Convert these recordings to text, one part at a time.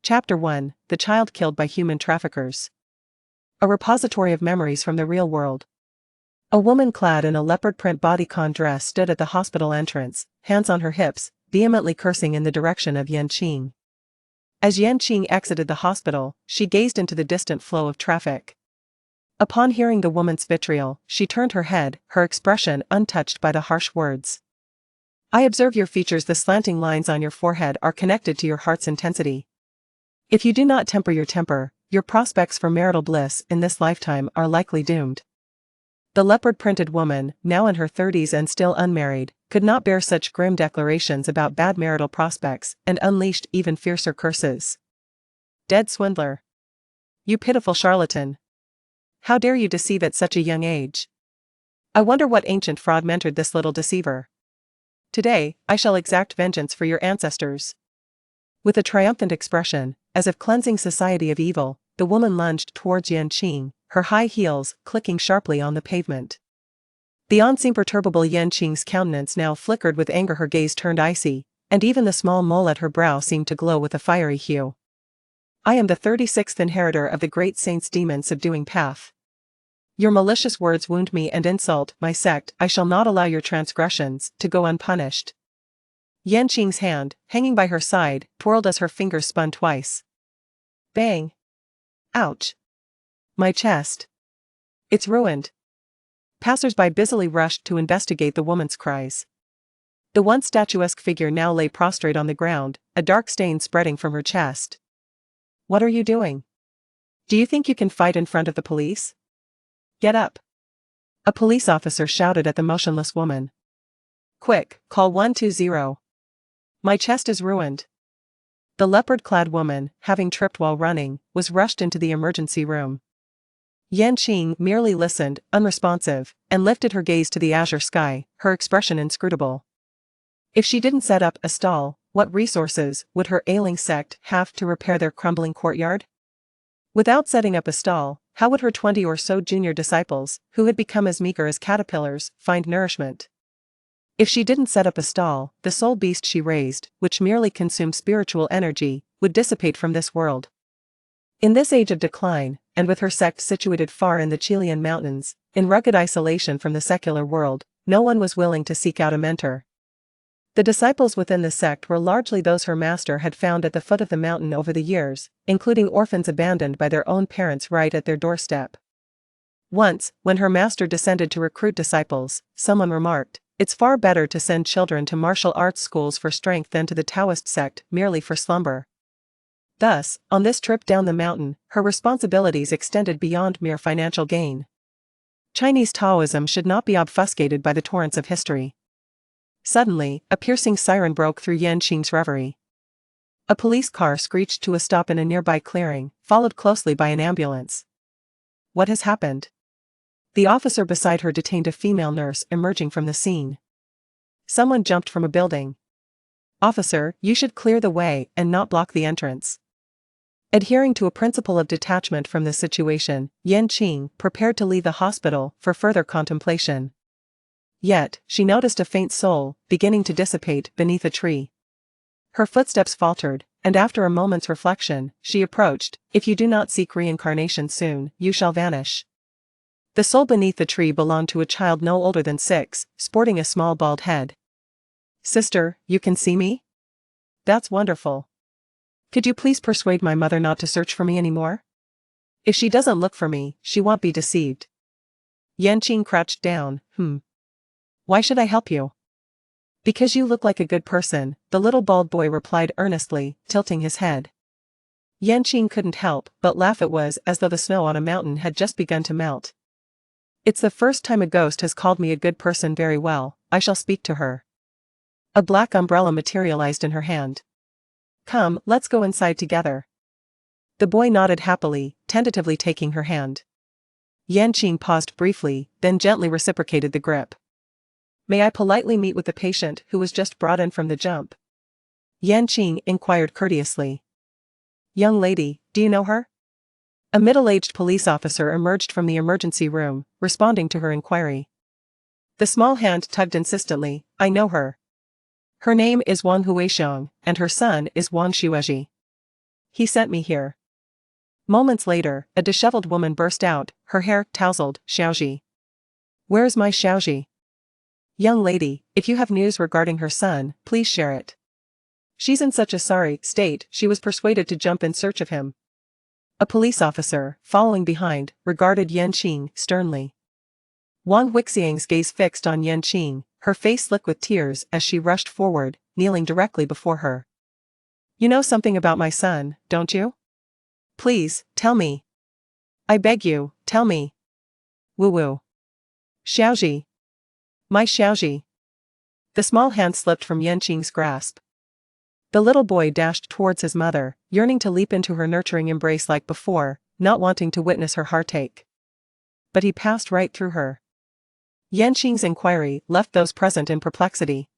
Chapter 1: The Child Killed by Human Traffickers. A repository of memories from the real world. A woman clad in a leopard print bodycon dress stood at the hospital entrance, hands on her hips, vehemently cursing in the direction of Qing. As Qing exited the hospital, she gazed into the distant flow of traffic. Upon hearing the woman's vitriol, she turned her head, her expression untouched by the harsh words. "I observe your features. The slanting lines on your forehead are connected to your heart's intensity. If you do not temper your temper, your prospects for marital bliss in this lifetime are likely doomed." The leopard-printed woman, now in her 30s and still unmarried, could not bear such grim declarations about bad marital prospects and unleashed even fiercer curses. "Dead swindler! You pitiful charlatan! How dare you deceive at such a young age? I wonder what ancient fraud mentored this little deceiver. Today, I shall exact vengeance for your ancestors." With a triumphant expression, as if cleansing society of evil, the woman lunged towards Qing, her high heels clicking sharply on the pavement. The once imperturbable Qing's countenance now flickered with anger. Her gaze turned icy, and even the small mole at her brow seemed to glow with a fiery hue. "I am the 36th inheritor of the great saint's demon-subduing path. Your malicious words wound me and insult my sect. I shall not allow your transgressions to go unpunished." Qing's hand, hanging by her side, twirled as her fingers spun twice. Bang! Ouch! My chest. It's ruined. Passers-by busily rushed to investigate the woman's cries. The once statuesque figure now lay prostrate on the ground, a dark stain spreading from her chest. "What are you doing? Do you think you can fight in front of the police? Get up!" A police officer shouted at the motionless woman. "Quick, call 120. My chest is ruined." The leopard-clad woman, having tripped while running, was rushed into the emergency room. Qing merely listened, unresponsive, and lifted her gaze to the azure sky, her expression inscrutable. If she didn't set up a stall, what resources would her ailing sect have to repair their crumbling courtyard? Without setting up a stall, how would her 20 or so junior disciples, who had become as meager as caterpillars, find nourishment? If she didn't set up a stall, the soul beast she raised, which merely consumed spiritual energy, would dissipate from this world. In this age of decline, and with her sect situated far in the Chilean mountains, in rugged isolation from the secular world, no one was willing to seek out a mentor. The disciples within the sect were largely those her master had found at the foot of the mountain over the years, including orphans abandoned by their own parents right at their doorstep. Once, when her master descended to recruit disciples, someone remarked, "It's far better to send children to martial arts schools for strength than to the Taoist sect merely for slumber." Thus, on this trip down the mountain, her responsibilities extended beyond mere financial gain. Chinese Taoism should not be obfuscated by the torrents of history. Suddenly, a piercing siren broke through Qing's reverie. A police car screeched to a stop in a nearby clearing, followed closely by an ambulance. What has happened? The officer beside her detained a female nurse emerging from the scene. Someone jumped from a building. "Officer, you should clear the way and not block the entrance." Adhering to a principle of detachment from the situation, Qing prepared to leave the hospital for further contemplation. Yet, she noticed a faint soul beginning to dissipate beneath a tree. Her footsteps faltered, and after a moment's reflection, she approached. "If you do not seek reincarnation soon, you shall vanish." The soul beneath the tree belonged to a child no older than 6, sporting a small bald head. "Sister, you can see me? That's wonderful. Could you please persuade my mother not to search for me anymore? If she doesn't look for me, she won't be deceived." Qing crouched down. Why should I help you?" "Because you look like a good person," the little bald boy replied earnestly, tilting his head. Qing couldn't help but laugh. It was as though the snow on a mountain had just begun to melt. "It's the first time a ghost has called me a good person. Very well, I shall speak to her." A black umbrella materialized in her hand. "Come, let's go inside together." The boy nodded happily, tentatively taking her hand. Qing paused briefly, then gently reciprocated the grip. "May I politely meet with the patient who was just brought in from the jump?" Qing inquired courteously. "Young lady, do you know her?" A middle-aged police officer emerged from the emergency room, responding to her inquiry. The small hand tugged insistently. "I know her. Her name is Wang Huixiong, and her son is Wang Xueji." He sent me here. Moments later, a disheveled woman burst out, her hair tousled. Xiaoji. Where's my Xiaoji? Young lady, if you have news regarding her son, please share it. She's in such a sorry state, she was persuaded to jump in search of him. A police officer, following behind, regarded Yan Qing sternly. Wang Huixiang's gaze fixed on Yan Qing, her face slick with tears as she rushed forward, kneeling directly before her. You know something about my son, don't you? Please, tell me. I beg you, tell me. Woo-woo. Xiaoji. My Xiaoji. The small hand slipped from Yan Qing's grasp. The little boy dashed towards his mother, yearning to leap into her nurturing embrace like before, not wanting to witness her heartache. But he passed right through her. Yan Qing's inquiry left those present in perplexity.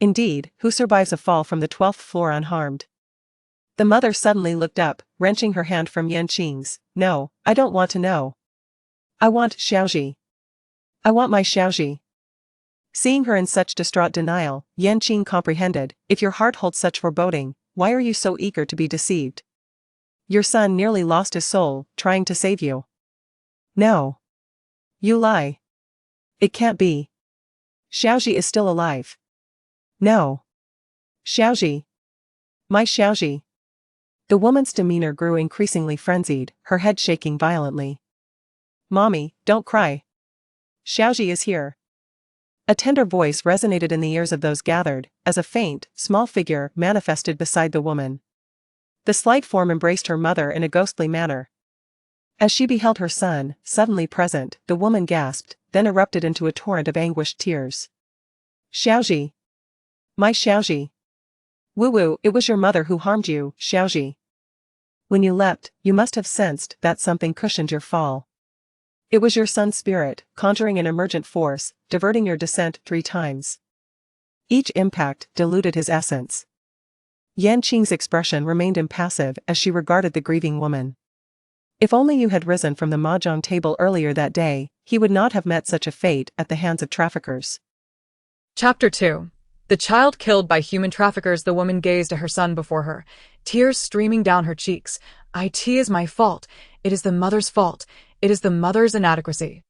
Indeed, who survives a fall from the 12th floor unharmed? The mother suddenly looked up, wrenching her hand from Yan Qing's. No, I don't want to know. I want Xiaoji. I want my Xiaoji. Seeing her in such distraught denial, Yan Qing comprehended, if your heart holds such foreboding, why are you so eager to be deceived? Your son nearly lost his soul, trying to save you. No. You lie. It can't be. Xiaoji is still alive. No. Xiaoji. My Xiaoji. The woman's demeanor grew increasingly frenzied, her head shaking violently. Mommy, don't cry. Xiaoji is here. A tender voice resonated in the ears of those gathered, as a faint, small figure manifested beside the woman. The slight form embraced her mother in a ghostly manner. As she beheld her son, suddenly present, the woman gasped, then erupted into a torrent of anguished tears. Xiaoji. My Xiaoji. Woo-woo, it was your mother who harmed you, Xiaoji. When you leapt, you must have sensed that something cushioned your fall. It was your son's spirit, conjuring an emergent force, diverting your descent 3 times. Each impact diluted his essence. Yan Qing's expression remained impassive as she regarded the grieving woman. If only you had risen from the mahjong table earlier that day, he would not have met such a fate at the hands of traffickers. Chapter 2. The child killed by human traffickers. The woman gazed at her son before her, tears streaming down her cheeks. It is my fault. It is the mother's fault. It is the mother's inadequacy.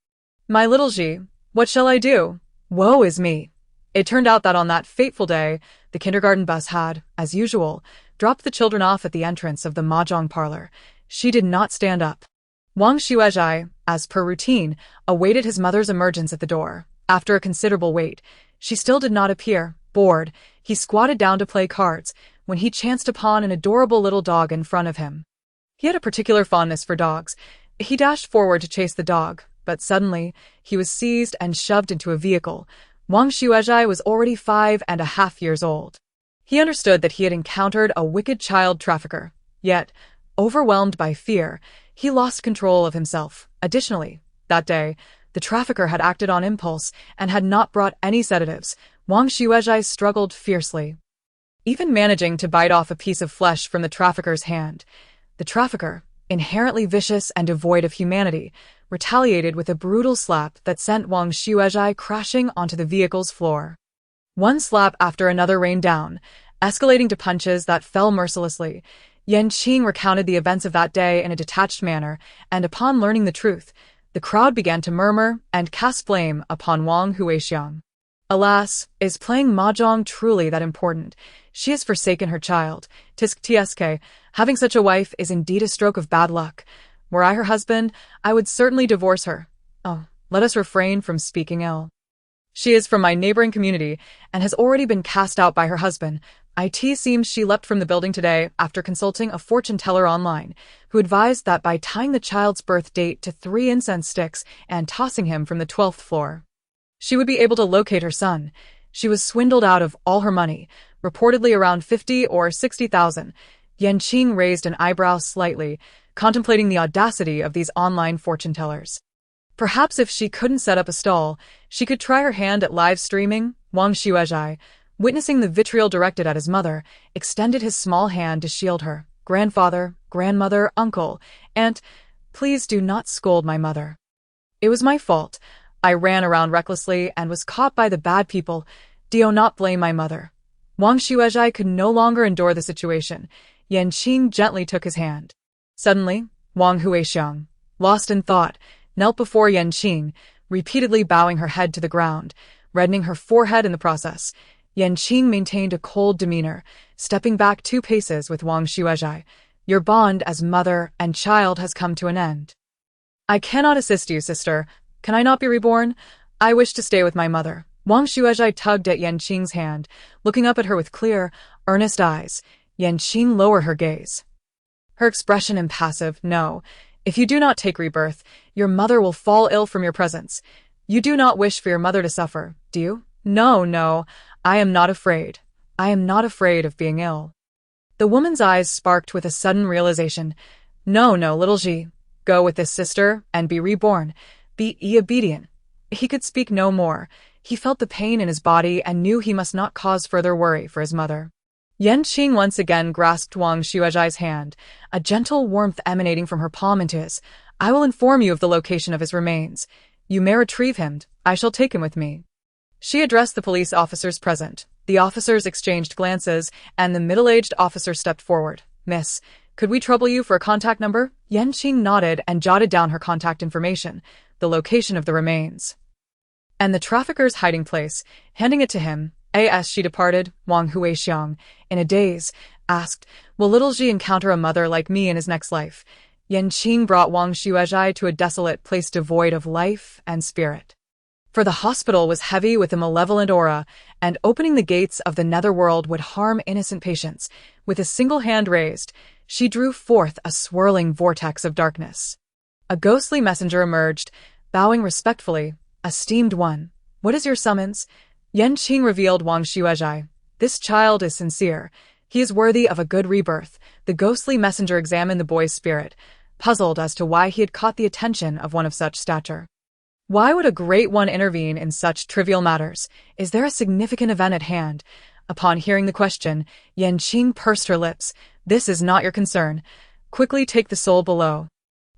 My little Ji, what shall I do? Woe is me. It turned out that on that fateful day, the kindergarten bus had, as usual, dropped the children off at the entrance of the mahjong parlor. She did not stand up. Wang Xuezhai, as per routine, awaited his mother's emergence at the door. After a considerable wait, she still did not appear. Bored, he squatted down to play cards, when he chanced upon an adorable little dog in front of him. He had a particular fondness for dogs. He dashed forward to chase the dog, but suddenly, he was seized and shoved into a vehicle. Wang Xuezhai was already 5.5 years old. He understood that he had encountered a wicked child trafficker. Yet, overwhelmed by fear, he lost control of himself. Additionally, that day, the trafficker had acted on impulse and had not brought any sedatives. Wang Xuezhai struggled fiercely, even managing to bite off a piece of flesh from the trafficker's hand. The trafficker, inherently vicious and devoid of humanity, retaliated with a brutal slap that sent Wang Xuezhai crashing onto the vehicle's floor. One slap after another rained down, escalating to punches that fell mercilessly. Yan Qing recounted the events of that day in a detached manner, and upon learning the truth, the crowd began to murmur and cast blame upon Wang Huixiang. Alas, is playing mahjong truly that important? She has forsaken her child. Tsk, having such a wife is indeed a stroke of bad luck. Were I her husband, I would certainly divorce her. Oh, let us refrain from speaking ill. She is from my neighboring community, and has already been cast out by her husband. It seems she leapt from the building today after consulting a fortune teller online, who advised that by tying the child's birth date to 3 incense sticks and tossing him from the 12th floor, she would be able to locate her son. She was swindled out of all her money, reportedly around 50 or 60,000. Yan Qing raised an eyebrow slightly, contemplating the audacity of these online fortune tellers. Perhaps if she couldn't set up a stall, she could try her hand at live streaming. Wang Xuezhai, witnessing the vitriol directed at his mother, extended his small hand to shield her. Grandfather, grandmother, uncle, aunt, please do not scold my mother. It was my fault. I ran around recklessly and was caught by the bad people. Do not blame my mother. Wang Xuezhai could no longer endure the situation. Yan Qing gently took his hand. Suddenly, Wang Huixiang, lost in thought, knelt before Yan Qing, repeatedly bowing her head to the ground, reddening her forehead in the process. Yan Qing maintained a cold demeanor, stepping back 2 paces with Wang Xuezhai. Your bond as mother and child has come to an end. I cannot assist you, sister. Can I not be reborn? I wish to stay with my mother. Wang Xuezhai tugged at Yan Qing's hand, looking up at her with clear, earnest eyes. Yan Qing lowered her gaze, her expression impassive. No, if you do not take rebirth, your mother will fall ill from your presence. You do not wish for your mother to suffer, do you? No, I am not afraid. I am not afraid of being ill. The woman's eyes sparked with a sudden realization. No, little Ji. Go with this sister and be reborn. Be obedient. He could speak no more. He felt the pain in his body and knew he must not cause further worry for his mother. Yan Qing once again grasped Wang Xuezhai's hand, a gentle warmth emanating from her palm into his. I will inform you of the location of his remains. You may retrieve him. I shall take him with me. She addressed the police officers present. The officers exchanged glances, and the middle-aged officer stepped forward. Miss, could we trouble you for a contact number? Yan Qing nodded and jotted down her contact information, the location of the remains, and the trafficker's hiding place. Handing it to him, as she departed, Wang Huixiang, in a daze, asked, will little Ji encounter a mother like me in his next life? Yan Qing brought Wang Xuezhai to a desolate place devoid of life and spirit. For the hospital was heavy with a malevolent aura, and opening the gates of the netherworld would harm innocent patients. With a single hand raised, she drew forth a swirling vortex of darkness. A ghostly messenger emerged, bowing respectfully. Esteemed one, what is your summons? Yan Qing revealed Wang Xuezhai. This child is sincere. He is worthy of a good rebirth. The ghostly messenger examined the boy's spirit, puzzled as to why he had caught the attention of one of such stature. Why would a great one intervene in such trivial matters? Is there a significant event at hand? Upon hearing the question, Yan Qing pursed her lips. This is not your concern. Quickly take the soul below.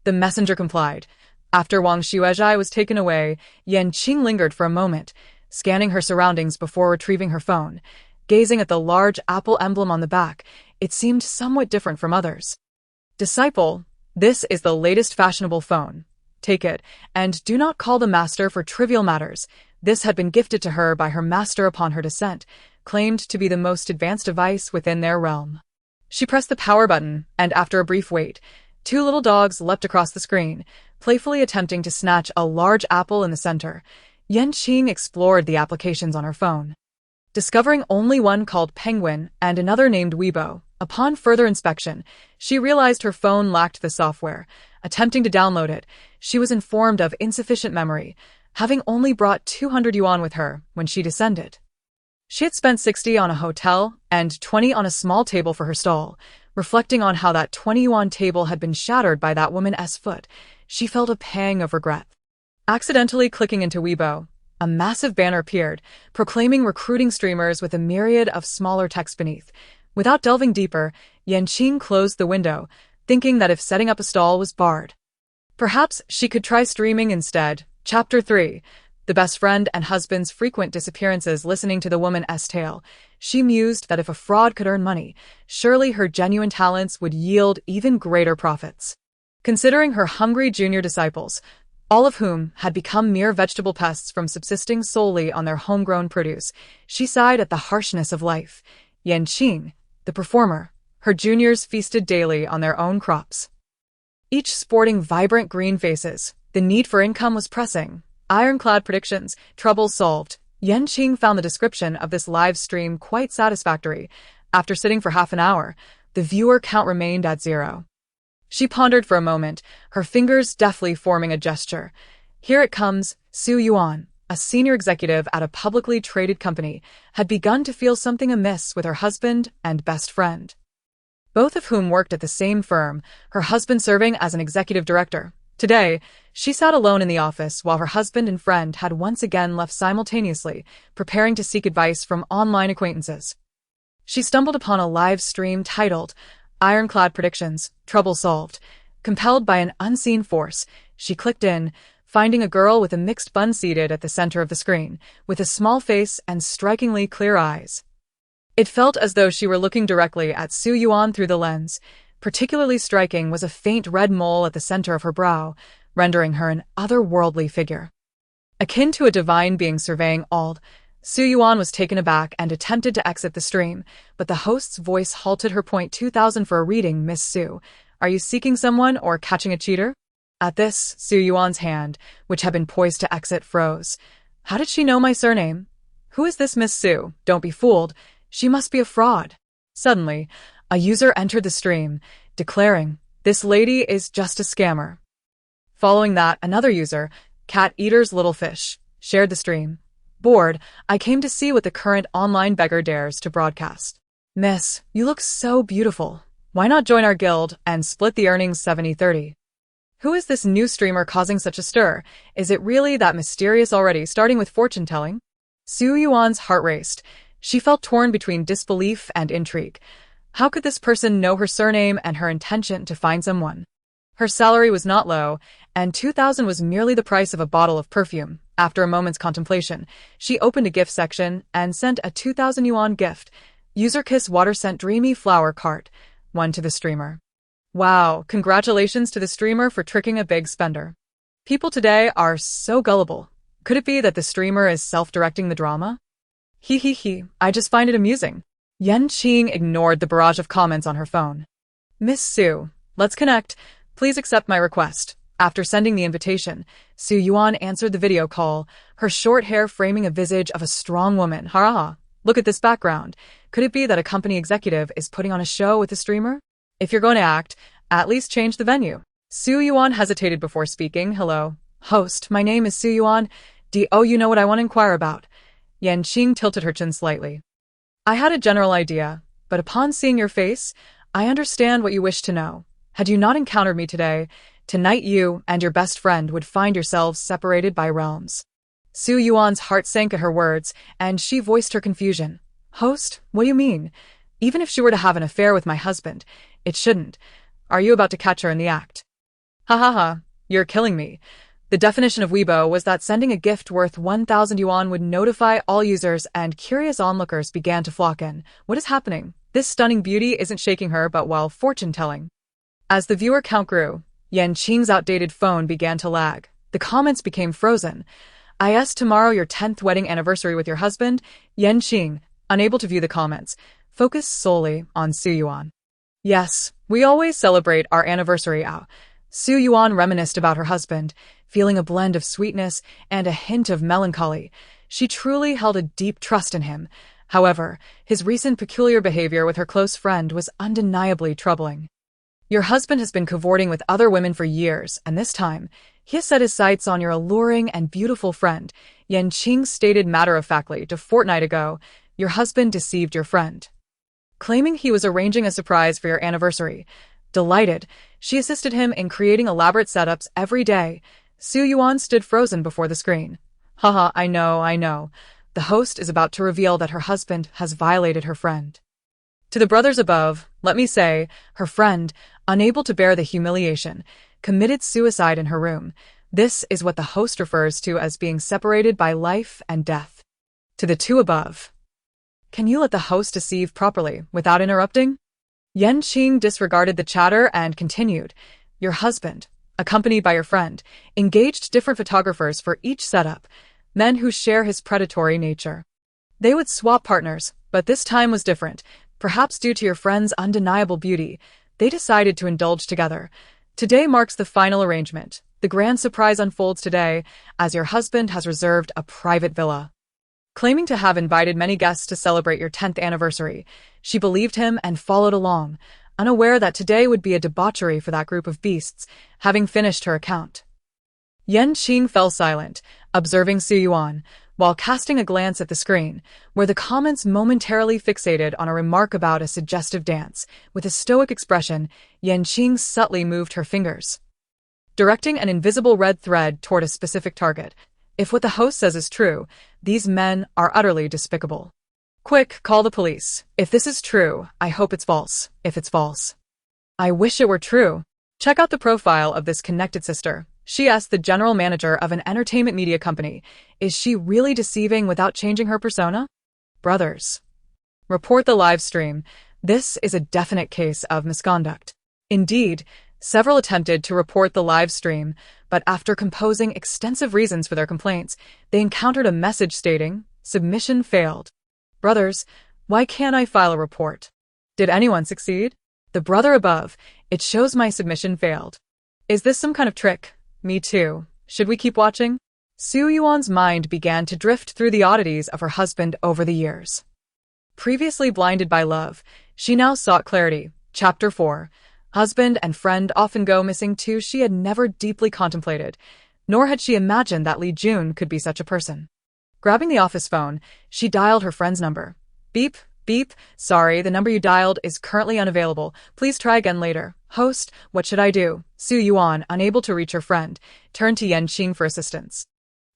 The messenger complied. After Wang Xuezhai was taken away, Yan Qing lingered for a moment, scanning her surroundings before retrieving her phone. Gazing at the large apple emblem on the back, it seemed somewhat different from others. Disciple, this is the latest fashionable phone. Take it, and do not call the master for trivial matters. This had been gifted to her by her master upon her descent, claimed to be the most advanced device within their realm. She pressed the power button, and after a brief wait, 2 little dogs leapt across the screen, playfully attempting to snatch a large apple in the center. Yan Qing explored the applications on her phone, discovering only one called Penguin and another named Weibo. Upon further inspection, she realized her phone lacked the software. Attempting to download it, she was informed of insufficient memory, having only brought 200 yuan with her when she descended. She had spent 60 on a hotel and 20 on a small table for her stall. Reflecting on how that 20 yuan table had been shattered by that woman's foot, she felt a pang of regret. Accidentally clicking into Weibo, a massive banner appeared, proclaiming recruiting streamers with a myriad of smaller text beneath. Without delving deeper, Yan Qing closed the window, thinking that if setting up a stall was barred, perhaps she could try streaming instead. Chapter 3. The best friend and husband's frequent disappearances. Listening to the woman's tale, she mused that if a fraud could earn money, surely her genuine talents would yield even greater profits. Considering her hungry junior disciples, all of whom had become mere vegetable pests from subsisting solely on their homegrown produce, she sighed at the harshness of life. Yan Qing, the performer, her juniors feasted daily on their own crops, each sporting vibrant green faces. The need for income was pressing. Ironclad predictions, trouble solved. Yan Qing found the description of this live stream quite satisfactory. After sitting for half an hour, the viewer count remained at 0. She pondered for a moment, her fingers deftly forming a gesture. Here it comes. Su Yuan, a senior executive at a publicly traded company, had begun to feel something amiss with her husband and best friend, both of whom worked at the same firm, her husband serving as an executive director. Today, she sat alone in the office while her husband and friend had once again left simultaneously, preparing to seek advice from online acquaintances. She stumbled upon a live stream titled, Ironclad Predictions, Trouble Solved. Compelled by an unseen force, she clicked in, finding a girl with a mixed bun seated at the center of the screen, with a small face and strikingly clear eyes. It felt as though she were looking directly at Su Yuan through the lens. Particularly striking was a faint red mole at the center of her brow, rendering her an otherworldly figure. Akin to a divine being surveying all, Su Yuan was taken aback and attempted to exit the stream, but the host's voice halted her. 2000 for a reading, Miss Su. Are you seeking someone or catching a cheater? At this, Su Yuan's hand, which had been poised to exit, froze. How did she know my surname? Who is this Miss Su? Don't be fooled. She must be a fraud. Suddenly, a user entered the stream, declaring, "This lady is just a scammer." Following that, another user, Cat Eater's Little Fish, shared the stream. Bored, I came to see what the current online beggar dares to broadcast. Miss, you look so beautiful. Why not join our guild and split the earnings 70-30? Who is this new streamer causing such a stir? Is it really that mysterious already, starting with fortune-telling? Su Yuan's heart raced. She felt torn between disbelief and intrigue. How could this person know her surname and her intention to find someone? Her salary was not low, and 2,000 was merely the price of a bottle of perfume. After a moment's contemplation, she opened a gift section and sent a 2,000 yuan gift. User Kiss Water sent Dreamy Flower Cart, one to the streamer. Wow, congratulations to the streamer for tricking a big spender. People today are so gullible. Could it be that the streamer is self-directing the drama? He, I just find it amusing. Yan Qing ignored the barrage of comments on her phone. Miss Su, let's connect. Please accept my request. After sending the invitation, Su Yuan answered the video call, her short hair framing a visage of a strong woman. Hara, look at this background. Could it be that a company executive is putting on a show with the streamer? If you're going to act, at least change the venue. Su Yuan hesitated before speaking. Hello. Host, my name is Su Yuan. You know what I want to inquire about? Yan Qing tilted her chin slightly. I had a general idea, but upon seeing your face, I understand what you wish to know. Had you not encountered me today, tonight you and your best friend would find yourselves separated by realms. Su Yuan's heart sank at her words, and she voiced her confusion. Host, what do you mean? Even if she were to have an affair with my husband, it shouldn't. Are you about to catch her in the act? Ha, you're killing me. The definition of Weibo was that sending a gift worth 1,000 yuan would notify all users, and curious onlookers began to flock in. What is happening? This stunning beauty isn't shaking her but while fortune-telling. As the viewer count grew, Yan Qing's outdated phone began to lag. The comments became frozen. Tomorrow your 10th wedding anniversary with your husband? Yan Qing, unable to view the comments, focused solely on Su Yuan. Yes, we always celebrate our anniversary. Su Yuan reminisced about her husband, feeling a blend of sweetness and a hint of melancholy. She truly held a deep trust in him. However, his recent peculiar behavior with her close friend was undeniably troubling. Your husband has been cavorting with other women for years, and this time, he has set his sights on your alluring and beautiful friend. Yan Qing stated matter-of-factly. A fortnight ago, your husband deceived your friend, claiming he was arranging a surprise for your anniversary. Delighted, she assisted him in creating elaborate setups every day. Su Yuan stood frozen before the screen. Haha, I know. The host is about to reveal that her husband has violated her friend. To the brothers above, let me say, her friend, unable to bear the humiliation, committed suicide in her room. This is what the host refers to as being separated by life and death. To the two above, can you let the host deceive properly without interrupting? Yan Qing disregarded the chatter and continued. Your husband, accompanied by your friend, engaged different photographers for each setup, men who share his predatory nature. They would swap partners, but this time was different. Perhaps due to your friend's undeniable beauty, they decided to indulge together. Today marks the final arrangement. The grand surprise unfolds today, as your husband has reserved a private villa. Claiming to have invited many guests to celebrate your 10th anniversary, she believed him and followed along, unaware that today would be a debauchery for that group of beasts. Having finished her account, Yan Qing fell silent, observing Su Yuan, while casting a glance at the screen, where the comments momentarily fixated on a remark about a suggestive dance. With a stoic expression, Yan Qing subtly moved her fingers, directing an invisible red thread toward a specific target. If what the host says is true, these men are utterly despicable. Quick, call the police. If this is true, I hope it's false. If it's false, I wish it were true. Check out the profile of this connected sister. She asked the general manager of an entertainment media company. Is she really deceiving without changing her persona? Brothers, Report the live stream. This is a definite case of misconduct. Indeed, several attempted to report the live stream, but after composing extensive reasons for their complaints, they encountered a message stating, "Submission failed." Brothers, why can't I file a report? Did anyone succeed? The brother above, it shows my submission failed. Is this some kind of trick? Me too. Should we keep watching? Su Yuan's mind began to drift through the oddities of her husband over the years. Previously blinded by love, she now sought clarity. Chapter 4. Husband and friend often go missing too. She had never deeply contemplated, nor had she imagined that Li Jun could be such a person. Grabbing the office phone, she dialed her friend's number. Beep, beep, sorry, the number you dialed is currently unavailable. Please try again later. Host, what should I do? Su Yuan, unable to reach her friend, turned to Yan Qing for assistance.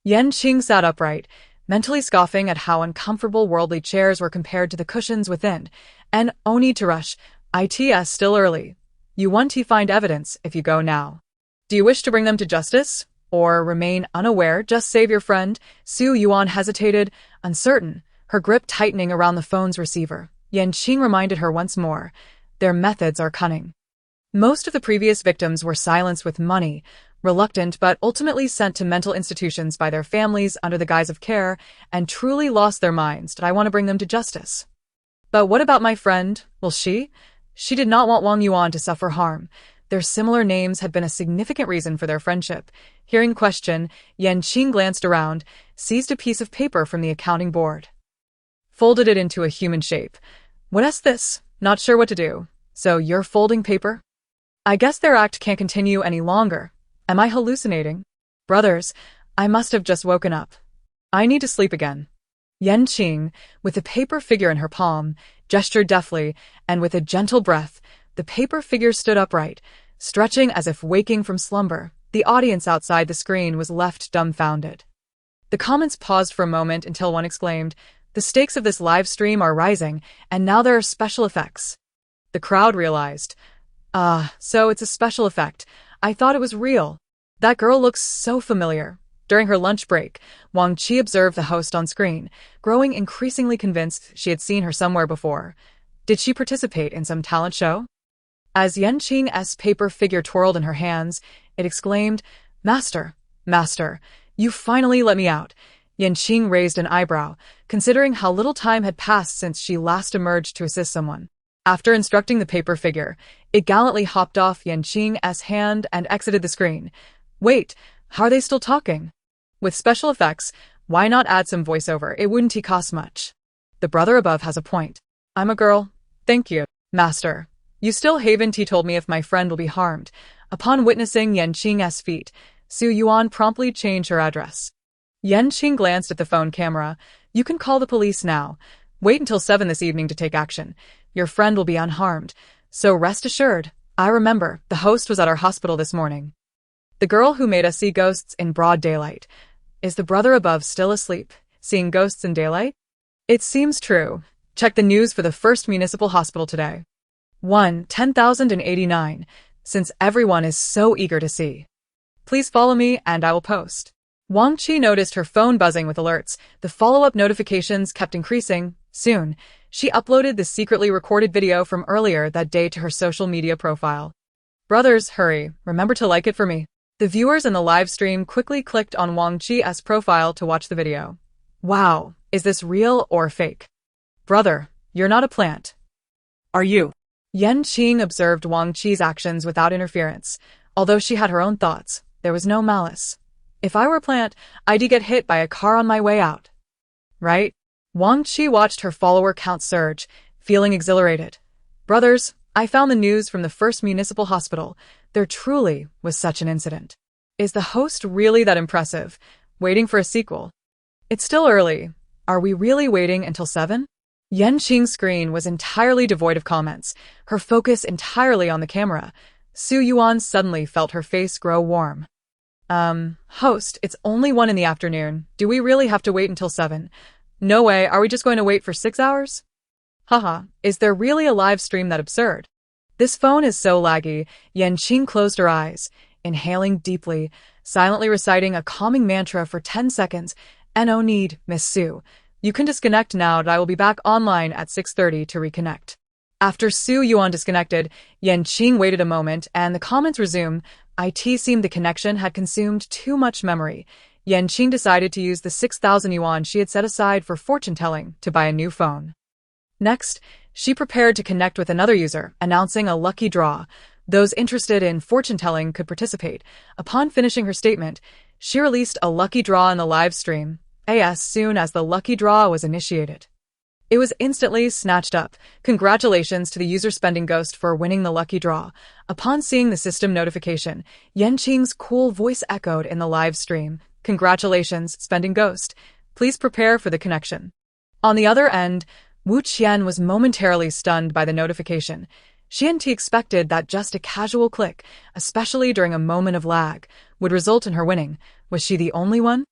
Yan Qing sat upright, mentally scoffing at how uncomfortable worldly chairs were compared to the cushions within. And oh, need to rush. It's still early. You want to find evidence if you go now. Do you wish to bring them to justice? Or remain unaware, just save your friend? Su Yuan hesitated, uncertain, her grip tightening around the phone's receiver. Yan Qing reminded her once more, their methods are cunning. Most of the previous victims were silenced with money, reluctant but ultimately sent to mental institutions by their families under the guise of care, and truly lost their minds. Did I want to bring them to justice? But what about my friend? Will she? She did not want Wang Yuan to suffer harm. Their similar names had been a significant reason for their friendship. Hearing question, Yan Qing glanced around, seized a piece of paper from the accounting board. Folded it into a human shape. What is this? Not sure what to do. So you're folding paper? I guess their act can't continue any longer. Am I hallucinating? Brothers, I must have just woken up. I need to sleep again. Yan Qing, with the paper figure in her palm, gestured deftly, and with a gentle breath, the paper figure stood upright, stretching as if waking from slumber. The audience outside the screen was left dumbfounded. The comments paused for a moment until one exclaimed, "The stakes of this live stream are rising, and now there are special effects." The crowd realized, so it's a special effect. I thought it was real. That girl looks so familiar. During her lunch break, Wang Qi observed the host on screen, growing increasingly convinced she had seen her somewhere before. Did she participate in some talent show? As Yan Qing's paper figure twirled in her hands, it exclaimed, Master, Master, you finally let me out." Yan Qing raised an eyebrow, considering how little time had passed since she last emerged to assist someone. After instructing the paper figure, it gallantly hopped off Yan Qing's hand and exited the screen. Wait, how are they still talking? With special effects, why not add some voiceover? It wouldn't cost much. The brother above has a point. I'm a girl. Thank you, Master. You still haven't told me if my friend will be harmed. Upon witnessing Yan Qing's feat, Su Yuan promptly changed her address. Yan Qing glanced at the phone camera. You can call the police now. Wait until 7 this evening to take action. Your friend will be unharmed. So rest assured. I remember, the host was at our hospital this morning. The girl who made us see ghosts in broad daylight. Is the brother above still asleep, seeing ghosts in daylight? It seems true. Check the news for the first municipal hospital today. 10,089, since everyone is so eager to see. Please follow me and I will post. Wang Qi noticed her phone buzzing with alerts. The follow-up notifications kept increasing. Soon, she uploaded the secretly recorded video from earlier that day to her social media profile. Brothers, hurry, remember to like it for me. The viewers in the live stream quickly clicked on Wang Qi's profile to watch the video. Wow, is this real or fake? Brother, you're not a plant. Are you? Yan Qing observed Wang Qi's actions without interference. Although she had her own thoughts, there was no malice. If I were a plant, I'd get hit by a car on my way out. Right? Wang Qi watched her follower count surge, feeling exhilarated. Brothers, I found the news from the first municipal hospital. There truly was such an incident. Is the host really that impressive? Waiting for a sequel. It's still early. Are we really waiting until 7? Yan Qing's screen was entirely devoid of comments, her focus entirely on the camera. Su Yuan suddenly felt her face grow warm. Host, it's only 1 in the afternoon. Do we really have to wait until 7? No way, are we just going to wait for 6 hours? Haha, is there really a live stream that absurd? This phone is so laggy. Yan Qing closed her eyes, inhaling deeply, silently reciting a calming mantra for 10 seconds. No need, Miss Su. You can disconnect now and I will be back online at 6:30 to reconnect. After Su Yuan disconnected, Yan Qing waited a moment and the comments resumed. It seemed the connection had consumed too much memory. Yan Qing decided to use the 6,000 yuan she had set aside for fortune-telling to buy a new phone. Next, she prepared to connect with another user, announcing a lucky draw. Those interested in fortune-telling could participate. Upon finishing her statement, she released a lucky draw in the live stream, as soon as the lucky draw was initiated. It was instantly snatched up. Congratulations to the user Spending Ghost for winning the lucky draw. Upon seeing the system notification, Yan Qing's cool voice echoed in the live stream. Congratulations, Spending Ghost. Please prepare for the connection. On the other end, Wu Qian was momentarily stunned by the notification. She hadn't expected that just a casual click, especially during a moment of lag, would result in her winning. Was she the only one?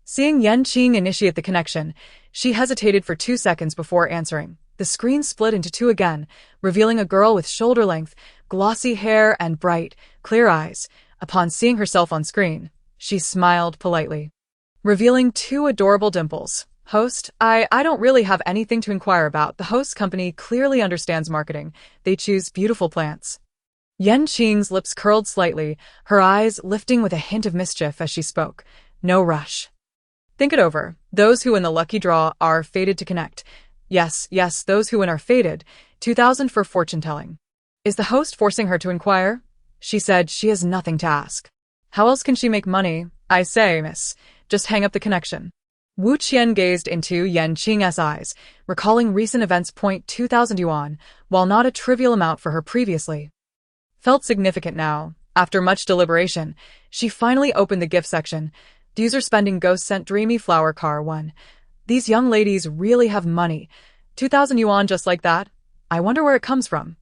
Seeing Yan Qing initiate the connection, she hesitated for 2 seconds before answering. The screen split into two again, revealing a girl with shoulder-length, glossy hair and bright, clear eyes. Upon seeing herself on screen, she smiled politely, revealing two adorable dimples. Host, I don't really have anything to inquire about. The host company clearly understands marketing. They choose beautiful plants. Yan Qing's lips curled slightly, her eyes lifting with a hint of mischief as she spoke. No rush. Think it over. Those who win the lucky draw are fated to connect. Yes, those who win are fated. 2,000 for fortune-telling. Is the host forcing her to inquire? She said she has nothing to ask. How else can she make money? I say, miss, just hang up the connection. Wu Qian gazed into Yan Qing's eyes, recalling recent events. 2,000 yuan, while not a trivial amount for her previously, felt significant now. After much deliberation, she finally opened the gift section. The user Spending Ghost sent Dreamy Flower Car 1. These young ladies really have money. 2,000 yuan just like that? I wonder where it comes from.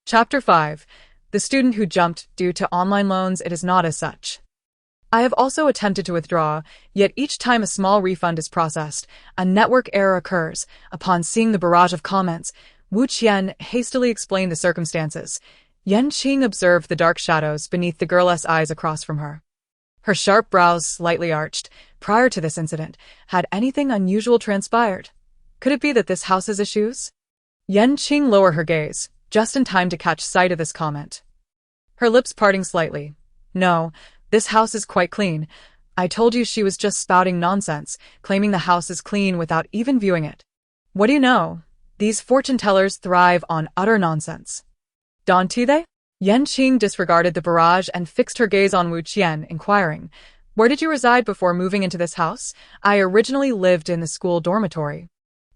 Chapter 5. The student who jumped due to online loans. It is not as such. I have also attempted to withdraw, yet each time a small refund is processed, a network error occurs. Upon seeing the barrage of comments, Wu Qian hastily explained the circumstances. Yan Qing observed the dark shadows beneath the girl's eyes across from her. Her sharp brows slightly arched. Prior to this incident, had anything unusual transpired? Could it be that this house has issues? Yan Qing lowered her gaze, just in time to catch sight of this comment. Her lips parting slightly. No, this house is quite clean. I told you she was just spouting nonsense, claiming the house is clean without even viewing it. What do you know? These fortune-tellers thrive on utter nonsense. Don't they? Yan Qing disregarded the barrage and fixed her gaze on Wu Qian, inquiring, Where did you reside before moving into this house? I originally lived in the school dormitory.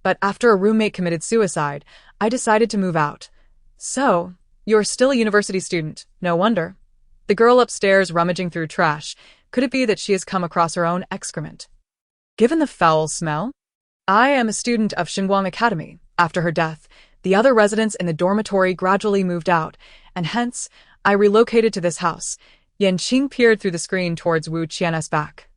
But after a roommate committed suicide, I decided to move out. So, you're still a university student, no wonder. The girl upstairs rummaging through trash. Could it be that she has come across her own excrement? Given the foul smell? I am a student of Xinguang Academy. After her death, the other residents in the dormitory gradually moved out, and hence, I relocated to this house. Yan Qing peered through the screen towards Wu Qian's back,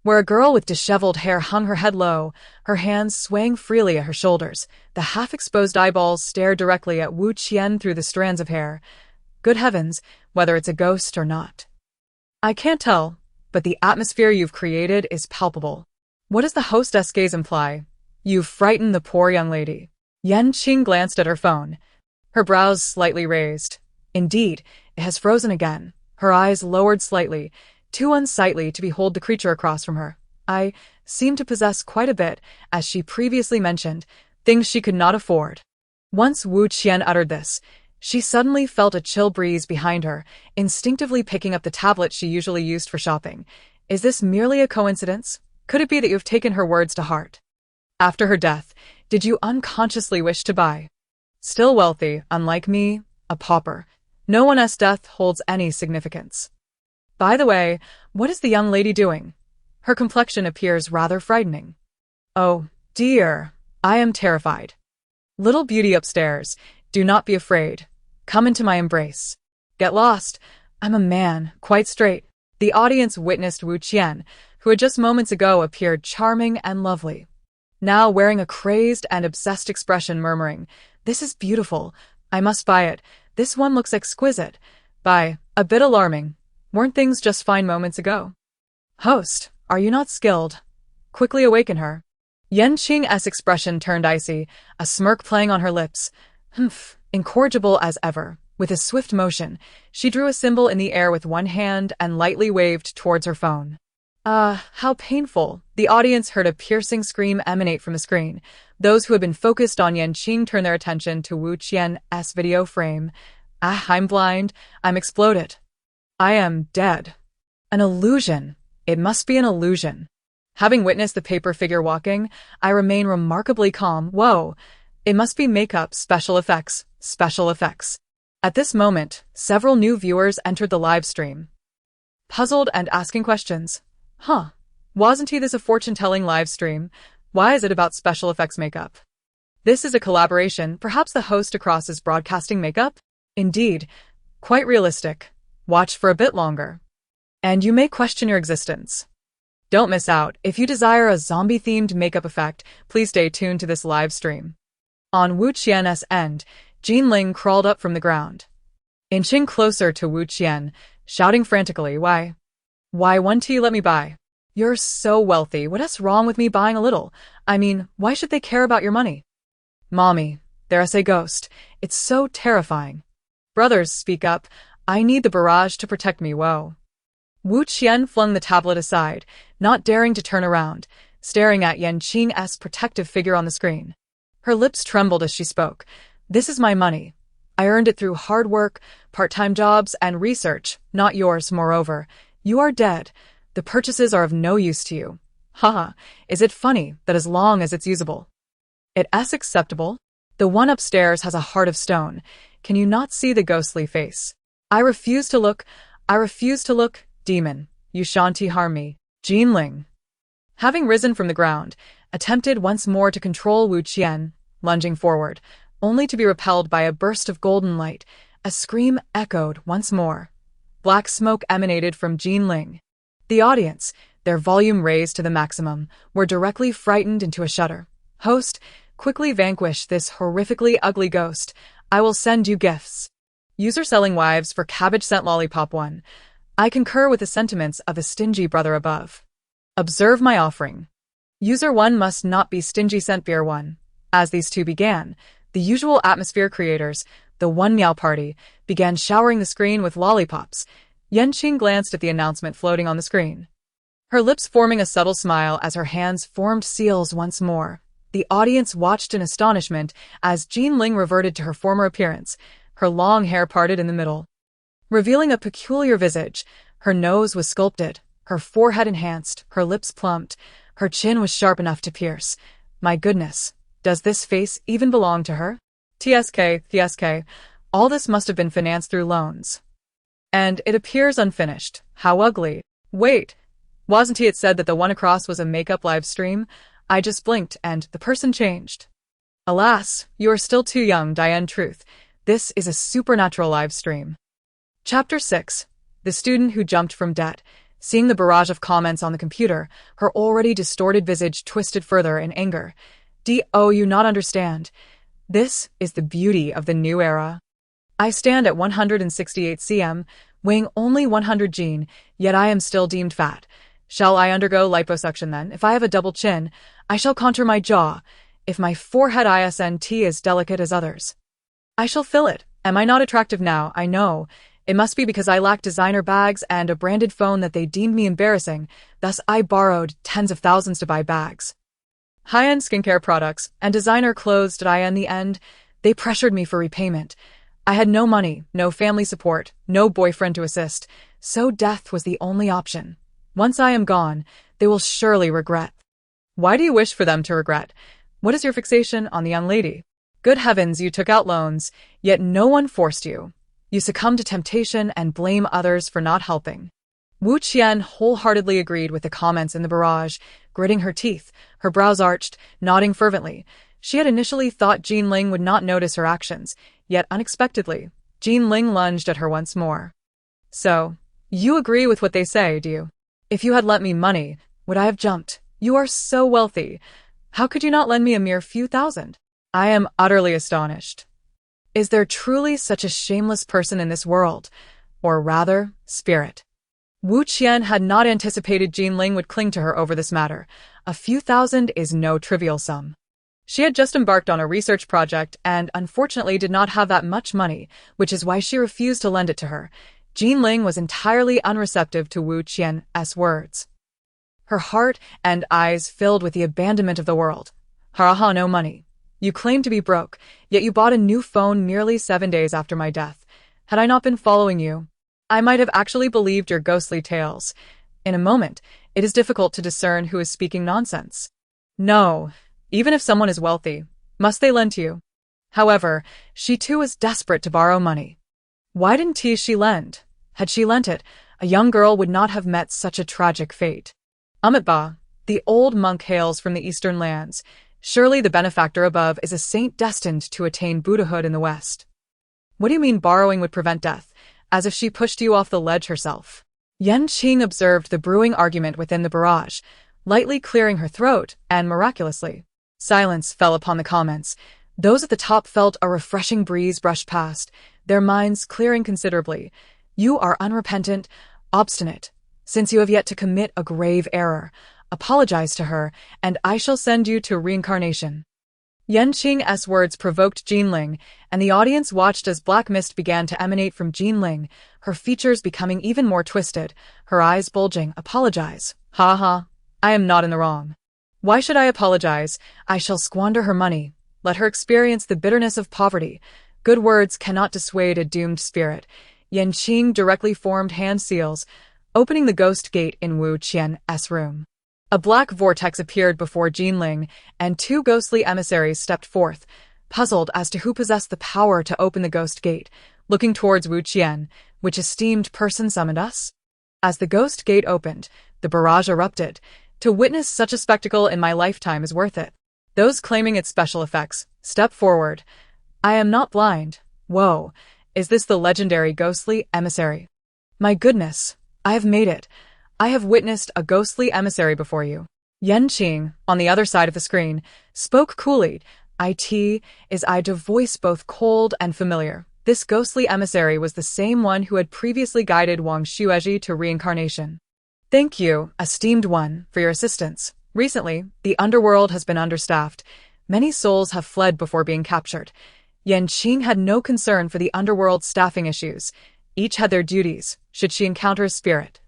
where a girl with disheveled hair hung her head low, her hands swaying freely at her shoulders. The half-exposed eyeballs stared directly at Wu Qian through the strands of hair. Good heavens, whether it's a ghost or not. I can't tell, but the atmosphere you've created is palpable. What does the hostess gaze imply? You've frightened the poor young lady. Yan Qing glanced at her phone, her brows slightly raised. Indeed, it has frozen again, her eyes lowered slightly, too unsightly to behold the creature across from her. I seem to possess quite a bit, as she previously mentioned, things she could not afford. Once Wu Qian uttered this, she suddenly felt a chill breeze behind her, instinctively picking up the tablet she usually used for shopping. Is this merely a coincidence? Could it be that you have taken her words to heart? After her death, did you unconsciously wish to buy? Still wealthy, unlike me, a pauper. No one's death holds any significance. By the way, what is the young lady doing? Her complexion appears rather frightening. Oh, dear, I am terrified. Little beauty upstairs, do not be afraid. Come into my embrace. Get lost. I'm a man, quite straight. The audience witnessed Wu Qian, who had just moments ago appeared charming and lovely, now wearing a crazed and obsessed expression, murmuring, This is beautiful. I must buy it. This one looks exquisite. Buy. A bit alarming. Weren't things just fine moments ago? Host, are you not skilled? Quickly awaken her. Yan Qing's expression turned icy, a smirk playing on her lips. Incorrigible as ever. With a swift motion, she drew a symbol in the air with one hand and lightly waved towards her phone. How painful. The audience heard a piercing scream emanate from the screen. Those who had been focused on Yan Qing turned their attention to Wu Qian's video frame. I'm blind. I'm exploded. I am dead. An illusion. It must be an illusion. Having witnessed the paper figure walking, I remain remarkably calm. Whoa. It must be makeup, special effects, special effects. At this moment, several new viewers entered the live stream. Puzzled and asking questions. Wasn't this a fortune-telling live stream? Why is it about special effects makeup? This is a collaboration, perhaps the host across is broadcasting makeup? Indeed, quite realistic. Watch for a bit longer. And you may question your existence. Don't miss out. If you desire a zombie-themed makeup effect, please stay tuned to this live stream. On Wu Qian's end, Jinling crawled up from the ground, inching closer to Wu Qian, shouting frantically, Why won't you let me buy? You're so wealthy. What's wrong with me buying a little? I mean, why should they care about your money? Mommy, there's a ghost. It's so terrifying. Brothers, speak up. I need the barrage to protect me. Whoa. Wu Qian flung the tablet aside, not daring to turn around, staring at Yan Qing's protective figure on the screen. Her lips trembled as she spoke. This is my money. I earned it through hard work, part-time jobs, and research, not yours, moreover. You are dead. The purchases are of no use to you. Haha, is it funny that as long as it's usable? It's acceptable? The one upstairs has a heart of stone. Can you not see the ghostly face? I refuse to look. Demon, you shan't harm me. Jinling, having risen from the ground, attempted once more to control Wu Qian, lunging forward, only to be repelled by a burst of golden light. A scream echoed once more. Black smoke emanated from Jinling. The audience, their volume raised to the maximum, were directly frightened into a shudder. Host, quickly vanquish this horrifically ugly ghost. I will send you gifts. User selling wives for cabbage scent lollipop 1. I concur with the sentiments of a stingy brother above. Observe my offering. User 1 must not be stingy scent beer 1. As these two began, the usual atmosphere creators, the One Meow Party, began showering the screen with lollipops. Yan Qing glanced at the announcement floating on the screen, her lips forming a subtle smile as her hands formed seals once more. The audience watched in astonishment as Jinling reverted to her former appearance, her long hair parted in the middle, revealing a peculiar visage. Her nose was sculpted, her forehead enhanced, her lips plumped, her chin was sharp enough to pierce. My goodness, does this face even belong to her? TSK, all this must have been financed through loans. And it appears unfinished. How ugly. Wait, wasn't it said that the one across was a makeup live stream? I just blinked and the person changed. Alas, you are still too young, Diane. Truth. This is a supernatural live stream. Chapter 6. The student who jumped from debt. Seeing the barrage of comments on the computer, her already distorted visage twisted further in anger. You not understand. This is the beauty of the new era. I stand at 168 cm, weighing only 100 gene, yet I am still deemed fat. Shall I undergo liposuction then? If I have a double chin, I shall contour my jaw. If my forehead isn't as delicate as others, I shall fill it. Am I not attractive now? I know. It must be because I lack designer bags and a branded phone that they deemed me embarrassing. Thus I borrowed tens of thousands to buy bags, high-end skincare products, and designer clothes. In the end, they pressured me for repayment. I had no money, no family support, no boyfriend to assist, so death was the only option. Once I am gone, they will surely regret. Why do you wish for them to regret? What is your fixation on the young lady? Good heavens, you took out loans, yet no one forced you. You succumbed to temptation and blame others for not helping. Wu Qian wholeheartedly agreed with the comments in the barrage, gritting her teeth, her brows arched, nodding fervently. She had initially thought Jinling would not notice her actions, yet unexpectedly, Jinling lunged at her once more. So, you agree with what they say, do you? If you had lent me money, would I have jumped? You are so wealthy. How could you not lend me a mere few thousand? I am utterly astonished. Is there truly such a shameless person in this world? Or rather, spirit? Wu Qian had not anticipated Jinling would cling to her over this matter. A few thousand is no trivial sum. She had just embarked on a research project and unfortunately did not have that much money, which is why she refused to lend it to her. Jinling was entirely unreceptive to Wu Qian's words. Her heart and eyes filled with the abandonment of the world. Haraha, no money. You claim to be broke, yet you bought a new phone merely 7 days after my death. Had I not been following you, I might have actually believed your ghostly tales. In a moment, it is difficult to discern who is speaking nonsense. No. Even if someone is wealthy, must they lend to you? However, she too was desperate to borrow money. Why didn't she lend? Had she lent it, a young girl would not have met such a tragic fate. Amitba, the old monk hails from the eastern lands. Surely the benefactor above is a saint destined to attain Buddhahood in the West. What do you mean borrowing would prevent death? As if she pushed you off the ledge herself. Yan Qing observed the brewing argument within the barrage, lightly clearing her throat, and miraculously, silence fell upon the comments. Those at the top felt a refreshing breeze brush past, their minds clearing considerably. You are unrepentant, obstinate. Since you have yet to commit a grave error, apologize to her, and I shall send you to reincarnation. Yan Qing's words provoked Jinling, and the audience watched as black mist began to emanate from Jinling, her features becoming even more twisted, her eyes bulging. Apologize. Ha ha. I am not in the wrong. Why should I apologize? I shall squander her money. Let her experience the bitterness of poverty. Good words cannot dissuade a doomed spirit. Yan Qing directly formed hand seals, opening the ghost gate in Wu Qian's room. A black vortex appeared before Jinling, and 2 ghostly emissaries stepped forth, puzzled as to who possessed the power to open the ghost gate, looking towards Wu Qian. Which esteemed person summoned us? As the ghost gate opened, the barrage erupted. To witness such a spectacle in my lifetime is worth it. Those claiming its special effects, step forward. I am not blind. Whoa, is this the legendary ghostly emissary? My goodness, I have made it. I have witnessed a ghostly emissary before you. Yan Qing, on the other side of the screen, spoke coolly. It is I to voice both cold and familiar. This ghostly emissary was the same one who had previously guided Wang Xuezhi to reincarnation. Thank you, esteemed one, for your assistance. Recently, the underworld has been understaffed. Many souls have fled before being captured. Yan Qing had no concern for the underworld's staffing issues. Each had their duties, should she encounter a spirit.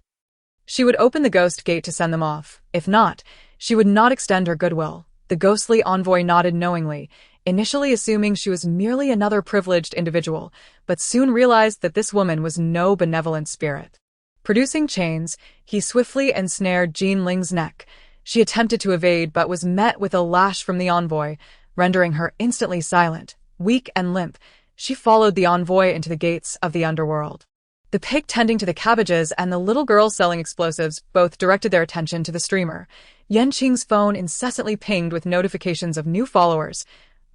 She would open the ghost gate to send them off. If not, she would not extend her goodwill. The ghostly envoy nodded knowingly, initially assuming she was merely another privileged individual, but soon realized that this woman was no benevolent spirit. Producing chains, he swiftly ensnared Jinling's neck. She attempted to evade but was met with a lash from the envoy, rendering her instantly silent. Weak and limp, she followed the envoy into the gates of the underworld. The pig tending to the cabbages and the little girl selling explosives both directed their attention to the streamer. Yan Qing's phone incessantly pinged with notifications of new followers.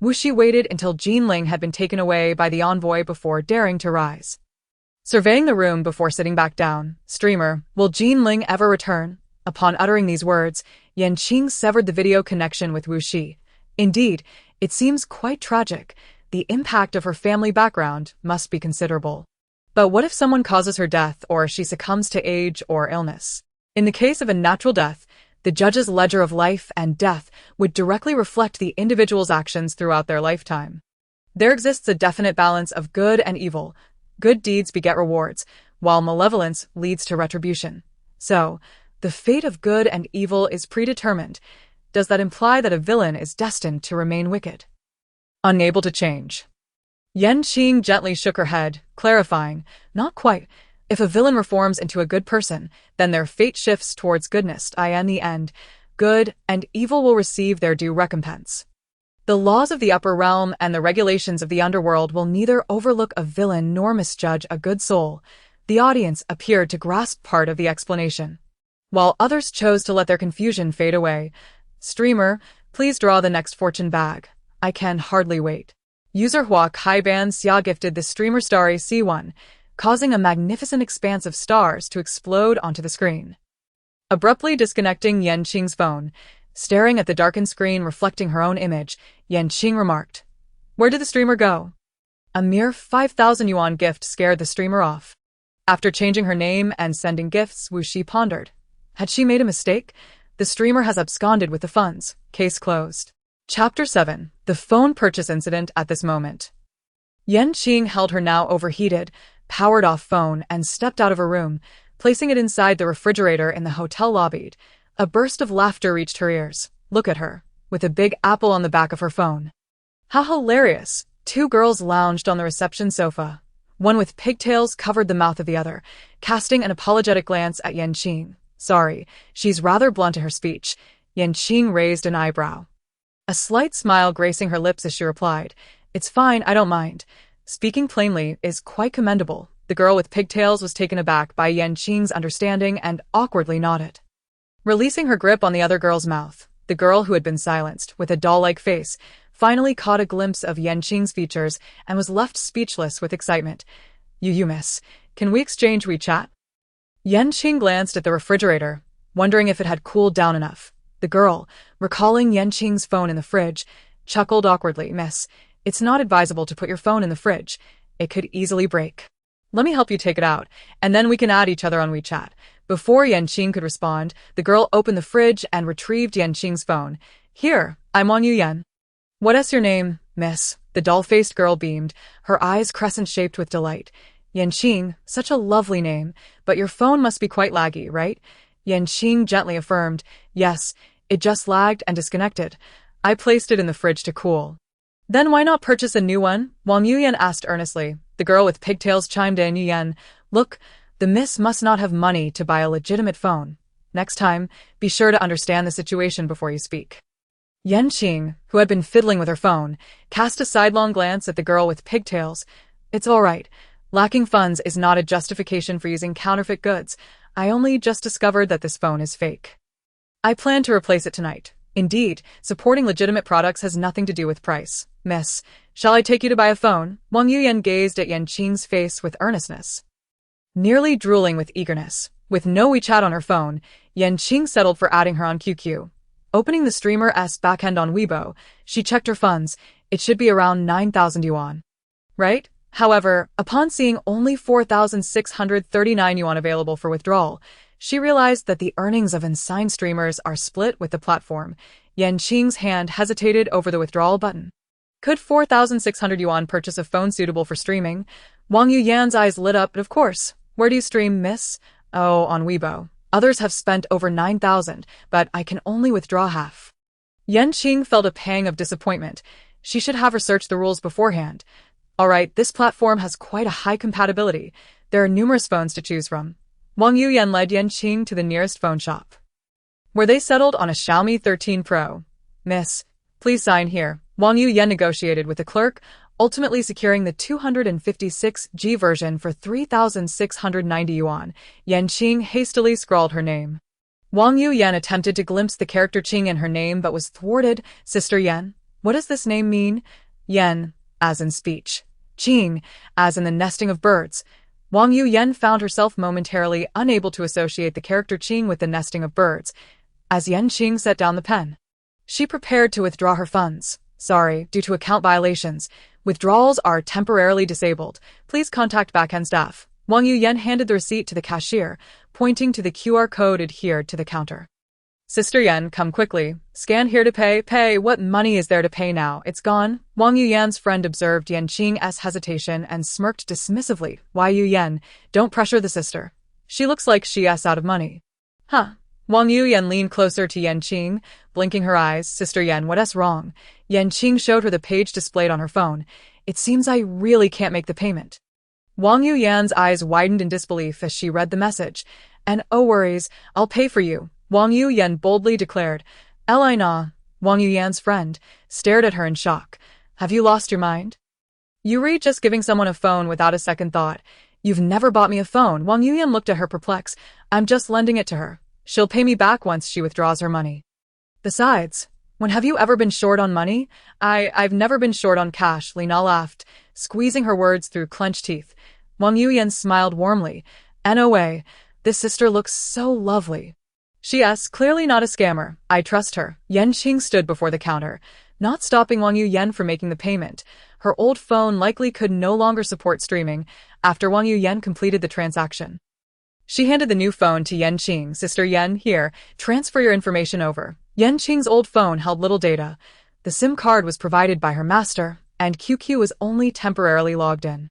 Wuxi waited until Jinling had been taken away by the envoy before daring to rise. Surveying the room before sitting back down, streamer, will Jinling ever return? Upon uttering these words, Yan Qing severed the video connection with Wuxi. Indeed, it seems quite tragic. The impact of her family background must be considerable. But what if someone causes her death or she succumbs to age or illness? In the case of a natural death, the judge's ledger of life and death would directly reflect the individual's actions throughout their lifetime. There exists a definite balance of good and evil. Good deeds beget rewards, while malevolence leads to retribution. So, the fate of good and evil is predetermined. Does that imply that a villain is destined to remain wicked? Unable to change. Yan Qing gently shook her head, clarifying, not quite. If a villain reforms into a good person, then their fate shifts towards goodness. In the end, good and evil will receive their due recompense. The laws of the upper realm and the regulations of the underworld will neither overlook a villain nor misjudge a good soul. The audience appeared to grasp part of the explanation, while others chose to let their confusion fade away. Streamer, please draw the next fortune bag. I can hardly wait. User Hua Kaiban Xia gifted the streamer starry C1, causing a magnificent expanse of stars to explode onto the screen. Abruptly disconnecting Yan Qing's phone, staring at the darkened screen reflecting her own image, Yan Qing remarked, "Where did the streamer go?" A mere 5,000 yuan gift scared the streamer off. After changing her name and sending gifts, Wuxi pondered. Had she made a mistake? The streamer has absconded with the funds. Case closed. Chapter 7. The phone purchase incident at this moment. Yan Qing held her now overheated, powered-off phone and stepped out of her room, placing it inside the refrigerator in the hotel lobby. A burst of laughter reached her ears. Look at her, with a big apple on the back of her phone. How hilarious! Two girls lounged on the reception sofa. One with pigtails covered the mouth of the other, casting an apologetic glance at Yan Qing. Sorry, she's rather blunt in her speech. Yan Qing raised an eyebrow. A slight smile gracing her lips as she replied, It's fine, I don't mind. Speaking plainly is quite commendable. The girl with pigtails was taken aback by Yan Qing's understanding and awkwardly nodded. Releasing her grip on the other girl's mouth, the girl who had been silenced, with a doll-like face, finally caught a glimpse of Yan Qing's features and was left speechless with excitement. You miss. Can we exchange WeChat? Yan Qing glanced at the refrigerator, wondering if it had cooled down enough. The girl, recalling Yan Qing's phone in the fridge, chuckled awkwardly. Miss, it's not advisable to put your phone in the fridge. It could easily break. Let me help you take it out, and then we can add each other on WeChat. Before Yan Qing could respond, the girl opened the fridge and retrieved Yan Qing's phone. Here, I'm Wang Yuyan. What's your name, miss? The doll-faced girl beamed, her eyes crescent-shaped with delight. Yan Qing, such a lovely name, but your phone must be quite laggy, right? Yan Qing gently affirmed, Yes, it just lagged and disconnected. I placed it in the fridge to cool. Then why not purchase a new one? Wang Yuyan asked earnestly. The girl with pigtails chimed in. Yuyan, look, the miss must not have money to buy a legitimate phone. Next time, be sure to understand the situation before you speak. Yan Qing, who had been fiddling with her phone, cast a sidelong glance at the girl with pigtails. It's all right. Lacking funds is not a justification for using counterfeit goods. I only just discovered that this phone is fake. I plan to replace it tonight. Indeed, supporting legitimate products has nothing to do with price. Miss, shall I take you to buy a phone? Wang Yuyan gazed at Yan Qing's face with earnestness, nearly drooling with eagerness. With no WeChat on her phone, Yan Qing settled for adding her on QQ. Opening the streamer's backend on Weibo, she checked her funds. It should be around 9,000 yuan. Right? However, upon seeing only 4,639 yuan available for withdrawal, she realized that the earnings of unsigned streamers are split with the platform. Yan Qing's hand hesitated over the withdrawal button. Could 4,600 yuan purchase a phone suitable for streaming? Wang Yuyan's eyes lit up. But of course. Where do you stream, miss? Oh, on Weibo. Others have spent over 9,000, but I can only withdraw half. Yan Qing felt a pang of disappointment. She should have researched the rules beforehand. All right, this platform has quite a high compatibility. There are numerous phones to choose from. Wang Yuyan led Yan Qing to the nearest phone shop, where they settled on a Xiaomi 13 Pro. Miss, please sign here. Wang Yuyan negotiated with the clerk, ultimately securing the 256G version for 3,690 yuan. Yan Qing hastily scrawled her name. Wang Yuyan attempted to glimpse the character Qing in her name but was thwarted. Sister Yan, what does this name mean? Yan, as in speech. Qing, as in the nesting of birds. Wang Yuyan found herself momentarily unable to associate the character Qing with the nesting of birds. As Yan Qing set down the pen, she prepared to withdraw her funds. Sorry, due to account violations, withdrawals are temporarily disabled. Please contact backend staff. Wang Yuyan handed the receipt to the cashier, pointing to the QR code adhered to the counter. Sister Yan, come quickly. Scan here to pay. Pay. What money is there to pay now? It's gone. Wang Yuyan's friend observed Yan Qing's hesitation and smirked dismissively. Why Yuyan? Don't pressure the sister. She looks like she's out of money. Huh. Wang Yuyan leaned closer to Yan Qing, blinking her eyes. Sister Yan, what's wrong? Yan Qing showed her the page displayed on her phone. It seems I really can't make the payment. Wang Yuyan's eyes widened in disbelief as she read the message. And oh worries, I'll pay for you. Wang Yuyan boldly declared. Li na. Wang Yuyan's friend stared at her in shock. Have you lost your mind? Yuri just giving someone a phone without a second thought. You've never bought me a phone. Wang Yuyan looked at her perplexed. I'm just lending it to her. She'll pay me back once she withdraws her money. Besides, when have you ever been short on money? I've never been short on cash, Lina laughed, squeezing her words through clenched teeth. Wang Yuyan smiled warmly. NOA, this sister looks so lovely. She's clearly not a scammer. I trust her. Yan Qing stood before the counter, not stopping Wang Yuyan from making the payment. Her old phone likely could no longer support streaming after Wang Yuyan completed the transaction. She handed the new phone to Yanqing. Sister Yan, here, transfer your information over. Yanqing's old phone held little data. The SIM card was provided by her master, and QQ was only temporarily logged in.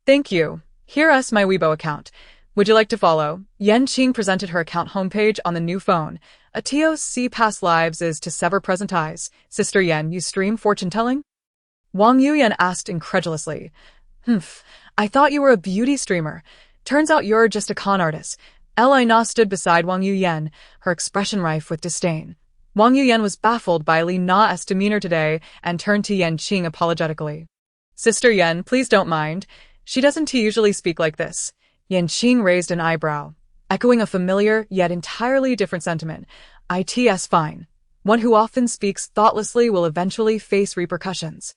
Thank you. Here's my Weibo account. Would you like to follow? Yanqing presented her account homepage on the new phone. A TOC past lives is to sever present ties. Sister Yan, you stream fortune-telling? Wang Yuyan asked incredulously. I thought you were a beauty streamer. Turns out you're just a con artist. Li Na stood beside Wang Yuyan, her expression rife with disdain. Wang Yuyan was baffled by Li Na's demeanor today and turned to Yanqing apologetically. Sister Yan, please don't mind. She doesn't usually speak like this. Yanqing raised an eyebrow, echoing a familiar yet entirely different sentiment. It's fine. One who often speaks thoughtlessly will eventually face repercussions.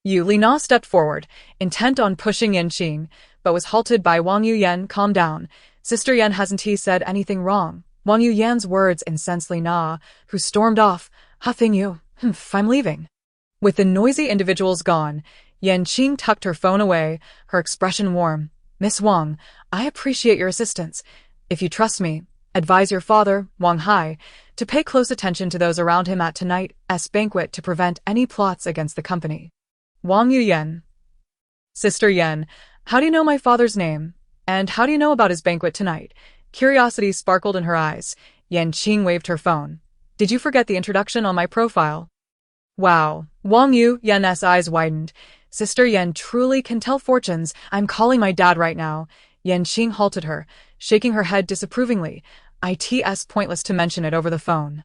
Li Na stepped forward, intent on pushing Yanqing, but was halted by Wang Yuyan. Calm down. Sister Yan, hasn't he said anything wrong? Wang Yuyan's words incensed Li Na, who stormed off, huffing you. I'm leaving. With the noisy individuals gone, Yanqing tucked her phone away, her expression warm. Miss Wang, I appreciate your assistance. If you trust me, advise your father, Wang Hai, to pay close attention to those around him at tonight's banquet to prevent any plots against the company. Wang Yuyan. Sister Yan, how do you know my father's name? And how do you know about his banquet tonight? Curiosity sparkled in her eyes. Yanqing waved her phone. Did you forget the introduction on my profile? Wow. Wang Yuyan's eyes widened. Sister Yan truly can tell fortunes. I'm calling my dad right now. Yanqing halted her, shaking her head disapprovingly. It's pointless to mention it over the phone.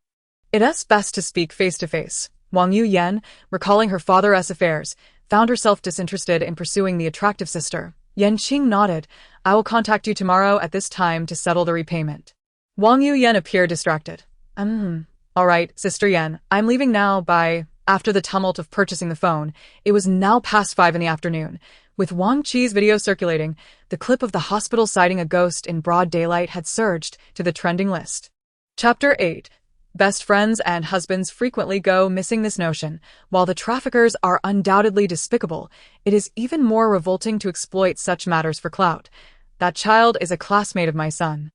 It's best to speak face to face. Wang Yuyan, recalling her father's affairs, found herself disinterested in pursuing the attractive sister. Yanqing nodded. I will contact you tomorrow at this time to settle the repayment. Wang Yuyan appeared distracted. All right, Sister Yan, I'm leaving now by... After the tumult of purchasing the phone, it was now past 5 in the afternoon. With Wang Chi's video circulating, the clip of the hospital sighting a ghost in broad daylight had surged to the trending list. Chapter 8. Best friends and husbands frequently go missing. This notion, while the traffickers are undoubtedly despicable, it is even more revolting to exploit such matters for clout. That child is a classmate of my son.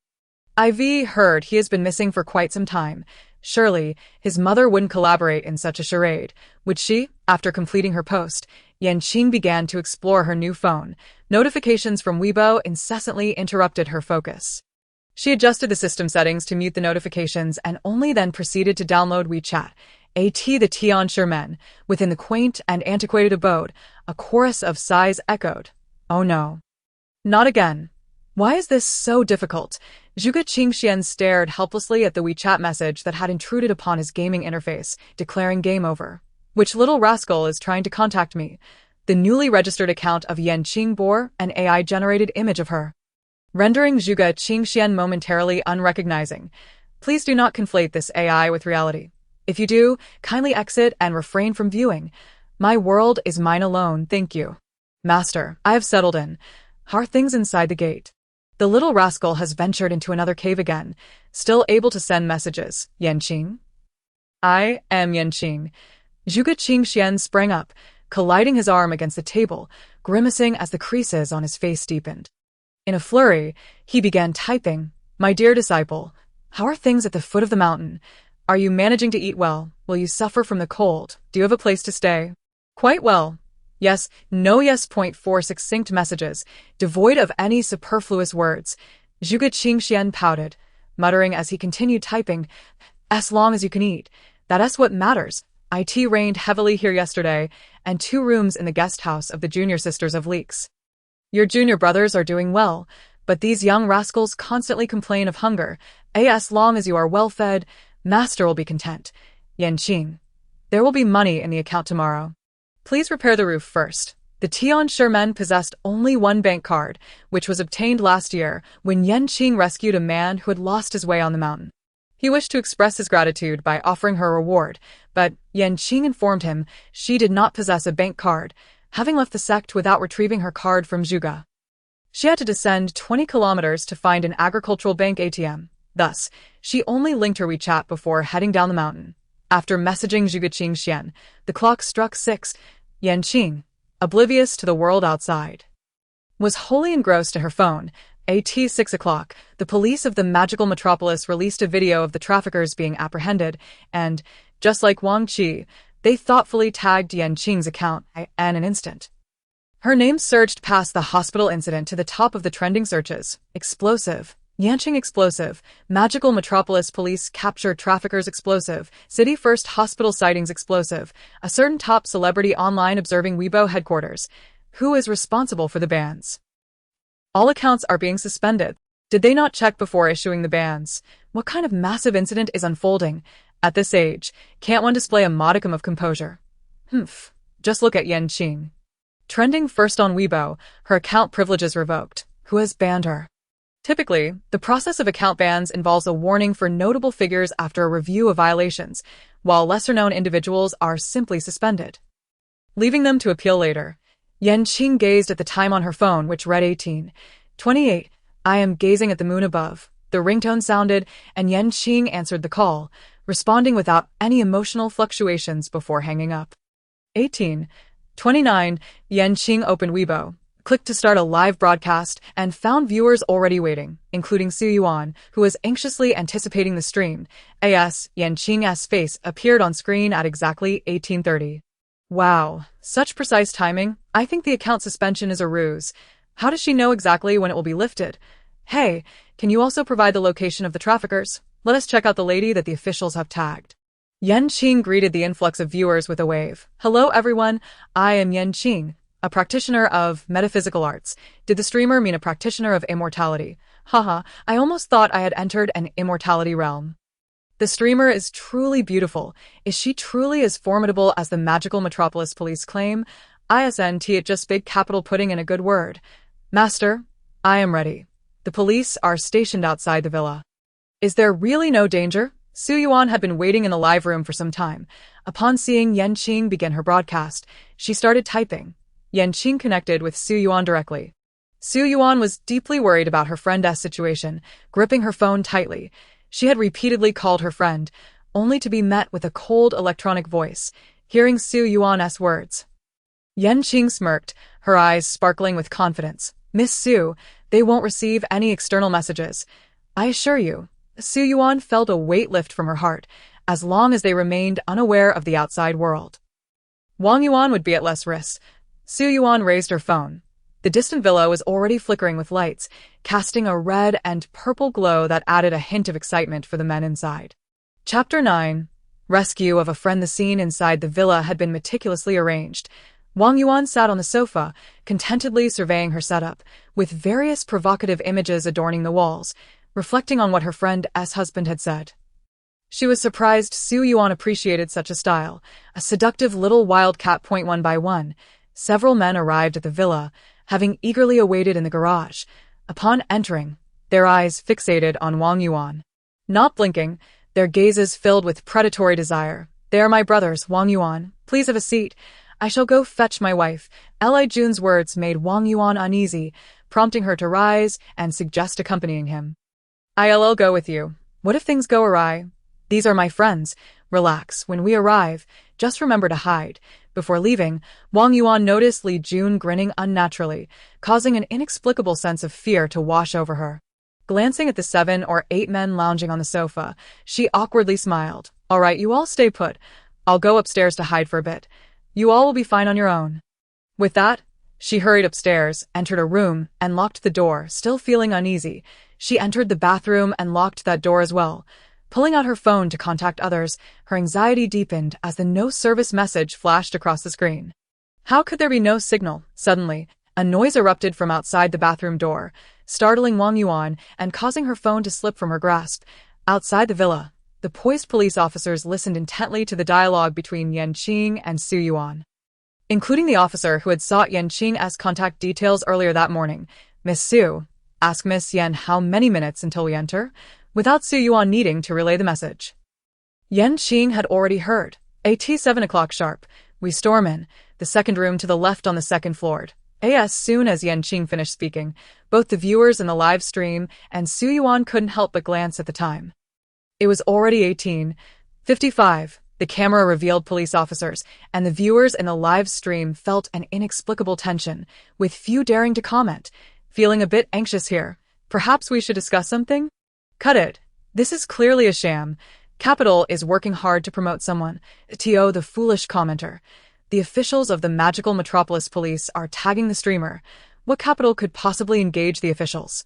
I've heard he has been missing for quite some time. Surely, his mother wouldn't collaborate in such a charade, would she? After completing her post, Yanqing began to explore her new phone. Notifications from Weibo incessantly interrupted her focus. She adjusted the system settings to mute the notifications and only then proceeded to download WeChat. The Tiananmen, within the quaint and antiquated abode, a chorus of sighs echoed. Oh no. Not again. Why is this so difficult? Zhuge Qingxian stared helplessly at the WeChat message that had intruded upon his gaming interface, declaring game over. Which little rascal is trying to contact me? The newly registered account of Yanqing bore an AI-generated image of her, rendering Zhuge Qingxian momentarily unrecognizing. Please do not conflate this AI with reality. If you do, kindly exit and refrain from viewing. My world is mine alone, thank you. Master, I have settled in. How are things inside the gate? The little rascal has ventured into another cave again, still able to send messages. Yanqing? I am Yanqing. Zhuge Qingxian sprang up, colliding his arm against the table, grimacing as the creases on his face deepened. In a flurry, he began typing. My dear disciple, how are things at the foot of the mountain? Are you managing to eat well? Will you suffer from the cold? Do you have a place to stay? Quite well. Yes, no yes. 4 succinct messages, devoid of any superfluous words. Zhuge Qingxian pouted, muttering as he continued typing, as long as you can eat. That's what matters. It rained heavily here yesterday, and 2 rooms in the guest house of the junior sisters of Leaks. Your junior brothers are doing well, but these young rascals constantly complain of hunger. As long as you are well fed, master will be content. Yanqing. There will be money in the account tomorrow. Please repair the roof first. The Tiananmen possessed only 1 bank card, which was obtained last year when Yanqing rescued a man who had lost his way on the mountain. He wished to express his gratitude by offering her a reward, but Yanqing informed him she did not possess a bank card, having left the sect without retrieving her card from Zhuge. She had to descend 20 kilometers to find an agricultural bank ATM. Thus, she only linked her WeChat before heading down the mountain. After messaging Zhuge Qingxian, the clock struck 6. Yanqing, oblivious to the world outside, was wholly engrossed in her phone. At 6 o'clock, the police of the magical metropolis released a video of the traffickers being apprehended, and, just like Wang Qi, they thoughtfully tagged Yan Qing's account in an instant. Her name surged past the hospital incident to the top of the trending searches. Explosive. Yanqing explosive. Magical metropolis police capture traffickers explosive. City first hospital sightings explosive. A certain top celebrity online observing Weibo headquarters. Who is responsible for the bans? All accounts are being suspended. Did they not check before issuing the bans? What kind of massive incident is unfolding? At this age, can't one display a modicum of composure? Just look at Yan Qing. Trending first on Weibo, her account privileges revoked. Who has banned her? Typically, the process of account bans involves a warning for notable figures after a review of violations, while lesser-known individuals are simply suspended, leaving them to appeal later. Yan Qing gazed at the time on her phone, which read 18:28. I am gazing at the moon above. The ringtone sounded, and Yan Qing answered the call, responding without any emotional fluctuations before hanging up. 18:29. Yan Qing opened Weibo, clicked to start a live broadcast, and found viewers already waiting, including Su Yuan, who was anxiously anticipating the stream. Yan Qing's face appeared on screen at exactly 18:30. Wow, such precise timing. I think the account suspension is a ruse. How does she know exactly when it will be lifted? Hey, can you also provide the location of the traffickers? Let us check out the lady that the officials have tagged. Yan Qing greeted the influx of viewers with a wave. Hello everyone, I am Yan Qing, a practitioner of metaphysical arts. Did the streamer mean a practitioner of immortality? Haha, I almost thought I had entered an immortality realm. The streamer is truly beautiful. Is she truly as formidable as the magical metropolis police claim? ISNT, it just big capital putting in a good word. Master, I am ready. The police are stationed outside the villa. Is there really no danger? Su Yuan had been waiting in the live room for some time. Upon seeing Yan Qing begin her broadcast, she started typing. Yan Qing connected with Su Yuan directly. Su Yuan was deeply worried about her friend's situation, gripping her phone tightly. She had repeatedly called her friend, only to be met with a cold electronic voice, hearing Su Yuan's words. Yan Qing smirked, her eyes sparkling with confidence. Miss Su, they won't receive any external messages. I assure you. Su Yuan felt a weight lift from her heart, as long as they remained unaware of the outside world. Wang Yuan would be at less risk. Su Yuan raised her phone. The distant villa was already flickering with lights, casting a red and purple glow that added a hint of excitement for the men inside. Chapter 9. Rescue of a friend. The scene inside the villa had been meticulously arranged. Wang Yuan sat on the sofa, contentedly surveying her setup, with various provocative images adorning the walls, reflecting on what her friend's husband had said. She was surprised Su Yuan appreciated such a style, a seductive little wildcat. One by one, several men arrived at the villa, having eagerly awaited in the garage. Upon entering, their eyes fixated on Wang Yuan. Not blinking, their gazes filled with predatory desire. They are my brothers, Wang Yuan. Please have a seat. I shall go fetch my wife. Li Jun's words made Wang Yuan uneasy, prompting her to rise and suggest accompanying him. I'll go with you. What if things go awry? These are my friends. Relax. When we arrive, just remember to hide. Before leaving, Wang Yuan noticed Li Jun grinning unnaturally, causing an inexplicable sense of fear to wash over her. Glancing at the 7 or 8 men lounging on the sofa, she awkwardly smiled. All right, you all stay put. I'll go upstairs to hide for a bit. You all will be fine on your own. With that, she hurried upstairs, entered a room, and locked the door. Still feeling uneasy, she entered the bathroom and locked that door as well. Pulling out her phone to contact others, her anxiety deepened as the no-service message flashed across the screen. How could there be no signal? Suddenly, a noise erupted from outside the bathroom door, startling Wang Yuan and causing her phone to slip from her grasp. Outside the villa, the poised police officers listened intently to the dialogue between Yan Qing and Su Yuan, including the officer who had sought Yan Qing's contact details earlier that morning. Miss Su, ask Miss Yan how many minutes until we enter, without Su Yuan needing to relay the message. Yan Qing had already heard. At 7 o'clock sharp, we storm in, the second room to the left on the second floor. As soon as Yan Qing finished speaking, both the viewers in the live stream and Su Yuan couldn't help but glance at the time. It was already 18:55. The camera revealed police officers, and the viewers in the live stream felt an inexplicable tension, with few daring to comment. Feeling a bit anxious here. Perhaps we should discuss something? Cut it. This is clearly a sham. Capital is working hard to promote someone. T.O. the foolish commenter. The officials of the magical metropolis police are tagging the streamer. What capital could possibly engage the officials?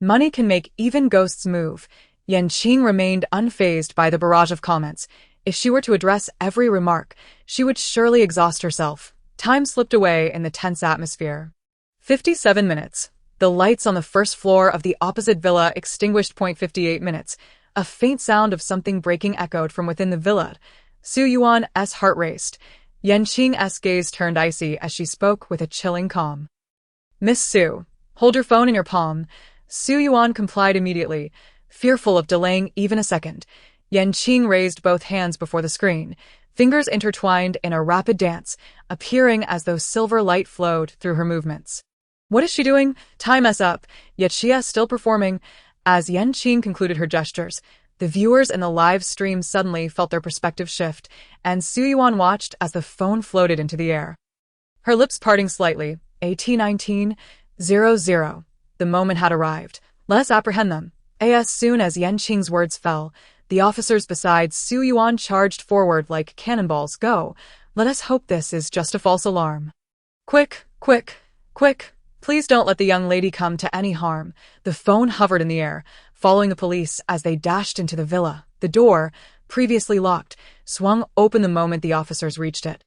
Money can make even ghosts move. Qing remained unfazed by the barrage of comments. If she were to address every remark, she would surely exhaust herself. Time slipped away in the tense atmosphere. 57 minutes. The lights on the first floor of the opposite villa extinguished. 58 minutes. A faint sound of something breaking echoed from within the villa. Su Yuan's heart raced. Qing's gaze turned icy as she spoke with a chilling calm. Miss Su, hold your phone in your palm. Su Yuan complied immediately, fearful of delaying even a second. Qing raised both hands before the screen, fingers intertwined in a rapid dance, appearing as though silver light flowed through her movements. What is she doing? Time mess up, yet she is still performing. As Qing concluded her gestures, the viewers in the live stream suddenly felt their perspective shift, and Su Yuan watched as the phone floated into the air. Her lips parting slightly. AT-1900. The moment had arrived. Let us apprehend them. As soon as Qing's words fell, the officers beside Su Yuan charged forward like cannonballs. Go. Let us hope this is just a false alarm. Quick, quick, quick. Please don't let the young lady come to any harm. The phone hovered in the air, following the police as they dashed into the villa. The door, previously locked, swung open the moment the officers reached it.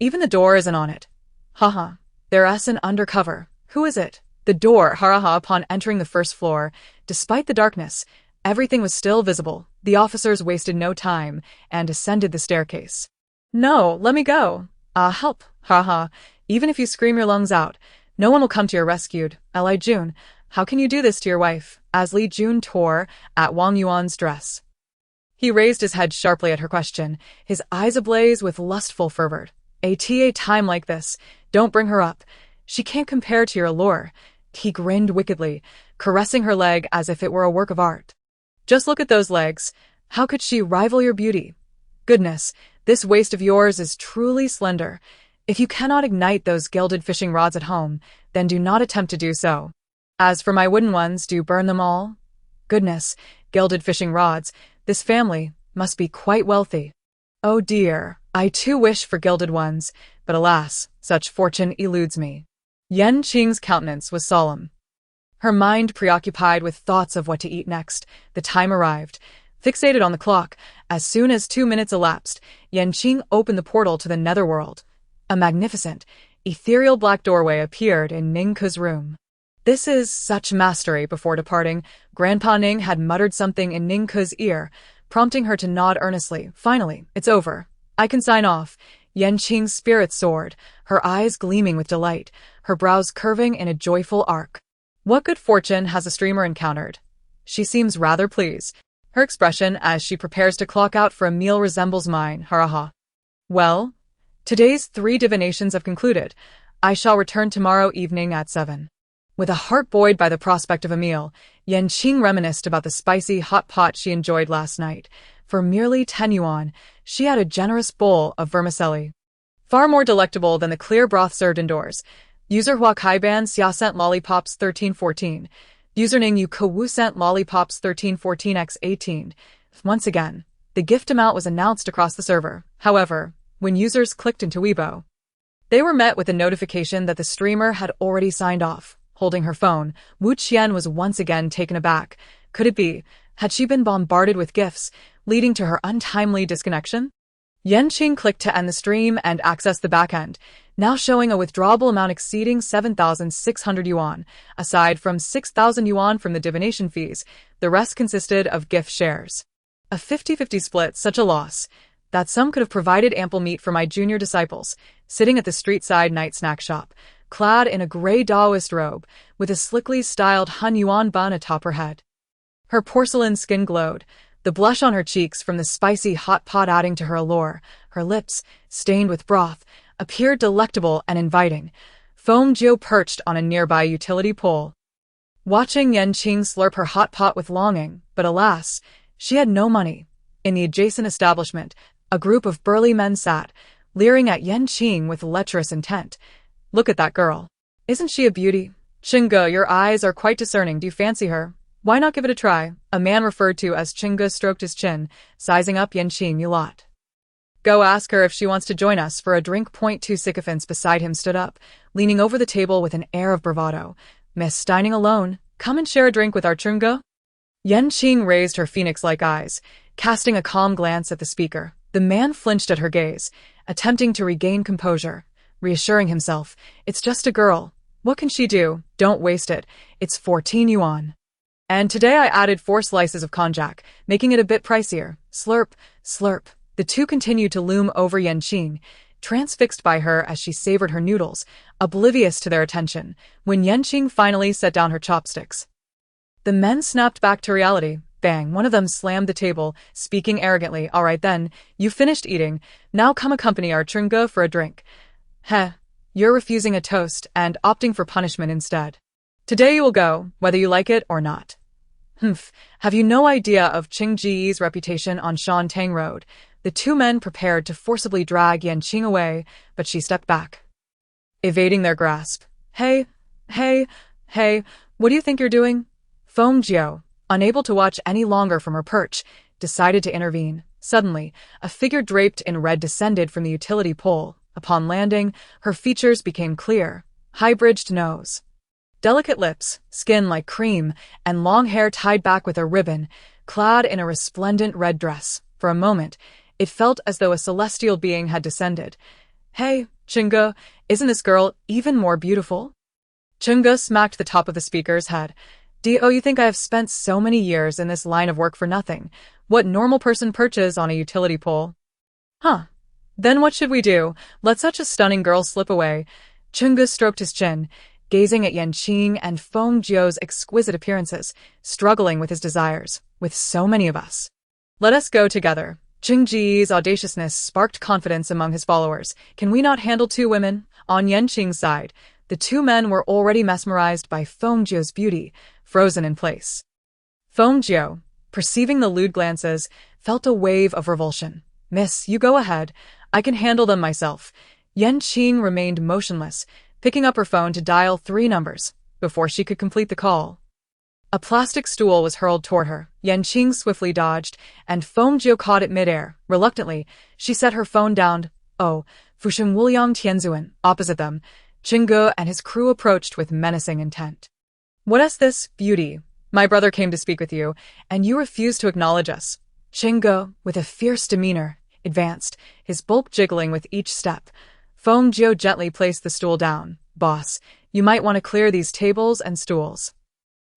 Even the door isn't on it. Haha. There's an undercover. Who is it? The door, haraha. Upon entering the first floor, despite the darkness, everything was still visible. The officers wasted no time and ascended the staircase. No, let me go. Help. Haha. Even if you scream your lungs out, no one will come to your rescue. Li Jun, how can you do this to your wife? As Li Jun tore at Wang Yuan's dress. He raised his head sharply at her question, his eyes ablaze with lustful fervor. At a time like this, don't bring her up. She can't compare to your allure. He grinned wickedly, caressing her leg as if it were a work of art. Just look at those legs. How could she rival your beauty? Goodness, this waist of yours is truly slender. If you cannot ignite those gilded fishing rods at home, then do not attempt to do so. As for my wooden ones, do you burn them all? Goodness, gilded fishing rods, this family must be quite wealthy. Oh dear, I too wish for gilded ones, but alas, such fortune eludes me. Qing's countenance was solemn. Her mind preoccupied with thoughts of what to eat next. The time arrived. Fixated on the clock, as soon as 2 minutes elapsed, Qing opened the portal to the netherworld. A magnificent, ethereal black doorway appeared in Ningke's room. This is such mastery. Before departing, Grandpa Ning had muttered something in Ningke's ear, prompting her to nod earnestly. Finally, it's over. I can sign off. Qing's spirit soared, her eyes gleaming with delight, her brows curving in a joyful arc. What good fortune has the streamer encountered? She seems rather pleased. Her expression as she prepares to clock out for a meal resembles mine. Haraha. Well, today's 3 divinations have concluded. I shall return tomorrow evening at 7. With a heart buoyed by the prospect of a meal, Qing reminisced about the spicy hot pot she enjoyed last night. For merely 10 yuan, she had a generous bowl of vermicelli. Far more delectable than the clear broth served indoors. User Hua Kaiban Xiascent Lollipops 1314. Username Yu Kawuscent Lollipops 1314x18. Once again, the gift amount was announced across the server. However, when users clicked into Weibo, they were met with a notification that the streamer had already signed off. Holding her phone, Wu Qian was once again taken aback. Could it be? Had she been bombarded with gifts, leading to her untimely disconnection? Qing clicked to end the stream and access the backend, now showing a withdrawable amount exceeding 7,600 yuan. Aside from 6,000 yuan from the divination fees, the rest consisted of gift shares. A 50-50 split, such a loss. That sum could have provided ample meat for my junior disciples, sitting at the street-side night snack shop, clad in a gray Taoist robe, with a slickly styled Han Yuan bun atop her head. Her porcelain skin glowed, the blush on her cheeks from the spicy hot pot adding to her allure. Her lips, stained with broth, appeared delectable and inviting. Foam Geo perched on a nearby utility pole, watching Qing slurp her hot pot with longing, but alas, she had no money. In the adjacent establishment, a group of burly men sat, leering at Qing with lecherous intent. Look at that girl. Isn't she a beauty? Qingge, your eyes are quite discerning. Do you fancy her? Why not give it a try? A man referred to as Qingge stroked his chin, sizing up Yanqing a lot. Go ask her if she wants to join us for a drink. Two sycophants beside him stood up, leaning over the table with an air of bravado. Miss, dining alone, come and share a drink with our Qingge? Yanqing raised her phoenix-like eyes, casting a calm glance at the speaker. The man flinched at her gaze, attempting to regain composure, reassuring himself, it's just a girl. What can she do? Don't waste it. It's 14 yuan. And today I added 4 slices of konjac, making it a bit pricier. Slurp, slurp. The two continued to loom over Yanqing, transfixed by her as she savored her noodles, oblivious to their attention, when Yanqing finally set down her chopsticks. The men snapped back to reality. Bang, one of them slammed the table, speaking arrogantly, all right then, you finished eating, now come accompany our Qingge for a drink. Heh, you're refusing a toast and opting for punishment instead. Today you will go, whether you like it or not. Humph, have you no idea of Qingji's reputation on Shantang Road? The two men prepared to forcibly drag Yanqing away, but she stepped back, evading their grasp. Hey, what do you think you're doing? Feng Jiao, unable to watch any longer from her perch, decided to intervene. Suddenly, a figure draped in red descended from the utility pole. Upon landing, her features became clear. High-bridged nose, delicate lips, skin like cream, and long hair tied back with a ribbon, clad in a resplendent red dress. For a moment, it felt as though a celestial being had descended. Hey, Qingge, isn't this girl even more beautiful? Qingge smacked the top of the speaker's head. Do you think I have spent so many years in this line of work for nothing? What normal person perches on a utility pole? Huh. Then what should we do? Let such a stunning girl slip away. Qingge stroked his chin, gazing at Yanqing and Feng Jiao's exquisite appearances, struggling with his desires. With so many of us, let us go together. Qingji's audaciousness sparked confidence among his followers. Can we not handle 2 women? On Yanqing's side, the 2 men were already mesmerized by Feng Jiao's beauty, frozen in place. Feng Jiao, perceiving the lewd glances, felt a wave of revulsion. Miss, you go ahead. I can handle them myself. Yanqing remained motionless, picking up her phone to dial 3 numbers before she could complete the call. A plastic stool was hurled toward her. Yanqing swiftly dodged, and Feng Jiao caught it midair. Reluctantly, she set her phone down. Oh, Fusheng Wuliang Tianzuan. Opposite them, Qingge and his crew approached with menacing intent. What is this, beauty? My brother came to speak with you, and you refuse to acknowledge us. Qingge, with a fierce demeanor, advanced, his bulk jiggling with each step. Feng Jiao gently placed the stool down. Boss, you might want to clear these tables and stools.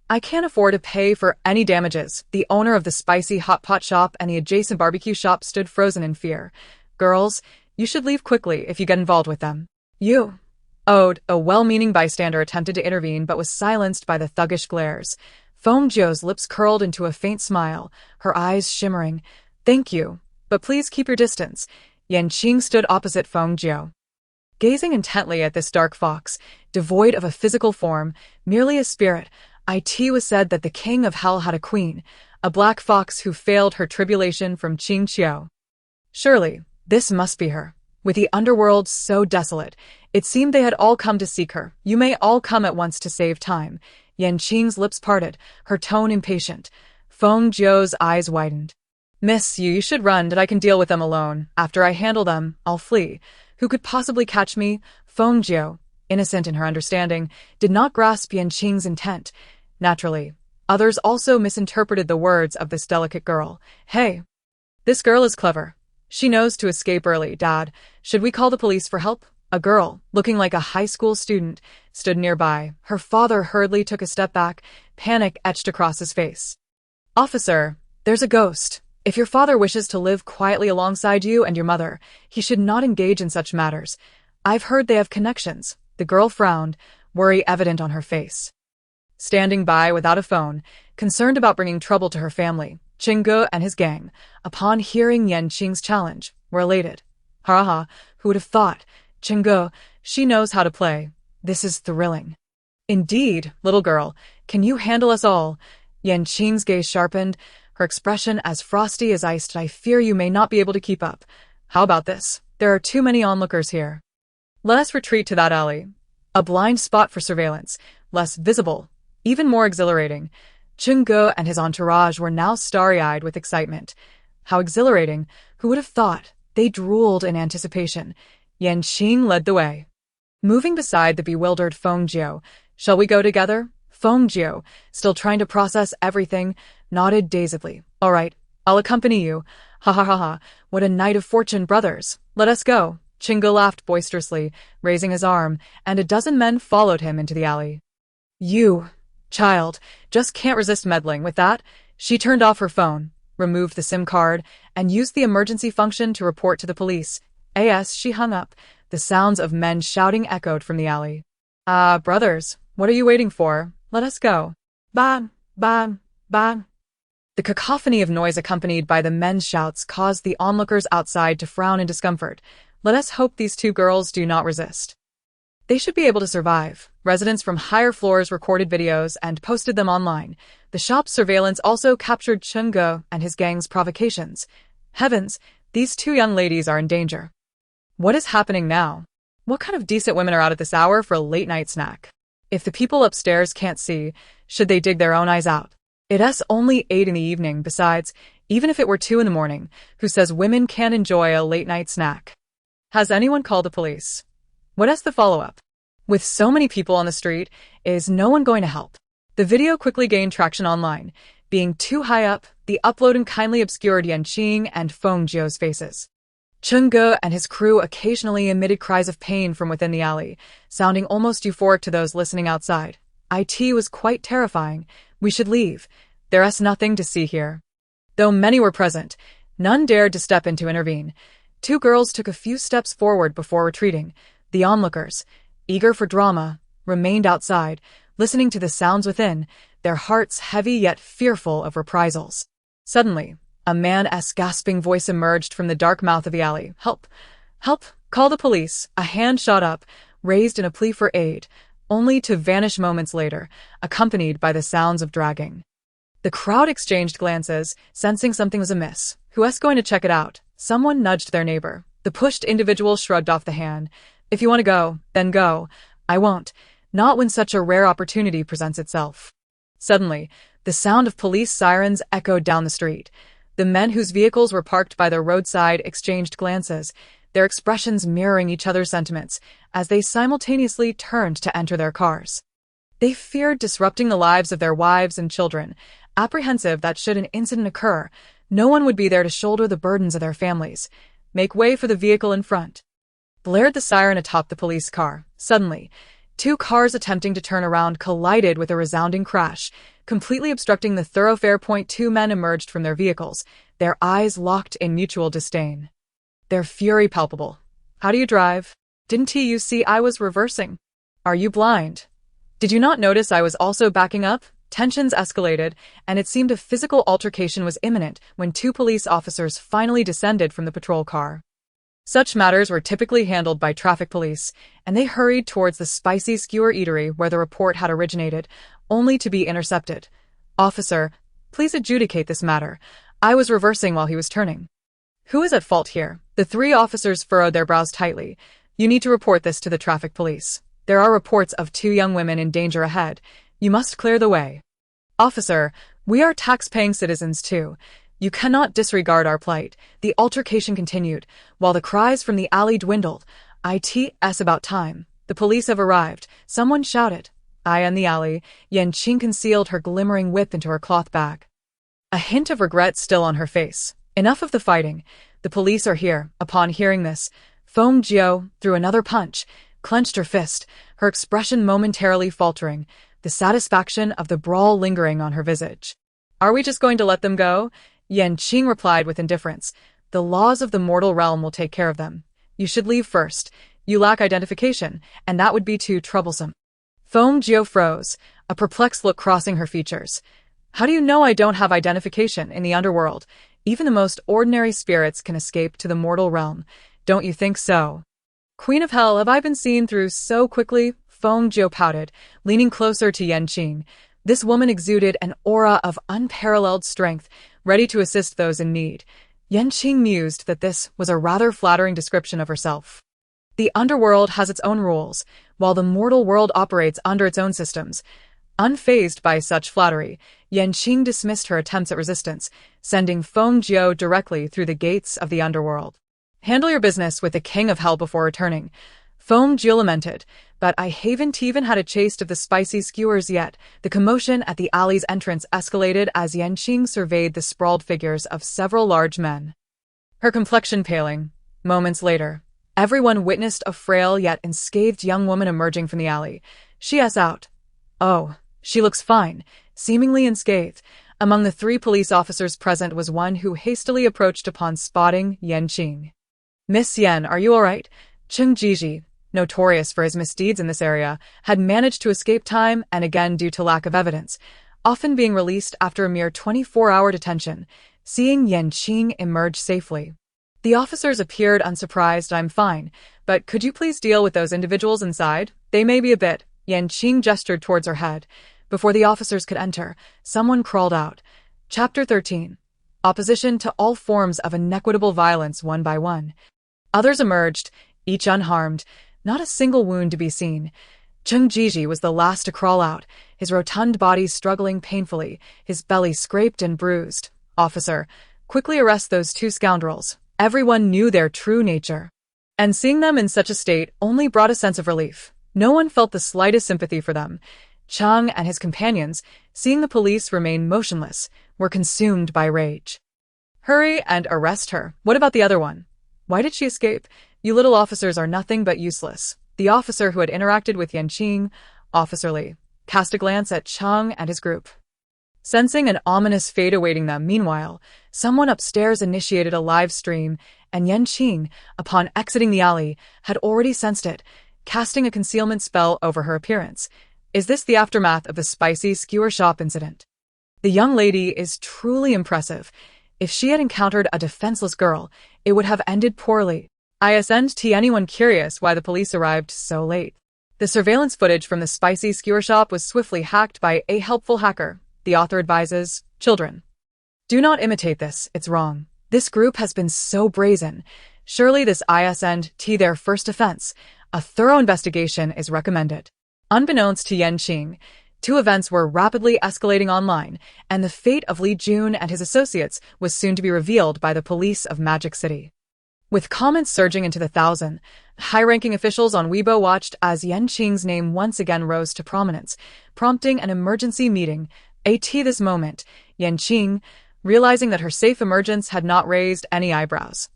I can't afford to pay for any damages. The owner of the spicy hot pot shop and the adjacent barbecue shop stood frozen in fear. Girls, you should leave quickly if you get involved with them. You. Ode, a well-meaning bystander attempted to intervene but was silenced by the thuggish glares. Feng Jiao's lips curled into a faint smile, her eyes shimmering. Thank you, but please keep your distance. Yanqing stood opposite Feng Jiao, gazing intently at this dark fox, devoid of a physical form, merely a spirit. It was said that the king of hell had a queen, a black fox who failed her tribulation from Qing Qiao. Surely, this must be her. With the underworld so desolate, it seemed they had all come to seek her. You may all come at once to save time. Yanqing's lips parted, her tone impatient. Feng Jiao's eyes widened. Miss, you should run, that I can deal with them alone. After I handle them, I'll flee. Who could possibly catch me? Feng Jiao, innocent in her understanding, did not grasp Yanqing's intent. Naturally, others also misinterpreted the words of this delicate girl. Hey, this girl is clever. She knows to escape early. Dad, should we call the police for help? A girl, looking like a high school student, stood nearby. Her father hurriedly took a step back, panic etched across his face. Officer, there's a ghost. If your father wishes to live quietly alongside you and your mother, he should not engage in such matters. I've heard they have connections. The girl frowned, worry evident on her face. Standing by without a phone, concerned about bringing trouble to her family, Qingge and his gang, upon hearing Yanqing's challenge, were elated. Ha, who would have thought? Qingge, she knows how to play. This is thrilling. Indeed, little girl, can you handle us all? Yanqing's gaze sharpened, her expression as frosty as ice. I fear you may not be able to keep up. How about this? There are too many onlookers here. Let us retreat to that alley. A blind spot for surveillance. less visible, even more exhilarating. Qing and his entourage were now starry-eyed with excitement. How exhilarating! Who would have thought? They drooled in anticipation. Qing led the way, moving beside the bewildered Feng. Shall we go together? Feng, still trying to process everything, nodded dazedly. All right, I'll accompany you. Ha ha ha ha, what a night of fortune, brothers. Let us go. Qing laughed boisterously, raising his arm, and a dozen men followed him into the alley. You, child, just can't resist meddling with that. She turned off her phone, removed the SIM card, and used the emergency function to report to the police. As she hung up, the sounds of men shouting echoed from the alley. Brothers, what are you waiting for? Let us go. Bang, bang, bang. The cacophony of noise accompanied by the men's shouts caused the onlookers outside to frown in discomfort. Let us hope these two girls do not resist. They should be able to survive. Residents from higher floors recorded videos and posted them online. The shop's surveillance also captured Qing and his gang's provocations. Heavens, these two young ladies are in danger. What is happening now? What kind of decent women are out at this hour for a late-night snack? If the people upstairs can't see, should they dig their own eyes out? It's only 8 in the evening. Besides, even if it were 2 in the morning, who says women can't enjoy a late-night snack? Has anyone called the police? What is the follow-up? With so many people on the street, is no one going to help? The video quickly gained traction online. Being too high up, the upload kindly obscured Qing and Feng's faces. Qing and his crew occasionally emitted cries of pain from within the alley, sounding almost euphoric to those listening outside. It was quite terrifying. We should leave. There's nothing to see here. Though many were present, none dared to step in to intervene. 2 girls took a few steps forward before retreating. The onlookers, eager for drama, remained outside, listening to the sounds within, their hearts heavy yet fearful of reprisals. Suddenly, a man's gasping voice emerged from the dark mouth of the alley. Help! Help! Call the police! A hand shot up, raised in a plea for aid, only to vanish moments later, accompanied by the sounds of dragging. The crowd exchanged glances, sensing something was amiss. Who's going to check it out? Someone nudged their neighbor. The pushed individual shrugged off the hand. If you want to go, then go. I won't. Not when such a rare opportunity presents itself. Suddenly, the sound of police sirens echoed down the street. The men whose vehicles were parked by the roadside exchanged glances, their expressions mirroring each other's sentiments, as they simultaneously turned to enter their cars. They feared disrupting the lives of their wives and children, apprehensive that should an incident occur, no one would be there to shoulder the burdens of their families. Make way for the vehicle in front. Blared the siren atop the police car. Suddenly, 2 cars attempting to turn around collided with a resounding crash, completely obstructing the thoroughfare. 2 men emerged from their vehicles, their eyes locked in mutual disdain. Their fury palpable. How do you drive? Didn't you see I was reversing? Are you blind? Did you not notice I was also backing up? Tensions escalated, and it seemed a physical altercation was imminent when 2 police officers finally descended from the patrol car. Such matters were typically handled by traffic police, and they hurried towards the spicy skewer eatery where the report had originated, only to be intercepted. Officer, please adjudicate this matter. I was reversing while he was turning. Who is at fault here? The 3 officers furrowed their brows tightly. You need to report this to the traffic police. There are reports of 2 young women in danger ahead. You must clear the way. Officer, we are tax-paying citizens too. You cannot disregard our plight. The altercation continued, while the cries from the alley dwindled. It's about time. The police have arrived. Someone shouted. In the alley, Qing concealed her glimmering whip into her cloth bag. A hint of regret still on her face. Enough of the fighting. The police are here. Upon hearing this, Feng threw another punch, clenched her fist, her expression momentarily faltering, the satisfaction of the brawl lingering on her visage. Are we just going to let them go? Qing replied with indifference. The laws of the mortal realm will take care of them. You should leave first. You lack identification, and that would be too troublesome. Feng froze, a perplexed look crossing her features. How do you know I don't have identification in the underworld? Even the most ordinary spirits can escape to the mortal realm. Don't you think so? Queen of Hell, have I been seen through so quickly? Feng pouted, leaning closer to Qing. This woman exuded an aura of unparalleled strength, ready to assist those in need. Qing mused that this was a rather flattering description of herself. The underworld has its own rules, while the mortal world operates under its own systems. Unfazed by such flattery, Qing dismissed her attempts at resistance, sending Feng Jiu directly through the gates of the underworld. "Handle your business with the king of hell before returning," Feng Jiu lamented, but I haven't even had a taste of the spicy skewers yet. The commotion at the alley's entrance escalated as Qing surveyed the sprawled figures of several large men. Her complexion paling. Moments later, everyone witnessed a frail yet unscathed young woman emerging from the alley. She asked out, "Oh, she looks fine," seemingly unscathed. Among the 3 police officers present was one who hastily approached upon spotting Qing. "Miss Yen, are you all right?" Qing Jiji, notorious for his misdeeds in this area, had managed to escape time and again due to lack of evidence, often being released after a mere 24-hour detention. Seeing Qing emerge safely, the officers appeared unsurprised. "I'm fine, but could you please deal with those individuals inside? They may be a bit..." Qing gestured towards her head. Before the officers could enter, someone crawled out. Chapter 13. Opposition to all forms of inequitable violence one by one. Others emerged, each unharmed, not a single wound to be seen. Qing Jiji was the last to crawl out, his rotund body struggling painfully, his belly scraped and bruised. "Officer, quickly arrest those 2 scoundrels." Everyone knew their true nature, and seeing them in such a state only brought a sense of relief. No one felt the slightest sympathy for them. Chang and his companions, seeing the police remain motionless, were consumed by rage. "Hurry and arrest her. What about the other one? Why did she escape? You little officers are nothing but useless." The officer who had interacted with Qing, Officer Li, cast a glance at Chang and his group. Sensing an ominous fate awaiting them, meanwhile, someone upstairs initiated a live stream, and Qing, upon exiting the alley, had already sensed it, casting a concealment spell over her appearance. Is this the aftermath of the spicy skewer shop incident? The young lady is truly impressive. If she had encountered a defenseless girl, it would have ended poorly. Isn't anyone curious why the police arrived so late? The surveillance footage from the spicy skewer shop was swiftly hacked by a helpful hacker. The author advises, children, do not imitate this, it's wrong. This group has been so brazen. Surely this isn't their first offense. A thorough investigation is recommended. Unbeknownst to Qing, 2 events were rapidly escalating online, and the fate of Li Jun and his associates was soon to be revealed by the police of Magic City. With comments surging into the 1,000, high-ranking officials on Weibo watched as Qing's name once again rose to prominence, prompting an emergency meeting. At this moment, Qing, realizing that her safe emergence had not raised any eyebrows,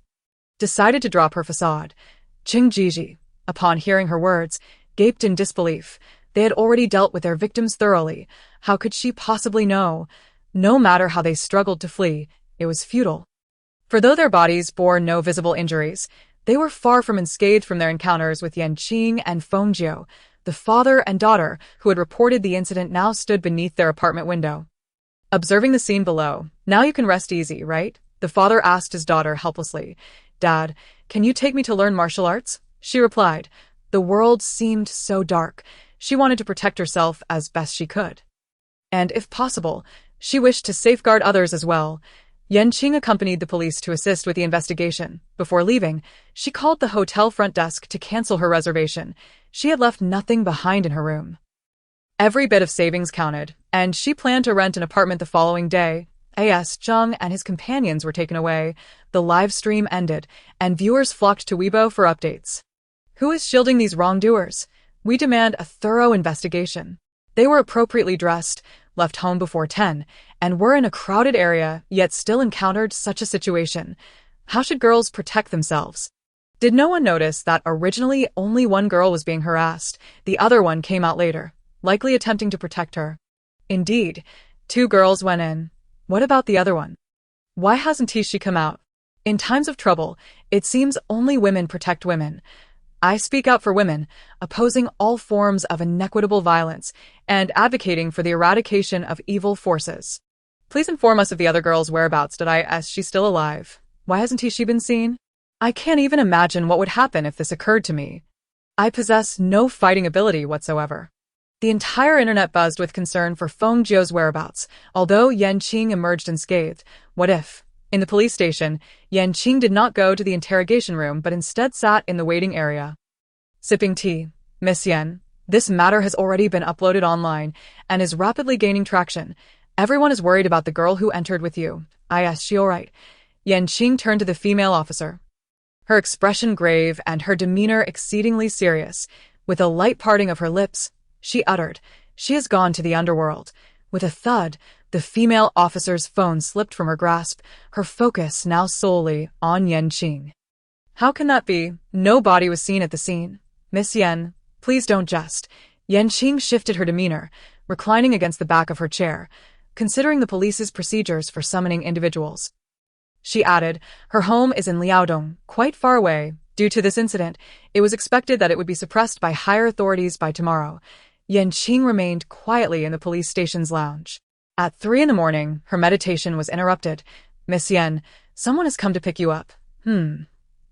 decided to drop her facade. Qing Jiji, upon hearing her words, gaped in disbelief. They had already dealt with their victims thoroughly. How could she possibly know? No matter how they struggled to flee, it was futile. For though their bodies bore no visible injuries, they were far from unscathed from their encounters with Qing and Feng Jiu. The father and daughter who had reported the incident now stood beneath their apartment window, observing the scene below. "Now you can rest easy, right?" the father asked his daughter helplessly. "Dad, can you take me to learn martial arts?" she replied. The world seemed so dark. She wanted to protect herself as best she could. And if possible, she wished to safeguard others as well. Qing accompanied the police to assist with the investigation. Before leaving, she called the hotel front desk to cancel her reservation. She had left nothing behind in her room. Every bit of savings counted, and she planned to rent an apartment the following day. As Zhang and his companions were taken away, the live stream ended, and viewers flocked to Weibo for updates. Who is shielding these wrongdoers? We demand a thorough investigation. They were appropriately dressed, left home before 10, and were in a crowded area, yet still encountered such a situation. How should girls protect themselves? Did no one notice that originally only one girl was being harassed? The other one came out later, likely attempting to protect her. Indeed, 2 girls went in. What about the other one? Why hasn't she come out? In times of trouble, it seems only women protect women. I speak out for women, opposing all forms of inequitable violence and advocating for the eradication of evil forces. Please inform us of the other girl's whereabouts. Is she still alive? Why hasn't she been seen? I can't even imagine what would happen if this occurred to me. I possess no fighting ability whatsoever. The entire internet buzzed with concern for Feng Jiu's whereabouts, although Qing emerged unscathed. What if? In the police station, Qing did not go to the interrogation room but instead sat in the waiting area. Sipping tea. Miss Yen, this matter has already been uploaded online and is rapidly gaining traction. Everyone is worried about the girl who entered with you. Is she alright? Yen Qing turned to the female officer, her expression grave and her demeanor exceedingly serious. With a light parting of her lips, she uttered, "She has gone to the underworld." With a thud, the female officer's phone slipped from her grasp, her focus now solely on Yen Qing. How can that be? No body was seen at the scene. Miss Yen, please don't jest. Yen Qing shifted her demeanor, reclining against the back of her chair, considering the police's procedures for summoning individuals. She added, her home is in Liaodong, quite far away. Due to this incident, it was expected that it would be suppressed by higher authorities by tomorrow. Yen Qing remained quietly in the police station's lounge. At 3 a.m, her meditation was interrupted. Miss Yen, someone has come to pick you up.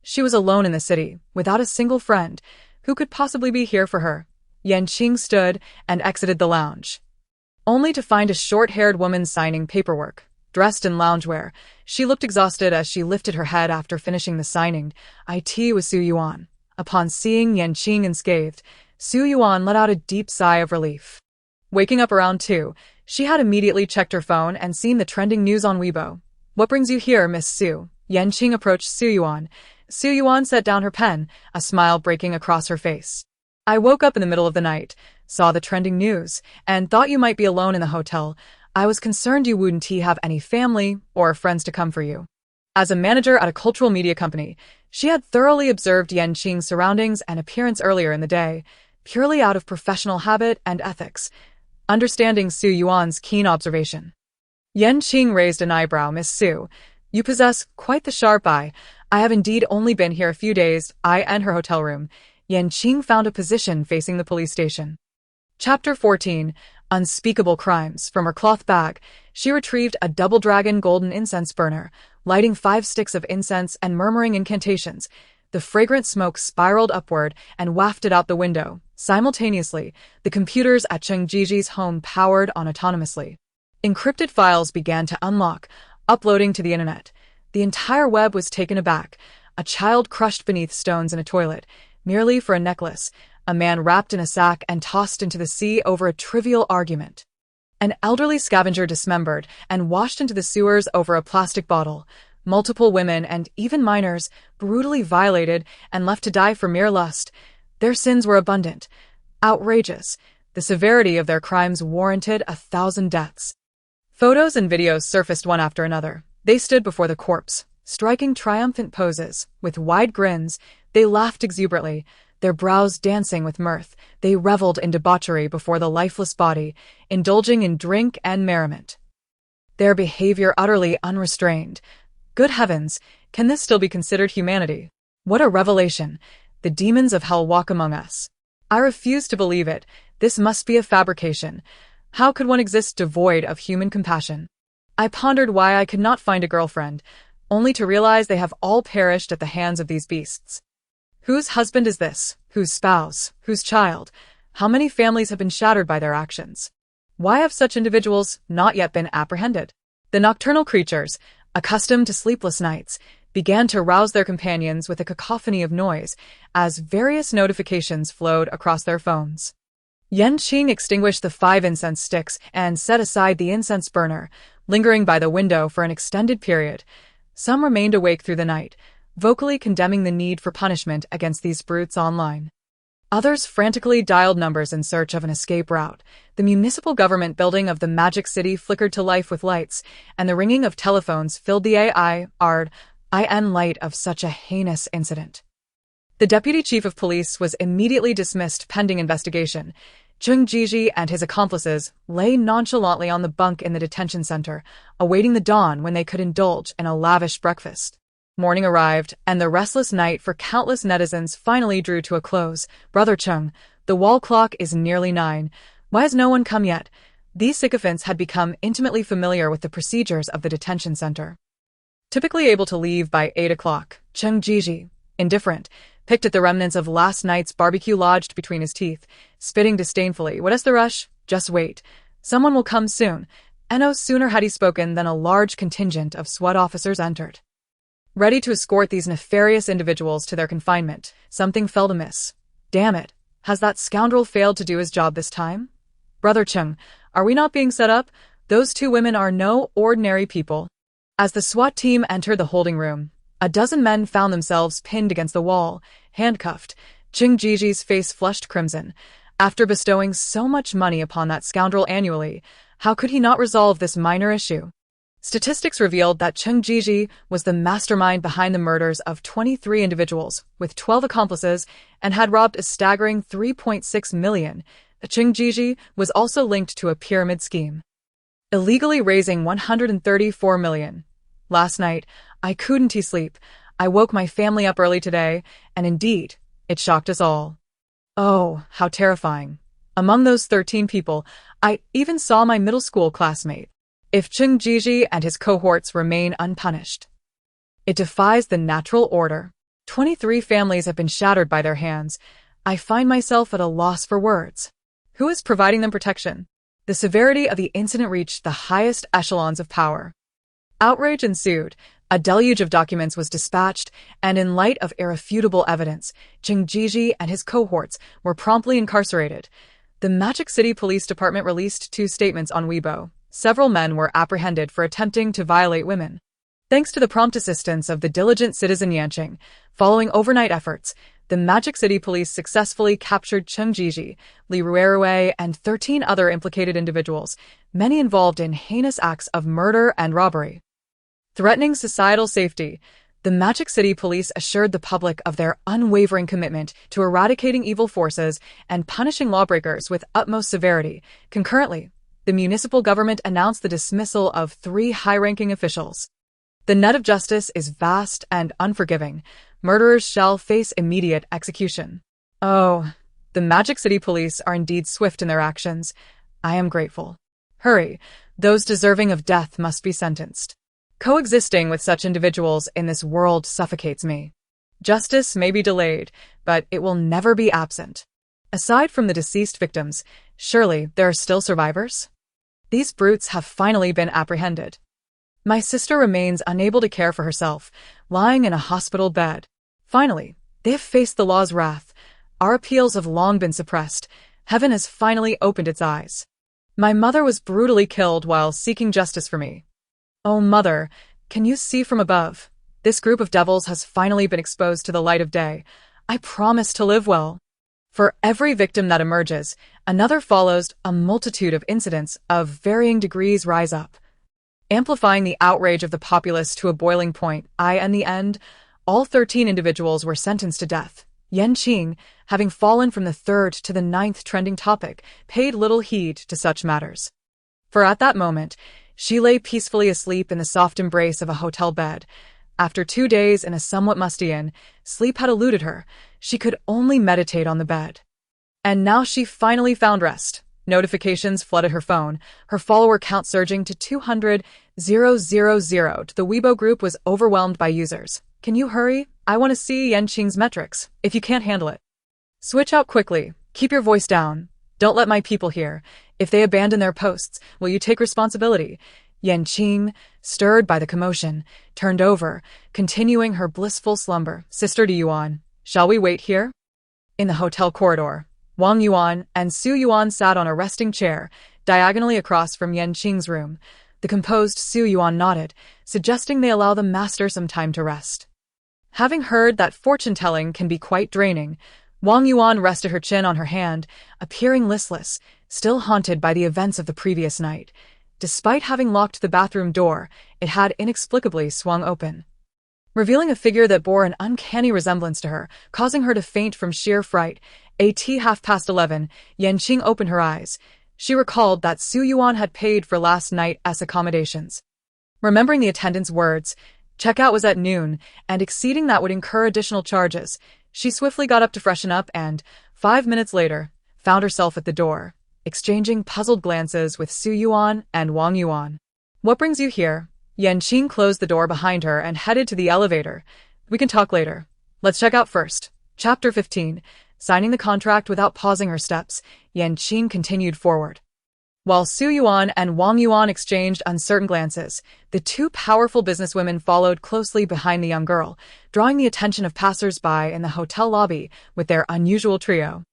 She was alone in the city, without a single friend. Who could possibly be here for her? Yen Qing stood and exited the lounge, only to find a short-haired woman signing paperwork. Dressed in loungewear, she looked exhausted as she lifted her head after finishing the signing. It was Su Yuan. Upon seeing Yen Qing unscathed, Su Yuan let out a deep sigh of relief. Waking up around 2, she had immediately checked her phone and seen the trending news on Weibo. What brings you here, Miss Su? Yen Qing approached Su Yuan. Su Yuan set down her pen, a smile breaking across her face. I woke up in the middle of the night, saw the trending news, and thought you might be alone in the hotel. I was concerned you wouldn't have any family or friends to come for you. As a manager at a cultural media company, she had thoroughly observed Yen Qing's surroundings and appearance earlier in the day, purely out of professional habit and ethics, understanding Su Yuan's keen observation. Yen Qing raised an eyebrow. Miss Su, you possess quite the sharp eye. I have indeed only been here a few days. I and her hotel room. Yen Qing found a position facing the police station. Chapter 14. Unspeakable Crimes. From her cloth bag, she retrieved a double dragon golden incense burner, lighting 5 sticks of incense and murmuring incantations. The fragrant smoke spiraled upward and wafted out the window. Simultaneously, the computers at Cheng Jiji's home powered on autonomously. Encrypted files began to unlock, uploading to the internet. The entire web was taken aback. A child crushed beneath stones in a toilet, merely for a necklace. A man wrapped in a sack and tossed into the sea over a trivial argument. An elderly scavenger dismembered and washed into the sewers over a plastic bottle. Multiple women and even minors brutally violated and left to die for mere lust. Their sins were abundant, outrageous. The severity of their crimes warranted 1,000 deaths. Photos and videos surfaced one after another. They stood before the corpse, striking triumphant poses. With wide grins, they laughed exuberantly, their brows dancing with mirth. They reveled in debauchery before the lifeless body, indulging in drink and merriment. Their behavior utterly unrestrained. Good heavens, can this still be considered humanity? What a revelation! The demons of hell walk among us. I refuse to believe it. This must be a fabrication. How could one exist devoid of human compassion? I pondered why I could not find a girlfriend, only to realize they have all perished at the hands of these beasts. Whose husband is this? Whose spouse? Whose child? How many families have been shattered by their actions? Why have such individuals not yet been apprehended? The nocturnal creatures, accustomed to sleepless nights, began to rouse their companions with a cacophony of noise as various notifications flowed across their phones. Yen Qing extinguished the 5 incense sticks and set aside the incense burner, lingering by the window for an extended period. Some remained awake through the night, vocally condemning the need for punishment against these brutes online. Others frantically dialed numbers in search of an escape route. The municipal government building of the Magic City flickered to life with lights, and the ringing of telephones filled the in light of such a heinous incident. The deputy chief of police was immediately dismissed pending investigation. Cheng Jiji and his accomplices lay nonchalantly on the bunk in the detention center, awaiting the dawn when they could indulge in a lavish breakfast. Morning arrived, and the restless night for countless netizens finally drew to a close. Brother Cheng, the wall clock is nearly 9. Why has no one come yet? These sycophants had become intimately familiar with the procedures of the detention center. Typically able to leave by 8 o'clock, Cheng Jiji, indifferent, picked at the remnants of last night's barbecue lodged between his teeth, spitting disdainfully. What is the rush? Just wait. Someone will come soon. And no sooner had he spoken than a large contingent of SWAT officers entered, ready to escort these nefarious individuals to their confinement. Something felt amiss. Damn it, has that scoundrel failed to do his job this time? Brother Qing, are we not being set up? Those two women are no ordinary people. As the SWAT team entered the holding room, a dozen men found themselves pinned against the wall, handcuffed. Qing Jiji's face flushed crimson. After bestowing so much money upon that scoundrel annually, how could he not resolve this minor issue? Statistics revealed that Qing Jiji was the mastermind behind the murders of 23 individuals, with 12 accomplices, and had robbed a staggering 3.6 million. Qing Jiji was also linked to a pyramid scheme, illegally raising 134 million. Last night, I couldn't sleep. I woke my family up early today, and indeed, it shocked us all. Oh, how terrifying. Among those 13 people, I even saw my middle school classmate. If Qing Jiji and his cohorts remain unpunished, it defies the natural order. 23 families have been shattered by their hands. I find myself at a loss for words. Who is providing them protection? The severity of the incident reached the highest echelons of power. Outrage ensued. A deluge of documents was dispatched, and in light of irrefutable evidence, Qing Jiji and his cohorts were promptly incarcerated. The Magic City Police Department released 2 statements on Weibo. Several men were apprehended for attempting to violate women. Thanks to the prompt assistance of the diligent citizen Yanqing, following overnight efforts, the Magic City Police successfully captured Qing Jiji, Li Ruerue, and 13 other implicated individuals, many involved in heinous acts of murder and robbery. Threatening societal safety, the Magic City Police assured the public of their unwavering commitment to eradicating evil forces and punishing lawbreakers with utmost severity. Concurrently, the municipal government announced the dismissal of 3 high-ranking officials. The net of justice is vast and unforgiving. Murderers shall face immediate execution. Oh, the Magic City Police are indeed swift in their actions. I am grateful. Hurry, those deserving of death must be sentenced. Coexisting with such individuals in this world suffocates me. Justice may be delayed, but it will never be absent. Aside from the deceased victims, surely there are still survivors? These brutes have finally been apprehended. My sister remains unable to care for herself, lying in a hospital bed. Finally, they have faced the law's wrath. Our appeals have long been suppressed. Heaven has finally opened its eyes. My mother was brutally killed while seeking justice for me. Oh, Mother, can you see from above? This group of devils has finally been exposed to the light of day. I promise to live well. For every victim that emerges, another follows. A multitude of incidents of varying degrees rise up, amplifying the outrage of the populace to a boiling point. In the end, all 13 individuals were sentenced to death. Yanqing, having fallen from the 3rd to the 9th trending topic, paid little heed to such matters. For at that moment, she lay peacefully asleep in the soft embrace of a hotel bed. After 2 days in a somewhat musty inn, sleep had eluded her. She could only meditate on the bed. And now she finally found rest. Notifications flooded her phone, her follower count surging to 200,000. The Weibo group was overwhelmed by users. Can you hurry? I want to see Yanqing's metrics. If you can't handle it, switch out quickly. Keep your voice down. Don't let my people hear. If they abandon their posts, will you take responsibility? Yanqing, stirred by the commotion, turned over, continuing her blissful slumber. Sister Yuan, shall we wait here? In the hotel corridor, Wang Yuan and Su Yuan sat on a resting chair, diagonally across from Yanqing's room. The composed Su Yuan nodded, suggesting they allow the master some time to rest. Having heard that fortune-telling can be quite draining, Wang Yuan rested her chin on her hand, appearing listless, still haunted by the events of the previous night. Despite having locked the bathroom door, it had inexplicably swung open, revealing a figure that bore an uncanny resemblance to her, causing her to faint from sheer fright. At 11:30, Yanqing opened her eyes. She recalled that Su Yuan had paid for last night's accommodations. Remembering the attendant's words, checkout was at noon, and exceeding that would incur additional charges. She swiftly got up to freshen up and, 5 minutes later, found herself at the door, exchanging puzzled glances with Su Yuan and Wang Yuan. What brings you here? Yanqing closed the door behind her and headed to the elevator. We can talk later. Let's check out first. Chapter 15. Signing the contract without pausing her steps, Yanqing continued forward. While Su Yuan and Wang Yuan exchanged uncertain glances, the two powerful businesswomen followed closely behind the young girl, drawing the attention of passers-by in the hotel lobby with their unusual trio.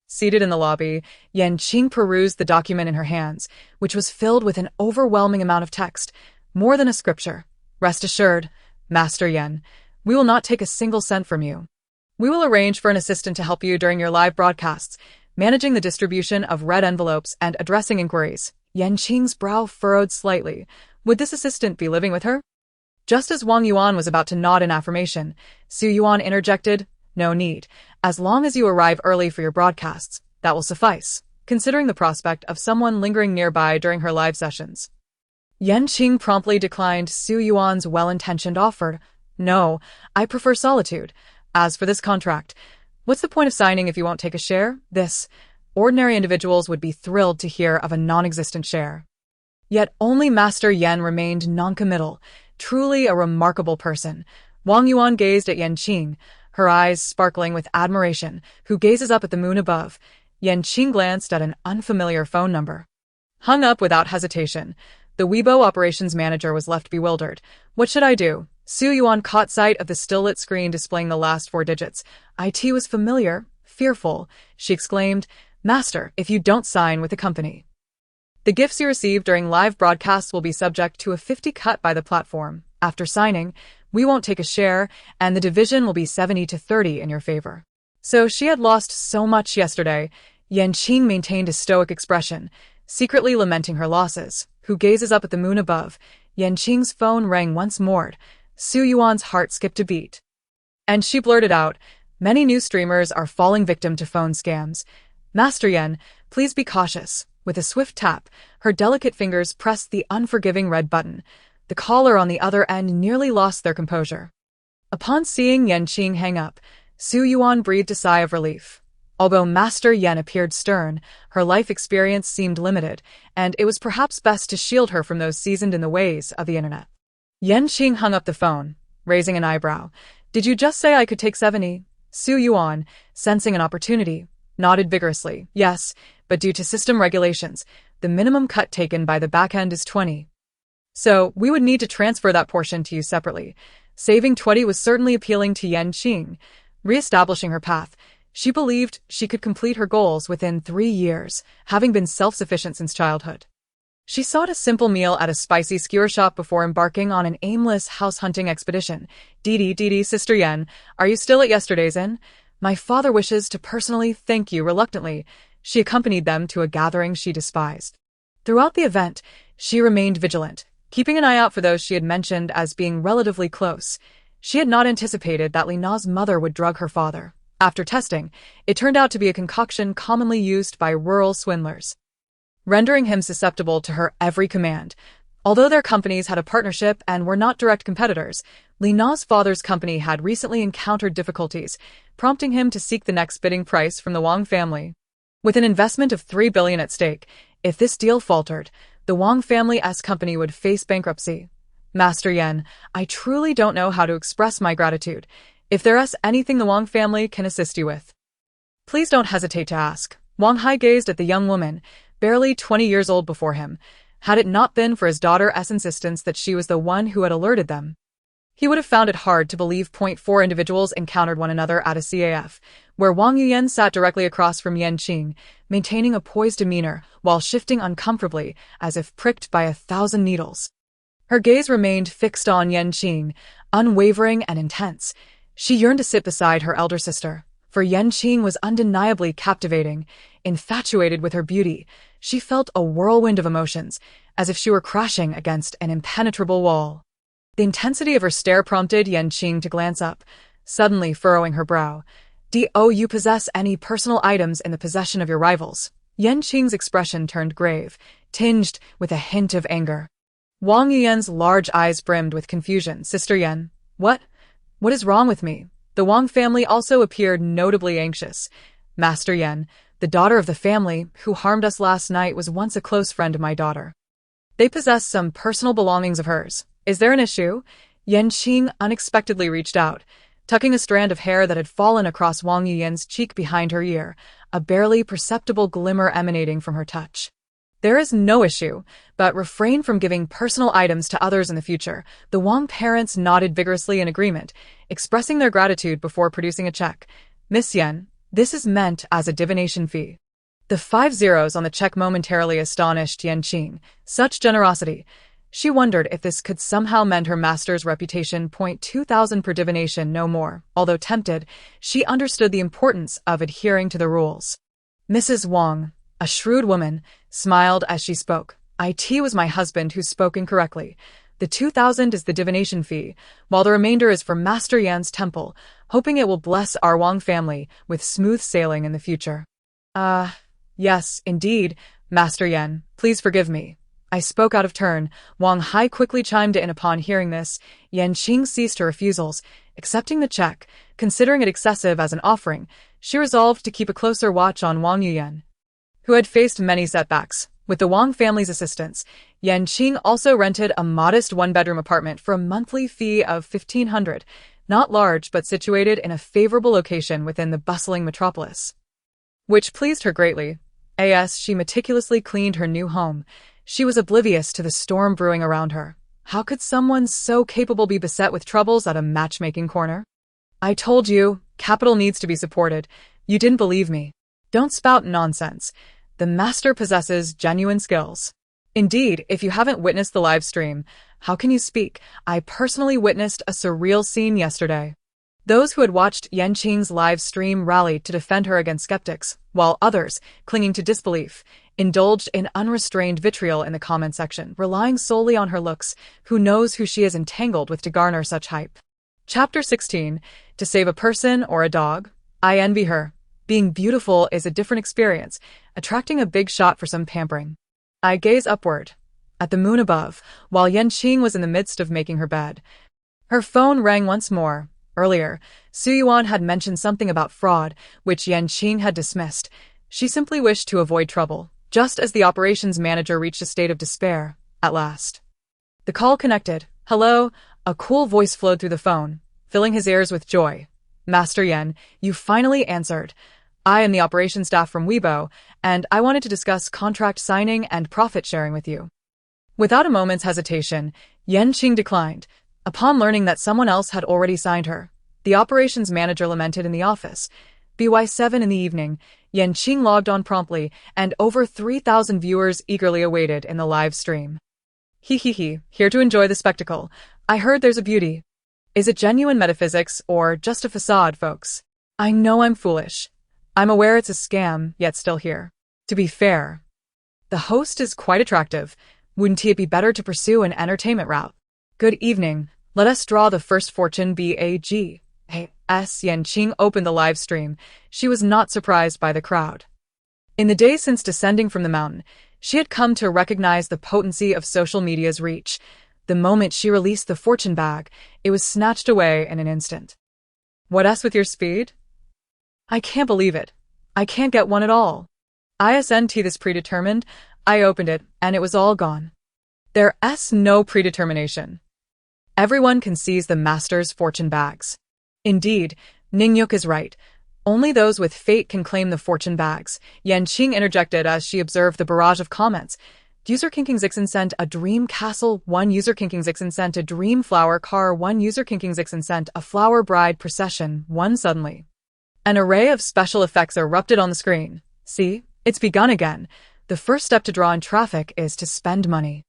Seated in the lobby, Qing perused the document in her hands, which was filled with an overwhelming amount of text, more than a scripture. Rest assured, Master Yen, we will not take a single cent from you. We will arrange for an assistant to help you during your live broadcasts, managing the distribution of red envelopes and addressing inquiries. Qing's brow furrowed slightly. Would this assistant be living with her? Just as Wang Yuan was about to nod in affirmation, Su Yuan interjected, "No need. As long as you arrive early for your broadcasts, that will suffice, considering the prospect of someone lingering nearby during her live sessions." Qing promptly declined Su Yuan's well-intentioned offer. "No, I prefer solitude. As for this contract, what's the point of signing if you won't take a share? Ordinary individuals would be thrilled to hear of a non-existent share." Yet only Master Yen remained non-committal, truly a remarkable person. Wang Yuan gazed at Qing, her eyes sparkling with admiration, who gazes up at the moon above. Qing glanced at an unfamiliar phone number. Hung up without hesitation. The Weibo operations manager was left bewildered. What should I do? Su Yuan caught sight of the still-lit screen displaying the last 4 digits. It was familiar, fearful. She exclaimed, "Master, if you don't sign with the company, the gifts you receive during live broadcasts will be subject to a 50 cut by the platform. After signing, we won't take a share, and the division will be 70-30 in your favor." So she had lost so much yesterday. Qing maintained a stoic expression, secretly lamenting her losses. Who gazes up at the moon above? Qing's phone rang once more. Su Yuan's heart skipped a beat. And she blurted out, "Many new streamers are falling victim to phone scams. Master Yen, please be cautious." With a swift tap, her delicate fingers pressed the unforgiving red button. The caller on the other end nearly lost their composure. Upon seeing Qing hang up, Su Yuan breathed a sigh of relief. Although Master Yen appeared stern, her life experience seemed limited, and it was perhaps best to shield her from those seasoned in the ways of the internet. Qing hung up the phone, raising an eyebrow. "Did you just say I could take 70? Su Yuan, sensing an opportunity, nodded vigorously. "Yes, but due to system regulations, the minimum cut taken by the backend is 20. So, we would need to transfer that portion to you separately." Saving 20 was certainly appealing to Qing. Re-establishing her path, she believed she could complete her goals within 3 years, having been self-sufficient since childhood. She sought a simple meal at a spicy skewer shop before embarking on an aimless house-hunting expedition. Dee, Sister Yen, are you still at yesterday's inn? My father wishes to personally thank you." Reluctantly, she accompanied them to a gathering she despised. Throughout the event, she remained vigilant, keeping an eye out for those she had mentioned as being relatively close. She had not anticipated that Li Na's mother would drug her father. After testing, it turned out to be a concoction commonly used by rural swindlers, rendering him susceptible to her every command. Although their companies had a partnership and were not direct competitors, Li Na's father's company had recently encountered difficulties, prompting him to seek the next bidding price from the Wang family. With an investment of 3 billion at stake, if this deal faltered, the Wang family's company would face bankruptcy. Master Yen, I truly don't know how to express my gratitude. If there is anything the Wang family can assist you with, please don't hesitate to ask. Wang Hai gazed at the young woman, barely 20 years old before him. Had it not been for his daughter's insistence that she was the one who had alerted them, he would have found it hard to believe. 4 individuals encountered one another at a CAF, where Wang Yuyan sat directly across from Qing, maintaining a poised demeanor while shifting uncomfortably as if pricked by 1,000 needles. Her gaze remained fixed on Qing, unwavering and intense. She yearned to sit beside her elder sister, for Qing was undeniably captivating. Infatuated with her beauty, she felt a whirlwind of emotions, as if she were crashing against an impenetrable wall. The intensity of her stare prompted Qing to glance up, suddenly furrowing her brow. "Do you possess any personal items in the possession of your rivals?" Qing's expression turned grave, tinged with a hint of anger. Wang Yuyan's large eyes brimmed with confusion. "Sister Yen, what is wrong with me?" The Wang family also appeared notably anxious. "Master Yen, the daughter of the family who harmed us last night was once a close friend of my daughter. They possess some personal belongings of hers. Is there an issue?" Qing unexpectedly reached out, tucking a strand of hair that had fallen across Wang Yuyan's cheek behind her ear, a barely perceptible glimmer emanating from her touch. There is no issue, but refrain from giving personal items to others in the future. The Wang parents nodded vigorously in agreement, expressing their gratitude before producing a check. Miss Yen, this is meant as a divination fee. The 5 zeros on the check momentarily astonished Yan Qing. Such generosity. She wondered if this could somehow mend her master's reputation. 2,000 per divination, no more. Although tempted, she understood the importance of adhering to the rules. Mrs. Wang, a shrewd woman, smiled as she spoke. It was my husband who spoke incorrectly. The 2,000 is the divination fee, while the remainder is for Master Yan's temple, hoping it will bless our Wang family with smooth sailing in the future. Yes, indeed, Master Yan, please forgive me. I spoke out of turn. Wang Hai quickly chimed in upon hearing this. Yan Qing ceased her refusals, accepting the check. Considering it excessive as an offering, she resolved to keep a closer watch on Wang Yuyan, who had faced many setbacks. With the Wang family's assistance, Yan Qing also rented a modest one-bedroom apartment for a monthly fee of 1,500, not large but situated in a favorable location within the bustling metropolis, which pleased her greatly. As she meticulously cleaned her new home, she was oblivious to the storm brewing around her. How could someone so capable be beset with troubles at a matchmaking corner? I told you, capital needs to be supported. You didn't believe me. Don't spout nonsense. The master possesses genuine skills. Indeed, if you haven't witnessed the live stream, how can you speak? I personally witnessed a surreal scene yesterday. Those who had watched Yan Qing's live stream rallied to defend her against skeptics, while others, clinging to disbelief, indulged in unrestrained vitriol in the comment section, relying solely on her looks. Who knows who she is entangled with to garner such hype? Chapter 16. To save a person or a dog? I envy her. Being beautiful is a different experience, attracting a big shot for some pampering. I gaze upward, at the moon above, while Yan Qing was in the midst of making her bed. Her phone rang once more. Earlier, Su Yuan had mentioned something about fraud, which Yan Qing had dismissed. She simply wished to avoid trouble, just as the operations manager reached a state of despair, at last. The call connected. Hello, a cool voice flowed through the phone, filling his ears with joy. Master Yan, you finally answered. I am the operations staff from Weibo, and I wanted to discuss contract signing and profit sharing with you. Without a moment's hesitation, Yan Qing declined. Upon learning that someone else had already signed her, the operations manager lamented in the office. BY7 in the evening, Yan Qing logged on promptly, and over 3,000 viewers eagerly awaited in the live stream. Here to enjoy the spectacle. I heard there's a beauty. Is it genuine metaphysics or just a facade, folks? I know I'm foolish. I'm aware it's a scam, yet still here. To be fair, the host is quite attractive. Wouldn't it be better to pursue an entertainment route? Good evening. Let us draw the first fortune. BAG. As Yan Qing opened the live stream, she was not surprised by the crowd. In the days since descending from the mountain, she had come to recognize the potency of social media's reach. The moment she released the fortune bag, it was snatched away in an instant. What with your speed? I can't believe it. I can't get one at all. Isn't this predetermined? I opened it, and it was all gone. There's no predetermination. Everyone can seize the master's fortune bags. Indeed, Ningyuk is right. Only those with fate can claim the fortune bags. Yan Qing interjected as she observed the barrage of comments. User Kinking Zixin sent a dream castle. One user Kinking Zixin sent a dream flower car. One user Kinking Zixin sent a flower bride procession. One suddenly. An array of special effects erupted on the screen. See, it's begun again. The first step to draw in traffic is to spend money.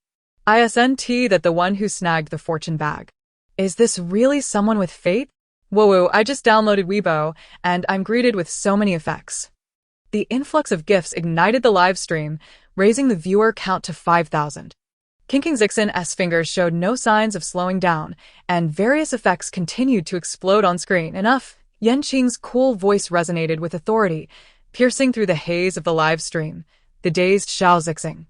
Isn't that the one who snagged the fortune bag? Is this really someone with fate? Whoa, I just downloaded Weibo, and I'm greeted with so many effects. The influx of gifts ignited the live stream, raising the viewer count to 5,000. Kinking Zixin's fingers showed no signs of slowing down, and various effects continued to explode on screen. Enough! Yan Qing's cool voice resonated with authority, piercing through the haze of the live stream. The dazed Xiao Zixing,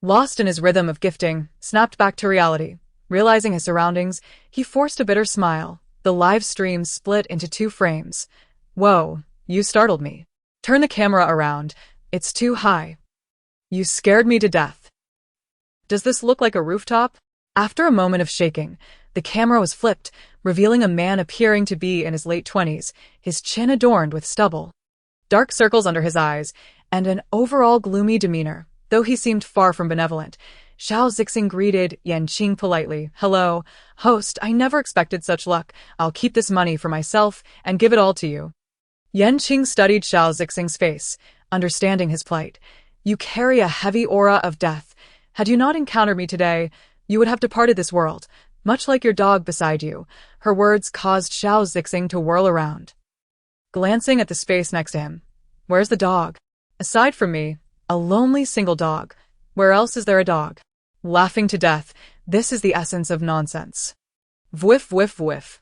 lost in his rhythm of gifting, snapped back to reality. Realizing his surroundings, he forced a bitter smile. The live stream split into 2 frames. Whoa, you startled me. Turn the camera around. It's too high. You scared me to death. Does this look like a rooftop? After a moment of shaking, the camera was flipped, revealing a man appearing to be in his late 20s, his chin adorned with stubble, dark circles under his eyes, and an overall gloomy demeanor. Though he seemed far from benevolent, Xiao Zixing greeted Yan Qing politely. "Hello, host, I never expected such luck. I'll keep this money for myself and give it all to you." Yan Qing studied Xiao Zixing's face, understanding his plight. "You carry a heavy aura of death. Had you not encountered me today, you would have departed this world, much like your dog beside you." Her words caused Xiao Zixing to whirl around, glancing at the space next to him. "Where's the dog? Aside from me, a lonely single dog. Where else is there a dog?" Laughing to death, this is the essence of nonsense. Whiff, whiff, whiff.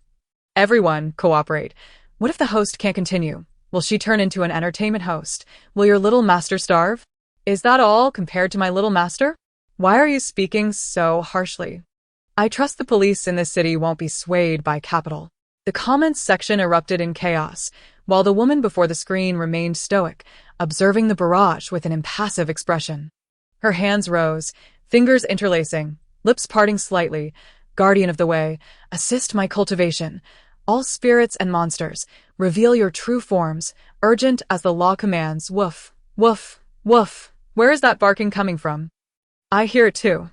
Everyone, cooperate. What if the host can't continue? Will she turn into an entertainment host? Will your little master starve? Is that all compared to my little master? Why are you speaking so harshly? I trust the police in this city won't be swayed by capital. The comments section erupted in chaos, while the woman before the screen remained stoic, observing the barrage with an impassive expression. Her hands rose, fingers interlacing, lips parting slightly. "Guardian of the way, assist my cultivation. All spirits and monsters, reveal your true forms, urgent as the law commands. Woof, woof, woof." Where is that barking coming from? I hear it too.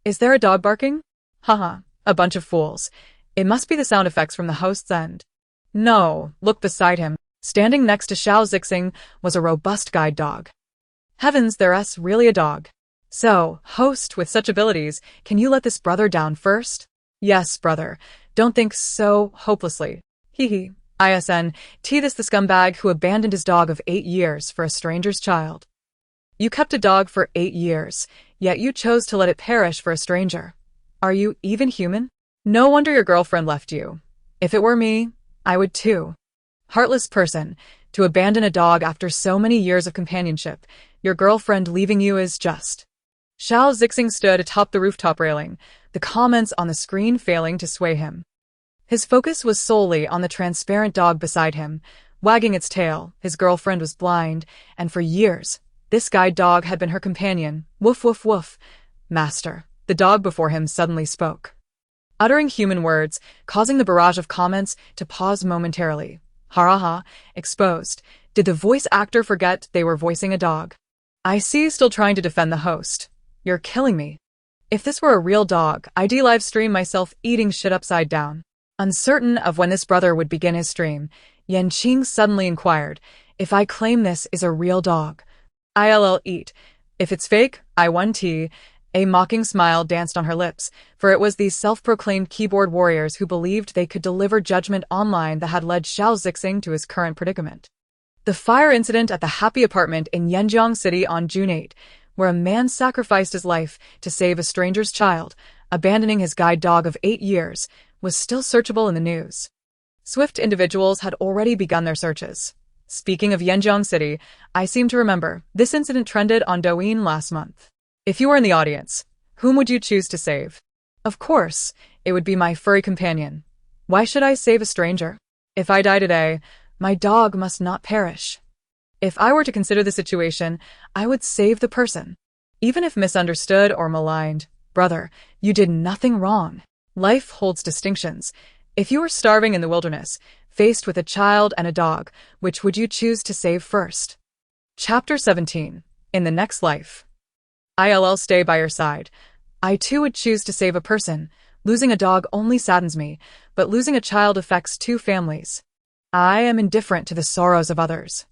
Is there a dog barking? Haha, a bunch of fools. It must be the sound effects from the host's end. No, look beside him. Standing next to Xiao Zixing was a robust guide dog. Heavens, there's really a dog. So, host with such abilities, can you let this brother down first? Yes, brother. Don't think so hopelessly. Hee. ISN, this the scumbag who abandoned his dog of 8 years for a stranger's child. You kept a dog for 8 years, yet you chose to let it perish for a stranger. Are you even human? No wonder your girlfriend left you. If it were me, I would too. Heartless person, to abandon a dog after so many years of companionship, your girlfriend leaving you is just. Xiao Zixing stood atop the rooftop railing, the comments on the screen failing to sway him. His focus was solely on the transparent dog beside him, wagging its tail. His girlfriend was blind, and for years, this guide dog had been her companion. Woof, woof, woof. Master. The dog before him suddenly spoke, uttering human words, causing the barrage of comments to pause momentarily. Ha, exposed. Did the voice actor forget they were voicing a dog? I see, still trying to defend the host. You're killing me. If this were a real dog, I'd live stream myself eating shit upside down. Uncertain of when this brother would begin his stream, Yan Qing suddenly inquired, "If I claim this is a real dog, I'll eat. If it's fake, I won tea." A mocking smile danced on her lips, for it was these self-proclaimed keyboard warriors who believed they could deliver judgment online that had led Xiao Zixing to his current predicament. The fire incident at the Happy Apartment in Yanjiang City on June 8, where a man sacrificed his life to save a stranger's child, abandoning his guide dog of 8 years, was still searchable in the news. Swift individuals had already begun their searches. Speaking of Yanjiang City, I seem to remember, this incident trended on Douyin last month. If you were in the audience, whom would you choose to save? Of course, it would be my furry companion. Why should I save a stranger? If I die today, my dog must not perish. If I were to consider the situation, I would save the person. Even if misunderstood or maligned, brother, you did nothing wrong. Life holds distinctions. If you were starving in the wilderness, faced with a child and a dog, which would you choose to save first? Chapter 17. In the next life. I'll stay by your side. I too would choose to save a person. Losing a dog only saddens me, but losing a child affects 2 families. I am indifferent to the sorrows of others.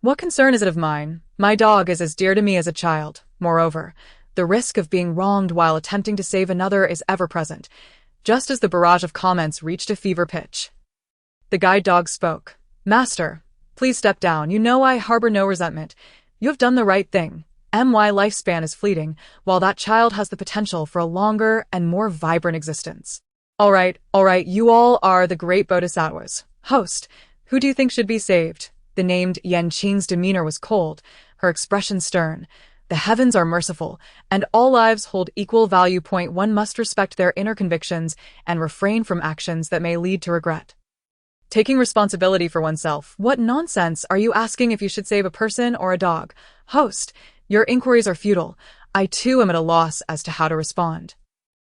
What concern is it of mine? My dog is as dear to me as a child. Moreover, the risk of being wronged while attempting to save another is ever present, just as the barrage of comments reached a fever pitch. The guide dog spoke. Master, please step down. You know I harbor no resentment. You have done the right thing. My lifespan is fleeting, while that child has the potential for a longer and more vibrant existence. All right, you all are the great bodhisattvas. Host, who do you think should be saved? The named Yan Qing's demeanor was cold, her expression stern. The heavens are merciful, and all lives hold equal value. One must respect their inner convictions and refrain from actions that may lead to regret. Taking responsibility for oneself. What nonsense! Are you asking if you should save a person or a dog? Host, your inquiries are futile. I too am at a loss as to how to respond.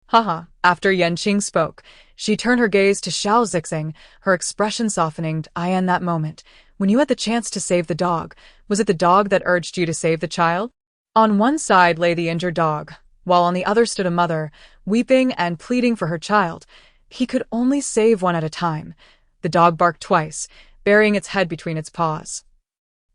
Haha. After Yan Qing spoke, she turned her gaze to Xiao Zixing, her expression softening. In that moment, when you had the chance to save the dog, was it the dog that urged you to save the child? On one side lay the injured dog, while on the other stood a mother, weeping and pleading for her child. He could only save one at a time. The dog barked twice, burying its head between its paws,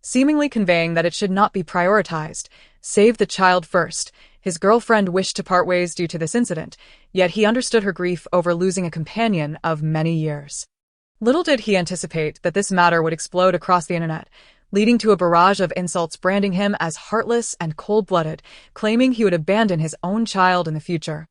seemingly conveying that it should not be prioritized. Save the child first. His girlfriend wished to part ways due to this incident, yet he understood her grief over losing a companion of many years. Little did he anticipate that this matter would explode across the internet, leading to a barrage of insults branding him as heartless and cold-blooded, claiming he would abandon his own child in the future.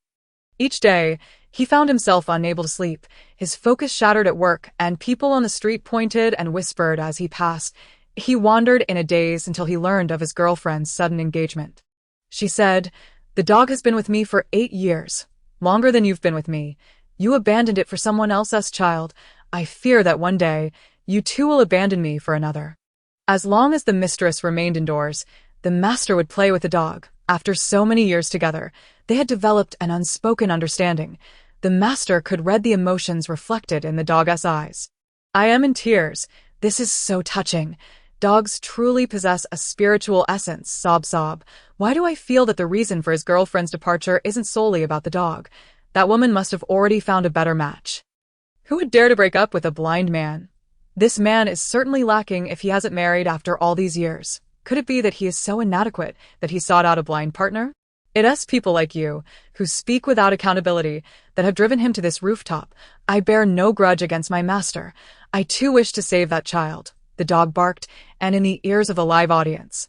Each day, he found himself unable to sleep, his focus shattered at work, and people on the street pointed and whispered as he passed. He wandered in a daze until he learned of his girlfriend's sudden engagement. She said, "The dog has been with me for 8 years, longer than you've been with me. You abandoned it for someone else's child. I fear that one day, you too will abandon me for another." As long as the mistress remained indoors, the master would play with the dog. After so many years together, they had developed an unspoken understanding. The master could read the emotions reflected in the dog's eyes. "I am in tears. This is so touching. Dogs truly possess a spiritual essence, sob sob. Why do I feel that the reason for his girlfriend's departure isn't solely about the dog? That woman must have already found a better match. Who would dare to break up with a blind man? This man is certainly lacking if he hasn't married after all these years. Could it be that he is so inadequate that he sought out a blind partner? It's people like you, who speak without accountability, that have driven him to this rooftop. I bear no grudge against my master. I too wish to save that child." The dog barked, and in the ears of the live audience,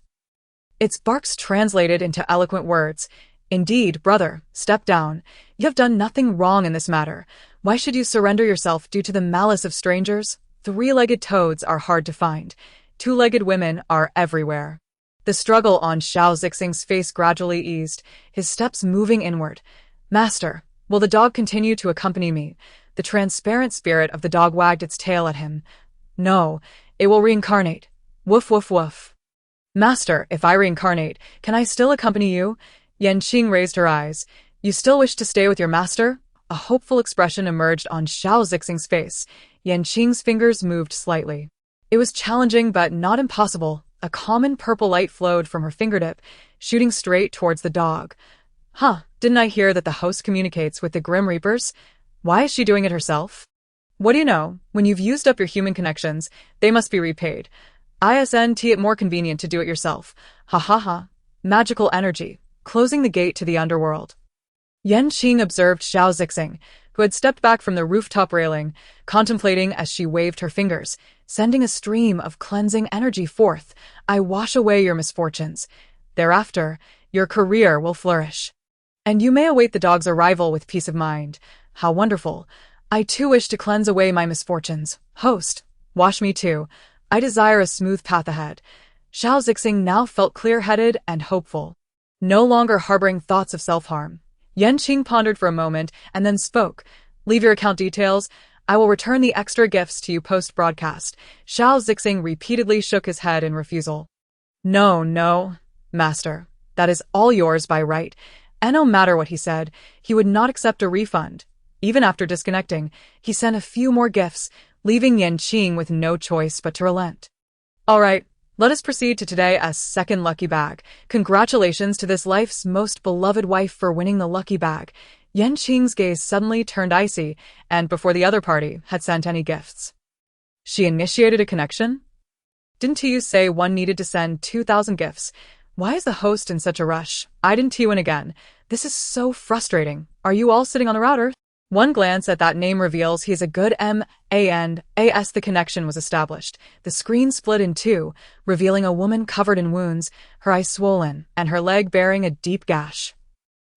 its barks translated into eloquent words. "Indeed, brother, step down. You have done nothing wrong in this matter. Why should you surrender yourself due to the malice of strangers? 3-legged toads are hard to find. 2-legged women are everywhere." The struggle on Xiao Zixing's face gradually eased, his steps moving inward. "Master, will the dog continue to accompany me?" The transparent spirit of the dog wagged its tail at him. "No, it will reincarnate. Woof woof woof." "Master, if I reincarnate, can I still accompany you?" Yan Qing raised her eyes. "You still wish to stay with your master?" A hopeful expression emerged on Xiao Zixing's face. Yan Qing's fingers moved slightly. It was challenging but not impossible. A common purple light flowed from her fingertip, shooting straight towards the dog. Didn't I hear that the host communicates with the Grim Reapers? Why is she doing it herself? What do you know? When you've used up your human connections, they must be repaid. Isn't it more convenient to do it yourself? Ha ha ha. Magical energy, closing the gate to the underworld. Yan Qing observed Xiao Zixing, who had stepped back from the rooftop railing, contemplating as she waved her fingers, sending a stream of cleansing energy forth. "I wash away your misfortunes. Thereafter, your career will flourish. And you may await the dog's arrival with peace of mind. How wonderful. I too wish to cleanse away my misfortunes. Host, wash me too. I desire a smooth path ahead." Xiao Zixing now felt clear-headed and hopeful, no longer harboring thoughts of self-harm. Yan Qing pondered for a moment and then spoke. "Leave your account details. I will return the extra gifts to you post-broadcast." Xiao Zixing repeatedly shook his head in refusal. No, master. That is all yours by right." And no matter what he said, he would not accept a refund. Even after disconnecting, he sent a few more gifts, leaving Yan Qing with no choice but to relent. "All right, let us proceed to today's second lucky bag. Congratulations to this life's most beloved wife for winning the lucky bag." Yan Qing's gaze suddenly turned icy, and before the other party had sent any gifts, she initiated a connection? "Didn't you say one needed to send 2,000 gifts? Why is the host in such a rush? I didn't win again. This is so frustrating. Are you all sitting on the router?" One glance at that name reveals he is a good man. The connection was established. The screen split in two, revealing a woman covered in wounds, her eye swollen, and her leg bearing a deep gash.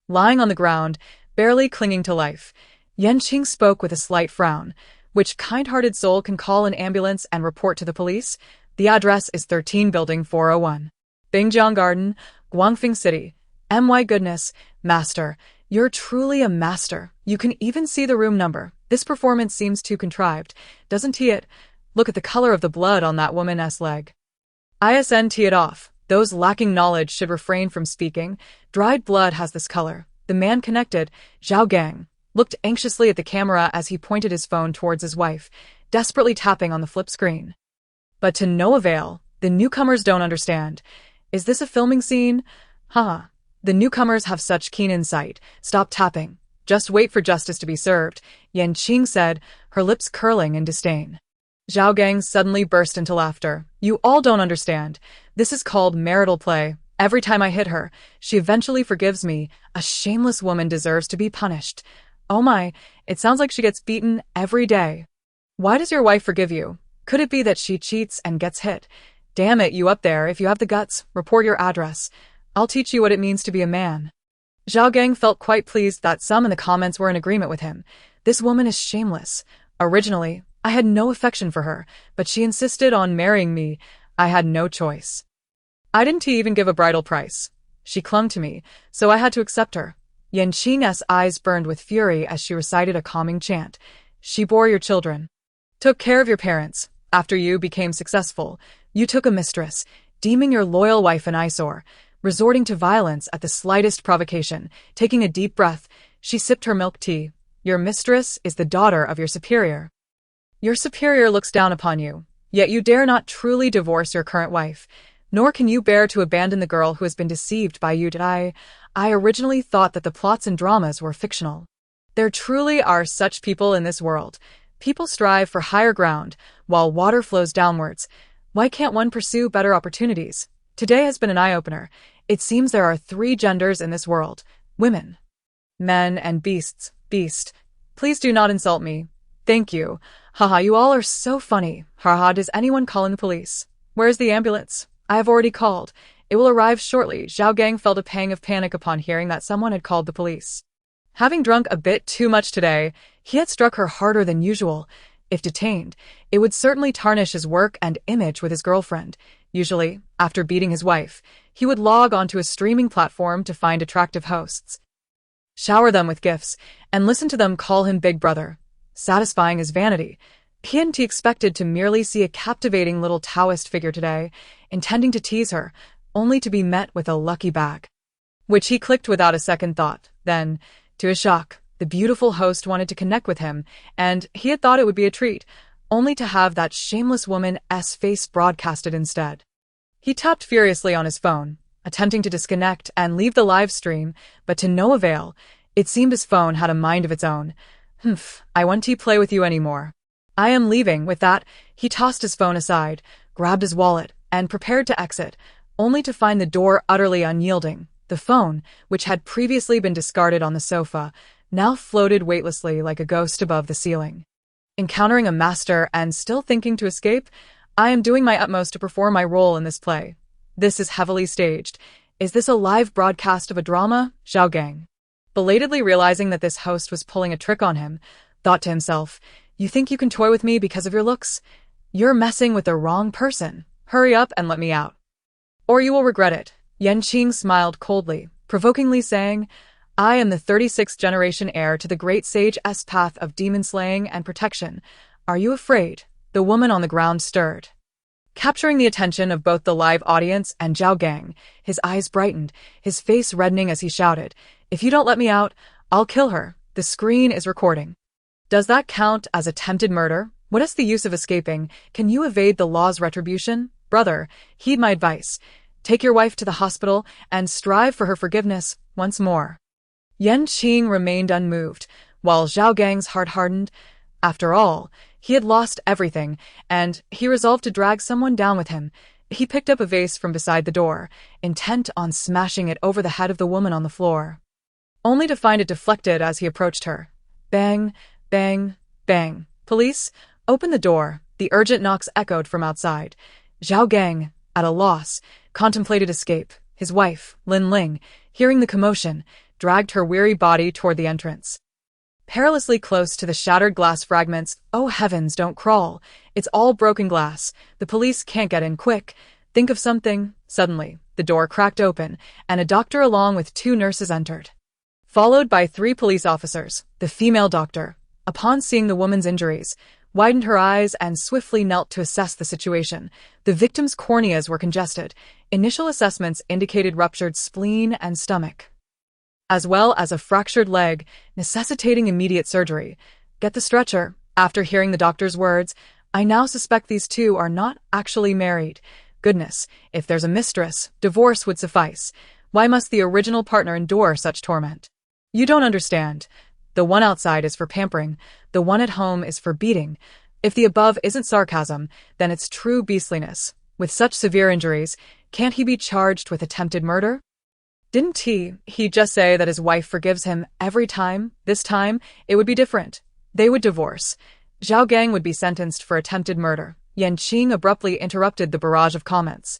Lying on the ground, barely clinging to life, Yan Qing spoke with a slight frown. "Which kind-hearted soul can call an ambulance and report to the police? The address is 13 Building 401. Bingjiang Garden, Guangfeng City. My goodness, master. You're truly a master. You can even see the room number. This performance seems too contrived, doesn't it? Look at the color of the blood on that woman's leg. Isn't it off? Those lacking knowledge should refrain from speaking. Dried blood has this color." The man connected, Zhao Gang, looked anxiously at the camera as he pointed his phone towards his wife, desperately tapping on the flip screen. But to no avail. The newcomers don't understand. Is this a filming scene? Haha. The newcomers have such keen insight. Stop tapping. Just wait for justice to be served, Yan Qing said, her lips curling in disdain. Zhao Gang suddenly burst into laughter. You all don't understand. This is called marital play. Every time I hit her, she eventually forgives me. A shameless woman deserves to be punished. Oh my, it sounds like she gets beaten every day. Why does your wife forgive you? Could it be that she cheats and gets hit? Damn it, you up there, if you have the guts, report your address. I'll teach you what it means to be a man. Zhao Gang felt quite pleased that some in the comments were in agreement with him. This woman is shameless. Originally, I had no affection for her, but she insisted on marrying me. I had no choice. I didn't even give a bridal price. She clung to me, so I had to accept her. Yan Qing's eyes burned with fury as she recited a calming chant. She bore your children, took care of your parents. After you became successful, you took a mistress, deeming your loyal wife an eyesore, resorting to violence at the slightest provocation. Taking a deep breath, she sipped her milk tea. Your mistress is the daughter of your superior. Your superior looks down upon you, yet you dare not truly divorce your current wife, nor can you bear to abandon the girl who has been deceived by you. I originally thought that the plots and dramas were fictional. There truly are such people in this world. People strive for higher ground, while water flows downwards. Why can't one pursue better opportunities? Today has been an eye-opener. It seems there are 3 genders in this world. Women, men, and beasts. Beast. Please do not insult me. Thank you. Haha, you all are so funny. Haha, does anyone call in the police? Where's the ambulance? I have already called. It will arrive shortly. Zhao Gang felt a pang of panic upon hearing that someone had called the police. Having drunk a bit too much today, he had struck her harder than usual. If detained, it would certainly tarnish his work and image with his girlfriend. Usually, after beating his wife, he would log onto a streaming platform to find attractive hosts, shower them with gifts, and listen to them call him Big Brother, satisfying his vanity. He hadn't expected to merely see a captivating little Taoist figure today, intending to tease her, only to be met with a lucky bag, which he clicked without a second thought. Then, to his shock, the beautiful host wanted to connect with him, and he had thought it would be a treat, only to have that shameless woman's face broadcasted instead. He tapped furiously on his phone, attempting to disconnect and leave the live stream, but to no avail. It seemed his phone had a mind of its own. I won't play with you anymore. I am leaving. With that, he tossed his phone aside, grabbed his wallet, and prepared to exit, only to find the door utterly unyielding. The phone, which had previously been discarded on the sofa, now floated weightlessly like a ghost above the ceiling. Encountering a master and still thinking to escape, I am doing my utmost to perform my role in this play. This is heavily staged. Is this a live broadcast of a drama? Zhao Gang, belatedly realizing that this host was pulling a trick on him, thought to himself, you think you can toy with me because of your looks? You're messing with the wrong person. Hurry up and let me out, or you will regret it. Yan Qing smiled coldly, provokingly saying, I am the 36th generation heir to the great sage's path of demon slaying and protection. Are you afraid? The woman on the ground stirred, capturing the attention of both the live audience and Zhao Gang. His eyes brightened, his face reddening as he shouted, if you don't let me out, I'll kill her. The screen is recording. Does that count as attempted murder? What is the use of escaping? Can you evade the law's retribution? Brother, heed my advice. Take your wife to the hospital and strive for her forgiveness once more. Yan Qing remained unmoved, while Zhao Gang's heart hardened. After all, he had lost everything, and he resolved to drag someone down with him. He picked up a vase from beside the door, intent on smashing it over the head of the woman on the floor, only to find it deflected as he approached her. Bang, bang, bang. Police, open the door. The urgent knocks echoed from outside. Zhao Gang, at a loss, contemplated escape. His wife, Lin Ling, hearing the commotion, dragged her weary body toward the entrance, perilously close to the shattered glass fragments. Oh heavens, don't crawl. It's all broken glass. The police can't get in. Quick, think of something. Suddenly, the door cracked open, and a doctor along with 2 nurses entered, followed by 3 police officers. The female doctor, upon seeing the woman's injuries, widened her eyes and swiftly knelt to assess the situation. The victim's corneas were congested. Initial assessments indicated ruptured spleen and stomach, as well as a fractured leg, necessitating immediate surgery. Get the stretcher. After hearing the doctor's words, I now suspect these 2 are not actually married. Goodness, if there's a mistress, divorce would suffice. Why must the original partner endure such torment? You don't understand. The one outside is for pampering, the one at home is for beating. If the above isn't sarcasm, then it's true beastliness. With such severe injuries, can't he be charged with attempted murder? Didn't he just say that his wife forgives him every time? This time, it would be different. They would divorce. Zhao Gang would be sentenced for attempted murder. Yan Qing abruptly interrupted the barrage of comments.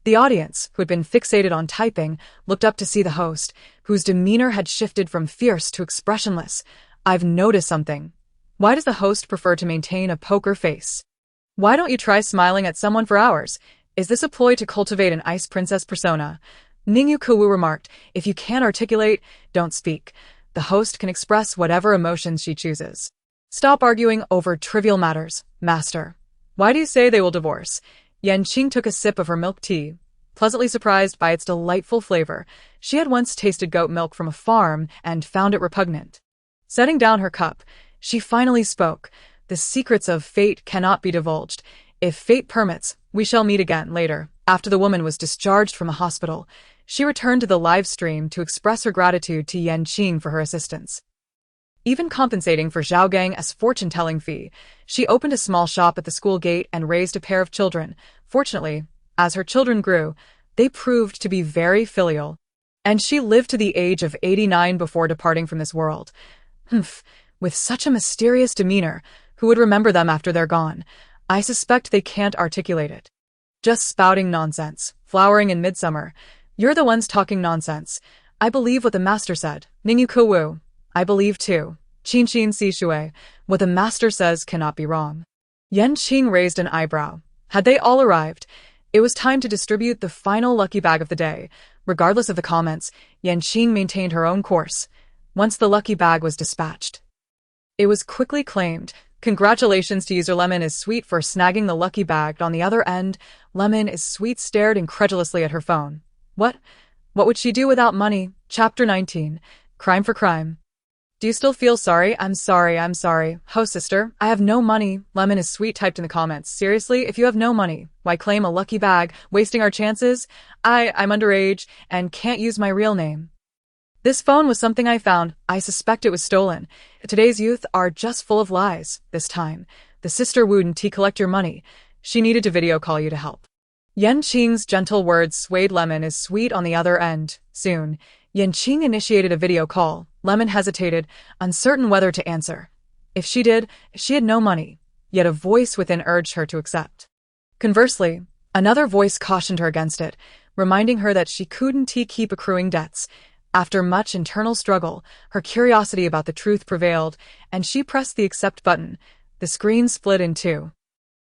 The audience, who had been fixated on typing, looked up to see the host, whose demeanor had shifted from fierce to expressionless. I've noticed something. Why does the host prefer to maintain a poker face? Why don't you try smiling at someone for hours? Is this a ploy to cultivate an ice princess persona? Ningyu Kuwu remarked, if you can't articulate, don't speak. The host can express whatever emotions she chooses. Stop arguing over trivial matters, master. Why do you say they will divorce? Yan Qing took a sip of her milk tea, pleasantly surprised by its delightful flavor. She had once tasted goat milk from a farm and found it repugnant. Setting down her cup, she finally spoke. The secrets of fate cannot be divulged. If fate permits, we shall meet again later. After the woman was discharged from a hospital, she returned to the live stream to express her gratitude to Yan Qing for her assistance. Even compensating for Zhao Gang as fortune-telling fee, she opened a small shop at the school gate and raised a pair of children. Fortunately, as her children grew, they proved to be very filial, and she lived to the age of 89 before departing from this world. With such a mysterious demeanor, who would remember them after they're gone? I suspect they can't articulate it. Just spouting nonsense, flowering in midsummer. You're the ones talking nonsense. I believe what the master said. Ningyu Kuwu. I believe too. Qin Si Shui. What the master says cannot be wrong. Yan Qing raised an eyebrow. Had they all arrived? It was time to distribute the final lucky bag of the day. Regardless of the comments, Yan Qing maintained her own course. Once the lucky bag was dispatched, it was quickly claimed. Congratulations to user Lemon is Sweet for snagging the lucky bag. On the other end, Lemon is Sweet stared incredulously at her phone. What would she do without money? Chapter 19. Crime for crime. Do you still feel sorry? I'm sorry. Ho, sister, I have no money. Lemon is Sweet typed in the comments. Seriously, if you have no money, why claim a lucky bag? Wasting our chances? I'm underage and can't use my real name. This phone was something I found. I suspect it was stolen. Today's youth are just full of lies. This time, the sister wouldn't collect your money. She needed to video call you to help. Yan Qing's gentle words swayed Lemon is Sweet on the other end. Soon, Yan Qing initiated a video call. Lemon hesitated, uncertain whether to answer. If she did, she had no money, yet a voice within urged her to accept. Conversely, another voice cautioned her against it, reminding her that she couldn't keep accruing debts. After much internal struggle, her curiosity about the truth prevailed, and she pressed the accept button. The screen split in two,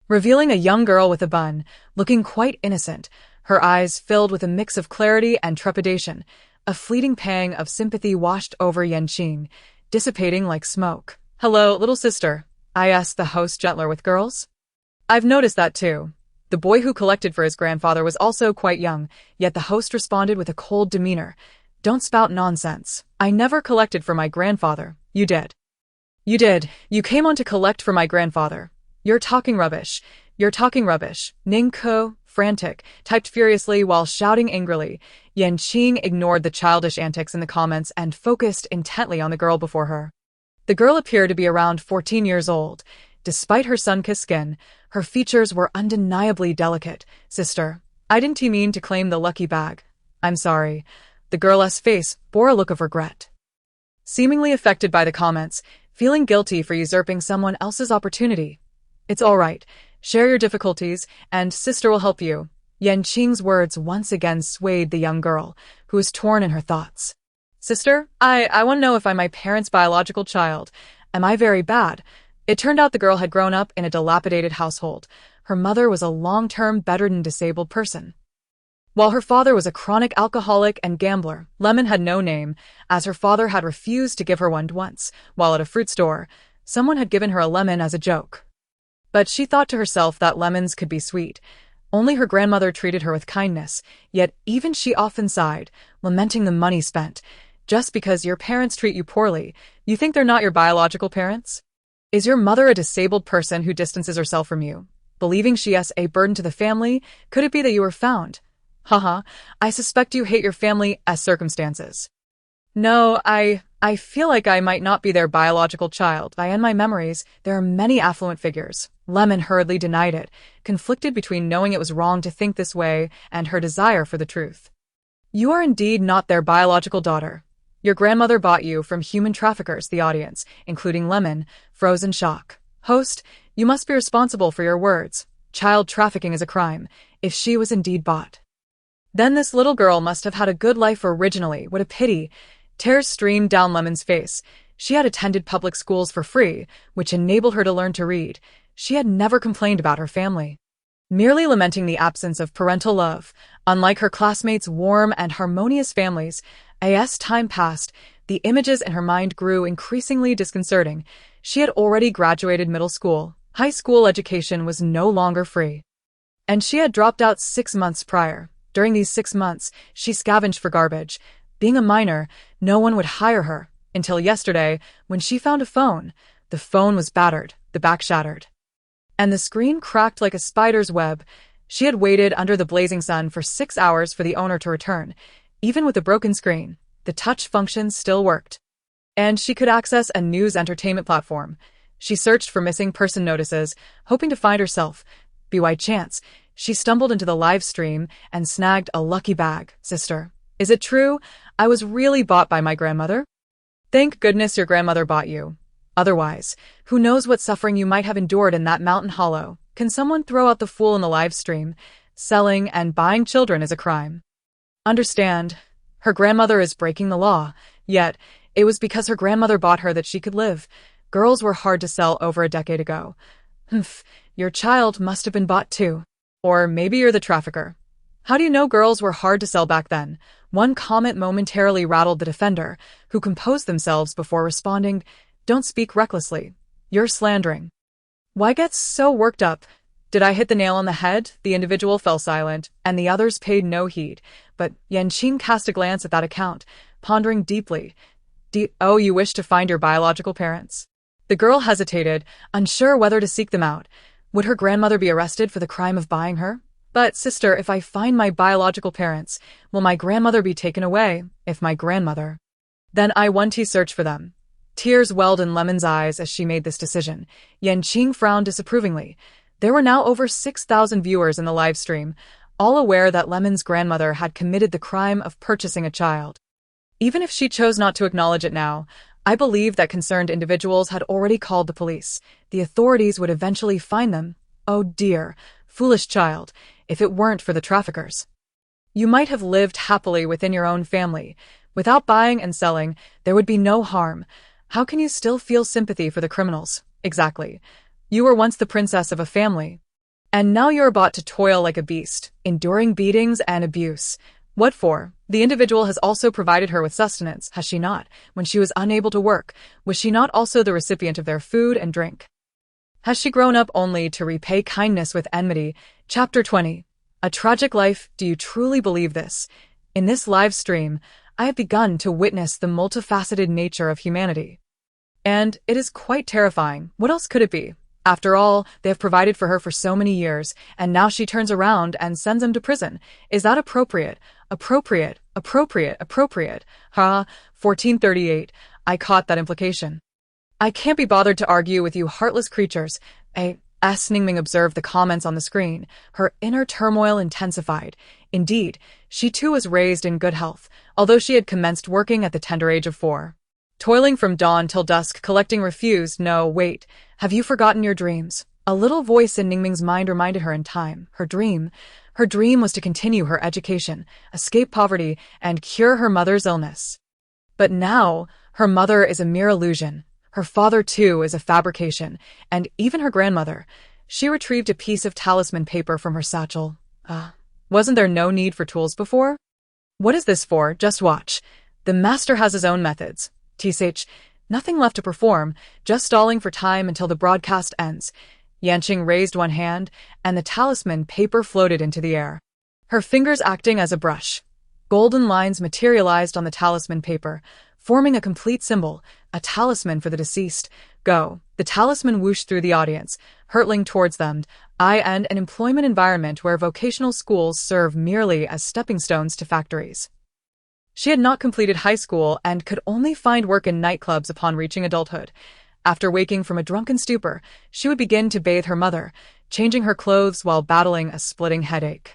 revealing a young girl with a bun, looking quite innocent, her eyes filled with a mix of clarity and trepidation. A fleeting pang of sympathy washed over Yan Qing, dissipating like smoke. Hello, little sister, I asked the host gentler with girls. I've noticed that too. The boy who collected for his grandfather was also quite young, yet the host responded with a cold demeanor. Don't spout nonsense. I never collected for my grandfather. You did. You did. You came on to collect for my grandfather. You're talking rubbish. Ning Ko, frantic, typed furiously while shouting angrily. Yan Qing ignored the childish antics in the comments and focused intently on the girl before her. The girl appeared to be around 14 years old. Despite her sun-kissed skin, her features were undeniably delicate. Sister, I didn't mean to claim the lucky bag. I'm sorry. The girl's face bore a look of regret. Seemingly affected by the comments, feeling guilty for usurping someone else's opportunity. It's all right. Share your difficulties, and sister will help you. Yan Qing's words once again swayed the young girl, who was torn in her thoughts. Sister, I want to know if I'm my parents' biological child. Am I very bad? It turned out the girl had grown up in a dilapidated household. Her mother was a long-term bedridden disabled person, while her father was a chronic alcoholic and gambler. Lemon had no name, as her father had refused to give her one once, while at a fruit store, someone had given her a lemon as a joke. But she thought to herself that lemons could be sweet. Only her grandmother treated her with kindness, yet even she often sighed, lamenting the money spent. Just because your parents treat you poorly, you think they're not your biological parents? Is your mother a disabled person who distances herself from you, believing she is a burden to the family? Could it be that you were found? Haha, I suspect you hate your family as circumstances. No, I feel like I might not be their biological child. In my memories, there are many affluent figures. Lemon hurriedly denied it, conflicted between knowing it was wrong to think this way and her desire for the truth. You are indeed not their biological daughter. Your grandmother bought you from human traffickers, the audience, including Lemon, froze in shock. Host, you must be responsible for your words. Child trafficking is a crime, if she was indeed bought. Then this little girl must have had a good life originally. What a pity. Tears streamed down Lemon's face. She had attended public schools for free, which enabled her to learn to read. She had never complained about her family, merely lamenting the absence of parental love. Unlike her classmates' warm and harmonious families, as time passed, the images in her mind grew increasingly disconcerting. She had already graduated middle school. High school education was no longer free. And she had dropped out 6 months prior. During these 6 months, she scavenged for garbage. Being a minor, no one would hire her, until yesterday, when she found a phone. The phone was battered, the back shattered, and the screen cracked like a spider's web. She had waited under the blazing sun for 6 hours for the owner to return. Even with the broken screen, the touch function still worked, and she could access a news entertainment platform. She searched for missing person notices, hoping to find herself. By chance, she stumbled into the live stream and snagged a lucky bag. Sister, is it true? I was really bought by my grandmother? Thank goodness your grandmother bought you. Otherwise, who knows what suffering you might have endured in that mountain hollow. Can someone throw out the fool in the live stream? Selling and buying children is a crime. Understand, her grandmother is breaking the law, yet it was because her grandmother bought her that she could live. Girls were hard to sell over a decade ago. Humph, your child must have been bought too. Or maybe you're the trafficker. How do you know girls were hard to sell back then? One comment momentarily rattled the defender, who composed themselves before responding. Don't speak recklessly. You're slandering. Why get so worked up? Did I hit the nail on the head? The individual fell silent, and the others paid no heed. But Qing cast a glance at that account, pondering deeply. Oh, you wish to find your biological parents? The girl hesitated, unsure whether to seek them out. Would her grandmother be arrested for the crime of buying her? But, sister, if I find my biological parents, will my grandmother be taken away? If my grandmother, then I want to search for them. Tears welled in Lemon's eyes as she made this decision. Qing frowned disapprovingly. There were now over 6,000 viewers in the live stream, all aware that Lemon's grandmother had committed the crime of purchasing a child. Even if she chose not to acknowledge it now, I believe that concerned individuals had already called the police. The authorities would eventually find them. Oh dear, foolish child, if it weren't for the traffickers. You might have lived happily within your own family. Without buying and selling, there would be no harm. How can you still feel sympathy for the criminals? Exactly. You were once the princess of a family, and now you're about to toil like a beast, enduring beatings and abuse. What for? The individual has also provided her with sustenance, has she not? When she was unable to work, was she not also the recipient of their food and drink? Has she grown up only to repay kindness with enmity? Chapter 20. A tragic life. Do you truly believe this? In this live stream, I have begun to witness the multifaceted nature of humanity. And it is quite terrifying. What else could it be? After all, they have provided for her for so many years, and now she turns around and sends them to prison. Is that appropriate? Appropriate. 1438. I caught that implication. I can't be bothered to argue with you heartless creatures. Ningming observed the comments on the screen. Her inner turmoil intensified. Indeed, she too was raised in good health, although she had commenced working at the tender age of 4. Toiling from dawn till dusk, collecting refused. No, wait. Have you forgotten your dreams? A little voice in Ningming's mind reminded her in time. Her dream was to continue her education, escape poverty, and cure her mother's illness. But now, her mother is a mere illusion. Her father, too, is a fabrication, and even her grandmother. She retrieved a piece of talisman paper from her satchel. Wasn't there no need for tools before? What is this for? Just watch. The master has his own methods. Tsh, nothing left to perform, just stalling for time until the broadcast ends. Yanqing raised one hand, and the talisman paper floated into the air, her fingers acting as a brush. Golden lines materialized on the talisman paper, forming a complete symbol. a talisman for the deceased. Go. The talisman whooshed through the audience, hurtling towards them. An employment environment where vocational schools serve merely as stepping stones to factories. She had not completed high school and could only find work in nightclubs upon reaching adulthood. After waking from a drunken stupor, she would begin to bathe her mother, changing her clothes while battling a splitting headache.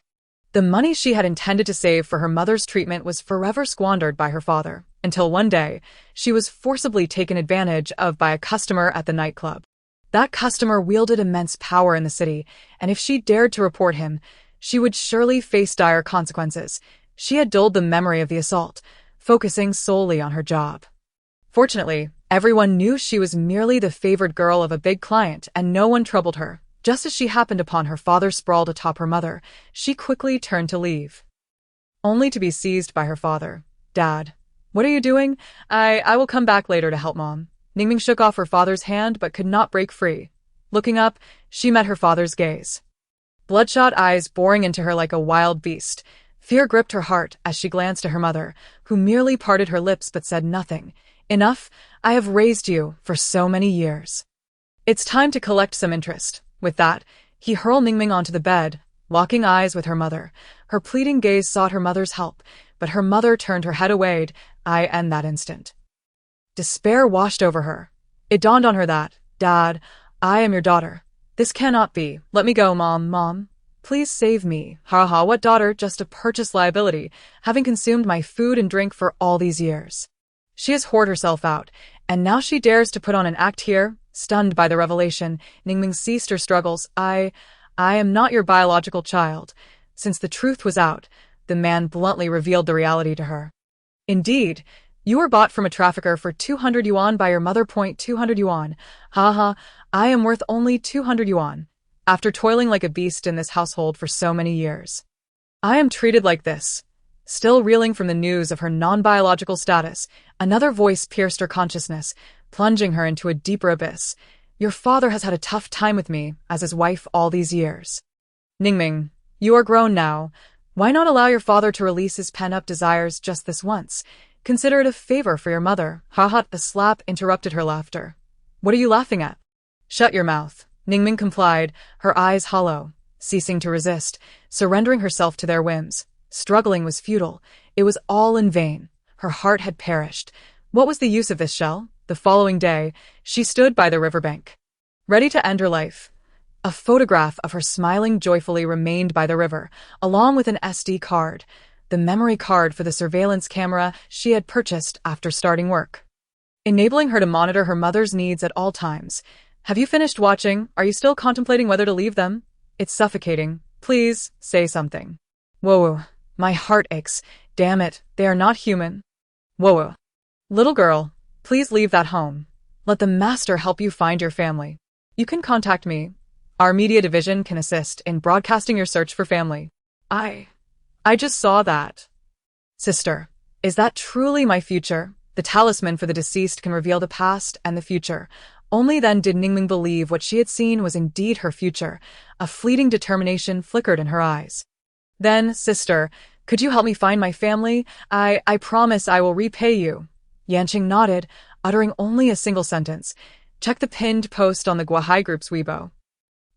The money she had intended to save for her mother's treatment was forever squandered by her father, until one day, she was forcibly taken advantage of by a customer at the nightclub. That customer wielded immense power in the city, and if she dared to report him, she would surely face dire consequences. She had dulled the memory of the assault, focusing solely on her job. Fortunately, everyone knew she was merely the favored girl of a big client, and no one troubled her. Just as she happened upon her father sprawled atop her mother, she quickly turned to leave, only to be seized by her father. Dad, what are you doing? I will come back later to help Mom. Ningming shook off her father's hand but could not break free. Looking up, she met her father's gaze. Bloodshot eyes boring into her like a wild beast. Fear gripped her heart as she glanced at her mother, who merely parted her lips but said nothing. Enough, I have raised you for so many years. It's time to collect some interest. With that, he hurled Ningming onto the bed, locking eyes with her mother. Her pleading gaze sought her mother's help, but her mother turned her head away. In that instant, despair washed over her. It dawned on her that, Dad, I am your daughter. This cannot be. Let me go, Mom. Please save me. Ha, what daughter? Just a purchase liability, having consumed my food and drink for all these years. She has whored herself out, and now she dares to put on an act here? Stunned by the revelation, Ningming ceased her struggles. I am not your biological child. Since the truth was out, the man bluntly revealed the reality to her. Indeed, you were bought from a trafficker for 200 yuan by your mother. 200 yuan. Ha, I am worth only 200 yuan. After toiling like a beast in this household for so many years, I am treated like this. Still reeling from the news of her non-biological status, another voice pierced her consciousness, plunging her into a deeper abyss. Your father has had a tough time with me, as his wife all these years. Ningming, you are grown now. Why not allow your father to release his pent-up desires just this once? Consider it a favor for your mother. Ha, the slap interrupted her laughter. What are you laughing at? Shut your mouth. Ningming complied, her eyes hollow, ceasing to resist, surrendering herself to their whims. Struggling was futile. It was all in vain. Her heart had perished. What was the use of this shell? The following day, she stood by the riverbank, ready to end her life. A photograph of her smiling joyfully remained by the river, along with an SD card, the memory card for the surveillance camera she had purchased after starting work, enabling her to monitor her mother's needs at all times. Have you finished watching? Are you still contemplating whether to leave them? It's suffocating. Please, say something. Whoa, my heart aches. Damn it, they are not human. Whoa. Little girl, please leave that home. Let the master help you find your family. You can contact me. Our media division can assist in broadcasting your search for family. I just saw that. Sister, is that truly my future? The talisman for the deceased can reveal the past and the future. Only then did Ningming believe what she had seen was indeed her future. A fleeting determination flickered in her eyes. Then, sister, could you help me find my family? I promise I will repay you. Yanqing nodded, uttering only a single sentence. Check the pinned post on the Guahai Group's Weibo.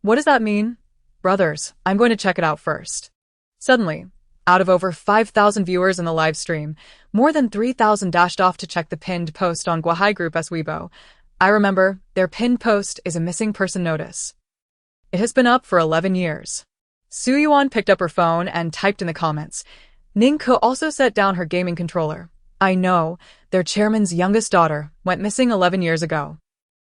What does that mean? Brothers, I'm going to check it out first. Suddenly, out of over 5,000 viewers in the live stream, more than 3,000 dashed off to check the pinned post on Guahai Group's Weibo. I remember, their pinned post is a missing person notice. It has been up for 11 years. Su Yuan picked up her phone and typed in the comments. Ning Ke also set down her gaming controller. I know, their chairman's youngest daughter went missing 11 years ago.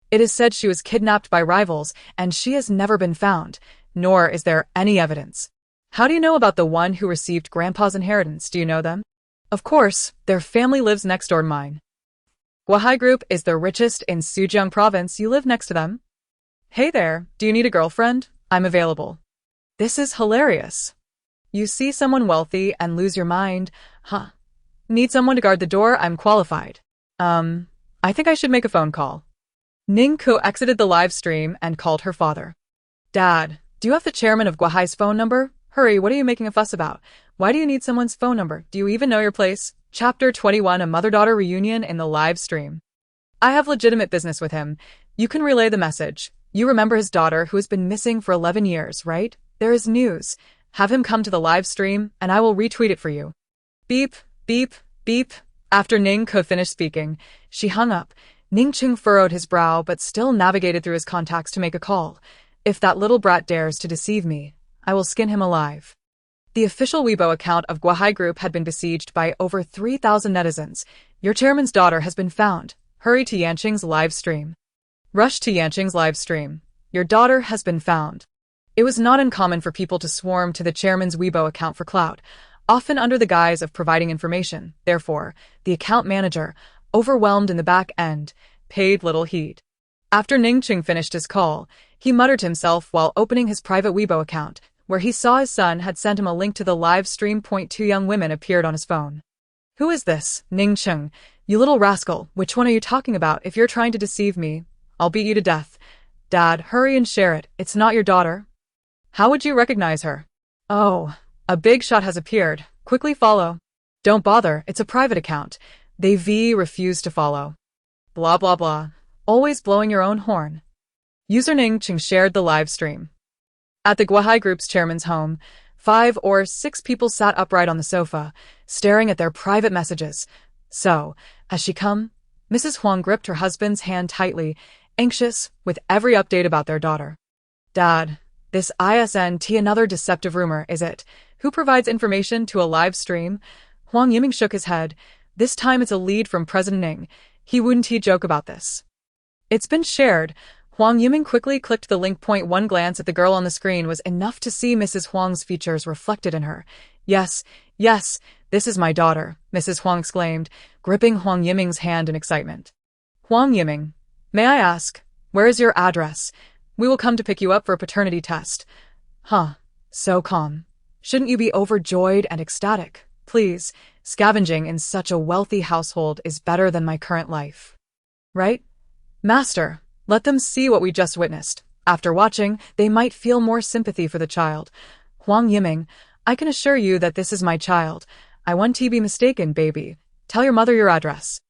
It is said she was kidnapped by rivals, and she has never been found, nor is there any evidence. How do you know about the one who received Grandpa's inheritance? Do you know them? Of course, their family lives next door to mine. Guahai Group is the richest in Sujiang province. You live next to them? Hey there, do you need a girlfriend? I'm available. This is hilarious. You see someone wealthy and lose your mind, huh? Need someone to guard the door? I'm qualified. I think I should make a phone call. Ning Ke exited the live stream and called her father. Dad, do you have the chairman of Guahai's phone number? Hurry, what are you making a fuss about? Why do you need someone's phone number? Do you even know your place? Chapter 21, a mother-daughter reunion in the live stream. I have legitimate business with him. You can relay the message. You remember his daughter who has been missing for 11 years, right? There is news. Have him come to the live stream, and I will retweet it for you. Beep, beep, beep. After Ning could finish speaking, she hung up. Ning Qing furrowed his brow but still navigated through his contacts to make a call. If that little brat dares to deceive me, I will skin him alive. The official Weibo account of Guohai Group had been besieged by over 3,000 netizens. Your chairman's daughter has been found. Hurry to Yanqing's live stream. Rush to Yanqing's live stream. Your daughter has been found. It was not uncommon for people to swarm to the chairman's Weibo account for clout, often under the guise of providing information. Therefore, the account manager, overwhelmed in the back end, paid little heed. After Ning Qing finished his call, he muttered to himself while opening his private Weibo account, where he saw his son had sent him a link to the live stream. Two young women appeared on his phone. Who is this, Ning Qing? You little rascal, which one are you talking about? If you're trying to deceive me, I'll beat you to death. Dad, hurry and share it. It's not your daughter. How would you recognize her? Oh, a big shot has appeared. Quickly follow. Don't bother, it's a private account. They refuse to follow. Blah blah blah. Always blowing your own horn. User Ning Qing shared the live stream. At the Guohai Group's chairman's home, 5 or 6 people sat upright on the sofa, staring at their private messages. So, has she come? Mrs. Huang gripped her husband's hand tightly, anxious with every update about their daughter. Dad, this isn't another deceptive rumor, is it? Who provides information to a live stream? Huang Yiming shook his head. This time it's a lead from President Ning. He wouldn't joke about this. It's been shared. Huang Yiming quickly clicked the link. One glance at the girl on the screen was enough to see Mrs. Huang's features reflected in her. Yes, this is my daughter, Mrs. Huang exclaimed, gripping Huang Yiming's hand in excitement. Huang Yiming, may I ask, where is your address? We will come to pick you up for a paternity test. Huh, so calm. Shouldn't you be overjoyed and ecstatic? Please, scavenging in such a wealthy household is better than my current life. Right? Master, let them see what we just witnessed. After watching, they might feel more sympathy for the child. Huang Yiming, I can assure you that this is my child. I won't be mistaken, baby. Tell your mother your address.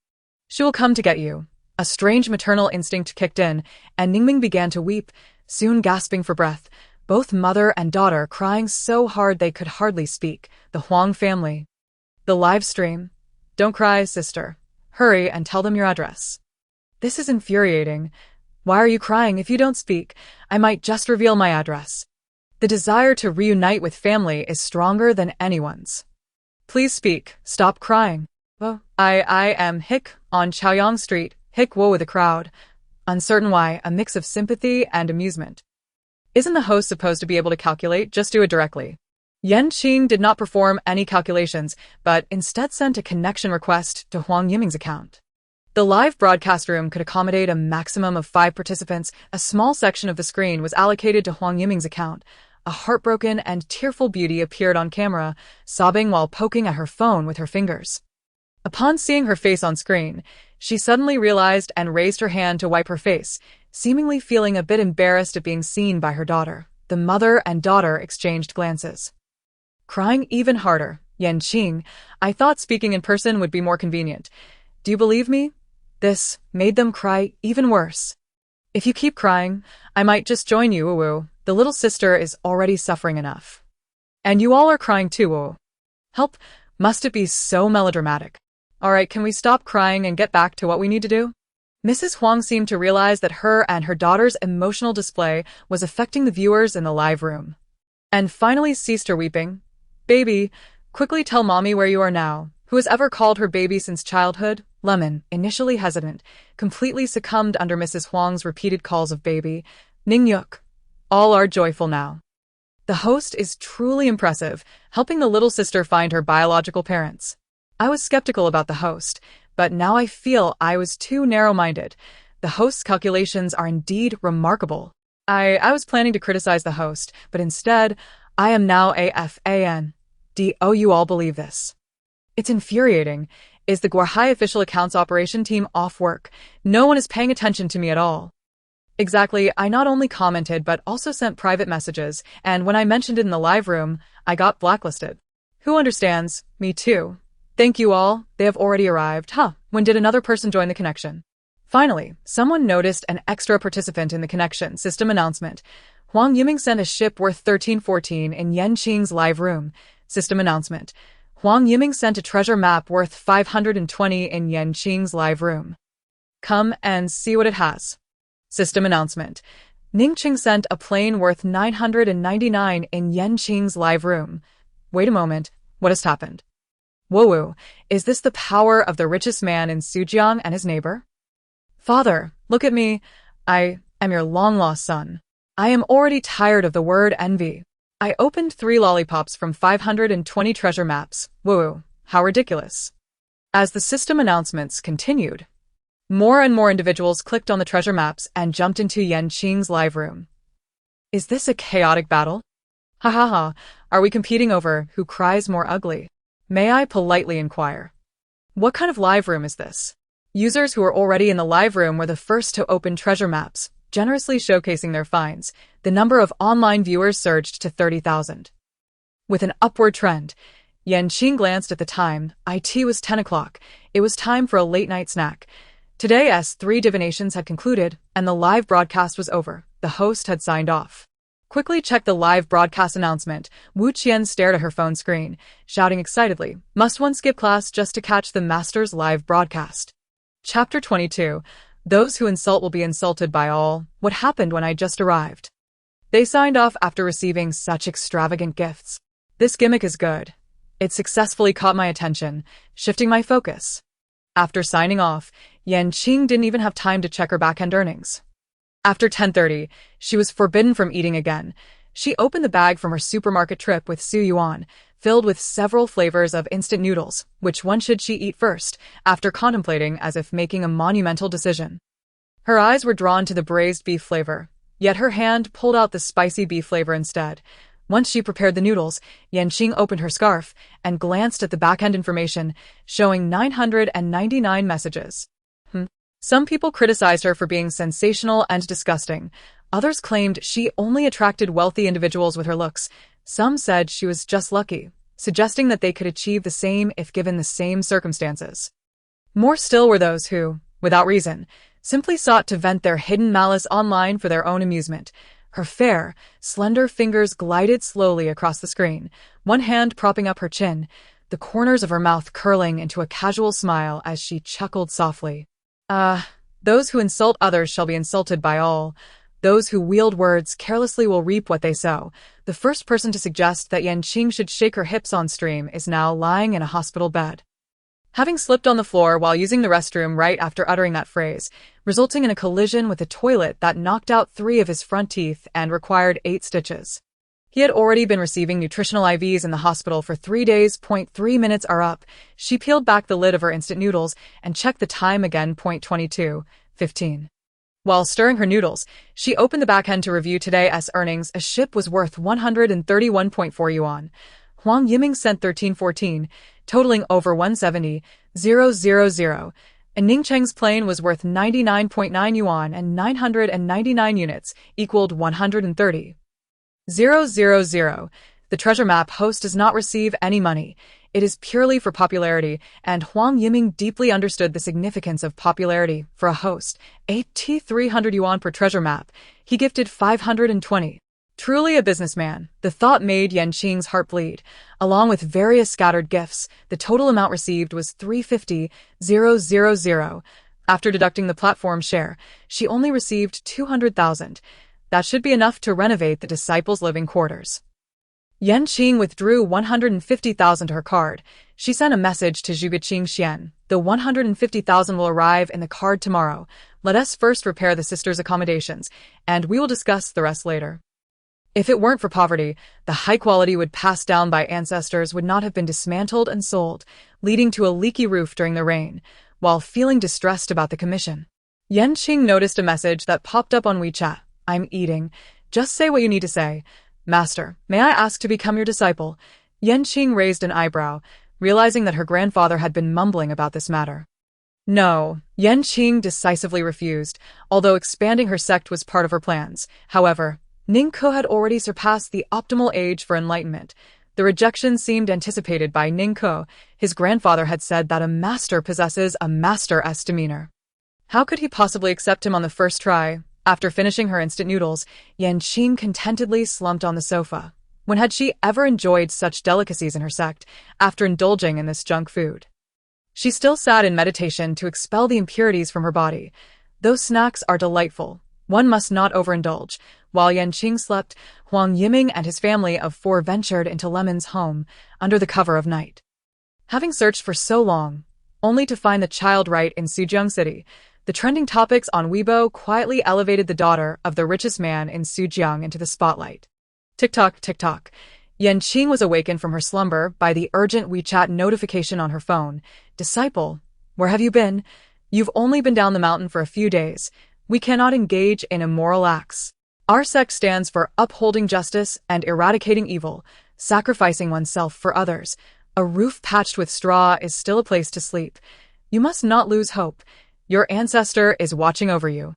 She will come to get you. A strange maternal instinct kicked in, and Ningming began to weep, soon gasping for breath, both mother and daughter crying so hard they could hardly speak. The Huang family. The live stream. Don't cry, sister. Hurry and tell them your address. This is infuriating. Why are you crying? If you don't speak, I might just reveal my address. The desire to reunite with family is stronger than anyone's. Please speak. Stop crying. Oh, I am Hick on Chaoyang Street. Hick woe with the crowd. Uncertain why, a mix of sympathy and amusement. Isn't the host supposed to be able to calculate? Just do it directly. Yan Qing did not perform any calculations, but instead sent a connection request to Huang Yiming's account. The live broadcast room could accommodate a maximum of 5 participants. A small section of the screen was allocated to Huang Yiming's account. A heartbroken and tearful beauty appeared on camera, sobbing while poking at her phone with her fingers. Upon seeing her face on screen, she suddenly realized and raised her hand to wipe her face, seemingly feeling a bit embarrassed at being seen by her daughter. The mother and daughter exchanged glances. Crying even harder. Yan Qing, I thought speaking in person would be more convenient. Do you believe me? This made them cry even worse. If you keep crying, I might just join you, woo. The little sister is already suffering enough. And you all are crying too, woo. Help, must it be so melodramatic? Alright, can we stop crying and get back to what we need to do? Mrs. Huang seemed to realize that her and her daughter's emotional display was affecting the viewers in the live room. And finally ceased her weeping. Baby, quickly tell mommy where you are now. Who has ever called her baby since childhood? Lemon, initially hesitant, completely succumbed under Mrs. Huang's repeated calls of baby. Ningyuk. All are joyful now. The host is truly impressive, helping the little sister find her biological parents. I was skeptical about the host, but now I feel I was too narrow-minded. The host's calculations are indeed remarkable. I was planning to criticize the host, but instead, I am now a fan. Do you all believe this? It's infuriating. Is the Guohai official accounts operation team off work? No one is paying attention to me at all. Exactly, I not only commented but also sent private messages, and when I mentioned it in the live room, I got blacklisted. Who understands? Me too. Thank you all, they have already arrived. When did another person join the connection? Finally, someone noticed an extra participant in the connection system announcement. Huang Yiming sent a ship worth 1314 in Yanqing's live room. System announcement. Huang Yiming sent a treasure map worth 520 in Yanqing's live room. Come and see what it has. System announcement. Ningqing sent a plane worth 999 in Yanqing's live room. Wait a moment, what has happened? Whoa, is this the power of the richest man in Sujiang and his neighbor? Father, look at me. I am your long-lost son. I am already tired of the word envy. I opened 3 lollipops from 520 treasure maps. Whoa, how ridiculous. As the system announcements continued, more and more individuals clicked on the treasure maps and jumped into Yanqing's live room. Is this a chaotic battle? Ha ha ha, are we competing over who cries more ugly? May I politely inquire? What kind of live room is this? Users who were already in the live room were the first to open treasure maps, generously showcasing their finds. The number of online viewers surged to 30,000. With an upward trend, Yanqing glanced at the time. It was 10 o'clock. It was time for a late-night snack. Today's 3 divinations had concluded, and the live broadcast was over. The host had signed off. Quickly check the live broadcast announcement. Wu Qian stared at her phone screen, shouting excitedly, "Must one skip class just to catch the master's live broadcast?" Chapter 22. Those who insult will be insulted by all. What happened when I just arrived? They signed off after receiving such extravagant gifts. This gimmick is good. It successfully caught my attention, shifting my focus. After signing off, Yanqing didn't even have time to check her back-end earnings. After 10:30, she was forbidden from eating again. She opened the bag from her supermarket trip with Su Yuan, filled with several flavors of instant noodles. Which one should she eat first, after contemplating as if making a monumental decision? Her eyes were drawn to the braised beef flavor, yet her hand pulled out the spicy beef flavor instead. Once she prepared the noodles, Yanqing opened her scarf and glanced at the back-end information, showing 999 messages. Some people criticized her for being sensational and disgusting. Others claimed she only attracted wealthy individuals with her looks. Some said she was just lucky, suggesting that they could achieve the same if given the same circumstances. More still were those who, without reason, simply sought to vent their hidden malice online for their own amusement. Her fair, slender fingers glided slowly across the screen, one hand propping up her chin, the corners of her mouth curling into a casual smile as she chuckled softly. Those who insult others shall be insulted by all. Those who wield words carelessly will reap what they sow. The first person to suggest that Yanqing should shake her hips on stream is now lying in a hospital bed. Having slipped on the floor while using the restroom right after uttering that phrase, resulting in a collision with a toilet that knocked out 3 of his front teeth and required 8 stitches. He had already been receiving nutritional IVs in the hospital for 3 days. 3 minutes are up. She peeled back the lid of her instant noodles and checked the time again. 22:15. While stirring her noodles, she opened the back-end to review today's earnings. A ship was worth 131.4 yuan. Huang Yiming sent 1314, totaling over 170,000. And Ningcheng's plane was worth 99.9 yuan and 999 units, equaled 130,000. The treasure map host does not receive any money. It is purely for popularity, and Huang Yiming deeply understood the significance of popularity for a host. 300 yuan per treasure map. He gifted 520. Truly a businessman. The thought made Yanqing's heart bleed. Along with various scattered gifts, the total amount received was 350,000. After deducting the platform share, she only received 200,000. That should be enough to renovate the disciples' living quarters. Yanqing withdrew 150,000 to her card. She sent a message to Zhuge Qingxian. The 150,000 will arrive in the card tomorrow. Let us first repair the sisters' accommodations, and we will discuss the rest later. If it weren't for poverty, the high quality wood passed down by ancestors would not have been dismantled and sold, leading to a leaky roof during the rain. While feeling distressed about the commission, Yanqing noticed a message that popped up on WeChat. I'm eating. Just say what you need to say. Master, may I ask to become your disciple? Yanqing raised an eyebrow, realizing that her grandfather had been mumbling about this matter. No, Yanqing decisively refused, although expanding her sect was part of her plans. However, Ningke had already surpassed the optimal age for enlightenment. The rejection seemed anticipated by Ningke. His grandfather had said that a master possesses a master's demeanor. How could he possibly accept him on the first try? After finishing her instant noodles, Qing contentedly slumped on the sofa. When had she ever enjoyed such delicacies in her sect, after indulging in this junk food? She still sat in meditation to expel the impurities from her body. Those snacks are delightful. One must not overindulge. While Qing slept, Huang Yiming and his family of 4 ventured into Lemon's home, under the cover of night. Having searched for so long, only to find the child right in Sujiang City, the trending topics on Weibo quietly elevated the daughter of the richest man in Sujiang into the spotlight. Tick-tock, tick-tock. Qing was awakened from her slumber by the urgent WeChat notification on her phone. Disciple, where have you been? You've only been down the mountain for a few days. We cannot engage in immoral acts. Our sect stands for upholding justice and eradicating evil, sacrificing oneself for others. A roof patched with straw is still a place to sleep. You must not lose hope. Your ancestor is watching over you.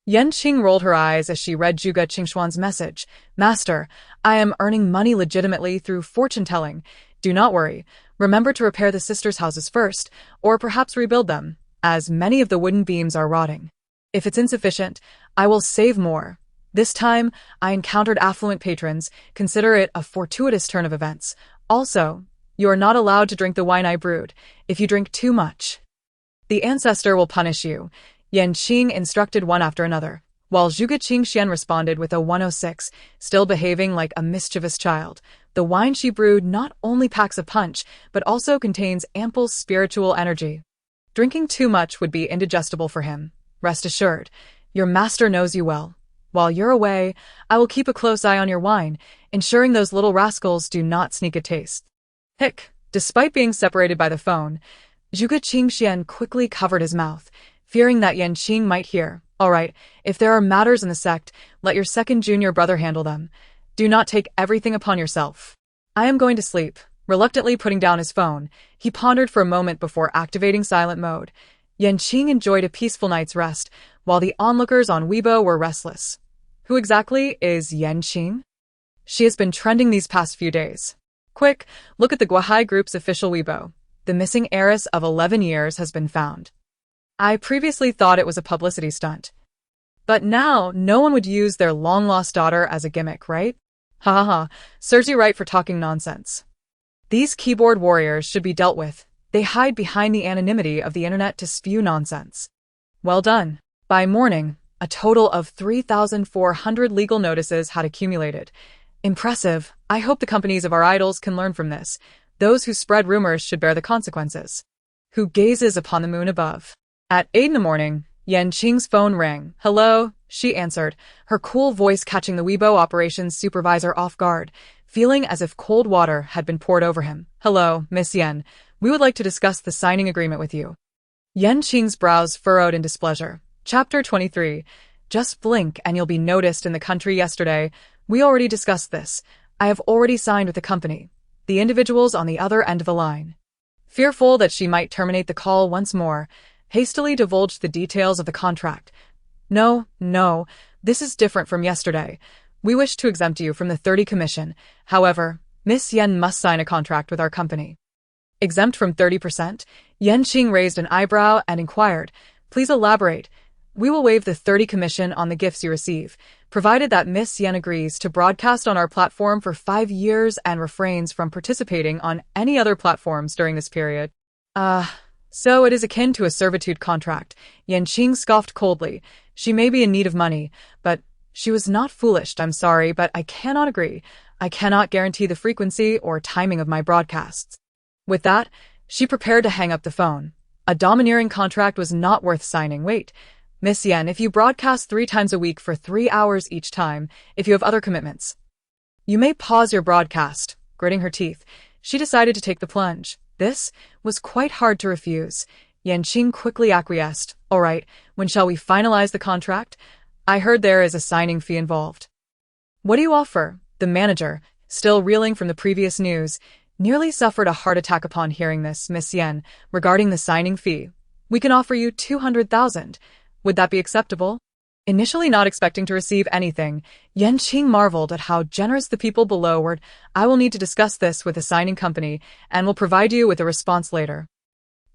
Qing rolled her eyes as she read Zhuge Qingshuan's message. Master, I am earning money legitimately through fortune-telling. Do not worry. Remember to repair the sisters' houses first, or perhaps rebuild them, as many of the wooden beams are rotting. If it's insufficient, I will save more. This time, I encountered affluent patrons. Consider it a fortuitous turn of events. Also, you are not allowed to drink the wine I brewed. If you drink too much, the ancestor will punish you. Qing instructed one after another, while Zhuge Qingshan responded with a 106, still behaving like a mischievous child. The wine she brewed not only packs a punch, but also contains ample spiritual energy. Drinking too much would be indigestible for him. Rest assured, your master knows you well. While you're away, I will keep a close eye on your wine, ensuring those little rascals do not sneak a taste. Hick. Despite being separated by the phone, Zhuge Qingshan quickly covered his mouth, fearing that Qing might hear. All right, if there are matters in the sect, let your second junior brother handle them. Do not take everything upon yourself. I am going to sleep. Reluctantly putting down his phone, he pondered for a moment before activating silent mode. Qing enjoyed a peaceful night's rest, while the onlookers on Weibo were restless. Who exactly is Qing? She has been trending these past few days. Quick, look at the Guahai Group's official Weibo. The missing heiress of 11 years has been found. I previously thought it was a publicity stunt. But now, no one would use their long-lost daughter as a gimmick, right? Ha ha ha, serves you right for talking nonsense. These keyboard warriors should be dealt with. They hide behind the anonymity of the internet to spew nonsense. Well done. By morning, a total of 3,400 legal notices had accumulated. Impressive. I hope the companies of our idols can learn from this. Those who spread rumors should bear the consequences. Who gazes upon the moon above? At 8 in the morning, Qing's phone rang. Hello, she answered, her cool voice catching the Weibo operations supervisor off guard, feeling as if cold water had been poured over him. Hello, Miss Yan. We would like to discuss the signing agreement with you. Qing's brows furrowed in displeasure. Chapter 23. Just blink and you'll be noticed in the country yesterday. We already discussed this. I have already signed with the company. The individuals on the other end of the line, fearful that she might terminate the call once more, hastily divulged the details of the contract. No, this is different from yesterday. We wish to exempt you from the 30 commission. However, Miss Yan must sign a contract with our company. Exempt from 30%? Qing raised an eyebrow and inquired, please elaborate. We will waive the 30 commission on the gifts you receive, provided that Miss Yan agrees to broadcast on our platform for 5 years and refrains from participating on any other platforms during this period. So it is akin to a servitude contract. Qing scoffed coldly. She may be in need of money, but she was not foolish. I'm sorry, but I cannot agree. I cannot guarantee the frequency or timing of my broadcasts. With that, she prepared to hang up the phone. A domineering contract was not worth signing. Wait, Miss Yan, if you broadcast 3 times a week for 3 hours each time, if you have other commitments, you may pause your broadcast. Gritting her teeth, she decided to take the plunge. This was quite hard to refuse. Qing quickly acquiesced. All right, when shall we finalize the contract? I heard there is a signing fee involved. What do you offer? The manager, still reeling from the previous news, nearly suffered a heart attack upon hearing this. Miss Yan, regarding the signing fee, we can offer you 200,000. Would that be acceptable? Initially not expecting to receive anything, Qing marveled at how generous the people below were. I will need to discuss this with the signing company and will provide you with a response later.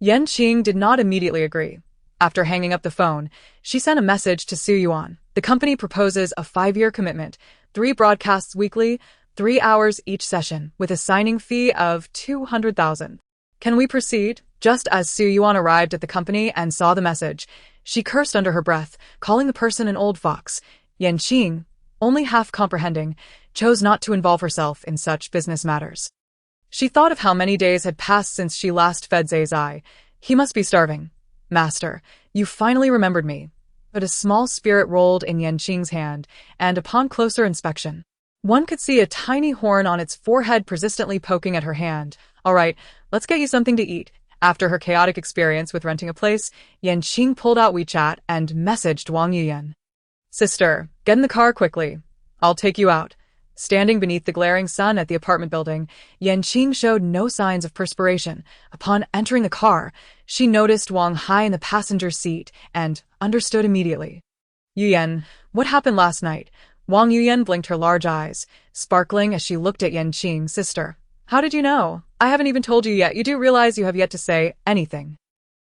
Qing did not immediately agree. After hanging up the phone, she sent a message to Su Yuan. The company proposes a 5-year commitment, 3 broadcasts weekly, 3 hours each session, with a signing fee of 200,000. Can we proceed? Just as Su Yuan arrived at the company and saw the message, she cursed under her breath, calling the person an old fox. Yan Qing, only half comprehending, chose not to involve herself in such business matters. She thought of how many days had passed since she last fed Zai's eye. He must be starving. Master, you finally remembered me. But a small spirit rolled in Yan Qing's hand, and upon closer inspection, one could see a tiny horn on its forehead persistently poking at her hand. All right, let's get you something to eat. After her chaotic experience with renting a place, Yan Qing pulled out WeChat and messaged Wang Yuyan. Sister, get in the car quickly. I'll take you out. Standing beneath the glaring sun at the apartment building, Yan Qing showed no signs of perspiration. Upon entering the car, she noticed Wang Hai in the passenger seat and understood immediately. Yuyan, what happened last night? Wang Yuyan blinked her large eyes, sparkling as she looked at Yan Qing. Sister, how did you know? I haven't even told you yet. You do realize you have yet to say anything.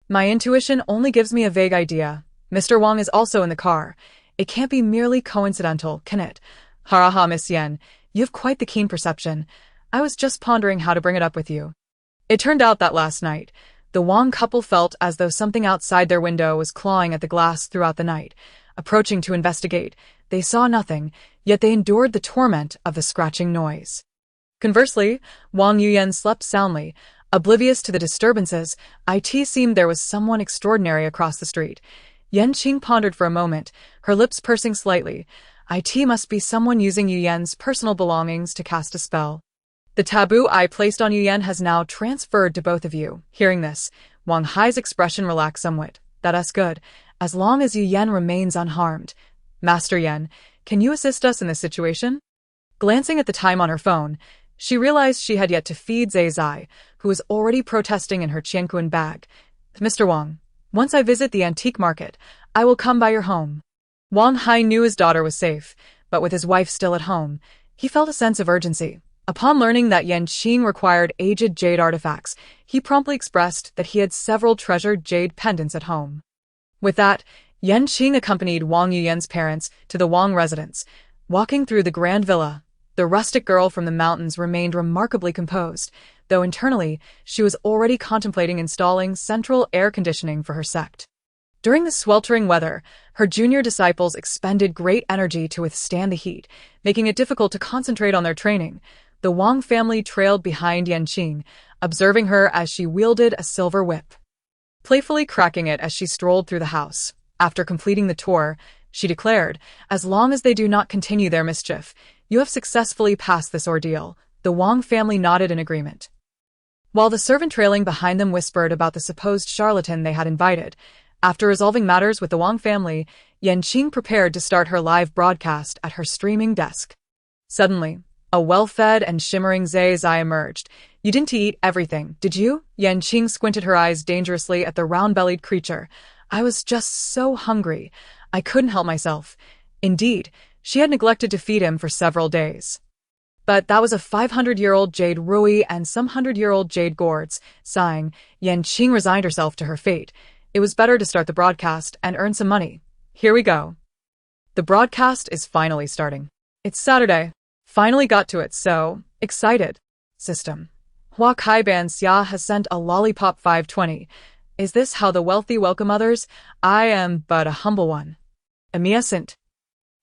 My intuition only gives me a vague idea. Mr. Wang is also in the car. It can't be merely coincidental, can it? Haraha, Miss Yen, you have quite the keen perception. I was just pondering how to bring it up with you. It turned out that last night, the Wang couple felt as though something outside their window was clawing at the glass throughout the night. Approaching to investigate, they saw nothing, yet they endured the torment of the scratching noise. Conversely, Wang Yuyan slept soundly. Oblivious to the disturbances, it seemed there was someone extraordinary across the street. Yan Qing pondered for a moment, her lips pursing slightly. It must be someone using Yuyan's personal belongings to cast a spell. The taboo I placed on Yuyan has now transferred to both of you. Hearing this, Wang Hai's expression relaxed somewhat. That's good, as long as Yuyan remains unharmed. Master Yan, can you assist us in this situation? Glancing at the time on her phone, she realized she had yet to feed Zai, who was already protesting in her Qianquan bag. Mr. Wang, once I visit the antique market, I will come by your home. Wang Hai knew his daughter was safe, but with his wife still at home, he felt a sense of urgency. Upon learning that Yan Qing required aged jade artifacts, he promptly expressed that he had several treasured jade pendants at home. With that, Yan Qing accompanied Wang Yuyan's parents to the Wang residence. Walking through the grand villa, the rustic girl from the mountains remained remarkably composed, though internally she was already contemplating installing central air conditioning for her sect. During the sweltering weather, her junior disciples expended great energy to withstand the heat, making it difficult to concentrate on their training. The Wang family trailed behind Yan Qing, observing her as she wielded a silver whip, playfully cracking it as she strolled through the house. After completing the tour, she declared, as long as they do not continue their mischief, you have successfully passed this ordeal. The Wang family nodded in agreement. While the servant trailing behind them whispered about the supposed charlatan they had invited, after resolving matters with the Wang family, Yan Qing prepared to start her live broadcast at her streaming desk. Suddenly, a well-fed and shimmering Zai emerged. You didn't eat everything, did you? Yan Qing squinted her eyes dangerously at the round-bellied creature. I was just so hungry. I couldn't help myself. Indeed, she had neglected to feed him for several days. But that was a 500-year-old jade rui and some 100-year-old jade gourds. Sighing, Yan Qing resigned herself to her fate. It was better to start the broadcast and earn some money. Here we go. The broadcast is finally starting. It's Saturday. Finally got to it, so excited. System. Hua Kai Ban Xia has sent a lollipop 520. Is this how the wealthy welcome others? I am but a humble one. Emiescent.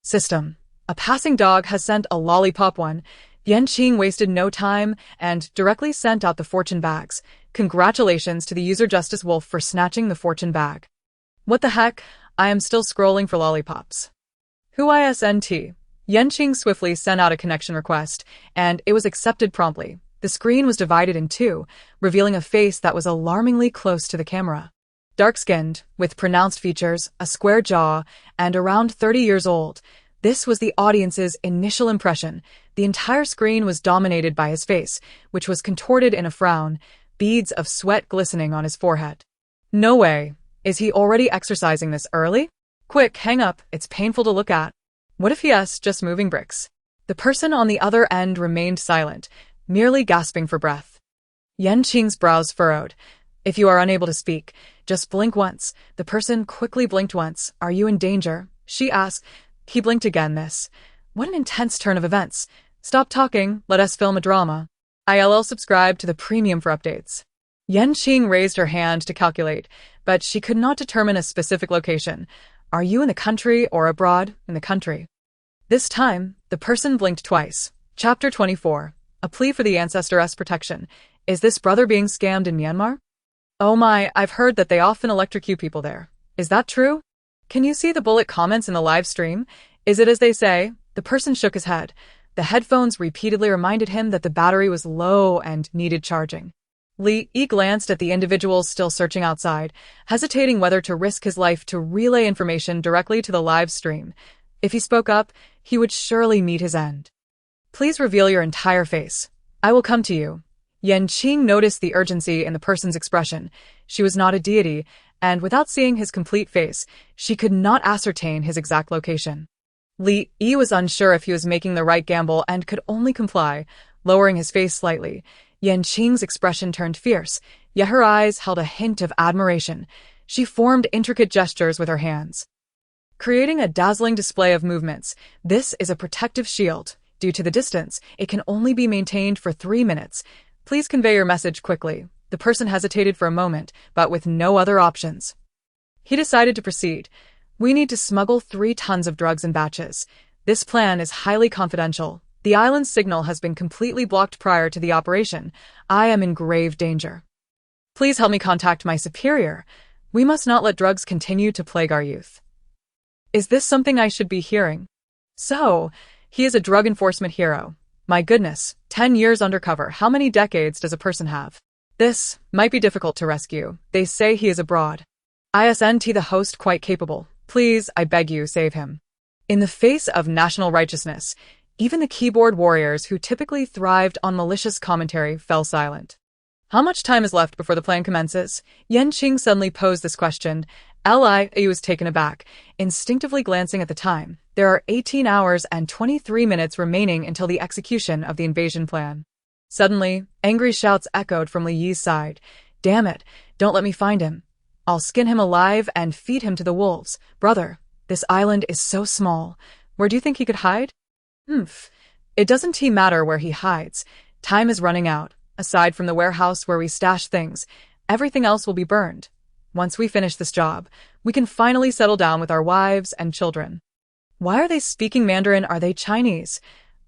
System. A passing dog has sent a lollipop 1. Yan Qing wasted no time and directly sent out the fortune bags. Congratulations to the user Justice Wolf for snatching the fortune bag. What the heck? I am still scrolling for lollipops. Who isn't? Yan Qing swiftly sent out a connection request, and it was accepted promptly. The screen was divided in two, revealing a face that was alarmingly close to the camera. Dark-skinned, with pronounced features, a square jaw, and around 30 years old. This was the audience's initial impression. The entire screen was dominated by his face, which was contorted in a frown, beads of sweat glistening on his forehead. No way. Is he already exercising this early? Quick, hang up. It's painful to look at. What if he's just moving bricks? The person on the other end remained silent, merely gasping for breath. Yan Qing's brows furrowed. If you are unable to speak, just blink once. The person quickly blinked once. Are you in danger? She asked. He blinked again, miss. What an intense turn of events. Stop talking, let us film a drama. ILL subscribe to the premium for updates. Yan Qing raised her hand to calculate, but she could not determine a specific location. Are you in the country or abroad? In the country. This time, the person blinked twice. Chapter 24. A plea for the ancestor's protection. Is this brother being scammed in Myanmar? Oh my, I've heard that they often electrocute people there. Is that true? Can you see the bullet comments in the live stream? Is it as they say? The person shook his head. The headphones repeatedly reminded him that the battery was low and needed charging. Li Yi glanced at the individuals still searching outside, hesitating whether to risk his life to relay information directly to the live stream. If he spoke up, he would surely meet his end. Please reveal your entire face. I will come to you. Yan Qing noticed the urgency in the person's expression. She was not a deity, and without seeing his complete face, she could not ascertain his exact location. Li Yi was unsure if he was making the right gamble and could only comply, lowering his face slightly. Yan Qing's expression turned fierce, yet her eyes held a hint of admiration. She formed intricate gestures with her hands, creating a dazzling display of movements. This is a protective shield. Due to the distance, it can only be maintained for 3 minutes. Please convey your message quickly. The person hesitated for a moment, but with no other options. He decided to proceed. We need to smuggle 3 tons of drugs in batches. This plan is highly confidential. The island's signal has been completely blocked prior to the operation. I am in grave danger. Please help me contact my superior. We must not let drugs continue to plague our youth. Is this something I should be hearing? So, he is a drug enforcement hero. My goodness, 10 years undercover. How many decades does a person have? This might be difficult to rescue. They say he is abroad. Isn't the host quite capable? Please, I beg you, save him. In the face of national righteousness, even the keyboard warriors who typically thrived on malicious commentary fell silent. How much time is left before the plan commences? Yan Qing suddenly posed this question. Li was taken aback, instinctively glancing at the time. There are 18 hours and 23 minutes remaining until the execution of the invasion plan. Suddenly, angry shouts echoed from Li Yi's side. Damn it, don't let me find him. I'll skin him alive and feed him to the wolves. Brother, this island is so small. Where do you think he could hide? It doesn't matter where he hides. Time is running out. Aside from the warehouse where we stash things, everything else will be burned. Once we finish this job, we can finally settle down with our wives and children. Why are they speaking Mandarin? Are they Chinese?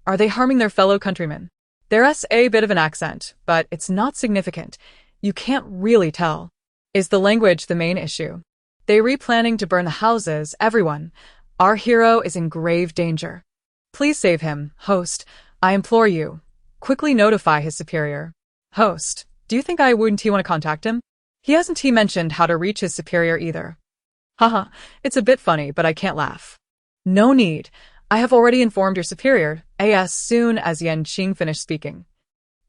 Are they harming their fellow countrymen? There's a bit of an accent, but it's not significant. You can't really tell. Is the language the main issue? They replanning to burn the houses, everyone. Our hero is in grave danger. Please save him, host. I implore you. Quickly notify his superior. Host, do you think I wouldn't want to contact him? He hasn't mentioned how to reach his superior either. Haha, it's a bit funny, but I can't laugh. No need. I have already informed your superior, as soon as Yan Qing finished speaking.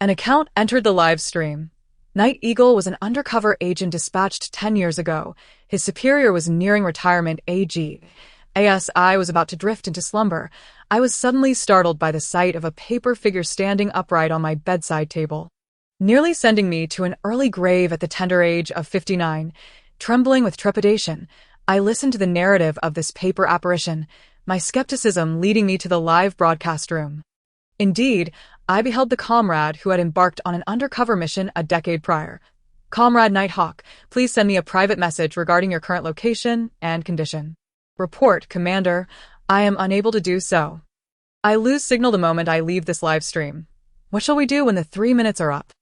An account entered the live stream. Night Eagle was an undercover agent dispatched 10 years ago. His superior was nearing retirement AG. As I was about to drift into slumber, I was suddenly startled by the sight of a paper figure standing upright on my bedside table, nearly sending me to an early grave at the tender age of 59. Trembling with trepidation, I listened to the narrative of this paper apparition, my skepticism leading me to the live broadcast room. Indeed, I beheld the comrade who had embarked on an undercover mission a decade prior. Comrade Nighthawk, please send me a private message regarding your current location and condition. Report, Commander. I am unable to do so. I lose signal the moment I leave this live stream. What shall we do when the 3 minutes are up?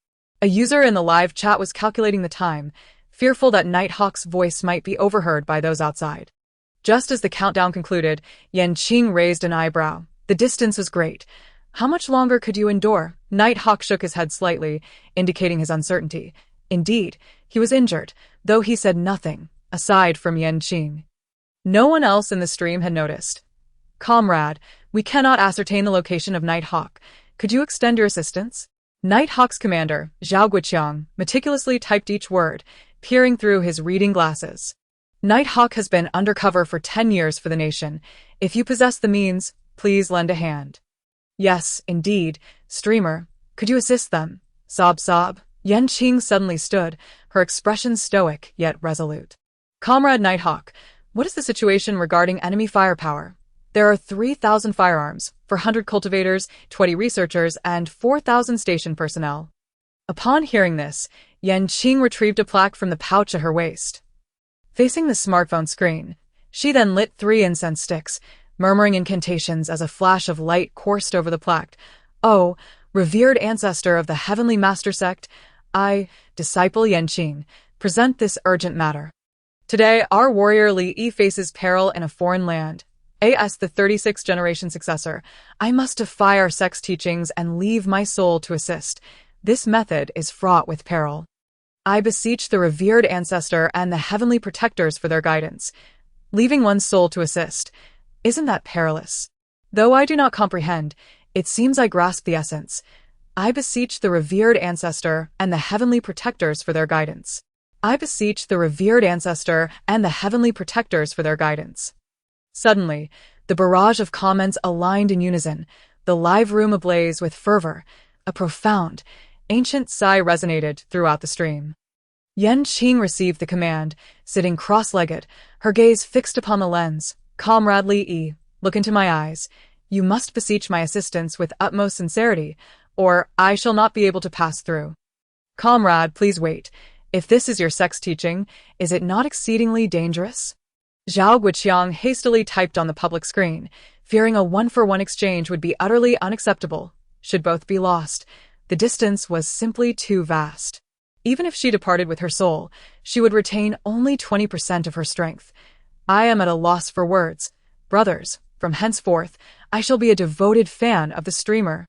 A user in the live chat was calculating the time, fearful that Nighthawk's voice might be overheard by those outside. Just as the countdown concluded, Yan Qing raised an eyebrow. The distance was great. How much longer could you endure? Nighthawk shook his head slightly, indicating his uncertainty. Indeed, he was injured, though he said nothing, aside from Yan Qing. No one else in the stream had noticed. Comrade, we cannot ascertain the location of Nighthawk. Could you extend your assistance? Nighthawk's commander, Zhao Guiqiang, meticulously typed each word, peering through his reading glasses. Nighthawk has been undercover for 10 years for the nation. If you possess the means, please lend a hand. Yes, indeed. Streamer, could you assist them? Sob sob. Yan Qing suddenly stood, her expression stoic yet resolute. Comrade Nighthawk, what is the situation regarding enemy firepower? There are 3,000 firearms, 400 cultivators, 20 researchers, and 4,000 station personnel. Upon hearing this, Qing retrieved a plaque from the pouch at her waist. Facing the smartphone screen, she then lit 3 incense sticks, murmuring incantations as a flash of light coursed over the plaque. "Oh, revered ancestor of the Heavenly Master Sect, I, disciple Qing, present this urgent matter. Today, our warrior Li Yi faces peril in a foreign land. As the 36th generation successor, I must defy our sect's teachings and leave my soul to assist. This method is fraught with peril. I beseech the revered ancestor and the heavenly protectors for their guidance. Leaving one's soul to assist. Isn't that perilous? Though I do not comprehend, it seems I grasp the essence. I beseech the revered ancestor and the heavenly protectors for their guidance. I beseech the revered ancestor and the heavenly protectors for their guidance." Suddenly, the barrage of comments aligned in unison, the live room ablaze with fervor. A profound, ancient sigh resonated throughout the stream. Qing received the command, sitting cross-legged, her gaze fixed upon the lens. "Comrade Li Yi, look into my eyes. You must beseech my assistance with utmost sincerity, or I shall not be able to pass through. Comrade, please wait. If this is your sect's teaching, is it not exceedingly dangerous?" Zhao Guiqiang hastily typed on the public screen, fearing a one-for-one exchange would be utterly unacceptable. Should both be lost, the distance was simply too vast. Even if she departed with her soul, she would retain only 20% of her strength. "I am at a loss for words. Brothers, from henceforth, I shall be a devoted fan of the streamer."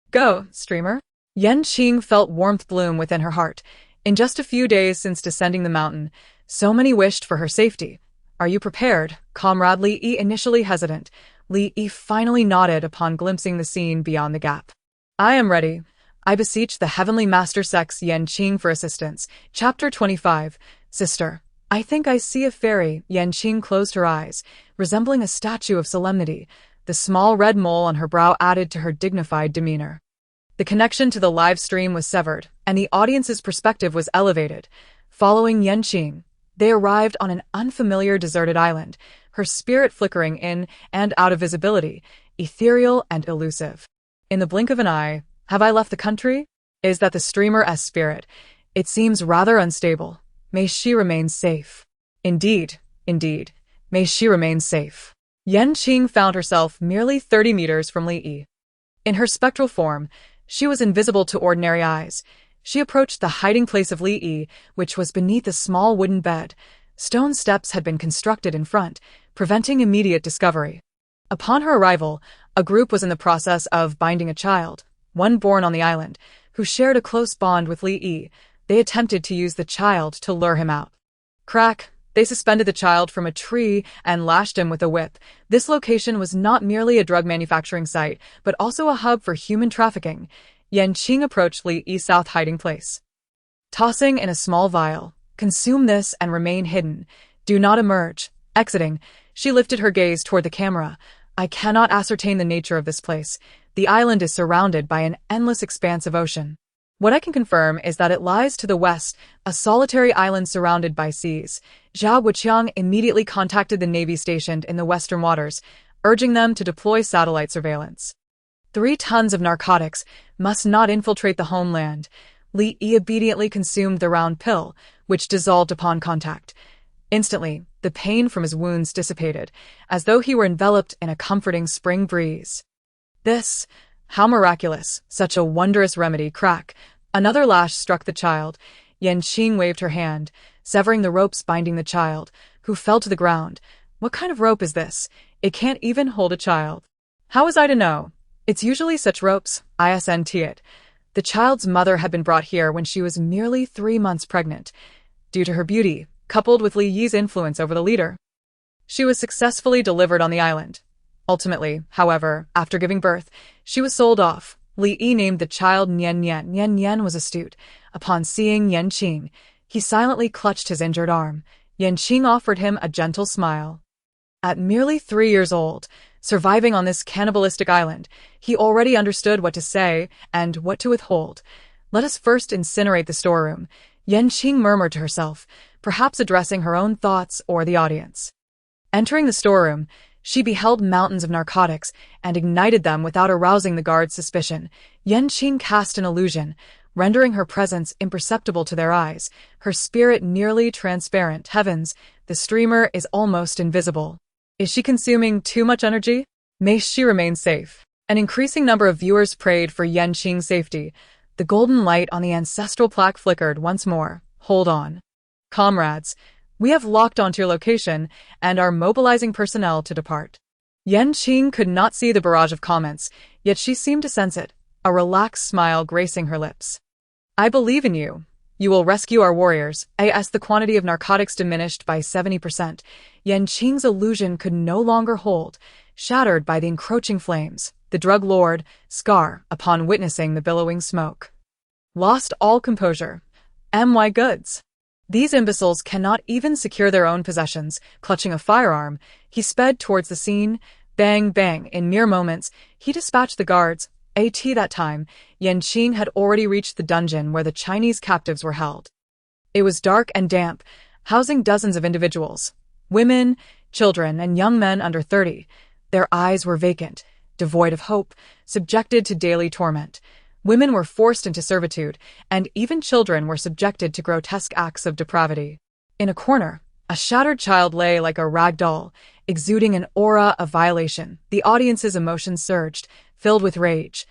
"Go, streamer." Qing felt warmth bloom within her heart. In just a few days since descending the mountain, so many wished for her safety. "Are you prepared?" Comrade Li Yi initially hesitant, Li Yi finally nodded upon glimpsing the scene beyond the gap. "I am ready. I beseech the Heavenly Master Sect's Qing for assistance." Chapter 25. Sister, I think I see a fairy. Qing closed her eyes, resembling a statue of solemnity. The small red mole on her brow added to her dignified demeanor. The connection to the live stream was severed, and the audience's perspective was elevated. Following Qing, they arrived on an unfamiliar deserted island, her spirit flickering in and out of visibility, ethereal and elusive. In the blink of an eye, have I left the country? Is that the streamer's spirit? It seems rather unstable. May she remain safe. Indeed, may she remain safe. Qing found herself merely 30 meters from Li Yi. In her spectral form, she was invisible to ordinary eyes. She approached the hiding place of Li Yi, which was beneath a small wooden bed. Stone steps had been constructed in front, preventing immediate discovery. Upon her arrival, a group was in the process of binding a child, one born on the island, who shared a close bond with Li Yi. They attempted to use the child to lure him out. Crack! They suspended the child from a tree and lashed him with a whip. This location was not merely a drug manufacturing site, but also a hub for human trafficking. Qing approached Li Yi's south hiding place. "Tossing in a small vial. Consume this and remain hidden. Do not emerge." Exiting, she lifted her gaze toward the camera. "I cannot ascertain the nature of this place. The island is surrounded by an endless expanse of ocean. What I can confirm is that it lies to the west, a solitary island surrounded by seas." Zhao Guiqiang immediately contacted the Navy stationed in the western waters, urging them to deploy satellite surveillance. 3 tons of narcotics must not infiltrate the homeland. Li Yi obediently consumed the round pill, which dissolved upon contact. Instantly, the pain from his wounds dissipated, as though he were enveloped in a comforting spring breeze. This, how miraculous, such a wondrous remedy. Crack! Another lash struck the child. Qing waved her hand, severing the ropes binding the child, who fell to the ground. "What kind of rope is this? It can't even hold a child." "How was I to know? It's usually such ropes, isn't it?" The child's mother had been brought here when she was merely 3 months pregnant. Due to her beauty, coupled with Li Yi's influence over the leader, she was successfully delivered on the island. Ultimately, however, after giving birth, she was sold off. Li Yi named the child Nian Nian. Nian Nian was astute. Upon seeing Qing, he silently clutched his injured arm. Qing offered him a gentle smile. At merely 3 years old, surviving on this cannibalistic island, he already understood what to say and what to withhold. "Let us first incinerate the storeroom." Qing murmured to herself, perhaps addressing her own thoughts or the audience. Entering the storeroom, she beheld mountains of narcotics and ignited them without arousing the guards' suspicion. Qing cast an illusion, rendering her presence imperceptible to their eyes, her spirit nearly transparent. Heavens, the streamer is almost invisible. Is she consuming too much energy? May she remain safe? An increasing number of viewers prayed for Qing's safety. The golden light on the ancestral plaque flickered once more. Hold on. Comrades, we have locked onto your location and are mobilizing personnel to depart. Qing could not see the barrage of comments, yet she seemed to sense it, a relaxed smile gracing her lips. I believe in you. You will rescue our warriors. As the quantity of narcotics diminished by 70%, Qing's illusion could no longer hold, shattered by the encroaching flames. The drug lord, Scar, upon witnessing the billowing smoke, lost all composure. My goods. These imbeciles cannot even secure their own possessions. Clutching a firearm, he sped towards the scene. Bang, bang. In mere moments, he dispatched the guards. That time, Qing had already reached the dungeon where the Chinese captives were held. It was dark and damp, housing dozens of individuals. Women, children, and young men under 30. Their eyes were vacant, devoid of hope, subjected to daily torment. Women were forced into servitude, and even children were subjected to grotesque acts of depravity. In a corner, a shattered child lay like a rag doll, exuding an aura of violation. The audience's emotions surged, filled with rage.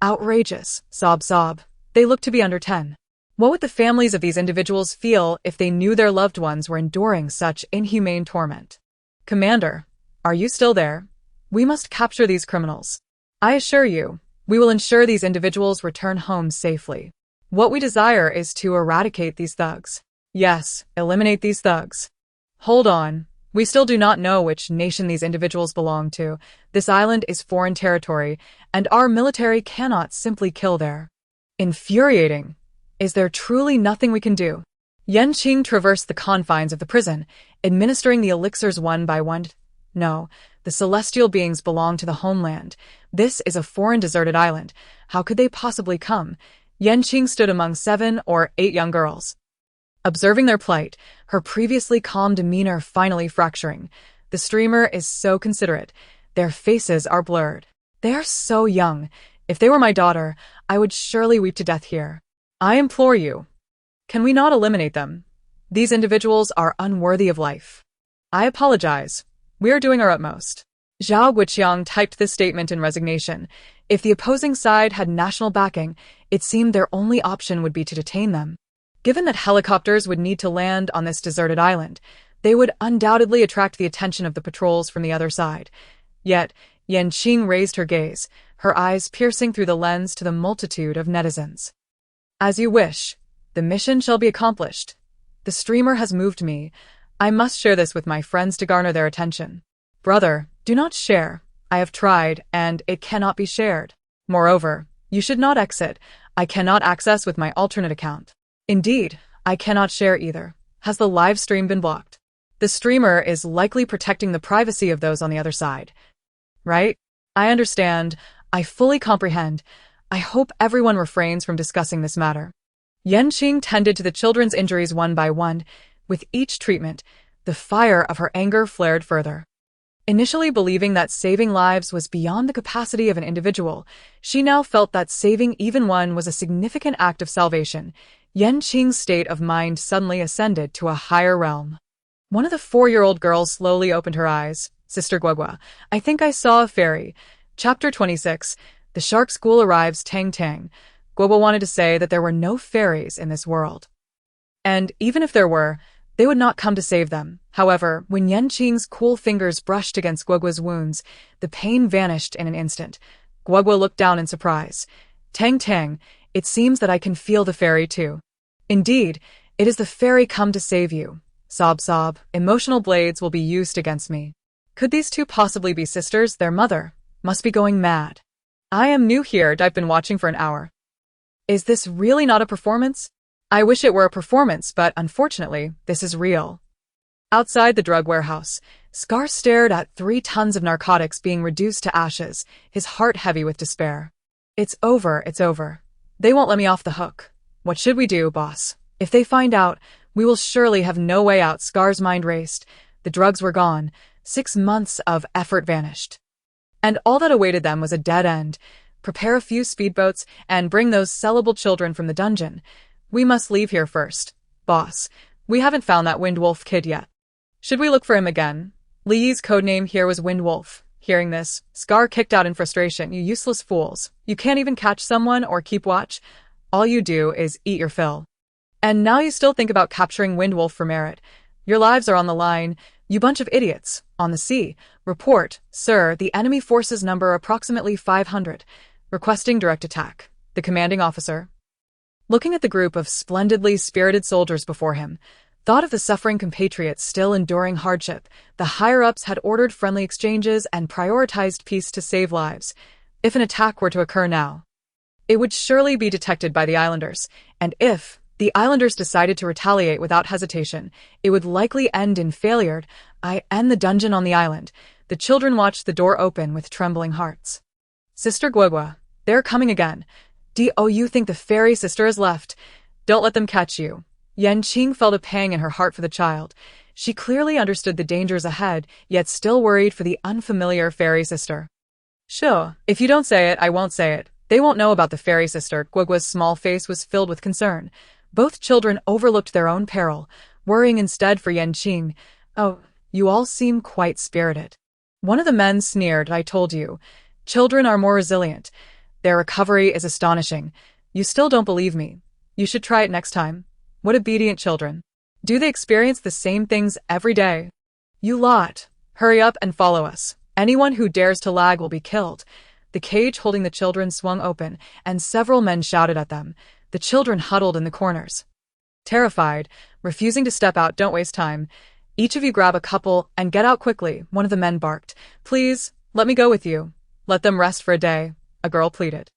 Outrageous, sob sob. They looked to be under 10. What would the families of these individuals feel if they knew their loved ones were enduring such inhumane torment? Commander, are you still there? We must capture these criminals. I assure you, we will ensure these individuals return home safely. What we desire is to eradicate these thugs. Yes, eliminate these thugs. Hold on. We still do not know which nation these individuals belong to. This island is foreign territory, and our military cannot simply kill there. Infuriating. Is there truly nothing we can do? Qing traversed the confines of the prison, administering the elixirs one by one. No, the celestial beings belong to the homeland. This is a foreign deserted island. How could they possibly come? Qing stood among 7 or 8 young girls. Observing their plight, her previously calm demeanor finally fracturing. The streamer is so considerate. Their faces are blurred. They are so young. If they were my daughter, I would surely weep to death here. I implore you. Can we not eliminate them? These individuals are unworthy of life. I apologize. We are doing our utmost. Zhao Guiqiang typed this statement in resignation. If the opposing side had national backing, it seemed their only option would be to detain them. Given that helicopters would need to land on this deserted island, they would undoubtedly attract the attention of the patrols from the other side. Yet, Qing raised her gaze, her eyes piercing through the lens to the multitude of netizens. As you wish. The mission shall be accomplished. The streamer has moved me. I must share this with my friends to garner their attention. Brother, do not share. I have tried, and it cannot be shared. Moreover, you should not exit. I cannot access with my alternate account. Indeed, I cannot share either. Has the live stream been blocked? The streamer is likely protecting the privacy of those on the other side. Right? I understand. I fully comprehend. I hope everyone refrains from discussing this matter. Qing tended to the children's injuries one by one. With each treatment, the fire of her anger flared further. Initially believing that saving lives was beyond the capacity of an individual, she now felt that saving even one was a significant act of salvation. Qing's state of mind suddenly ascended to a higher realm. One of the 4-year-old girls slowly opened her eyes. Sister Guogua, I think I saw a fairy. Chapter 26. The shark school arrives. Tang Tang. Guogua wanted to say that there were no fairies in this world. And even if there were, they would not come to save them. However, when Qing's cool fingers brushed against Guogua's wounds, the pain vanished in an instant. Guogua looked down in surprise. Tang Tang, it seems that I can feel the fairy too. Indeed, it is the fairy come to save you. Sob sob, emotional blades will be used against me. Could these two possibly be sisters? Their mother must be going mad. I am new here and I've been watching for an hour. Is this really not a performance? I wish it were a performance, but unfortunately, this is real. Outside the drug warehouse, Scar stared at 3 tons of narcotics being reduced to ashes, his heart heavy with despair. It's over, it's over. They won't let me off the hook. What should we do, boss? If they find out, we will surely have no way out. Scar's mind raced. The drugs were gone. 6 months of effort vanished. And all that awaited them was a dead end. Prepare a few speedboats and bring those sellable children from the dungeon. We must leave here first. Boss, we haven't found that Windwolf kid yet. Should we look for him again? Li Yi's codename here was Windwolf. Hearing this, Scar kicked out in frustration. You useless fools. You can't even catch someone or keep watch. All you do is eat your fill. And now you still think about capturing Windwolf for merit. Your lives are on the line. You bunch of idiots. On the sea. Report, sir, the enemy forces number approximately 500. Requesting direct attack. The commanding officer, looking at the group of splendidly spirited soldiers before him, thought of the suffering compatriots still enduring hardship. The higher-ups had ordered friendly exchanges and prioritized peace to save lives. If an attack were to occur now, it would surely be detected by the islanders, and if the islanders decided to retaliate without hesitation, it would likely end in failure. I end the dungeon on the island. The children watched the door open with trembling hearts. Sister Guogua, they're coming again. You think the fairy sister has left? Don't let them catch you. Qing felt a pang in her heart for the child. She clearly understood the dangers ahead, yet still worried for the unfamiliar fairy sister. Sure, if you don't say it, I won't say it. They won't know about the fairy sister. Guogua's small face was filled with concern. Both children overlooked their own peril, worrying instead for Qing. Oh, you all seem quite spirited. One of the men sneered. I told you. Children are more resilient. Their recovery is astonishing. You still don't believe me. You should try it next time. What obedient children. Do they experience the same things every day? You lot. Hurry up and follow us. Anyone who dares to lag will be killed. The cage holding the children swung open, and several men shouted at them. The children huddled in the corners, terrified, refusing to step out. Don't waste time. Each of you grab a couple and get out quickly, one of the men barked. Please, let me go with you. Let them rest for a day, a girl pleaded.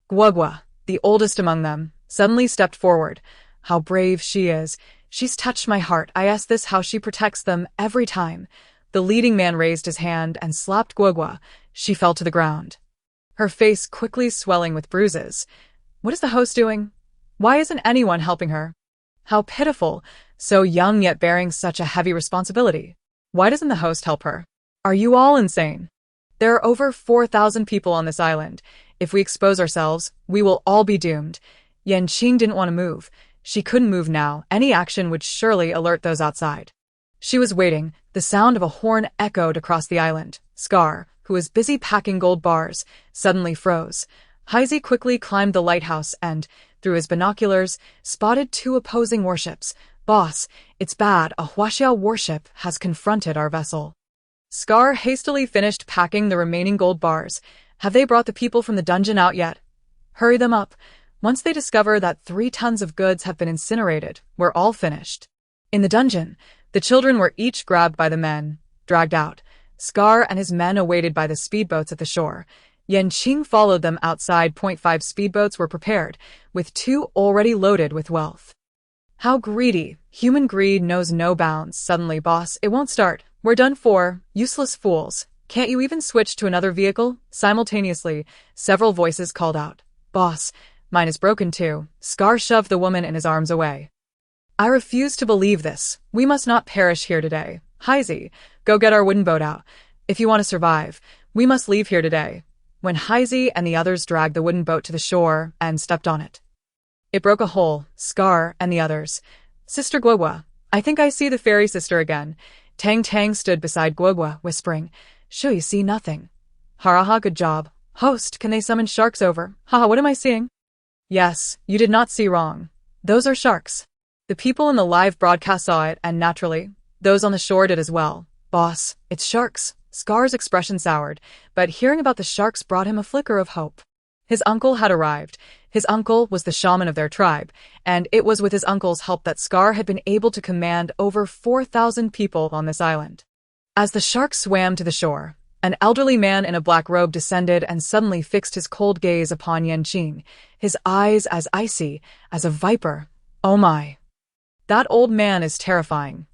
Guogua, the oldest among them, suddenly stepped forward. How brave she is. She's touched my heart. I ask this how she protects them every time. The leading man raised his hand and slapped Guogua. She fell to the ground, her face quickly swelling with bruises. What is the host doing? Why isn't anyone helping her? How pitiful, so young yet bearing such a heavy responsibility. Why doesn't the host help her? Are you all insane? There are over 4,000 people on this island. If we expose ourselves, we will all be doomed. Qing didn't want to move. She couldn't move now. Any action would surely alert those outside. She was waiting. The sound of a horn echoed across the island. Scar, who was busy packing gold bars, suddenly froze. Heizi quickly climbed the lighthouse and, through his binoculars, spotted 2 opposing warships. Boss, it's bad. A Huaxiao warship has confronted our vessel. Scar hastily finished packing the remaining gold bars. Have they brought the people from the dungeon out yet? Hurry them up. Once they discover that 3 tons of goods have been incinerated, we're all finished. In the dungeon, the children were each grabbed by the men, dragged out. Scar and his men awaited by the speedboats at the shore. Qing followed them outside. 5 speedboats were prepared, with 2 already loaded with wealth. How greedy. Human greed knows no bounds. Suddenly, boss, it won't start. We're done for. Useless fools. Can't you even switch to another vehicle? Simultaneously, several voices called out. Boss, mine is broken too. Scar shoved the woman in his arms away. I refuse to believe this. We must not perish here today. Heizi, go get our wooden boat out. If you want to survive, we must leave here today. When Heizi and the others dragged the wooden boat to the shore and stepped on it, it broke a hole. Scar and the others. Sister Guogua, I think I see the fairy sister again. Tang Tang stood beside Guogua, whispering, Sure, you see nothing. Haraha, good job. Host, can they summon sharks over? Haha, what am I seeing? Yes, you did not see wrong. Those are sharks. The people in the live broadcast saw it, and naturally, those on the shore did as well. Boss, it's sharks. Scar's expression soured, but hearing about the sharks brought him a flicker of hope. His uncle had arrived. His uncle was the shaman of their tribe, and it was with his uncle's help that Scar had been able to command over 4,000 people on this island. As the sharks swam to the shore, an elderly man in a black robe descended and suddenly fixed his cold gaze upon Qing, his eyes as icy as a viper. Oh my. That old man is terrifying.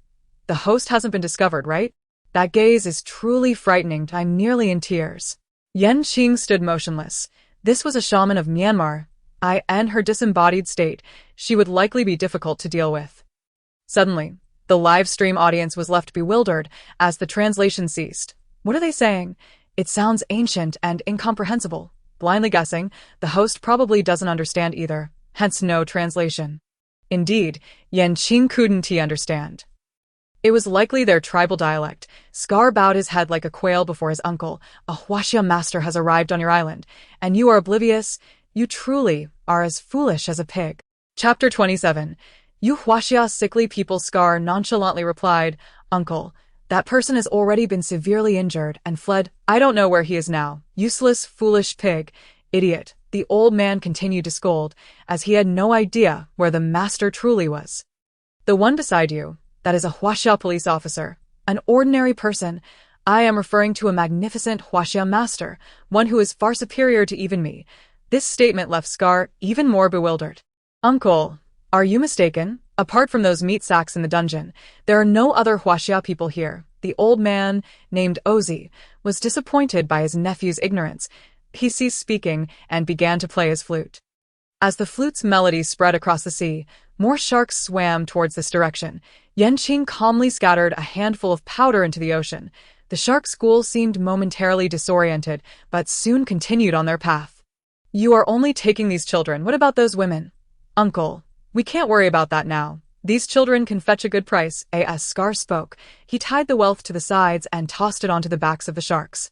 The host hasn't been discovered, right? That gaze is truly frightening. I'm nearly in tears. Qing stood motionless. This was a shaman of Myanmar. in her disembodied state, she would likely be difficult to deal with. Suddenly, the live stream audience was left bewildered as the translation ceased. What are they saying? It sounds ancient and incomprehensible. Blindly guessing, the host probably doesn't understand either, hence no translation. Indeed, Qing couldn't he understand. It was likely their tribal dialect. Scar bowed his head like a quail before his uncle. A Huaxia master has arrived on your island, and you are oblivious. You truly are as foolish as a pig. Chapter 27. You Huaxia sickly people, Scar nonchalantly replied. Uncle, that person has already been severely injured and fled. I don't know where he is now. Useless, foolish pig. Idiot. The old man continued to scold, as he had no idea where the master truly was. The one beside you, that is a Huaxia police officer, an ordinary person. I am referring to a magnificent Huaxia master, one who is far superior to even me. This statement left Scar even more bewildered. Uncle, are you mistaken? Apart from those meat sacks in the dungeon, there are no other Huaxia people here. The old man, named Ozi, was disappointed by his nephew's ignorance. He ceased speaking and began to play his flute. As the flute's melody spread across the sea, more sharks swam towards this direction. Qing calmly scattered a handful of powder into the ocean. The shark school seemed momentarily disoriented, but soon continued on their path. You are only taking these children. What about those women? Uncle, we can't worry about that now. These children can fetch a good price. As Scar spoke, he tied the wealth to the sides and tossed it onto the backs of the sharks.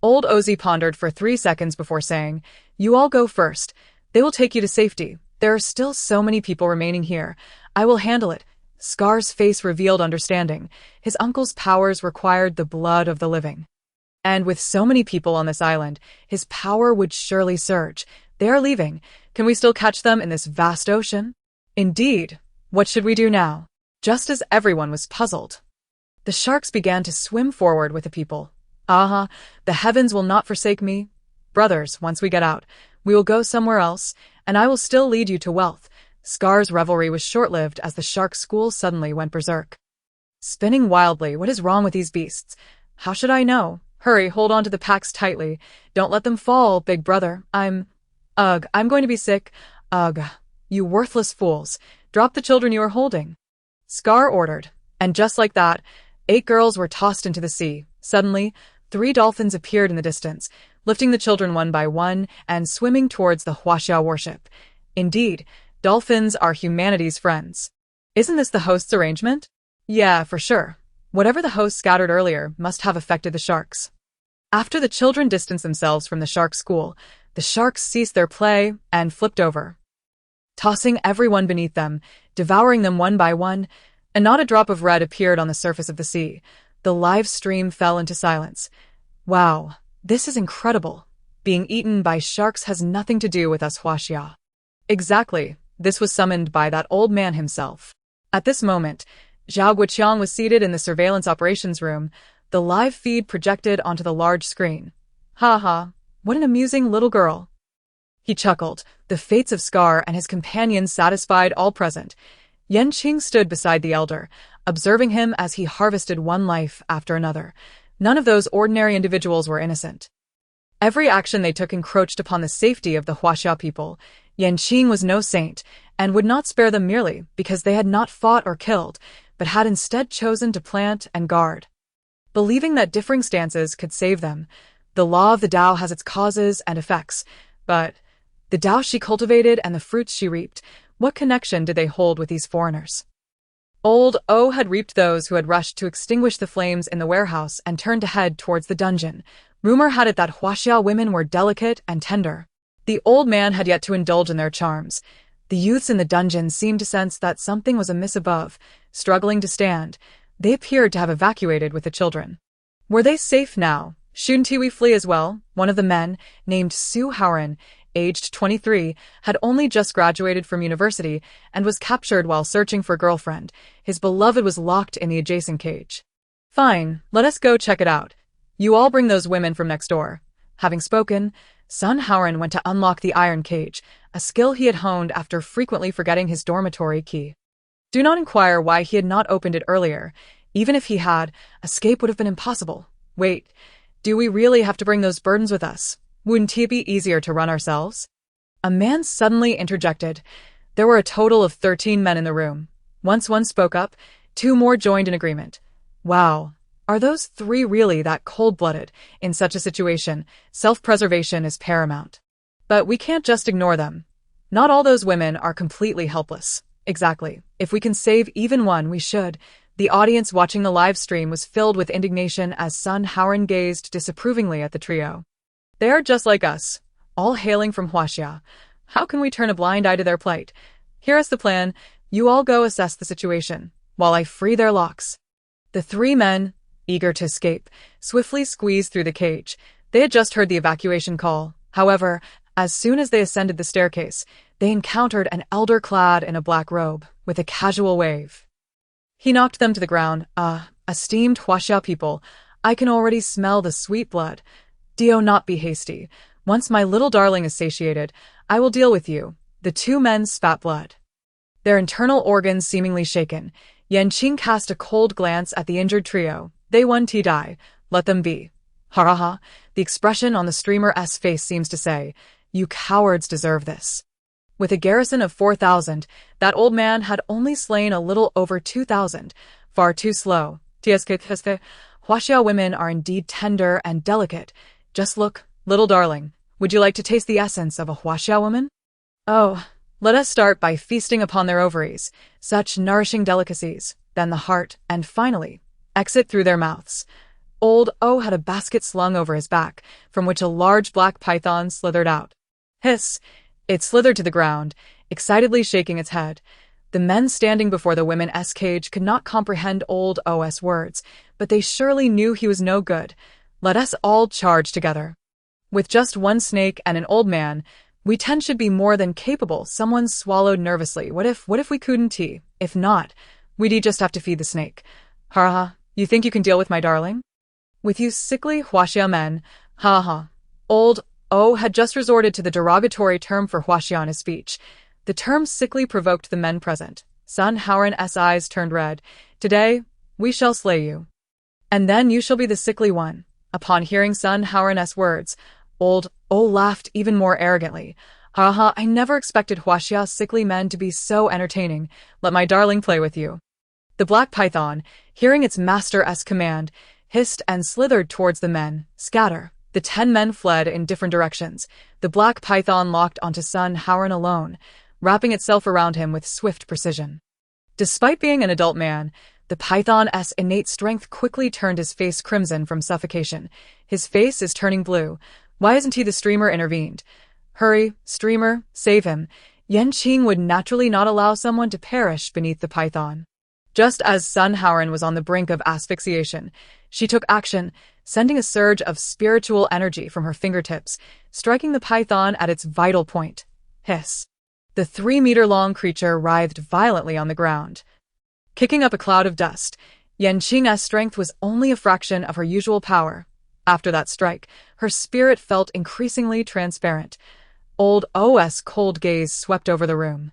Old Ozi pondered for 3 seconds before saying, You all go first. They will take you to safety. There are still so many people remaining here. I will handle it. Scar's face revealed understanding. His uncle's powers required the blood of the living. And with so many people on this island, his power would surely surge. They are leaving. Can we still catch them in this vast ocean? Indeed. What should we do now? Just as everyone was puzzled, the sharks began to swim forward with the people. The heavens will not forsake me. Brothers, once we get out, we will go somewhere else, and I will still lead you to wealth. Scar's revelry was short-lived as the shark school suddenly went berserk. Spinning wildly, what is wrong with these beasts? How should I know? Hurry, hold on to the packs tightly. Don't let them fall, big brother. I'm going to be sick. You worthless fools. Drop the children you are holding. Scar ordered, and just like that, 8 girls were tossed into the sea. Suddenly, 3 dolphins appeared in the distance, lifting the children one by one and swimming towards the Huaxia warship. Indeed, dolphins are humanity's friends. Isn't this the host's arrangement? Yeah, for sure. Whatever the host scattered earlier must have affected the sharks. After the children distanced themselves from the shark school, the sharks ceased their play and flipped over, tossing everyone beneath them, devouring them one by one, and not a drop of red appeared on the surface of the sea. The live stream fell into silence. Wow, this is incredible. Being eaten by sharks has nothing to do with us Huaxia. Exactly, this was summoned by that old man himself. At this moment, Zhao Guoqiang was seated in the surveillance operations room, the live feed projected onto the large screen. Ha, what an amusing little girl. He chuckled, the fates of Scar and his companions satisfied all present. Qing stood beside the elder, observing him as he harvested one life after another. None of those ordinary individuals were innocent. Every action they took encroached upon the safety of the Huaxia people. Qing was no saint, and would not spare them merely because they had not fought or killed, but had instead chosen to plant and guard. Believing that differing stances could save them, the law of the Tao has its causes and effects, but the Tao she cultivated and the fruits she reaped, what connection did they hold with these foreigners? Old O had reaped those who had rushed to extinguish the flames in the warehouse and turned to head towards the dungeon. Rumor had it that Huaxia women were delicate and tender. The old man had yet to indulge in their charms. The youths in the dungeon seemed to sense that something was amiss above. Struggling to stand, they appeared to have evacuated with the children. Were they safe now? Shouldn't we flee as well? One of the men, named Su Haoran, aged 23, had only just graduated from university and was captured while searching for a girlfriend. His beloved was locked in the adjacent cage. Fine, let us go check it out. You all bring those women from next door. Having spoken, Sun Haoran went to unlock the iron cage, a skill he had honed after frequently forgetting his dormitory key. Do not inquire why he had not opened it earlier. Even if he had, escape would have been impossible. Wait, do we really have to bring those burdens with us? Wouldn't it be easier to run ourselves? A man suddenly interjected. There were a total of 13 men in the room. Once one spoke up, 2 more joined in agreement. Wow, are those 3 really that cold-blooded? In such a situation, self-preservation is paramount. But we can't just ignore them. Not all those women are completely helpless. Exactly. If we can save even one, we should. The audience watching the live stream was filled with indignation as Sun Haoran gazed disapprovingly at the trio. They are just like us, all hailing from Huaxia. How can we turn a blind eye to their plight? Here is the plan. You all go assess the situation, while I free their locks. The 3 men, eager to escape, swiftly squeezed through the cage. They had just heard the evacuation call. However, as soon as they ascended the staircase, they encountered an elder clad in a black robe, with a casual wave. He knocked them to the ground. Esteemed Huaxia people, I can already smell the sweet blood. Do not be hasty. Once my little darling is satiated, I will deal with you. The 2 men spat blood. Their internal organs seemingly shaken, Yanqing cast a cold glance at the injured trio. They won to die. Let them be. Ha. The expression on the streamer's face seems to say, you cowards deserve this. With a garrison of 4,000, that old man had only slain a little over 2,000. Far too slow. Huaxia women are indeed tender and delicate. Just look, little darling. Would you like to taste the essence of a Huaxia woman? Oh, let us start by feasting upon their ovaries, such nourishing delicacies, then the heart, and finally, exit through their mouths. Old O had a basket slung over his back, from which a large black python slithered out. Hiss! It slithered to the ground, excitedly shaking its head. The men standing before the women's cage could not comprehend old O's words, but they surely knew he was no good. Let us all charge together. With just 1 snake and an old man, we 10 should be more than capable. Someone swallowed nervously. What if we couldn't? If not, we'd just have to feed the snake. Ha. You think you can deal with my darling? With you sickly Huaxia men. Ha. Old O had just resorted to the derogatory term for Huaxia in his speech. The term sickly provoked the men present. Sun Haoran's eyes turned red. Today, we shall slay you. And then you shall be the sickly one. Upon hearing Sun Haoran's words, old O laughed even more arrogantly. Ha, I never expected Huaxia's sickly men to be so entertaining. Let my darling play with you. The black python, hearing its master's command, hissed and slithered towards the men. Scatter. The 10 men fled in different directions. The black python locked onto Sun Haoran alone, wrapping itself around him with swift precision. Despite being an adult man, the python's innate strength quickly turned his face crimson from suffocation. His face is turning blue. Why isn't he? The streamer intervened. Hurry, streamer, save him. Yanqing would naturally not allow someone to perish beneath the python. Just as Sun Haoran was on the brink of asphyxiation, she took action, sending a surge of spiritual energy from her fingertips, striking the python at its vital point. Hiss. The 3-meter-long creature writhed violently on the ground. Kicking up a cloud of dust, Yanqing's strength was only a fraction of her usual power. After that strike, her spirit felt increasingly transparent. Old O's cold gaze swept over the room.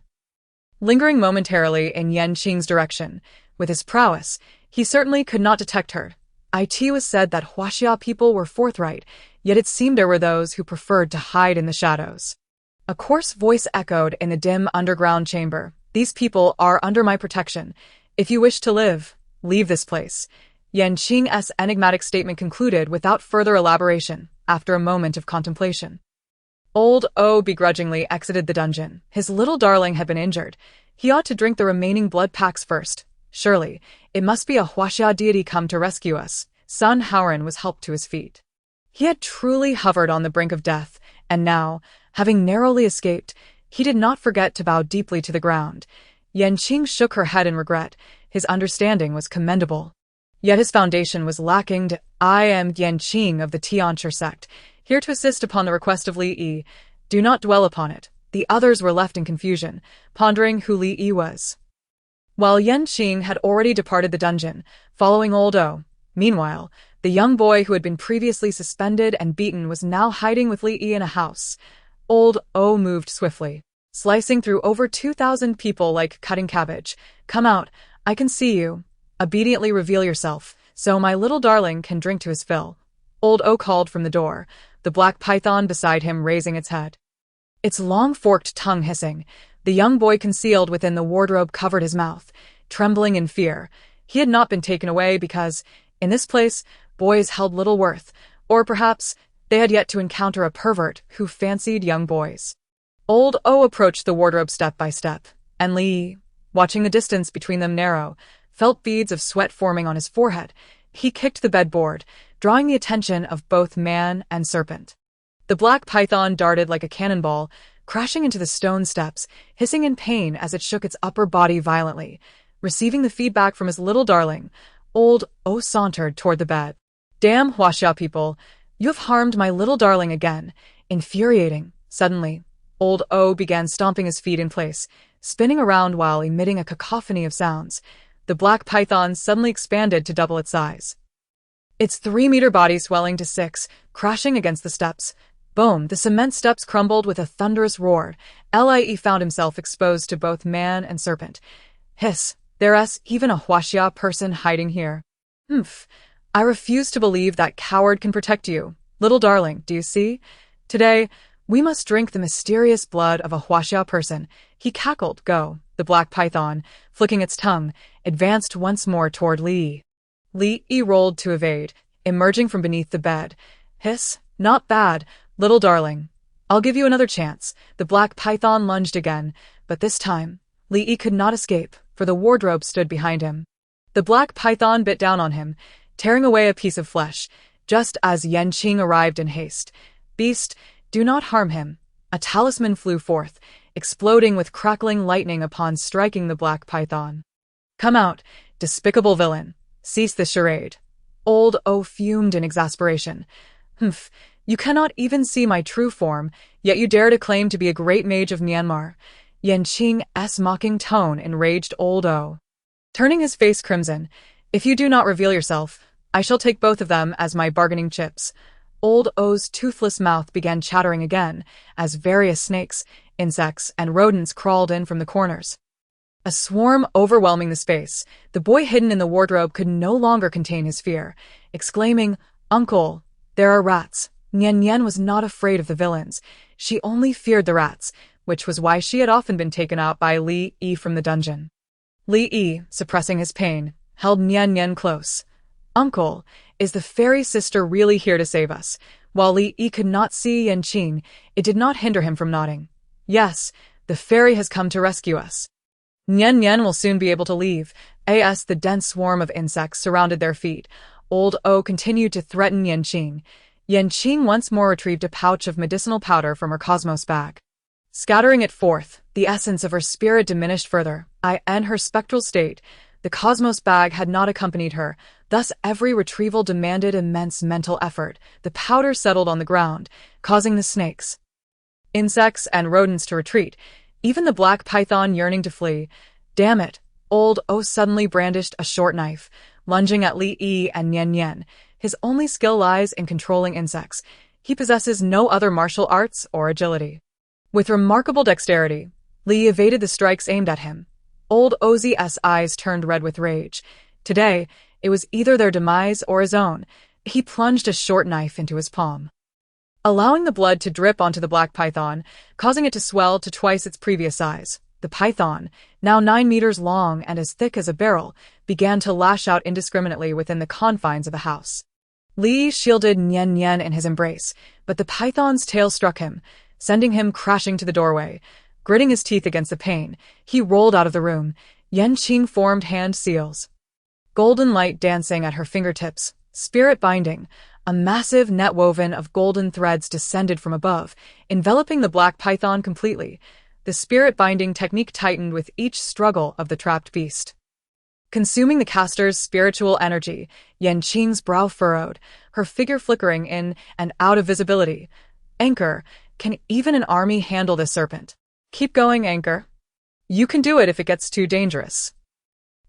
Lingering momentarily in Yanqing's direction, with his prowess, he certainly could not detect her. It was said that Huaxia people were forthright, yet it seemed there were those who preferred to hide in the shadows. A coarse voice echoed in the dim underground chamber. These people are under my protection. If you wish to live, leave this place. Yanqing's enigmatic statement concluded without further elaboration, after a moment of contemplation. Old O begrudgingly exited the dungeon. His little darling had been injured. He ought to drink the remaining blood packs first. Surely, it must be a Huaxia deity come to rescue us. Sun Haoran was helped to his feet. He had truly hovered on the brink of death, and now, having narrowly escaped, he did not forget to bow deeply to the ground. Yanqing shook her head in regret. His understanding was commendable. Yet his foundation was lacking. I am Yanqing of the Tianchi sect, here to assist upon the request of Li Yi. Do not dwell upon it. The others were left in confusion, pondering who Li Yi was. While Yanqing had already departed the dungeon, following old O. Meanwhile, the young boy who had been previously suspended and beaten was now hiding with Li Yi in a house. Old O moved swiftly, slicing through over 2,000 people like cutting cabbage. Come out, I can see you. Obediently reveal yourself, so my little darling can drink to his fill. Old O called from the door, the black python beside him raising its head. its long forked tongue hissing. The young boy concealed within the wardrobe covered his mouth, trembling in fear. He had not been taken away because, in this place, boys held little worth, or perhaps they had yet to encounter a pervert who fancied young boys. Old O approached the wardrobe step by step, and Li, watching the distance between them narrow, felt beads of sweat forming on his forehead. He kicked the bedboard, drawing the attention of both man and serpent. The black python darted like a cannonball, crashing into the stone steps, hissing in pain as it shook its upper body violently. Receiving the feedback from his little darling, Old O sauntered toward the bed. "Damn Huaxia people, you have harmed my little darling again." Infuriating. Suddenly, Old O began stomping his feet in place, spinning around while emitting a cacophony of sounds. The black python suddenly expanded to double its size, its 3-meter body swelling to 6, crashing against the steps. Boom! The cement steps crumbled with a thunderous roar. Lie found himself exposed to both man and serpent. Hiss! There's even a Huaxia person hiding here. Humph! I refuse to believe that coward can protect you. Little darling, do you see? Today, we must drink the mysterious blood of a Huaxia person. He cackled. Go. The black python, flicking its tongue, advanced once more toward Li. Li rolled to evade, emerging from beneath the bed. Hiss! Not bad, little darling. I'll give you another chance. The black python lunged again, but this time, Li could not escape, for the wardrobe stood behind him. The black python bit down on him, tearing away a piece of flesh, just as Qing arrived in haste. Beast, do not harm him. A talisman flew forth, exploding with crackling lightning upon striking the black python. Come out, despicable villain. Cease this charade. Old O fumed in exasperation. Humph, you cannot even see my true form, yet you dare to claim to be a great mage of Myanmar. Qing's mocking tone enraged Old O. Turning his face crimson, if you do not reveal yourself, I shall take both of them as my bargaining chips. Old O's toothless mouth began chattering again, as various snakes, insects, and rodents crawled in from the corners. A swarm overwhelming the space, the boy hidden in the wardrobe could no longer contain his fear, exclaiming, "Uncle, there are rats." Nian was not afraid of the villains. She only feared the rats, which was why she had often been taken out by Li from the dungeon. Li, suppressing his pain, held Nian close. "Uncle, is the fairy sister really here to save us?" While Li could not see Qing, it did not hinder him from nodding. "Yes, the fairy has come to rescue us." Nian will soon be able to leave, as the dense swarm of insects surrounded their feet. Old O continued to threaten Qing. Qing once more retrieved a pouch of medicinal powder from her cosmos bag. Scattering it forth, the essence of her spirit diminished further, and her spectral state. The cosmos bag had not accompanied her, thus every retrieval demanded immense mental effort. The powder settled on the ground, causing the snakes, insects, and rodents to retreat, even the black python yearning to flee. Damn it! Old O suddenly brandished a short knife, lunging at Li and Nian. His only skill lies in controlling insects. He possesses no other martial arts or agility. With remarkable dexterity, Li evaded the strikes aimed at him. Old O's eyes turned red with rage. Today, it was either their demise or his own. He plunged a short knife into his palm, allowing the blood to drip onto the black python, causing it to swell to twice its previous size. The python, now 9 meters long and as thick as a barrel, began to lash out indiscriminately within the confines of the house. Li shielded Nian in his embrace, but the python's tail struck him, sending him crashing to the doorway. Gritting his teeth against the pain, he rolled out of the room. Qing formed hand seals, golden light dancing at her fingertips. Spirit binding, a massive net woven of golden threads descended from above, enveloping the black python completely. The spirit binding technique tightened with each struggle of the trapped beast, consuming the caster's spiritual energy. Qing's brow furrowed, her figure flickering in and out of visibility. Anchor, can even an army handle this serpent? Keep going, Anchor. You can do it if it gets too dangerous.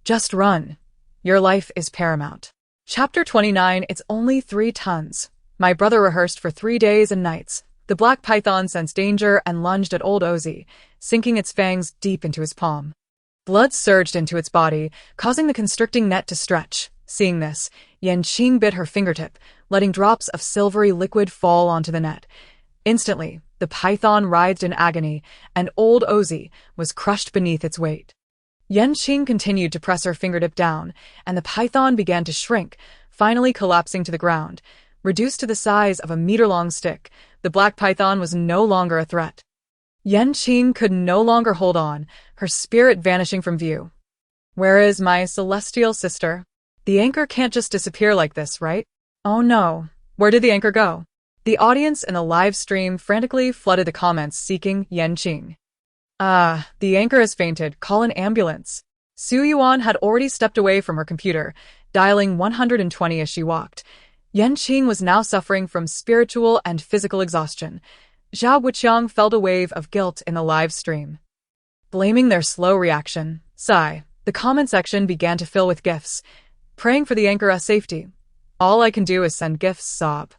Just run. Your life is paramount. Chapter 29. It's only 3 tons. My brother rehearsed for 3 days and nights. The black python sensed danger and lunged at Old Ozzy, sinking its fangs deep into his palm. Blood surged into its body, causing the constricting net to stretch. Seeing this, Qing bit her fingertip, letting drops of silvery liquid fall onto the net. Instantly, the python writhed in agony, and old Ozzy was crushed beneath its weight. Qing continued to press her fingertip down, and the python began to shrink, finally collapsing to the ground. Reduced to the size of a meter-long stick, the black python was no longer a threat. Qing could no longer hold on, her spirit vanishing from view. "Where is my celestial sister? The anchor can't just disappear like this, right? Oh no, where did the anchor go?" The audience in the live stream frantically flooded the comments seeking Qing. The anchor has fainted, call an ambulance." Su Yuan had already stepped away from her computer, dialing 120 as she walked. Qing was now suffering from spiritual and physical exhaustion. Zhao Wuqiang felt a wave of guilt in the live stream. Blaming their slow reaction, sigh, the comment section began to fill with gifs. "Praying for the anchor's safety. All I can do is send gifs," sob.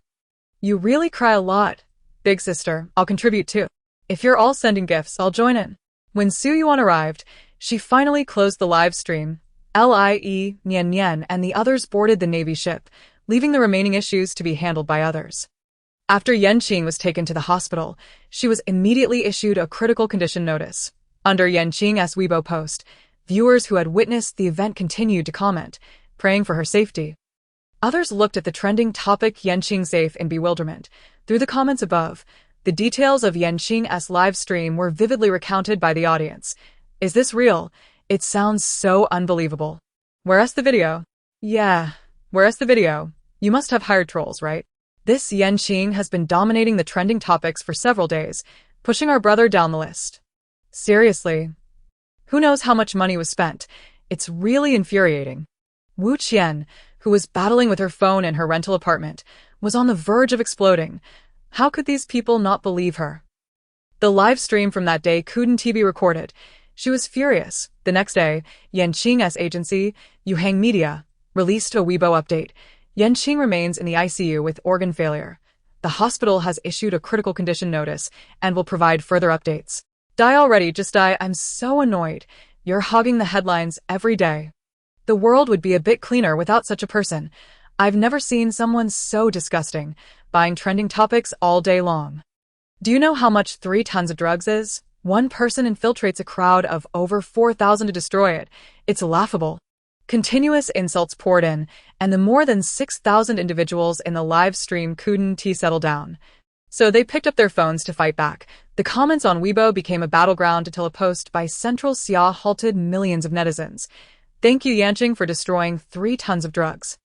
"You really cry a lot. Big sister, I'll contribute too. If you're all sending gifts, I'll join in." When Su Yuan arrived, she finally closed the live stream. Lie, Nian Nian, and the others boarded the Navy ship, leaving the remaining issues to be handled by others. After Qing was taken to the hospital, she was immediately issued a critical condition notice. Under Qing's Weibo post, viewers who had witnessed the event continued to comment, praying for her safety. Others looked at the trending topic Qing safe in bewilderment. Through the comments above, the details of Qing's live stream were vividly recounted by the audience. "Is this real? It sounds so unbelievable. Where's the video? Yeah, where's the video? You must have hired trolls, right? This Qing has been dominating the trending topics for several days, pushing our brother down the list. Seriously. Who knows how much money was spent? It's really infuriating." Wu Qian, who was battling with her phone in her rental apartment, was on the verge of exploding. How could these people not believe her? The live stream from that day couldn't be recorded. She was furious. The next day, Qing's agency, Yuhang Media, released a Weibo update. Qing remains in the ICU with organ failure. The hospital has issued a critical condition notice and will provide further updates. Die already, just die. I'm so annoyed. You're hogging the headlines every day. The world would be a bit cleaner without such a person. I've never seen someone so disgusting, buying trending topics all day long. Do you know how much 3 tons of drugs is? One person infiltrates a crowd of over 4,000 to destroy it. It's laughable. Continuous insults poured in, and the more than 6,000 individuals in the live stream couldn't settle down. So they picked up their phones to fight back. The comments on Weibo became a battleground until a post by Central Xia halted millions of netizens. "Thank you Yanqing for destroying 3 tons of drugs.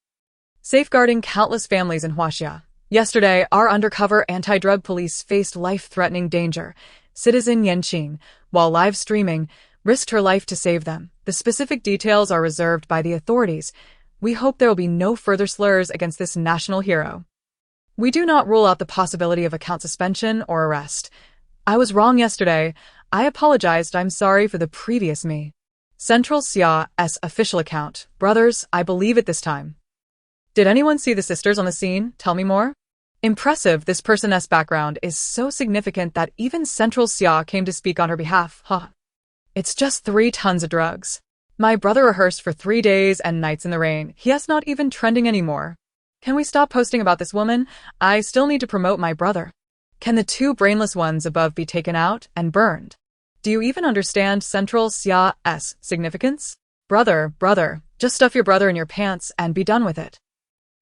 Safeguarding countless families in Huaxia. Yesterday, our undercover anti-drug police faced life-threatening danger. Citizen Qing, while live streaming, risked her life to save them. The specific details are reserved by the authorities. We hope there will be no further slurs against this national hero. We do not rule out the possibility of account suspension or arrest. I was wrong yesterday. I apologized. I'm sorry for the previous me." Central Xia's official account. "Brothers, I believe it this time." Did anyone see the sisters on the scene? Tell me more. Impressive. This person's background is so significant that even Central Xia came to speak on her behalf. It's just 3 tons of drugs. My brother rehearsed for 3 days and nights in the rain. He is not even trending anymore. Can we stop posting about this woman? I still need to promote my brother. Can the 2 brainless ones above be taken out and burned? Do you even understand Central Xia's significance? Brother, just stuff your brother in your pants and be done with it.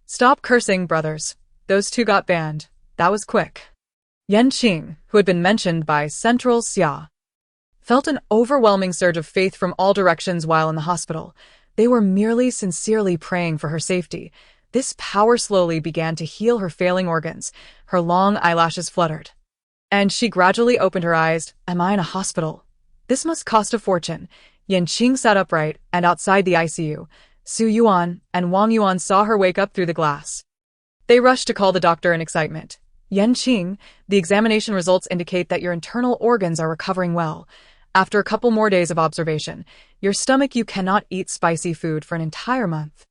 Stop cursing, brothers. Those 2 got banned. That was quick. Qing, who had been mentioned by Central Xia, felt an overwhelming surge of faith from all directions while in the hospital. They were merely sincerely praying for her safety. This power slowly began to heal her failing organs. Her long eyelashes fluttered. And she gradually opened her eyes. Am I in a hospital? This must cost a fortune. Qing sat upright, and outside the ICU, Su Yuan and Wang Yuan saw her wake up through the glass. They rushed to call the doctor in excitement. Qing, the examination results indicate that your internal organs are recovering well. After a couple more days of observation, your stomach you cannot eat spicy food for an entire month.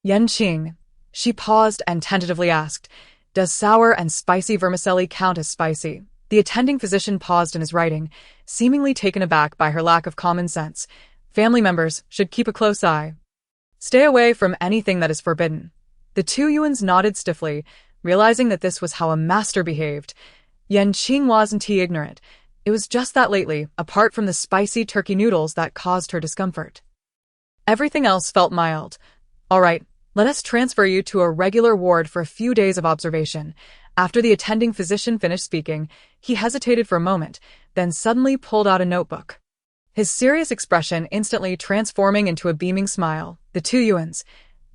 Qing. She paused and tentatively asked, does sour and spicy vermicelli count as spicy? The attending physician paused in his writing, seemingly taken aback by her lack of common sense. Family members should keep a close eye. Stay away from anything that is forbidden. The 2 Yuans nodded stiffly, realizing that this was how a master behaved. Qing wasn't ignorant. It was just that lately, apart from the spicy turkey noodles that caused her discomfort, everything else felt mild. All right, let us transfer you to a regular ward for a few days of observation. After the attending physician finished speaking, he hesitated for a moment, then suddenly pulled out a notebook. His serious expression instantly transforming into a beaming smile. The 2 yuans.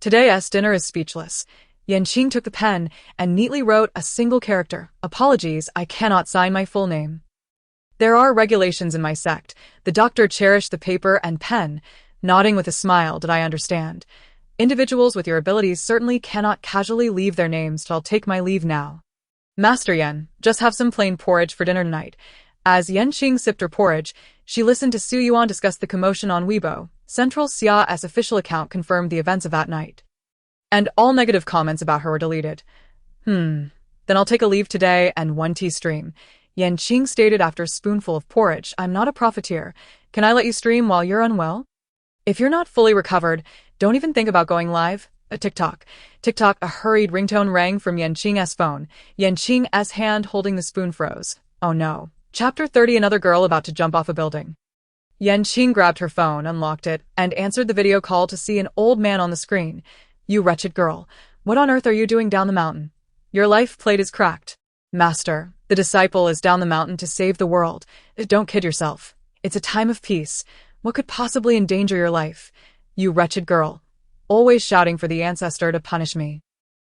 Today's dinner is speechless. Qing took the pen and neatly wrote a single character. Apologies, I cannot sign my full name. There are regulations in my sect. The doctor cherished the paper and pen, nodding with a smile. Did I understand? Individuals with your abilities certainly cannot casually leave their names. I'll take my leave now. Master Yan, just have some plain porridge for dinner tonight. As Qing sipped her porridge, she listened to Su Yuan discuss the commotion on Weibo. Central Xia's official account confirmed the events of that night, and all negative comments about her were deleted. Then I'll take a leave today and 1 tea stream. Qing stated after a spoonful of porridge. I'm not a profiteer. Can I let you stream while you're unwell? If you're not fully recovered, don't even think about going live. TikTok. TikTok, a hurried ringtone rang from Qing's phone. Qing's hand holding the spoon froze. Oh no. Chapter 30. Another girl about to jump off a building. Qing grabbed her phone, unlocked it, and answered the video call to see an old man on the screen. You wretched girl. What on earth are you doing down the mountain? Your life plate is cracked. Master, the disciple is down the mountain to save the world. Don't kid yourself. It's a time of peace. What could possibly endanger your life? You wretched girl. Always shouting for the ancestor to punish me.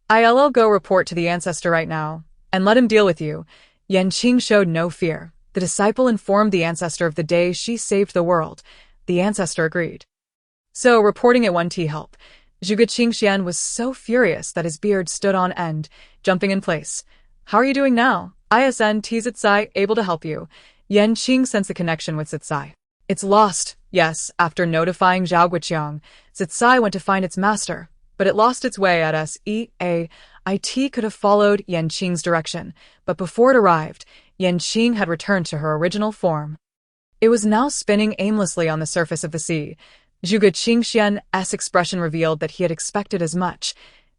I'll go report to the ancestor right now, and let him deal with you. Qing showed no fear. The disciple informed the ancestor of the day she saved the world. The ancestor agreed. So, reporting at 1 tea help. Zhuge Qingxian was so furious that his beard stood on end, jumping in place. How are you doing now? ISN T Zitsai able to help you. Qing sensed the connection with Zitsai. It's lost. Yes, after notifying Zhao Guiqiang, Zitsai went to find its master, but it lost its way at SEA. IT could have followed Qing's direction, but before it arrived, Qing had returned to her original form. It was now spinning aimlessly on the surface of the sea. Zhuge Qingxian's expression revealed that he had expected as much.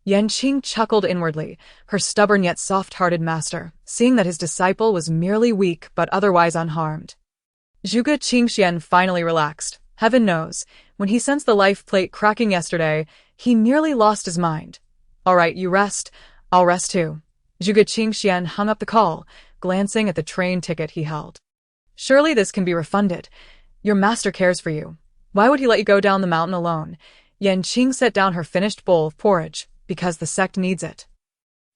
Qing chuckled inwardly, her stubborn yet soft-hearted master, seeing that his disciple was merely weak but otherwise unharmed. Zhuge Qingxian finally relaxed. Heaven knows, when he sensed the life plate cracking yesterday, he nearly lost his mind. All right, you rest. I'll rest too. Zhuge Qingxian hung up the call, glancing at the train ticket he held. Surely this can be refunded. Your master cares for you. Why would he let you go down the mountain alone? Qing set down her finished bowl of porridge. Because the sect needs it.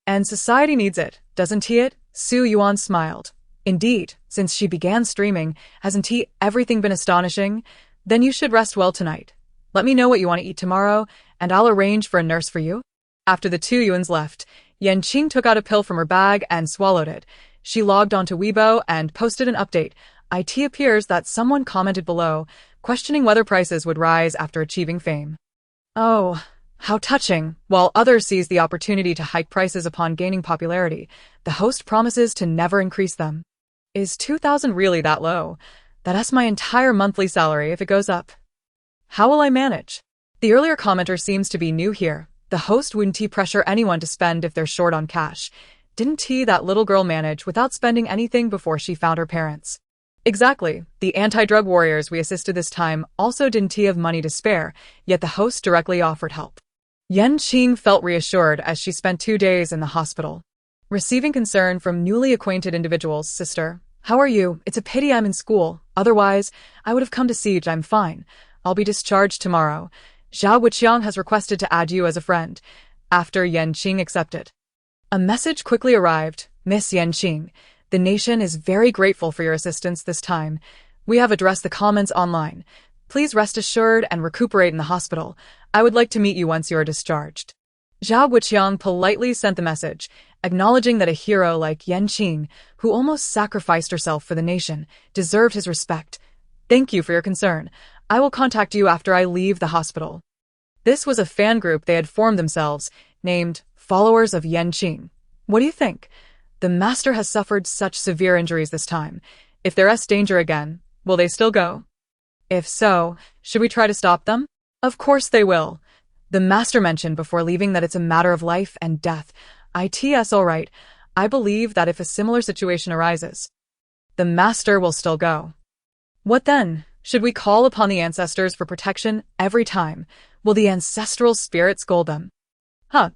And society needs it, doesn't it? Su Yuan smiled. Indeed, since she began streaming, hasn't everything been astonishing? Then you should rest well tonight. Let me know what you want to eat tomorrow, and I'll arrange for a nurse for you. After the 2 yuans left, Qing took out a pill from her bag and swallowed it. She logged onto Weibo and posted an update. It appears that someone commented below, questioning whether prices would rise after achieving fame. Oh, how touching. While others seize the opportunity to hike prices upon gaining popularity, the host promises to never increase them. Is 2,000 really that low? That's my entire monthly salary if it goes up. How will I manage? The earlier commenter seems to be new here. The host wouldn't pressure anyone to spend if they're short on cash. Didn't that little girl manage without spending anything before she found her parents? Exactly. The anti-drug warriors we assisted this time also didn't have money to spare, yet the host directly offered help. Qing felt reassured as she spent 2 days in the hospital. Receiving concern from newly acquainted individuals. Sister, how are you? It's a pity I'm in school. Otherwise, I would have come to see you. I'm fine. I'll be discharged tomorrow. Zhao Guiqiang has requested to add you as a friend. After Qing accepted. A message quickly arrived. Miss Qing, the nation is very grateful for your assistance this time. We have addressed the comments online. Please rest assured and recuperate in the hospital. I would like to meet you once you are discharged. Zhao Guiqiang politely sent the message, acknowledging that a hero like Qing, who almost sacrificed herself for the nation, deserved his respect. Thank you for your concern. I will contact you after I leave the hospital. This was a fan group they had formed themselves, named Followers of Qing. What do you think? The master has suffered such severe injuries this time. If there's danger again, will they still go? If so, should we try to stop them? Of course they will. The master mentioned before leaving that it's a matter of life and death. It's all right. I believe that if a similar situation arises, the master will still go. What then? Should we call upon the ancestors for protection every time? Will the ancestral spirits scold them?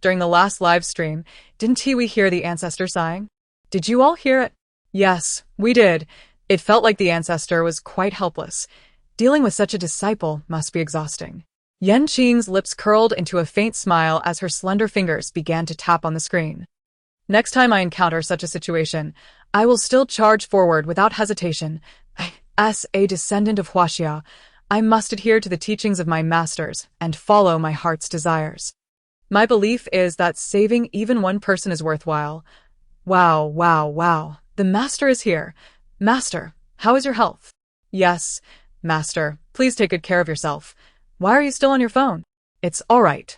During the last live stream, didn't we hear the ancestor sighing? Did you all hear it? Yes, we did. It felt like the ancestor was quite helpless. Dealing with such a disciple must be exhausting. Qing's lips curled into a faint smile as her slender fingers began to tap on the screen. Next time I encounter such a situation, I will still charge forward without hesitation. As a descendant of Huaxia, I must adhere to the teachings of my masters and follow my heart's desires. My belief is that saving even one person is worthwhile. Wow. The master is here. Master, how is your health? Yes, master, please take good care of yourself. Why are you still on your phone? It's all right.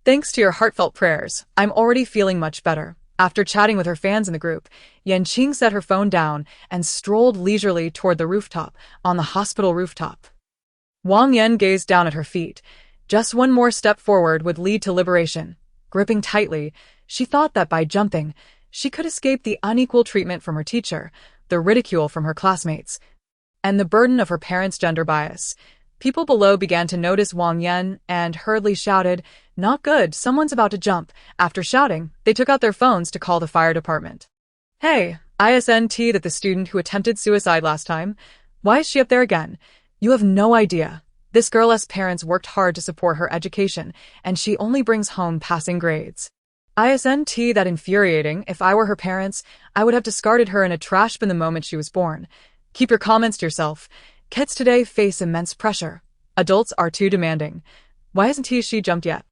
Thanks to your heartfelt prayers, I'm already feeling much better. After chatting with her fans in the group, Qing set her phone down and strolled leisurely toward the rooftop, on the hospital rooftop. Wang Yan gazed down at her feet. Just one more step forward would lead to liberation. Gripping tightly, she thought that by jumping, she could escape the unequal treatment from her teacher, the ridicule from her classmates, and the burden of her parents' gender bias. People below began to notice Wang Yan and hurriedly shouted, "Not good, someone's about to jump." After shouting, they took out their phones to call the fire department. Hey, ISNT that the student who attempted suicide last time. Why is she up there again? You have no idea. This girl's parents worked hard to support her education, and she only brings home passing grades. ISNT that infuriating. If I were her parents, I would have discarded her in a trash bin the moment she was born. Keep your comments to yourself. Kids today face immense pressure. Adults are too demanding. Why hasn't she jumped yet?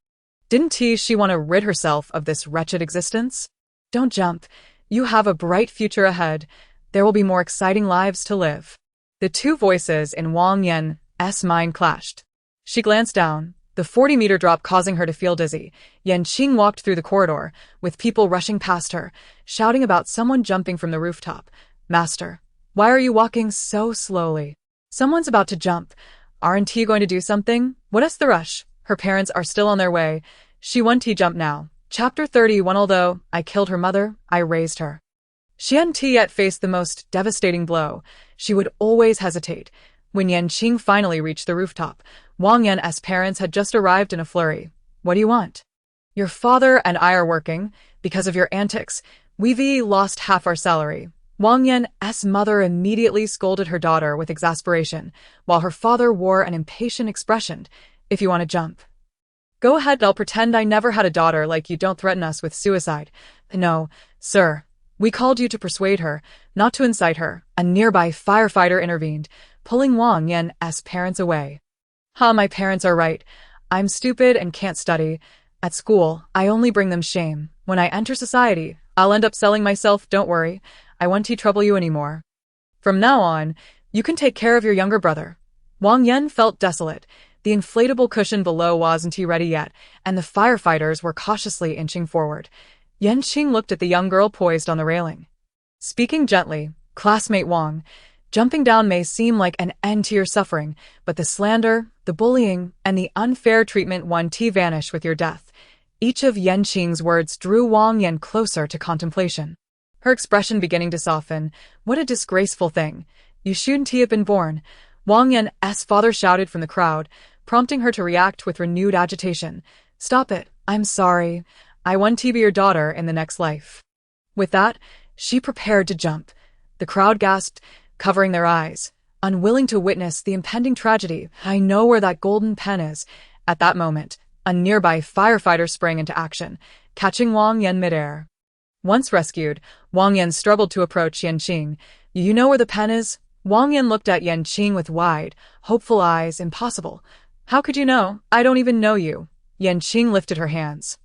Didn't she want to rid herself of this wretched existence? Don't jump. You have a bright future ahead. There will be more exciting lives to live. The two voices in Wang Yan's mind clashed. She glanced down, the 40-meter drop causing her to feel dizzy. Qing walked through the corridor, with people rushing past her, shouting about someone jumping from the rooftop. Master, why are you walking so slowly? Someone's about to jump. Aren't you going to do something? What is the rush? Her parents are still on their way. She won't jump now. Chapter 31. Although I killed her mother, I raised her. She hadn't yet faced the most devastating blow. She would always hesitate. When Qing finally reached the rooftop, Wang Yan's parents had just arrived in a flurry. What do you want? Your father and I are working. Because of your antics, we've lost half our salary. Wang Yan's mother immediately scolded her daughter with exasperation, while her father wore an impatient expression. If you want to jump, go ahead. I'll pretend I never had a daughter like you. Don't threaten us with suicide. No, sir. We called you to persuade her, not to incite her. A nearby firefighter intervened, pulling Wang Yan's parents away. My parents are right. I'm stupid and can't study. At school, I only bring them shame. When I enter society, I'll end up selling myself. Don't worry. I won't trouble you anymore. From now on, you can take care of your younger brother. Wang Yan felt desolate. The inflatable cushion below wasn't ready yet, and the firefighters were cautiously inching forward. Qing looked at the young girl poised on the railing. Speaking gently, classmate Wang, jumping down may seem like an end to your suffering, but the slander, the bullying, and the unfair treatment won't vanish with your death. Each of Qing's words drew Wang Yan closer to contemplation. Her expression beginning to soften. What a disgraceful thing. You shouldn't have been born. Wang Yan's father shouted from the crowd, prompting her to react with renewed agitation. Stop it. I'm sorry. I want to be your daughter in the next life. With that, she prepared to jump. The crowd gasped, covering their eyes, unwilling to witness the impending tragedy. I know where that golden pen is. At that moment, a nearby firefighter sprang into action, catching Wang Yan midair. Once rescued, Wang Yan struggled to approach Qing. You know where the pen is? Wang Yan looked at Qing with wide, hopeful eyes. Impossible. How could you know? I don't even know you. Qing lifted her hands,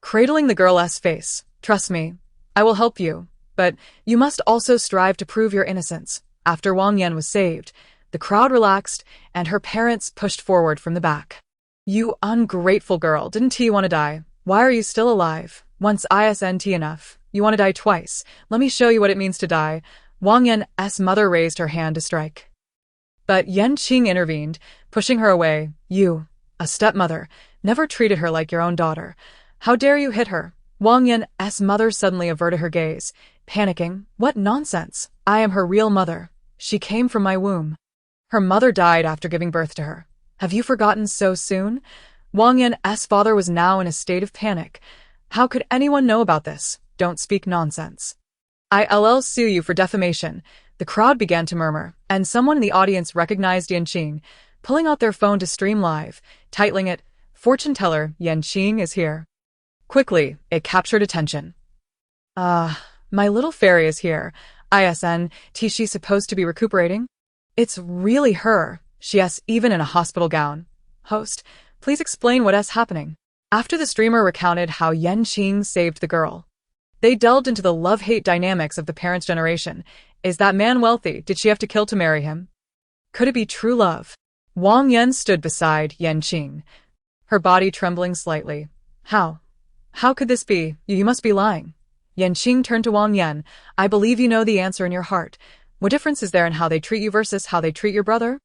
cradling the girl's face. Trust me, I will help you. But you must also strive to prove your innocence. After Wang Yan was saved, the crowd relaxed, and her parents pushed forward from the back. You ungrateful girl, didn't you want to die? Why are you still alive? Once isn't enough. You want to die twice. Let me show you what it means to die. Wang Yan's mother raised her hand to strike. But Qing intervened, pushing her away. You, a stepmother, never treated her like your own daughter. How dare you hit her? Wang Yan's mother suddenly averted her gaze, panicking. What nonsense! I am her real mother. She came from my womb. Her mother died after giving birth to her. Have you forgotten so soon? Wang Yan's father was now in a state of panic. How could anyone know about this? Don't speak nonsense. I'll sue you for defamation. The crowd began to murmur, and someone in the audience recognized Yan Qing, pulling out their phone to stream live, titling it, "Fortune Teller Yan Qing is here." Quickly, it captured attention. My little fairy is here. She supposed to be recuperating? It's really her. She's even in a hospital gown. Host, please explain what is happening. After the streamer recounted how Yan Qing saved the girl, they delved into the love-hate dynamics of the parents' generation. Is that man wealthy? Did she have to kill to marry him? Could it be true love? Wang Yan stood beside Yan Qing, her body trembling slightly. How? How could this be? You must be lying. Yan Qing turned to Wang Yan. I believe you know the answer in your heart. What difference is there in how they treat you versus how they treat your brother?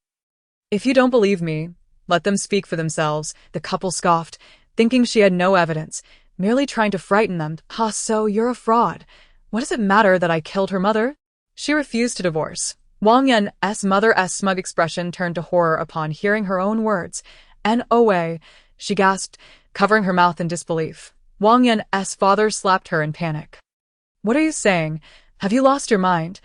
If you don't believe me, let them speak for themselves, the couple scoffed, thinking she had no evidence, merely trying to frighten them. So you're a fraud. What does it matter that I killed her mother? She refused to divorce. Wang Yan's mother's smug expression turned to horror upon hearing her own words. "No way," she gasped, covering her mouth in disbelief. Wang Yan's father slapped her in panic. What are you saying? Have you lost your mind?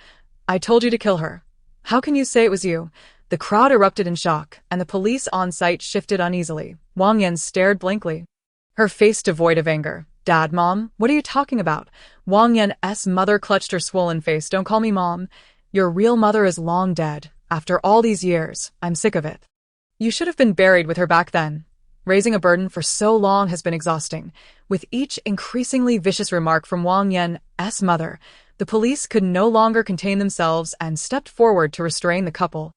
I told you to kill her. How can you say it was you? The crowd erupted in shock, and the police on site shifted uneasily. Wang Yan stared blankly, her face devoid of anger. Dad, Mom, what are you talking about? Wang Yan's mother clutched her swollen face. Don't call me Mom. Your real mother is long dead. After all these years, I'm sick of it. You should have been buried with her back then. Raising a burden for so long has been exhausting. With each increasingly vicious remark from Wang Yan's mother, the police could no longer contain themselves and stepped forward to restrain the couple.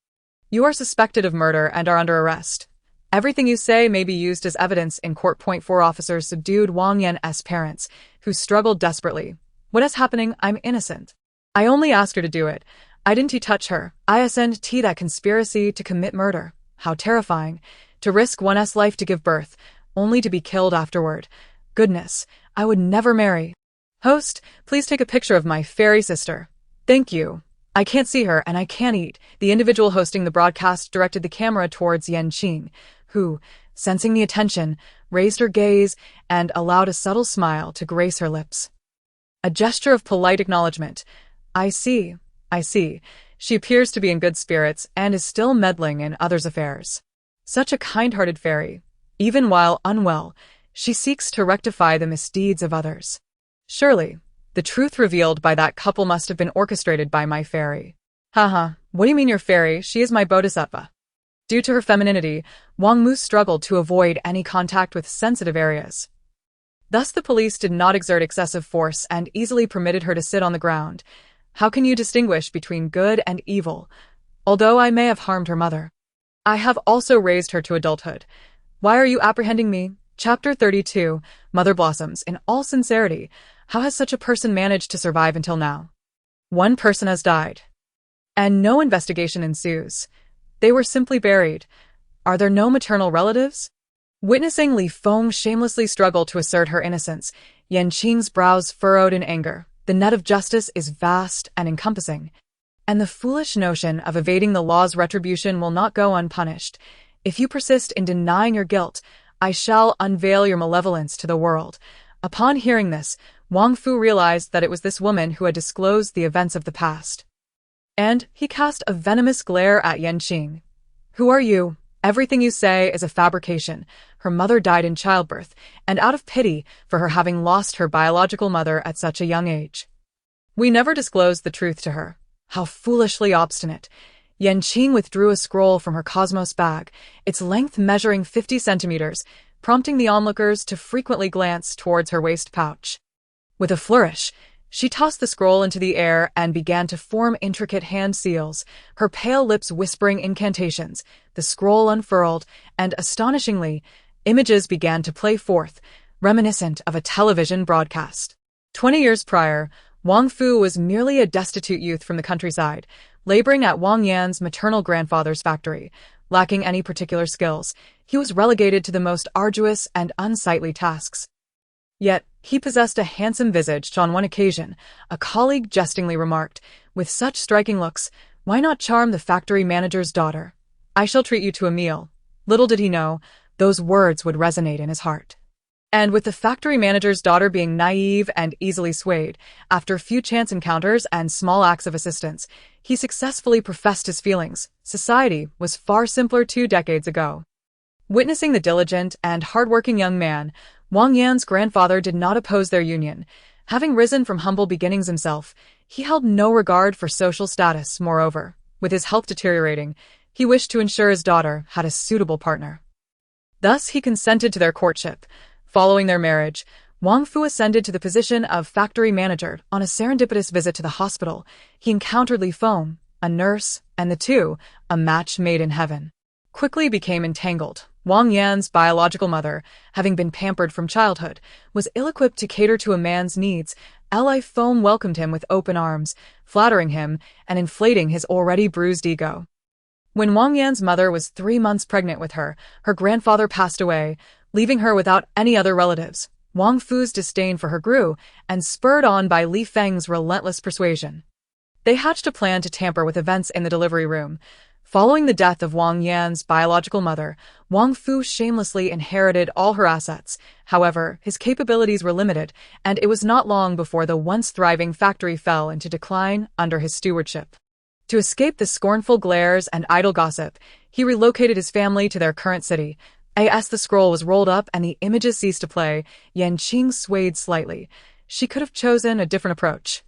You are suspected of murder and are under arrest. Everything you say may be used as evidence in court. 4 officers subdued Wang Yan's parents, who struggled desperately. What is happening? I'm innocent. I only asked her to do it. I didn't touch her. Isn't that conspiracy to commit murder? How terrifying. To risk one's life to give birth, only to be killed afterward. Goodness, I would never marry. Host, please take a picture of my fairy sister. Thank you. I can't see her and I can't eat. The individual hosting the broadcast directed the camera towards Yan Qing, who, sensing the attention, raised her gaze and allowed a subtle smile to grace her lips. A gesture of polite acknowledgement. I see. She appears to be in good spirits and is still meddling in others' affairs. Such a kind-hearted fairy. Even while unwell, she seeks to rectify the misdeeds of others. Surely, the truth revealed by that couple must have been orchestrated by my fairy. What do you mean your fairy? She is my bodhisattva. Due to her femininity, Wang Mu struggled to avoid any contact with sensitive areas. Thus the police did not exert excessive force and easily permitted her to sit on the ground. How can you distinguish between good and evil? Although I may have harmed her mother, I have also raised her to adulthood. Why are you apprehending me? Chapter 32, Mother Blossoms. In all sincerity, how has such a person managed to survive until now? One person has died, and no investigation ensues. They were simply buried. Are there no maternal relatives? Witnessing Li Feng shamelessly struggle to assert her innocence, Yan Qing's brows furrowed in anger. The net of justice is vast and encompassing, and the foolish notion of evading the law's retribution will not go unpunished. If you persist in denying your guilt, I shall unveil your malevolence to the world. Upon hearing this, Wang Fu realized that it was this woman who had disclosed the events of the past. And he cast a venomous glare at Yan Qing. Who are you? Everything you say is a fabrication. Her mother died in childbirth, and out of pity for her having lost her biological mother at such a young age, we never disclosed the truth to her. How foolishly obstinate. Yan Qing withdrew a scroll from her cosmos bag, its length measuring 50 centimeters, prompting the onlookers to frequently glance towards her waist pouch. With a flourish, she tossed the scroll into the air and began to form intricate hand seals, her pale lips whispering incantations. The scroll unfurled, and astonishingly, images began to play forth, reminiscent of a television broadcast. 20 years prior, Wang Fu was merely a destitute youth from the countryside, laboring at Wang Yan's maternal grandfather's factory. Lacking any particular skills, he was relegated to the most arduous and unsightly tasks. Yet, He possessed a handsome visage. On one occasion, a colleague jestingly remarked, "With such striking looks, why not charm the factory manager's daughter? I shall treat you to a meal." Little did he know, those words would resonate in his heart. And with the factory manager's daughter being naive and easily swayed, after a few chance encounters and small acts of assistance, he successfully professed his feelings. Society was far simpler 2 decades ago. Witnessing the diligent and hardworking young man, Wang Yan's grandfather did not oppose their union. Having risen from humble beginnings himself, he held no regard for social status. Moreover, with his health deteriorating, he wished to ensure his daughter had a suitable partner. Thus he consented to their courtship. Following their marriage, Wang Fu ascended to the position of factory manager. On a serendipitous visit to the hospital, he encountered Li Feng, a nurse, and the two, a match made in heaven, quickly became entangled. Wang Yan's biological mother, having been pampered from childhood, was ill-equipped to cater to a man's needs. Li Feng welcomed him with open arms, flattering him and inflating his already bruised ego. When Wang Yan's mother was 3 months pregnant with her, her grandfather passed away, leaving her without any other relatives. Wang Fu's disdain for her grew, and spurred on by Li Feng's relentless persuasion, they hatched a plan to tamper with events in the delivery room. Following the death of Wang Yan's biological mother, Wang Fu shamelessly inherited all her assets. However, his capabilities were limited, and it was not long before the once thriving factory fell into decline under his stewardship. To escape the scornful glares and idle gossip, he relocated his family to their current city. As the scroll was rolled up and the images ceased to play, Qing swayed slightly. She could have chosen a different approach.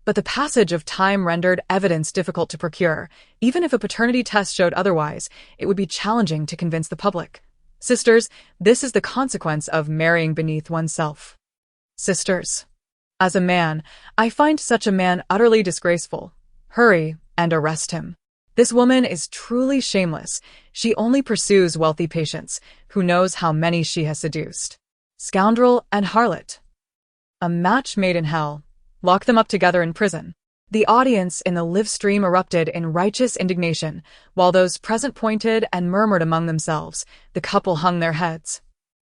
But the passage of time rendered evidence difficult to procure. Even if a paternity test showed otherwise, it would be challenging to convince the public. Sisters, this is the consequence of marrying beneath oneself. Sisters, as a man, I find such a man utterly disgraceful. Hurry and arrest him. This woman is truly shameless. She only pursues wealthy patients. Who knows how many she has seduced? Scoundrel and harlot. A match made in hell. Lock them up together in prison. The audience in the live stream erupted in righteous indignation, while those present pointed and murmured among themselves. The couple hung their heads,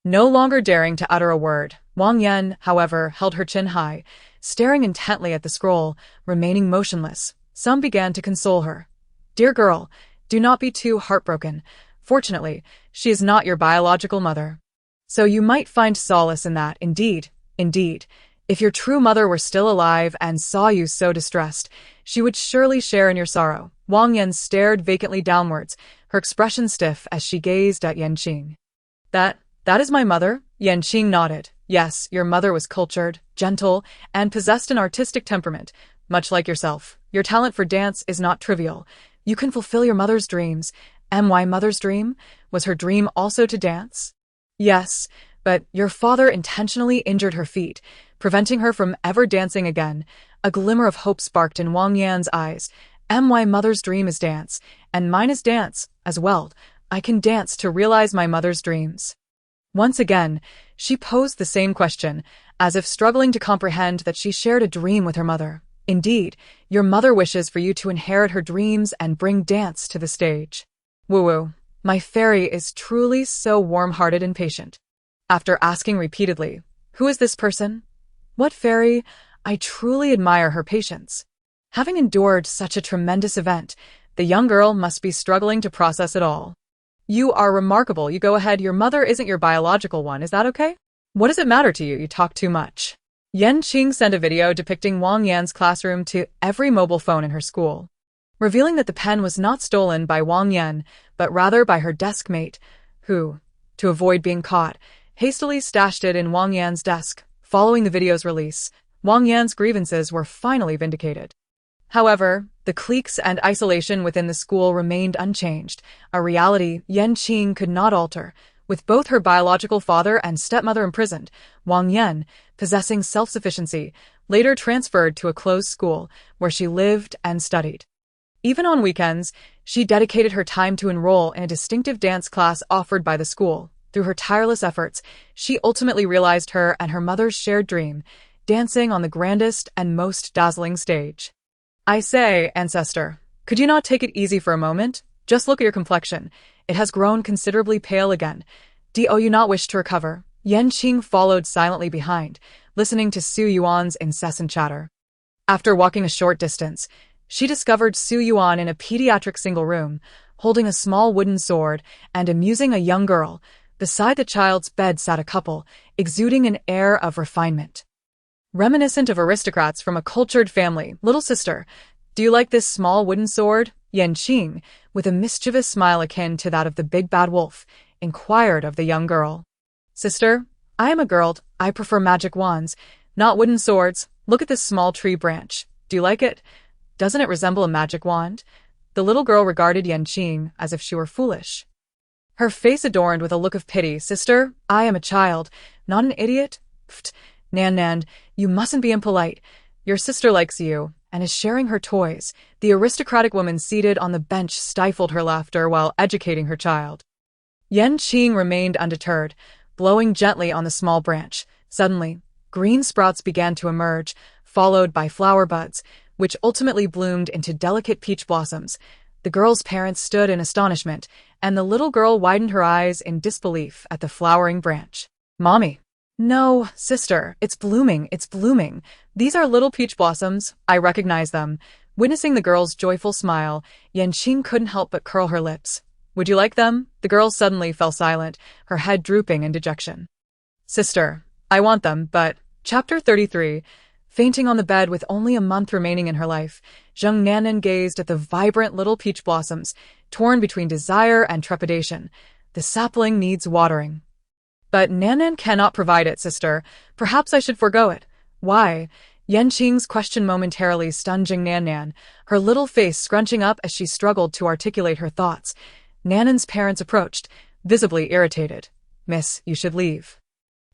no longer daring to utter a word. Wang Yan, however, held her chin high, staring intently at the scroll, remaining motionless. Some began to console her. "Dear girl, do not be too heartbroken. Fortunately, she is not your biological mother. So you might find solace in that. Indeed, if your true mother were still alive and saw you so distressed, she would surely share in your sorrow." Wang Yan stared vacantly downwards, her expression stiff as she gazed at Qing. That is my mother?" Qing nodded. "Yes, your mother was cultured, gentle, and possessed an artistic temperament, much like yourself. Your talent for dance is not trivial. You can fulfill your mother's dreams." My mother's dream? Was her dream also to dance? Yes, but your father intentionally injured her feet, preventing her from ever dancing again. A glimmer of hope sparked in Wang Yan's eyes. My mother's dream is dance, and mine is dance, as well. I can dance to realize my mother's dreams. Once again, she posed the same question, as if struggling to comprehend that she shared a dream with her mother. Indeed, your mother wishes for you to inherit her dreams and bring dance to the stage. Woo-woo, my fairy is truly so warm-hearted and patient. After asking repeatedly, "Who is this person? What fairy?" I truly admire her patience. Having endured such a tremendous event, the young girl must be struggling to process it all. "You are remarkable. You go ahead. Your mother isn't your biological one. Is that okay? What does it matter to you? You talk too much." Qing sent a video depicting Wang Yan's classroom to every mobile phone in her school, revealing that the pen was not stolen by Wang Yan, but rather by her desk mate, who, to avoid being caught, hastily stashed it in Wang Yan's desk. Following the video's release, Wang Yan's grievances were finally vindicated. However, the cliques and isolation within the school remained unchanged, a reality Qing could not alter. With both her biological father and stepmother imprisoned, Wang Yan, possessing self-sufficiency, later transferred to a closed school where she lived and studied. Even on weekends, she dedicated her time to enroll in a distinctive dance class offered by the school. Through her tireless efforts, she ultimately realized her and her mother's shared dream, dancing on the grandest and most dazzling stage. I say, ancestor, could you not take it easy for a moment? Just look at your complexion. It has grown considerably pale again. Do you not wish to recover? Yan Qing followed silently behind, listening to Su Yuan's incessant chatter. After walking a short distance, she discovered Su Yuan in a pediatric single room, holding a small wooden sword and amusing a young girl. Beside the child's bed sat a couple, exuding an air of refinement. Reminiscent of aristocrats from a cultured family. Little sister, do you like this small wooden sword? Yan Qing, with a mischievous smile akin to that of the big bad wolf, inquired of the young girl. Sister, I am a girl. I prefer magic wands, not wooden swords. Look at this small tree branch. Do you like it? Doesn't it resemble a magic wand? The little girl regarded Yan Qing as if she were foolish, her face adorned with a look of pity. Sister, I am a child, not an idiot. Pfft, Nan, you mustn't be impolite. Your sister likes you and is sharing her toys. The aristocratic woman seated on the bench stifled her laughter while educating her child. Yan Qing remained undeterred, blowing gently on the small branch. Suddenly, green sprouts began to emerge, followed by flower buds, which ultimately bloomed into delicate peach blossoms. The girl's parents stood in astonishment, and the little girl widened her eyes in disbelief at the flowering branch. Mommy. No, sister, it's blooming. These are little peach blossoms. I recognize them. Witnessing the girl's joyful smile, Yan Qing couldn't help but curl her lips. Would you like them? The girl suddenly fell silent, her head drooping in dejection. Sister, I want them, but... Chapter 33. Fainting on the bed with only a month remaining in her life, Zheng Nanan gazed at the vibrant little peach blossoms, torn between desire and trepidation. The sapling needs watering. But Nanan cannot provide it, sister. Perhaps I should forego it. Why? Yan Qing's question momentarily stunned Zheng Nanan, her little face scrunching up as she struggled to articulate her thoughts. Nanan's parents approached, visibly irritated. Miss, you should leave.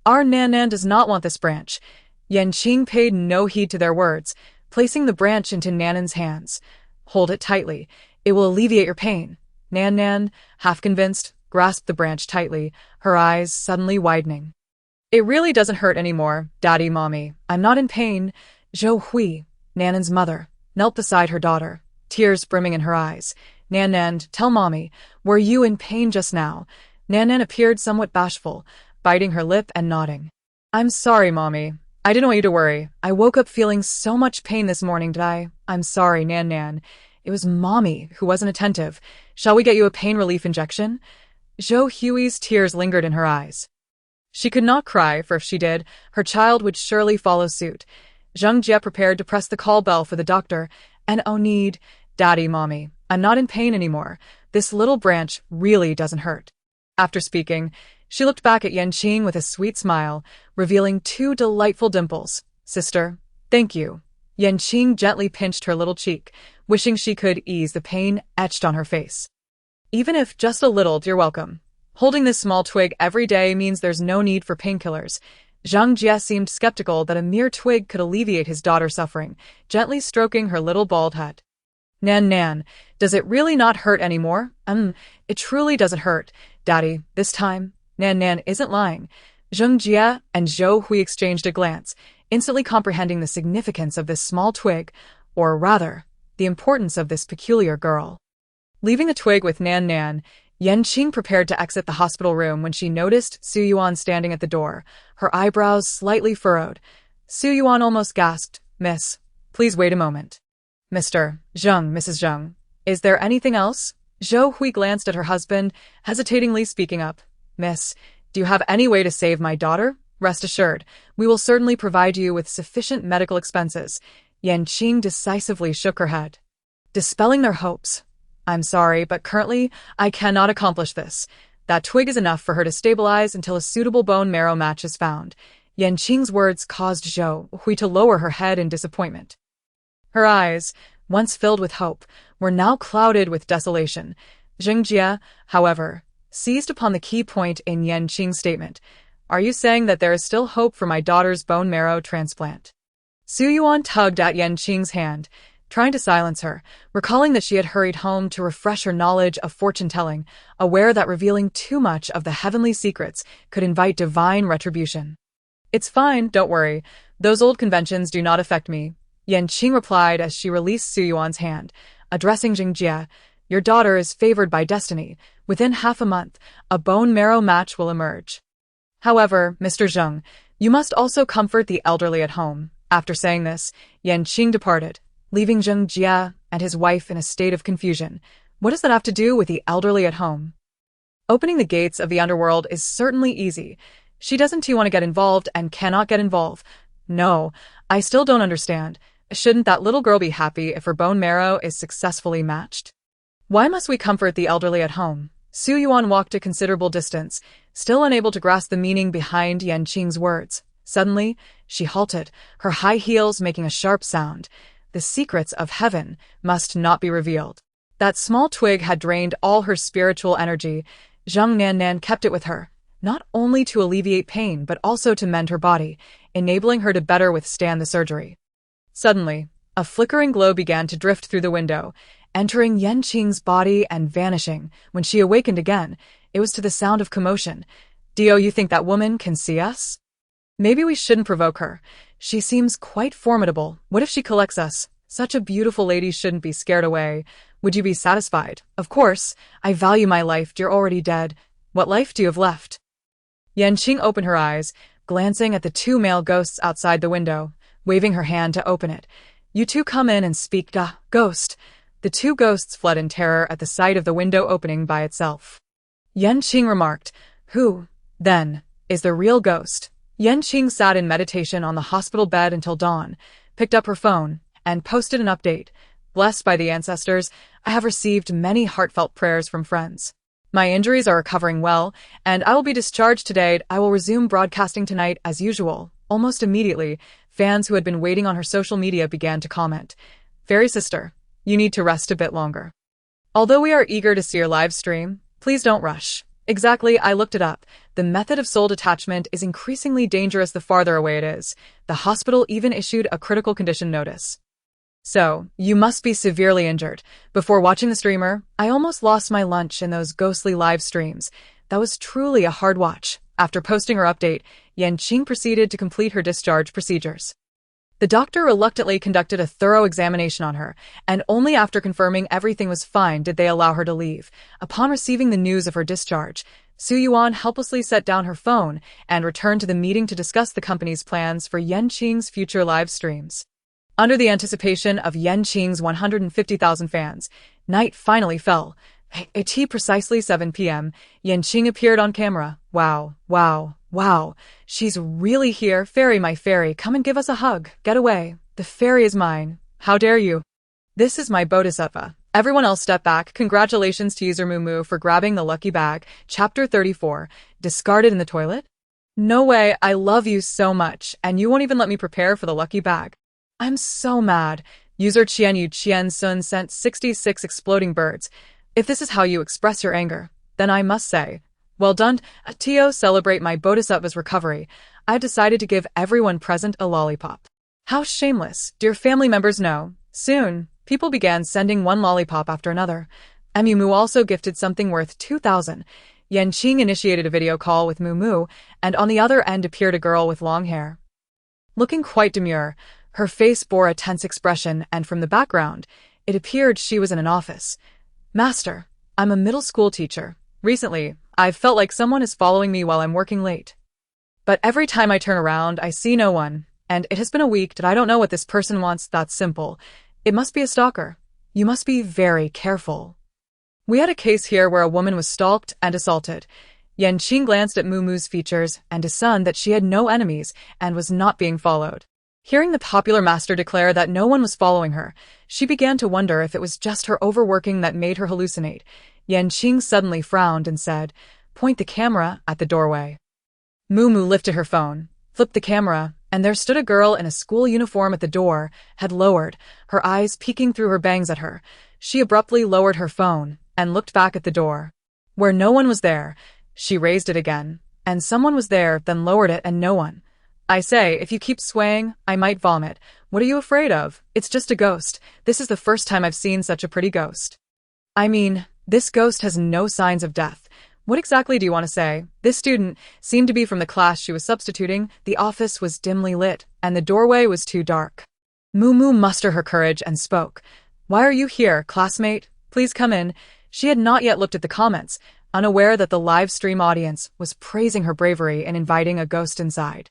Our Nanan does not want this branch. Yan Qing paid no heed to their words, placing the branch into Nanan's hands. Hold it tightly. It will alleviate your pain. Nanan, half convinced, grasped the branch tightly, her eyes suddenly widening. It really doesn't hurt anymore, Daddy, Mommy. I'm not in pain. Zhou Hui, Nanan's mother, knelt beside her daughter, tears brimming in her eyes. Nanan, tell Mommy, were you in pain just now? Nanan appeared somewhat bashful, biting her lip and nodding. I'm sorry, Mommy. I didn't want you to worry. I woke up feeling so much pain this morning, did I? I'm sorry, Nan. It was Mommy who wasn't attentive. Shall we get you a pain relief injection? Zhou Hui's tears lingered in her eyes. She could not cry, for if she did, her child would surely follow suit. Zheng Jie prepared to press the call bell for the doctor, and oh need, Daddy, Mommy, I'm not in pain anymore. This little branch really doesn't hurt. After speaking, she looked back at Yan Qing with a sweet smile, revealing 2 delightful dimples. Sister, thank you. Yan Qing gently pinched her little cheek, wishing she could ease the pain etched on her face. Even if just a little, you're welcome. Holding this small twig every day means there's no need for painkillers. Zhang Jie seemed skeptical that a mere twig could alleviate his daughter's suffering, gently stroking her little bald head. Nan, does it really not hurt anymore? It truly doesn't hurt, Daddy, this time. Nan isn't lying. Zheng Jie and Zhou Hui exchanged a glance, instantly comprehending the significance of this small twig, or rather, the importance of this peculiar girl. Leaving the twig with Nan, Yan Qing prepared to exit the hospital room when she noticed Su Yuan standing at the door, her eyebrows slightly furrowed. Su Yuan almost gasped, Miss, please wait a moment. Mrs. Zheng, is there anything else? Zhou Hui glanced at her husband, hesitatingly speaking up. Miss, do you have any way to save my daughter? Rest assured, we will certainly provide you with sufficient medical expenses. Yan Qing decisively shook her head, dispelling their hopes. I'm sorry, but currently, I cannot accomplish this. That twig is enough for her to stabilize until a suitable bone marrow match is found. Yan Qing's words caused Zhou Hui to lower her head in disappointment. Her eyes, once filled with hope, were now clouded with desolation. Zheng Jie, however, seized upon the key point in Yan Qing's statement. Are you saying that there is still hope for my daughter's bone marrow transplant? Su Yuan tugged at Yan Qing's hand, trying to silence her, recalling that she had hurried home to refresh her knowledge of fortune-telling, aware that revealing too much of the heavenly secrets could invite divine retribution. It's fine, don't worry. Those old conventions do not affect me. Yan Qing replied as she released Su Yuan's hand, addressing Zheng Jie. Your daughter is favored by destiny. Within half a month, a bone marrow match will emerge. However, Mr. Zheng, you must also comfort the elderly at home. After saying this, Yan Qing departed, leaving Zheng Jia and his wife in a state of confusion. What does that have to do with the elderly at home? Opening the gates of the underworld is certainly easy. She doesn't want to get involved and cannot get involved. No, I still don't understand. Shouldn't that little girl be happy if her bone marrow is successfully matched? Why must we comfort the elderly at home? Su Yuan walked a considerable distance, still unable to grasp the meaning behind Yan Qing's words. Suddenly, she halted, her high heels making a sharp sound. The secrets of heaven must not be revealed. That small twig had drained all her spiritual energy. Zheng Nannan kept it with her, not only to alleviate pain but also to mend her body, enabling her to better withstand the surgery. Suddenly, a flickering glow began to drift through the window, entering Yan Qing's body and vanishing. When she awakened again, it was to the sound of commotion. Dio, you think that woman can see us? Maybe we shouldn't provoke her. She seems quite formidable. What if she collects us? Such a beautiful lady shouldn't be scared away. Would you be satisfied? Of course. I value my life. You're already dead. What life do you have left? Yan Qing opened her eyes, glancing at the two male ghosts outside the window, waving her hand to open it. You two come in and speak. Ghost. The two ghosts fled in terror at the sight of the window opening by itself. Yan Qing remarked, Who, then, is the real ghost? Yan Qing sat in meditation on the hospital bed until dawn, picked up her phone, and posted an update. Blessed by the ancestors, I have received many heartfelt prayers from friends. My injuries are recovering well, and I will be discharged today. I will resume broadcasting tonight as usual. Almost immediately, fans who had been waiting on her social media began to comment. Fairy sister, you need to rest a bit longer. Although we are eager to see your live stream, please don't rush. Exactly, I looked it up. The method of soul detachment is increasingly dangerous the farther away it is. The hospital even issued a critical condition notice. So, you must be severely injured. Before watching the streamer, I almost lost my lunch in those ghostly live streams. That was truly a hard watch. After posting her update, Yan Qing proceeded to complete her discharge procedures. The doctor reluctantly conducted a thorough examination on her, and only after confirming everything was fine did they allow her to leave. Upon receiving the news of her discharge, Su Yuan helplessly set down her phone and returned to the meeting to discuss the company's plans for Yan Qing's future live streams. Under the anticipation of Yan Qing's 150,000 fans, night finally fell. At precisely 7 p.m., Yan Qing appeared on camera. Wow, wow, wow. She's really here. Fairy, my fairy, come and give us a hug. Get away. The fairy is mine. How dare you? This is my bodhisattva. Everyone else step back. Congratulations to user Moo for grabbing the lucky bag. Chapter 34. Discarded in the toilet? No way. I love you so much, and you won't even let me prepare for the lucky bag. I'm so mad. User Qian Sun sent 66 exploding birds. If this is how you express your anger, then I must say, well done. To celebrate my bodhisattva's recovery, I've decided to give everyone present a lollipop. How shameless. Dear family members know. Soon, people began sending one lollipop after another. Moo also gifted something worth 2,000. Yan Qing initiated a video call with Moo, and on the other end appeared a girl with long hair. Looking quite demure, her face bore a tense expression, and from the background, it appeared she was in an office. Master, I'm a middle school teacher. Recently, I've felt like someone is following me while I'm working late. But every time I turn around, I see no one, and it has been a week that I don't know what this person wants. That's simple. It must be a stalker. You must be very careful. We had a case here where a woman was stalked and assaulted. Yan Qing glanced at Moo's features and discerned that she had no enemies and was not being followed. Hearing the popular master declare that no one was following her, she began to wonder if it was just her overworking that made her hallucinate. Yan Qing suddenly frowned and said, "Point the camera at the doorway." Moo lifted her phone, flipped the camera, and there stood a girl in a school uniform at the door, head lowered, her eyes peeking through her bangs at her. She abruptly lowered her phone and looked back at the door. Where no one was there, she raised it again, and someone was there, then lowered it and no one. I say, if you keep swaying, I might vomit. What are you afraid of? It's just a ghost. This is the first time I've seen such a pretty ghost. I mean, this ghost has no signs of death. What exactly do you want to say? This student seemed to be from the class she was substituting. The office was dimly lit, and the doorway was too dark. Moo mustered her courage and spoke. Why are you here, classmate? Please come in. She had not yet looked at the comments. unaware that the live stream audience was praising her bravery and inviting a ghost inside.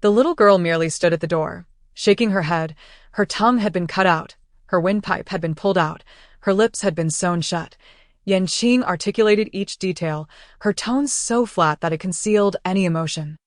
The little girl merely stood at the door, shaking her head. Her tongue had been cut out, her windpipe had been pulled out, her lips had been sewn shut. Qing articulated each detail, her tone so flat that it concealed any emotion.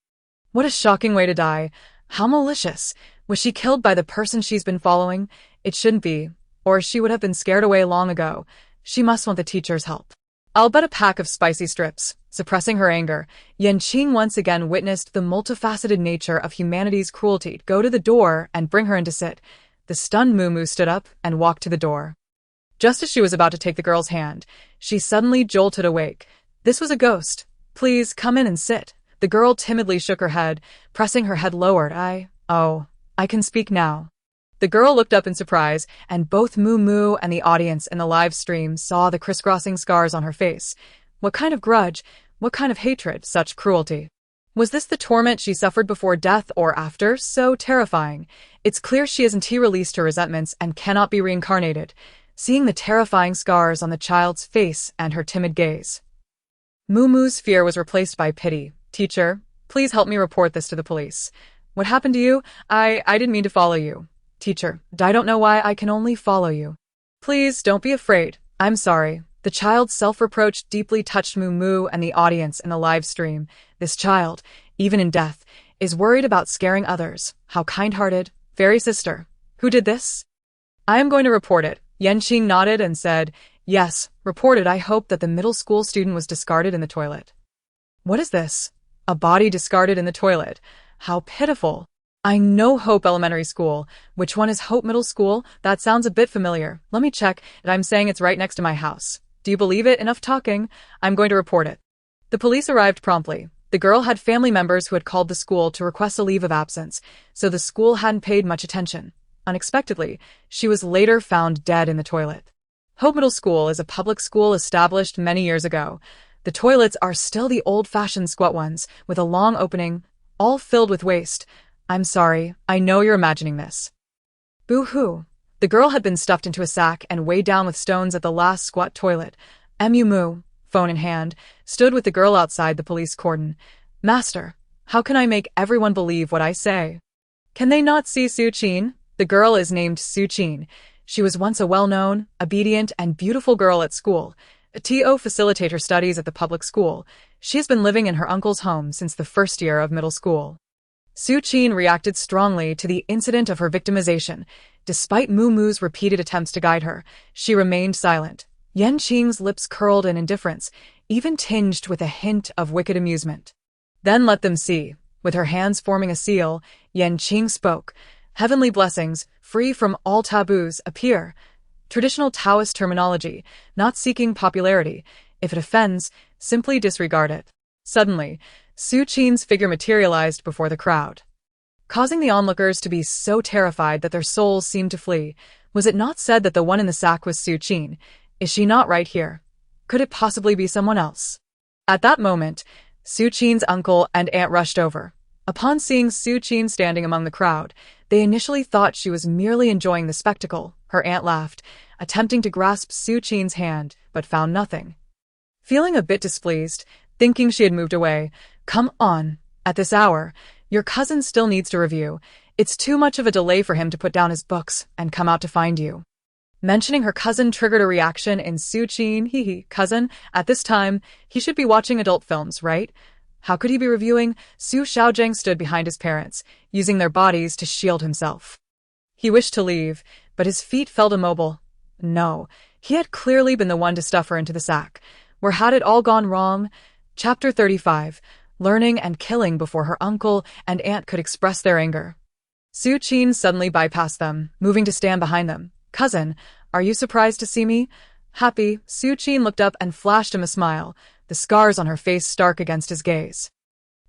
What a shocking way to die. How malicious. Was she killed by the person she's been following? It shouldn't be, or she would have been scared away long ago. She must want the teacher's help. I'll bet a pack of spicy strips. Suppressing her anger, Qing once again witnessed the multifaceted nature of humanity's cruelty. Go to the door and bring her in to sit. The stunned Moo stood up and walked to the door. Just as she was about to take the girl's hand, she suddenly jolted awake. This was a ghost. Please, come in and sit. The girl timidly shook her head, pressing her head lowered. I can speak now. The girl looked up in surprise, and both Moo and the audience in the live stream saw the crisscrossing scars on her face. What kind of grudge? What kind of hatred? Such cruelty. Was this the torment she suffered before death or after? So terrifying. It's clear she hasn't released her resentments and cannot be reincarnated. Seeing the terrifying scars on the child's face and her timid gaze, Moo's fear was replaced by pity. Teacher, please help me report this to the police. What happened to you? I didn't mean to follow you. Teacher, I don't know why I can only follow you. Please, don't be afraid. I'm sorry. The child's self-reproach deeply touched Moo and the audience in the live stream. This child, even in death, is worried about scaring others. How kind-hearted. Fairy sister. Who did this? I am going to report it. Qing nodded and said, yes, report it. I hope that the middle school student was discarded in the toilet. What is this? A body discarded in the toilet. How pitiful. I know Hope Elementary School. Which one is Hope Middle School? That sounds a bit familiar. Let me check, and I'm saying it's right next to my house. Do you believe it? Enough talking. I'm going to report it. The police arrived promptly. The girl had family members who had called the school to request a leave of absence, so the school hadn't paid much attention. Unexpectedly, she was later found dead in the toilet. Hope Middle School is a public school established many years ago. The toilets are still the old-fashioned squat ones, with a long opening, all filled with waste. I'm sorry, I know you're imagining this. Boo-hoo. The girl had been stuffed into a sack and weighed down with stones at the last squat toilet. Moo, phone in hand, stood with the girl outside the police cordon. Master, how can I make everyone believe what I say? Can they not see Qing? The girl is named Qing. She was once a well-known, obedient, and beautiful girl at school. Facilitate her studies at the public school. She has been living in her uncle's home since the first year of middle school. Qing reacted strongly to the incident of her victimization. Despite Moo's repeated attempts to guide her, she remained silent. Qing's lips curled in indifference, even tinged with a hint of wicked amusement. Then let them see. With her hands forming a seal, Qing spoke. Heavenly blessings, free from all taboos, appear. Traditional Taoist terminology, not seeking popularity. If it offends, simply disregard it. Suddenly, Qing's figure materialized before the crowd, causing the onlookers to be so terrified that their souls seemed to flee. Was it not said that the one in the sack was Qing? Is she not right here? Could it possibly be someone else? At that moment, Qing's uncle and aunt rushed over. Upon seeing Qing standing among the crowd, they initially thought she was merely enjoying the spectacle. Her aunt laughed, attempting to grasp Qing's hand, but found nothing. Feeling a bit displeased, thinking she had moved away, come on, at this hour, your cousin still needs to review. It's too much of a delay for him to put down his books and come out to find you. Mentioning her cousin triggered a reaction in Qing. Cousin, at this time, he should be watching adult films, right? How could he be reviewing? Su Xiaozheng stood behind his parents, using their bodies to shield himself. He wished to leave, but his feet felt immobile. No, he had clearly been the one to stuff her into the sack. Where had it all gone wrong? Chapter 35. Learning and killing before her uncle and aunt could express their anger. Qing suddenly bypassed them, moving to stand behind them. Cousin, are you surprised to see me? Happy, Qing looked up and flashed him a smile, the scars on her face stark against his gaze.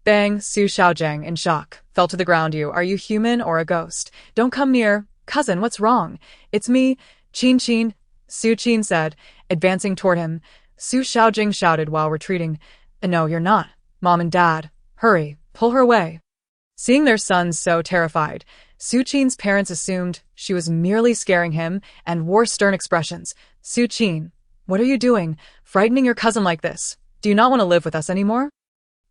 Bang, Su Xiaozheng, in shock, fell to the ground. Are you human or a ghost? Don't come near. Cousin, what's wrong? It's me, Qing, Qing said, advancing toward him. Su Xiaozheng shouted while retreating. No, you're not. Mom and Dad, hurry, pull her away. Seeing their son so terrified, Qing's parents assumed she was merely scaring him and wore stern expressions. Qing, what are you doing, frightening your cousin like this? Do you not want to live with us anymore?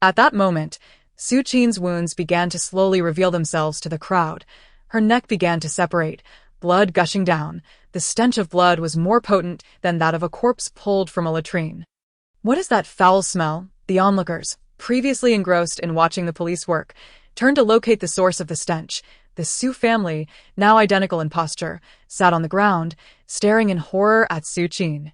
At that moment, Su Qing's wounds began to slowly reveal themselves to the crowd. Her neck began to separate, blood gushing down. The stench of blood was more potent than that of a corpse pulled from a latrine. What is that foul smell? The onlookers, previously engrossed in watching the police work, turned to locate the source of the stench. The Su family, now identical in posture, sat on the ground, staring in horror at Su Qing.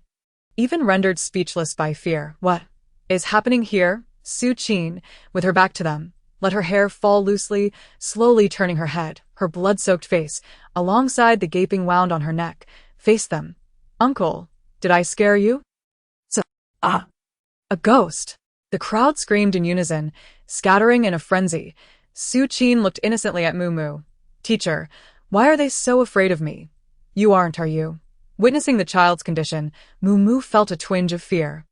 Even rendered speechless by fear. What is happening here? Su Qing, with her back to them, let her hair fall loosely, slowly turning her head, her blood-soaked face, alongside the gaping wound on her neck, faced them. Uncle, did I scare you? A ghost. The crowd screamed in unison, scattering in a frenzy. Su Qing looked innocently at Moo. Teacher, why are they so afraid of me? You aren't, are you? Witnessing the child's condition, Moo felt a twinge of fear.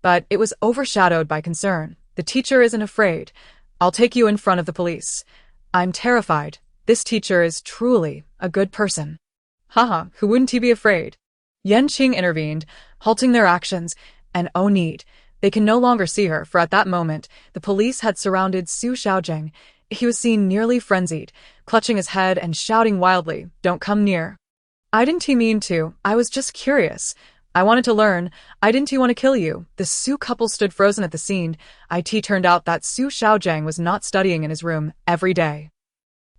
But it was overshadowed by concern. The teacher isn't afraid. I'll take you in front of the police. I'm terrified. This teacher is truly a good person. Haha, who wouldn't he be afraid? Qing intervened, halting their actions, and oh need. They can no longer see her, for at that moment, the police had surrounded Su Xiaozheng. He was seen nearly frenzied, clutching his head and shouting wildly, "Don't come near." I didn't mean to. I was just curious. I wanted to learn. I didn't want to kill you. The Su couple stood frozen at the scene. It turned out that Su Xiaozheng was not studying in his room every day.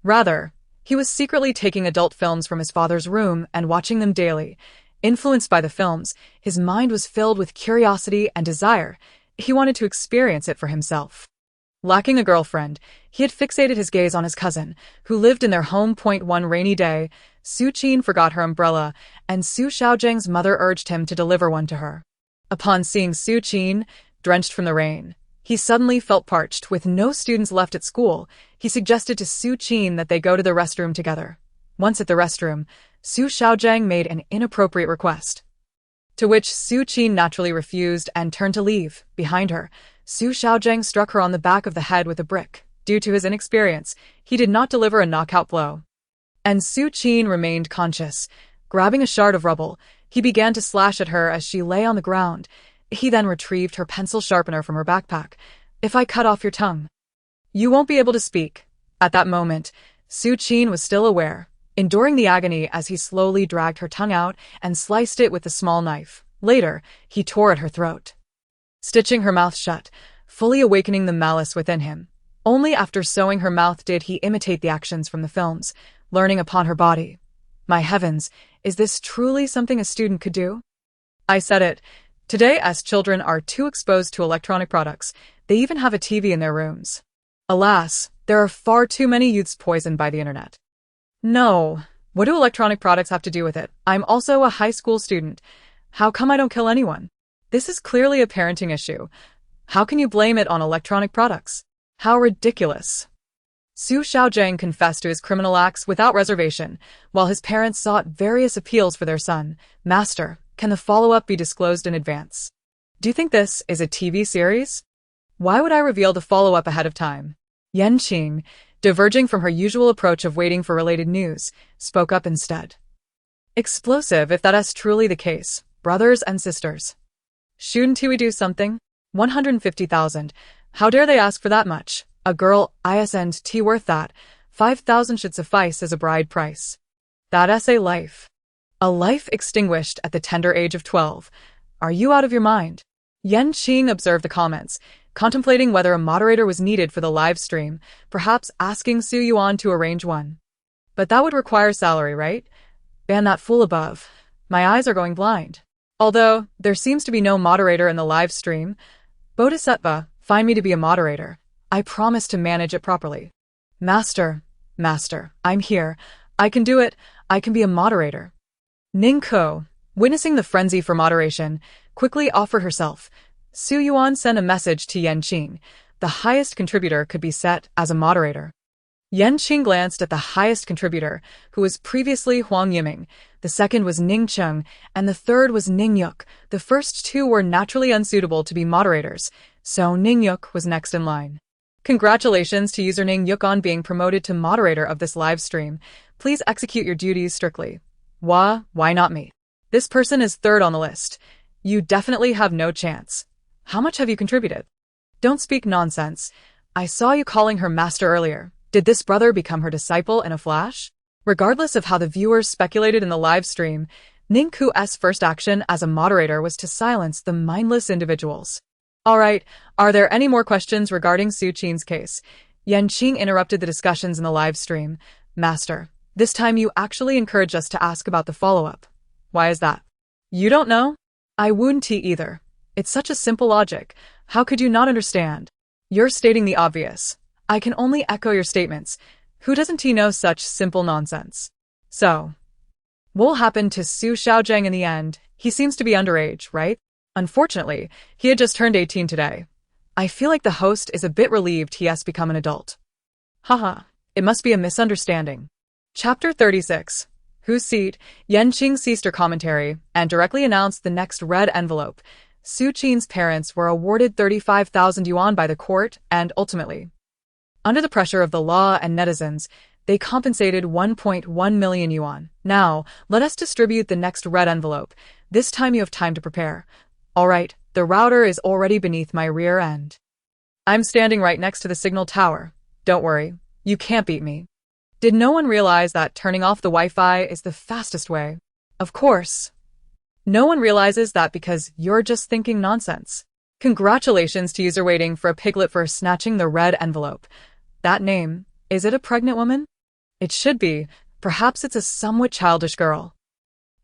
Rather, he was secretly taking adult films from his father's room and watching them daily. Influenced by the films, his mind was filled with curiosity and desire. He wanted to experience it for himself. Lacking a girlfriend, he had fixated his gaze on his cousin, who lived in their home. One rainy day, Su Qing forgot her umbrella, and Su Xiaozheng's mother urged him to deliver one to her. Upon seeing Su Qing, drenched from the rain, he suddenly felt parched. With no students left at school, he suggested to Su Qing that they go to the restroom together. Once at the restroom, Su Xiaozheng made an inappropriate request, to which Su Qing naturally refused and turned to leave. Behind her, Su Xiaozheng struck her on the back of the head with a brick. Due to his inexperience, he did not deliver a knockout blow. And Su Qing remained conscious. Grabbing a shard of rubble, he began to slash at her as she lay on the ground. He then retrieved her pencil sharpener from her backpack. "If I cut off your tongue, you won't be able to speak." At that moment, Su Qing was still aware, enduring the agony as he slowly dragged her tongue out and sliced it with a small knife. Later, he tore at her throat, stitching her mouth shut, fully awakening the malice within him. Only after sewing her mouth did he imitate the actions from the films, learning upon her body. My heavens, is this truly something a student could do? I said it. Today, as children are too exposed to electronic products, they even have a TV in their rooms. Alas, there are far too many youths poisoned by the internet. No. What do electronic products have to do with it? I'm also a high school student. How come I don't kill anyone? This is clearly a parenting issue. How can you blame it on electronic products? How ridiculous. Su Xiaozheng confessed to his criminal acts without reservation, while his parents sought various appeals for their son. Master, can the follow-up be disclosed in advance? Do you think this is a TV series? Why would I reveal the follow-up ahead of time? Qing, diverging from her usual approach of waiting for related news, spoke up instead. Explosive if that is truly the case, brothers and sisters. Shouldn't we do something? 150,000. How dare they ask for that much? A girl isn't worth that. 5,000 should suffice as a bride price. That's a life. A life extinguished at the tender age of 12. Are you out of your mind? Qing observed the comments, contemplating whether a moderator was needed for the live stream, perhaps asking Su Yuan to arrange one. But that would require salary, right? Ban that fool above. My eyes are going blind. Although, there seems to be no moderator in the live stream. Bodhisattva, find me to be a moderator. I promise to manage it properly. Master, I'm here. I can do it. I can be a moderator. Ningko, witnessing the frenzy for moderation, quickly offered herself. Su Yuan sent a message to Qing. The highest contributor could be set as a moderator. Qing glanced at the highest contributor, who was previously Huang Yiming. The second was Ning Cheng, and the third was Ning Yuk. The first two were naturally unsuitable to be moderators, so Ning Yuk was next in line. Congratulations to user Ning Yuk on being promoted to moderator of this live stream. Please execute your duties strictly. Why not me? This person is third on the list. You definitely have no chance. How much have you contributed? Don't speak nonsense. I saw you calling her master earlier. Did this brother become her disciple in a flash? Regardless of how the viewers speculated in the live stream, Ningku's first action as a moderator was to silence the mindless individuals. Alright, are there any more questions regarding Su Qing's case? Qing interrupted the discussions in the live stream. Master, this time you actually encouraged us to ask about the follow-up. Why is that? You don't know? I wouldn't either. It's such a simple logic. How could you not understand? You're stating the obvious. I can only echo your statements. Who doesn't know such simple nonsense? So, what'll happen to Su Xiaozheng in the end? He seems to be underage, right? Unfortunately, he had just turned 18 today. I feel like the host is a bit relieved he has become an adult. Haha, it must be a misunderstanding. Chapter 36. Whose seat? Qing ceased her commentary and directly announced the next red envelope. Su Qing's parents were awarded 35,000 yuan by the court and ultimately, under the pressure of the law and netizens, they compensated 1.1 million yuan. Now, let us distribute the next red envelope. This time you have time to prepare. Alright, the router is already beneath my rear end. I'm standing right next to the signal tower. Don't worry, you can't beat me. Did no one realize that turning off the Wi-Fi is the fastest way? Of course. No one realizes that because you're just thinking nonsense. Congratulations to user waiting for a piglet for snatching the red envelope. That name, is it a pregnant woman? It should be. Perhaps it's a somewhat childish girl.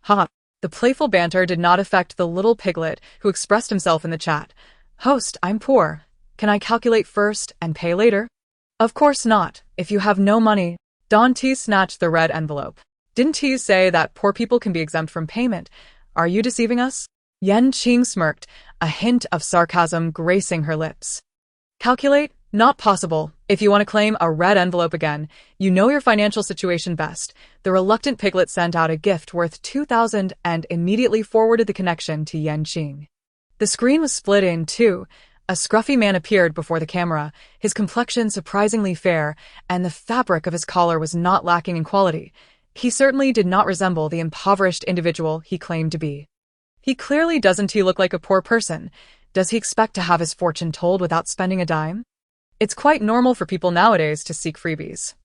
Ha! The playful banter did not affect the little piglet who expressed himself in the chat. Host, I'm poor. Can I calculate first and pay later? Of course not, if you have no money. Don T snatched the red envelope. Didn't T say that poor people can be exempt from payment? Are you deceiving us? Qing smirked, a hint of sarcasm gracing her lips. Calculate? Not possible. If you want to claim a red envelope again, you know your financial situation best. The reluctant piglet sent out a gift worth 2,000 and immediately forwarded the connection to Qing. The screen was split in two. A scruffy man appeared before the camera, his complexion surprisingly fair, and the fabric of his collar was not lacking in quality. He certainly did not resemble the impoverished individual he claimed to be. He clearly doesn't look like a poor person. Does he expect to have his fortune told without spending a dime? It's quite normal for people nowadays to seek freebies.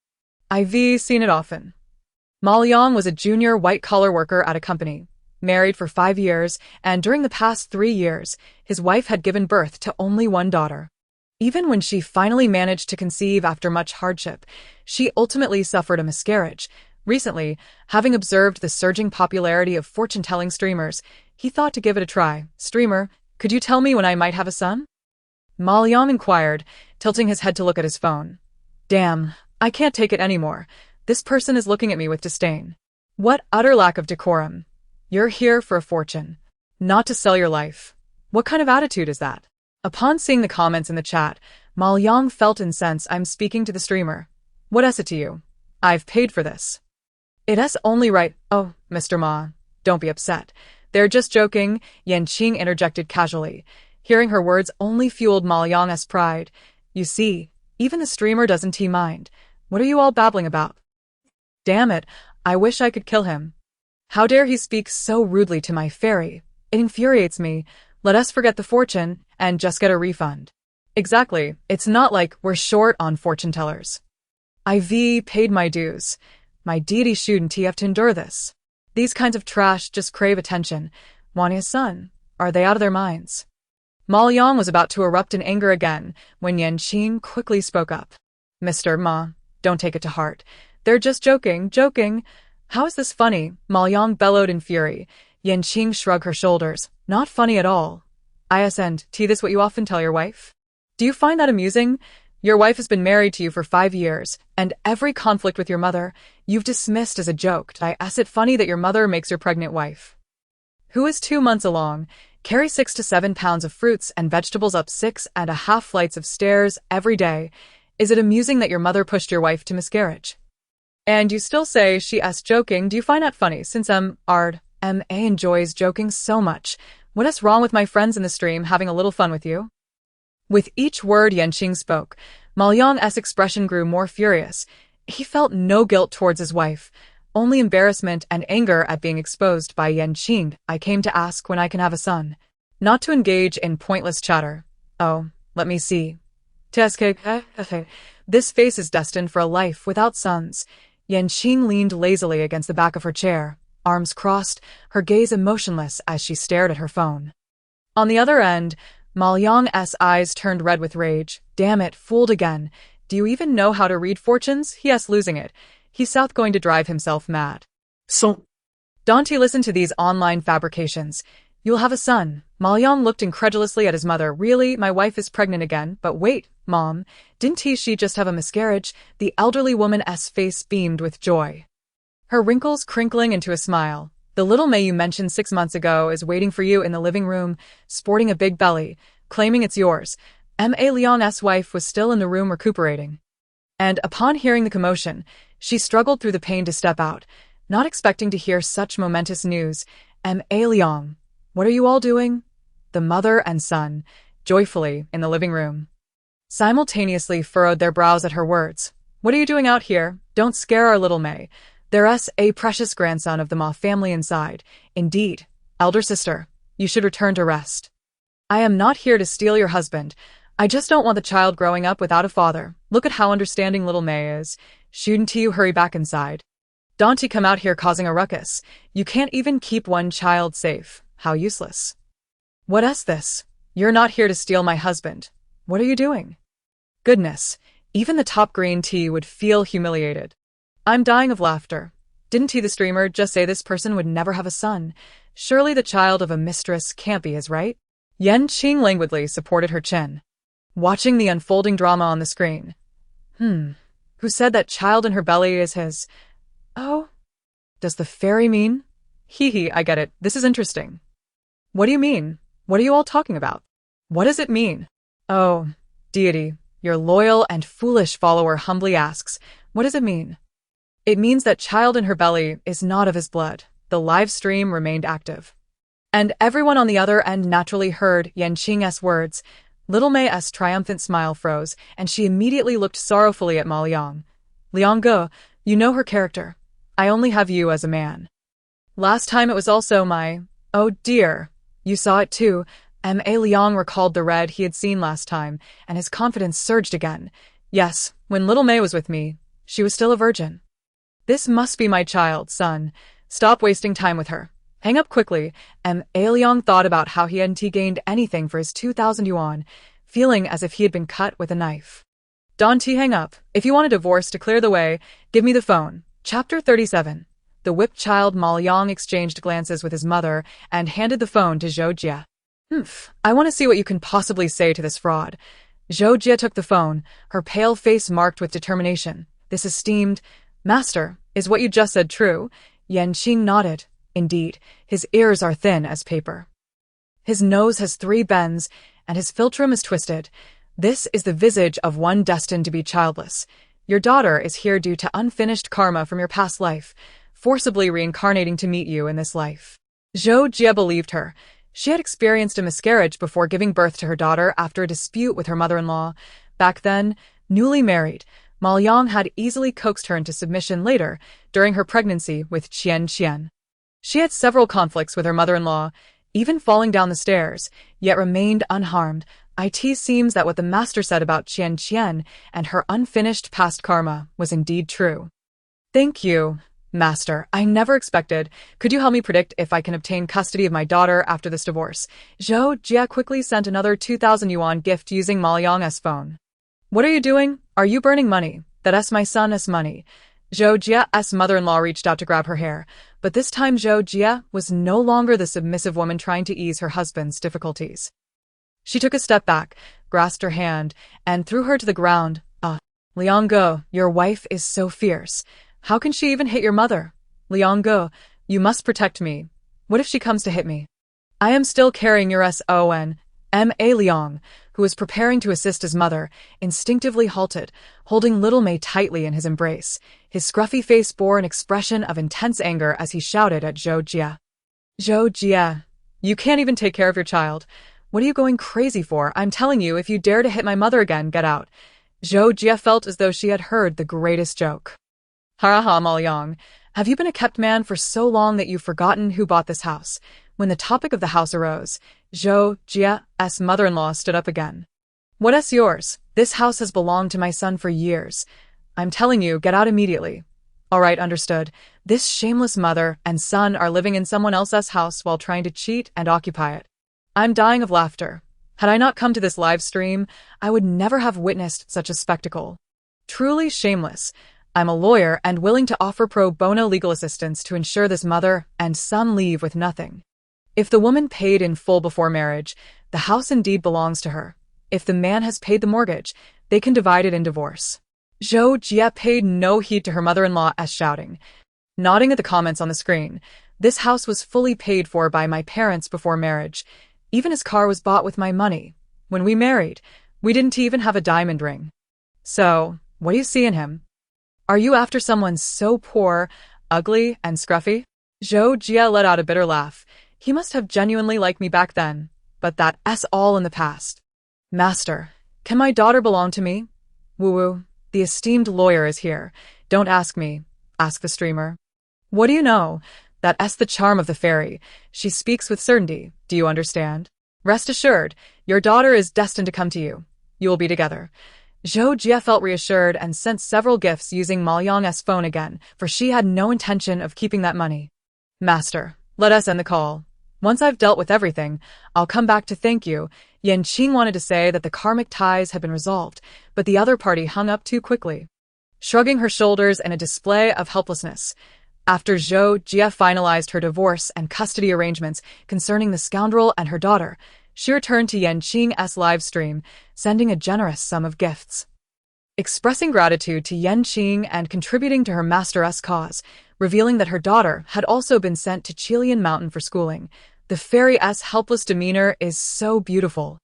I've seen it often. Ma Liang was a junior white-collar worker at a company, married for 5 years, and during the past 3 years, his wife had given birth to only one daughter. Even when she finally managed to conceive after much hardship, she ultimately suffered a miscarriage. Recently, having observed the surging popularity of fortune-telling streamers, he thought to give it a try. Streamer, could you tell me when I might have a son? Ma Liang inquired, tilting his head to look at his phone. Damn, I can't take it anymore. This person is looking at me with disdain. What utter lack of decorum. You're here for a fortune, not to sell your life. What kind of attitude is that? Upon seeing the comments in the chat, Ma Liang felt incensed. I'm speaking to the streamer. What is it to you? I've paid for this. It's only right. Oh, Mr. Ma, don't be upset. They're just joking, Qing interjected casually. Hearing her words only fueled Ma Liang's pride. You see, even the streamer doesn't mind. What are you all babbling about? Damn it, I wish I could kill him. How dare he speak so rudely to my fairy? It infuriates me. Let us forget the fortune and just get a refund. Exactly, it's not like we're short on fortune tellers. I've paid my dues. My deity shouldn't have to endure this. These kinds of trash just crave attention. Want his son? Are they out of their minds? Ma Liang was about to erupt in anger again when Qing quickly spoke up. Mr. Ma, don't take it to heart. They're just joking. How is this funny? Ma Liang bellowed in fury. Qing shrugged her shoulders. Not funny at all. Isn't this what you often tell your wife? Do you find that amusing? Your wife has been married to you for 5 years, and every conflict with your mother, you've dismissed as a joke. Is it funny that your mother makes your pregnant wife, who is 2 months along, carry 6 to 7 pounds of fruits and vegetables up 6.5 flights of stairs every day? Is it amusing that your mother pushed your wife to miscarriage? And you still say she's joking? Do you find that funny? Since Ma enjoys joking so much, what is wrong with my friends in the stream having a little fun with you? With each word Qing spoke, Ma Liang's expression grew more furious. He felt no guilt towards his wife, only embarrassment and anger at being exposed by Qing. I came to ask when I can have a son. not to engage in pointless chatter. Oh, let me see. This face is destined for a life without sons. Qing leaned lazily against the back of her chair, arms crossed, her gaze emotionless as she stared at her phone. On the other end, Maoyang's eyes turned red with rage. Damn it, fooled again. Do you even know how to read fortunes? He is losing it. He's south going to drive himself mad. So, Dante listened to these online fabrications. You'll have a son. Maoyang looked incredulously at his mother. Really, my wife is pregnant again? But wait, Mom, didn't she just have a miscarriage? The elderly woman's face beamed with joy, her wrinkles crinkling into a smile. The little May you mentioned 6 months ago is waiting for you in the living room, sporting a big belly, claiming it's yours. Ma Liang's wife was still in the room recuperating. And upon hearing the commotion, she struggled through the pain to step out, not expecting to hear such momentous news. Ma Liang, what are you all doing? The mother and son, joyfully, in the living room, simultaneously furrowed their brows at her words. What are you doing out here? Don't scare our little May. There's a precious grandson of the Ma family inside. Indeed, elder sister, you should return to rest. I am not here to steal your husband. I just don't want the child growing up without a father. Look at how understanding little May is. Shouldn't you hurry back inside? Don't you come out here causing a ruckus. You can't even keep one child safe. How useless. What is this? You're not here to steal my husband. What are you doing? Goodness, even the top green tea would feel humiliated. I'm dying of laughter. Didn't he the streamer just say this person would never have a son? Surely the child of a mistress can't be his, right? Qing languidly supported her chin, watching the unfolding drama on the screen. Who said that child in her belly is his? Oh, does the fairy mean? Hee, I get it. This is interesting. What do you mean? What are you all talking about? What does it mean? Oh, deity, your loyal and foolish follower humbly asks, what does it mean? It means that child in her belly is not of his blood. The live stream remained active, and everyone on the other end naturally heard Qing's words. Little May's triumphant smile froze, and she immediately looked sorrowfully at Ma Liang. Liang Ge, you know her character. I only have you as a man. Last time it was also my... Oh dear. You saw it too. Ma Liang recalled the red he had seen last time, and his confidence surged again. Yes, when little May was with me, she was still a virgin. This must be my child, son. Stop wasting time with her. Hang up quickly. Ma Liang thought about how he hadn't gained anything for his 2,000 yuan, feeling as if he had been cut with a knife. Dante, hang up. If you want a divorce to clear the way, give me the phone. Chapter 37. The whipped child. Ma Liang exchanged glances with his mother and handed the phone to Zhou Jie. I want to see what you can possibly say to this fraud. Zhou Jie took the phone, her pale face marked with determination. This esteemed master, is what you just said true? Qing nodded. Indeed, his ears are thin as paper. His nose has 3 bends, and his philtrum is twisted. This is the visage of one destined to be childless. Your daughter is here due to unfinished karma from your past life, forcibly reincarnating to meet you in this life. Zhou Jie believed her. She had experienced a miscarriage before giving birth to her daughter after a dispute with her mother-in-law. Back then, newly married, Ma Liang had easily coaxed her into submission later, during her pregnancy with Qian. She had several conflicts with her mother-in-law, even falling down the stairs, yet remained unharmed. It seems that what the master said about Qian and her unfinished past karma was indeed true. Thank you, master. I never expected. Could you help me predict if I can obtain custody of my daughter after this divorce? Zhou Jie quickly sent another 2,000 yuan gift using Ma Liang's phone. What are you doing? Are you burning money? That's my son's money. Zhou Jie's mother-in-law reached out to grab her hair, but this time Zhou Jie was no longer the submissive woman trying to ease her husband's difficulties. She took a step back, grasped her hand, and threw her to the ground. Liang Ge, your wife is so fierce. How can she even hit your mother? Liang Ge, you must protect me. What if she comes to hit me? I am still carrying your son. Ma Liang, who was preparing to assist his mother, instinctively halted, holding little May tightly in his embrace. His scruffy face bore an expression of intense anger as he shouted at Zhou Jie. Zhou Jie, you can't even take care of your child. What are you going crazy for? I'm telling you, if you dare to hit my mother again, get out. Zhou Jie felt as though she had heard the greatest joke. Ha, Ma Liang, have you been a kept man for so long that you've forgotten who bought this house? When the topic of the house arose, Zhou Jia's mother-in-law stood up again. What's yours? This house has belonged to my son for years. I'm telling you, get out immediately. All right, understood. This shameless mother and son are living in someone else's house while trying to cheat and occupy it. I'm dying of laughter. Had I not come to this live stream, I would never have witnessed such a spectacle. Truly shameless. I'm a lawyer and willing to offer pro bono legal assistance to ensure this mother and son leave with nothing. If the woman paid in full before marriage, the house indeed belongs to her. If the man has paid the mortgage, they can divide it in divorce. Zhou Jia paid no heed to her mother-in-law as shouting. Nodding at the comments on the screen, this house was fully paid for by my parents before marriage. Even his car was bought with my money. When we married, we didn't even have a diamond ring. So, what do you see in him? Are you after someone so poor, ugly, and scruffy? Zhou Jia let out a bitter laugh. He must have genuinely liked me back then, but that's all in the past. Master, can my daughter belong to me? Woo-woo, the esteemed lawyer is here. Don't ask me, ask the streamer. What do you know? That's the charm of the fairy. She speaks with certainty. Do you understand? Rest assured, your daughter is destined to come to you. You will be together. Zhou Jia felt reassured and sent several gifts using Ma Yang's phone again, for she had no intention of keeping that money. Master, let us end the call. Once I've dealt with everything, I'll come back to thank you. Qing wanted to say that the karmic ties had been resolved, but the other party hung up too quickly. Shrugging her shoulders in a display of helplessness, after Zhou Jia finalized her divorce and custody arrangements concerning the scoundrel and her daughter, she returned to Qing's live stream, sending a generous sum of gifts. Expressing gratitude to Qing and contributing to her master's cause, revealing that her daughter had also been sent to Qilian Mountain for schooling, the fairy's helpless demeanor is so beautiful.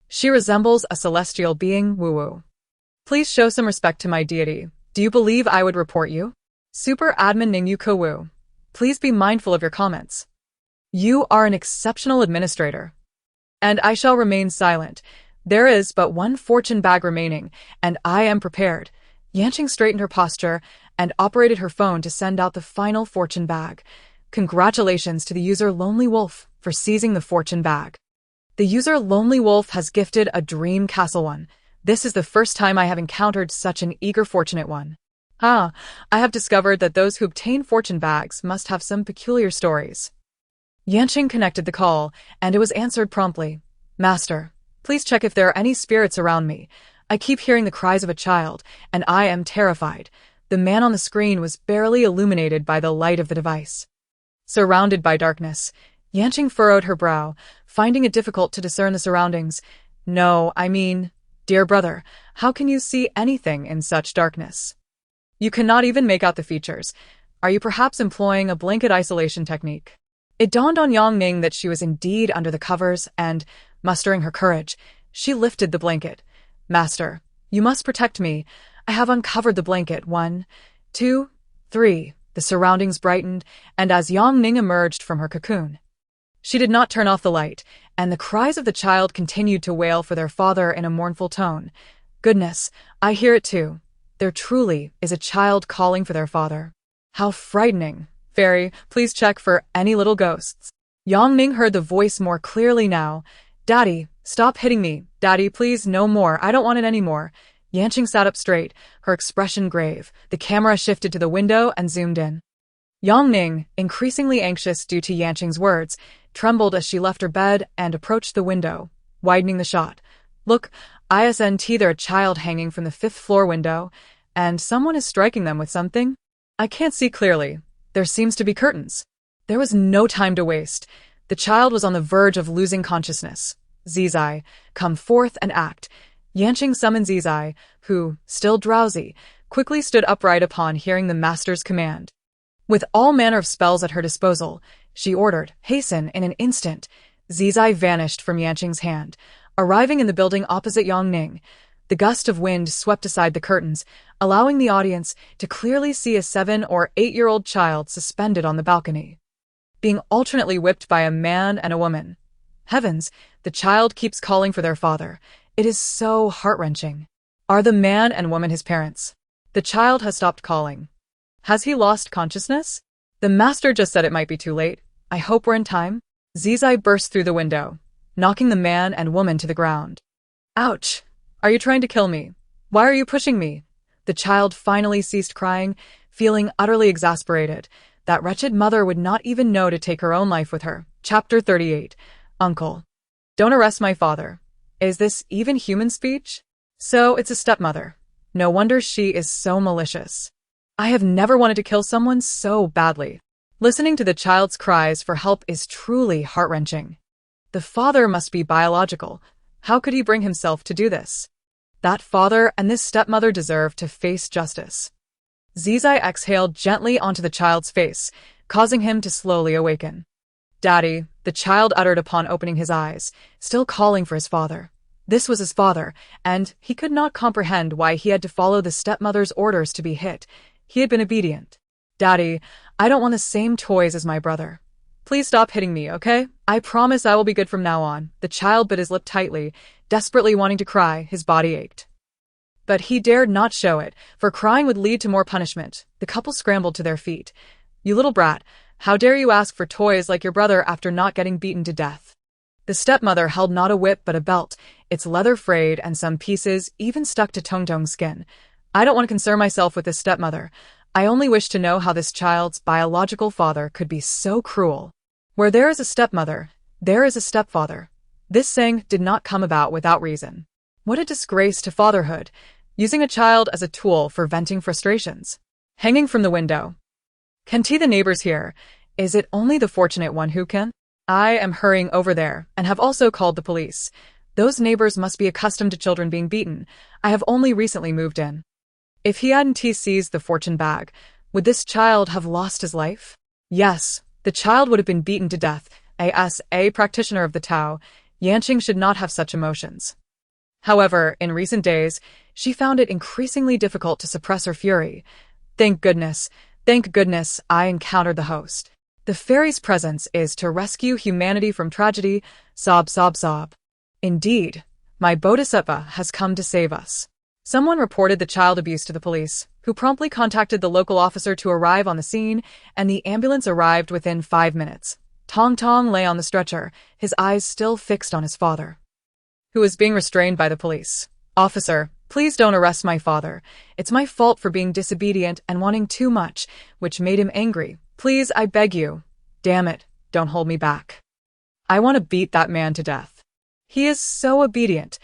She resembles a celestial being, woo-woo. Please show some respect to my deity. Do you believe I would report you? Super Admin Ningyu Kowu. Please be mindful of your comments. You are an exceptional administrator. And I shall remain silent. There is but one fortune bag remaining, and I am prepared. Yanqing straightened her posture and operated her phone to send out the final fortune bag. Congratulations to the user Lonely Wolf for seizing the fortune bag. The user Lonely Wolf has gifted a dream castle one. This is the first time I have encountered such an eager fortunate one. I have discovered that those who obtain fortune bags must have some peculiar stories. Yanqing connected the call, and it was answered promptly. Master, please check if there are any spirits around me. I keep hearing the cries of a child, and I am terrified. The man on the screen was barely illuminated by the light of the device. Surrounded by darkness, Yanqing furrowed her brow, finding it difficult to discern the surroundings. No, I mean, dear brother, how can you see anything in such darkness? You cannot even make out the features. Are you perhaps employing a blanket isolation technique? It dawned on Yang Ning that she was indeed under the covers and, mustering her courage, she lifted the blanket. Master, you must protect me. I have uncovered the blanket. 1, 2, 3. The surroundings brightened, and as Yang Ning emerged from her cocoon, she did not turn off the light, and the cries of the child continued to wail for their father in a mournful tone. Goodness, I hear it too. There truly is a child calling for their father. How frightening. Fairy, please check for any little ghosts. Yang Ning heard the voice more clearly now. Daddy, stop hitting me. Daddy, please, no more. I don't want it anymore. Yanqing sat up straight, her expression grave. The camera shifted to the window and zoomed in. Yang Ning, increasingly anxious due to Yanqing's words, trembled as she left her bed and approached the window, widening the shot. Look, isn't there a child hanging from the 5th floor window, and someone is striking them with something? I can't see clearly. There seems to be curtains. There was no time to waste. The child was on the verge of losing consciousness. Zizai, come forth and act. Yanqing summoned Zizai, who, still drowsy, quickly stood upright upon hearing the master's command. With all manner of spells at her disposal, she ordered, hasten in an instant. Zizai vanished from Yanqing's hand, arriving in the building opposite Yang Ning. The gust of wind swept aside the curtains, allowing the audience to clearly see a 7- or 8-year-old child suspended on the balcony, being alternately whipped by a man and a woman. Heavens, the child keeps calling for their father. It is so heart-wrenching. Are the man and woman his parents? The child has stopped calling. Has he lost consciousness? The master just said it might be too late. I hope we're in time. Zizai burst through the window. knocking the man and woman to the ground. Ouch! Are you trying to kill me? Why are you pushing me? The child finally ceased crying, feeling utterly exasperated. That wretched mother would not even know to take her own life with her. Chapter 38. Uncle. Don't arrest my father. Is this even human speech? So it's a stepmother. No wonder she is so malicious. I have never wanted to kill someone so badly. Listening to the child's cries for help is truly heart-wrenching. The father must be biological. How could he bring himself to do this? That father and this stepmother deserve to face justice. Zizai exhaled gently onto the child's face, causing him to slowly awaken. Daddy, the child uttered upon opening his eyes, still calling for his father. This was his father, and he could not comprehend why he had to follow the stepmother's orders to be hit. He had been obedient. Daddy, I don't want the same toys as my brother. Please stop hitting me, okay? I promise I will be good from now on. The child bit his lip tightly, desperately wanting to cry. His body ached. But he dared not show it, for crying would lead to more punishment. The couple scrambled to their feet. You little brat, how dare you ask for toys like your brother after not getting beaten to death? The stepmother held not a whip but a belt, its leather frayed and some pieces even stuck to Tongtong's skin. I don't want to concern myself with this stepmother. I only wish to know how this child's biological father could be so cruel. Where there is a stepmother, there is a stepfather. This saying did not come about without reason. What a disgrace to fatherhood, using a child as a tool for venting frustrations. Hanging from the window. Can the neighbors hear? Is it only the fortunate one who can? I am hurrying over there and have also called the police. Those neighbors must be accustomed to children being beaten. I have only recently moved in. If he hadn't seized the fortune bag, would this child have lost his life? Yes, the child would have been beaten to death. As a practitioner of the Tao, Yanqing should not have such emotions. However, in recent days, she found it increasingly difficult to suppress her fury. Thank goodness I encountered the host. The fairy's presence is to rescue humanity from tragedy. Sob, sob, sob. Indeed, my bodhisattva has come to save us. Someone reported the child abuse to the police, who promptly contacted the local officer to arrive on the scene, and the ambulance arrived within 5 minutes. Tong Tong lay on the stretcher, his eyes still fixed on his father, who was being restrained by the police. Officer, please don't arrest my father. It's my fault for being disobedient and wanting too much, which made him angry. Please, I beg you. Damn it, don't hold me back. I want to beat that man to death. He is so obedient.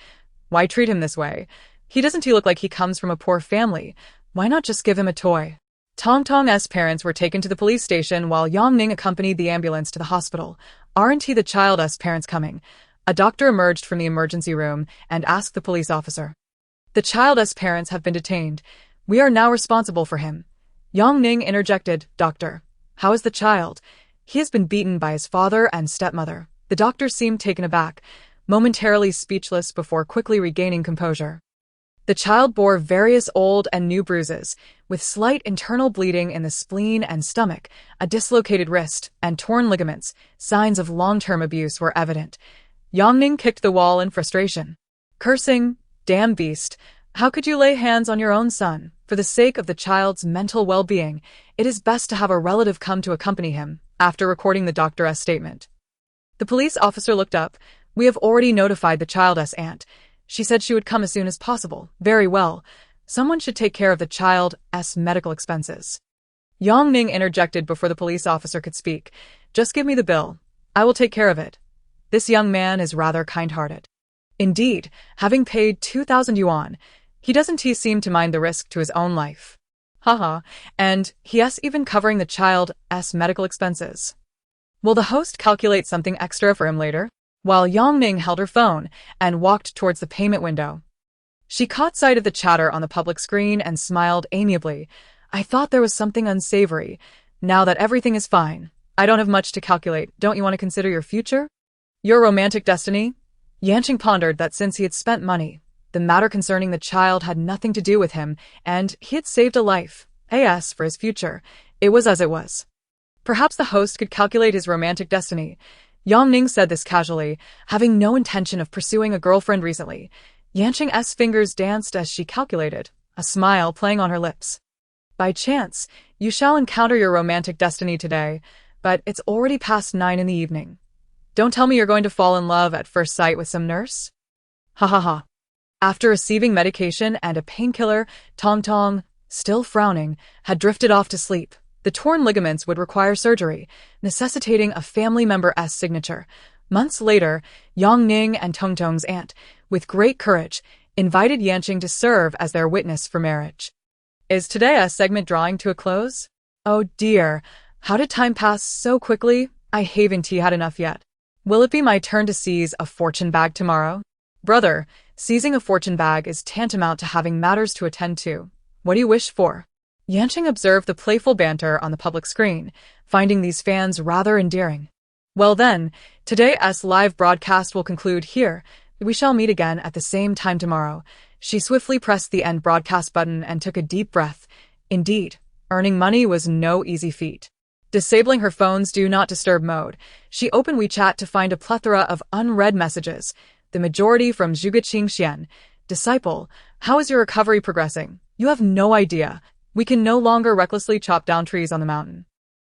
Why treat him this way? He doesn't look like he comes from a poor family. Why not just give him a toy? Tong Tong's parents were taken to the police station while Yang Ning accompanied the ambulance to the hospital. Aren't the child's parents coming? A doctor emerged from the emergency room and asked the police officer. The child's parents have been detained. We are now responsible for him. Yang Ning interjected, Doctor, how is the child? He has been beaten by his father and stepmother. The doctor seemed taken aback, momentarily speechless before quickly regaining composure. The child bore various old and new bruises, with slight internal bleeding in the spleen and stomach, a dislocated wrist, and torn ligaments. Signs of long-term abuse were evident. Yang Ning kicked the wall in frustration, cursing, Damn beast, how could you lay hands on your own son? For the sake of the child's mental well-being, it is best to have a relative come to accompany him, after recording the doctor's statement. The police officer looked up. We have already notified the child's aunt. She said she would come as soon as possible. Very well. Someone should take care of the child's medical expenses. Yang Ning interjected before the police officer could speak. Just give me the bill. I will take care of it. This young man is rather kind-hearted. Indeed, having paid 2,000 yuan, he doesn't seem to mind the risk to his own life. Haha, and he's even covering the child's medical expenses. Will the host calculate something extra for him later? While Yang Ning held her phone and walked towards the payment window, she caught sight of the chatter on the public screen and smiled amiably. I thought there was something unsavory. Now that everything is fine, I don't have much to calculate. Don't you want to consider your future? Your romantic destiny? Yanqing pondered that since he had spent money, the matter concerning the child had nothing to do with him, and he had saved a life. As for his future, it was as it was. Perhaps the host could calculate his romantic destiny. Yang Ning said this casually, having no intention of pursuing a girlfriend recently. Yanqing's fingers danced as she calculated, a smile playing on her lips. By chance, you shall encounter your romantic destiny today, but it's already past 9 in the evening. Don't tell me you're going to fall in love at first sight with some nurse? Ha ha ha. After receiving medication and a painkiller, Tong Tong, still frowning, had drifted off to sleep. The torn ligaments would require surgery, necessitating a family member's signature. Months later, Yang Ning and Tong Tong's aunt, with great courage, invited Yanqing to serve as their witness for marriage. Is today's segment drawing to a close? Oh dear, how did time pass so quickly? I haven't had enough yet. Will it be my turn to seize a fortune bag tomorrow? Brother, seizing a fortune bag is tantamount to having matters to attend to. What do you wish for? Yanqing observed the playful banter on the public screen, finding these fans rather endearing. Well then, today's live broadcast will conclude here. We shall meet again at the same time tomorrow. She swiftly pressed the end broadcast button and took a deep breath. Indeed, earning money was no easy feat. Disabling her phone's do not disturb mode, she opened WeChat to find a plethora of unread messages, the majority from Zhuge Qingxian. Disciple, how is your recovery progressing? You have no idea. We can no longer recklessly chop down trees on the mountain.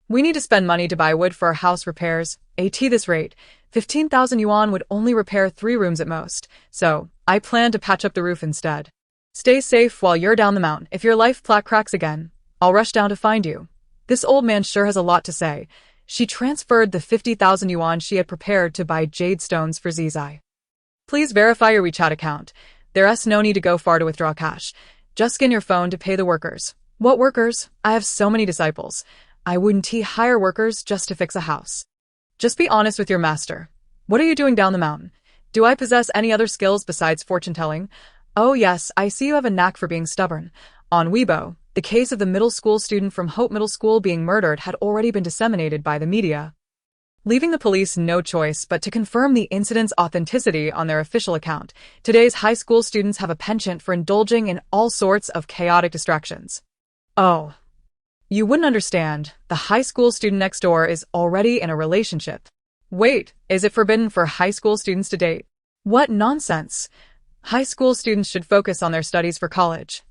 We need to spend money to buy wood for our house repairs. At this rate, 15,000 yuan would only repair 3 rooms at most, so I plan to patch up the roof instead. Stay safe while you're down the mountain. If your life plaque cracks again, I'll rush down to find you. This old man sure has a lot to say. She transferred the 50,000 yuan she had prepared to buy jade stones for Zizai. Please verify your WeChat account. There's no need to go far to withdraw cash. Just scan your phone to pay the workers. What workers? I have so many disciples. I wouldn't hire workers just to fix a house. Just be honest with your master. What are you doing down the mountain? Do I possess any other skills besides fortune-telling? Oh yes, I see you have a knack for being stubborn. On Weibo, the case of the middle school student from Hope Middle School being murdered had already been disseminated by the media, leaving the police no choice but to confirm the incident's authenticity on their official account. Today's high school students have a penchant for indulging in all sorts of chaotic distractions. Oh, you wouldn't understand. The high school student next door is already in a relationship. Wait, is it forbidden for high school students to date? What nonsense! High school students should focus on their studies for college.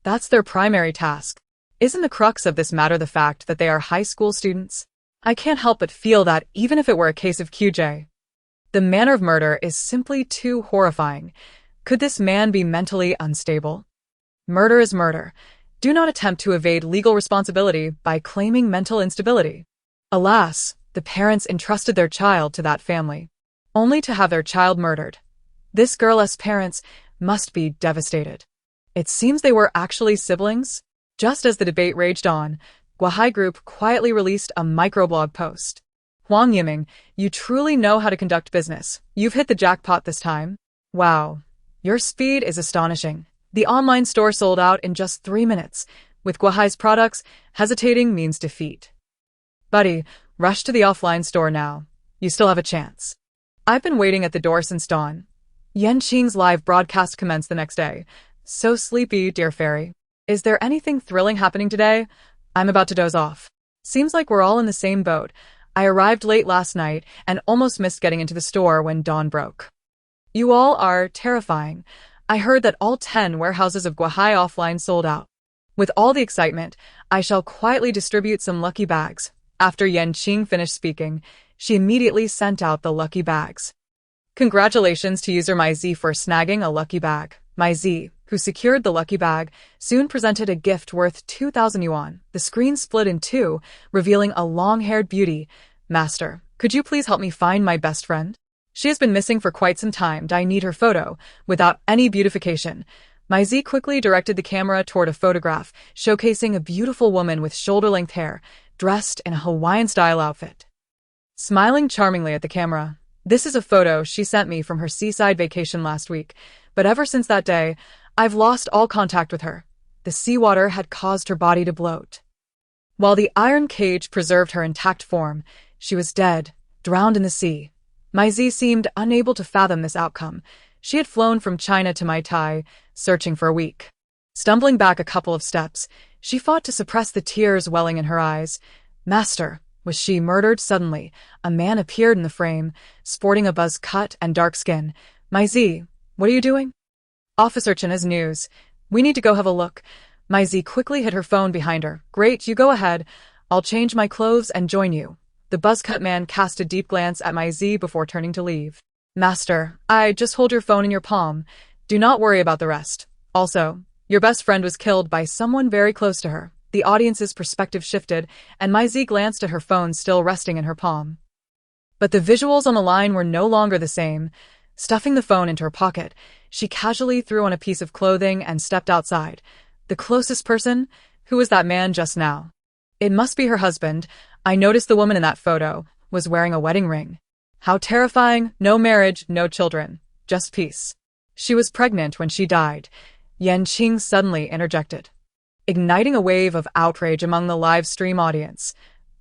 That's their primary task. Isn't the crux of this matter the fact that they are high school students? I can't help but feel that even if it were a case of QJ, the manner of murder is simply too horrifying. Could this man be mentally unstable? Murder is murder. Do not attempt to evade legal responsibility by claiming mental instability. Alas, the parents entrusted their child to that family, only to have their child murdered. This girl's parents must be devastated. It seems they were actually siblings. Just as the debate raged on, Guahai Group quietly released a microblog post. Huang Yiming, you truly know how to conduct business. You've hit the jackpot this time. Wow. Your speed is astonishing. The online store sold out in just 3 minutes. With Guahai's products, hesitating means defeat. Buddy, rush to the offline store now. You still have a chance. I've been waiting at the door since dawn. Yanqing's live broadcast commenced the next day. So sleepy, dear fairy. Is there anything thrilling happening today? I'm about to doze off. Seems like we're all in the same boat. I arrived late last night and almost missed getting into the store when dawn broke. You all are terrifying. I heard that all 10 warehouses of Guahai offline sold out. With all the excitement, I shall quietly distribute some lucky bags. After Yanqing finished speaking, she immediately sent out the lucky bags. Congratulations to user MyZ for snagging a lucky bag. MyZ, who secured the lucky bag, soon presented a gift worth 2,000 yuan. The screen split in two, revealing a long-haired beauty. Master, could you please help me find my best friend? She has been missing for quite some time. I need her photo, without any beautification. MyZ quickly directed the camera toward a photograph, showcasing a beautiful woman with shoulder-length hair, dressed in a Hawaiian-style outfit. Smiling charmingly at the camera. This is a photo she sent me from her seaside vacation last week, but ever since that day, I've lost all contact with her. The seawater had caused her body to bloat. While the iron cage preserved her intact form, she was dead, drowned in the sea. MyZ seemed unable to fathom this outcome. She had flown from China to Mai Tai, searching for a week. Stumbling back a couple of steps, she fought to suppress the tears welling in her eyes. Master, was she murdered suddenly? A man appeared in the frame, sporting a buzz cut and dark skin. MyZ, what are you doing? Officer Chen has news. We need to go have a look. MyZ quickly hid her phone behind her. Great, you go ahead. I'll change my clothes and join you. The buzzcut man cast a deep glance at my Z before turning to leave. Master, just hold your phone in your palm. Do not worry about the rest. Also, your best friend was killed by someone very close to her. The audience's perspective shifted, and my Z glanced at her phone still resting in her palm. But the visuals on the line were no longer the same. Stuffing the phone into her pocket, she casually threw on a piece of clothing and stepped outside. The closest person? Who was that man just now? It must be her husband. I noticed the woman in that photo was wearing a wedding ring. How terrifying. No marriage, no children. Just peace. She was pregnant when she died. Yan Qing suddenly interjected, igniting a wave of outrage among the live stream audience.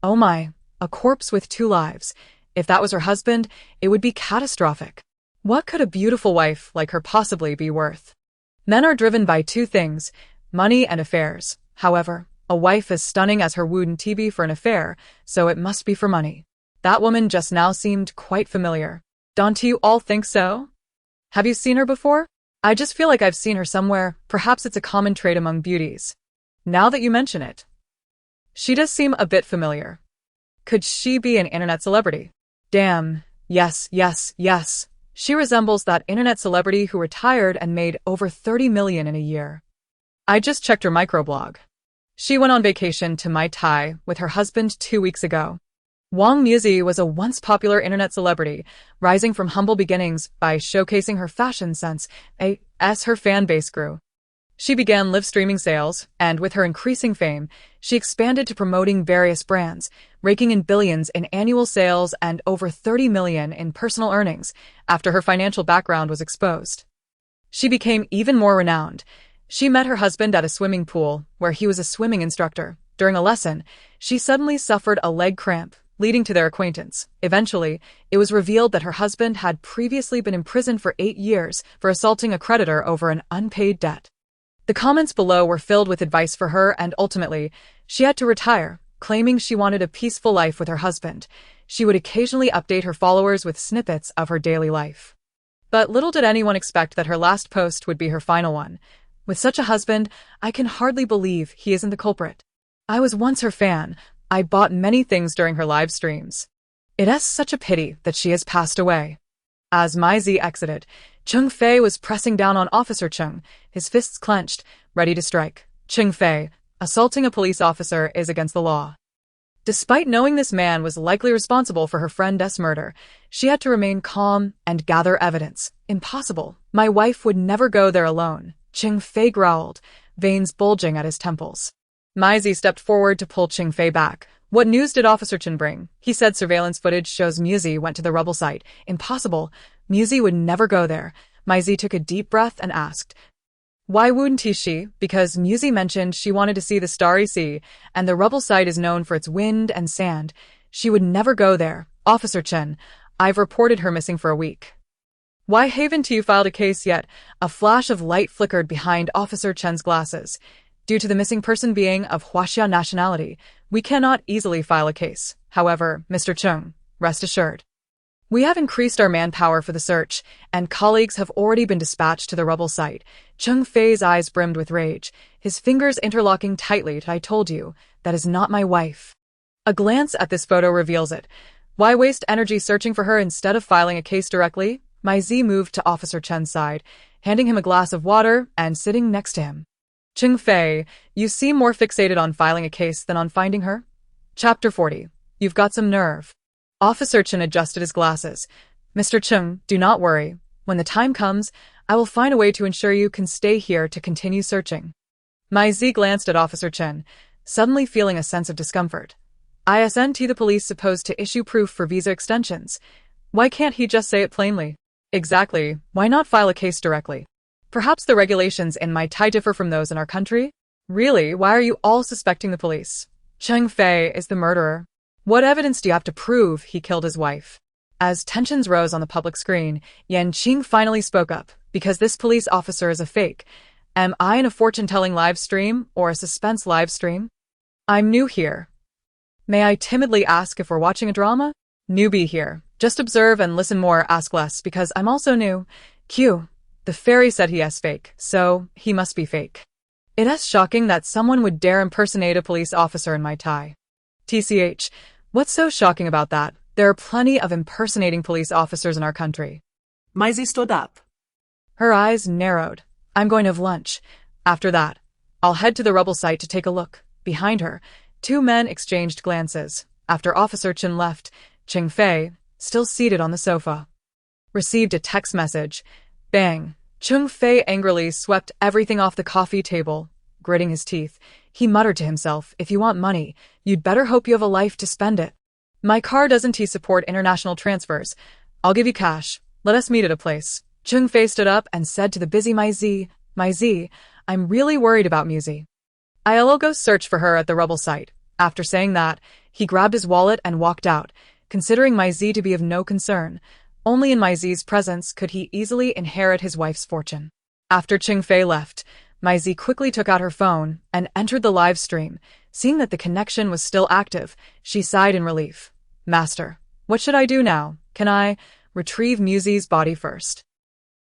Oh my, a corpse with 2 lives. If that was her husband, it would be catastrophic. What could a beautiful wife like her possibly be worth? Men are driven by 2 things, money and affairs. However, a wife as stunning as her wouldn't be for an affair, so it must be for money. That woman just now seemed quite familiar. Don't you all think so? Have you seen her before? I just feel like I've seen her somewhere. Perhaps it's a common trait among beauties. Now that you mention it, she does seem a bit familiar. Could she be an internet celebrity? Damn, yes. She resembles that internet celebrity who retired and made over 30 million in a year. I just checked her microblog. She went on vacation to Mai Tai with her husband 2 weeks ago. Wang Muzi was a once popular internet celebrity, rising from humble beginnings by showcasing her fashion sense as her fan base grew. She began live streaming sales, and with her increasing fame, she expanded to promoting various brands, raking in billions in annual sales and over 30 million in personal earnings after her financial background was exposed. She became even more renowned. She met her husband at a swimming pool, where he was a swimming instructor. During a lesson, she suddenly suffered a leg cramp, leading to their acquaintance. Eventually, it was revealed that her husband had previously been imprisoned for 8 years for assaulting a creditor over an unpaid debt. The comments below were filled with advice for her, and ultimately, she had to retire, claiming she wanted a peaceful life with her husband. She would occasionally update her followers with snippets of her daily life. But little did anyone expect that her last post would be her final one. With such a husband, I can hardly believe he isn't the culprit. I was once her fan. I bought many things during her live streams. It is such a pity that she has passed away. As Mai Zi exited, Cheng Fei was pressing down on Officer Cheng, his fists clenched, ready to strike. Cheng Fei, assaulting a police officer is against the law. Despite knowing this man was likely responsible for her friend's murder, she had to remain calm and gather evidence. Impossible. My wife would never go there alone. Cheng Fei growled, veins bulging at his temples. Mai Zi stepped forward to pull Cheng Fei back. What news did Officer Chen bring? He said surveillance footage shows Muzi went to the rebel site. Impossible. Muzi would never go there. Mai Zi took a deep breath and asked, why wouldn't she? Because Muzi mentioned she wanted to see the Starry Sea, and the rebel site is known for its wind and sand. She would never go there. Officer Chen, I've reported her missing for a week. Why haven't you filed a case yet? A flash of light flickered behind Officer Chen's glasses. Due to the missing person being of Huaxia nationality, we cannot easily file a case. However, Mr. Cheng, rest assured, we have increased our manpower for the search, and colleagues have already been dispatched to the rebel site. Cheng Fei's eyes brimmed with rage, his fingers interlocking tightly. I told you, that is not my wife. A glance at this photo reveals it. Why waste energy searching for her instead of filing a case directly? Mai Zi moved to Officer Chen's side, handing him a glass of water and sitting next to him. Cheng Fei, you seem more fixated on filing a case than on finding her. Chapter 40. You've got some nerve. Officer Chen adjusted his glasses. Mr. Cheng, do not worry. When the time comes, I will find a way to ensure you can stay here to continue searching. Mai Zi glanced at Officer Chen, suddenly feeling a sense of discomfort. Isn't the police supposed to issue proof for visa extensions? Why can't he just say it plainly? Exactly. Why not file a case directly? Perhaps the regulations in Mai Tai differ from those in our country? Really, why are you all suspecting the police? Cheng Fei is the murderer. What evidence do you have to prove he killed his wife? As tensions rose on the public screen, Yan Qing finally spoke up. Because this police officer is a fake. Am I in a fortune-telling live stream or a suspense live stream? I'm new here. May I timidly ask if we're watching a drama? Newbie here. Just observe and listen more, ask less, because I'm also new. Q. The fairy said he is fake, so he must be fake. It is shocking that someone would dare impersonate a police officer in Mai Tai. TCH. What's so shocking about that? There are plenty of impersonating police officers in our country. Maisie stood up. Her eyes narrowed. I'm going to have lunch. After that, I'll head to the rubble site to take a look. Behind her, two men exchanged glances. After Officer Chen left, Qing Fei, still seated on the sofa, received a text message. Bang! Qing Fei angrily swept everything off the coffee table. Gritting his teeth, he muttered to himself, if you want money, you'd better hope you have a life to spend it. My car doesn't support international transfers. I'll give you cash. Let us meet at a place. Qing Fei stood up and said to the busy Maisie, I'm really worried about Musi. I'll go search for her at the rubble site. After saying that, he grabbed his wallet and walked out, considering Maisie to be of no concern. Only in Maisie's presence could he easily inherit his wife's fortune. After Qing Fei left, Maisie quickly took out her phone and entered the live stream. Seeing that the connection was still active, she sighed in relief. Master, what should I do now? Can I retrieve Musi's body first?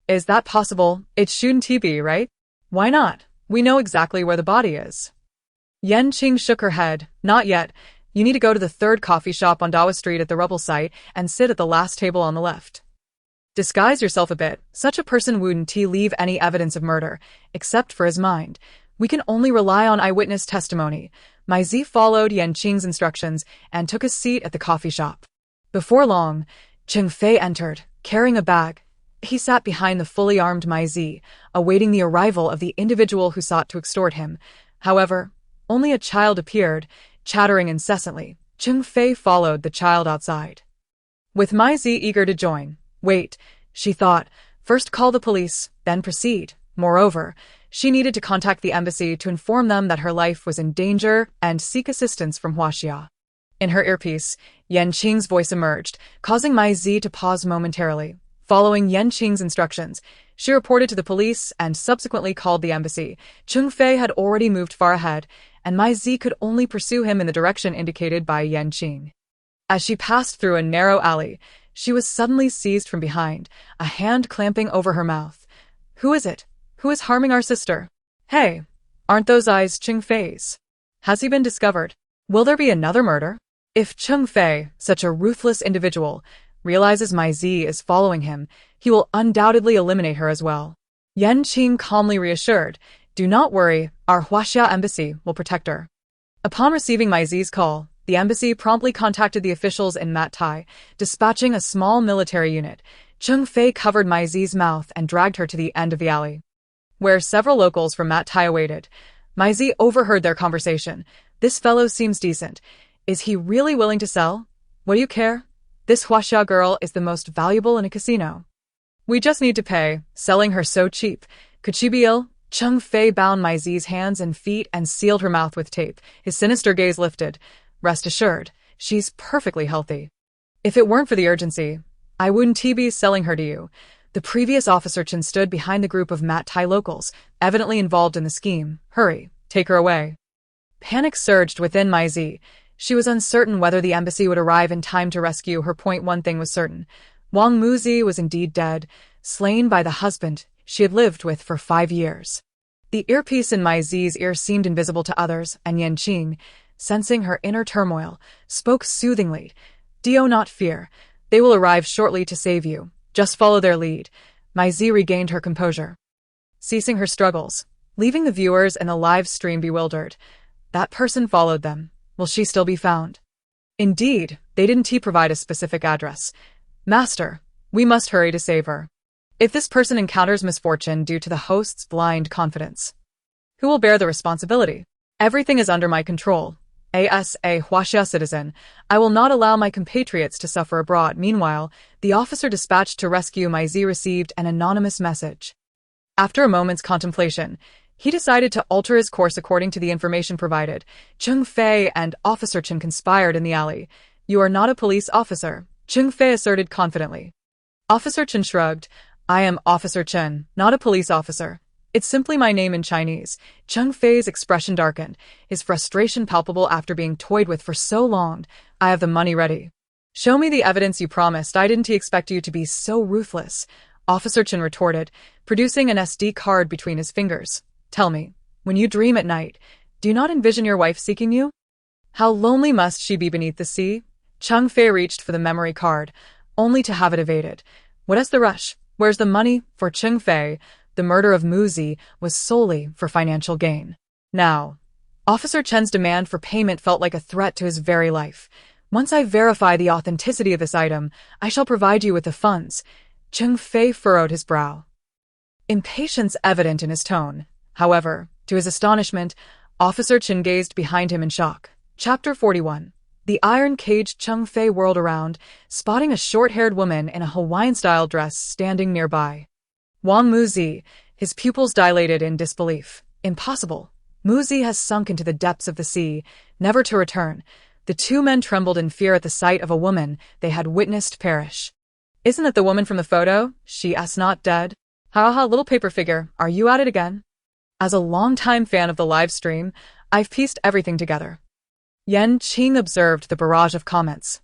Is that possible? It shouldn't be, right? Why not? We know exactly where the body is. Yan Qing shook her head. Not yet. You need to go to the third coffee shop on Dawa Street at the rubble site and sit at the last table on the left. Disguise yourself a bit. Such a person wouldn't leave any evidence of murder, except for his mind. We can only rely on eyewitness testimony. Maisie followed Yan Qing's instructions and took a seat at the coffee shop. Before long, Qing Fei entered, carrying a bag. He sat behind the fully armed Maisie, awaiting the arrival of the individual who sought to extort him. However, only a child appeared, chattering incessantly. Qing Fei followed the child outside, with Maisie eager to join. Wait, she thought. First call the police, then proceed. Moreover, she needed to contact the embassy to inform them that her life was in danger and seek assistance from Huaxia. In her earpiece, Yan Qing's voice emerged, causing Maisie to pause momentarily. Following Yan Qing's instructions, she reported to the police and subsequently called the embassy. Qing Fei had already moved far ahead, and Maisie could only pursue him in the direction indicated by Yan Qing. As she passed through a narrow alley, she was suddenly seized from behind, a hand clamping over her mouth. Who is it? Who is harming our sister? Hey, aren't those eyes Qing Fei's? Has he been discovered? Will there be another murder? If Qing Fei, such a ruthless individual, realizes Maisie is following him, he will undoubtedly eliminate her as well. Yan Qing calmly reassured, do not worry, our Huaxia embassy will protect her. Upon receiving Maisie's call, the embassy promptly contacted the officials in Matai, dispatching a small military unit. Qing Fei covered Maisie's mouth and dragged her to the end of the alley, where several locals from Matai awaited. Maisie overheard their conversation. This fellow seems decent. Is he really willing to sell? What do you care? This Huaxia girl is the most valuable in a casino. We just need to pay. Selling her so cheap. Could she be ill? Qing Fei bound Maisie's hands and feet and sealed her mouth with tape. His sinister gaze lifted. Rest assured, she's perfectly healthy. If it weren't for the urgency, I wouldn't be selling her to you. The previous officer Chen stood behind the group of Matai locals, evidently involved in the scheme. Hurry, take her away. Panic surged within Maisie. She was uncertain whether the embassy would arrive in time to rescue her. One thing was certain. Wang Muzi was indeed dead, slain by the husband she had lived with for 5 years. The earpiece in Maisie's ear seemed invisible to others, and Yan Qing, sensing her inner turmoil, spoke soothingly. Do not fear. They will arrive shortly to save you. Just follow their lead. Maisie regained her composure, ceasing her struggles, leaving the viewers in the live stream bewildered. That person followed them. Will she still be found? Indeed, they didn't provide a specific address. Master, we must hurry to save her. If this person encounters misfortune due to the host's blind confidence, who will bear the responsibility? Everything is under my control. As a Huaxia citizen, I will not allow my compatriots to suffer abroad. Meanwhile, the officer dispatched to rescue Maisie received an anonymous message. After a moment's contemplation, he decided to alter his course according to the information provided. Qing Fei and Officer Chen conspired in the alley. You are not a police officer, Qing Fei asserted confidently. Officer Chen shrugged. I am Officer Chen, not a police officer. It's simply my name in Chinese. Qing Fei's expression darkened, his frustration palpable after being toyed with for so long. I have the money ready. Show me the evidence you promised. I didn't expect you to be so ruthless, Officer Chen retorted, producing an SD card between his fingers. Tell me, when you dream at night, do you not envision your wife seeking you? How lonely must she be beneath the sea? Cheng Fei reached for the memory card, only to have it evaded. What is the rush? Where's the money? For Cheng Fei, the murder of Mu Zi was solely for financial gain. Now, Officer Chen's demand for payment felt like a threat to his very life. Once I verify the authenticity of this item, I shall provide you with the funds. Cheng Fei furrowed his brow, impatience evident in his tone. However, to his astonishment, Officer Chen gazed behind him in shock. Chapter 41. The iron-caged Cheng Fei whirled around, spotting a short-haired woman in a Hawaiian-style dress standing nearby. Wang Muzi, his pupils dilated in disbelief. Impossible. Muzi has sunk into the depths of the sea, never to return. The two men trembled in fear at the sight of a woman they had witnessed perish. Isn't it the woman from the photo? She is not dead. Ha ha, little paper figure, are you at it again? As a longtime fan of the live stream, I've pieced everything together. Yan Qing observed the barrage of comments,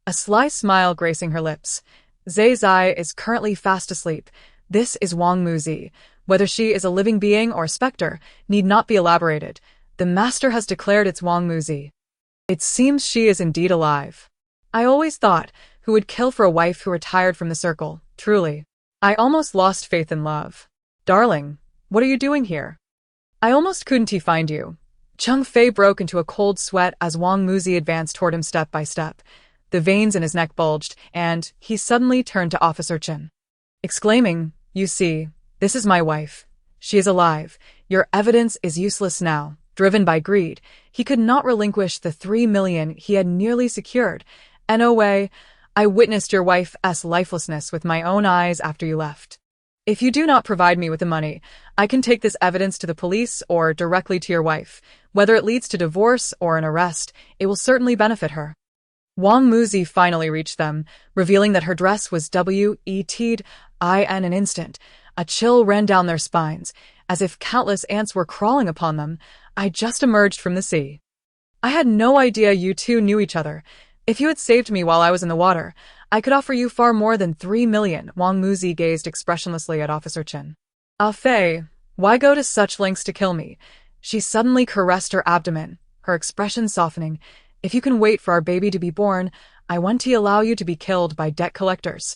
a sly smile gracing her lips. Zai Zai is currently fast asleep. This is Wang Muzi. Whether she is a living being or a specter need not be elaborated. The master has declared it's Wang Muzi. It seems she is indeed alive. I always thought, who would kill for a wife who retired from the circle, truly. I almost lost faith in love. Darling, what are you doing here? I almost couldn't find you. Cheng Fei broke into a cold sweat as Wang Muzi advanced toward him step by step. The veins in his neck bulged, and he suddenly turned to Officer Chen, exclaiming, "You see, this is my wife. She is alive. Your evidence is useless now." Driven by greed, he could not relinquish the 3 million he had nearly secured. "NOA, I witnessed your wife's lifelessness with my own eyes after you left. If you do not provide me with the money, I can take this evidence to the police or directly to your wife. Whether it leads to divorce or an arrest, it will certainly benefit her." Wang Muzi finally reached them, revealing that her dress was wet'd. In an instant, a chill ran down their spines, as if countless ants were crawling upon them. "I just emerged from the sea. I had no idea you two knew each other. If you had saved me while I was in the water, I could offer you far more than 3 million. Wang Muzi gazed expressionlessly at Officer Chen. "Ah Fei, why go to such lengths to kill me?" She suddenly caressed her abdomen, her expression softening. "If you can wait for our baby to be born, I want to allow you to be killed by debt collectors."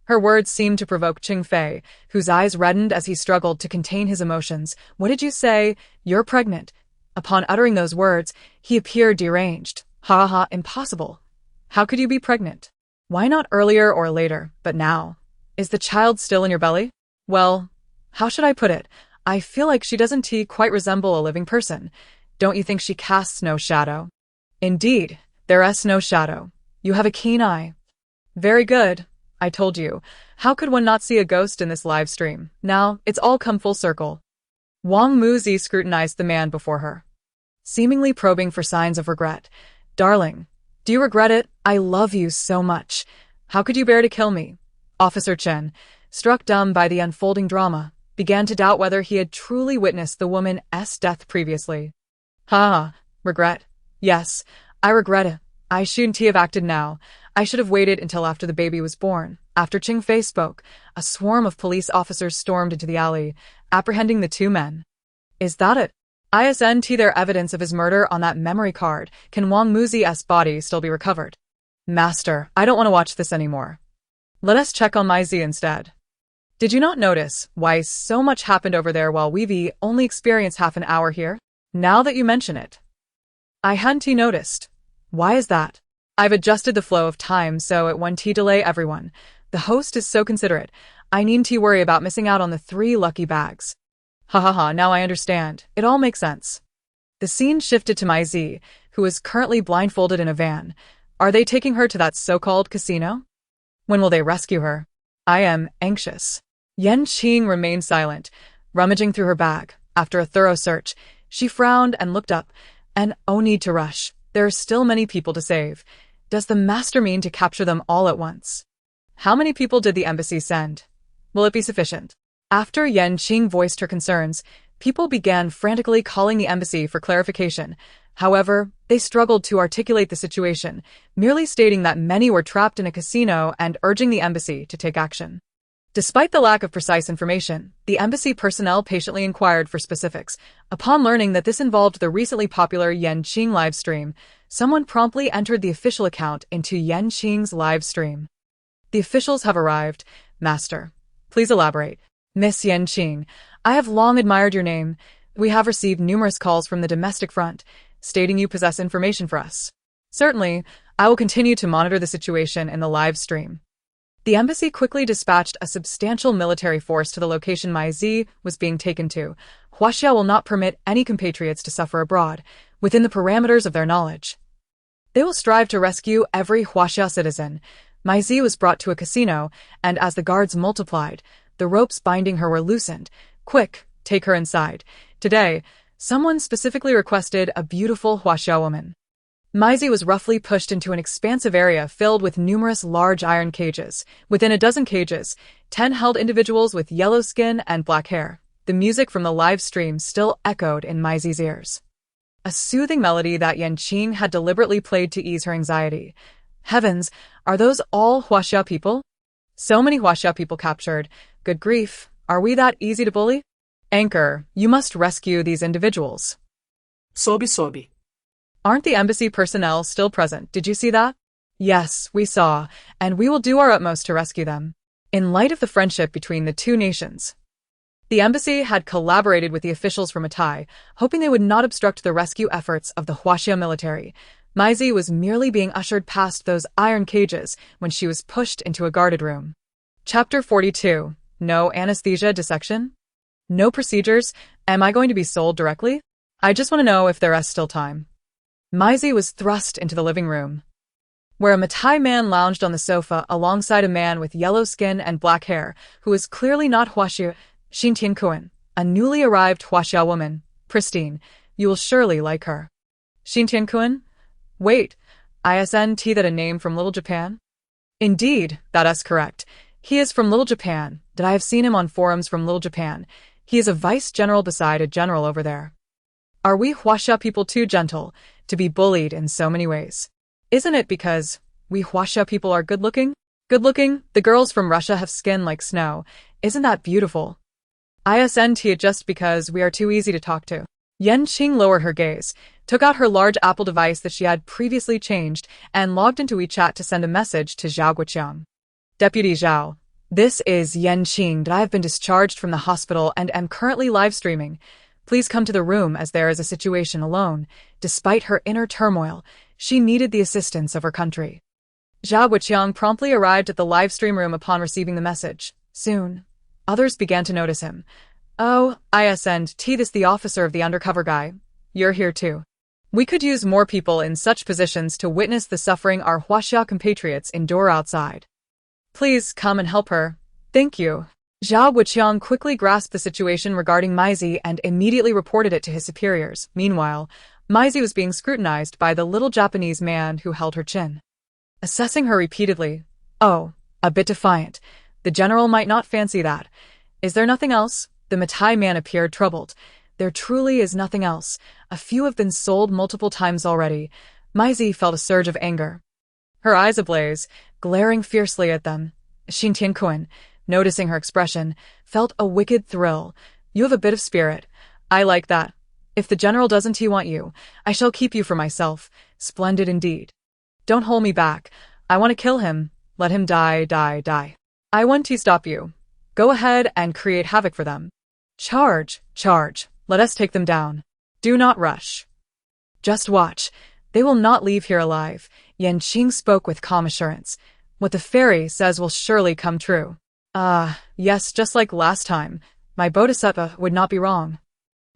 Her words seemed to provoke Cheng Fei, whose eyes reddened as he struggled to contain his emotions. "What did you say? You're pregnant." Upon uttering those words, he appeared deranged. "Ha ha, impossible. How could you be pregnant? Why not earlier or later, but now? Is the child still in your belly? Well, how should I put it? I feel like she doesn't quite resemble a living person. Don't you think she casts no shadow?" "Indeed, there is no shadow. You have a keen eye." "Very good. I told you. How could one not see a ghost in this live stream? Now, it's all come full circle." Wang Muzi scrutinized the man before her, seemingly probing for signs of regret. "Darling, do you regret it? I love you so much. How could you bear to kill me?" Officer Chen, struck dumb by the unfolding drama, began to doubt whether he had truly witnessed the woman's death previously. "Ha, regret. Yes, I regret it. I shouldn't have acted now. I should have waited until after the baby was born." After Cheng Fei spoke, a swarm of police officers stormed into the alley, apprehending the two men. "Is that it? Isn't there evidence of his murder on that memory card? Can Wang Muzi's body still be recovered?" "Master, I don't want to watch this anymore. Let us check on my Z instead. Did you not notice why so much happened over there while we've only experienced half an hour here? Now that you mention it, I hadn't noticed. Why is that? I've adjusted the flow of time so it won't delay everyone. The host is so considerate. I needn't worry about missing out on the 3 lucky bags. Ha ha ha, now I understand. It all makes sense." The scene shifted to Mai Zi, who is currently blindfolded in a van. Are they taking her to that so-called casino? When will they rescue her? I am anxious. Yan Qing remained silent, rummaging through her bag. After a thorough search, she frowned and looked up. "And oh, need to rush. There are still many people to save. Does the master mean to capture them all at once? How many people did the embassy send? Will it be sufficient?" After Yan Qing voiced her concerns, people began frantically calling the embassy for clarification. However, they struggled to articulate the situation, merely stating that many were trapped in a casino and urging the embassy to take action. Despite the lack of precise information, the embassy personnel patiently inquired for specifics. Upon learning that this involved the recently popular Yan Qing live stream, someone promptly entered the official account into Yan Qing's live stream. The officials have arrived. Master, please elaborate. Miss Yan Qing, I have long admired your name. We have received numerous calls from the domestic front, stating you possess information for us. Certainly, I will continue to monitor the situation in the live stream. The embassy quickly dispatched a substantial military force to the location Mai Zi was being taken to. Huaxia will not permit any compatriots to suffer abroad, within the parameters of their knowledge. They will strive to rescue every Huaxia citizen. Mai Zi was brought to a casino, and as the guards multiplied, the ropes binding her were loosened. Quick, take her inside. Today, someone specifically requested a beautiful Huaxia woman. Mai Zi was roughly pushed into an expansive area filled with numerous large iron cages. Within a dozen cages, 10 held individuals with yellow skin and black hair. The music from the live stream still echoed in Mai Zi's ears. A soothing melody that Yan Qing had deliberately played to ease her anxiety. Heavens, are those all Huaxia people? So many Huaxia people captured. Good grief, are we that easy to bully? Anchor, you must rescue these individuals. Sobe. Aren't the embassy personnel still present? Did you see that? Yes, we saw, and we will do our utmost to rescue them. In light of the friendship between the two nations, the embassy had collaborated with the officials from Matai, hoping they would not obstruct the rescue efforts of the Huaxia military. Mai Zi was merely being ushered past those iron cages when she was pushed into a guarded room. Chapter 42. No anesthesia dissection? No procedures? Am I going to be sold directly? I just want to know if there is still time. Mai Zi was thrust into the living room, where a Matai man lounged on the sofa alongside a man with yellow skin and black hair, who was clearly not Huaxia. Xin Tiankuan, a newly arrived Huaxia woman, pristine. You will surely like her. Xin Tiankuan? Wait, isn't that a name from Little Japan? Indeed, that is correct. He is from Little Japan. Did I have seen him on forums from Little Japan? He is a vice-general beside a general over there. Are we Huaxia people too gentle to be bullied in so many ways? Isn't it because we Huaxia people are good-looking? Good-looking, the girls from Russia have skin like snow. Isn't that beautiful? Isn't it just because we are too easy to talk to? Yan Qing lowered her gaze, took out her large Apple device that she had previously changed, and logged into WeChat to send a message to Zhao Guoqiang. Deputy Zhao, this is Yan Qing. I have been discharged from the hospital and am currently live streaming. Please come to the room as there is a situation alone. Despite her inner turmoil, she needed the assistance of her country. Zhao Guoqiang promptly arrived at the live stream room upon receiving the message. Soon, others began to notice him. Oh, isn't this the officer of the undercover guy? You're here too. We could use more people in such positions to witness the suffering our Huaxia compatriots endure outside. Please come and help her. Thank you. Zhao Guoqiang quickly grasped the situation regarding Mai Zi and immediately reported it to his superiors. Meanwhile, Mai Zi was being scrutinized by the little Japanese man who held her chin, assessing her repeatedly. Oh, a bit defiant. The general might not fancy that. Is there nothing else? The Matai man appeared troubled. There truly is nothing else. A few have been sold multiple times already. Mai Zi felt a surge of anger, her eyes ablaze, glaring fiercely at them. Xin Tiankuan, noticing her expression, felt a wicked thrill. You have a bit of spirit. I like that. If the general doesn't want you, I shall keep you for myself. Splendid indeed. Don't hold me back. I want to kill him. Let him die. I want to stop you. Go ahead and create havoc for them. Charge. Let us take them down. Do not rush. Just watch. They will not leave here alive. Yan Qing spoke with calm assurance. What the fairy says will surely come true. Yes, just like last time. My bodhisattva would not be wrong.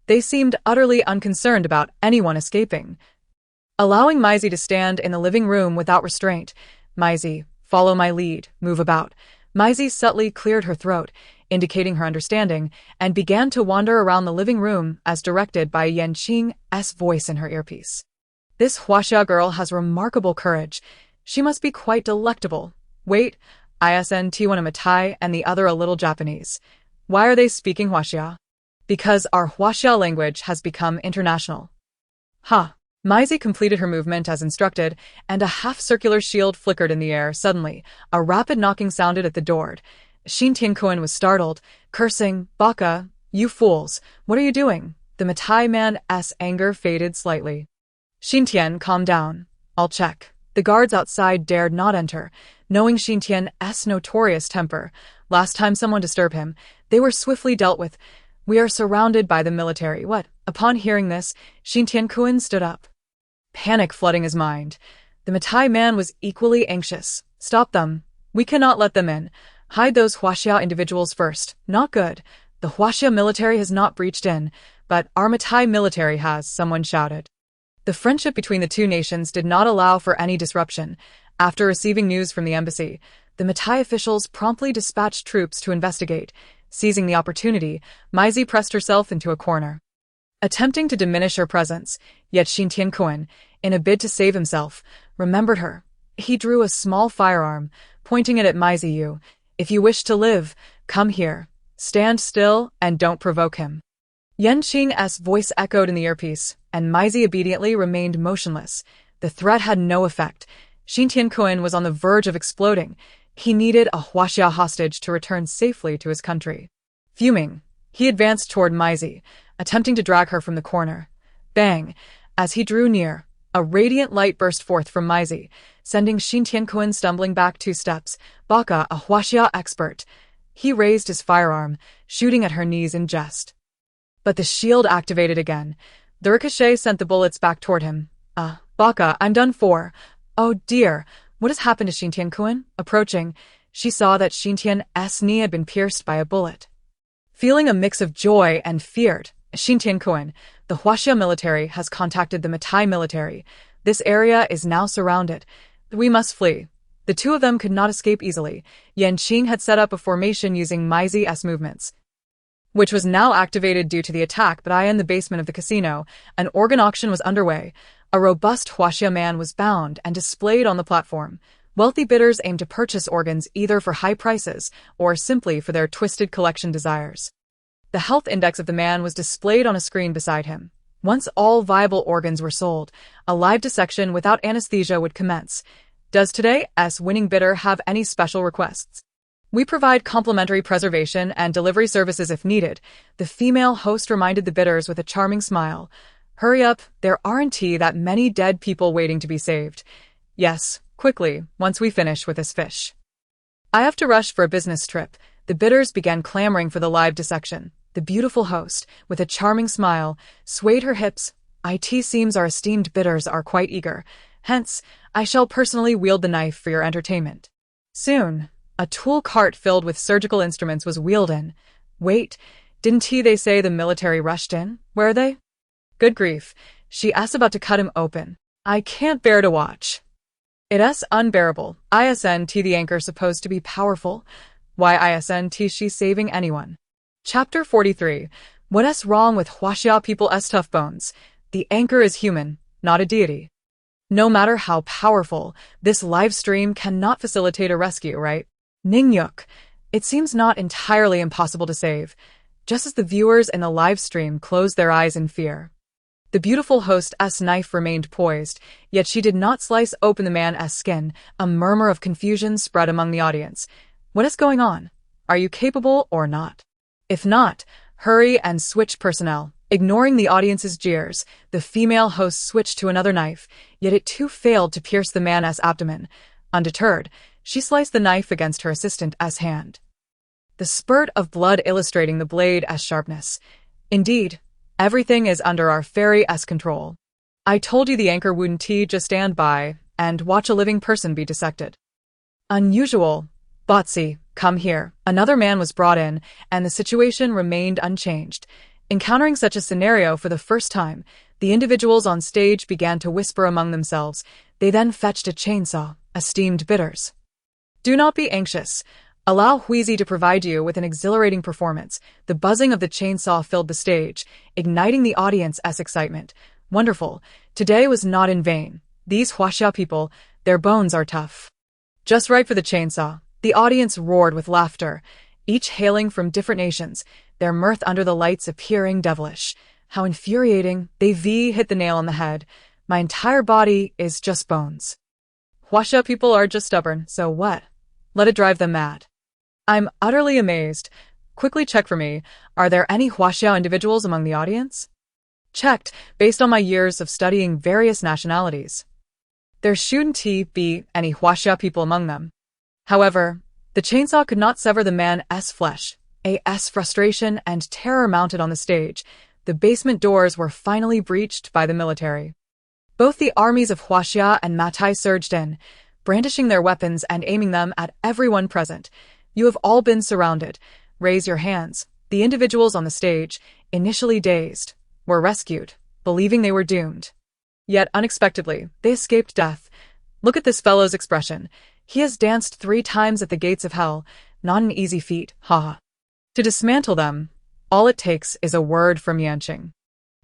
They seemed utterly unconcerned about anyone escaping, allowing Mai Zi to stand in the living room without restraint. Mai Zi, follow my lead, move about. Mai Zi subtly cleared her throat, indicating her understanding, and began to wander around the living room as directed by Yan Qing's voice in her earpiece. This Huaxia girl has remarkable courage. She must be quite delectable. Wait, isn't one a Matai and the other a little Japanese? Why are they speaking Huaxia? Because our Huaxia language has become international. Ha! Mai Zi completed her movement as instructed, and a half-circular shield flickered in the air. Suddenly, a rapid knocking sounded at the door. Xin Tiankuan was startled, cursing, "Baka, you fools, what are you doing?" The Matai man's anger faded slightly. Xin Tian, calm down. I'll check. The guards outside dared not enter, knowing Xin Tian's notorious temper. Last time someone disturbed him, they were swiftly dealt with. We are surrounded by the military. What? Upon hearing this, Xin Tiankuan stood up, panic flooding his mind. The Matai man was equally anxious. Stop them. We cannot let them in. Hide those Huaxia individuals first. Not good. The Huaxia military has not breached in, but our Matai military has, someone shouted. The friendship between the two nations did not allow for any disruption. After receiving news from the embassy, the Matai officials promptly dispatched troops to investigate. Seizing the opportunity, Maizi pressed herself into a corner, attempting to diminish her presence, yet Xin Tiankuan, in a bid to save himself, remembered her. He drew a small firearm, pointing it at Maizi. "You, if you wish to live, come here. Stand still and don't provoke him." Yan Qing's voice echoed in the earpiece, and Maizi obediently remained motionless. The threat had no effect. Xin Tiankuan was on the verge of exploding. He needed a Huaxia hostage to return safely to his country. Fuming, he advanced toward Maizi, attempting to drag her from the corner. Bang! As he drew near, a radiant light burst forth from Maizi, sending Xin Tiankuan stumbling back 2 steps. Baka, a Huaxia expert. He raised his firearm, shooting at her knees in jest. But the shield activated again. The ricochet sent the bullets back toward him. Baka, I'm done for. Oh dear, what has happened to Xin Tiankuan? Approaching, she saw that Xin Tian's knee had been pierced by a bullet. Feeling a mix of joy and fear, Xin Tiankuan, the Huaxia military, has contacted the Matai military. This area is now surrounded. We must flee. The two of them could not escape easily. Yan Qing had set up a formation using Maizi's movements, which was now activated due to the attack. But in the basement of the casino, an organ auction was underway. A robust Huaxia man was bound and displayed on the platform. Wealthy bidders aimed to purchase organs either for high prices or simply for their twisted collection desires. The health index of the man was displayed on a screen beside him. Once all viable organs were sold, a live dissection without anesthesia would commence. Does today's winning bidder have any special requests? We provide complimentary preservation and delivery services if needed, the female host reminded the bidders with a charming smile. Hurry up, there aren't that many dead people waiting to be saved. Yes, quickly, once we finish with this fish. I have to rush for a business trip. The bidders began clamoring for the live dissection. The beautiful host, with a charming smile, swayed her hips. It seems our esteemed bidders are quite eager. Hence, I shall personally wield the knife for your entertainment. Soon, a tool cart filled with surgical instruments was wheeled in. Wait, didn't they say the military rushed in? Where are they? Good grief, she asked, about to cut him open. I can't bear to watch. It's unbearable. Isn't the anchor supposed to be powerful? Why isn't she saving anyone? Chapter 43. What's wrong with Huaxia people's tough bones? The anchor is human, not a deity. No matter how powerful, this live stream cannot facilitate a rescue, right? Ningyuk. It seems not entirely impossible to save. Just as the viewers in the live stream closed their eyes in fear, the beautiful host's knife remained poised, yet she did not slice open the man's skin. A murmur of confusion spread among the audience. What is going on? Are you capable or not? If not, hurry and switch personnel. Ignoring the audience's jeers, the female host switched to another knife, yet it too failed to pierce the man's abdomen. Undeterred, she sliced the knife against her assistant's hand, the spurt of blood illustrating the blade's sharpness. Indeed, everything is under our fairy's control. I told you the anchor wouldn't just stand by and watch a living person be dissected. Unusual. Botsy, come here. Another man was brought in, and the situation remained unchanged. Encountering such a scenario for the first time, the individuals on stage began to whisper among themselves. They then fetched a chainsaw. Esteemed bidders, do not be anxious. Allow Huizi to provide you with an exhilarating performance. The buzzing of the chainsaw filled the stage, igniting the audience's excitement. Wonderful. Today was not in vain. These Huaxia people, their bones are tough. Just right for the chainsaw. The audience roared with laughter, each hailing from different nations, their mirth under the lights appearing devilish. How infuriating. They hit the nail on the head. My entire body is just bones. Huaxia people are just stubborn, so what? Let it drive them mad. I'm utterly amazed. Quickly check for me. Are there any Huaxia individuals among the audience? Checked, based on my years of studying various nationalities. There shouldn't be any Huaxia people among them. However, the chainsaw could not sever the man's flesh. A.S. frustration and terror mounted on the stage. The basement doors were finally breached by the military. Both the armies of Huaxia and Matai surged in, brandishing their weapons and aiming them at everyone present. You have all been surrounded. Raise your hands. The individuals on the stage, initially dazed, were rescued, believing they were doomed. Yet unexpectedly, they escaped death. Look at this fellow's expression. He has danced 3 times at the gates of hell. Not an easy feat, haha. To dismantle them, all it takes is a word from Yanqing.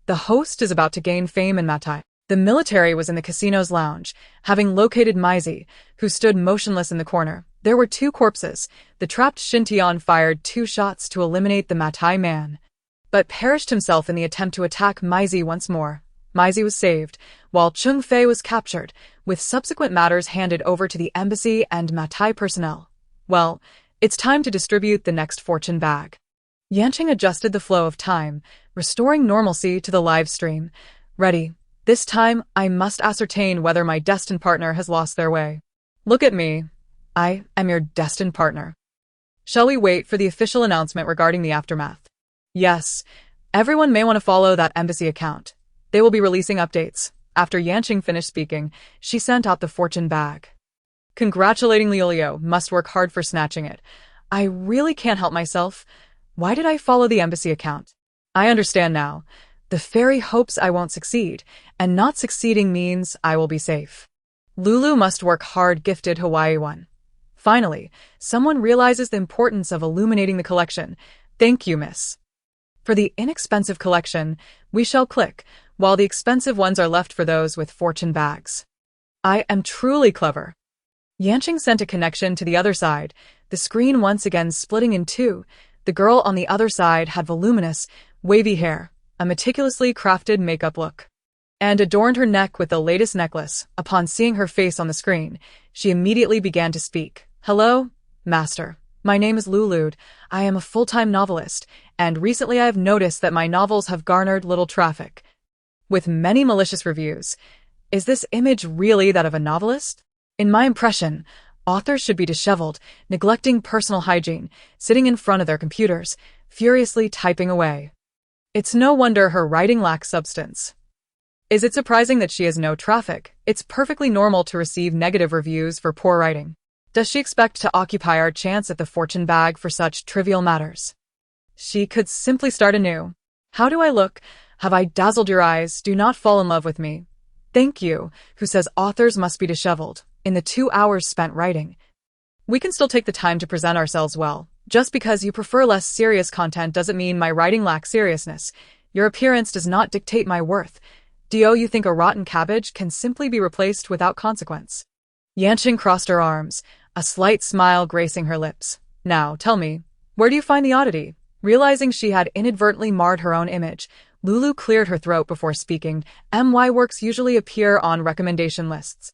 The host is about to gain fame in Matai. The military was in the casino's lounge, having located Maizi, who stood motionless in the corner. There were 2 corpses. The trapped Xintian fired 2 shots to eliminate the Matai man, but perished himself in the attempt to attack Maizi once more. Maizi was saved, while Chung Fei was captured, with subsequent matters handed over to the embassy and Matai personnel. Well, it's time to distribute the next fortune bag. Yanqing adjusted the flow of time, restoring normalcy to the live stream. Ready. This time, I must ascertain whether my destined partner has lost their way. Look at me. I am your destined partner. Shall we wait for the official announcement regarding the aftermath? Yes. Everyone may want to follow that embassy account. They will be releasing updates. After Yanqing finished speaking, she sent out the fortune bag. Congratulating Liulio, must work hard for snatching it. I really can't help myself. Why did I follow the embassy account? I understand now. The fairy hopes I won't succeed, and not succeeding means I will be safe. Lulu must work hard, gifted Hawaii one. Finally, someone realizes the importance of illuminating the collection. Thank you, miss. For the inexpensive collection, we shall click, while the expensive ones are left for those with fortune bags. I am truly clever. Yanqing sent a connection to the other side, the screen once again splitting in 2. The girl on the other side had voluminous, wavy hair, a meticulously crafted makeup look, and adorned her neck with the latest necklace. Upon seeing her face on the screen, she immediately began to speak. Hello, master. My name is Lulu. I am a full-time novelist, and recently I have noticed that my novels have garnered little traffic, with many malicious reviews. Is this image really that of a novelist? In my impression, authors should be disheveled, neglecting personal hygiene, sitting in front of their computers, furiously typing away. It's no wonder her writing lacks substance. Is it surprising that she has no traffic? It's perfectly normal to receive negative reviews for poor writing. Does she expect to occupy our chance at the fortune bag for such trivial matters? She could simply start anew. How do I look? Have I dazzled your eyes? Do not fall in love with me. Thank you, who says authors must be disheveled. In the 2 hours spent writing, we can still take the time to present ourselves well. Just because you prefer less serious content doesn't mean my writing lacks seriousness. Your appearance does not dictate my worth. Do you think a rotten cabbage can simply be replaced without consequence? Yanqing crossed her arms, a slight smile gracing her lips. Now, tell me, where do you find the oddity? Realizing she had inadvertently marred her own image, Lulu cleared her throat before speaking. My works usually appear on recommendation lists.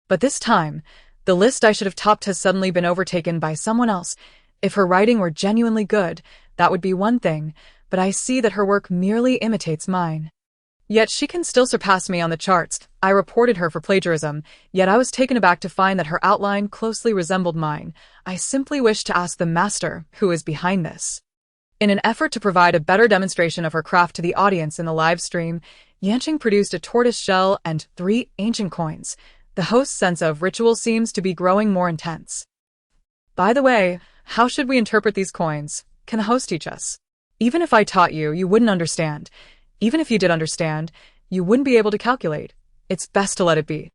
But this time, the list I should have topped has suddenly been overtaken by someone else. If her writing were genuinely good, that would be one thing, but I see that her work merely imitates mine. Yet she can still surpass me on the charts. I reported her for plagiarism, yet I was taken aback to find that her outline closely resembled mine. I simply wish to ask the master who is behind this. In an effort to provide a better demonstration of her craft to the audience in the live stream, Yanqing produced a tortoise shell and 3 ancient coins. The host's sense of ritual seems to be growing more intense. By the way, how should we interpret these coins? Can the host teach us? Even if I taught you, you wouldn't understand. Even if you did understand, you wouldn't be able to calculate. It's best to let it be.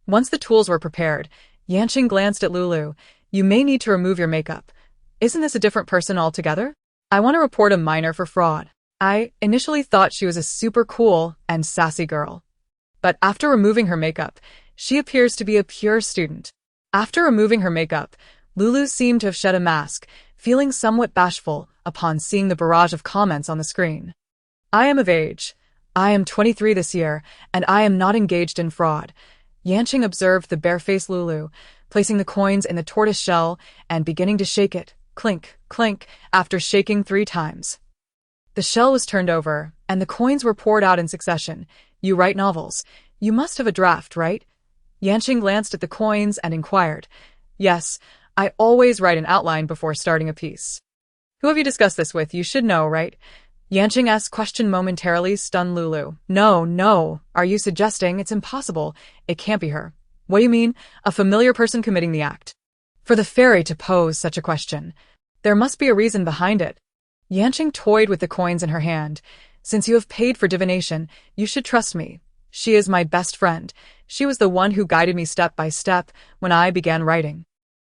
Once the tools were prepared, Yanqing glanced at Lulu. You may need to remove your makeup. Isn't this a different person altogether? I want to report a minor for fraud. I initially thought she was a super cool and sassy girl. But after removing her makeup, she appears to be a pure student. After removing her makeup, Lulu seemed to have shed a mask, feeling somewhat bashful upon seeing the barrage of comments on the screen. I am of age. I am 23 this year, and I am not engaged in fraud. Yanqing observed the barefaced Lulu, placing the coins in the tortoise shell and beginning to shake it. clink, clink, after shaking 3 times. The shell was turned over, and the coins were poured out in succession. You write novels. You must have a draft, right? Yanqing glanced at the coins and inquired. Yes, I always write an outline before starting a piece. Who have you discussed this with? You should know, right? Yanqing's question momentarily stunned Lulu. No. Are you suggesting it's impossible? It can't be her. What do you mean? A familiar person committing the act? For the fairy to pose such a question, there must be a reason behind it. Yanqing toyed with the coins in her hand. Since you have paid for divination, you should trust me. She is my best friend. She was the one who guided me step by step when I began writing.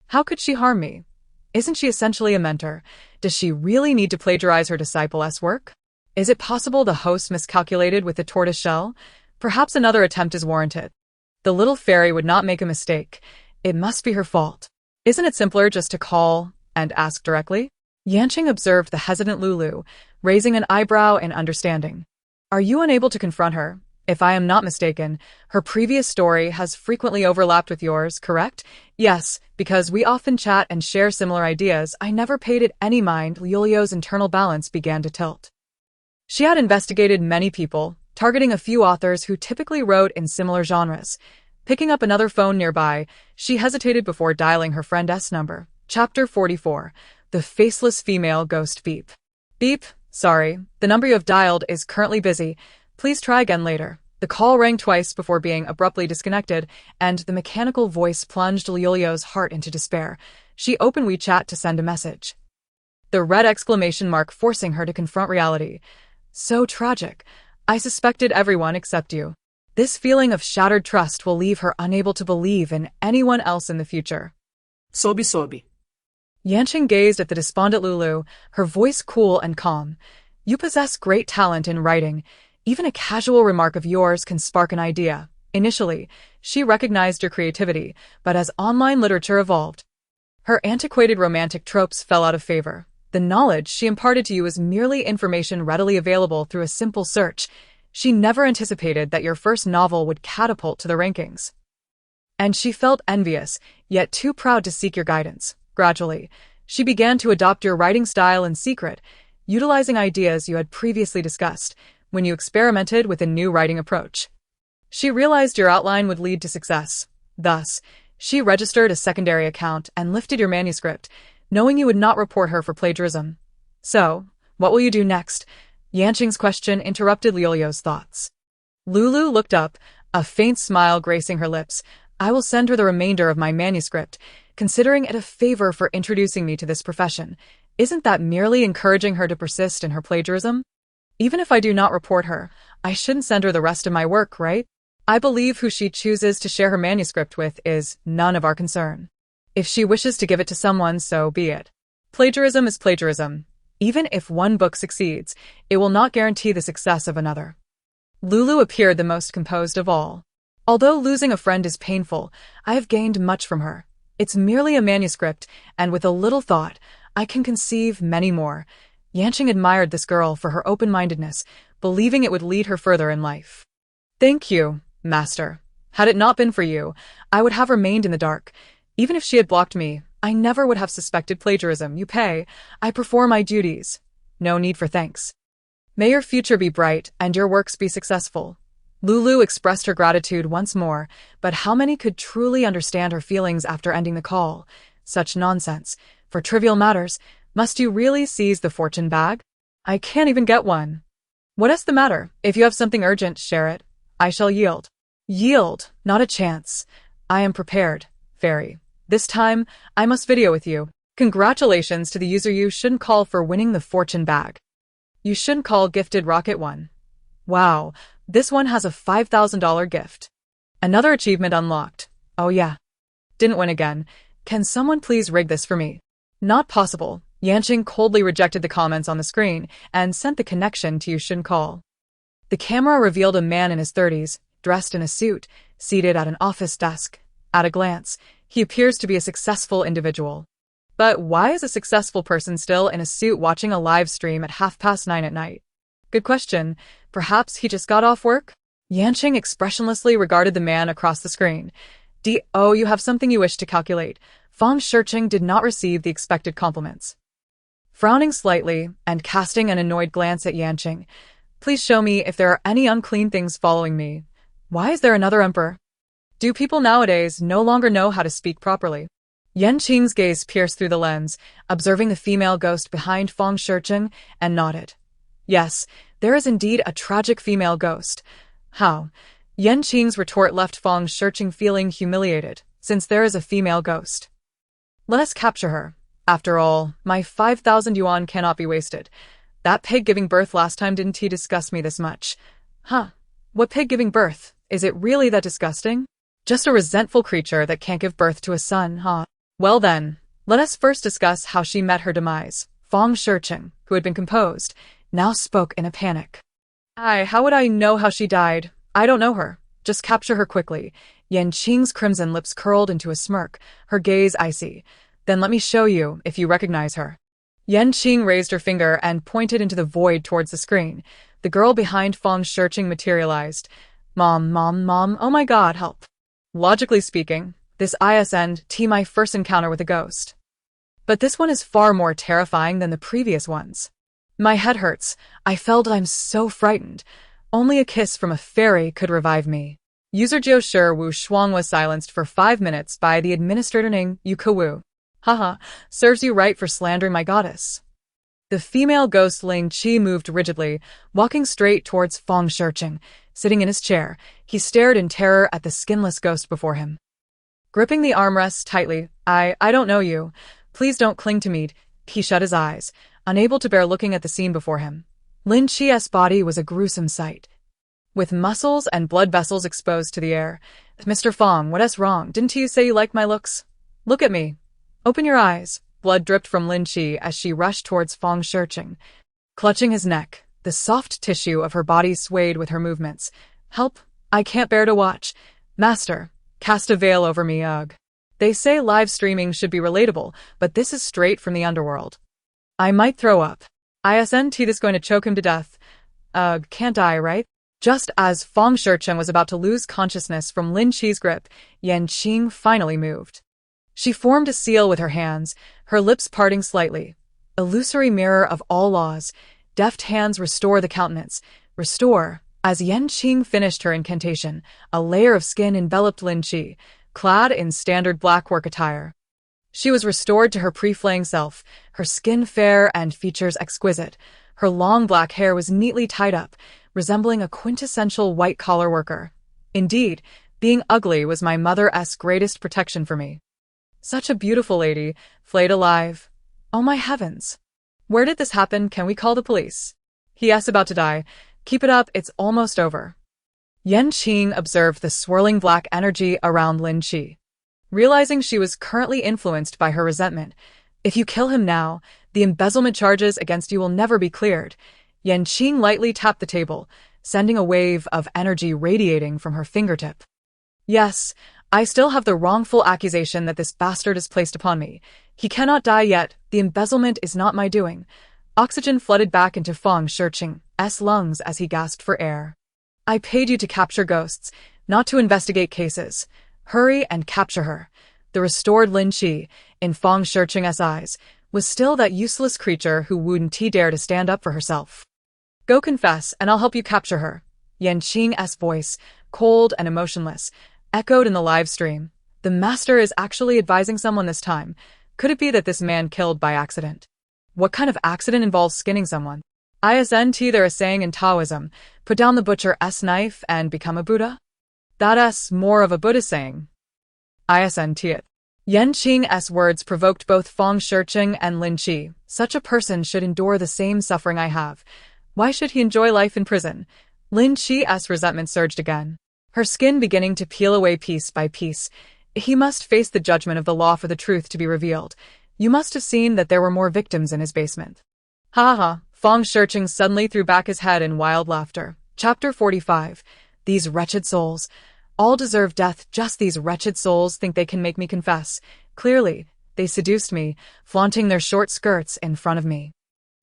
How could she harm me? Isn't she essentially a mentor? Does she really need to plagiarize her disciple's work? Is it possible the host miscalculated with the tortoise shell? Perhaps another attempt is warranted. The little fairy would not make a mistake. It must be her fault. Isn't it simpler just to call and ask directly? Yanqing observed the hesitant Lulu, raising an eyebrow in understanding. Are you unable to confront her? If I am not mistaken, her previous story has frequently overlapped with yours, correct? Yes, because we often chat and share similar ideas. I never paid it any mind. Liulio's internal balance began to tilt. She had investigated many people, targeting a few authors who typically wrote in similar genres. Picking up another phone nearby, she hesitated before dialing her friend's number. Chapter 44. The Faceless Female Ghost Beep. Beep. Sorry, the number you have dialed is currently busy. Please try again later. The call rang twice before being abruptly disconnected, and the mechanical voice plunged Liulio's heart into despair. She opened WeChat to send a message. The red exclamation mark forcing her to confront reality. So tragic. I suspected everyone except you. This feeling of shattered trust will leave her unable to believe in anyone else in the future. Sobi. Yanqing gazed at the despondent Lulu, her voice cool and calm. You possess great talent in writing. Even a casual remark of yours can spark an idea. Initially, she recognized your creativity, but as online literature evolved, her antiquated romantic tropes fell out of favor. The knowledge she imparted to you was merely information readily available through a simple search. She never anticipated that your first novel would catapult to the rankings. And she felt envious, yet too proud to seek your guidance. Gradually, she began to adopt your writing style in secret, utilizing ideas you had previously discussed when you experimented with a new writing approach. She realized your outline would lead to success. Thus, she registered a secondary account and lifted your manuscript, knowing you would not report her for plagiarism. So, what will you do next? Yanqing's question interrupted Liulio's thoughts. Lulu looked up, a faint smile gracing her lips. I will send her the remainder of my manuscript, considering it a favor for introducing me to this profession. Isn't that merely encouraging her to persist in her plagiarism? Even if I do not report her, I shouldn't send her the rest of my work, right? I believe who she chooses to share her manuscript with is none of our concern. If she wishes to give it to someone, so be it. Plagiarism is plagiarism. Even if one book succeeds, it will not guarantee the success of another. Lulu appeared the most composed of all. Although losing a friend is painful, I have gained much from her. It's merely a manuscript, and with a little thought, I can conceive many more. Yanqing admired this girl for her open-mindedness, believing it would lead her further in life. Thank you, Master. Had it not been for you, I would have remained in the dark. Even if she had blocked me, I never would have suspected plagiarism. You pay. I perform my duties. No need for thanks. May your future be bright and your works be successful. Lulu expressed her gratitude once more, but how many could truly understand her feelings after ending the call? Such nonsense. For trivial matters, must you really seize the fortune bag? I can't even get one. What is the matter? If you have something urgent, share it. I shall yield. Yield? Not a chance. I am prepared, fairy. This time, I must video with you. Congratulations to the user. You shouldn't call for winning the fortune bag. You shouldn't call gifted rocket one. Wow, this one has a $5,000 gift. Another achievement unlocked. Oh yeah. Didn't win again. Can someone please rig this for me? Not possible. Yanqing coldly rejected the comments on the screen and sent the connection to You Shouldn't Call. The camera revealed a man in his 30s, dressed in a suit, seated at an office desk. At a glance, he appears to be a successful individual. But why is a successful person still in a suit watching a live stream at 9:30 at night? Good question. Perhaps he just got off work? Yanqing expressionlessly regarded the man across the screen. Oh, you have something you wish to calculate. Fang Shiqing did not receive the expected compliments. Frowning slightly and casting an annoyed glance at Yanqing, "Please show me if there are any unclean things following me. Why is there another emperor? Do people nowadays no longer know how to speak properly?" Yanqing's gaze pierced through the lens, observing the female ghost behind Fang Shiqing, and nodded. "Yes, there is indeed a tragic female ghost. How?" Yanqing's retort left Fang Shiqing feeling humiliated, since there is a female ghost. "Let us capture her. After all, my 5,000 yuan cannot be wasted. That pig giving birth last time didn't he disgust me this much? Huh. What pig giving birth? Is it really that disgusting? Just a resentful creature that can't give birth to a son, huh? Well then, let us first discuss how she met her demise." Fang Shiqing, who had been composed, now spoke in a panic. How would I know how she died? I don't know her. Just capture her quickly." Yanqing's crimson lips curled into a smirk, her gaze icy. "Then let me show you if you recognize her." Yanqing raised her finger and pointed into the void towards the screen. The girl behind Fang Shiqing materialized. Mom, oh my god, help." Logically speaking, this isn't my first encounter with a ghost. But this one is far more terrifying than the previous ones. My head hurts. I felt I'm so frightened. Only a kiss from a fairy could revive me. User Jiu Shi Wu Shuang was silenced for 5 minutes by the administrator Ning Yukawu. Haha, serves you right for slandering my goddess. The female ghost Ling Qi moved rigidly, walking straight towards Fang Shiqing. Sitting in his chair, he stared in terror at the skinless ghost before him. Gripping the armrests tightly, I don't know you. Please don't cling to me." He shut his eyes, unable to bear looking at the scene before him. Lin Qi's body was a gruesome sight, with muscles and blood vessels exposed to the air. "Mr. Fang, what's wrong? Didn't you say you liked my looks? Look at me. Open your eyes." Blood dripped from Lin Qi as she rushed towards Fang Shiqing. Clutching his neck, the soft tissue of her body swayed with her movements. "Help, I can't bear to watch. Master, cast a veil over me, ugh. They say live streaming should be relatable, but this is straight from the underworld. I might throw up. Isn't this going to choke him to death? Can't I, right?" Just as Fang Shiqing was about to lose consciousness from Lin Qi's grip, Yanqing finally moved. She formed a seal with her hands, her lips parting slightly. Illusory mirror of all laws, deft hands restore the countenance. Restore. As Yanqing finished her incantation, a layer of skin enveloped Lin Qi, clad in standard black work attire. She was restored to her pre-flaying self, her skin fair and features exquisite. Her long black hair was neatly tied up, resembling a quintessential white-collar worker. Indeed, being ugly was my mother's greatest protection for me. Such a beautiful lady, flayed alive. Oh my heavens. Where did this happen? Can we call the police? He.S. about to die. Keep it up, it's almost over. Yanqing observed the swirling black energy around Lin Qi. Realizing she was currently influenced by her resentment, if you kill him now, the embezzlement charges against you will never be cleared. Yanqing lightly tapped the table, sending a wave of energy radiating from her fingertip. Yes, I still have the wrongful accusation that this bastard has placed upon me. He cannot die yet, the embezzlement is not my doing. Oxygen flooded back into Fang Shiqing's lungs as he gasped for air. I paid you to capture ghosts, not to investigate cases. Hurry and capture her. The restored Lin Qi, in Fang Shiqing's eyes, was still that useless creature who wouldn't dare to stand up for herself. Go confess, and I'll help you capture her. Yanqing's voice, cold and emotionless, echoed in the live stream. The master is actually advising someone this time. Could it be that this man killed by accident? What kind of accident involves skinning someone? Isn't there a saying in Taoism, put down the butcher's knife and become a Buddha? That's more of a Buddhist saying. Isn't it? Yanqing's words provoked both Fang Shiqing and Lin Qi. Such a person should endure the same suffering I have. Why should he enjoy life in prison? Lin Qi's resentment surged again, her skin beginning to peel away piece by piece. He must face the judgment of the law for the truth to be revealed. You must have seen that there were more victims in his basement. Ha ha, Fang Shiqing suddenly threw back his head in wild laughter. Chapter 45. These wretched souls. All deserve death, just these wretched souls think they can make me confess. Clearly, they seduced me, flaunting their short skirts in front of me.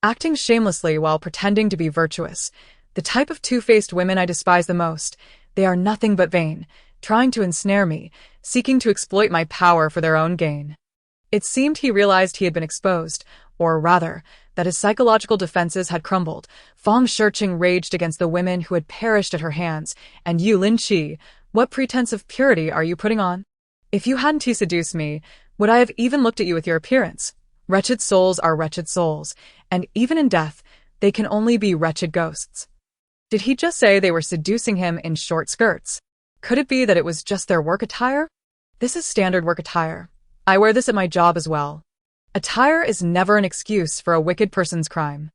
Acting shamelessly while pretending to be virtuous. The type of two-faced women I despise the most. They are nothing but vain, trying to ensnare me, seeking to exploit my power for their own gain. It seemed he realized he had been exposed, or rather, that his psychological defenses had crumbled. Fang Shiqing raged against the women who had perished at her hands. And you, Lin Qi, what pretense of purity are you putting on? If you hadn't seduced me, would I have even looked at you with your appearance? Wretched souls are wretched souls, and even in death, they can only be wretched ghosts. Did he just say they were seducing him in short skirts? Could it be that it was just their work attire? This is standard work attire. I wear this at my job as well. Attire is never an excuse for a wicked person's crime.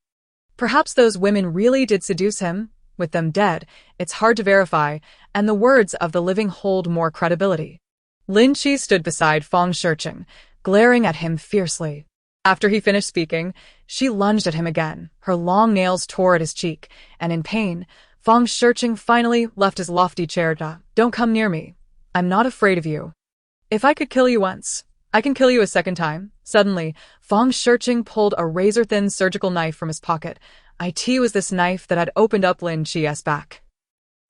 Perhaps those women really did seduce him. With them dead, it's hard to verify, and the words of the living hold more credibility. Lin Qi stood beside Fang Shiqing, glaring at him fiercely. After he finished speaking, she lunged at him again. Her long nails tore at his cheek, and in pain, Fang Shiqing finally left his lofty chair. Don't come near me. I'm not afraid of you. If I could kill you once, I can kill you a second time. Suddenly, Fang Shiqing pulled a razor-thin surgical knife from his pocket. It was this knife that had opened up Lin Qi's back,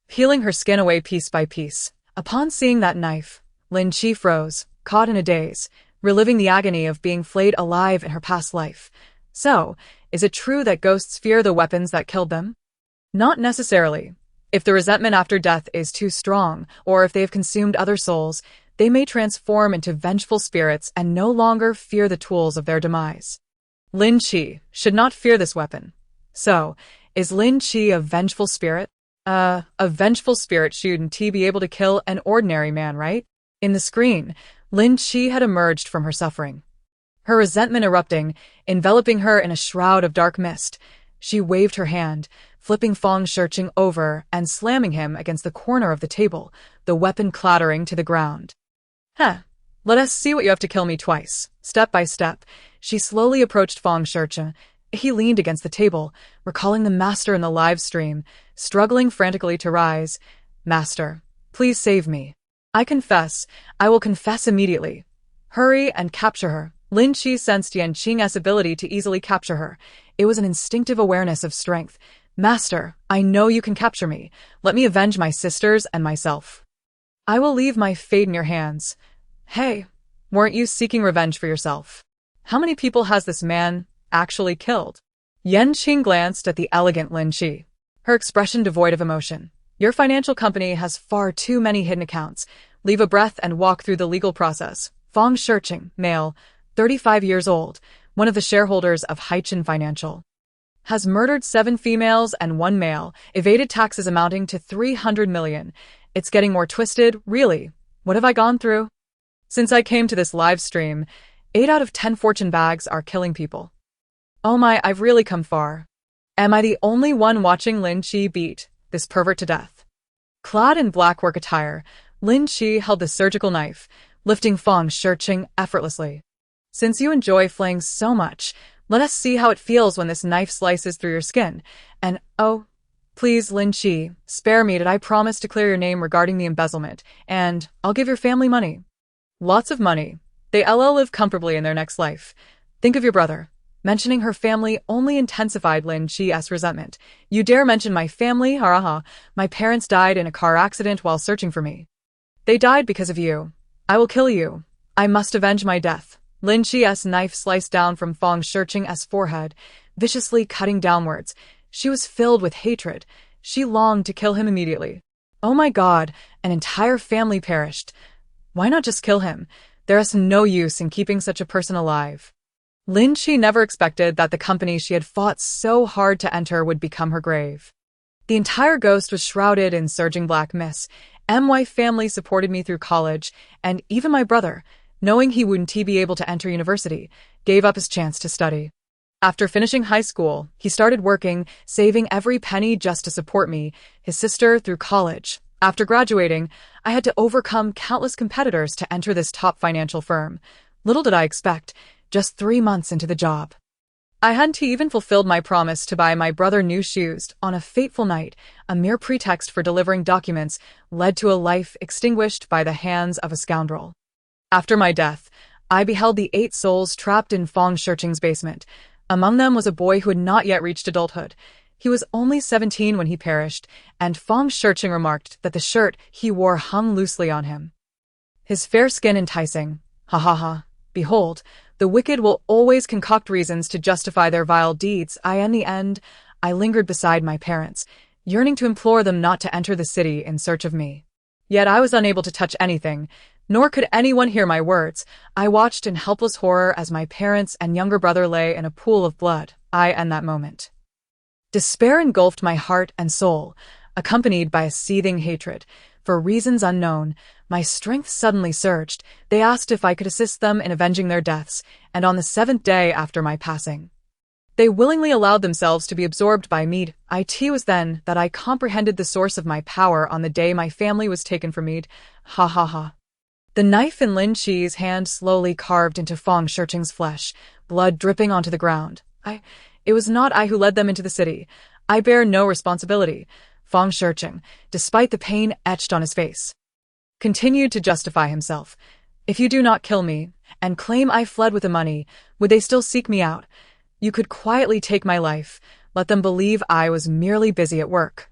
peeling her skin away piece by piece. Upon seeing that knife, Lin Qi froze, caught in a daze, reliving the agony of being flayed alive in her past life. So, is it true that ghosts fear the weapons that killed them? Not necessarily. If the resentment after death is too strong, or if they have consumed other souls, they may transform into vengeful spirits and no longer fear the tools of their demise. Lin Qi should not fear this weapon. So, is Lin Qi a vengeful spirit? A vengeful spirit shouldn't be able to kill an ordinary man, right? In the screen, Lin Qi had emerged from her suffering. Her resentment erupting, enveloping her in a shroud of dark mist. She waved her hand, flipping Fang Shiqing over and slamming him against the corner of the table, the weapon clattering to the ground. Let us see what you have to kill me twice. Step by step, she slowly approached Fang Shiqing. He leaned against the table, recalling the master in the live stream, struggling frantically to rise. Master, please save me. I will confess immediately. Hurry and capture her. Lin Qi sensed Yan Qing's ability to easily capture her. It was an instinctive awareness of strength. Master, I know you can capture me. Let me avenge my sisters and myself. I will leave my fate in your hands. Hey, weren't you seeking revenge for yourself? How many people has this man actually killed? Yan Qing glanced at the elegant Lin Qi, her expression devoid of emotion. Your financial company has far too many hidden accounts. Leave a breath and walk through the legal process. Fang Shiqing, male, 35 years old, one of the shareholders of Haichin Financial, has murdered 7 females and 1 male, evaded taxes amounting to 300 million. It's getting more twisted, really. What have I gone through? Since I came to this live stream, 8 out of 10 fortune bags are killing people. Oh my, I've really come far. Am I the only one watching Lin Qi beat this pervert to death? Clad in black work attire, Lin Qi held the surgical knife, lifting Fang Shiqing effortlessly. Since you enjoy flaying so much, let us see how it feels when this knife slices through your skin. And oh, please, Lin Qi, spare me. Did I promise to clear your name regarding the embezzlement? And I'll give your family money. Lots of money. They will live comfortably in their next life. Think of your brother. Mentioning her family only intensified Lin Qi's resentment. You dare mention my family? Haraha. My parents died in a car accident while searching for me. They died because of you. I will kill you. I must avenge my death. Lin Qi's knife sliced down from Fang Shiqing's forehead, viciously cutting downwards. She was filled with hatred. She longed to kill him immediately. Oh my God, an entire family perished. Why not just kill him? There is no use in keeping such a person alive. Lin Qi never expected that the company she had fought so hard to enter would become her grave. The entire ghost was shrouded in surging black mist. My family supported me through college, and even my brother, knowing he wouldn't be able to enter university, gave up his chance to study. After finishing high school, he started working, saving every penny just to support me, his sister, through college. After graduating, I had to overcome countless competitors to enter this top financial firm. Little did I expect, just 3 months into the job, I hadn't even fulfilled my promise to buy my brother new shoes. On a fateful night, a mere pretext for delivering documents led to a life extinguished by the hands of a scoundrel. After my death, I beheld the 8 souls trapped in Fang Shiqing's basement. Among them was a boy who had not yet reached adulthood. He was only 17 when he perished, and Fang Shiqing remarked that the shirt he wore hung loosely on him. His fair skin enticing. Ha ha ha. Behold, the wicked will always concoct reasons to justify their vile deeds. In the end, I lingered beside my parents, yearning to implore them not to enter the city in search of me. Yet I was unable to touch anything, nor could anyone hear my words. I watched in helpless horror as my parents and younger brother lay in a pool of blood. In that moment, despair engulfed my heart and soul, accompanied by a seething hatred. For reasons unknown, my strength suddenly surged. They asked if I could assist them in avenging their deaths, and on the 7th day after my passing, they willingly allowed themselves to be absorbed by me. It was then that I comprehended the source of my power on the day my family was taken from me. Ha ha ha. The knife in Lin Qi's hand slowly carved into Fang Shirqing's flesh, blood dripping onto the ground. It was not I who led them into the city. I bear no responsibility. Fang Shirqing, despite the pain etched on his face, continued to justify himself. If you do not kill me, and claim I fled with the money, would they still seek me out? You could quietly take my life, let them believe I was merely busy at work,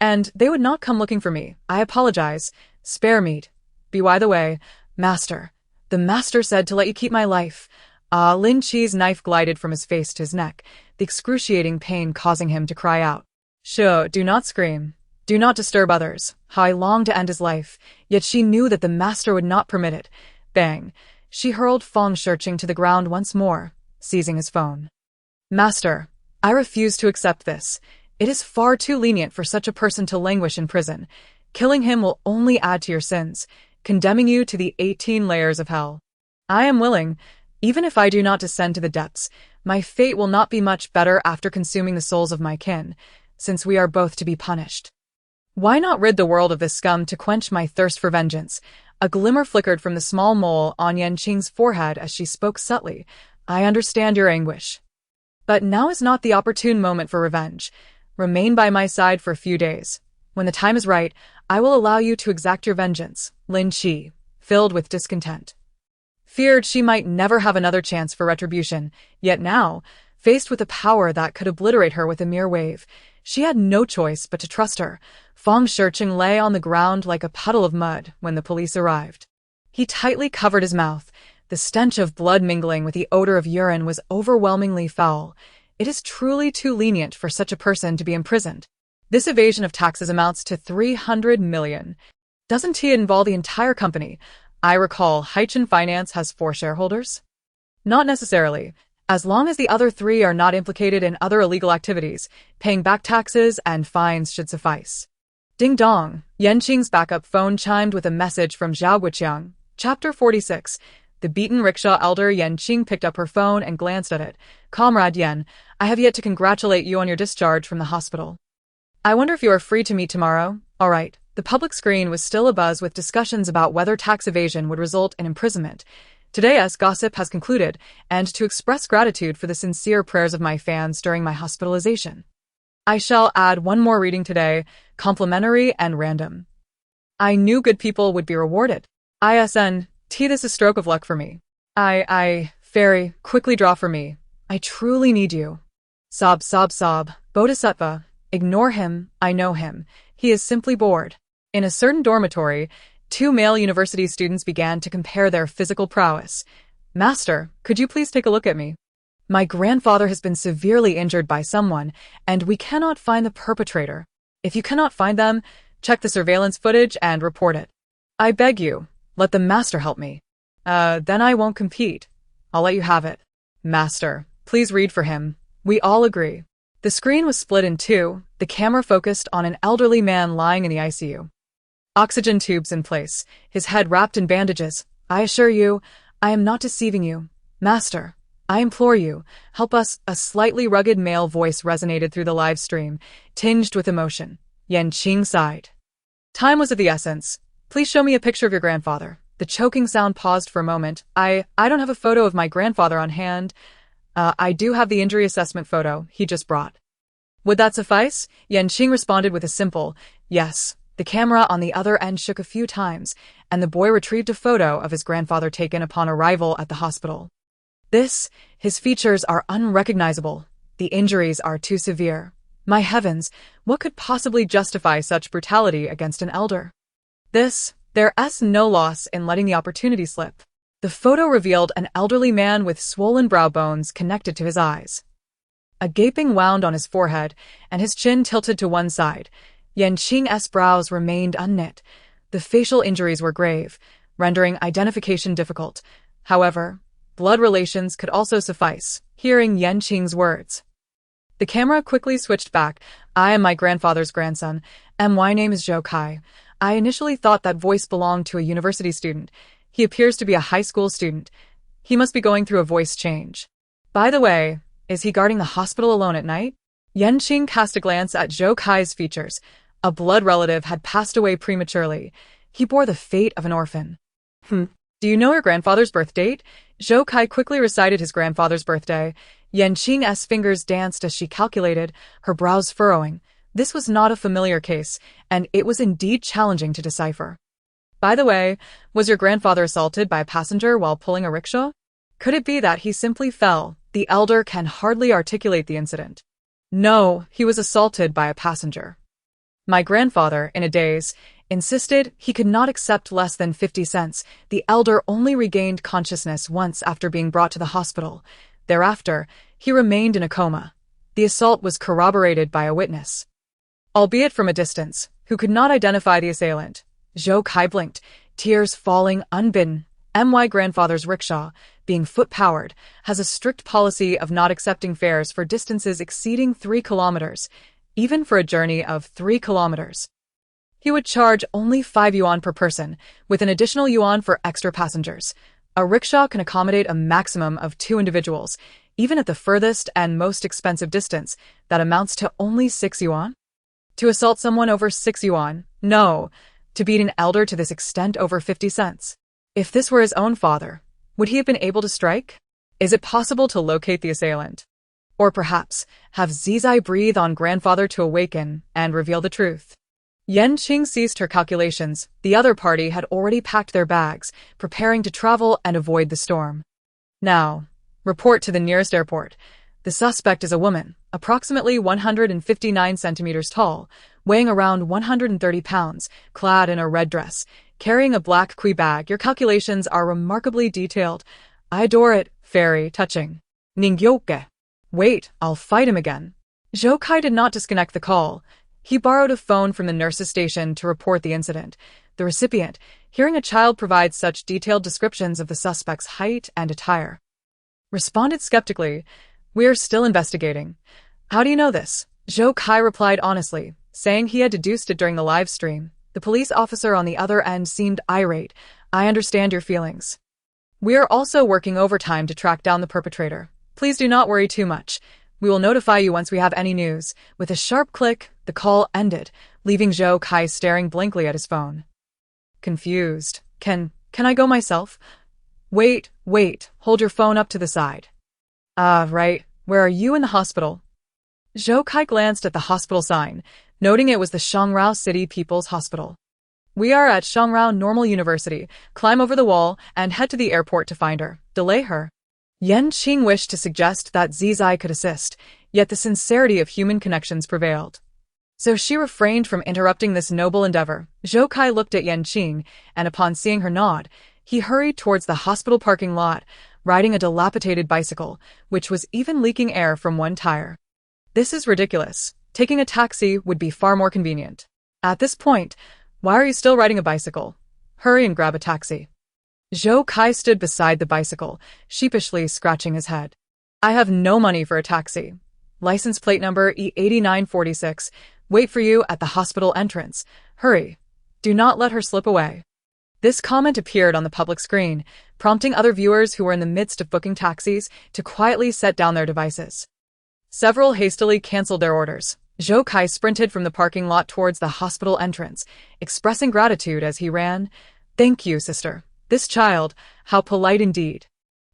and they would not come looking for me. I apologize. Spare me. By the way, master. The master said to let you keep my life. Lin Qi's knife glided from his face to his neck, the excruciating pain causing him to cry out. Shh, do not scream. Do not disturb others. How I longed to end his life, yet she knew that the master would not permit it. Bang. She hurled Fang Shirqing to the ground once more, seizing his phone. Master, I refuse to accept this. It is far too lenient for such a person to languish in prison. Killing him will only add to your sins, condemning you to the 18 layers of hell. I am willing. Even if I do not descend to the depths, my fate will not be much better after consuming the souls of my kin, since we are both to be punished. Why not rid the world of this scum to quench my thirst for vengeance? A glimmer flickered from the small mole on Yanqing's forehead as she spoke subtly. I understand your anguish. But now is not the opportune moment for revenge. Remain by my side for a few days. When the time is right, I will allow you to exact your vengeance. Lin Qi, filled with discontent, feared she might never have another chance for retribution. Yet now, faced with a power that could obliterate her with a mere wave, she had no choice but to trust her. Fang Shirqing lay on the ground like a puddle of mud when the police arrived. He tightly covered his mouth. The stench of blood mingling with the odor of urine was overwhelmingly foul. It is truly too lenient for such a person to be imprisoned. This evasion of taxes amounts to 300 million. Doesn't it involve the entire company? I recall Haichen Finance has 4 shareholders? Not necessarily. As long as the other 3 are not implicated in other illegal activities, paying back taxes and fines should suffice. Ding dong. Yanqing's backup phone chimed with a message from Zhao Guoqiang. Chapter 46. The beaten rickshaw elder Yanqing picked up her phone and glanced at it. Comrade Yan, I have yet to congratulate you on your discharge from the hospital. I wonder if you are free to meet tomorrow? All right. The public screen was still abuzz with discussions about whether tax evasion would result in imprisonment. Today's gossip has concluded, and to express gratitude for the sincere prayers of my fans during my hospitalization, I shall add one more reading today, complimentary and random. I knew good people would be rewarded. This is stroke of luck for me. Fairy, quickly draw for me. I truly need you. Sob, sob, sob. Bodhisattva. Ignore him, I know him. He is simply bored. In a certain dormitory, 2 male university students began to compare their physical prowess. Master, could you please take a look at me? My grandfather has been severely injured by someone, and we cannot find the perpetrator. If you cannot find them, check the surveillance footage and report it. I beg you, let the master help me. Then I won't compete. I'll let you have it. Master, please read for him. We all agree. The screen was split in 2. The camera focused on an elderly man lying in the ICU. Oxygen tubes in place, his head wrapped in bandages. I assure you, I am not deceiving you. Master, I implore you, help us. A slightly rugged male voice resonated through the live stream, tinged with emotion. Yanqing sighed. Time was of the essence. Please show me a picture of your grandfather. The choking sound paused for a moment. I don't have a photo of my grandfather on hand. I do have the injury assessment photo he just brought. Would that suffice? Yanqing responded with a simple, yes. The camera on the other end shook a few times, and the boy retrieved a photo of his grandfather taken upon arrival at the hospital. His features are unrecognizable. The injuries are too severe. My heavens, what could possibly justify such brutality against an elder? There's no loss in letting the opportunity slip. The photo revealed an elderly man with swollen brow bones connected to his eyes. A gaping wound on his forehead, and his chin tilted to one side. Qing's brows remained unknit. The facial injuries were grave, rendering identification difficult. However, blood relations could also suffice, hearing Qing's words. The camera quickly switched back. I am my grandfather's grandson, and my name is Zhou Kai. I initially thought that voice belonged to a university student. He appears to be a high school student. He must be going through a voice change. By the way, is he guarding the hospital alone at night? Qing cast a glance at Zhou Kai's features. A blood relative had passed away prematurely. He bore the fate of an orphan. Do you know your grandfather's birth date? Zhou Kai quickly recited his grandfather's birthday. Qing's fingers danced as she calculated, her brows furrowing. This was not a familiar case, and it was indeed challenging to decipher. By the way, was your grandfather assaulted by a passenger while pulling a rickshaw? Could it be that he simply fell? The elder can hardly articulate the incident. No, he was assaulted by a passenger. My grandfather, in a daze, insisted he could not accept less than 50 cents. The elder only regained consciousness once after being brought to the hospital. Thereafter, he remained in a coma. The assault was corroborated by a witness, albeit from a distance, who could not identify the assailant. Zhou Kai blinked, tears falling unbidden. My grandfather's rickshaw, being foot-powered, has a strict policy of not accepting fares for distances exceeding 3 kilometers, even for a journey of 3 kilometers. He would charge only 5 yuan per person, with an additional yuan for extra passengers. A rickshaw can accommodate a maximum of 2 individuals, even at the furthest and most expensive distance, that amounts to only 6 yuan. To assault someone over 6 yuan? No. To beat an elder to this extent over 50 cents? If this were his own father, would he have been able to strike? Is it possible to locate the assailant? Or perhaps have Zizai breathe on grandfather to awaken and reveal the truth? Qing ceased her calculations. The other party had already packed their bags, preparing to travel and avoid the storm. Now, report to the nearest airport. The suspect is a woman, approximately 159 centimeters tall, weighing around 130 pounds, clad in a red dress, carrying a black kui bag. Your calculations are remarkably detailed. I adore it. Very touching. Ningyoke. Wait, I'll fight him again. Zhou Kai did not disconnect the call. He borrowed a phone from the nurse's station to report the incident. The recipient, hearing a child provide such detailed descriptions of the suspect's height and attire, responded skeptically, "We are still investigating." "How do you know this?" Zhou Kai replied honestly, saying he had deduced it during the live stream. The police officer on the other end seemed irate. "I understand your feelings. We are also working overtime to track down the perpetrator. Please do not worry too much. We will notify you once we have any news." With a sharp click, the call ended, leaving Zhou Kai staring blankly at his phone. Confused. Can I go myself? Wait, hold your phone up to the side. Right. Where are you in the hospital? Zhou Kai glanced at the hospital sign, noting it was the Shangrao City People's Hospital. "We are at Shangrao Normal University. Climb over the wall and head to the airport to find her. Delay her." Qing wished to suggest that Zizai could assist, yet the sincerity of human connections prevailed. So she refrained from interrupting this noble endeavor. Zhou Kai looked at Qing, and upon seeing her nod, he hurried towards the hospital parking lot, riding a dilapidated bicycle, which was even leaking air from one tire. This is ridiculous. Taking a taxi would be far more convenient. At this point, why are you still riding a bicycle? Hurry and grab a taxi. Zhou Kai stood beside the bicycle, sheepishly scratching his head. "I have no money for a taxi. License plate number E8946. Wait for you at the hospital entrance. Hurry. Do not let her slip away." This comment appeared on the public screen, prompting other viewers who were in the midst of booking taxis to quietly set down their devices. Several hastily canceled their orders. Zhou Kai sprinted from the parking lot towards the hospital entrance, expressing gratitude as he ran. "Thank you, sister. This child, how polite indeed.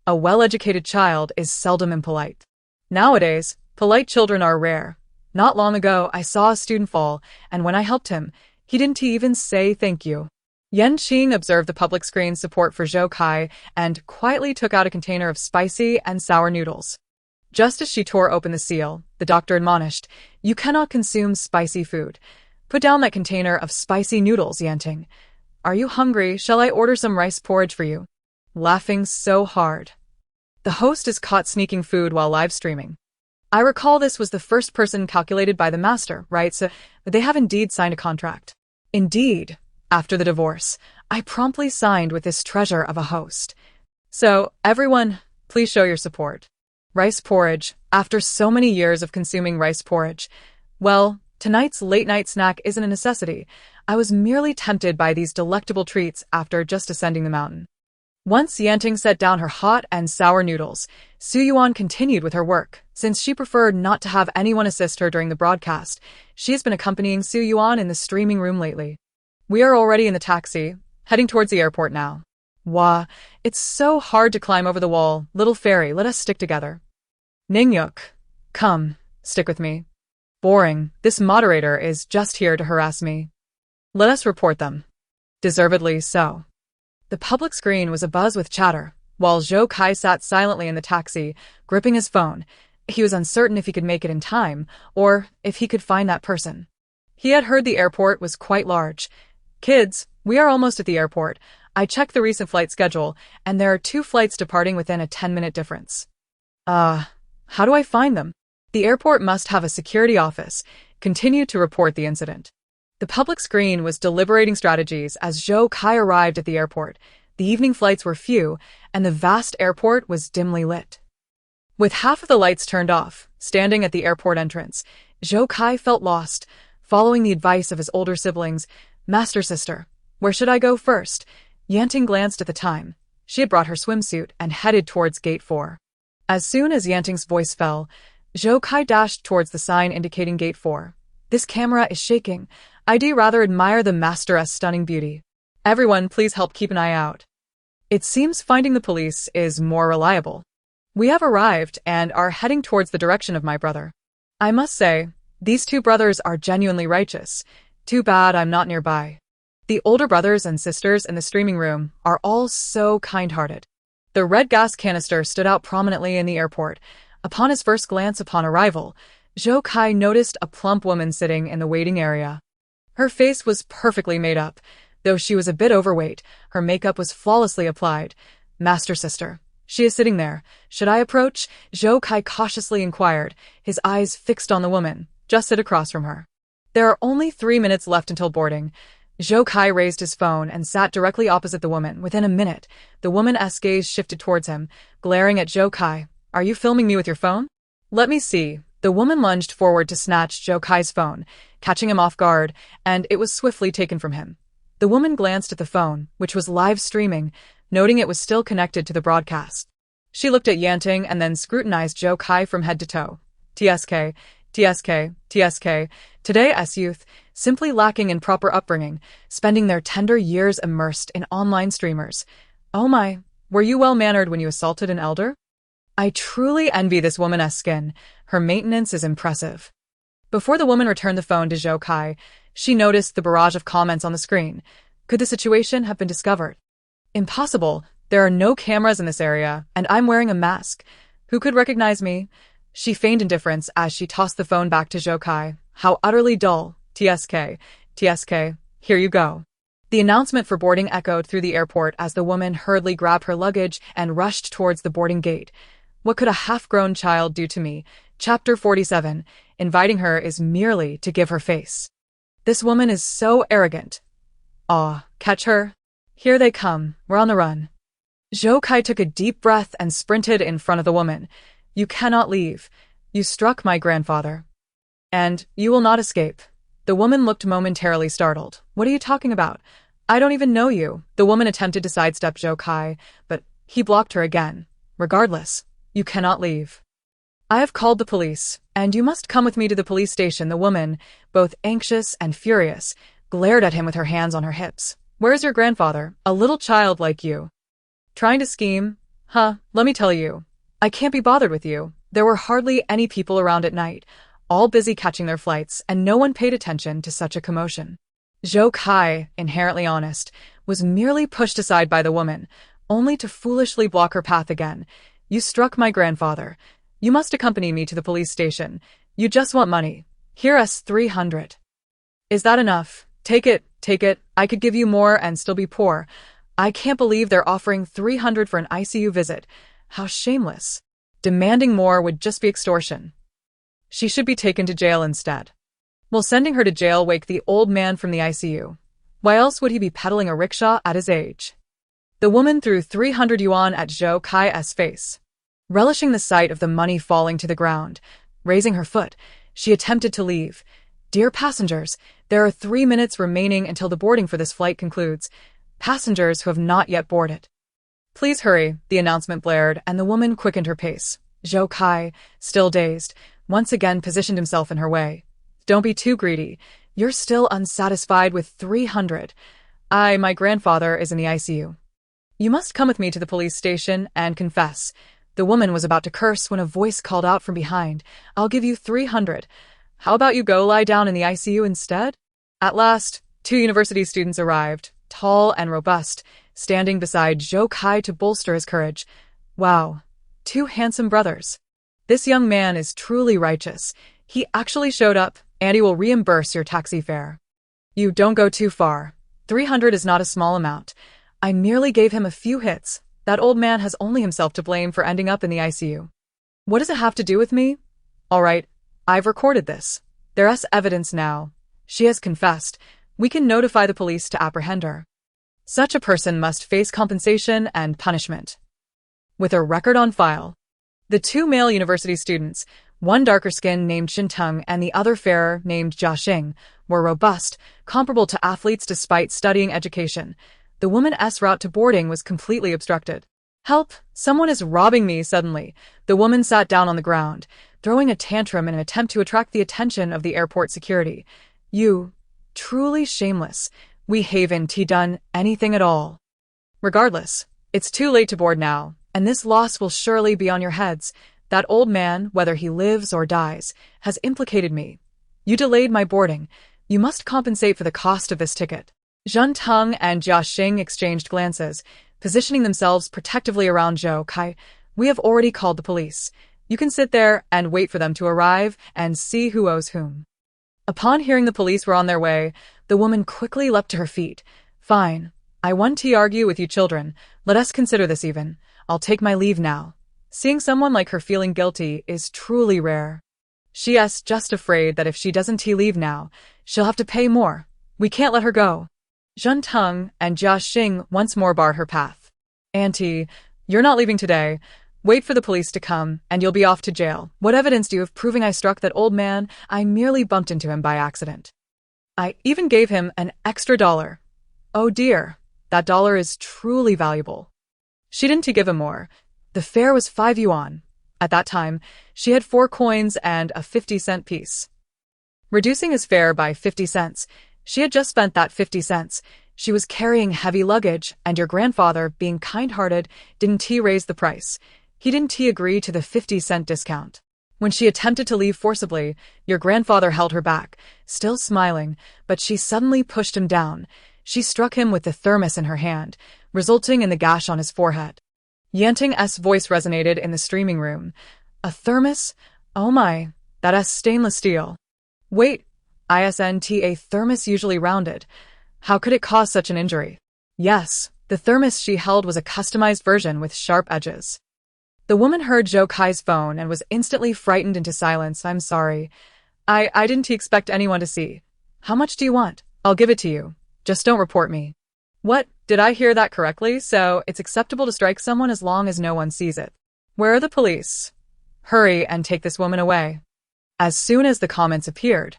A well-educated child is seldom impolite. Nowadays, polite children are rare. Not long ago, I saw a student fall, and when I helped him, he didn't even say thank you." Qing observed the public screen's support for Zhou Kai and quietly took out a container of spicy and sour noodles. Just as she tore open the seal, the doctor admonished, "You cannot consume spicy food. Put down that container of spicy noodles, Yanting. Are you hungry? Shall I order some rice porridge for you?" laughing so hard. The host is caught sneaking food while live streaming. I recall this was the first person calculated by the master, right? So they have indeed signed a contract. Indeed, after the divorce, I promptly signed with this treasure of a host. So, everyone, please show your support. Rice porridge, after so many years of consuming rice porridge. Well, tonight's late-night snack isn't a necessity. I was merely tempted by these delectable treats after just ascending the mountain. Once Yanting set down her hot and sour noodles, Su Yuan continued with her work. Since she preferred not to have anyone assist her during the broadcast, she has been accompanying Su Yuan in the streaming room lately. We are already in the taxi, heading towards the airport now. Wah, it's so hard to climb over the wall. Little fairy, let us stick together. Ningyuk, come, stick with me. Boring, this moderator is just here to harass me. Let us report them. Deservedly so. The public screen was abuzz with chatter, while Zhou Kai sat silently in the taxi, gripping his phone. He was uncertain if he could make it in time, or if he could find that person. He had heard the airport was quite large. Kids, we are almost at the airport. I checked the recent flight schedule, and there are 2 flights departing within a 10-minute difference. How do I find them? The airport must have a security office. Continue to report the incident. The public screen was deliberating strategies as Zhou Kai arrived at the airport. The evening flights were few, and the vast airport was dimly lit. With half of the lights turned off, standing at the airport entrance, Zhou Kai felt lost, following the advice of his older siblings. Master sister, where should I go first? Yanting glanced at the time. She had brought her swimsuit and headed towards Gate 4. As soon as Yanting's voice fell, Zhou Kai dashed towards the sign indicating Gate 4. This camera is shaking. I do rather admire the master's stunning beauty. Everyone, please help keep an eye out. It seems finding the police is more reliable. We have arrived and are heading towards the direction of my brother. I must say, these 2 brothers are genuinely righteous. Too bad I'm not nearby. The older brothers and sisters in the streaming room are all so kind-hearted. The red gas canister stood out prominently in the airport. Upon his first glance upon arrival, Zhou Kai noticed a plump woman sitting in the waiting area. Her face was perfectly made up. Though she was a bit overweight, her makeup was flawlessly applied. Master sister, she is sitting there. Should I approach? Zhou Kai cautiously inquired, his eyes fixed on the woman. Just sit across from her. There are only 3 minutes left until boarding. Zhou Kai raised his phone and sat directly opposite the woman. Within a minute, the woman's gaze shifted towards him, glaring at Zhou Kai. Are you filming me with your phone? Let me see. The woman lunged forward to snatch Zhou Kai's phone, catching him off guard, and it was swiftly taken from him. The woman glanced at the phone, which was live streaming, noting it was still connected to the broadcast. She looked at Yanting and then scrutinized Zhou Kai from head to toe. TSK, TSK, TSK. Today's youth, simply lacking in proper upbringing, spending their tender years immersed in online streamers. Oh my, were you well-mannered when you assaulted an elder? I truly envy this woman's skin. Her maintenance is impressive. Before the woman returned the phone to Zhou Kai, she noticed the barrage of comments on the screen. Could the situation have been discovered? Impossible. There are no cameras in this area, and I'm wearing a mask. Who could recognize me? She feigned indifference as she tossed the phone back to Zhou Kai. How utterly dull. TSK, TSK, here you go. The announcement for boarding echoed through the airport as the woman hurriedly grabbed her luggage and rushed towards the boarding gate. What could a half-grown child do to me? Chapter 47. Inviting her is merely to give her face. This woman is so arrogant. Aw, catch her? Here they come. We're on the run. Zhou Kai took a deep breath and sprinted in front of the woman. You cannot leave. You struck my grandfather. And you will not escape. The woman looked momentarily startled. What are you talking about? I don't even know you. The woman attempted to sidestep Zhou Kai, but he blocked her again. Regardless, you cannot leave. I have called the police, and you must come with me to the police station. The woman, both anxious and furious, glared at him with her hands on her hips. Where's your grandfather? A little child like you. Trying to scheme? Huh, let me tell you. I can't be bothered with you. There were hardly any people around at night, all busy catching their flights, and no one paid attention to such a commotion. Zhou Kai, inherently honest, was merely pushed aside by the woman, only to foolishly block her path again. You struck my grandfather. You must accompany me to the police station. You just want money. Here's 300. Is that enough? Take it, take it. I could give you more and still be poor. I can't believe they're offering 300 for an ICU visit. How shameless. Demanding more would just be extortion. She should be taken to jail instead. Will sending her to jail wake the old man from the ICU? Why else would he be pedaling a rickshaw at his age? The woman threw 300 yuan at Zhou Kai's face. Relishing the sight of the money falling to the ground, raising her foot, she attempted to leave. Dear passengers, there are 3 minutes remaining until the boarding for this flight concludes. Passengers who have not yet boarded. Please hurry, the announcement blared, and the woman quickened her pace. Zhou Kai, still dazed, once again positioned himself in her way. Don't be too greedy. You're still unsatisfied with 300. My grandfather is in the ICU. You must come with me to the police station and confess. The woman was about to curse when a voice called out from behind. I'll give you 300. How about you go lie down in the ICU instead? At last, 2 university students arrived, tall and robust, standing beside Zhou Kai to bolster his courage. Wow, 2 handsome brothers. This young man is truly righteous. He actually showed up, and he will reimburse your taxi fare. You don't go too far. 300 is not a small amount. I merely gave him a few hits. That old man has only himself to blame for ending up in the ICU. What does it have to do with me? All right, I've recorded this. There's evidence now. She has confessed. We can notify the police to apprehend her. Such a person must face compensation and punishment. With a record on file, the 2 male university students, one darker skinned named Shinteng and the other fairer named Jia Xing, were robust, comparable to athletes despite studying education. The woman's route to boarding was completely obstructed. Help! Someone is robbing me suddenly. The woman sat down on the ground, throwing a tantrum in an attempt to attract the attention of the airport security. You, truly shameless. We haven't done anything at all. Regardless, it's too late to board now, and this loss will surely be on your heads. That old man, whether he lives or dies, has implicated me. You delayed my boarding. You must compensate for the cost of this ticket. Zhun Teng and Jia Xing exchanged glances, positioning themselves protectively around Zhou Kai. We have already called the police. You can sit there and wait for them to arrive and see who owes whom. Upon hearing the police were on their way, the woman quickly leapt to her feet. Fine. I want to argue with you children. Let us consider this even. I'll take my leave now. Seeing someone like her feeling guilty is truly rare. She's just afraid that if she doesn't leave now, she'll have to pay more. We can't let her go. Zhun Teng and Jia Xing once more barred her path. Auntie, you're not leaving today. Wait for the police to come, and you'll be off to jail. What evidence do you have proving I struck that old man? I merely bumped into him by accident. I even gave him an extra $1. Oh dear, that $1 is truly valuable. She didn't give him more. The fare was 5 yuan. At that time, she had 4 coins and a 50-cent piece. Reducing his fare by 50 cents, she had just spent that 50 cents. She was carrying heavy luggage, and your grandfather, being kind-hearted, didn't raise the price. He didn't agree to the 50-cent discount. When she attempted to leave forcibly, your grandfather held her back, still smiling, but she suddenly pushed him down. She struck him with the thermos in her hand, resulting in the gash on his forehead. Yanting's voice resonated in the streaming room. A thermos? Oh my, that's stainless steel. Wait, isn't a thermos usually rounded? How could it cause such an injury? Yes, the thermos she held was a customized version with sharp edges. The woman heard Zhou Kai's phone and was instantly frightened into silence. I'm sorry. I didn't expect anyone to see. How much do you want? I'll give it to you. Just don't report me. What? Did I hear that correctly? So it's acceptable to strike someone as long as no one sees it. Where are the police? Hurry and take this woman away. As soon as the comments appeared,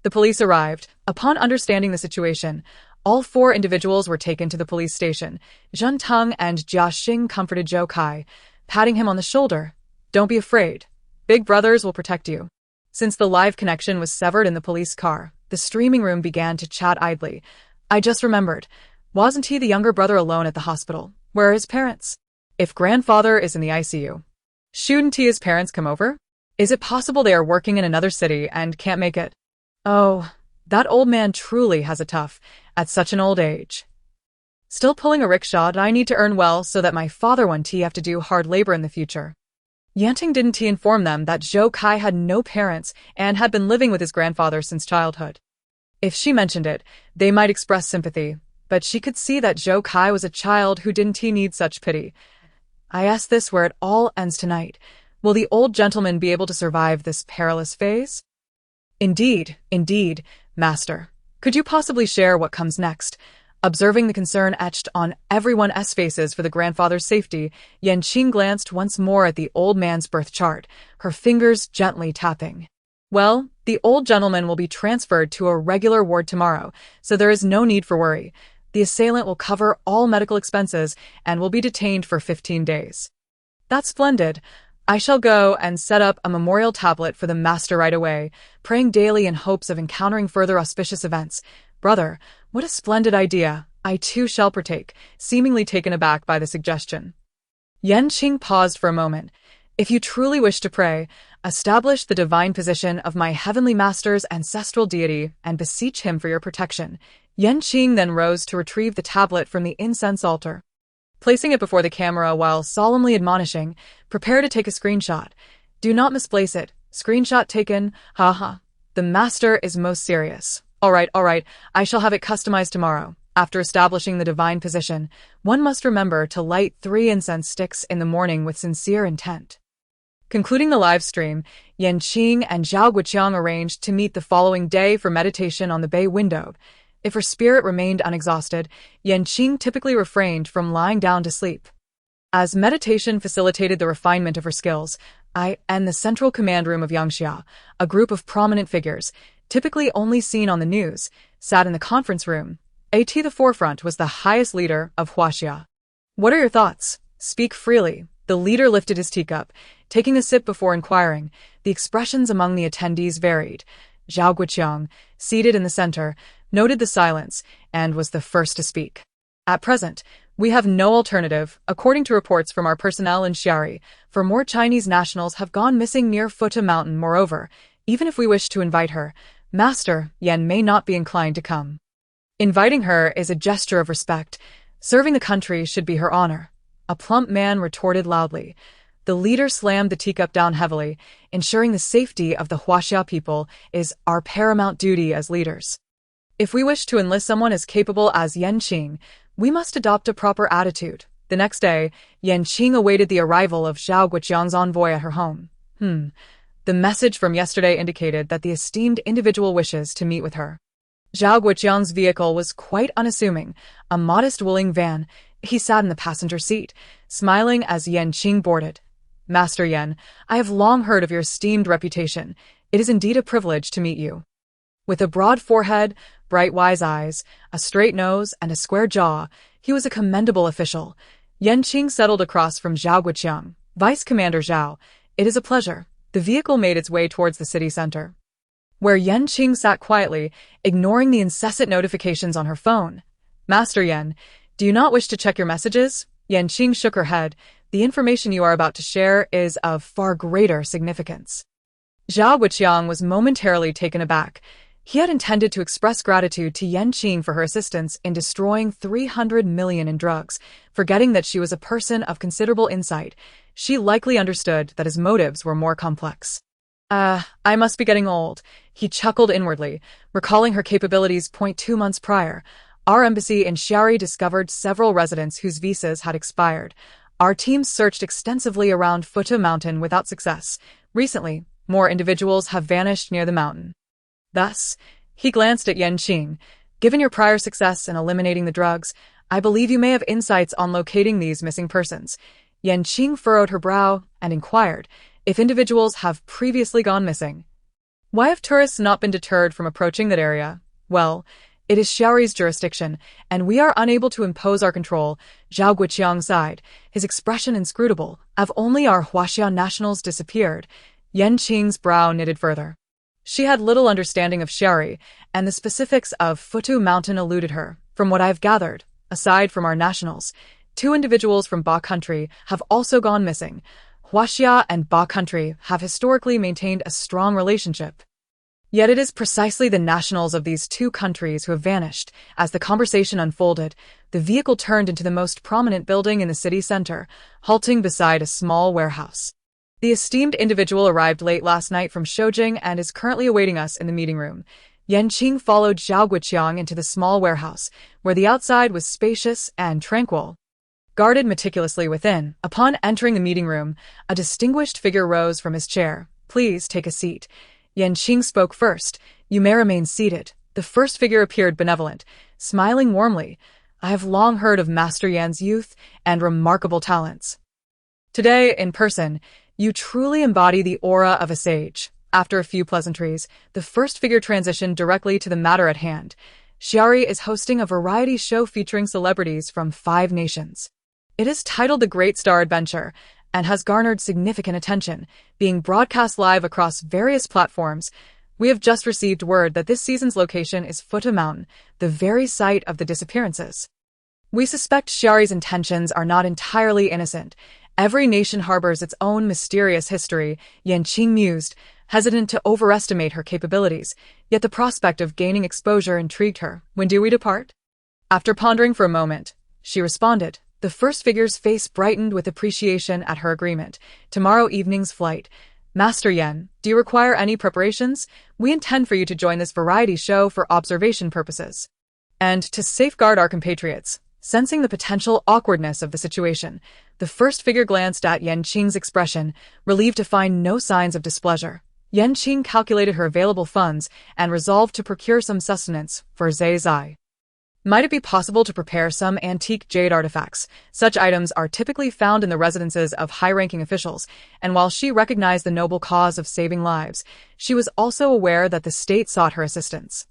the police arrived. Upon understanding the situation, all 4 individuals were taken to the police station. Zhun Teng and Jia Xing comforted Zhou Kai, patting him on the shoulder. Don't be afraid. Big brothers will protect you. Since the live connection was severed in the police car, the streaming room began to chat idly. I just remembered. Wasn't he the younger brother alone at the hospital? Where are his parents? If grandfather is in the ICU, shouldn't his parents come over? Is it possible they are working in another city and can't make it? Oh, that old man truly has it tough at such an old age. Still pulling a rickshaw, I need to earn well so that my father won't have to do hard labor in the future. Yanting didn't inform them that Zhou Kai had no parents and had been living with his grandfather since childhood. If she mentioned it, they might express sympathy. but she could see that Zhou Kai was a child who didn't need such pity. I ask this where it all ends tonight. Will the old gentleman be able to survive this perilous phase? Indeed, master. Could you possibly share what comes next? Observing the concern etched on everyone's faces for the grandfather's safety, Qing glanced once more at the old man's birth chart, her fingers gently tapping. Well, the old gentleman will be transferred to a regular ward tomorrow, so there is no need for worry. The assailant will cover all medical expenses and will be detained for 15 days. That's splendid. I shall go and set up a memorial tablet for the master right away, praying daily in hopes of encountering further auspicious events. Brother, what a splendid idea. I too shall partake, seemingly taken aback by the suggestion. Qing paused for a moment. If you truly wish to pray, establish the divine position of my heavenly master's ancestral deity and beseech him for your protection. Qing then rose to retrieve the tablet from the incense altar. Placing it before the camera while solemnly admonishing, prepare to take a screenshot. Do not misplace it. Screenshot taken, haha. The master is most serious. All right, I shall have it customized tomorrow. After establishing the divine position, one must remember to light 3 incense sticks in the morning with sincere intent. Concluding the live stream, Qing and Zhao Guoqiang arranged to meet the following day for meditation on the bay window. If her spirit remained unexhausted, Qing typically refrained from lying down to sleep. As meditation facilitated the refinement of her skills, I and the central command room of Yangxia, a group of prominent figures, typically only seen on the news, sat in the conference room. At the forefront was the highest leader of Huaxia. What are your thoughts? Speak freely. The leader lifted his teacup, taking a sip before inquiring. The expressions among the attendees varied. Zhao Guoqiang, seated in the center, noted the silence and was the first to speak. At present, we have no alternative, according to reports from our personnel in Xiari, for more Chinese nationals have gone missing near Futa Mountain. Moreover, even if we wish to invite her, Master Yan may not be inclined to come. Inviting her is a gesture of respect. Serving the country should be her honor. A plump man retorted loudly. The leader slammed the teacup down heavily. Ensuring the safety of the Huaxia people is our paramount duty as leaders. If we wish to enlist someone as capable as Qing, we must adopt a proper attitude. The next day, Qing awaited the arrival of Zhao Guoqiang's envoy at her home. The message from yesterday indicated that the esteemed individual wishes to meet with her. Zhao Guoqiang's vehicle was quite unassuming, a modest Wuling van. He sat in the passenger seat, smiling as Qing boarded. Master Yan, I have long heard of your esteemed reputation. It is indeed a privilege to meet you. With a broad forehead, bright wise eyes, a straight nose, and a square jaw, he was a commendable official. Qing settled across from Zhao Guoqiang. Vice Commander Zhao, it is a pleasure. The vehicle made its way towards the city center, where Qing sat quietly, ignoring the incessant notifications on her phone. Master Yan, do you not wish to check your messages? Qing shook her head. The information you are about to share is of far greater significance. Zhao Guoqiang was momentarily taken aback. He had intended to express gratitude to Qing for her assistance in destroying 300 million in drugs, forgetting that she was a person of considerable insight. She likely understood that his motives were more complex. I must be getting old. He chuckled inwardly, recalling her capabilities 2 months prior. Our embassy in Xiari discovered several residents whose visas had expired. Our team searched extensively around Futa Mountain without success. Recently, more individuals have vanished near the mountain. Thus, he glanced at Qing. Given your prior success in eliminating the drugs, I believe you may have insights on locating these missing persons. Qing furrowed her brow and inquired if individuals have previously gone missing. Why have tourists not been deterred from approaching that area? Well, it is Xiaori's jurisdiction, and we are unable to impose our control. Zhao Guoqiang sighed, his expression inscrutable. Have only our Huaxia nationals disappeared? Qing's brow knitted further. She had little understanding of Xiari, and the specifics of Futu Mountain eluded her. From what I've gathered, aside from our nationals, 2 individuals from Ba country have also gone missing. Huaxia and Ba country have historically maintained a strong relationship. Yet it is precisely the nationals of these 2 countries who have vanished. As the conversation unfolded, the vehicle turned into the most prominent building in the city center, halting beside a small warehouse. The esteemed individual arrived late last night from Shoujing and is currently awaiting us in the meeting room. Yan Qing followed Zhao Guiqiang into the small warehouse, where the outside was spacious and tranquil. Guarded meticulously within, upon entering the meeting room, a distinguished figure rose from his chair. "Please take a seat." Yan Qing spoke first. "You may remain seated." The first figure appeared benevolent, smiling warmly. "I have long heard of Master Yan's youth and remarkable talents. Today, in person, you truly embody the aura of a sage." After a few pleasantries, the first figure transitioned directly to the matter at hand. Xiari is hosting a variety show featuring celebrities from 5 nations. It is titled The Great Star Adventure and has garnered significant attention, being broadcast live across various platforms. We have just received word that this season's location is Futa Mountain, the very site of the disappearances. We suspect Xiari's intentions are not entirely innocent. Every nation harbors its own mysterious history, Yan Qing mused, hesitant to overestimate her capabilities, yet the prospect of gaining exposure intrigued her. "When do we depart?" After pondering for a moment, she responded. The first figure's face brightened with appreciation at her agreement. "Tomorrow evening's flight. Master Yan, do you require any preparations? We intend for you to join this variety show for observation purposes and to safeguard our compatriots." Sensing the potential awkwardness of the situation, the first figure glanced at Yan Qing's expression, relieved to find no signs of displeasure. Yan Qing calculated her available funds and resolved to procure some sustenance for Zai Zai. Might it be possible to prepare some antique jade artifacts? Such items are typically found in the residences of high-ranking officials, and while she recognized the noble cause of saving lives, she was also aware that the state sought her assistance.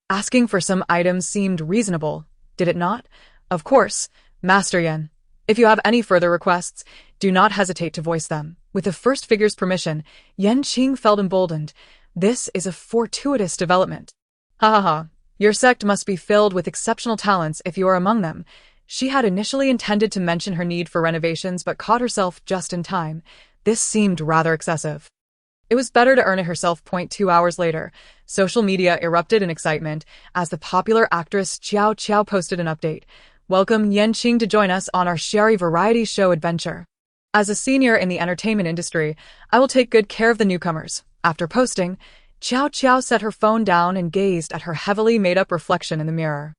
Asking for some items seemed reasonable, did it not? "Of course, Master Yan. If you have any further requests, do not hesitate to voice them." With the first figure's permission, Yan Qing felt emboldened. This is a fortuitous development. "Ha ha ha. Your sect must be filled with exceptional talents if you are among them." She had initially intended to mention her need for renovations but caught herself just in time. This seemed rather excessive. It was better to earn it herself. 2 hours later, social media erupted in excitement as the popular actress Xiao Qiao posted an update. "Welcome Yan Qing to join us on our Xiari variety show adventure. As a senior in the entertainment industry, I will take good care of the newcomers." After posting, Xiao Qiao set her phone down and gazed at her heavily made-up reflection in the mirror.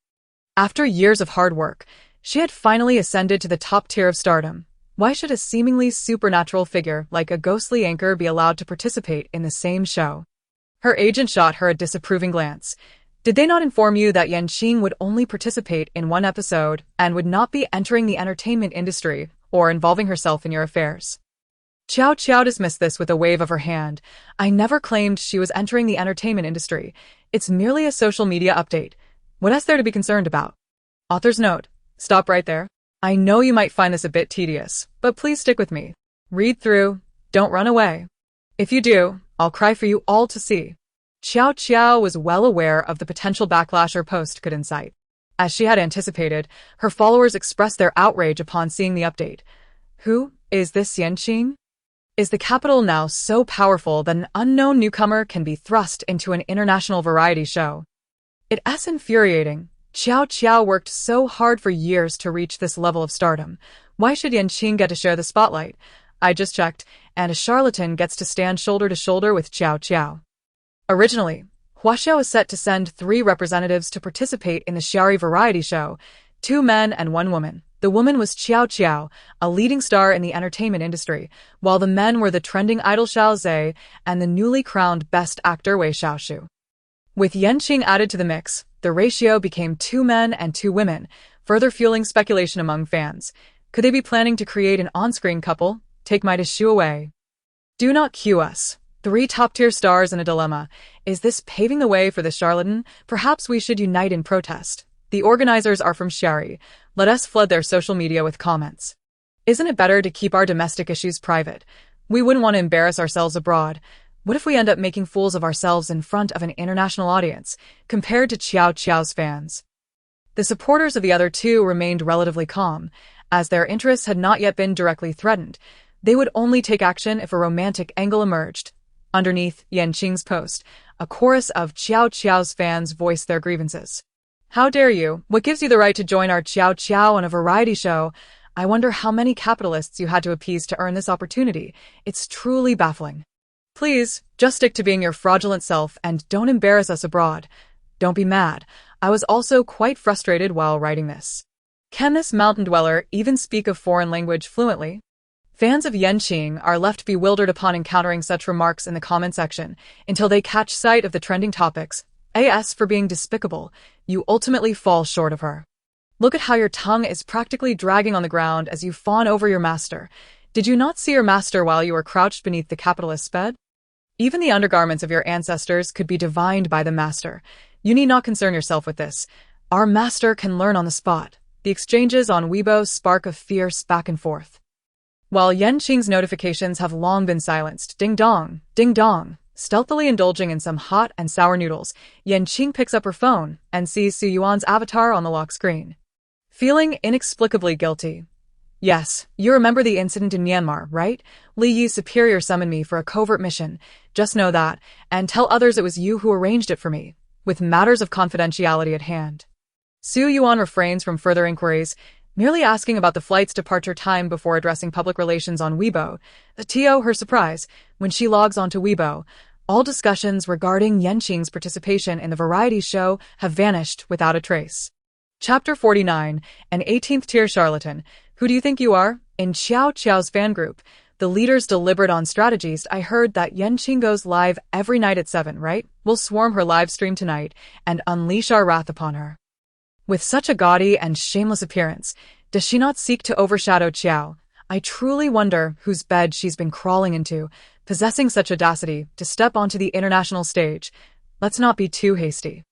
After years of hard work, she had finally ascended to the top tier of stardom. Why should a seemingly supernatural figure like a ghostly anchor be allowed to participate in the same show? Her agent shot her a disapproving glance. "Did they not inform you that Yan Qing would only participate in 1 episode and would not be entering the entertainment industry or involving herself in your affairs?" Qiao Qiao dismissed this with a wave of her hand. "I never claimed she was entering the entertainment industry. It's merely a social media update. What is there to be concerned about?" Author's note. Stop right there. I know you might find this a bit tedious, but please stick with me. Read through, don't run away. If you do, I'll cry for you all to see. Xiao Qiao was well aware of the potential backlash her post could incite. As she had anticipated, her followers expressed their outrage upon seeing the update. Who is this Yan Qing? Is the capital now so powerful that an unknown newcomer can be thrust into an international variety show? It is infuriating. Xiao Qiao worked so hard for years to reach this level of stardom. Why should Yan Qing get to share the spotlight? I just checked, and a charlatan gets to stand shoulder to shoulder with Xiao Qiao. Originally, Huaxiao was set to send 3 representatives to participate in the Xiari variety show, 2 men and 1 woman. The woman was Xiao Qiao, a leading star in the entertainment industry, while the men were the trending idol Xiao Zhe and the newly crowned best actor Wei Xiaoshu. With Yan Qing added to the mix, the ratio became 2 men and 2 women, further fueling speculation among fans. Could they be planning to create an on-screen couple? Take my issue away. Do not cue us. 3 top-tier stars in a dilemma. Is this paving the way for the charlatan? Perhaps we should unite in protest. The organizers are from Xiari. Let us flood their social media with comments. Isn't it better to keep our domestic issues private? We wouldn't want to embarrass ourselves abroad. What if we end up making fools of ourselves in front of an international audience, compared to Xiao Qiao's fans? The supporters of the other 2 remained relatively calm, as their interests had not yet been directly threatened. They would only take action if a romantic angle emerged. Underneath Yan Qing's post, a chorus of Xiao Qiao's fans voiced their grievances. How dare you? What gives you the right to join our Xiao Qiao on a variety show? I wonder how many capitalists you had to appease to earn this opportunity. It's truly baffling. Please, just stick to being your fraudulent self and don't embarrass us abroad. Don't be mad. I was also quite frustrated while writing this. Can this mountain dweller even speak a foreign language fluently? Fans of Qing are left bewildered upon encountering such remarks in the comment section until they catch sight of the trending topics. As for being despicable, you ultimately fall short of her. Look at how your tongue is practically dragging on the ground as you fawn over your master. Did you not see your master while you were crouched beneath the capitalist's bed? Even the undergarments of your ancestors could be divined by the master. You need not concern yourself with this. Our master can learn on the spot. The exchanges on Weibo spark a fierce back and forth. While Qing's notifications have long been silenced, ding dong, stealthily indulging in some hot and sour noodles, Qing picks up her phone and sees Su Yuan's avatar on the lock screen. Feeling inexplicably guilty. Yes, you remember the incident in Myanmar, right? Li Yi's superior summoned me for a covert mission. Just know that, and tell others it was you who arranged it for me, with matters of confidentiality at hand. Su Yuan refrains from further inquiries, merely asking about the flight's departure time before addressing public relations on Weibo. To her surprise, when she logs onto Weibo, all discussions regarding Qing's participation in the variety show have vanished without a trace. Chapter 49, an 18th tier charlatan. Who do you think you are? In Xiao's fan group, the leaders deliberate on strategies. I heard that Qing goes live every night at 7, right? We'll swarm her live stream tonight and unleash our wrath upon her. With such a gaudy and shameless appearance, does she not seek to overshadow Xiao? I truly wonder whose bed she's been crawling into, possessing such audacity to step onto the international stage. Let's not be too hasty.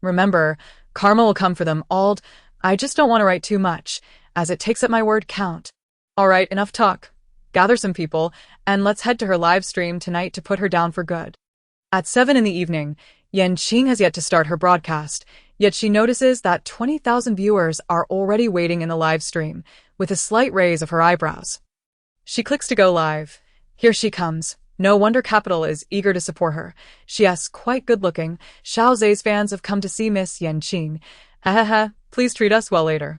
Remember, karma will come for them all. I just don't want to write too much, as it takes up my word count. All right, enough talk. Gather some people, and let's head to her live stream tonight to put her down for good. At 7 in the evening, Qing has yet to start her broadcast, yet she notices that 20,000 viewers are already waiting in the live stream, with a slight raise of her eyebrows. She clicks to go live. Here she comes. No wonder Capital is eager to support her. She asks, quite good-looking, Xiao Zhe's fans have come to see Miss Qing. Please treat us well later.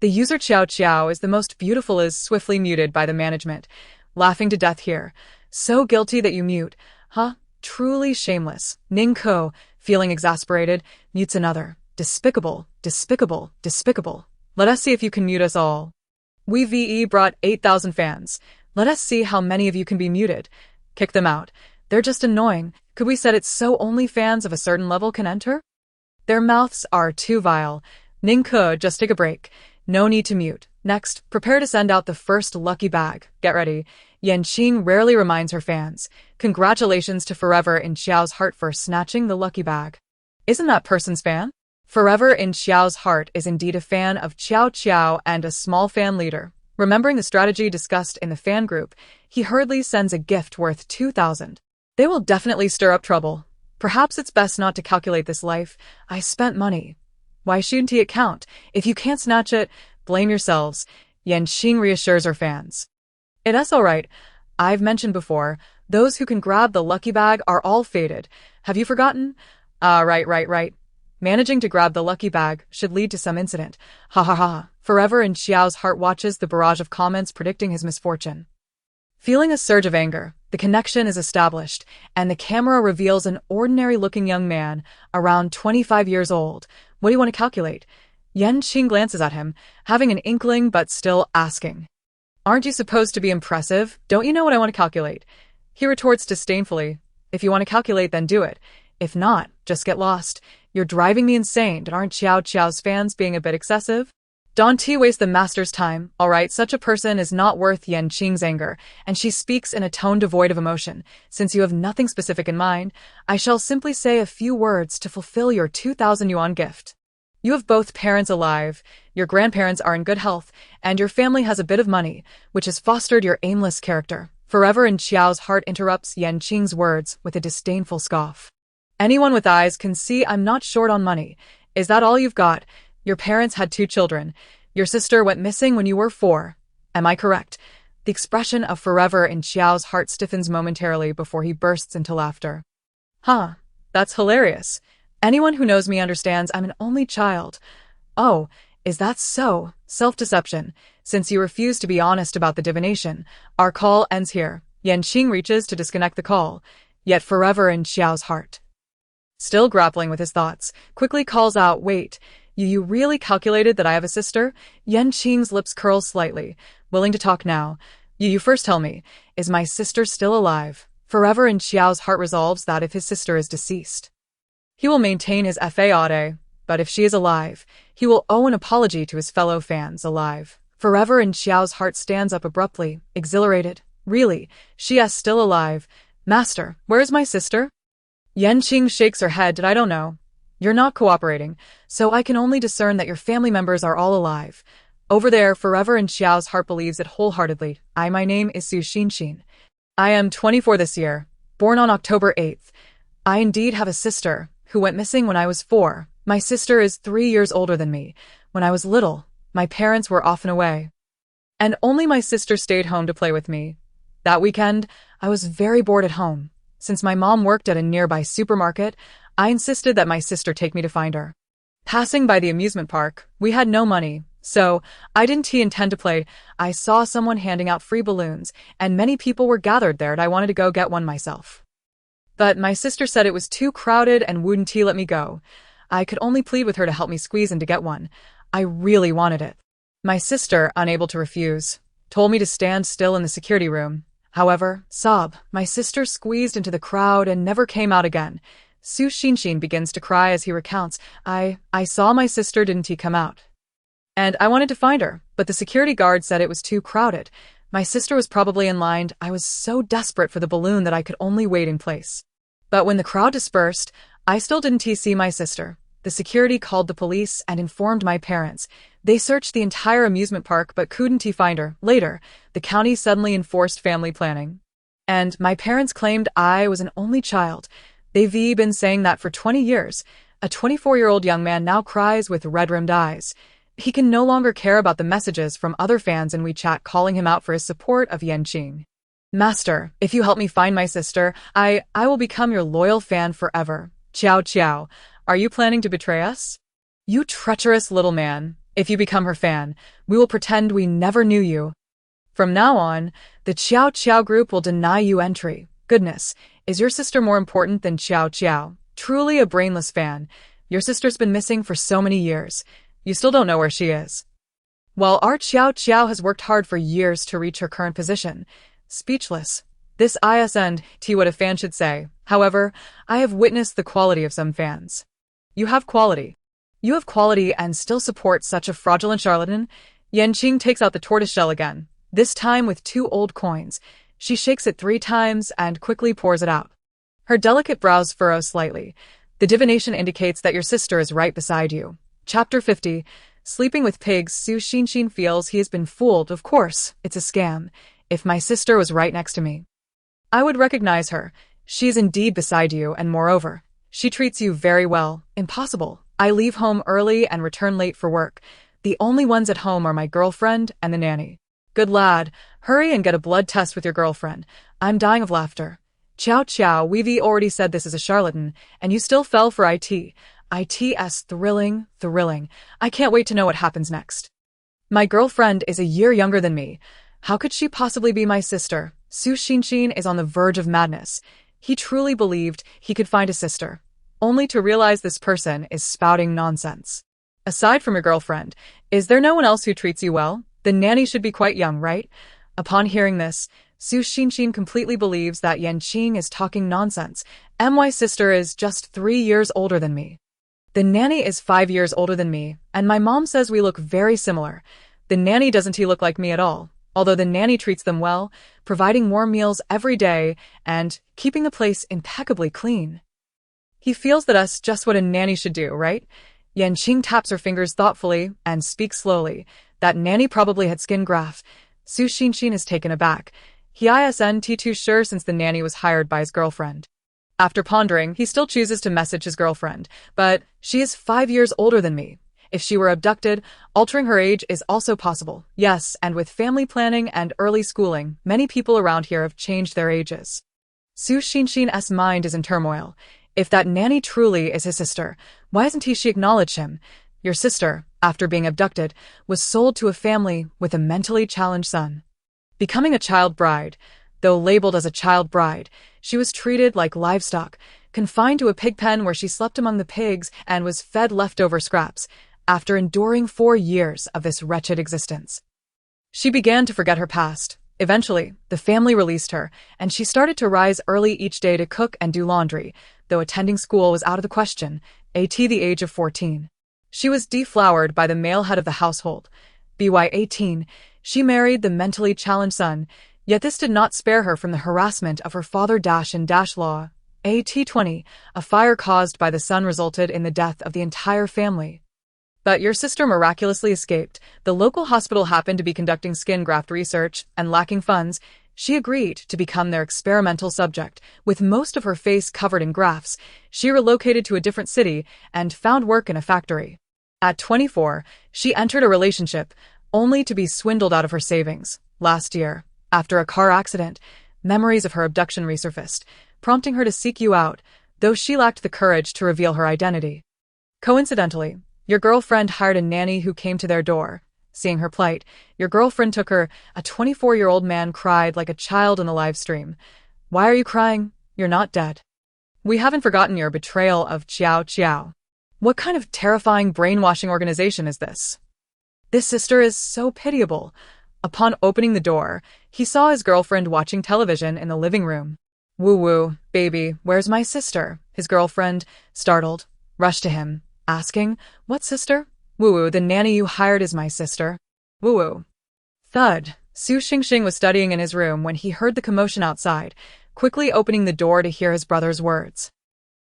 The user Xiao is the most beautiful is swiftly muted by the management. Laughing to death here. So guilty that you mute. Huh? Truly shameless. Ning Ko, feeling exasperated, mutes another. Despicable. Let us see if you can mute us all. We VE brought 8,000 fans. Let us see how many of you can be muted. Kick them out. They're just annoying. Could we set it so only fans of a certain level can enter? Their mouths are too vile. Ning Ko, just take a break. No need to mute. Next, prepare to send out the first lucky bag. Get ready. Qing rarely reminds her fans. Congratulations to Forever in Xiao's heart for snatching the lucky bag. Isn't that person's fan? Forever in Xiao's heart is indeed a fan of Xiao and a small fan leader. Remembering the strategy discussed in the fan group, he hurriedly sends a gift worth 2,000. They will definitely stir up trouble. Perhaps it's best not to calculate this life. I spent money. Why shouldn't it count? If you can't snatch it, blame yourselves. Qing reassures her fans. It's alright. I've mentioned before, those who can grab the lucky bag are all fated. Have you forgotten? Right. Managing to grab the lucky bag should lead to some incident. Ha. Forever in Xiao's heart watches the barrage of comments predicting his misfortune. Feeling a surge of anger, the connection is established, and the camera reveals an ordinary-looking young man, around 25 years old. What do you want to calculate? Qing glances at him, having an inkling but still asking. Aren't you supposed to be impressive? Don't you know what I want to calculate? He retorts disdainfully. If you want to calculate, then do it. If not, just get lost. You're driving me insane, and aren't Xiao's fans being a bit excessive? Don't waste the master's time. All right, such a person is not worth Qing's anger, and she speaks in a tone devoid of emotion. Since you have nothing specific in mind, I shall simply say a few words to fulfill your 2,000 yuan gift. You have both parents alive, your grandparents are in good health, and your family has a bit of money, which has fostered your aimless character. Forever in Xiao's heart interrupts Qing's words with a disdainful scoff. Anyone with eyes can see I'm not short on money. Is that all you've got? Your parents had 2 children. Your sister went missing when you were 4. Am I correct? The expression of Forever in Xiao's heart stiffens momentarily before he bursts into laughter. Huh, that's hilarious. Anyone who knows me understands I'm an only child. Oh, is that so? Self-deception. Since you refuse to be honest about the divination, our call ends here. Yan Qing reaches to disconnect the call, yet forever in Xiao's heart. Still grappling with his thoughts, quickly calls out, "Wait, you really calculated that I have a sister?" Yan Qing's lips curl slightly, willing to talk now. You first tell me, is my sister still alive?" Forever in Xiao's heart resolves that if his sister is deceased, he will maintain his faade, but if she is alive, he will owe an apology to his fellow fans alive. Forever in Xiao's heart stands up abruptly, exhilarated. Really, she is still alive. "Master, where is my sister?" Yan Qing shakes her head. "I don't know. You're not cooperating, so I can only discern that your family members are all alive. Over there." Forever in Xiao's heart believes it wholeheartedly. My name is Su Xinxin. I am 24 this year, born on October 8th. I indeed have a sister, who went missing when I was 4. My sister is 3 years older than me. When I was little, my parents were often away, and only my sister stayed home to play with me. That weekend, I was very bored at home. Since my mom worked at a nearby supermarket, I insisted that my sister take me to find her. Passing by the amusement park, we had no money, so I didn't intend to play. I saw someone handing out free balloons, and many people were gathered there, and I wanted to go get one myself. But my sister said it was too crowded and wouldn't let me go. I could only plead with her to help me squeeze in to get one. I really wanted it. My sister, unable to refuse, told me to stand still in the security room. However, my sister squeezed into the crowd and never came out again. Su Xinxin begins to cry as he recounts, I saw my sister didn't come out. And I wanted to find her, but the security guard said it was too crowded. My sister was probably in line. I was so desperate for the balloon that I could only wait in place. But when the crowd dispersed, I still didn't see my sister. The security called the police and informed my parents. They searched the entire amusement park but couldn't find her. Later, the county suddenly enforced family planning, and my parents claimed I was an only child. They've been saying that for 20 years. A 24-year-old young man now cries with red-rimmed eyes. He can no longer care about the messages from other fans in WeChat calling him out for his support of Yan Qing. "Master, if you help me find my sister, I will become your loyal fan forever." Ciao. Are you planning to betray us? You treacherous little man. If you become her fan, we will pretend we never knew you. From now on, the Ciao group will deny you entry. Goodness, is your sister more important than Ciao? Truly a brainless fan. Your sister's been missing for so many years. You still don't know where she is. While our Ciao has worked hard for years to reach her current position. Speechless. This isn't what a fan should say. However, I have witnessed the quality of some fans. You have quality. You have quality and still support such a fraudulent charlatan? Yan Qing takes out the tortoiseshell again, this time with 2 old coins. She shakes it 3 times and quickly pours it out. Her delicate brows furrow slightly. The divination indicates that your sister is right beside you. Chapter 50. Sleeping with pigs. Su Xinxin feels he has been fooled. Of course, it's a scam. If my sister was right next to me, I would recognize her. She is indeed beside you, and moreover, she treats you very well. Impossible. I leave home early and return late for work. The only ones at home are my girlfriend and the nanny. Good lad, hurry and get a blood test with your girlfriend. I'm dying of laughter. Ciao, we've already said this is a charlatan, and you still fell for it. It's thrilling. I can't wait to know what happens next. My girlfriend is a year younger than me. How could she possibly be my sister? Su Xinxin is on the verge of madness. He truly believed he could find a sister, only to realize this person is spouting nonsense. Aside from your girlfriend, is there no one else who treats you well? The nanny should be quite young, right? Upon hearing this, Su Xinxin completely believes that Yan Qing is talking nonsense. My sister is just 3 years older than me. The nanny is 5 years older than me, and my mom says we look very similar. The nanny doesn't look like me at all, although the nanny treats them well, providing warm meals every day and keeping the place impeccably clean. He feels that's just what a nanny should do, right? Yan Qing taps her fingers thoughtfully and speaks slowly. That nanny probably had skin graft. Su Xinxin is taken aback. He isn't too sure since the nanny was hired by his girlfriend. After pondering, he still chooses to message his girlfriend, but she is 5 years older than me. If she were abducted, altering her age is also possible. Yes, and with family planning and early schooling, many people around here have changed their ages. Su Xinxin's mind is in turmoil. If that nanny truly is his sister, why hasn't she acknowledged him? Your sister, after being abducted, was sold to a family with a mentally challenged son. Becoming a child bride, Though labeled as a child bride, she was treated like livestock, confined to a pig pen where she slept among the pigs and was fed leftover scraps, after enduring 4 years of this wretched existence. She began to forget her past. Eventually, the family released her, and she started to rise early each day to cook and do laundry, though attending school was out of the question, at the age of 14. She was deflowered by the male head of the household. By 18, she married the mentally challenged son, yet this did not spare her from the harassment of her father-in-law. At 20, a fire caused by the son resulted in the death of the entire family. But your sister miraculously escaped. The local hospital happened to be conducting skin graft research, and lacking funds, she agreed to become their experimental subject. With most of her face covered in grafts, she relocated to a different city and found work in a factory. At 24, she entered a relationship, only to be swindled out of her savings. Last year, after a car accident, memories of her abduction resurfaced, prompting her to seek you out, though she lacked the courage to reveal her identity. Coincidentally, your girlfriend hired a nanny who came to their door. Seeing her plight, your girlfriend took her. A 24-year-old man cried like a child in the live stream. Why are you crying? You're not dead. We haven't forgotten your betrayal of Qiao Qiao. What kind of terrifying brainwashing organization is this? This sister is so pitiable. Upon opening the door, he saw his girlfriend watching television in the living room. Woo-woo, baby, where's my sister? His girlfriend, startled, rushed to him, asking, what sister? Woo-woo, the nanny you hired is my sister. Woo-woo. Thud. Su Xingxing was studying in his room when he heard the commotion outside, quickly opening the door to hear his brother's words.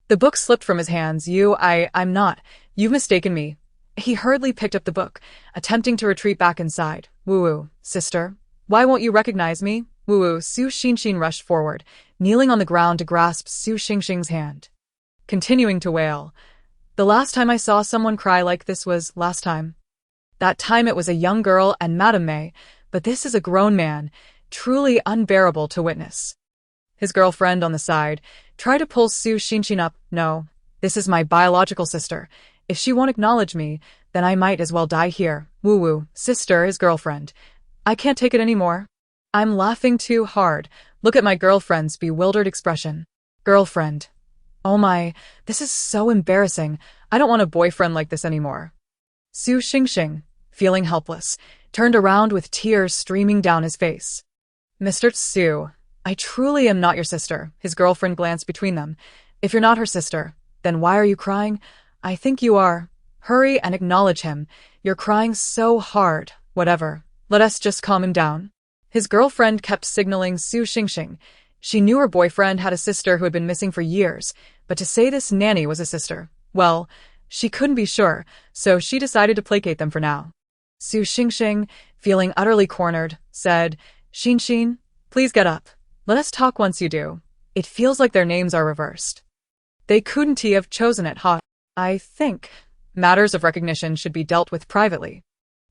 The book slipped from his hands. I'm not. You've mistaken me. He hurriedly picked up the book, attempting to retreat back inside. Woo-woo, sister. Why won't you recognize me? Woo-woo. Su Xingxing rushed forward, kneeling on the ground to grasp Su Xingxing's hand. Continuing to wail. The last time I saw someone cry like this was last time. That time it was a young girl and Madame May, but this is a grown man, truly unbearable to witness. His girlfriend on the side tried to pull Su Xingxing up. No, this is my biological sister. If she won't acknowledge me, then I might as well die here. Woo-woo, sister, his girlfriend. I can't take it anymore. I'm laughing too hard. Look at my girlfriend's bewildered expression. Girlfriend. Oh my, this is so embarrassing. I don't want a boyfriend like this anymore. Su Xingxing, feeling helpless, turned around with tears streaming down his face. Mr. Su, I truly am not your sister. His girlfriend glanced between them. If you're not her sister, then why are you crying? I think you are. Hurry and acknowledge him. You're crying so hard. Whatever. Let us just calm him down. His girlfriend kept signaling Su Xingxing. She knew her boyfriend had a sister who had been missing for years, but to say this nanny was a sister, well, she couldn't be sure, so she decided to placate them for now. Su Xingxing, feeling utterly cornered, said, Xingxing, please get up. Let us talk once you do. It feels like their names are reversed. They couldn't have chosen it, huh? I think matters of recognition should be dealt with privately.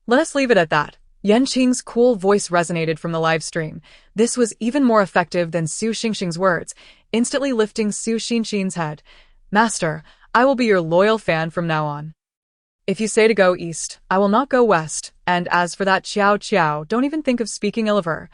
Let us leave it at that. Yan Qing's cool voice resonated from the live stream. This was even more effective than Su Xingxing's words, instantly lifting Su Xingxing's head. Master, I will be your loyal fan from now on. If you say to go east, I will not go west, and as for that Qiao Qiao, don't even think of speaking ill of her.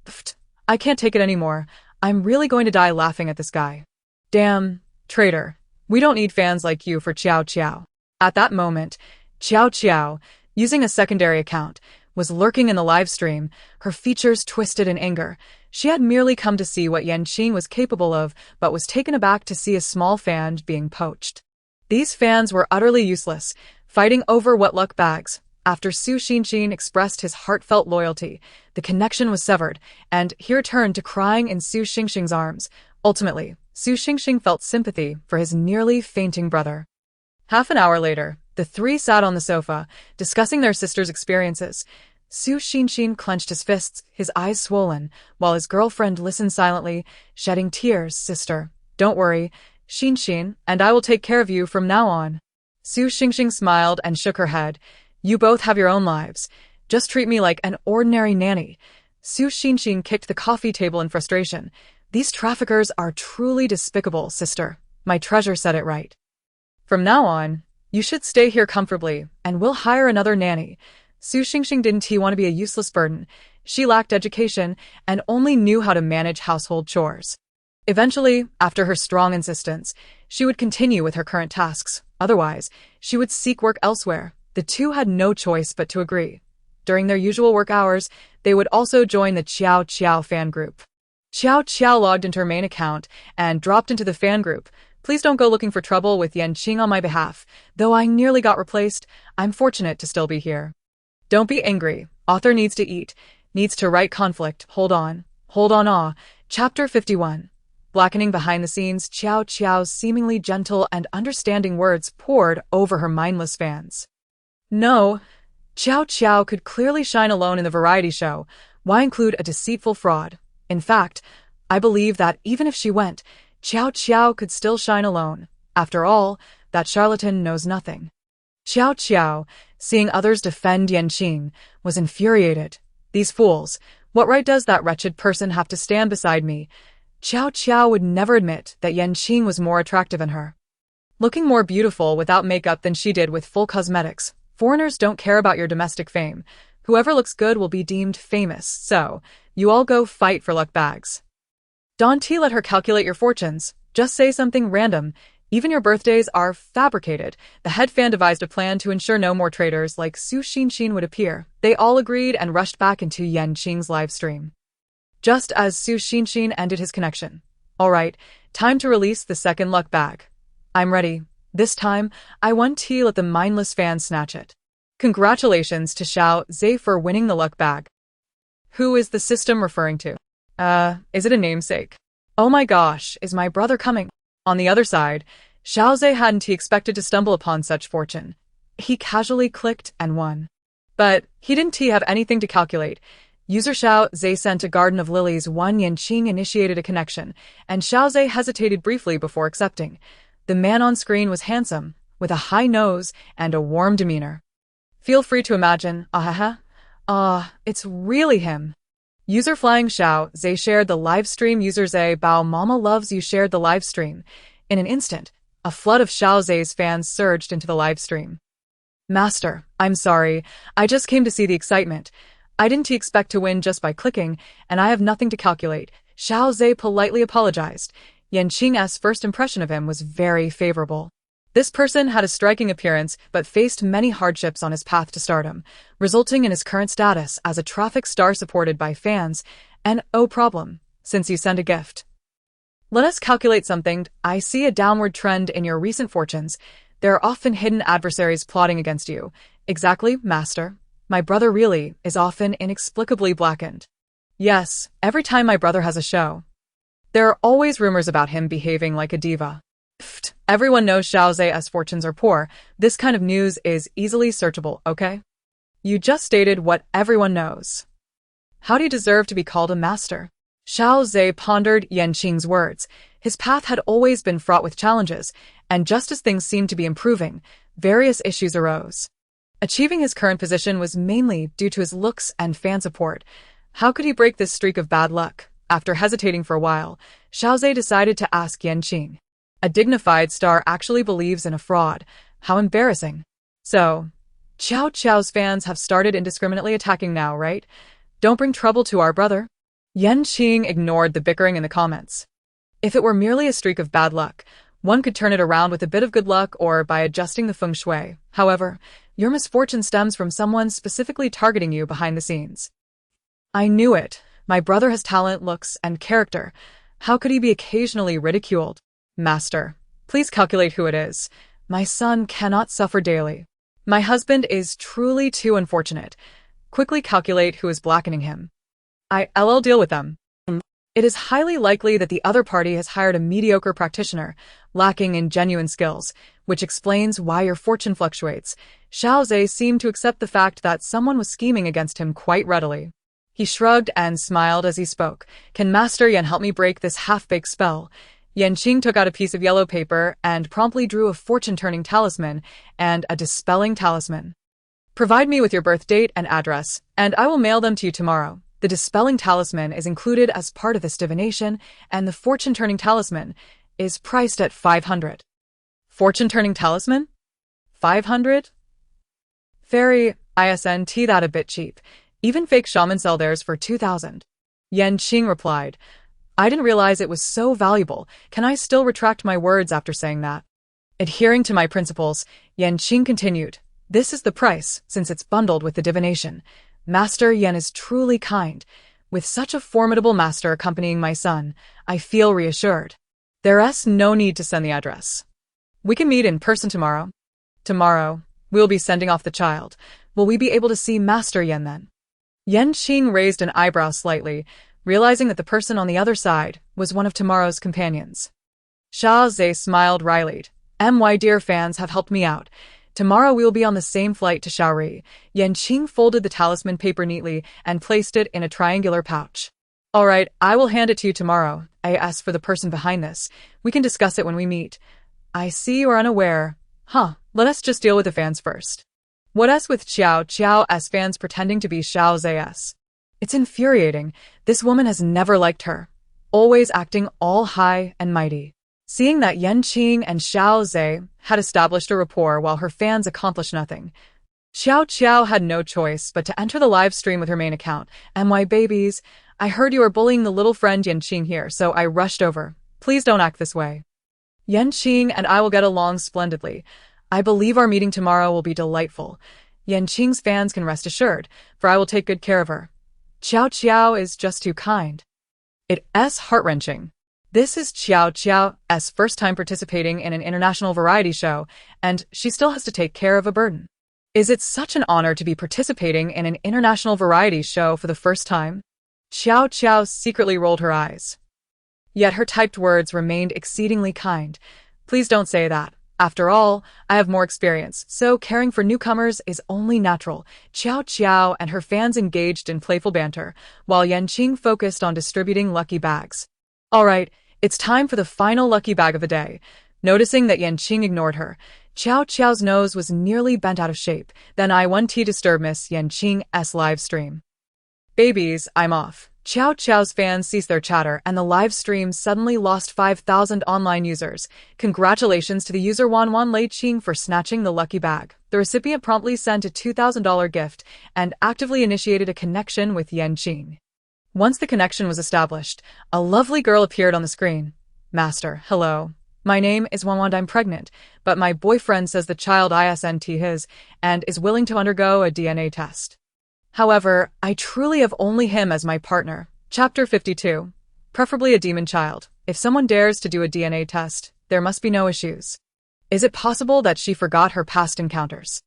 Pfft, I can't take it anymore. I'm really going to die laughing at this guy. Damn, traitor. We don't need fans like you for Qiao Qiao. At that moment, Qiao Qiao, using a secondary account, was lurking in the live stream, her features twisted in anger. She had merely come to see what Yan Qing was capable of, but was taken aback to see a small fan being poached. These fans were utterly useless, fighting over what luck bags. After Su Xingxing expressed his heartfelt loyalty, the connection was severed, and he returned to crying in Su Xingxing's arms. Ultimately, Su Xingxing felt sympathy for his nearly fainting brother. Half an hour later, the three sat on the sofa, discussing their sister's experiences. Su Xingxing clenched his fists, his eyes swollen, while his girlfriend listened silently, shedding tears. Sister, don't worry, Xingxing, and I will take care of you from now on. Su Xingxing smiled and shook her head. You both have your own lives. Just treat me like an ordinary nanny. Su Xingxing kicked the coffee table in frustration. These traffickers are truly despicable, sister. My treasure said it right. From now on, you should stay here comfortably, and we'll hire another nanny. Su Xingxing didn't want to be a useless burden. She lacked education and only knew how to manage household chores. Eventually, after her strong insistence, she would continue with her current tasks. Otherwise, she would seek work elsewhere. The two had no choice but to agree. During their usual work hours, they would also join the Qiao Qiao fan group. Qiao Qiao logged into her main account and dropped into the fan group. Please don't go looking for trouble with Qing on my behalf. Though I nearly got replaced, I'm fortunate to still be here. Don't be angry. Author needs to eat. Needs to write conflict. Hold on. Hold on. Chapter 51. Blackening behind the scenes, Qiao Qiao's seemingly gentle and understanding words poured over her mindless fans. No, Qiao Qiao could clearly shine alone in the variety show. Why include a deceitful fraud? In fact, I believe that even if she went, Qiao Qiao could still shine alone. After all, that charlatan knows nothing. Qiao Qiao, seeing others defend Qing, was infuriated. These fools, what right does that wretched person have to stand beside me? Qiao Qiao would never admit that Qing was more attractive than her. Looking more beautiful without makeup than she did with full cosmetics. Foreigners don't care about your domestic fame. Whoever looks good will be deemed famous, so you all go fight for luck bags. Don T let her calculate your fortunes. Just say something random. Even your birthdays are fabricated. The head fan devised a plan to ensure no more traitors like Su Xinxin would appear. They all agreed and rushed back into Qing's live stream. Just as Su Xinxin ended his connection. All right, time to release the second luck bag. I'm ready. This time, I want to let the mindless fans snatch it. Congratulations to Xiao Zhe for winning the luck bag. Who is the system referring to? Is it a namesake? Oh my gosh, is my brother coming? On the other side, Xiao Zhe hadn't expected to stumble upon such fortune. He casually clicked and won. But he didn't have anything to calculate. User Xiao Zhe sent a garden of lilies. Qing initiated a connection, and Xiao Zhe hesitated briefly before accepting. The man on screen was handsome, with a high nose and a warm demeanor. Feel free to imagine, it's really him. User Flying Xiao Zhe shared the live stream. User Zhe Bao Mama Loves You shared the live stream. In an instant, a flood of Xiao Zhe's fans surged into the live stream. Master, I'm sorry, I just came to see the excitement. I didn't expect to win just by clicking, and I have nothing to calculate. Xiao Zhe politely apologized. Qing's first impression of him was very favorable. This person had a striking appearance but faced many hardships on his path to stardom, resulting in his current status as a traffic star supported by fans, and oh problem, since you sent a gift. Let us calculate something. I see a downward trend in your recent fortunes. There are often hidden adversaries plotting against you. Exactly, Master. My brother really is often inexplicably blackened. Yes, every time my brother has a show. There are always rumors about him behaving like a diva. Pfft, everyone knows Xiao Zhe's fortunes are poor. This kind of news is easily searchable, okay? You just stated what everyone knows. How do you deserve to be called a master? Xiao Zhe pondered Qing's words. His path had always been fraught with challenges, and just as things seemed to be improving, various issues arose. Achieving his current position was mainly due to his looks and fan support. How could he break this streak of bad luck? After hesitating for a while, Xiao Zhe decided to ask Qing. A dignified star actually believes in a fraud. How embarrassing. So, Qiao Qiao's fans have started indiscriminately attacking now, right? Don't bring trouble to our brother. Qing ignored the bickering in the comments. If it were merely a streak of bad luck, one could turn it around with a bit of good luck or by adjusting the feng shui. However, your misfortune stems from someone specifically targeting you behind the scenes. I knew it. My brother has talent, looks, and character. How could he be occasionally ridiculed? Master, please calculate who it is. My son cannot suffer daily. My husband is truly too unfortunate. Quickly calculate who is blackening him. I'll deal with them. It is highly likely that the other party has hired a mediocre practitioner, lacking in genuine skills, which explains why your fortune fluctuates. Xiao Zhe seemed to accept the fact that someone was scheming against him quite readily. He shrugged and smiled as he spoke. Can Master Yan help me break this half-baked spell? Qing took out a piece of yellow paper and promptly drew a fortune-turning talisman and a dispelling talisman. Provide me with your birth date and address, and I will mail them to you tomorrow. The dispelling talisman is included as part of this divination, and the fortune-turning talisman is priced at 500. Fortune-turning talisman? 500? Fairy, isn't that a bit cheap? Even fake shamans sell theirs for 2,000. Yan Qing replied, I didn't realize it was so valuable. Can I still retract my words after saying that? Adhering to my principles, Yan Qing continued, this is the price, since it's bundled with the divination. Master Yan is truly kind. With such a formidable master accompanying my son, I feel reassured. There's no need to send the address. We can meet in person tomorrow. Tomorrow, we'll be sending off the child. Will we be able to see Master Yan then? Yan Qing raised an eyebrow slightly, realizing that the person on the other side was one of tomorrow's companions. Xiao Zhe smiled wryly. My dear fans have helped me out. Tomorrow we will be on the same flight to Shaori. Yan Qing folded the talisman paper neatly and placed it in a triangular pouch. All right, I will hand it to you tomorrow. I asked for the person behind this. We can discuss it when we meet. I see you are unaware. Let us just deal with the fans first. What else with Xiao's fans pretending to be Xiao Zhe's? It's infuriating. This woman has never liked her. Always acting all high and mighty. Seeing that Yan Qing and Xiao Zhe had established a rapport while her fans accomplished nothing, Xiao had no choice but to enter the live stream with her main account. My babies, I heard you are bullying the little friend Yan Qing here, so I rushed over. Please don't act this way. Yan Qing and I will get along splendidly. I believe our meeting tomorrow will be delightful. Yan Qing's fans can rest assured, for I will take good care of her. Xiao is just too kind. It's heart-wrenching. This is Xiao's first time participating in an international variety show, and she still has to take care of a burden. Is it such an honor to be participating in an international variety show for the first time? Xiao secretly rolled her eyes. Yet her typed words remained exceedingly kind. Please don't say that. After all, I have more experience, so caring for newcomers is only natural. Xiao and her fans engaged in playful banter, while Yan Qing focused on distributing lucky bags. All right, it's time for the final lucky bag of the day. Noticing that Yan Qing ignored her, Xiao's nose was nearly bent out of shape. Then I 1T disturb Miss Yan Qing's live stream. Babies, I'm off. Xiao's fans ceased their chatter, and the live stream suddenly lost 5,000 online users. Congratulations to the user Wan Lei Qing for snatching the lucky bag. The recipient promptly sent a $2,000 gift and actively initiated a connection with Yan Qing. Once the connection was established, a lovely girl appeared on the screen. Master, hello. My name is Wan. I'm pregnant, but my boyfriend says the child isn't his and is willing to undergo a DNA test. However, I truly have only him as my partner. Chapter 52. Preferably a demon child. If someone dares to do a DNA test, there must be no issues. Is it possible that she forgot her past encounters?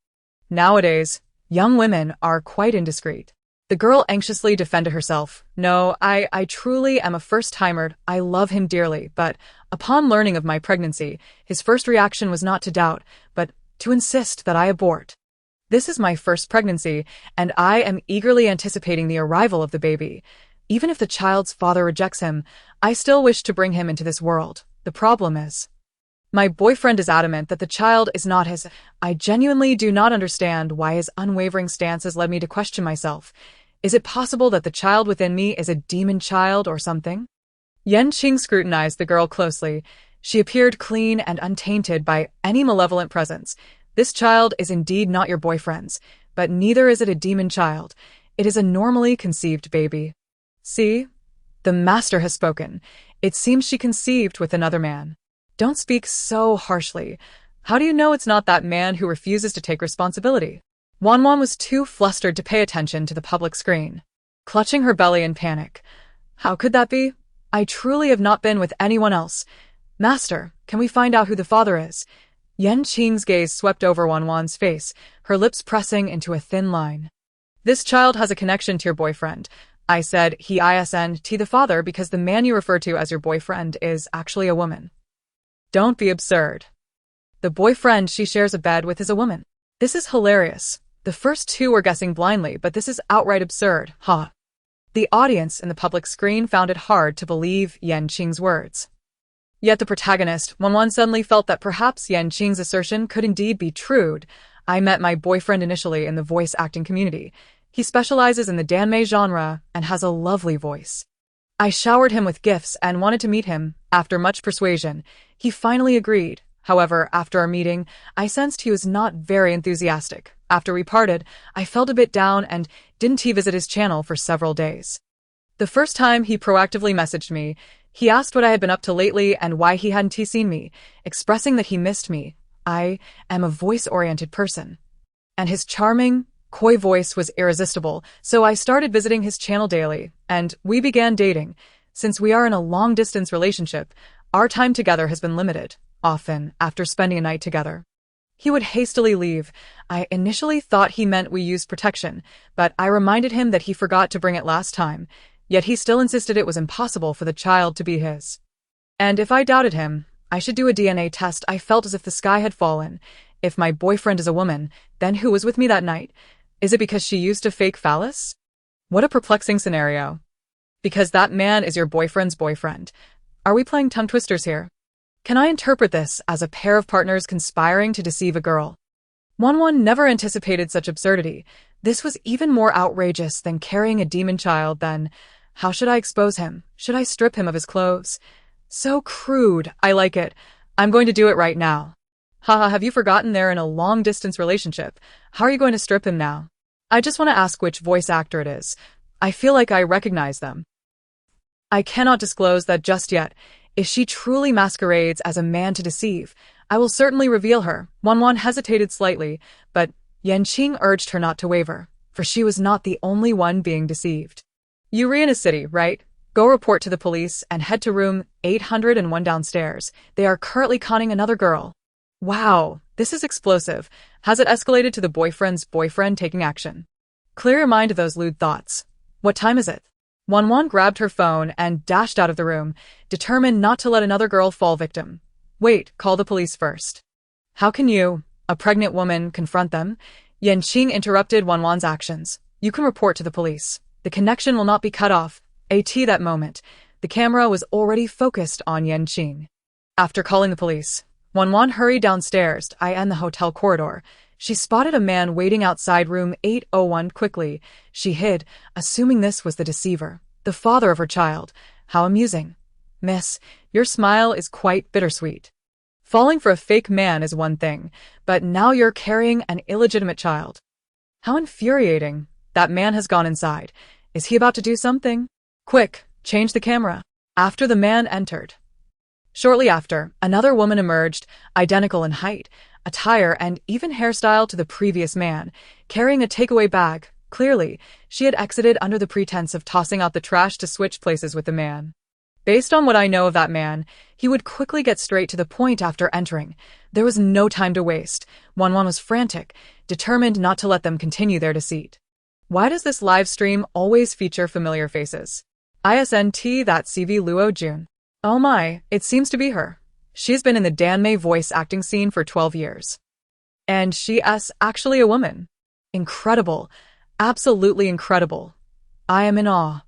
Nowadays, young women are quite indiscreet. The girl anxiously defended herself. No, I truly am a first-timer. I love him dearly, but upon learning of my pregnancy, his first reaction was not to doubt, but to insist that I abort. This is my first pregnancy, and I am eagerly anticipating the arrival of the baby. Even if the child's father rejects him, I still wish to bring him into this world. The problem is, my boyfriend is adamant that the child is not his. I genuinely do not understand why his unwavering stance has led me to question myself. Is it possible that the child within me is a demon child or something? Yan Qing scrutinized the girl closely. She appeared clean and untainted by any malevolent presence. This child is indeed not your boyfriend's, but neither is it a demon child. It is a normally conceived baby. See? The master has spoken. It seems she conceived with another man. Don't speak so harshly. How do you know it's not that man who refuses to take responsibility? Wan was too flustered to pay attention to the public screen. Clutching her belly in panic. How could that be? I truly have not been with anyone else. Master, can we find out who the father is? Yan Qing's gaze swept over Wan's face, her lips pressing into a thin line. This child has a connection to your boyfriend. I said he isn't the father because the man you refer to as your boyfriend is actually a woman. Don't be absurd. The boyfriend she shares a bed with is a woman. This is hilarious. The first two were guessing blindly, but this is outright absurd. The audience in the public screen found it hard to believe Yan Qing's words. Yet the protagonist, Wan suddenly felt that perhaps Yan Qing's assertion could indeed be true. I met my boyfriend initially in the voice acting community. He specializes in the danmei genre and has a lovely voice. I showered him with gifts and wanted to meet him. After much persuasion, he finally agreed. However, after our meeting, I sensed he was not very enthusiastic. After we parted, I felt a bit down and didn't visit his channel for several days. The first time he proactively messaged me, he asked what I had been up to lately and why he hadn't seen me, expressing that he missed me. I am a voice-oriented person. And his charming, coy voice was irresistible, so I started visiting his channel daily, and we began dating. Since we are in a long-distance relationship, our time together has been limited, often after spending a night together. He would hastily leave. I initially thought he meant we used protection, but I reminded him that he forgot to bring it last time, yet he still insisted it was impossible for the child to be his. And if I doubted him, I should do a DNA test. I felt as if the sky had fallen. If my boyfriend is a woman, then who was with me that night? Is it because she used a fake phallus? What a perplexing scenario. Because that man is your boyfriend's boyfriend. Are we playing tongue twisters here? Can I interpret this as a pair of partners conspiring to deceive a girl? One never anticipated such absurdity. This was even more outrageous than carrying a demon child. Then, how should I expose him? Should I strip him of his clothes? So crude. I like it. I'm going to do it right now. Haha, have you forgotten they're in a long-distance relationship? How are you going to strip him now? I just want to ask which voice actor it is. I feel like I recognize them. I cannot disclose that just yet. If she truly masquerades as a man to deceive, I will certainly reveal her. Wan hesitated slightly, but Qing urged her not to waver, for she was not the only one being deceived. You're in a city, right? Go report to the police and head to room 801 downstairs. They are currently conning another girl. Wow, this is explosive. Has it escalated to the boyfriend's boyfriend taking action? Clear your mind of those lewd thoughts. What time is it? Wan grabbed her phone and dashed out of the room, determined not to let another girl fall victim. Wait, call the police first. How can you, a pregnant woman, confront them? Qing interrupted Wan's actions. You can report to the police. The connection will not be cut off. At that moment, the camera was already focused on Qing. After calling the police, Wan hurried downstairs in the hotel corridor. She spotted a man waiting outside room 801 quickly. She hid, assuming this was the deceiver, the father of her child. How amusing. Miss, your smile is quite bittersweet. Falling for a fake man is one thing, but now you're carrying an illegitimate child. How infuriating. That man has gone inside. Is he about to do something? Quick, change the camera. After the man entered. Shortly after, another woman emerged, identical in height, attire, and even hairstyle to the previous man, carrying a takeaway bag. Clearly, she had exited under the pretense of tossing out the trash to switch places with the man. Based on what I know of that man, he would quickly get straight to the point after entering. There was no time to waste. Wan was frantic, determined not to let them continue their deceit. Why does this live stream always feature familiar faces? ISNT that CV Luo Jun. Oh my, it seems to be her. She's been in the Danmei voice acting scene for 12 years. And she's actually a woman. Incredible. Absolutely incredible. I am in awe.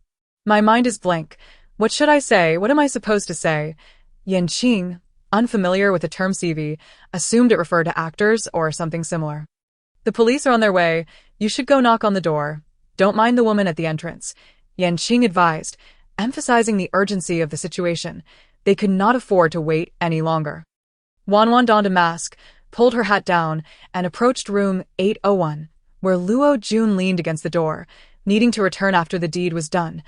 My mind is blank. What should I say? What am I supposed to say? Qing, unfamiliar with the term CV, assumed it referred to actors or something similar. The police are on their way. You should go knock on the door. Don't mind the woman at the entrance. Qing advised, emphasizing the urgency of the situation. They could not afford to wait any longer. Wan donned a mask, pulled her hat down, and approached room 801, where Luo Jun leaned against the door, needing to return after the deed was done.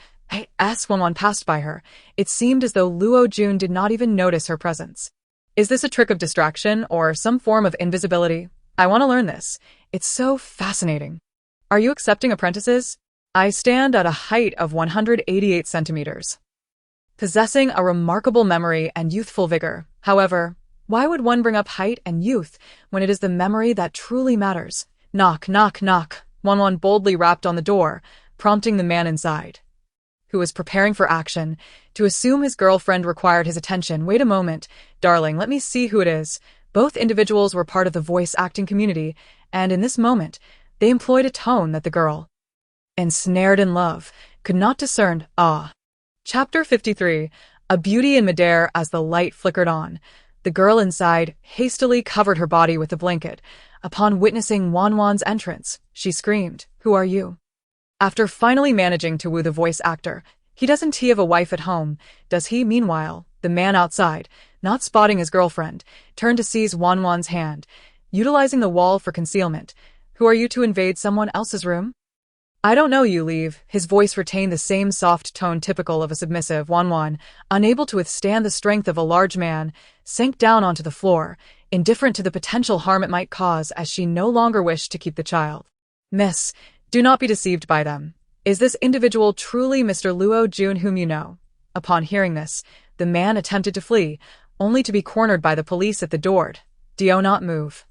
As Wan passed by her, it seemed as though Luo Jun did not even notice her presence. Is this a trick of distraction or some form of invisibility? I want to learn this. It's so fascinating. Are you accepting apprentices? I stand at a height of 188 centimeters. Possessing a remarkable memory and youthful vigor. However, why would one bring up height and youth when it is the memory that truly matters? Knock, knock, knock. Wan boldly rapped on the door, prompting the man inside, who was preparing for action. To assume his girlfriend required his attention. Wait a moment, darling, let me see who it is. Both individuals were part of the voice acting community, and in this moment, they employed a tone that the girl, ensnared in love, could not discern. Chapter 53. A beauty in midair. As the light flickered on, the girl inside hastily covered her body with a blanket. Upon witnessing Wan's entrance, she screamed, "Who are you?" After finally managing to woo the voice actor, he doesn't have a wife at home, does he? Meanwhile, the man outside, not spotting his girlfriend, turned to seize Wan's hand. Utilizing the wall for concealment, Who are you to invade someone else's room? I don't know, you leave. His voice retained the same soft tone typical of a submissive Wanwan, unable to withstand the strength of a large man, sank down onto the floor, indifferent to the potential harm it might cause as she no longer wished to keep the child. Miss, do not be deceived by them. Is this individual truly Mr. Luo Jun whom you know? Upon hearing this, the man attempted to flee, only to be cornered by the police at the door. Do not move.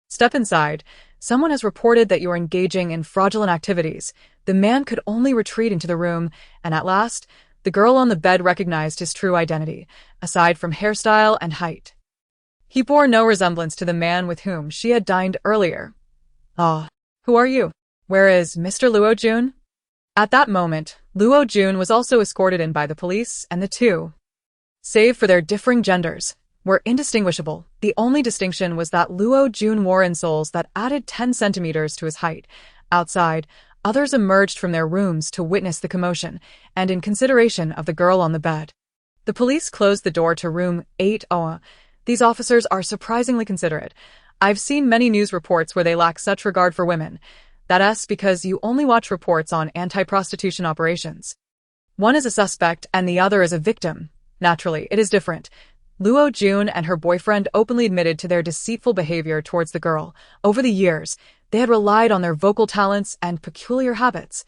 Step inside. Someone has reported that you are engaging in fraudulent activities. The man could only retreat into the room, and at last, the girl on the bed recognized his true identity, aside from hairstyle and height. He bore no resemblance to the man with whom she had dined earlier. Ah, who are you? Where is Mr. Luo Jun? At that moment, Luo Jun was also escorted in by the police, and the two, save for their differing genders, were indistinguishable. The only distinction was that Luo Jun wore insoles that added 10 centimeters to his height. Outside, others emerged from their rooms to witness the commotion, and in consideration of the girl on the bed. The police closed the door to room 8. These officers are surprisingly considerate. I've seen many news reports where they lack such regard for women. That's because you only watch reports on anti-prostitution operations. One is a suspect and the other is a victim. Naturally, it is different. Luo Jun and her boyfriend openly admitted to their deceitful behavior towards the girl. Over the years, they had relied on their vocal talents and peculiar habits,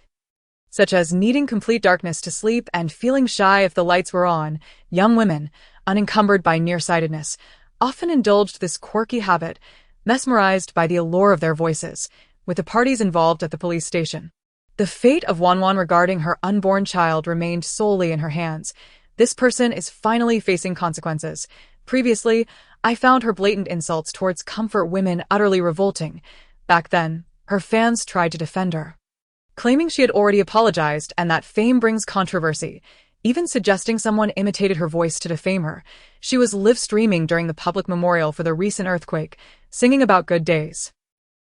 such as needing complete darkness to sleep and feeling shy if the lights were on. Young women, unencumbered by nearsightedness, often indulged this quirky habit, mesmerized by the allure of their voices, with the parties involved at the police station. The fate of Wanwan regarding her unborn child remained solely in her hands. This person is finally facing consequences. Previously, I found her blatant insults towards comfort women utterly revolting. Back then, her fans tried to defend her, claiming she had already apologized and that fame brings controversy, even suggesting someone imitated her voice to defame her. She was live-streaming during the public memorial for the recent earthquake, singing about good days.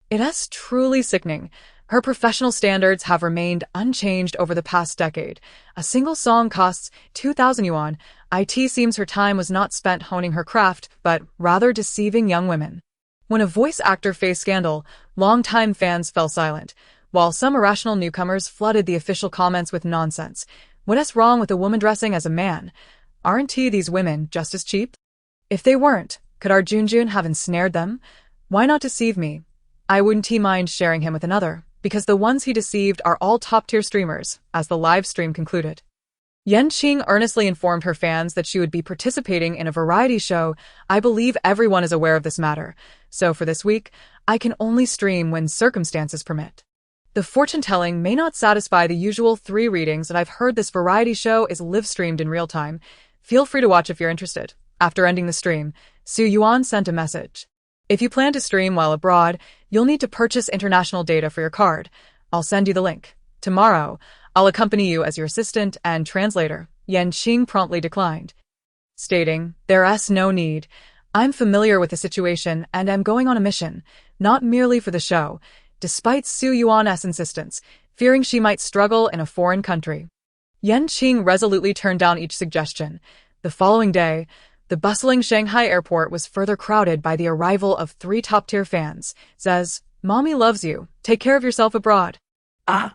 It is truly sickening. Her professional standards have remained unchanged over the past decade. A single song costs 2,000 yuan. It seems her time was not spent honing her craft, but rather deceiving young women. When a voice actor faced scandal, longtime fans fell silent, while some irrational newcomers flooded the official comments with nonsense. What's wrong with a woman dressing as a man? Aren't these women just as cheap? If they weren't, could our Junjun have ensnared them? Why not deceive me? I wouldn't mind sharing him with another, because the ones he deceived are all top-tier streamers, as the live stream concluded. Qing earnestly informed her fans that she would be participating in a variety show. I believe everyone is aware of this matter, so for this week, I can only stream when circumstances permit. The fortune-telling may not satisfy the usual 3 readings, and I've heard this variety show is live-streamed in real time. Feel free to watch if you're interested. After ending the stream, Su Yuan sent a message. If you plan to stream while abroad, you'll need to purchase international data for your card. I'll send you the link. Tomorrow, I'll accompany you as your assistant and translator. Qing promptly declined, stating, "There's no need. I'm familiar with the situation and am going on a mission, not merely for the show," despite Su Yuan's insistence, fearing she might struggle in a foreign country. Qing resolutely turned down each suggestion. The following day, the bustling Shanghai airport was further crowded by the arrival of 3 top-tier fans. Says, "Mommy loves you. Take care of yourself abroad." Ah.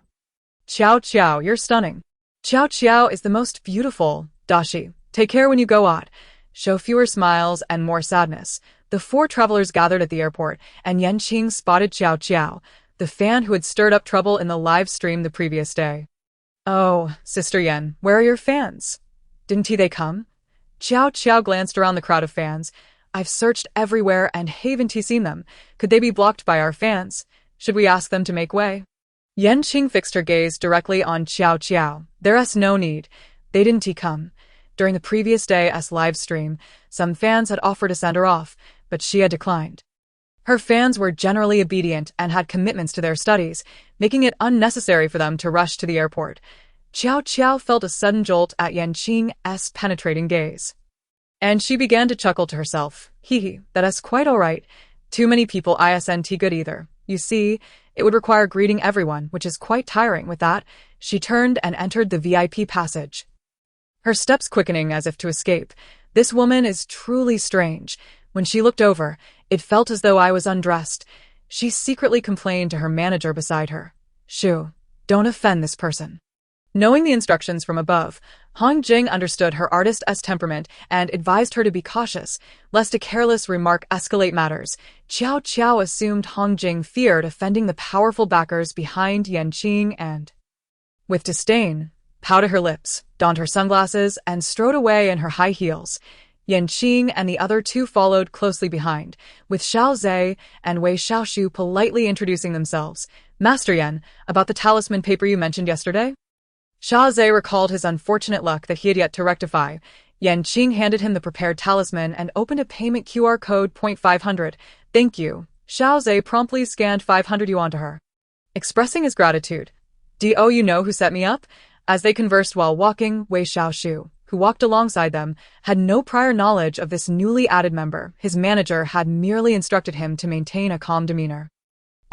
Qiao Qiao, you're stunning. Qiao Qiao is the most beautiful. Dashi, take care when you go out. Show fewer smiles and more sadness. The 4 travelers gathered at the airport, and Qing spotted Qiao Qiao, the fan who had stirred up trouble in the live stream the previous day. "Oh, Sister Yan, where are your fans? Didn't they come?" Qiao Qiao glanced around the crowd of fans. "I've searched everywhere and haven't seen them. Could they be blocked by our fans? Should we ask them to make way?" Qing fixed her gaze directly on Qiao Qiao. "There's no need. They didn't come." During the previous day's live stream, some fans had offered to send her off, but she had declined. Her fans were generally obedient and had commitments to their studies, making it unnecessary for them to rush to the airport. Qiao Qiao felt a sudden jolt at Qing's penetrating gaze, and she began to chuckle to herself. Hee, that's quite all right. Too many people isn't good either. You see, it would require greeting everyone, which is quite tiring. With that, she turned and entered the VIP passage, her steps quickening as if to escape. This woman is truly strange. When she looked over, it felt as though I was undressed. She secretly complained to her manager beside her. Shu, don't offend this person. Knowing the instructions from above, Hong Jing understood her artist's temperament and advised her to be cautious, lest a careless remark escalate matters. Qiao Qiao assumed Hong Jing feared offending the powerful backers behind Yan Qing and, with disdain, pouted her lips, donned her sunglasses, and strode away in her high heels. Yan Qing and the other two followed closely behind, with Xiao Zhe and Wei Xiaoshu politely introducing themselves. Master Yan, about the talisman paper you mentioned yesterday? Xiao Zhe recalled his unfortunate luck that he had yet to rectify. Yan Qing handed him the prepared talisman and opened a payment QR code. 500. Thank you. Xiao Zhe promptly scanned 500 yuan to her, expressing his gratitude. Do you know who set me up? As they conversed while walking, Wei Xiaoshu, who walked alongside them, had no prior knowledge of this newly added member. His manager had merely instructed him to maintain a calm demeanor.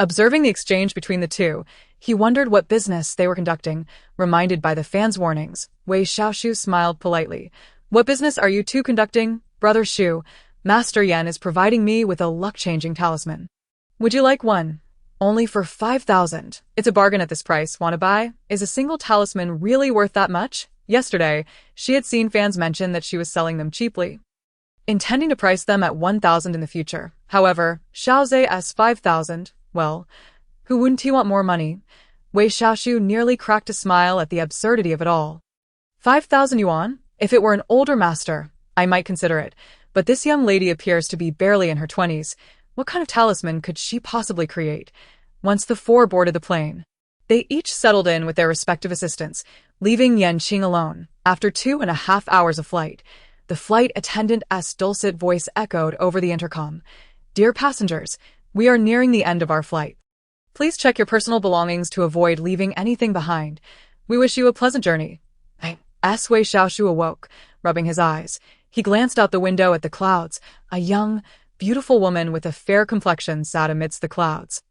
Observing the exchange between the two, he wondered what business they were conducting. Reminded by the fans' warnings, Wei Xiaoshu smiled politely. What business are you two conducting, Brother Shu? Master Yan is providing me with a luck-changing talisman. Would you like one? Only for 5,000. It's a bargain at this price. Wanna buy? Is a single talisman really worth that much? Yesterday, she had seen fans mention that she was selling them cheaply, intending to price them at 1,000 in the future. However, Xiao Zhe asked 5,000. Well, who wouldn't he want more money? Wei Xiaoshu nearly cracked a smile at the absurdity of it all. 5,000 yuan? If it were an older master, I might consider it, but this young lady appears to be barely in her 20s. What kind of talisman could she possibly create? Once the four boarded the plane, they each settled in with their respective assistants, leaving Yan Qing alone. After 2.5 hours of flight, the flight attendant's dulcet voice echoed over the intercom. Dear passengers, we are nearing the end of our flight. Please check your personal belongings to avoid leaving anything behind. We wish you a pleasant journey. As Wei Xiaoshu awoke, rubbing his eyes, he glanced out the window at the clouds. A young, beautiful woman with a fair complexion sat amidst the clouds,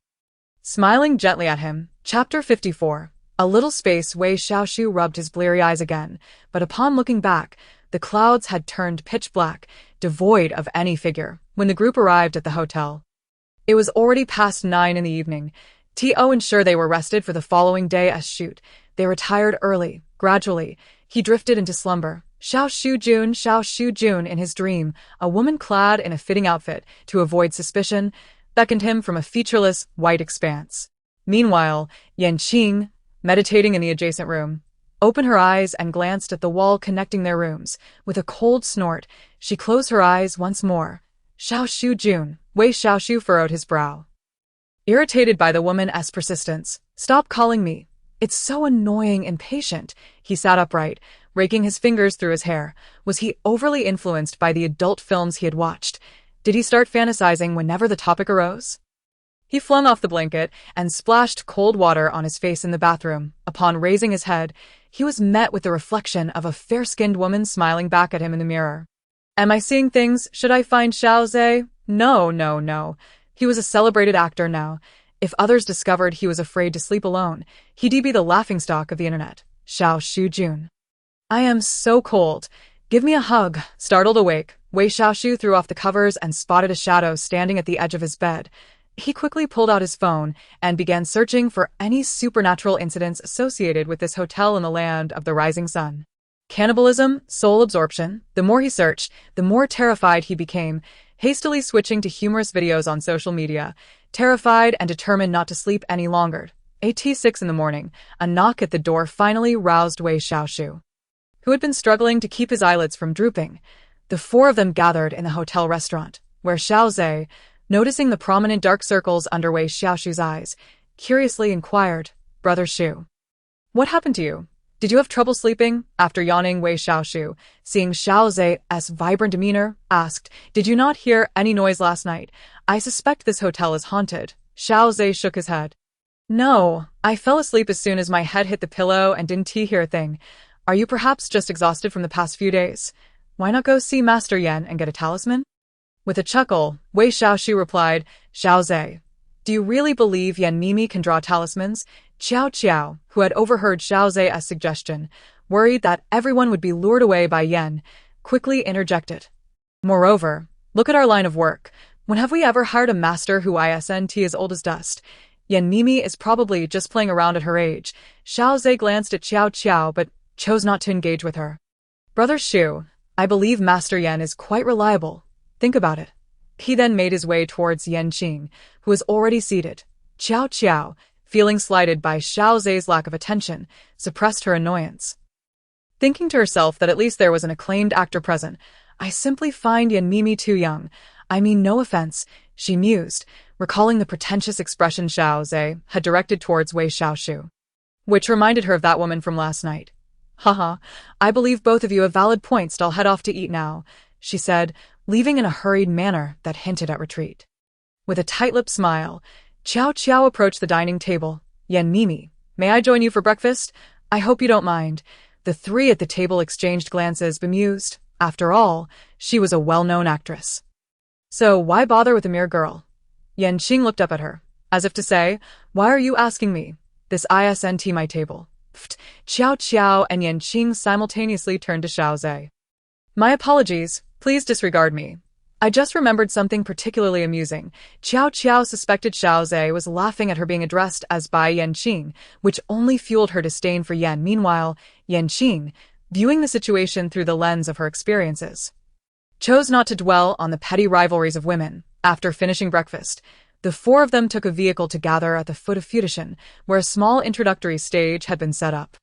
smiling gently at him. Chapter 54. A little space. Wei Xiaoshu rubbed his bleary eyes again, but upon looking back, the clouds had turned pitch black, devoid of any figure. When the group arrived at the hotel, it was already past 9 in the evening. To ensure they were rested for the following day as shoot, they retired early. Gradually, he drifted into slumber. Xiao Shu Jun in his dream, a woman clad in a fitting outfit, to avoid suspicion, beckoned him from a featureless, white expanse. Meanwhile, Yan Qing, meditating in the adjacent room, opened her eyes and glanced at the wall connecting their rooms. With a cold snort, she closed her eyes once more. Xiao Shu Jun. Wei Xiaoshu furrowed his brow, irritated by the woman's persistence. Stop calling me. It's so annoying and impatient. He sat upright, raking his fingers through his hair. Was he overly influenced by the adult films he had watched? Did he start fantasizing whenever the topic arose? He flung off the blanket and splashed cold water on his face in the bathroom. Upon raising his head, he was met with the reflection of a fair-skinned woman smiling back at him in the mirror. Am I seeing things? Should I find Xiao Zhe? No. He was a celebrated actor now. If others discovered he was afraid to sleep alone, he'd be the laughingstock of the internet. Xiao Shu Jun. I am so cold. Give me a hug. Startled awake, Wei Xiaoshu threw off the covers and spotted a shadow standing at the edge of his bed. He quickly pulled out his phone and began searching for any supernatural incidents associated with this hotel in the land of the rising sun. Cannibalism, soul absorption. The more he searched, the more terrified he became, hastily switching to humorous videos on social media, terrified and determined not to sleep any longer. At 6 in the morning, a knock at the door finally roused Wei Xiaoshu, who had been struggling to keep his eyelids from drooping. The four of them gathered in the hotel restaurant, where Xiao Zhe, noticing the prominent dark circles under Wei Xiaoshu's eyes, curiously inquired, Brother Shu, what happened to you? Did you have trouble sleeping? After yawning, Wei Xiaoshu, seeing Xiao Zhe's vibrant demeanor, asked, Did you not hear any noise last night? I suspect this hotel is haunted. Xiao Zhe shook his head. No, I fell asleep as soon as my head hit the pillow and didn't hear a thing. Are you perhaps just exhausted from the past few days? Why not go see Master Yan and get a talisman? With a chuckle, Wei Xiaoshu replied, Xiao Zhe, do you really believe Yan Mimi can draw talismans? Qiao Qiao, who had overheard Xiao Zhe's suggestion, worried that everyone would be lured away by Yan, quickly interjected. Moreover, look at our line of work. When have we ever hired a master who isn't as old as dust? Yan Mimi is probably just playing around at her age. Xiao Zhe glanced at Xiao Qiao but chose not to engage with her. Brother Shu, I believe Master Yan is quite reliable. Think about it. He then made his way towards Yan Qing, who was already seated. Xiao Qiao, feeling slighted by Xiao Zhe's lack of attention, suppressed her annoyance. Thinking to herself that at least there was an acclaimed actor present, I simply find Yan Mimi too young. I mean, no offense, she mused, recalling the pretentious expression Xiao Zhe had directed towards Wei Xiaoshu, which reminded her of that woman from last night. Haha, I believe both of you have valid points. I'll head off to eat now, she said, leaving in a hurried manner that hinted at retreat. With a tight-lipped smile, Xiao Qiao approached the dining table. Yan Mimi, may I join you for breakfast? I hope you don't mind. The three at the table exchanged glances, bemused. After all, she was a well-known actress. So why bother with a mere girl? Yan Qing looked up at her, as if to say, why are you asking me? This isn't my table. Pfft. Xiao Qiao and Yan Qing simultaneously turned to Xiao Zhe. My apologies, please disregard me. I just remembered something particularly amusing. Xiao Qiao suspected Xiao Zhe was laughing at her being addressed as by Yan Qing, which only fueled her disdain for Yan. Meanwhile, Yan Qing, viewing the situation through the lens of her experiences, chose not to dwell on the petty rivalries of women. After finishing breakfast, the four of them took a vehicle to gather at the foot of Futishan, where a small introductory stage had been set up.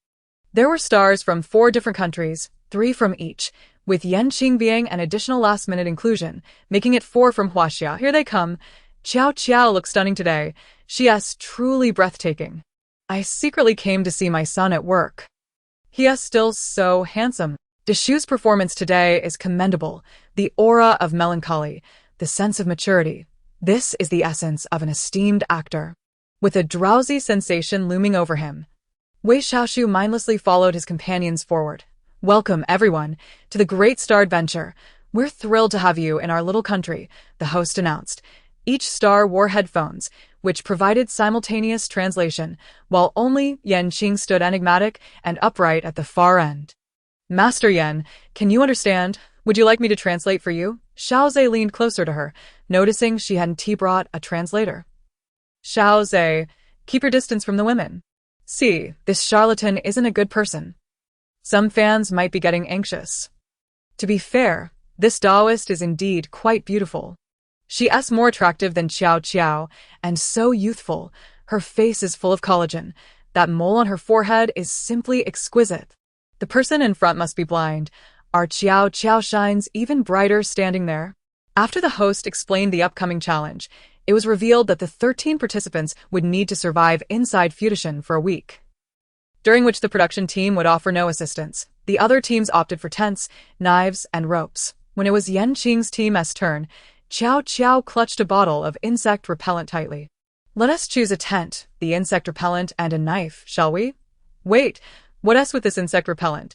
There were stars from 4 different countries, 3 from each, with Yan Qing being an additional last-minute inclusion, making it 4 from Huaxia. Here they come. Xiao Qiao looks stunning today. She's truly breathtaking. I secretly came to see my son at work. He is still so handsome. Deshu's performance today is commendable. The aura of melancholy, the sense of maturity. This is the essence of an esteemed actor. With a drowsy sensation looming over him, Wei Xiaoshu mindlessly followed his companions forward. Welcome, everyone, to the Great Star Adventure. We're thrilled to have you in our little country, the host announced. Each star wore headphones, which provided simultaneous translation, while only Yan Qing stood enigmatic and upright at the far end. Master Yan, can you understand? Would you like me to translate for you? Xiao Zhe leaned closer to her, noticing she hadn't brought a translator. Xiao Zhe, keep your distance from the women. See, this charlatan isn't a good person. Some fans might be getting anxious. To be fair, this Taoist is indeed quite beautiful. She is more attractive than Xiao Qiao, and so youthful. Her face is full of collagen. That mole on her forehead is simply exquisite. The person in front must be blind. Our Xiao Qiao shines even brighter standing there. After the host explained the upcoming challenge, it was revealed that the 13 participants would need to survive inside Futishan for a week, during which the production team would offer no assistance. The other teams opted for tents, knives, and ropes. When it was Yan Qing's team's turn, Xiao Qiao clutched a bottle of insect repellent tightly. Let us choose a tent, the insect repellent, and a knife, shall we? Wait, what else with this insect repellent?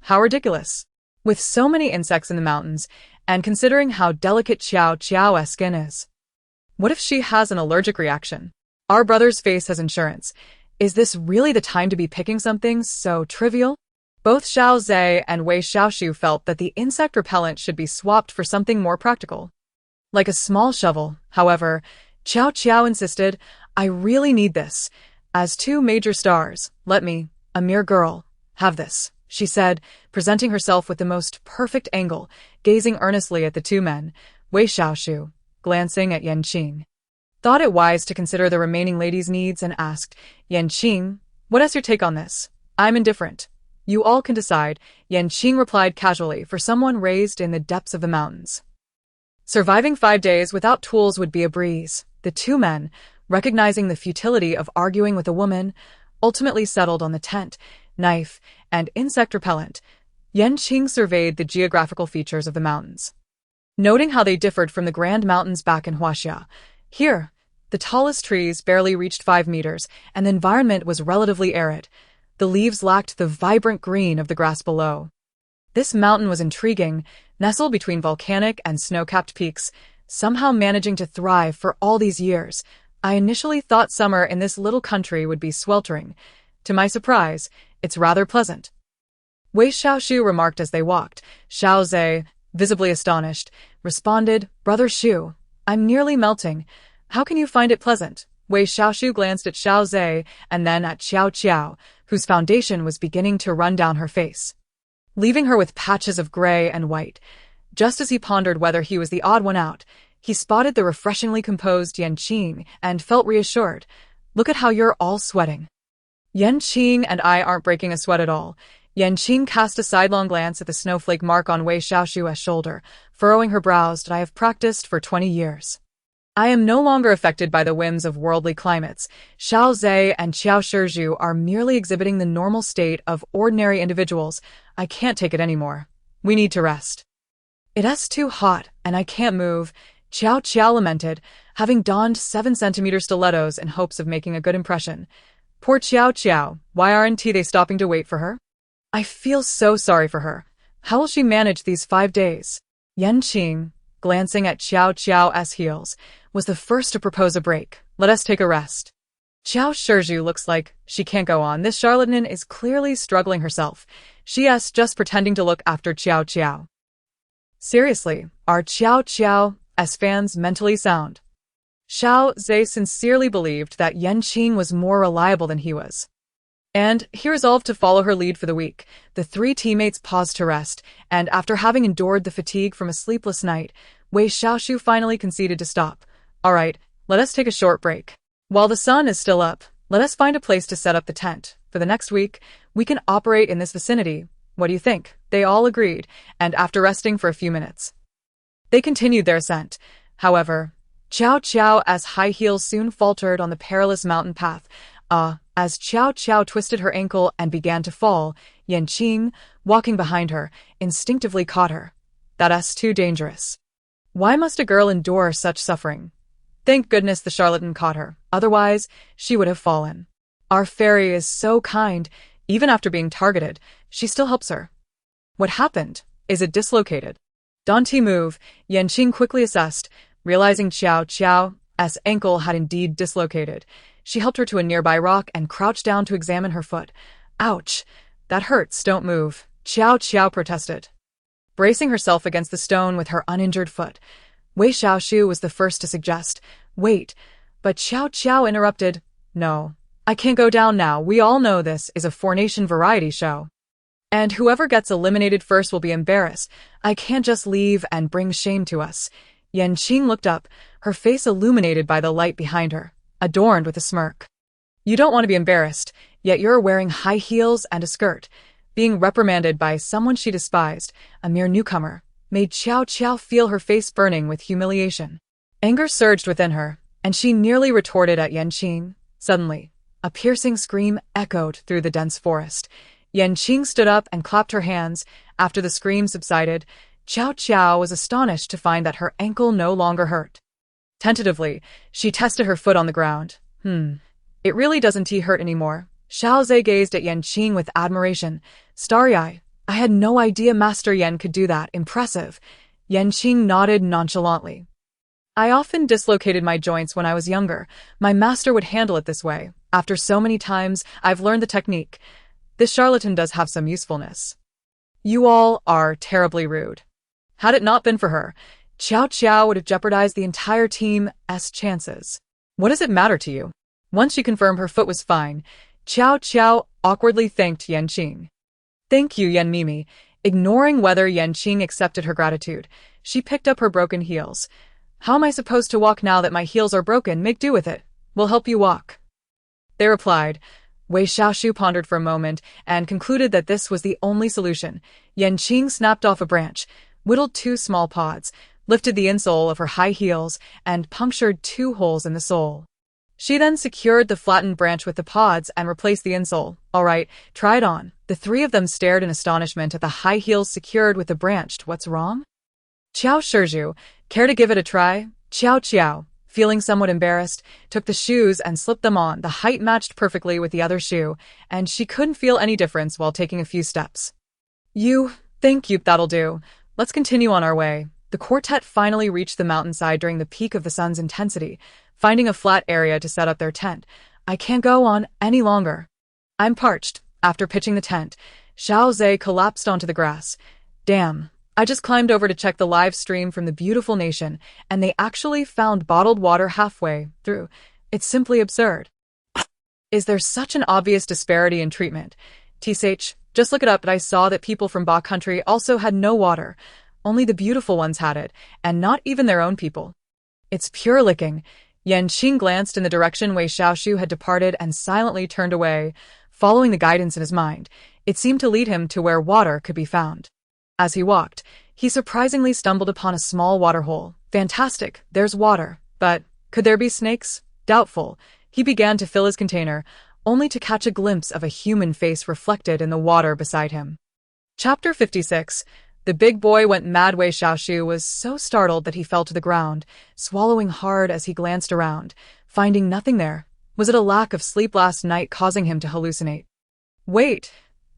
How ridiculous. With so many insects in the mountains, and considering how delicate Xiao Qiao's skin is, what if she has an allergic reaction? Our brother's face has insurance. Is this really the time to be picking something so trivial? Both Xiao Zhe and Wei Xiaoshu felt that the insect repellent should be swapped for something more practical, like a small shovel. However, Xiao Qiao insisted, I really need this. As 2 major stars, let me, a mere girl, have this, she said, presenting herself with the most perfect angle, gazing earnestly at the 2 men. Wei Xiaoshu, glancing at Yan Qing, thought it wise to consider the remaining ladies' needs and asked, Yan Qing, what is your take on this? I'm indifferent. You all can decide, Yan Qing replied casually, for someone raised in the depths of the mountains. Surviving 5 days without tools would be a breeze. The 2 men, recognizing the futility of arguing with a woman, ultimately settled on the tent, knife, and insect repellent. Yan Qing surveyed the geographical features of the mountains, noting how they differed from the grand mountains back in Huaxia. Here, the tallest trees barely reached 5 meters, and the environment was relatively arid. The leaves lacked the vibrant green of the grass below. This mountain was intriguing, nestled between volcanic and snow-capped peaks, somehow managing to thrive for all these years. I initially thought summer in this little country would be sweltering. To my surprise, it's rather pleasant. Wei Xiaoshu remarked as they walked. Xiao Zhe, visibly astonished, responded, Brother Shu, I'm nearly melting. How can you find it pleasant? Wei Xiaoshu glanced at Xiao Zhe and then at Xiao Qiao, whose foundation was beginning to run down her face, leaving her with patches of gray and white. Just as he pondered whether he was the odd one out, he spotted the refreshingly composed Yan Qing and felt reassured. Look at how you're all sweating. Yan Qing and I aren't breaking a sweat at all. Yan Qing cast a sidelong glance at the snowflake mark on Wei Xiaoshu's shoulder, furrowing her brows that I have practiced for 20 years. I am no longer affected by the whims of worldly climates. Xiao Zhe and Qiao Shizhu are merely exhibiting the normal state of ordinary individuals. I can't take it anymore. We need to rest. It's too hot, and I can't move, Qiao Qiao lamented, having donned 7-centimeter stilettos in hopes of making a good impression. Poor Qiao Qiao, why aren't they stopping to wait for her? I feel so sorry for her. How will she manage these 5 days? Yan Qing, glancing at Qiao Qiao's heels, was the first to propose a break. Let us take a rest. Qiao Shizhu looks like she can't go on. This charlatan is clearly struggling herself. She's just pretending to look after Qiao Qiao. Seriously, are Qiao Qiao's fans mentally sound? Xiao Zhe sincerely believed that Yan Qing was more reliable than he was, and he resolved to follow her lead for the week. The 3 teammates paused to rest, and after having endured the fatigue from a sleepless night, Wei Xiaoshu finally conceded to stop. All right, let us take a short break. While the sun is still up, let us find a place to set up the tent. For the next week, we can operate in this vicinity. What do you think? They all agreed, and after resting for a few minutes, they continued their ascent. However, Qiao Qiao's high heels soon faltered on the perilous mountain path. As Qiao Qiao twisted her ankle and began to fall, Yan Qing, walking behind her, instinctively caught her. That's too dangerous. Why must a girl endure such suffering? Thank goodness the charlatan caught her, otherwise she would have fallen. Our fairy is so kind. Even after being targeted, she still helps her. What happened? Is it dislocated? Don't move, Yan Qing quickly assessed, realizing Qiao Qiao's ankle had indeed dislocated. She helped her to a nearby rock and crouched down to examine her foot. Ouch! That hurts, don't move, Qiao Qiao protested, bracing herself against the stone with her uninjured foot. Wei Xiaoshu was the first to suggest, wait, but Qiao Qiao interrupted, no, I can't go down now. We all know this is a 4-nation variety show, and whoever gets eliminated first will be embarrassed. I can't just leave and bring shame to us. Yan Qing looked up, her face illuminated by the light behind her, adorned with a smirk. You don't want to be embarrassed, yet you're wearing high heels and a skirt. Being reprimanded by someone she despised, a mere newcomer, made Qiao Qiao feel her face burning with humiliation. Anger surged within her, and she nearly retorted at Yan Qing. Suddenly, a piercing scream echoed through the dense forest. Yan Qing stood up and clapped her hands. After the scream subsided, Qiao Qiao was astonished to find that her ankle no longer hurt. Tentatively, she tested her foot on the ground. It really doesn't hurt anymore. Xiao Zhe gazed at Yan Qing with admiration. Starry-eyed, I had no idea Master Yan could do that. Impressive. Yan Qing nodded nonchalantly. I often dislocated my joints when I was younger. My master would handle it this way. After so many times, I've learned the technique. This charlatan does have some usefulness. You all are terribly rude. Had it not been for her, Qiao Qiao would have jeopardized the entire team's chances. What does it matter to you? Once she confirmed her foot was fine, Qiao Qiao awkwardly thanked Yan Qing. Thank you, Yan Mimi. Ignoring whether Yan Qing accepted her gratitude, she picked up her broken heels. How am I supposed to walk now that my heels are broken? Make do with it. We'll help you walk, they replied. Wei Xiaoshu pondered for a moment and concluded that this was the only solution. Yan Qing snapped off a branch, whittled 2 small pods, lifted the insole of her high heels, and punctured 2 holes in the sole. She then secured the flattened branch with the pods and replaced the insole. All right, try it on. The 3 of them stared in astonishment at the high heels secured with the branch. What's wrong? Qiao Shizhu, care to give it a try? Qiao Qiao, feeling somewhat embarrassed, took the shoes and slipped them on. The height matched perfectly with the other shoe, and she couldn't feel any difference while taking a few steps. Thank you, that'll do. Let's continue on our way. The quartet finally reached the mountainside during the peak of the sun's intensity, finding a flat area to set up their tent. I can't go on any longer. I'm parched. After pitching the tent, Xiao Zhe collapsed onto the grass. Damn, I just climbed over to check the live stream from the beautiful nation, and they actually found bottled water halfway through. It's simply absurd. Is there such an obvious disparity in treatment? TSH, just look it up, but I saw that people from Ba country also had no water. Only the beautiful ones had it, and not even their own people. It's pure licking. Yan Qing glanced in the direction Wei Xiaoshu had departed and silently turned away, following the guidance in his mind. It seemed to lead him to where water could be found. As he walked, he surprisingly stumbled upon a small water hole. Fantastic, there's water. But could there be snakes? Doubtful. He began to fill his container, only to catch a glimpse of a human face reflected in the water beside him. Chapter 56. The big boy went mad. Wei Xiaoshu was so startled that he fell to the ground, swallowing hard as he glanced around, finding nothing there. Was it a lack of sleep last night causing him to hallucinate? Wait,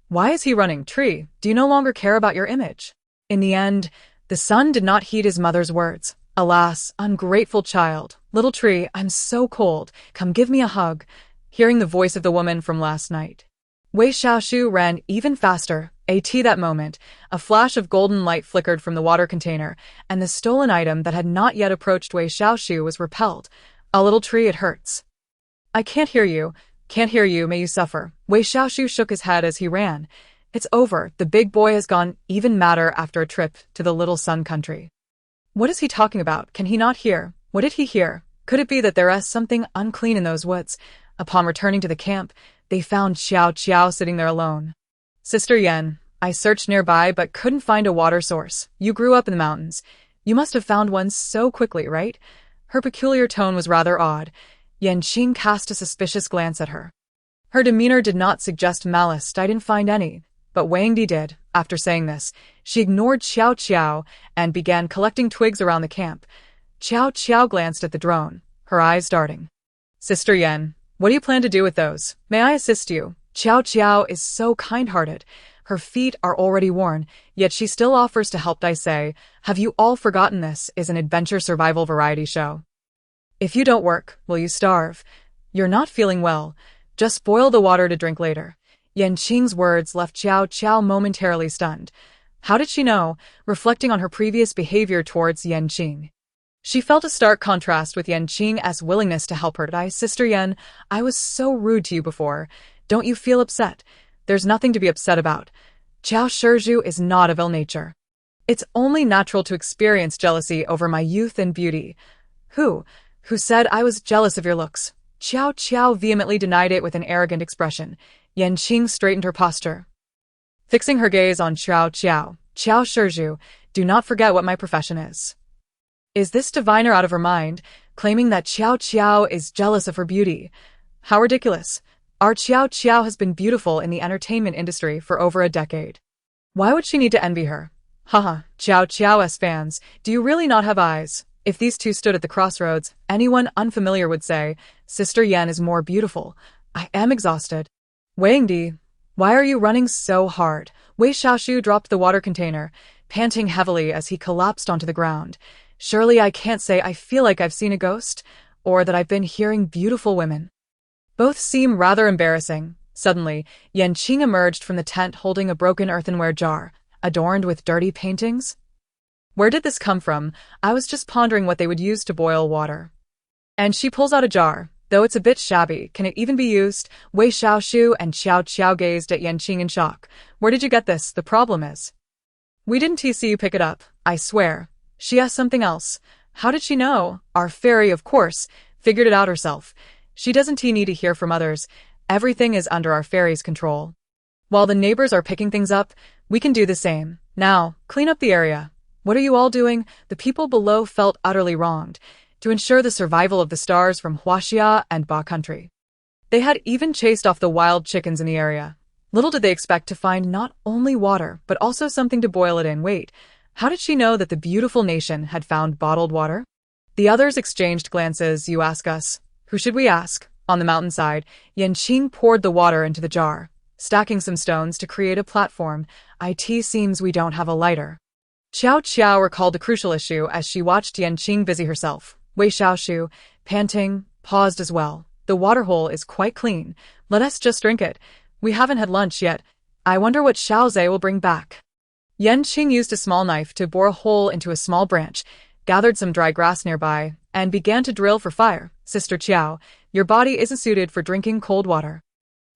why is he running? Tree, do you no longer care about your image? In the end, the son did not heed his mother's words. Alas, ungrateful child. Little Tree, I'm so cold. Come give me a hug. Hearing the voice of the woman from last night, Wei Xiaoshu ran even faster. That moment, a flash of golden light flickered from the water container, and the stolen item that had not yet approached Wei Xiaoshu was repelled. A little tree, it hurts. I can't hear you. Can't hear you, may you suffer. Wei Xiaoshu shook his head as he ran. It's over. The big boy has gone even madder after a trip to the little sun country. What is he talking about? Can he not hear? What did he hear? Could it be that there is something unclean in those woods? Upon returning to the camp, they found Xiao Qiao sitting there alone. Sister Yan, I searched nearby but couldn't find a water source. You grew up in the mountains. You must have found one so quickly, right? Her peculiar tone was rather odd. Yan Qing cast a suspicious glance at her. Her demeanor did not suggest malice. I didn't find any. But Wang Di did. After saying this, she ignored Xiao Qiao and began collecting twigs around the camp. Xiao Qiao glanced at the drone, her eyes darting. Sister Yan, what do you plan to do with those? May I assist you? Xiao Qiao is so kind-hearted. Her feet are already worn, yet she still offers to help. I say, have you all forgotten this is an adventure survival variety show? If you don't work, will you starve? You're not feeling well. Just boil the water to drink later. Yan Qing's words left Xiao Qiao momentarily stunned. How did she know, reflecting on her previous behavior towards Yan Qing? She felt a stark contrast with Yan Qing's willingness to help her. Sister Yan, I was so rude to you before. Don't you feel upset? There's nothing to be upset about. Qiao Shizhu is not of ill nature. It's only natural to experience jealousy over my youth and beauty. Who said I was jealous of your looks? Xiao Qiao vehemently denied it with an arrogant expression. Yan Qing straightened her posture. Fixing her gaze on Xiao Qiao, Qiao Shizhu, do not forget what my profession is. Is this diviner out of her mind, claiming that Xiao Qiao is jealous of her beauty? How ridiculous. Our Xiao Qiao has been beautiful in the entertainment industry for over a decade. Why would she need to envy her? Haha, Xiao Qiao's fans, do you really not have eyes? If these two stood at the crossroads, anyone unfamiliar would say, Sister Yan is more beautiful. I am exhausted. Wang Di, why are you running so hard? Wei Xiaoshu dropped the water container, panting heavily as he collapsed onto the ground. Surely I can't say I feel like I've seen a ghost, or that I've been hearing beautiful women. Both seem rather embarrassing. Suddenly, Yan Qing emerged from the tent holding a broken earthenware jar, adorned with dirty paintings. Where did this come from? I was just pondering what they would use to boil water. And she pulls out a jar. Though it's a bit shabby, can it even be used? Wei Xiaoshu and Xiao Qiao gazed at Yan Qing in shock. Where did you get this? The problem is, we didn't see you pick it up, I swear. She asked something else. How did she know? Our fairy, of course, figured it out herself. She doesn't need to hear from others. Everything is under our fairy's control. While the neighbors are picking things up, we can do the same. Now, clean up the area. What are you all doing? The people below felt utterly wronged. To ensure the survival of the stars from Huaxia and Ba country, they had even chased off the wild chickens in the area. Little did they expect to find not only water, but also something to boil it in. Wait, how did she know that the beautiful nation had found bottled water? The others exchanged glances. You ask us. Who should we ask? On the mountainside, Yan Qing poured the water into the jar, stacking some stones to create a platform. It seems we don't have a lighter. Xiao Qiao recalled the crucial issue as she watched Yan Qing busy herself. Wei Xiaoshu, panting, paused as well. The waterhole is quite clean. Let us just drink it. We haven't had lunch yet. I wonder what Xiao Zhe will bring back. Yan Qing used a small knife to bore a hole into a small branch, gathered some dry grass nearby, and began to drill for fire. Sister Qiao, your body isn't suited for drinking cold water.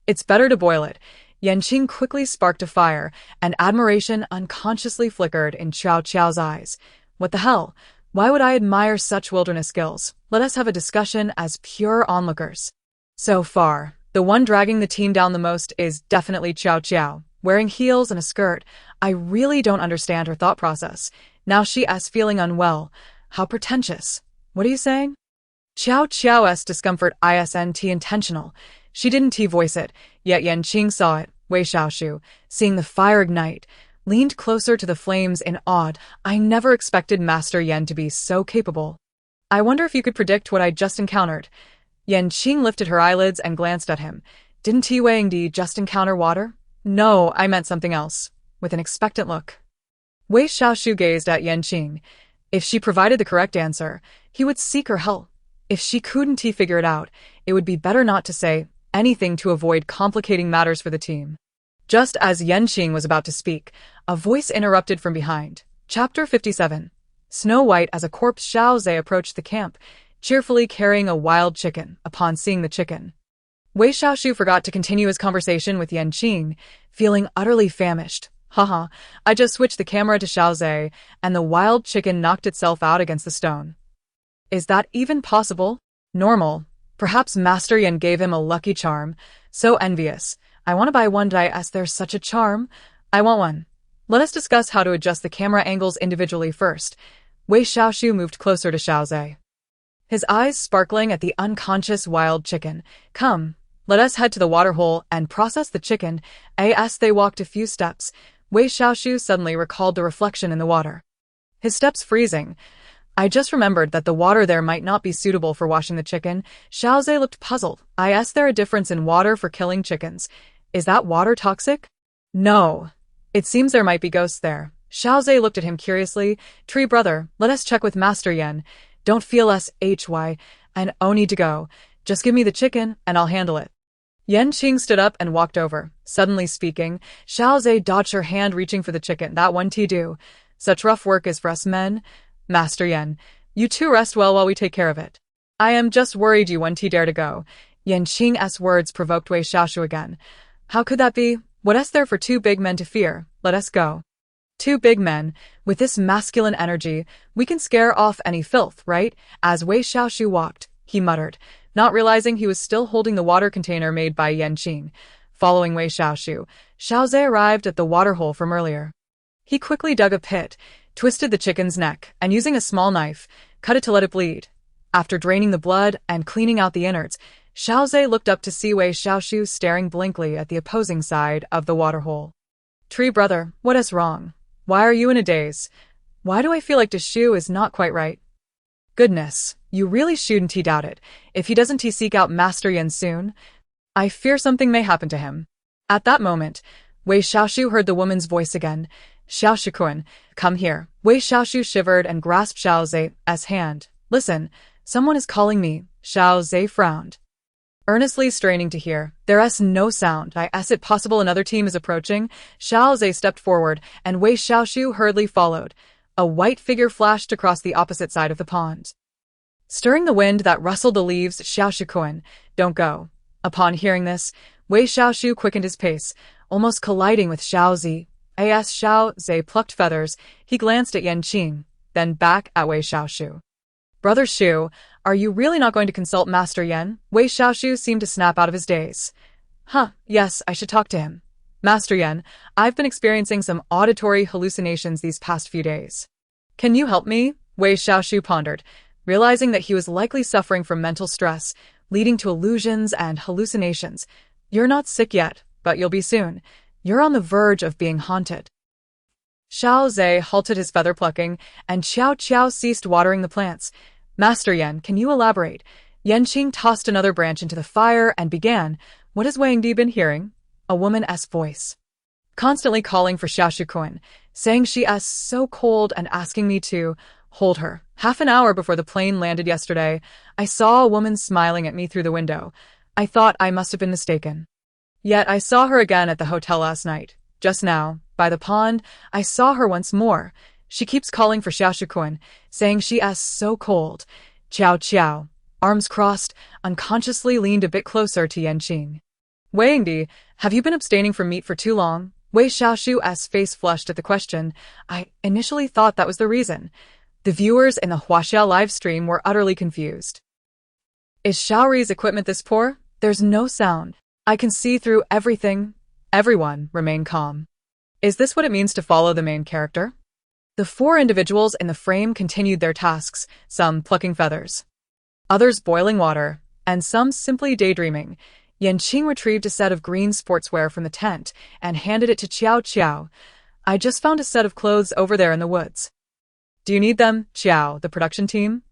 It's better to boil it. Yan Qing quickly sparked a fire, and admiration unconsciously flickered in Qiao Qiao's eyes. What the hell? Why would I admire such wilderness skills? Let us have a discussion as pure onlookers. So far, the one dragging the team down the most is definitely Qiao Qiao. Wearing heels and a skirt, I really don't understand her thought process. Now she is feeling unwell. How pretentious. What are you saying? Qiao Qiao's discomfort isn't intentional. She didn't voice it, yet Yan Qing saw it. Wei Xiaoshu, seeing the fire ignite, leaned closer to the flames in awe. I never expected Master Yan to be so capable. I wonder if you could predict what I just encountered. Yan Qing lifted her eyelids and glanced at him. Didn't Wei Yingdi just encounter water? No, I meant something else. With an expectant look. Wei Xiaoshu gazed at Yan Qing. If she provided the correct answer, he would seek her help. If she couldn't figure it out, it would be better not to say anything to avoid complicating matters for the team. Just as Yan Qing was about to speak, a voice interrupted from behind. Chapter 57. Snow White as a corpse. Xiao Zhe approached the camp, cheerfully carrying a wild chicken. Upon seeing the chicken, Wei Xiaoshu forgot to continue his conversation with Yan Qing, feeling utterly famished. Haha, I just switched the camera to Xiao Zhe, and the wild chicken knocked itself out against the stone. Is that even possible? Normal. Perhaps Master Yan gave him a lucky charm. So envious. I want to buy one. There's such a charm. I want one. Let us discuss how to adjust the camera angles individually first. Wei Xiaoshu moved closer to Xiao Zhe, his eyes sparkling at the unconscious wild chicken. Come, let us head to the waterhole and process the chicken. As they walked a few steps, Wei Xiaoshu suddenly recalled the reflection in the water. His steps freezing. I just remembered that the water there might not be suitable for washing the chicken. Xiao Zhe looked puzzled. Is there a difference in water for killing chickens? Is that water toxic? No. It seems there might be ghosts there. Xiao Zhe looked at him curiously. Tree brother, let us check with Master Yan. Don't feel shy, and need to go. Just give me the chicken, and I'll handle it. Yan Qing stood up and walked over. Suddenly speaking, Xiao Zhe dodged her hand reaching for the chicken. That one do. Such rough work is for us men. Master Yan, you two rest well while we take care of it. I am just worried you won't dare to go. Yan Qing's words provoked Wei Xiaoshu again. How could that be? What is there for two big men to fear? Let us go. Two big men, with this masculine energy, we can scare off any filth, right? As Wei Xiaoshu walked, he muttered, not realizing he was still holding the water container made by Yan Qing. Following Wei Xiaoshu, Xiao Zhe arrived at the waterhole from earlier. He quickly dug a pit, twisted the chicken's neck, and using a small knife, cut it to let it bleed. After draining the blood and cleaning out the innards, Xiao Zhe looked up to see Wei Xiaoshu staring blankly at the opposing side of the waterhole. Tree brother, what is wrong? Why are you in a daze? Why do I feel like the shoe is not quite right? Goodness, you really shouldn't doubt it. If he doesn't seek out Master Yan soon, I fear something may happen to him. At that moment, Wei Xiaoshu heard the woman's voice again. Xiaoshu-kun, come here. Wei Xiaoshu shivered and grasped Xiao Zhe's hand. Listen, someone is calling me. Xiao Zhe frowned, earnestly straining to hear. There's no sound. Is it possible another team is approaching? Xiao Zhe stepped forward, and Wei Xiaoshu hurriedly followed. A white figure flashed across the opposite side of the pond, stirring the wind that rustled the leaves. Xiaoshu-kun, don't go. Upon hearing this, Wei Xiaoshu quickened his pace, almost colliding with Xiao Zhe. As Xiao Zhe plucked feathers, he glanced at Yan Qing, then back at Wei Xiaoshu. Brother Shu, are you really not going to consult Master Yan? Wei Xiaoshu seemed to snap out of his daze. Yes, I should talk to him. Master Yan, I've been experiencing some auditory hallucinations these past few days. Can you help me? Wei Xiaoshu pondered, realizing that he was likely suffering from mental stress, leading to illusions and hallucinations. You're not sick yet, but you'll be soon. You're on the verge of being haunted. Xiao Zhe halted his feather plucking, and Qiao Qiao ceased watering the plants. Master Yan, can you elaborate? Yan Qing tossed another branch into the fire and began. What has Wei Yingdi been hearing? A woman's voice, constantly calling for Xiaoshu-kun, saying she is so cold and asking me to hold her. Half an hour before the plane landed yesterday, I saw a woman smiling at me through the window. I thought I must have been mistaken. Yet I saw her again at the hotel last night. Just now, by the pond, I saw her once more. She keeps calling for Xiaoshu-kun, saying she is so cold. Qiao Qiao, arms crossed, unconsciously leaned a bit closer to Yanqing. Wei Yingdi, have you been abstaining from meat for too long? Wei Xiaoshu's face flushed at the question. I initially thought that was the reason. The viewers in the Huaxia live stream were utterly confused. Is Xiaori's equipment this poor? There's no sound. I can see through everything. Everyone remain calm. Is this what it means to follow the main character? The 4 individuals in the frame continued their tasks, some plucking feathers, others boiling water, and some simply daydreaming. Yanqing retrieved a set of green sportswear from the tent and handed it to Qiao Qiao. I just found a set of clothes over there in the woods. Do you need them, Qiao, the production team?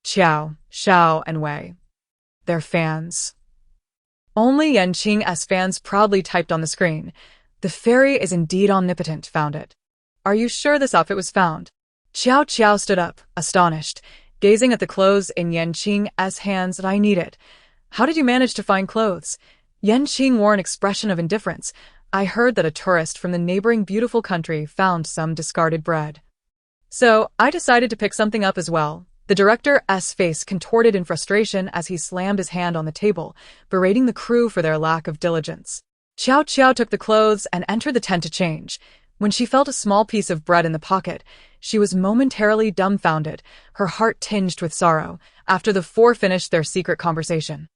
Qiao, Xiao, and Wei. They're fans. Only Yanqing's fans proudly typed on the screen. The fairy is indeed omnipotent, found it. Are you sure this outfit was found? Qiao Qiao stood up, astonished, gazing at the clothes in Yanqing's hands. I need it. How did you manage to find clothes? Yanqing wore an expression of indifference. I heard that a tourist from the neighboring beautiful country found some discarded bread. So, I decided to pick something up as well. The director's face contorted in frustration as he slammed his hand on the table, berating the crew for their lack of diligence. Qiao Qiao took the clothes and entered the tent to change. When she felt a small piece of bread in the pocket, she was momentarily dumbfounded, her heart tinged with sorrow, after the 4 finished their secret conversation.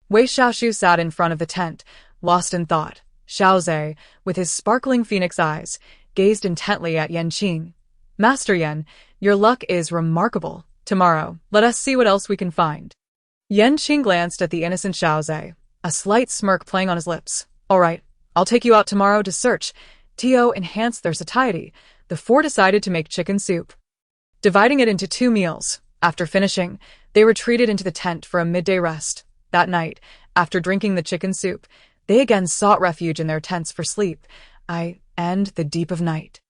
Wei Xiaoshu sat in front of the tent, lost in thought. Xiao Zhe, with his sparkling phoenix eyes, gazed intently at Yanqing. Master Yan, your luck is remarkable. Tomorrow, let us see what else we can find. Yanqing glanced at the innocent Xiao Zhe, a slight smirk playing on his lips. All right, I'll take you out tomorrow to search. To enhance their satiety, the 4 decided to make chicken soup, dividing it into 2 meals. After finishing, they retreated into the tent for a midday rest. That night, after drinking the chicken soup, they again sought refuge in their tents for sleep. And the deep of night.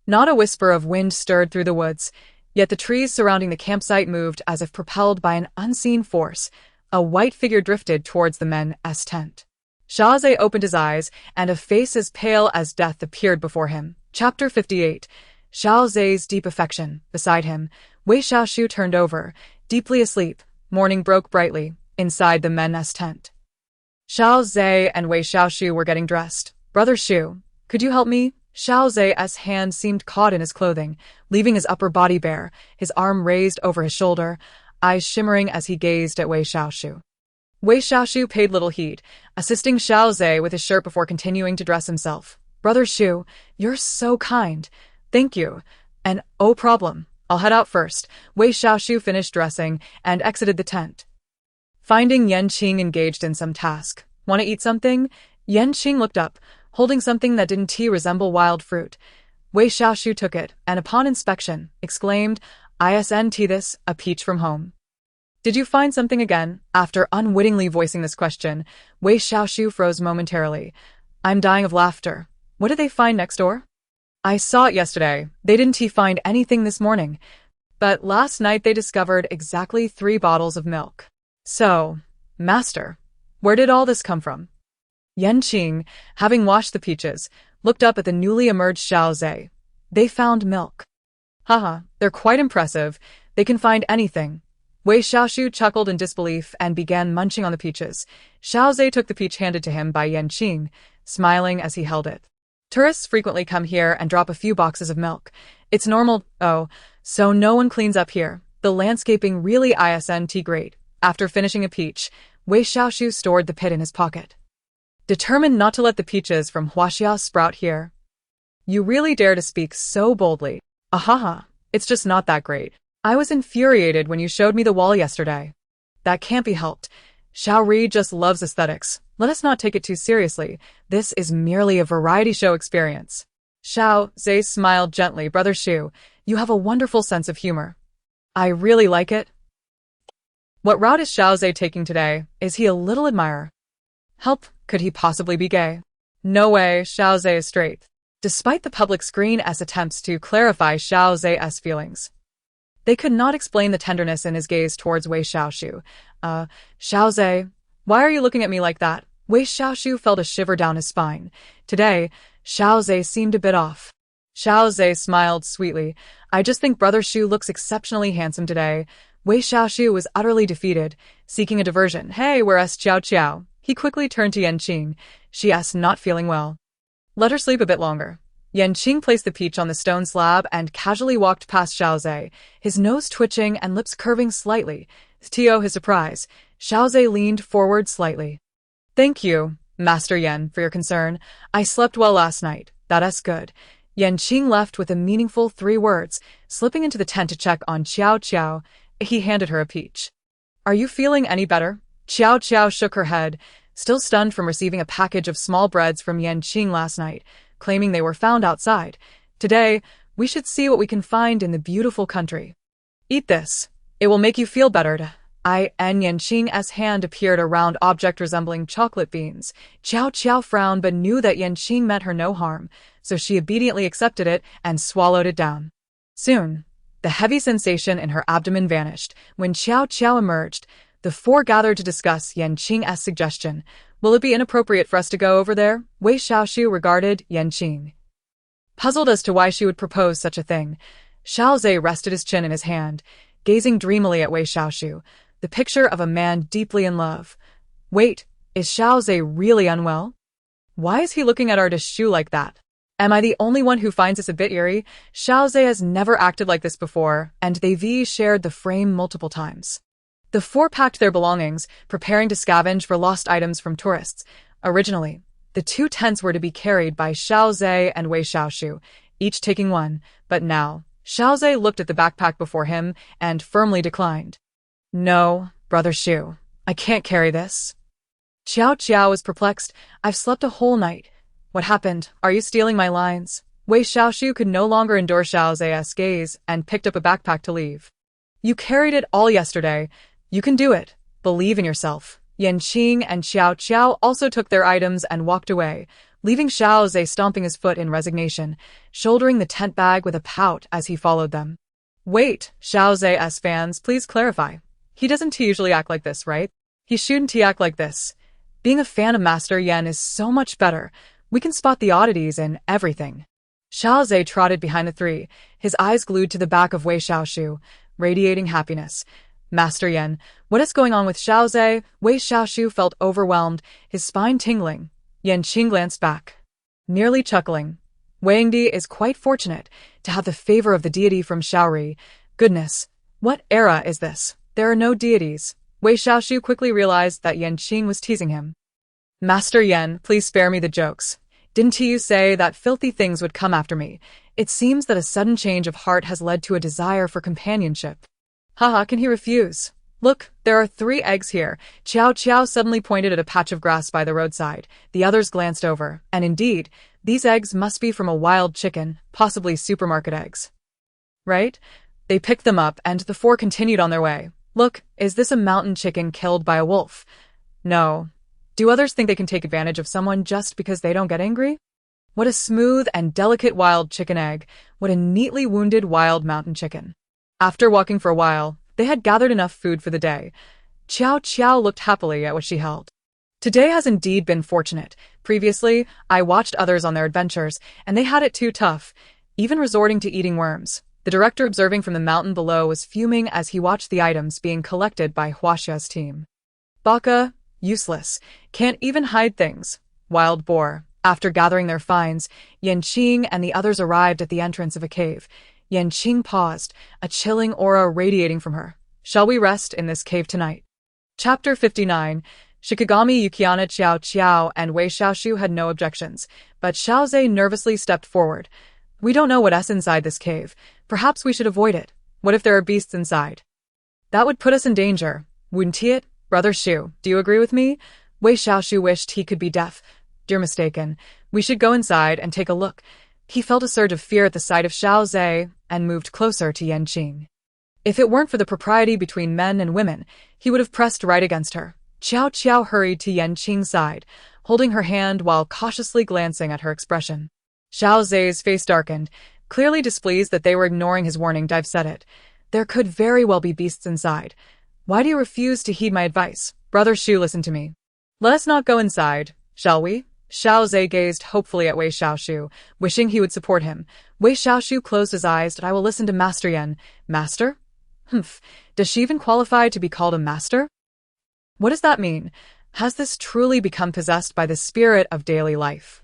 Not a whisper of wind stirred through the woods, yet the trees surrounding the campsite moved as if propelled by an unseen force. A white figure drifted towards the men's tent. Xiao Zhe opened his eyes, and a face as pale as death appeared before him. Chapter 58. Xiao Zhe's deep affection. Beside him, Wei Xiaoshu turned over, deeply asleep. Morning broke brightly, inside the men's tent. Xiao Zhe and Wei Xiaoshu were getting dressed. Brother Shu, could you help me? Xiao Zhe's hand seemed caught in his clothing, leaving his upper body bare, his arm raised over his shoulder, eyes shimmering as he gazed at Wei Xiaoshu. Wei Xiaoshu paid little heed, assisting Xiao Zhe with his shirt before continuing to dress himself. Brother Shu, you're so kind. Thank you. And oh problem. I'll head out first. Wei Xiaoshu finished dressing and exited the tent. Finding Yanqing engaged in some task. Want to eat something? Yanqing looked up, holding something that didn't resemble wild fruit. Wei Xiaoshu took it, and upon inspection, exclaimed, "Isn't this a peach from home?" Did you find something again? After unwittingly voicing this question, Wei Xiaoshu froze momentarily. I'm dying of laughter. What did they find next door? I saw it yesterday. They didn't find anything this morning. But last night they discovered exactly 3 bottles of milk. So, Master, where did all this come from? Yanqing, having washed the peaches, looked up at the newly emerged Xiao Zhe. They found milk. Haha, they're quite impressive. They can find anything. Wei Xiaoshu chuckled in disbelief and began munching on the peaches. Xiao Zhe took the peach handed to him by Yanqing, smiling as he held it. Tourists frequently come here and drop a few boxes of milk. It's normal. Oh, so no one cleans up here. The landscaping really isn't great. After finishing a peach, Wei Xiaoshu stored the pit in his pocket. Determined not to let the peaches from Huaxia sprout here. You really dare to speak so boldly. Ahaha, it's just not that great. I was infuriated when you showed me the wall yesterday. That can't be helped. Xiaori just loves aesthetics. Let us not take it too seriously. This is merely a variety show experience. Xiao Zhe smiled gently. Brother Shu, you have a wonderful sense of humor. I really like it. What route is Xiao Zhe taking today? Is he a little admirer? Help, could he possibly be gay? No way, Xiao Zhe is straight. Despite the public screen's attempts to clarify Xiao Zhe's feelings, they could not explain the tenderness in his gaze towards Wei Xiaoshu. Xiao Zhe, why are you looking at me like that? Wei Xiaoshu felt a shiver down his spine. Today, Xiao Zhe seemed a bit off. Xiao Zhe smiled sweetly. I just think Brother Shu looks exceptionally handsome today. Wei Xiaoshu was utterly defeated, seeking a diversion. Hey, where's Qiao Qiao? He quickly turned to Yanqing. She asked, not feeling well. Let her sleep a bit longer. Yanqing placed the peach on the stone slab and casually walked past Xiao Zhe, his nose twitching and lips curving slightly. To his surprise, Xiao Zhe leaned forward slightly. Thank you, Master Yan, for your concern. I slept well last night. That's good. Yanqing left with a meaningful 3 words, slipping into the tent to check on Qiao Qiao. He handed her a peach. Are you feeling any better? Qiao Qiao shook her head, still stunned from receiving a package of small breads from Yanqing last night, claiming they were found outside. Today, we should see what we can find in the beautiful country. Eat this. It will make you feel better. Yanqing's hand appeared a round object resembling chocolate beans. Qiao Qiao frowned but knew that Yanqing meant her no harm, so she obediently accepted it and swallowed it down. Soon, the heavy sensation in her abdomen vanished. When Qiao Qiao emerged, the 4 gathered to discuss Yanqing's suggestion. Will it be inappropriate for us to go over there? Wei Xiaoshu regarded Yanqing, puzzled as to why she would propose such a thing. Xiao Zhe rested his chin in his hand, gazing dreamily at Wei Xiaoshu, the picture of a man deeply in love. Wait, is Xiao Zhe really unwell? Why is he looking at artist Shu like that? Am I the only one who finds this a bit eerie? Xiao Zhe has never acted like this before, and they shared the frame multiple times. The 4 packed their belongings, preparing to scavenge for lost items from tourists. Originally, the 2 tents were to be carried by Xiao Zhe and Wei Xiaoshu, each taking one, but now, Xiao Zhe looked at the backpack before him and firmly declined. No, Brother Shu, I can't carry this. Qiao Qiao was perplexed. I've slept a whole night. What happened? Are you stealing my lines? Wei Xiaoshu could no longer endure Xiao Zhe's gaze and picked up a backpack to leave. You carried it all yesterday. You can do it. Believe in yourself. Yanqing and Qiao Qiao also took their items and walked away, leaving Xiao Zhe stomping his foot in resignation, shouldering the tent bag with a pout as he followed them. Wait, Xiao Zhe's fans, please clarify. He doesn't usually act like this, right? He shouldn't act like this. Being a fan of Master Yan is so much better. We can spot the oddities in everything. Xiao Zhe trotted behind the 3, his eyes glued to the back of Wei Xiaoshu, radiating happiness. Master Yan, what is going on with Xiao Zhe? Wei Xiaoshu felt overwhelmed, his spine tingling. Yanqing glanced back, nearly chuckling. Weingdi is quite fortunate to have the favor of the deity from Shaori. Goodness, what era is this? There are no deities. Wei Xiaoshu quickly realized that Yanqing was teasing him. Master Yan, please spare me the jokes. Didn't you say that filthy things would come after me? It seems that a sudden change of heart has led to a desire for companionship. Haha, can he refuse? Look, there are 3 eggs here. Qiao Qiao suddenly pointed at a patch of grass by the roadside. The others glanced over, and indeed, these eggs must be from a wild chicken, possibly supermarket eggs. Right? They picked them up, and the 4 continued on their way. Look, is this a mountain chicken killed by a wolf? No. Do others think they can take advantage of someone just because they don't get angry? What a smooth and delicate wild chicken egg. What a neatly wounded wild mountain chicken. After walking for a while, they had gathered enough food for the day. Qiao Qiao looked happily at what she held. Today has indeed been fortunate. Previously, I watched others on their adventures, and they had it too tough, even resorting to eating worms. The director observing from the mountain below was fuming as he watched the items being collected by Huaxia's team. Baka, useless, can't even hide things. Wild boar. After gathering their finds, Yanqing and the others arrived at the entrance of a cave. Yanqing paused, a chilling aura radiating from her. Shall we rest in this cave tonight? Chapter 59. Shikigami Yukiana Qiao Qiao and Wei Xiaoshu had no objections, but Xiao Zhe nervously stepped forward. We don't know what's inside this cave. Perhaps we should avoid it. What if there are beasts inside? That would put us in danger, wouldn't it? Brother Shu, do you agree with me? Wei Xiaoshu wished he could be deaf. You're mistaken. We should go inside and take a look. He felt a surge of fear at the sight of Xiao Zhe and moved closer to Yanqing. If it weren't for the propriety between men and women, he would have pressed right against her. Qiao Qiao hurried to Yanqing's side, holding her hand while cautiously glancing at her expression. Xiao Zhe's face darkened, clearly displeased that they were ignoring his warning. I've said it. There could very well be beasts inside. Why do you refuse to heed my advice? Brother Shu, listen to me. Let us not go inside, shall we? Xiao Zhe gazed hopefully at Wei Xiaoshu, wishing he would support him. Wei Xiaoshu closed his eyes. I will listen to Master Yan. Master? Humph. Does she even qualify to be called a master? What does that mean? Has this truly become possessed by the spirit of daily life?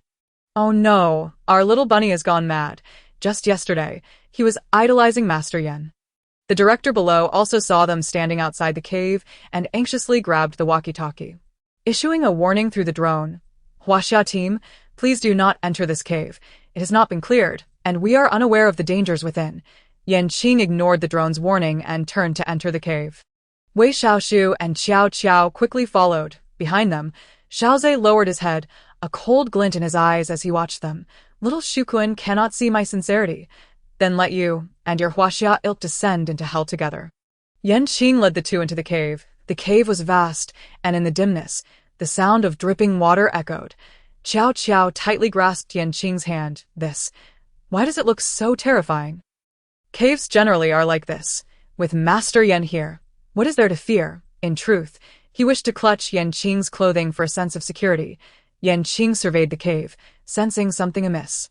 Oh no, our little bunny has gone mad. Just yesterday, he was idolizing Master Yan. The director below also saw them standing outside the cave and anxiously grabbed the walkie-talkie. Issuing a warning through the drone, Huaxia team, please do not enter this cave. It has not been cleared, and we are unaware of the dangers within. Yan Qing ignored the drone's warning and turned to enter the cave. Wei Xiaoshu and Qiao Qiao quickly followed. Behind them, Xiao Zhe lowered his head, a cold glint in his eyes as he watched them. Little Shukuan cannot see my sincerity. Then let you and your Huaxia ilk descend into hell together. Yan Qing led the two into the cave. The cave was vast, and in the dimness, the sound of dripping water echoed. Qiao Qiao tightly grasped Yan Qing's hand. Why does it look so terrifying? Caves generally are like this. With Master Yan here, what is there to fear? In truth, he wished to clutch Yan Qing's clothing for a sense of security. Yan Qing surveyed the cave, sensing something amiss.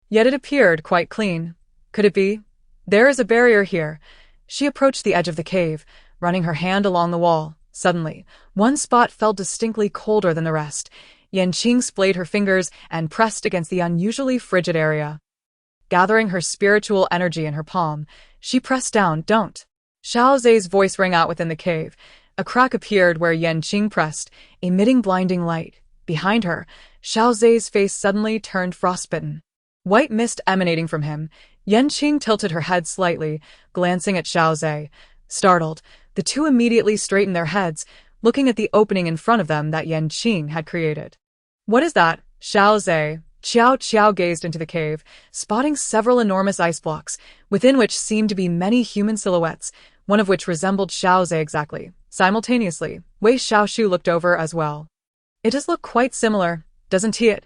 Yet it appeared quite clean. Could it be? There is a barrier here. She approached the edge of the cave, running her hand along the wall. Suddenly, one spot felt distinctly colder than the rest. Yan Qing splayed her fingers and pressed against the unusually frigid area. Gathering her spiritual energy in her palm, she pressed down. Don't. Xiao Zhe's voice rang out within the cave. A crack appeared where Yan Qing pressed, emitting blinding light. Behind her, Xiao Zhe's face suddenly turned frostbitten. White mist emanating from him, Yan Qing tilted her head slightly, glancing at Xiao Zhe. Startled, the two immediately straightened their heads, looking at the opening in front of them that Yan Qing had created. What is that? Xiao Zhe. Qiao Qiao gazed into the cave, spotting several enormous ice blocks, within which seemed to be many human silhouettes, one of which resembled Xiao Zhe exactly. Simultaneously, Wei Xiaoshu looked over as well. It does look quite similar, doesn't it?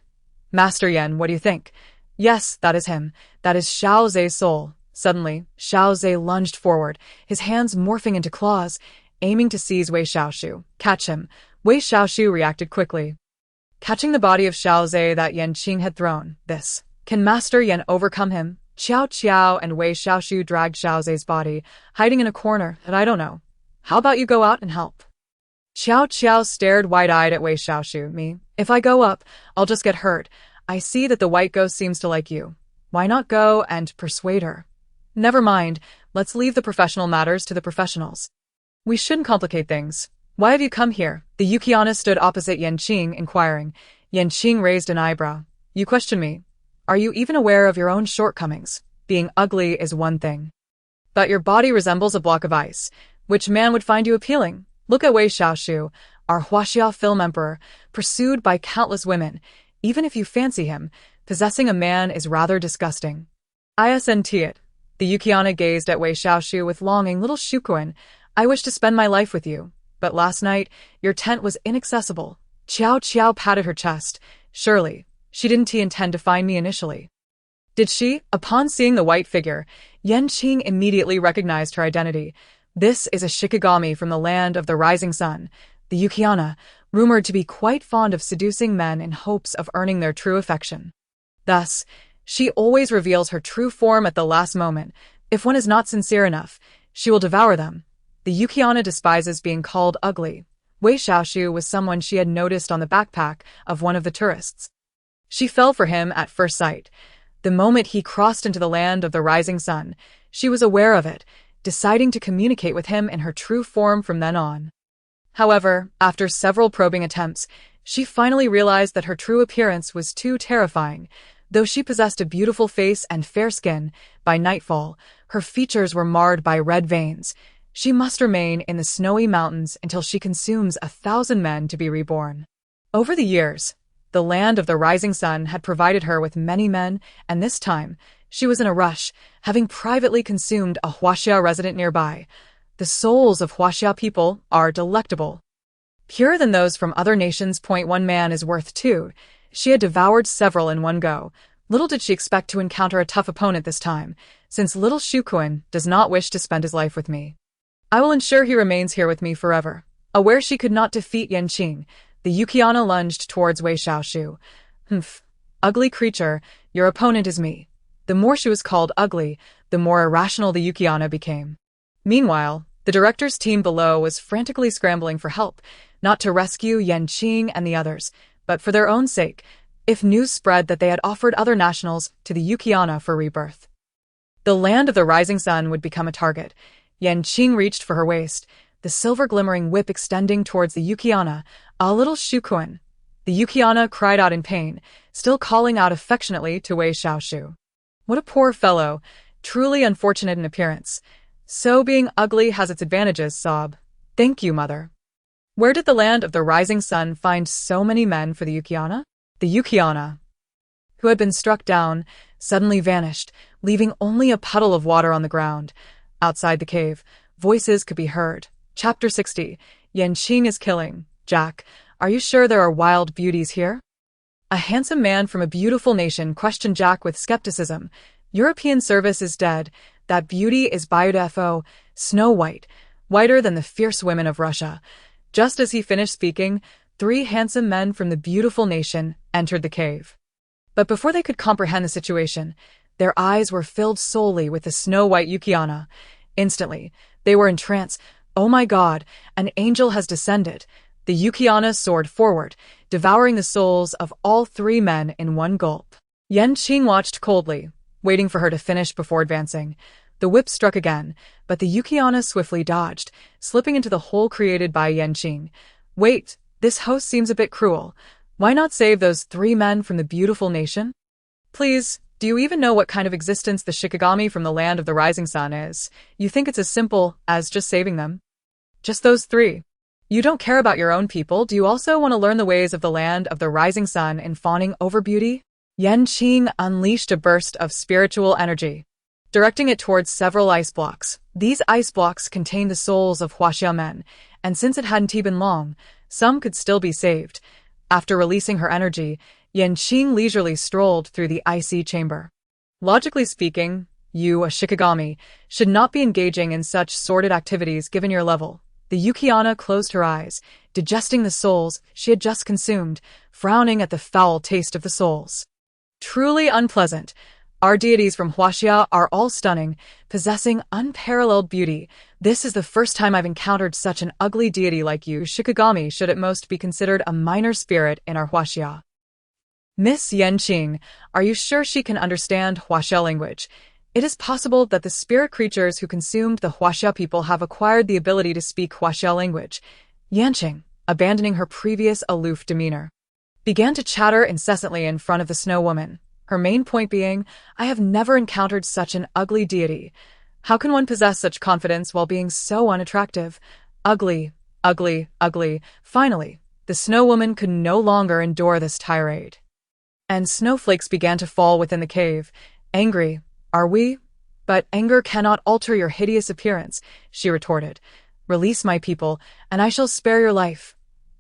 Master Yan, what do you think? Yes, that is him. That is Xiao Zhe's soul. Suddenly, Xiao Zhe lunged forward, his hands morphing into claws, aiming to seize Wei Xiaoshu. Catch him. Wei Xiaoshu reacted quickly, catching the body of Xiao Zhe that Yan Qing had thrown. Can Master Yan overcome him? Qiao Qiao and Wei Xiaoshu dragged Xiao Zhe's body, hiding in a corner, and I don't know. How about you go out and help? Qiao Qiao stared wide-eyed at Wei Xiaoshu. Me? If I go up, I'll just get hurt. I see that the white ghost seems to like you. Why not go and persuade her? Never mind, let's leave the professional matters to the professionals. We shouldn't complicate things. Why have you come here? The Yukiana stood opposite Yan Qing, inquiring. Yan Qing raised an eyebrow. You question me. Are you even aware of your own shortcomings? Being ugly is one thing, but your body resembles a block of ice. Which man would find you appealing? Look at Wei Xiaoshu, our Huaxia film emperor, pursued by countless women. Even if you fancy him, possessing a man is rather disgusting. Isn't it? The Yukiana gazed at Wei Xiaoshu with longing. Little Shukuan, I wish to spend my life with you, but last night, your tent was inaccessible. Qiao Qiao patted her chest. Surely, she didn't intend to find me initially. Did she? Upon seeing the white figure, Yan Qing immediately recognized her identity. This is a Shikigami from the land of the rising sun, the Yukiana, rumored to be quite fond of seducing men in hopes of earning their true affection. Thus, she always reveals her true form at the last moment. If one is not sincere enough, she will devour them. The Yukiana despises being called ugly. Wei Xiaoshu was someone she had noticed on the backpack of one of the tourists. She fell for him at first sight. The moment he crossed into the land of the rising sun, she was aware of it, deciding to communicate with him in her true form from then on. However, after several probing attempts, she finally realized that her true appearance was too terrifying. Though she possessed a beautiful face and fair skin, by nightfall, her features were marred by red veins. She must remain in the snowy mountains until she consumes 1,000 men to be reborn. Over the years, the land of the rising sun had provided her with many men, and this time, she was in a rush, having privately consumed a Huaxia resident nearby. The souls of Huaxia people are delectable, purer than those from other nations. One man is worth two. She had devoured several in one go. Little did she expect to encounter a tough opponent this time, since little Shukuan does not wish to spend his life with me. I will ensure he remains here with me forever. Aware she could not defeat Yan Qing, The Yukiana lunged towards Wei Xiaoshu. Humph. Ugly creature, your opponent is me. The more she was called ugly, the more irrational the Yukiana became. Meanwhile, the director's team below was frantically scrambling for help, not to rescue Yan Qing and the others, but for their own sake, if news spread that they had offered other nationals to the Yukiana for rebirth. The land of the rising sun would become a target. Yan Qing reached for her waist, the silver glimmering whip extending towards the Yukiana, a little shukuan. The Yukiana cried out in pain, still calling out affectionately to Wei Xiaoshu. What a poor fellow, truly unfortunate in appearance. So being ugly has its advantages, sob. Thank you, mother. Where did the land of the rising sun find so many men for the Yukiana? The Yukiana, who had been struck down, suddenly vanished, leaving only a puddle of water on the ground. Outside the cave, voices could be heard. Chapter 60. Yan Qing is killing. Jack, are you sure there are wild beauties here? A handsome man from a beautiful nation questioned Jack with skepticism. European service is dead. That beauty is biodefo, Snow White, whiter than the fierce women of Russia. Just as he finished speaking, 3 handsome men from the beautiful nation entered the cave. But before they could comprehend the situation, their eyes were filled solely with the Snow White Yukiana. Instantly, they were in trance. Oh my God, an angel has descended. The Yukiana soared forward, devouring the souls of all 3 men in one gulp. Yan Qing watched coldly, waiting for her to finish before advancing. The whip struck again, but the Yukiana swiftly dodged, slipping into the hole created by Yan Qing. Wait, this host seems a bit cruel. Why not save those 3 men from the beautiful nation? Please, do you even know what kind of existence the Shikigami from the land of the rising sun is? You think it's as simple as just saving them? Just those 3. You don't care about your own people. Do you also want to learn the ways of the land of the rising sun in fawning over beauty? Yan Qing unleashed a burst of spiritual energy, directing it towards several ice blocks. These ice blocks contained the souls of Huaxia men, and since it hadn't been long, some could still be saved. After releasing her energy, Yan Qing leisurely strolled through the icy chamber. Logically speaking, you, a Shikigami, should not be engaging in such sordid activities given your level. The Yukiana closed her eyes, digesting the souls she had just consumed, frowning at the foul taste of the souls. Truly unpleasant. Our deities from Huaxia are all stunning, possessing unparalleled beauty. This is the first time I've encountered such an ugly deity like you. Shikigami should at most be considered a minor spirit in our Huaxia. Miss Yan Qing, are you sure she can understand Huaxia language? It is possible that the spirit creatures who consumed the Huaxia people have acquired the ability to speak Huaxia language. Yan Qing, abandoning her previous aloof demeanor, began to chatter incessantly in front of the snow woman. Her main point being, I have never encountered such an ugly deity. How can one possess such confidence while being so unattractive? Ugly, ugly, ugly. Finally, the snow woman could no longer endure this tirade, and snowflakes began to fall within the cave. Angry, are we? But anger cannot alter your hideous appearance, she retorted. Release my people, and I shall spare your life.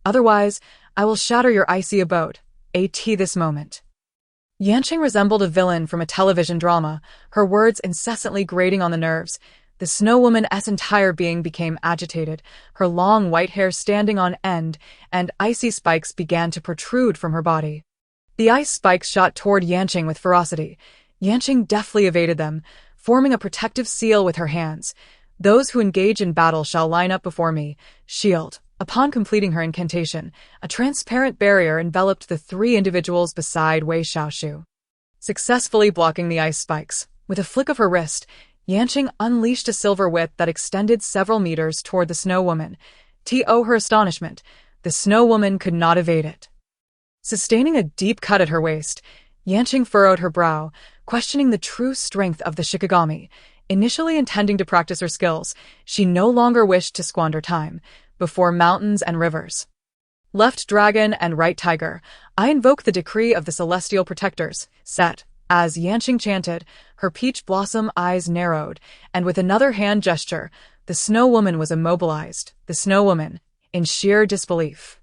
Otherwise, I will shatter your icy abode. This moment. Yan Qing resembled a villain from a television drama, her words incessantly grating on the nerves. The snow woman's entire being became agitated, her long white hair standing on end, and icy spikes began to protrude from her body. The ice spikes shot toward Yan Qing with ferocity. Yan Qing deftly evaded them, forming a protective seal with her hands. Those who engage in battle shall line up before me. Shield. Upon completing her incantation, a transparent barrier enveloped the 3 individuals beside Wei Xiaoshu, successfully blocking the ice spikes. With a flick of her wrist, Yan Qing unleashed a silver whip that extended several meters toward the snow woman. To her astonishment, the snow woman could not evade it. Sustaining a deep cut at her waist, Yan Qing furrowed her brow, questioning the true strength of the Shikigami. Initially intending to practice her skills, she no longer wished to squander time before mountains and rivers. Left dragon and right tiger, I invoke the decree of the celestial protectors. Set. As Yan Qing chanted, her peach blossom eyes narrowed, and with another hand gesture, the snow woman was immobilized. The snow woman, in sheer disbelief,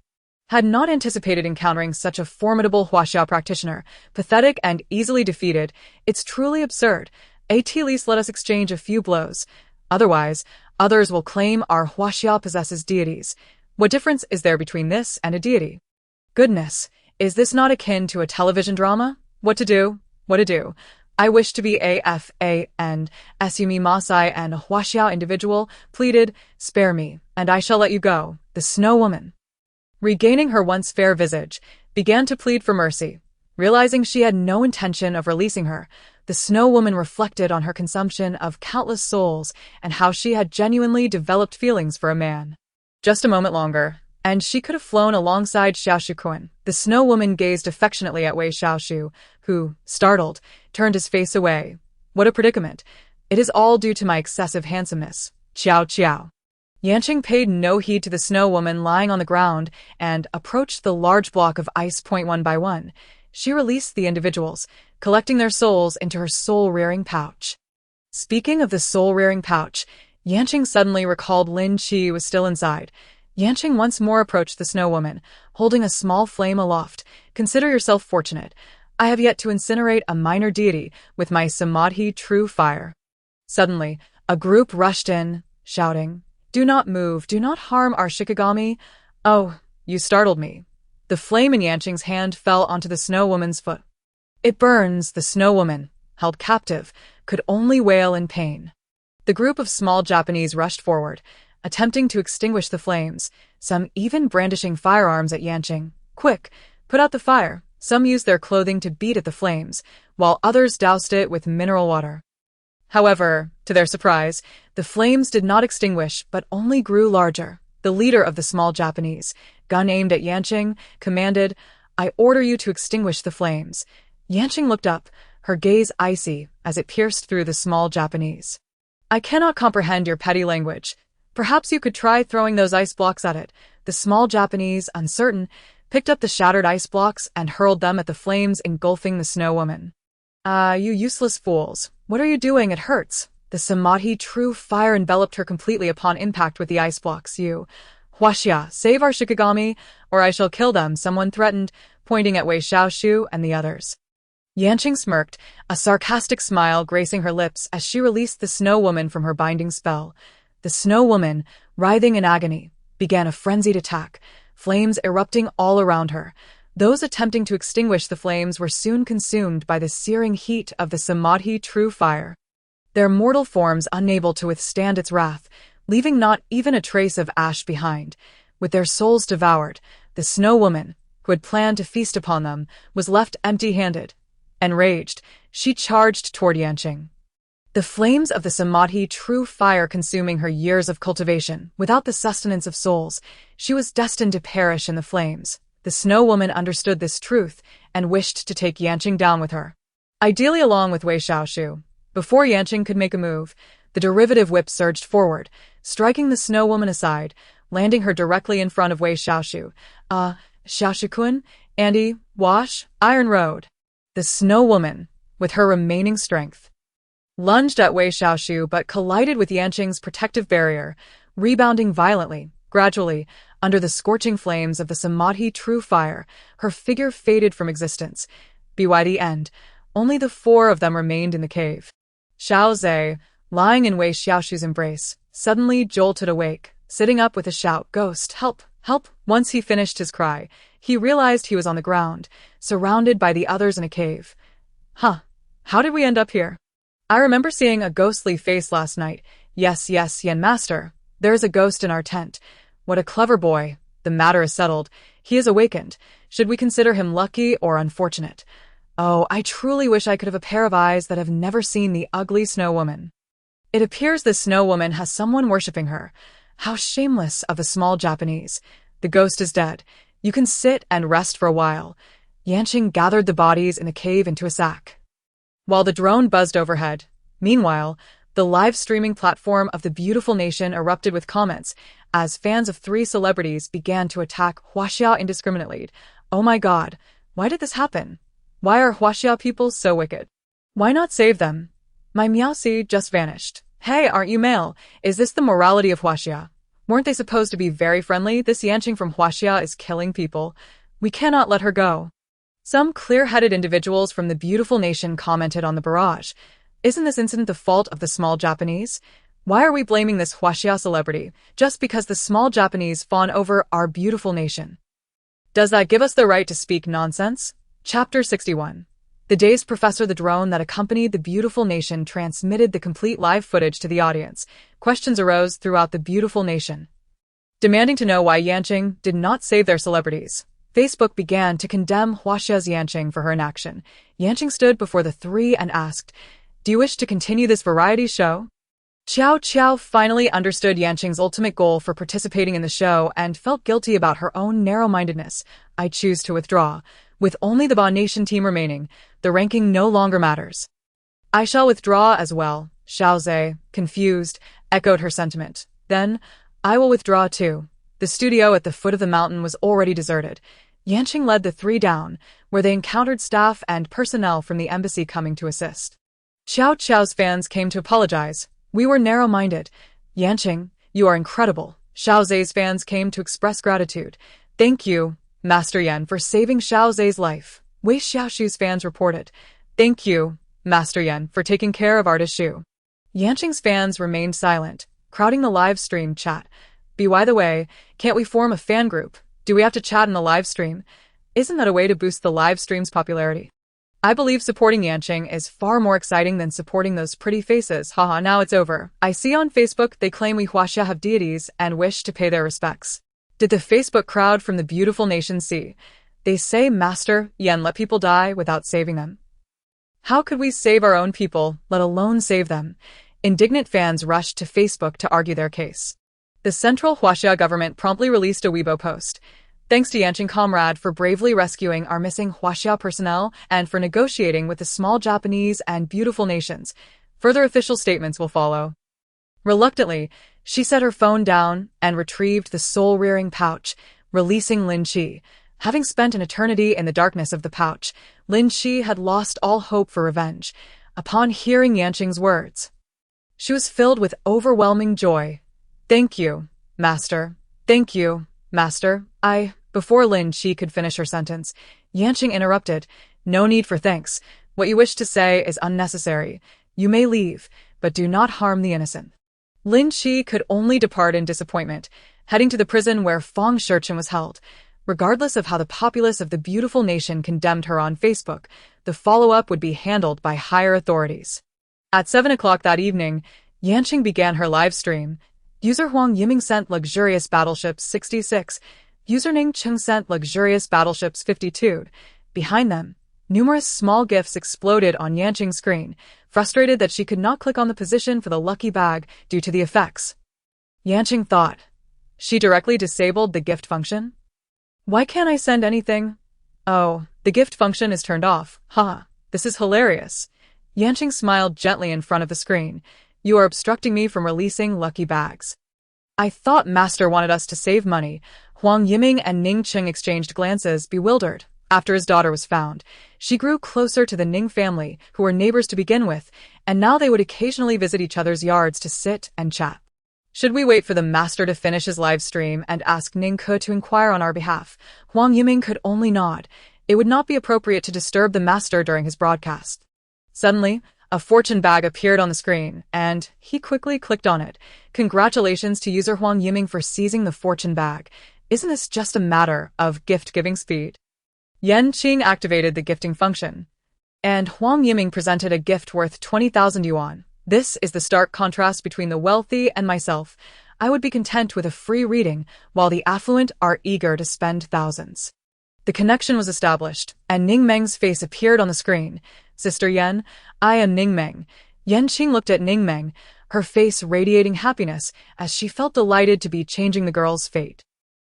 had not anticipated encountering such a formidable Huaxia practitioner, pathetic and easily defeated. It's truly absurd. At least let us exchange a few blows. Otherwise, others will claim our Huaxia possesses deities. What difference is there between this and a deity? Goodness, is this not akin to a television drama? What to do? What to do? I wish to be a F.A.N. Asumi Masai and a Huaxiao individual, pleaded, spare me, and I shall let you go. The Snow Woman, regaining her once fair visage, began to plead for mercy. Realizing she had no intention of releasing her, the Snow Woman reflected on her consumption of countless souls and how she had genuinely developed feelings for a man. Just a moment longer, and she could have flown alongside Xiaoshu Kun. The Snow Woman gazed affectionately at Wei Xiaoshu, who, startled, turned his face away. What a predicament. It is all due to my excessive handsomeness. Qiao Qiao. Yanqing paid no heed to the Snow Woman lying on the ground and approached the large block of ice. One by one. She released the individuals, collecting their souls into her soul-rearing pouch. Speaking of the soul-rearing pouch, Yanqing suddenly recalled Lin Qi was still inside. Yanqing once more approached the Snow Woman, holding a small flame aloft. Consider yourself fortunate. I have yet to incinerate a minor deity with my samadhi true fire. Suddenly, a group rushed in, shouting, Do not move, do not harm our Shikigami. Oh, you startled me. The flame in Yanqing's hand fell onto the Snow Woman's foot. It burns. The Snow Woman, held captive, could only wail in pain. The group of small Japanese rushed forward, attempting to extinguish the flames, some even brandishing firearms at Yanqing. Quick, put out the fire. Some used their clothing to beat at the flames, while others doused it with mineral water. However, to their surprise, the flames did not extinguish but only grew larger. The leader of the small Japanese, gun aimed at Yanqing, commanded, I order you to extinguish the flames. Yanqing looked up, her gaze icy as it pierced through the small Japanese. I cannot comprehend your petty language. Perhaps you could try throwing those ice blocks at it. The small Japanese, uncertain, picked up the shattered ice blocks and hurled them at the flames engulfing the Snow Woman. You useless fools. What are you doing? It hurts. The samadhi true fire enveloped her completely upon impact with the ice blocks. You, Huaxia, save our Shikigami, or I shall kill them, someone threatened, pointing at Wei Xiaoshu and the others. Yanqing smirked, a sarcastic smile gracing her lips as she released the Snow Woman from her binding spell. The Snow Woman, writhing in agony, began a frenzied attack, flames erupting all around her. Those attempting to extinguish the flames were soon consumed by the searing heat of the samadhi true fire, their mortal forms unable to withstand its wrath, leaving not even a trace of ash behind. With their souls devoured, the Snow Woman, who had planned to feast upon them, was left empty-handed. Enraged, she charged toward Yanqing. The flames of the samadhi true fire consuming her years of cultivation, without the sustenance of souls, she was destined to perish in the flames. The Snow Woman understood this truth and wished to take Yanqing down with her, ideally along with Wei Xiaoshu. Before Yanqing could make a move, the derivative whip surged forward, striking the Snow Woman aside, landing her directly in front of Wei Xiaoshu. Xiaoshu-kun, Andy, Wash, Iron Road. The Snow Woman, with her remaining strength, lunged at Wei Xiaoshu but collided with Yanqing's protective barrier, rebounding violently. Gradually, under the scorching flames of the samadhi true fire, her figure faded from existence. By the end, only the four of them remained in the cave. Xiao Zhe, lying in Wei Xiaoshu's embrace, suddenly jolted awake, sitting up with a shout, Ghost, help, help! Once he finished his cry, he realized he was on the ground, surrounded by the others in a cave. How did we end up here? I remember seeing a ghostly face last night. Yes, Yen Master. There is a ghost in our tent. What a clever boy. The matter is settled. He is awakened. Should we consider him lucky or unfortunate? Oh, I truly wish I could have a pair of eyes that have never seen the ugly Snow Woman. It appears the Snow Woman has someone worshipping her. How shameless of the small Japanese. The ghost is dead. You can sit and rest for a while. Yanqing gathered the bodies in the cave into a sack, while the drone buzzed overhead. Meanwhile, the live streaming platform of the beautiful nation erupted with comments as fans of three celebrities began to attack Huaxia indiscriminately. Oh my god, why did this happen? Why are Huaxia people so wicked? Why not save them? My Miaosi just vanished. Hey, aren't you male? Is this the morality of Huaxia? Weren't they supposed to be very friendly? This Yanqing from Huaxia is killing people. We cannot let her go. Some clear-headed individuals from the beautiful nation commented on the barrage. Isn't this incident the fault of the small Japanese? Why are we blaming this Huaxia celebrity just because the small Japanese fawn over our beautiful nation? Does that give us the right to speak nonsense? Chapter 61. The dazed professor. The drone that accompanied the beautiful nation transmitted the complete live footage to the audience. Questions arose throughout the beautiful nation, demanding to know why Yanqing did not save their celebrities. Facebook began to condemn Huaxia's Yanqing for her inaction. Yanqing stood before the three and asked, "Do you wish to continue this variety show?" Qiao Qiao finally understood Yanqing's ultimate goal for participating in the show and felt guilty about her own narrow-mindedness. "I choose to withdraw. With only the Ba Nation team remaining, the ranking no longer matters." "I shall withdraw as well," Xiaozhe, confused, echoed her sentiment. Then, "I will withdraw too." The studio at the foot of the mountain was already deserted. Yanqing led the three down, where they encountered staff and personnel from the embassy coming to assist. Qiao Qiao's fans came to apologize. "We were narrow-minded. Yanqing, you are incredible." Xiaozhe's fans came to express gratitude. "Thank you, Master Yan, for saving Xiaozhe's life." Wei Xiaoshu's fans reported. "Thank you, Master Yan, for taking care of Artist Shu." Yanqing's fans remained silent, crowding the live stream chat. By the way, can't we form a fan group? Do we have to chat in the live stream? Isn't that a way to boost the live stream's popularity? I believe supporting Yanqing is far more exciting than supporting those pretty faces. Haha, now it's over. I see on Facebook they claim we Huaxia have deities and wish to pay their respects. Did the Facebook crowd from the beautiful nation see? They say Master Yan let people die without saving them. How could we save our own people, let alone save them? Indignant fans rushed to Facebook to argue their case. The central Huaxia government promptly released a Weibo post. "Thanks to Yanqing Comrade for bravely rescuing our missing Huaxia personnel and for negotiating with the small Japanese and beautiful nations. Further official statements will follow." Reluctantly, she set her phone down and retrieved the soul-rearing pouch, releasing Lin Qi. Having spent an eternity in the darkness of the pouch, Lin Qi had lost all hope for revenge. Upon hearing Yanqing's words, she was filled with overwhelming joy. "Thank you, Master. Thank you, Master. Before Lin Qi could finish her sentence, Yanqing interrupted. "No need for thanks. What you wish to say is unnecessary. You may leave, but do not harm the innocent." Lin Qi could only depart in disappointment, heading to the prison where Feng Shirchen was held. Regardless of how the populace of the beautiful nation condemned her on Facebook, the follow-up would be handled by higher authorities. At 7 o'clock that evening, Yanqing began her live stream. User Huang Yiming sent luxurious battleships 66. User Ning Cheng sent luxurious battleships 52. Behind them, numerous small gifts exploded on Yanqing's screen, frustrated that she could not click on the position for the lucky bag due to the effects. Yanqing thought. She directly disabled the gift function? Why can't I send anything? Oh, the gift function is turned off. Haha, this is hilarious. Yanqing smiled gently in front of the screen. You are obstructing me from releasing lucky bags. I thought Master wanted us to save money. Huang Yiming and Ning Cheng exchanged glances, bewildered. After his daughter was found, she grew closer to the Ning family, who were neighbors to begin with, and now they would occasionally visit each other's yards to sit and chat. Should we wait for the Master to finish his live stream and ask Ning Ke to inquire on our behalf? Huang Yiming could only nod. It would not be appropriate to disturb the Master during his broadcast. Suddenly, a fortune bag appeared on the screen, and he quickly clicked on it. Congratulations to user Huang Yiming for seizing the fortune bag. Isn't this just a matter of gift-giving speed? Yan Qing activated the gifting function, and Huang Yiming presented a gift worth 20,000 yuan. This is the stark contrast between the wealthy and myself. I would be content with a free reading, while the affluent are eager to spend thousands. The connection was established, and Ning Meng's face appeared on the screen. Sister Yan, I am Ning Meng. Yan Qing looked at Ning Meng, her face radiating happiness, as she felt delighted to be changing the girl's fate.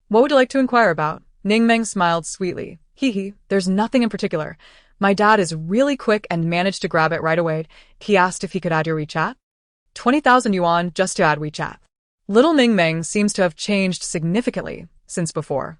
What would you like to inquire about? Ning Meng smiled sweetly. Hee, there's nothing in particular. My dad is really quick and managed to grab it right away. He asked if he could add your WeChat. 20,000 yuan just to add WeChat. Little Ning Meng seems to have changed significantly since before.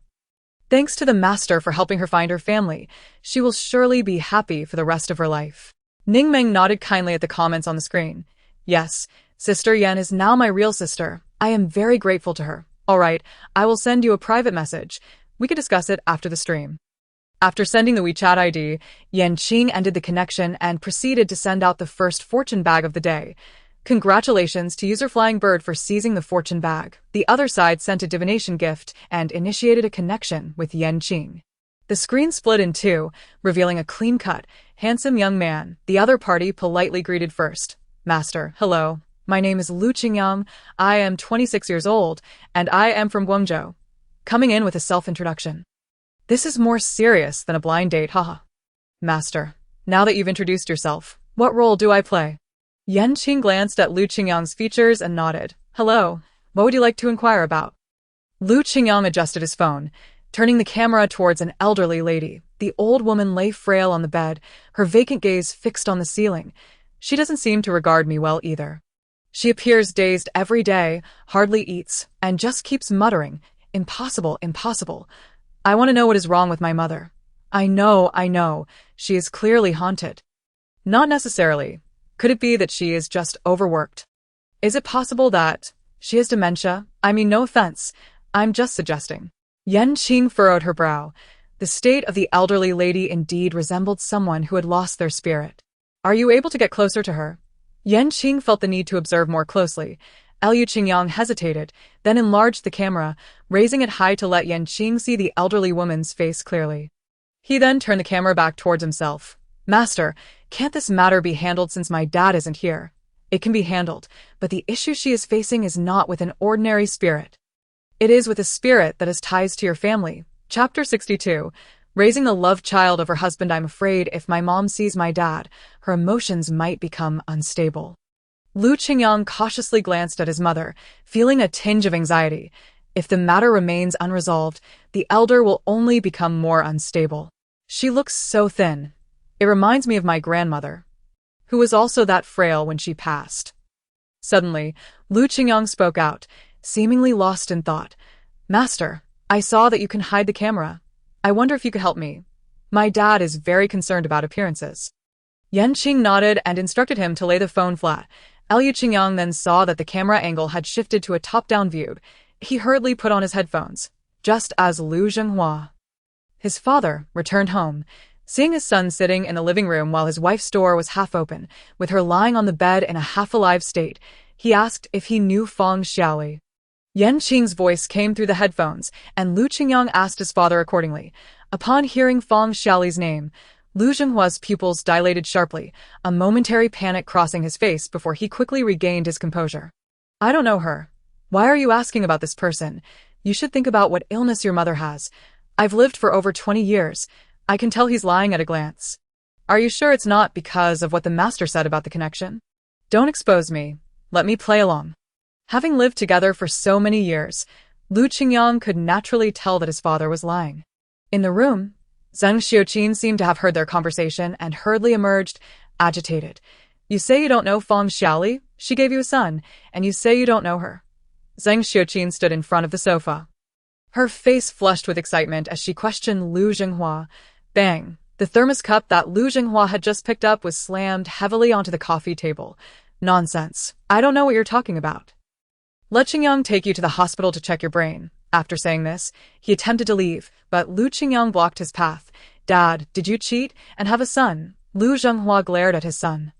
Thanks to the Master for helping her find her family, she will surely be happy for the rest of her life. Ning Meng nodded kindly at the comments on the screen. Yes, Sister Yan is now my real sister. I am very grateful to her. Alright, I will send you a private message. We could discuss it after the stream. After sending the WeChat ID, Yan Qing ended the connection and proceeded to send out the first fortune bag of the day. Congratulations to user Flying Bird for seizing the fortune bag. The other side sent a divination gift and initiated a connection with Qing. The screen split in two, revealing a clean-cut, handsome young man. The other party politely greeted first. Master, hello. My name is Qing. I am 26 years old, and I am from Guangzhou. Coming in with a self-introduction. This is more serious than a blind date, haha. Master, now that you've introduced yourself, what role do I play? Qing glanced at Qing's features and nodded. Hello, what would you like to inquire about? Qing adjusted his phone, turning the camera towards an elderly lady. The old woman lay frail on the bed, her vacant gaze fixed on the ceiling. She doesn't seem to regard me well either. She appears dazed every day, hardly eats, and just keeps muttering, impossible, impossible. I want to know what is wrong with my mother. I know, she is clearly haunted. Not necessarily. Could it be that she is just overworked? Is it possible that she has dementia? I mean, no offense. I'm just suggesting. Qing furrowed her brow. The state of the elderly lady indeed resembled someone who had lost their spirit. Are you able to get closer to her? Qing felt the need to observe more closely. Qing hesitated, then enlarged the camera, raising it high to let Qing see the elderly woman's face clearly. He then turned the camera back towards himself. Master, can't this matter be handled since my dad isn't here? It can be handled, but the issue she is facing is not with an ordinary spirit. It is with a spirit that has ties to your family. Chapter 62. Raising the love child of her husband. I'm afraid if my mom sees my dad, her emotions might become unstable. Qing cautiously glanced at his mother, feeling a tinge of anxiety. If the matter remains unresolved, the elder will only become more unstable. She looks so thin. It reminds me of my grandmother, who was also that frail when she passed. Suddenly, Qing spoke out, seemingly lost in thought. Master, I saw that you can hide the camera. I wonder if you could help me. My dad is very concerned about appearances. Qing nodded and instructed him to lay the phone flat. Qing then saw that the camera angle had shifted to a top-down view. He hurriedly put on his headphones, just as Lu Zhenghua, his father, returned home. Seeing his son sitting in the living room while his wife's door was half open, with her lying on the bed in a half-alive state, he asked if he knew Feng Xiaoli. Qing's voice came through the headphones, and Qing asked his father accordingly. Upon hearing Feng Xiaoli's name, Lu Zhenghua's pupils dilated sharply, a momentary panic crossing his face before he quickly regained his composure. I don't know her. Why are you asking about this person? You should think about what illness your mother has. I've lived for over 20 years. I can tell he's lying at a glance. Are you sure it's not because of what the master said about the connection? Don't expose me. Let me play along. Having lived together for so many years, Qing could naturally tell that his father was lying. In the room, Zheng Xiuqin seemed to have heard their conversation and hurriedly emerged, agitated. You say you don't know Feng Xiaoli? She gave you a son, and you say you don't know her. Zheng Xiuqin stood in front of the sofa. Her face flushed with excitement as she questioned Lu Zhenghua. Bang! The thermos cup that Lu Zhenghua had just picked up was slammed heavily onto the coffee table. Nonsense. I don't know what you're talking about. Let Qing take you to the hospital to check your brain. After saying this, he attempted to leave, but Lu Qing blocked his path. Dad, did you cheat and have a son? Lu Zhenghua glared at his son,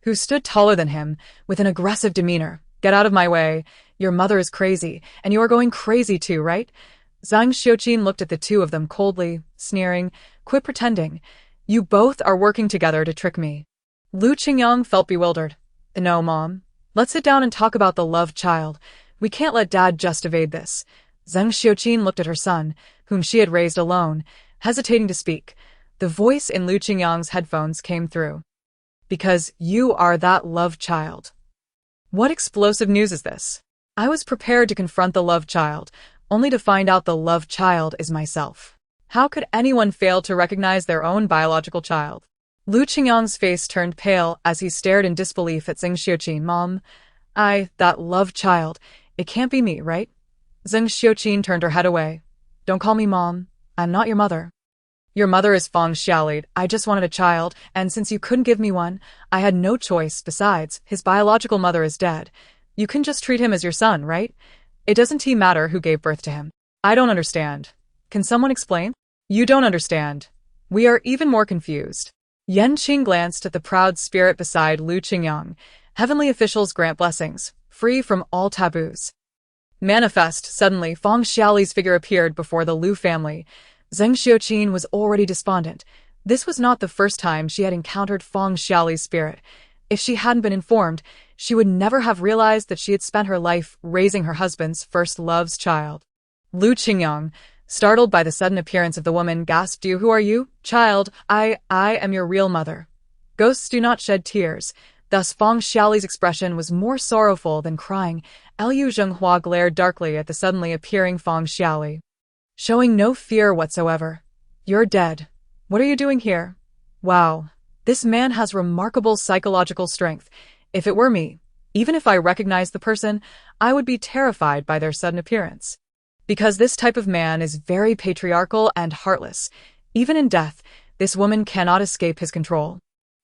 who stood taller than him, with an aggressive demeanor. Get out of my way. Your mother is crazy, and you are going crazy too, right? Zheng Xiuqin looked at the two of them coldly, sneering. Quit pretending. You both are working together to trick me. Lu Qing felt bewildered. No, Mom. Let's sit down and talk about the love child. We can't let Dad just evade this. Zheng Xiuqin looked at her son, whom she had raised alone, hesitating to speak. The voice in Lu Qing's headphones came through. Because you are that love child. What explosive news is this? I was prepared to confront the love child, only to find out the love child is myself. How could anyone fail to recognize their own biological child? Lu Qing's face turned pale as he stared in disbelief at Zheng Xiuqin. Mom, that love child. It can't be me, right? Zheng Xiuqin turned her head away. Don't call me Mom. I'm not your mother. Your mother is Feng Xiaoli. I just wanted a child, and since you couldn't give me one, I had no choice. Besides, his biological mother is dead. You can just treat him as your son, right? It doesn't matter who gave birth to him. I don't understand. Can someone explain? You don't understand. We are even more confused. Qing glanced at the proud spirit beside Lu Qing. Heavenly officials grant blessings, free from all taboos. Manifest, suddenly, Feng Xiaoli's figure appeared before the Liu family. Zheng Xiuqin was already despondent. This was not the first time she had encountered Feng Xiaoli's spirit. If she hadn't been informed, she would never have realized that she had spent her life raising her husband's first love's child. Lu Qingyang, startled by the sudden appearance of the woman, gasped, "You, who are you? Child, I am your real mother." Ghosts do not shed tears. Thus Feng Xiaoli's expression was more sorrowful than crying. Liu Zhenghua glared darkly at the suddenly appearing Feng Xiaoli, showing no fear whatsoever. "You're dead. What are you doing here?" Wow. This man has remarkable psychological strength. If it were me, even if I recognized the person, I would be terrified by their sudden appearance. Because this type of man is very patriarchal and heartless. Even in death, this woman cannot escape his control.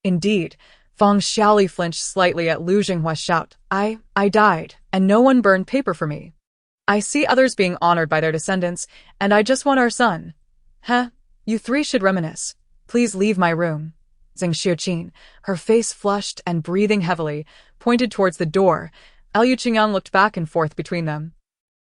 Indeed, Feng Xiaoli flinched slightly at Liu Zhenghua's shout. I died, and no one burned paper for me. I see others being honored by their descendants, and I just want our son. You three should reminisce. Please leave my room." Zheng Xiuqin, her face flushed and breathing heavily, pointed towards the door. Liu Qingyang looked back and forth between them,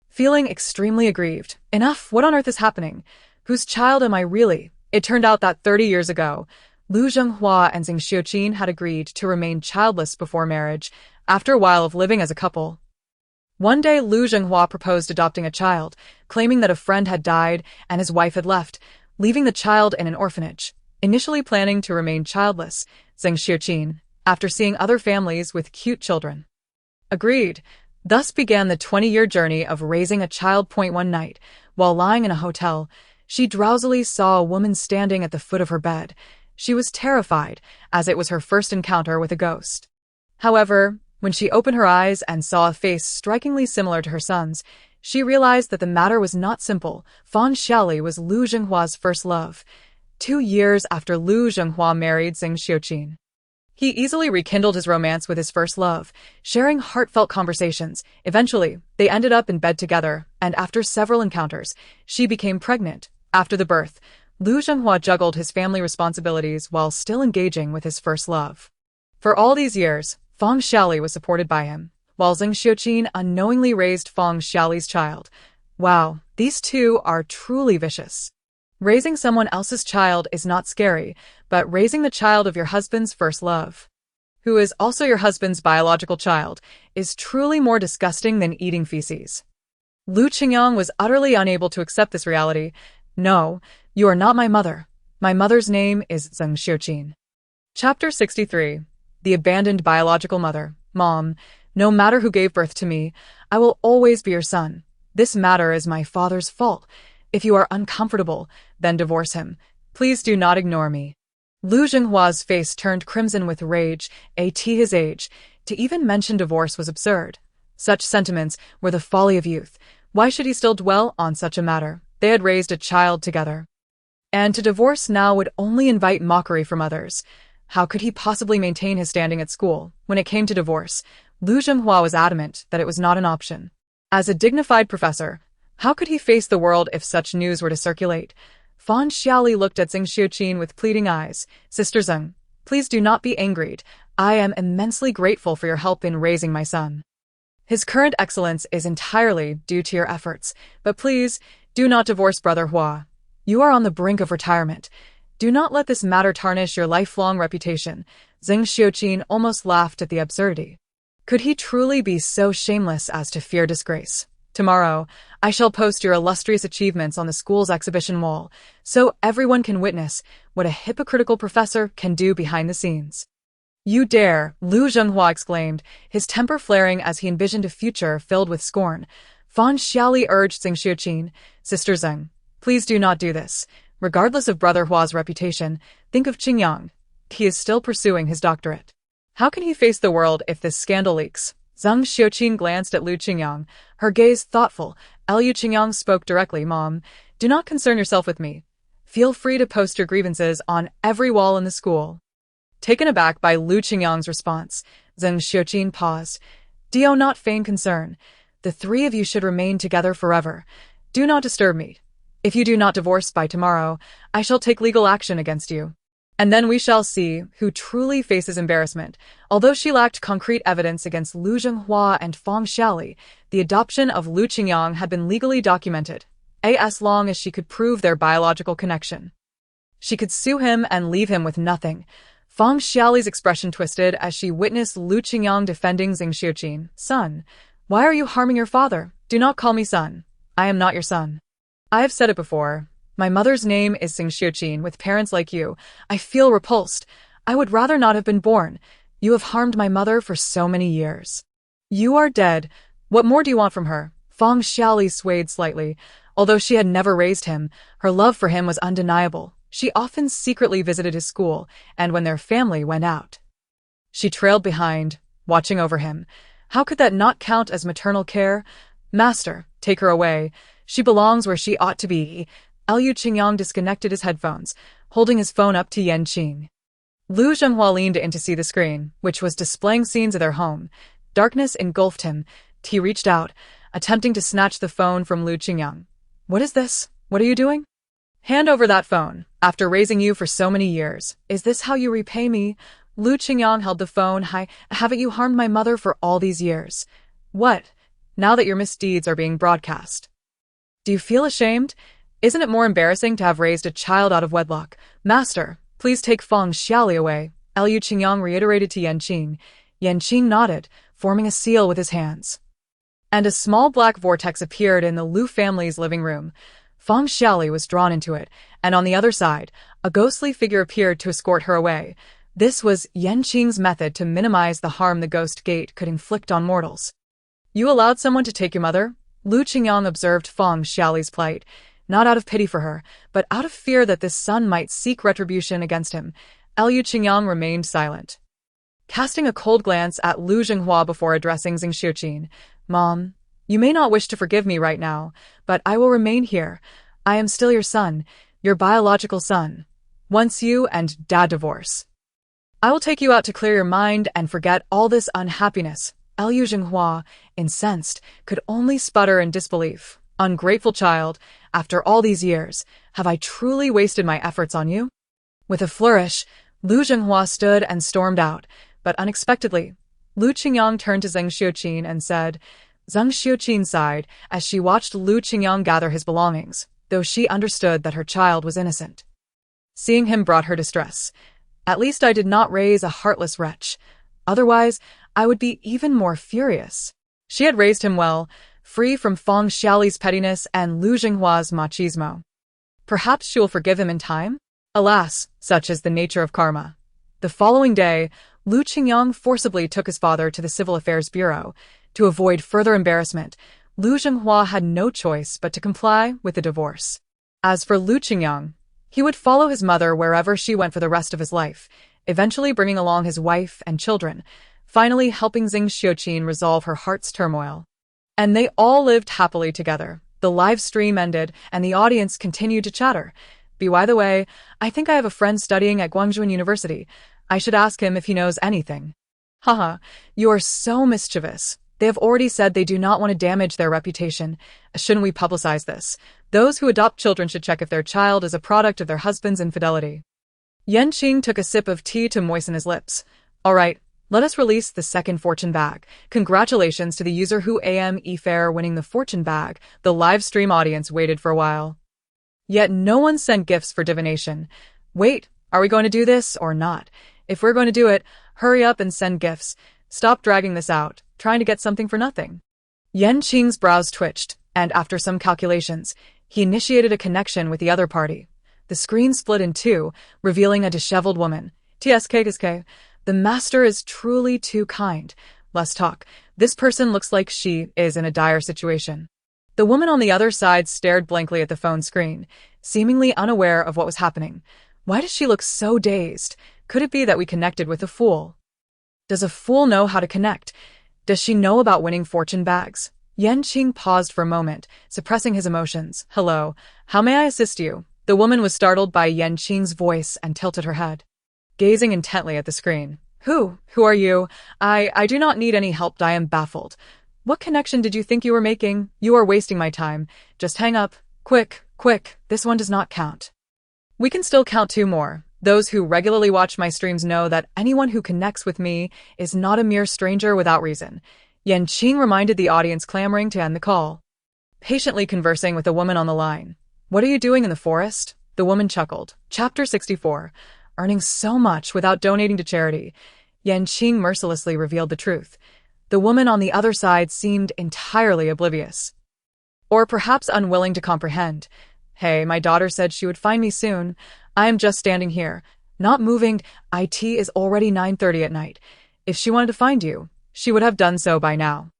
feeling extremely aggrieved. Enough, what on earth is happening? Whose child am I really? It turned out that 30 years ago, Liu Zhenghua and Zheng Xiuqin had agreed to remain childless before marriage, after a while of living as a couple. One day Liu Zhenghua proposed adopting a child, claiming that a friend had died and his wife had left, leaving the child in an orphanage. Initially planning to remain childless, Zheng Xiuqin, after seeing other families with cute children, agreed. Thus began the 20-year journey of raising a child. One night, while lying in a hotel, she drowsily saw a woman standing at the foot of her bed. She was terrified, as it was her first encounter with a ghost. However, when she opened her eyes and saw a face strikingly similar to her son's, she realized that the matter was not simple. Feng Xiaoli was Liu Zhenghua's first love. 2 years after Liu Zhenghua married Zheng Xiuqin, he easily rekindled his romance with his first love, sharing heartfelt conversations. Eventually, they ended up in bed together, and after several encounters, she became pregnant. After the birth, Liu Zhenghua juggled his family responsibilities while still engaging with his first love. For all these years, Feng Xiaoli was supported by him, while Zheng Xiuqin unknowingly raised Feng Xiaoli's child. Wow, these two are truly vicious. Raising someone else's child is not scary, but raising the child of your husband's first love, who is also your husband's biological child, is truly more disgusting than eating feces. Liu Qingyang was utterly unable to accept this reality. "No, you are not my mother. My mother's name is Zheng Xiuqin." Chapter 63. The Abandoned Biological Mother. "Mom, no matter who gave birth to me, I will always be your son. This matter is my father's fault. If you are uncomfortable, then divorce him. Please do not ignore me." Liu Zhenghua's face turned crimson with rage. At his age, to even mention divorce was absurd. Such sentiments were the folly of youth. Why should he still dwell on such a matter? They had raised a child together, and to divorce now would only invite mockery from others. How could he possibly maintain his standing at school? When it came to divorce, Liu Zhenghua was adamant that it was not an option. As a dignified professor, how could he face the world if such news were to circulate? Feng Xiaoli looked at Zheng Xiuqin with pleading eyes. "Sister Zheng, please do not be angered. I am immensely grateful for your help in raising my son. His current excellence is entirely due to your efforts, but please, do not divorce Brother Hua. You are on the brink of retirement. Do not let this matter tarnish your lifelong reputation." Zheng Xiuqin almost laughed at the absurdity. Could he truly be so shameless as to fear disgrace? "Tomorrow, I shall post your illustrious achievements on the school's exhibition wall, so everyone can witness what a hypocritical professor can do behind the scenes." "You dare!" Liu Zhenghua exclaimed, his temper flaring as he envisioned a future filled with scorn. Feng Xiaoli urged Zheng Xiuqin, "Sister Zheng, please do not do this. Regardless of Brother Hua's reputation, think of Qingyang. He is still pursuing his doctorate. How can he face the world if this scandal leaks?" Zheng Xiuqin glanced at Liu Qingyang, her gaze thoughtful. Liu Qingyang spoke directly. "Mom, do not concern yourself with me. Feel free to post your grievances on every wall in the school." Taken aback by Liu Qingyang's response, Zheng Xiuqin paused. "Do not feign concern. The three of you should remain together forever. Do not disturb me. If you do not divorce by tomorrow, I shall take legal action against you." And then we shall see who truly faces embarrassment. Although she lacked concrete evidence against Lu Zhenghua and Feng Xiaoli, the adoption of Lu Qingyang had been legally documented, as long as she could prove their biological connection. She could sue him and leave him with nothing. Feng Xiaoli's expression twisted as she witnessed Lu Qingyang defending Zhang Xiuqin. Son, why are you harming your father? Do not call me son. I am not your son. I have said it before. My mother's name is Zhang Xiuqin. With parents like you, I feel repulsed. I would rather not have been born. You have harmed my mother for so many years. You are dead. What more do you want from her? Feng Xiaoli swayed slightly. Although she had never raised him, her love for him was undeniable. She often secretly visited his school, and when their family went out, she trailed behind, watching over him. How could that not count as maternal care? Master, take her away. She belongs where she ought to be. Liu Qingyang disconnected his headphones, holding his phone up to Yan Qing. Lu Zhenghua leaned in to see the screen, which was displaying scenes of their home. Darkness engulfed him. He reached out, attempting to snatch the phone from Lu Qingyang. What is this? What are you doing? Hand over that phone. After raising you for so many years, is this how you repay me? Lu Qingyang held the phone high. Haven't you harmed my mother for all these years? What? Now that your misdeeds are being broadcast. Do you feel ashamed? Isn't it more embarrassing to have raised a child out of wedlock? Master, please take Feng Xiaoli away. Liu Qingyang reiterated to Yan Qing. Yan Qing nodded, forming a seal with his hands. And a small black vortex appeared in the Lu family's living room. Feng Xiaoli was drawn into it, and on the other side, a ghostly figure appeared to escort her away. This was Yan Qing's method to minimize the harm the ghost gate could inflict on mortals. You allowed someone to take your mother? Lu Qingyang observed Feng Xiaoli's plight, not out of pity for her, but out of fear that this son might seek retribution against him. Liu Qingyang remained silent, casting a cold glance at Lu Zhenghua before addressing Zhang Xiuqin. Mom, you may not wish to forgive me right now, but I will remain here. I am still your son, your biological son. Once you and Dad divorce, I will take you out to clear your mind and forget all this unhappiness. Liu Zhenghua, incensed, could only sputter in disbelief. Ungrateful child, after all these years, have I truly wasted my efforts on you? With a flourish, Lu Zhenghua stood and stormed out, but unexpectedly, Lu Qingyang turned to Zhang Xiuqin and said. Zhang Xiuqin sighed as she watched Lu Qingyang gather his belongings, though she understood that her child was innocent. Seeing him brought her distress. At least I did not raise a heartless wretch. Otherwise, I would be even more furious. She had raised him well, free from Feng Xiaoli's pettiness and Lu Zhenghua's machismo. Perhaps she will forgive him in time? Alas, such is the nature of karma. The following day, Lu Qingyang forcibly took his father to the Civil Affairs Bureau. To avoid further embarrassment, Lu Zhenghua had no choice but to comply with the divorce. As for Lu Qingyang, he would follow his mother wherever she went for the rest of his life, eventually bringing along his wife and children, finally helping Zhang Xiuqin resolve her heart's turmoil. And they all lived happily together. The live stream ended, and the audience continued to chatter. By the way, I think I have a friend studying at Guangzhou University. I should ask him if he knows anything. Haha, you are so mischievous. They have already said they do not want to damage their reputation. Shouldn't we publicize this? Those who adopt children should check if their child is a product of their husband's infidelity. Yan Qing took a sip of tea to moisten his lips. All right, let us release the second fortune bag. Congratulations to the user who am fair winning the fortune bag. The live stream audience waited for a while. Yet no one sent gifts for divination. Wait, are we going to do this or not? If we're going to do it, hurry up and send gifts. Stop dragging this out, trying to get something for nothing. Yan Qing's brows twitched, and after some calculations, he initiated a connection with the other party. The screen split in two, revealing a disheveled woman. TSK. The master is truly too kind. Less talk. This person looks like she is in a dire situation. The woman on the other side stared blankly at the phone screen, seemingly unaware of what was happening. Why does she look so dazed? Could it be that we connected with a fool? Does a fool know how to connect? Does she know about winning fortune bags? Yan Qing paused for a moment, suppressing his emotions. Hello, how may I assist you? The woman was startled by Yan Qing's voice and tilted her head, gazing intently at the screen. Who are you? I do not need any help. I am baffled. What connection did you think you were making? You are wasting my time. Just hang up. Quick, this one does not count. We can still count two more. Those who regularly watch my streams know that anyone who connects with me is not a mere stranger without reason. Qing reminded the audience clamoring to end the call. Patiently conversing with a woman on the line. What are you doing in the forest? The woman chuckled. Chapter 64. Earning so much without donating to charity. Qing mercilessly revealed the truth. The woman on the other side seemed entirely oblivious. Or perhaps unwilling to comprehend. Hey, my daughter said she would find me soon. I am just standing here, not moving. It is already 9:30 at night. If she wanted to find you, she would have done so by now.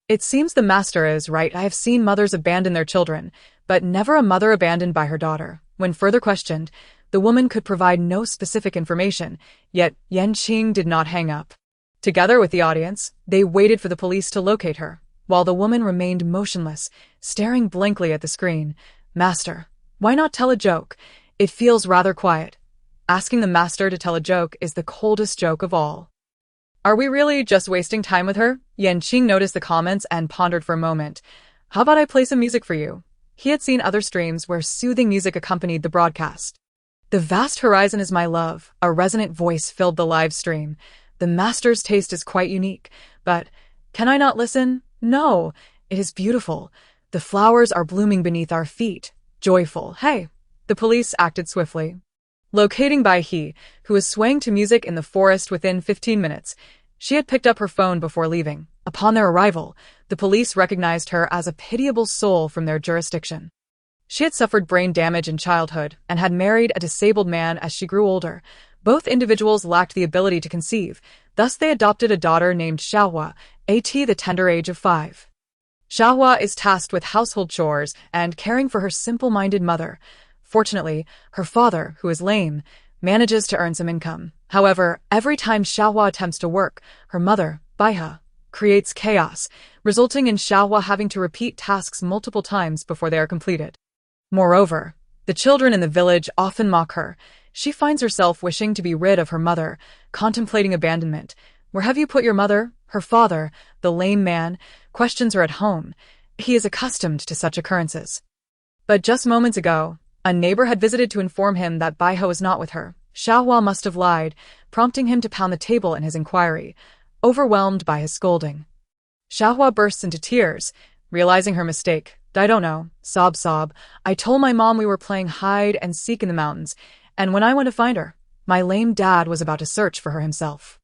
It seems the master is right. I have seen mothers abandon their children, but never a mother abandoned by her daughter. When further questioned, the woman could provide no specific information, yet Qing did not hang up. Together with the audience, they waited for the police to locate her, while the woman remained motionless, staring blankly at the screen. Master, why not tell a joke? It feels rather quiet. Asking the master to tell a joke is the coldest joke of all. Are we really just wasting time with her? Qing noticed the comments and pondered for a moment. How about I play some music for you? He had seen other streams where soothing music accompanied the broadcast. The vast horizon is my love, a resonant voice filled the live stream. The master's taste is quite unique, but can I not listen? No, it is beautiful. The flowers are blooming beneath our feet. Joyful. Hey. The police acted swiftly. Locating Bai He, who was swaying to music in the forest within 15 minutes, she had picked up her phone before leaving. Upon their arrival, the police recognized her as a pitiable soul from their jurisdiction. She had suffered brain damage in childhood and had married a disabled man as she grew older. Both individuals lacked the ability to conceive, thus they adopted a daughter named Xiaohua, at the tender age of 5. Xiaohua is tasked with household chores and caring for her simple-minded mother. Fortunately, her father, who is lame, manages to earn some income. However, every time Xiaohua attempts to work, her mother, Baihe, creates chaos, resulting in Xiaohua having to repeat tasks multiple times before they are completed. Moreover, the children in the village often mock her. She finds herself wishing to be rid of her mother, contemplating abandonment. Where have you put your mother? Her father, the lame man, questions her at home. He is accustomed to such occurrences. But just moments ago, a neighbor had visited to inform him that Baihe was not with her. Xiaohua must have lied, prompting him to pound the table in his inquiry, overwhelmed by his scolding. Xiaohua bursts into tears, realizing her mistake. I don't know. Sob sob. I told my mom we were playing hide and seek in the mountains, and when I went to find her, my lame dad was about to search for her himself.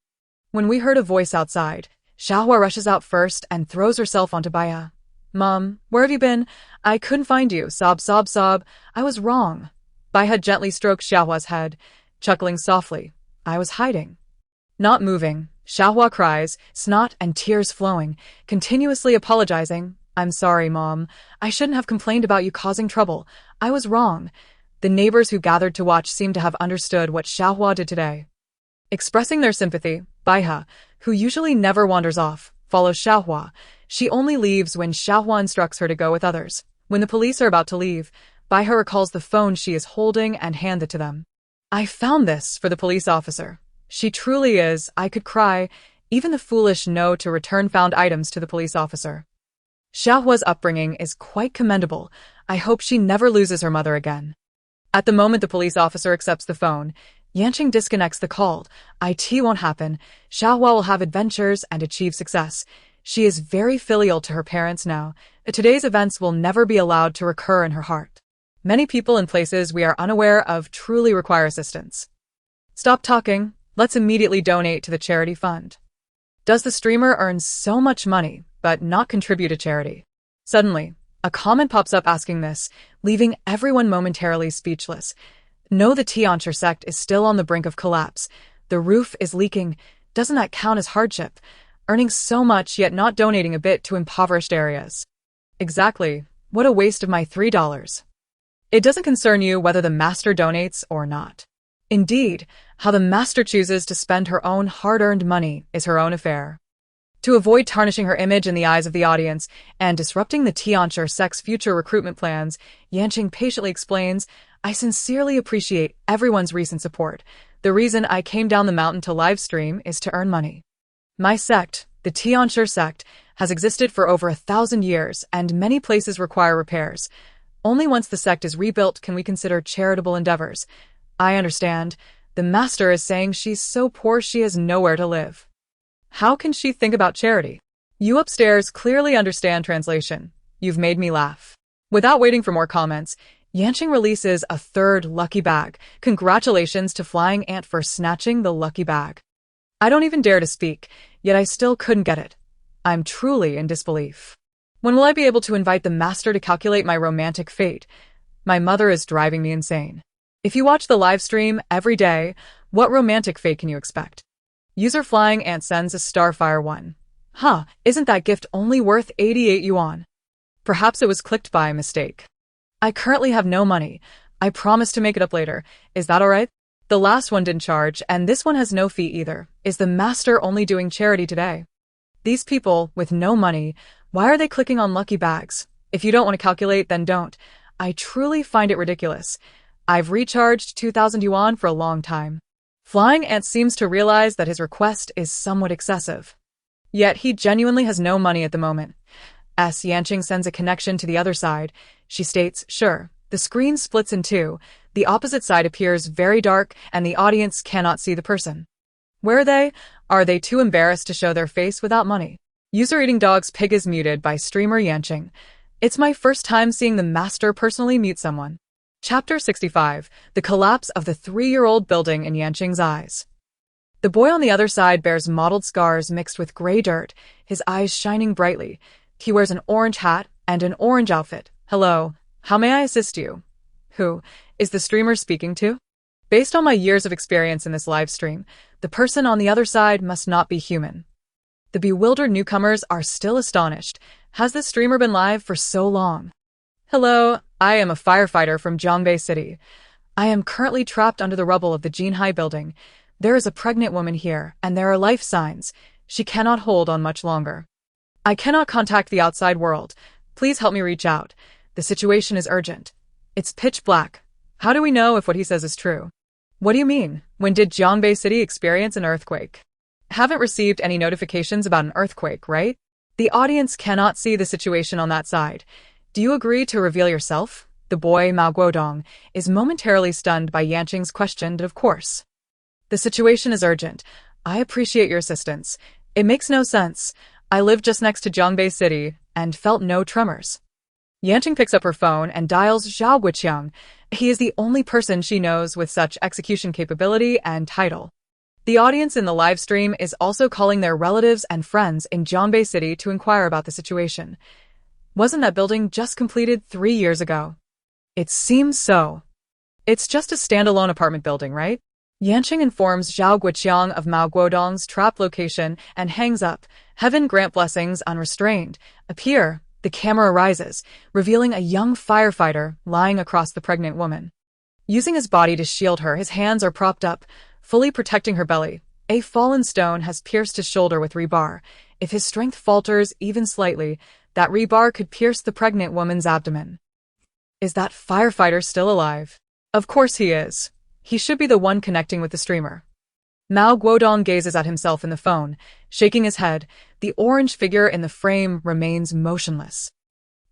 When we heard a voice outside, Xiaohua rushes out first and throws herself onto Baihe. Mom, where have you been? I couldn't find you. Sob sob sob. I was wrong. Baihe gently stroked Xiaohua's head, chuckling softly. I was hiding. Not moving, Xiaohua cries, snot and tears flowing, continuously apologizing. I'm sorry, Mom. I shouldn't have complained about you causing trouble. I was wrong. The neighbors who gathered to watch seemed to have understood what Xiaohua did today. Expressing their sympathy, Baihe, who usually never wanders off, follows Xiaohua. She only leaves when Xiaohua instructs her to go with others. When the police are about to leave, Baihe recalls the phone she is holding and hands it to them. I found this for the police officer. She truly is. I could cry. Even the foolish know to return found items to the police officer. Xiaohua's upbringing is quite commendable. I hope she never loses her mother again. At the moment the police officer accepts the phone, Yanqing disconnects the call. It won't happen. Xiaohua will have adventures and achieve success. She is very filial to her parents now. Today's events will never be allowed to recur in her heart. Many people in places we are unaware of truly require assistance. Stop talking. Let's immediately donate to the charity fund. Does the streamer earn so much money, but not contribute to charity? Suddenly, a comment pops up asking this, leaving everyone momentarily speechless. No, the Tianchi sect is still on the brink of collapse. The roof is leaking. Doesn't that count as hardship? Earning so much yet not donating a bit to impoverished areas. Exactly. What a waste of my $3. It doesn't concern you whether the master donates or not. Indeed, how the master chooses to spend her own hard-earned money is her own affair. To avoid tarnishing her image in the eyes of the audience and disrupting the Tianchi sect's future recruitment plans, Yanqing patiently explains, I sincerely appreciate everyone's recent support. The reason I came down the mountain to live stream is to earn money. My sect, the Tianchi sect, has existed for over 1,000 years and many places require repairs. Only once the sect is rebuilt can we consider charitable endeavors. I understand. The master is saying she's so poor she has nowhere to live. How can she think about charity? You upstairs clearly understand translation. You've made me laugh. Without waiting for more comments, Yanqing releases a third lucky bag. Congratulations to Flying Ant for snatching the lucky bag. I don't even dare to speak, yet I still couldn't get it. I'm truly in disbelief. When will I be able to invite the master to calculate my romantic fate? My mother is driving me insane. If you watch the live stream every day, what romantic fate can you expect? User Flying Ant sends a Starfire 1. Huh, isn't that gift only worth 88 yuan? Perhaps it was clicked by mistake. I currently have no money. I promise to make it up later. Is that alright? The last one didn't charge, and this one has no fee either. Is the master only doing charity today? These people, with no money, why are they clicking on lucky bags? If you don't want to calculate, then don't. I truly find it ridiculous. I've recharged 2,000 yuan for a long time. Flying Ant seems to realize that his request is somewhat excessive. Yet he genuinely has no money at the moment. As Yanqing sends a connection to the other side, she states, sure. The screen splits in two, the opposite side appears very dark, and the audience cannot see the person. Where are they? Are they too embarrassed to show their face without money? User Eating Dog's Pig is muted by streamer Yanqing. It's my first time seeing the master personally mute someone. Chapter 65. The Collapse of the 3-year-old Building in Yanqing's Eyes. The boy on the other side bears mottled scars mixed with gray dirt, his eyes shining brightly. He wears an orange hat and an orange outfit. Hello, how may I assist you? Who is the streamer speaking to? Based on my years of experience in this live stream, the person on the other side must not be human. The bewildered newcomers are still astonished. Has this streamer been live for so long? Hello, I am a firefighter from Zhongbei City. I am currently trapped under the rubble of the Jinhai building. There is a pregnant woman here, and there are life signs. She cannot hold on much longer. I cannot contact the outside world. Please help me reach out. The situation is urgent. It's pitch black. How do we know if what he says is true? What do you mean? When did Zhongbei City experience an earthquake? Haven't received any notifications about an earthquake, right? The audience cannot see the situation on that side. Do you agree to reveal yourself? The boy, Mao Guodong, is momentarily stunned by Yanqing's question, but of course. The situation is urgent. I appreciate your assistance. It makes no sense. I live just next to Zhongbei City and felt no tremors. Yanqing picks up her phone and dials Zhao Guiqiang. He is the only person she knows with such execution capability and title. The audience in the live stream is also calling their relatives and friends in Zhongbei City to inquire about the situation. Wasn't that building just completed 3 years ago? It seems so. It's just a standalone apartment building, right? Yanqing informs Zhao Guiqiang of Mao Guodong's trap location and hangs up. Heaven grant blessings unrestrained. Appear. The camera rises, revealing a young firefighter lying across the pregnant woman. Using his body to shield her, his hands are propped up, fully protecting her belly. A fallen stone has pierced his shoulder with rebar. If his strength falters even slightly, that rebar could pierce the pregnant woman's abdomen. Is that firefighter still alive? Of course he is. He should be the one connecting with the streamer. Mao Guodong gazes at himself in the phone, shaking his head. The orange figure in the frame remains motionless.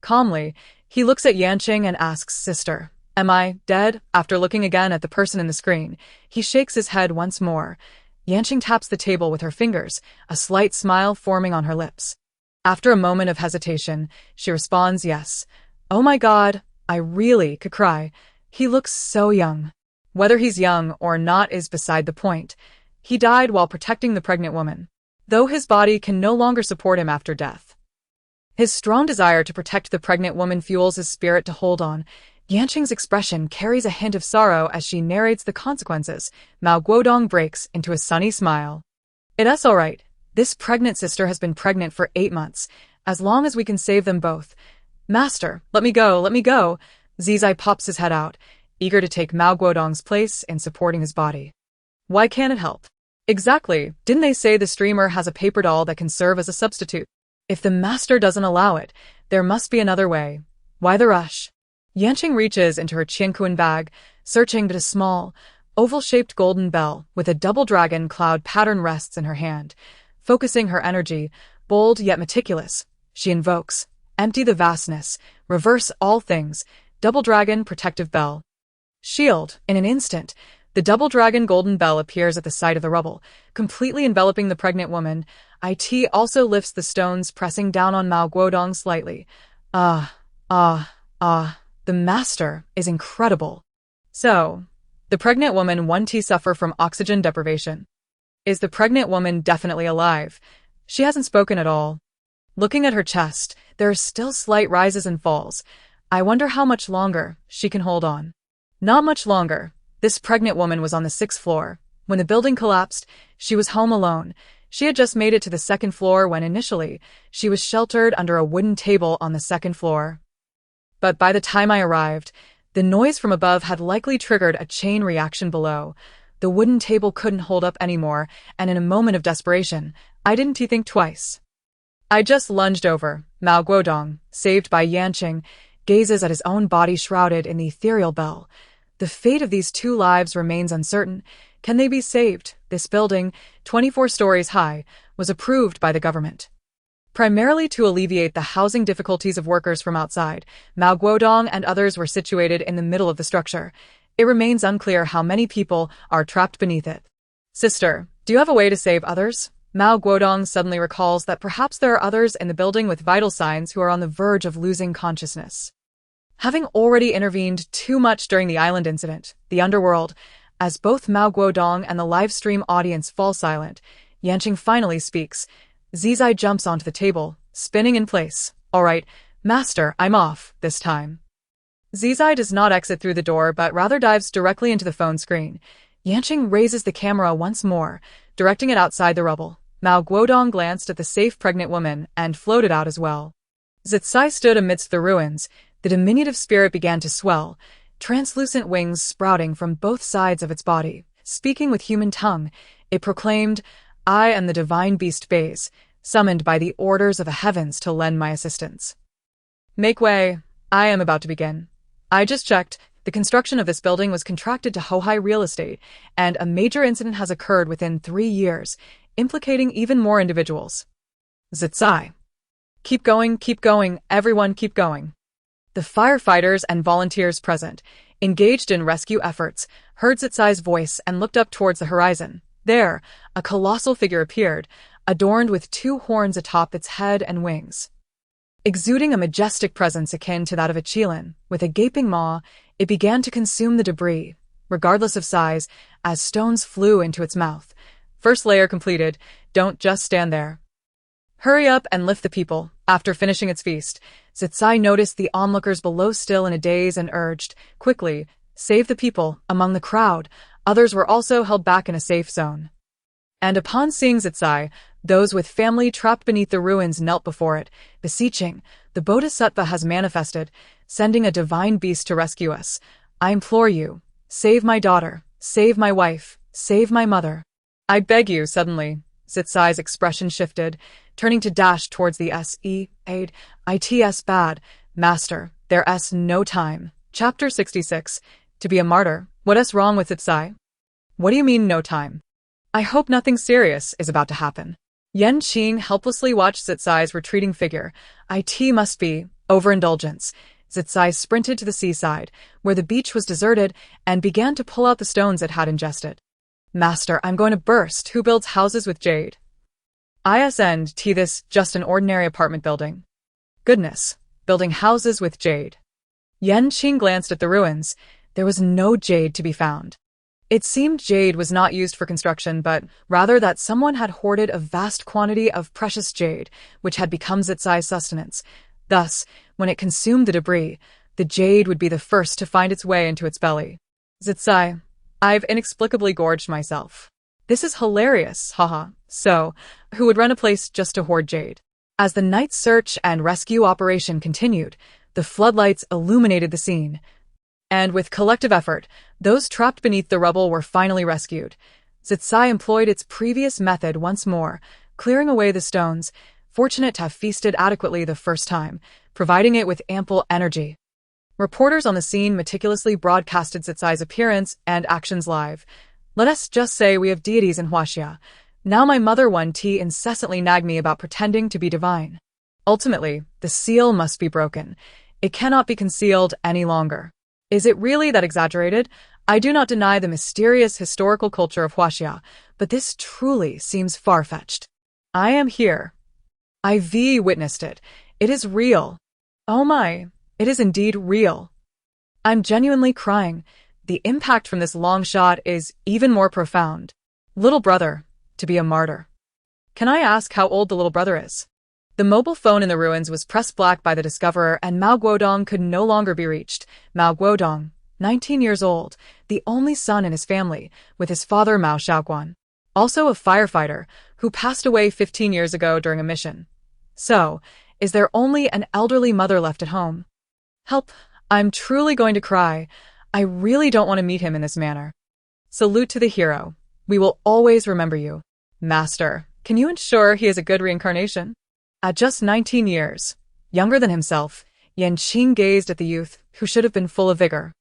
Calmly, he looks at Yanqing and asks, Sister, am I dead? After looking again at the person in the screen, he shakes his head once more. Yanqing taps the table with her fingers, a slight smile forming on her lips. After a moment of hesitation, she responds, yes. Oh my God, I really could cry. He looks so young. Whether he's young or not is beside the point. He died while protecting the pregnant woman, though his body can no longer support him after death. His strong desire to protect the pregnant woman fuels his spirit to hold on. Yanqing's expression carries a hint of sorrow as she narrates the consequences. Mao Guodong breaks into a sunny smile. It's all right. This pregnant sister has been pregnant for 8 months, as long as we can save them both. Master, let me go, let me go. Zizai pops his head out, eager to take Mao Guodong's place in supporting his body. Why can't it help? Exactly. Didn't they say the streamer has a paper doll that can serve as a substitute? If the master doesn't allow it, there must be another way. Why the rush? Yanqing reaches into her Qingquan bag, searching, but a small, oval-shaped golden bell with a double dragon cloud pattern rests in her hand. Focusing her energy, bold yet meticulous, she invokes, empty the vastness, reverse all things, double dragon protective bell. Shield. In an instant, The double dragon golden bell appears at the side of the rubble, completely enveloping the pregnant woman. It also lifts the stones, pressing down on Mao Guodong slightly. Ah, the master is incredible. So, the pregnant woman 1T suffer from oxygen deprivation. Is the pregnant woman definitely alive? She hasn't spoken at all. Looking at her chest, there are still slight rises and falls. I wonder how much longer she can hold on. Not much longer. This pregnant woman was on the 6th floor. When the building collapsed, she was home alone. She had just made it to the 2nd floor when initially, she was sheltered under a wooden table on the 2nd floor. But by the time I arrived, the noise from above had likely triggered a chain reaction below. The wooden table couldn't hold up anymore, and in a moment of desperation, I didn't think twice. I just lunged over. Mao Guodong, saved by Yanqing, gazes at his own body shrouded in the ethereal bell. The fate of these 2 lives remains uncertain. Can they be saved? This building, 24 stories high, was approved by the government. Primarily to alleviate the housing difficulties of workers from outside, Mao Guodong and others were situated in the middle of the structure. It remains unclear how many people are trapped beneath it. Sister, do you have a way to save others? Mao Guodong suddenly recalls that perhaps there are others in the building with vital signs who are on the verge of losing consciousness. Having already intervened too much during the island incident, the underworld, as both Mao Guodong and the live stream audience fall silent, Yanqing finally speaks. Zizai jumps onto the table, spinning in place. All right, master, I'm off, this time. Zizai does not exit through the door but rather dives directly into the phone screen. Yanqing raises the camera once more, directing it outside the rubble. Mao Guodong glanced at the safe pregnant woman and floated out as well. Zizai stood amidst the ruins. The diminutive spirit began to swell, translucent wings sprouting from both sides of its body. Speaking with human tongue, it proclaimed, I am the divine beast Baze, summoned by the orders of the heavens to lend my assistance. Make way. I am about to begin. I just checked. The construction of this building was contracted to Hohai Real Estate, and a major incident has occurred within 3 years, implicating even more individuals. Zizai. Keep going, everyone keep going. The firefighters and volunteers present, engaged in rescue efforts, heard Zizai's voice and looked up towards the horizon. There, a colossal figure appeared, adorned with 2 horns atop its head and wings. Exuding a majestic presence akin to that of a Qilin, with a gaping maw, it began to consume the debris, regardless of size, as stones flew into its mouth. First layer completed. Don't just stand there. Hurry up and lift the people. After finishing its feast, Zizai noticed the onlookers below still in a daze and urged, quickly, save the people. Among the crowd, others were also held back in a safe zone. And upon seeing Zizai, those with family trapped beneath the ruins knelt before it, beseeching, the Bodhisattva has manifested, sending a divine beast to rescue us. I implore you, save my daughter, save my wife, save my mother. I beg you. Suddenly, Zizai's expression shifted, turning to dash towards the its bad. Master, there's no time. Chapter 66. To be a martyr. What's wrong with Zizai? What do you mean no time? I hope nothing serious is about to happen. Qing helplessly watched Zizai's retreating figure. It must be overindulgence. Zizai sprinted to the seaside, where the beach was deserted, and began to pull out the stones it had ingested. Master, I'm going to burst. Who builds houses with jade? This just an ordinary apartment building. Goodness, building houses with jade. Qing glanced at the ruins. There was no jade to be found. It seemed jade was not used for construction, but rather that someone had hoarded a vast quantity of precious jade, which had become Zizai's sustenance. Thus, when it consumed the debris, the jade would be the first to find its way into its belly. Zizai, I've inexplicably gorged myself. This is hilarious, haha. So, who would run a place just to hoard jade? As the night search and rescue operation continued, the floodlights illuminated the scene. And with collective effort, those trapped beneath the rubble were finally rescued. Zizai employed its previous method once more, clearing away the stones, fortunate to have feasted adequately the first time, providing it with ample energy. Reporters on the scene meticulously broadcasted Zizai's appearance and actions live. Let us just say we have deities in Huaxia. Now my mother 1T incessantly nagged me about pretending to be divine. Ultimately, the seal must be broken. It cannot be concealed any longer. Is it really that exaggerated? I do not deny the mysterious historical culture of Huaxia, but this truly seems far-fetched. I am here. I've witnessed it. It is real. Oh my, it is indeed real. I'm genuinely crying. The impact from this long shot is even more profound. Little brother, to be a martyr. Can I ask how old the little brother is? The mobile phone in the ruins was pressed black by the discoverer, and Mao Guodong could no longer be reached. Mao Guodong, 19 years old, the only son in his family, with his father Mao Xiaoguan, also a firefighter, who passed away 15 years ago during a mission. So, is there only an elderly mother left at home? Help, I'm truly going to cry. I really don't want to meet him in this manner. Salute to the hero. We will always remember you. Master, can you ensure he is a good reincarnation? At just 19 years, younger than himself, Yan Qing gazed at the youth, who should have been full of vigor.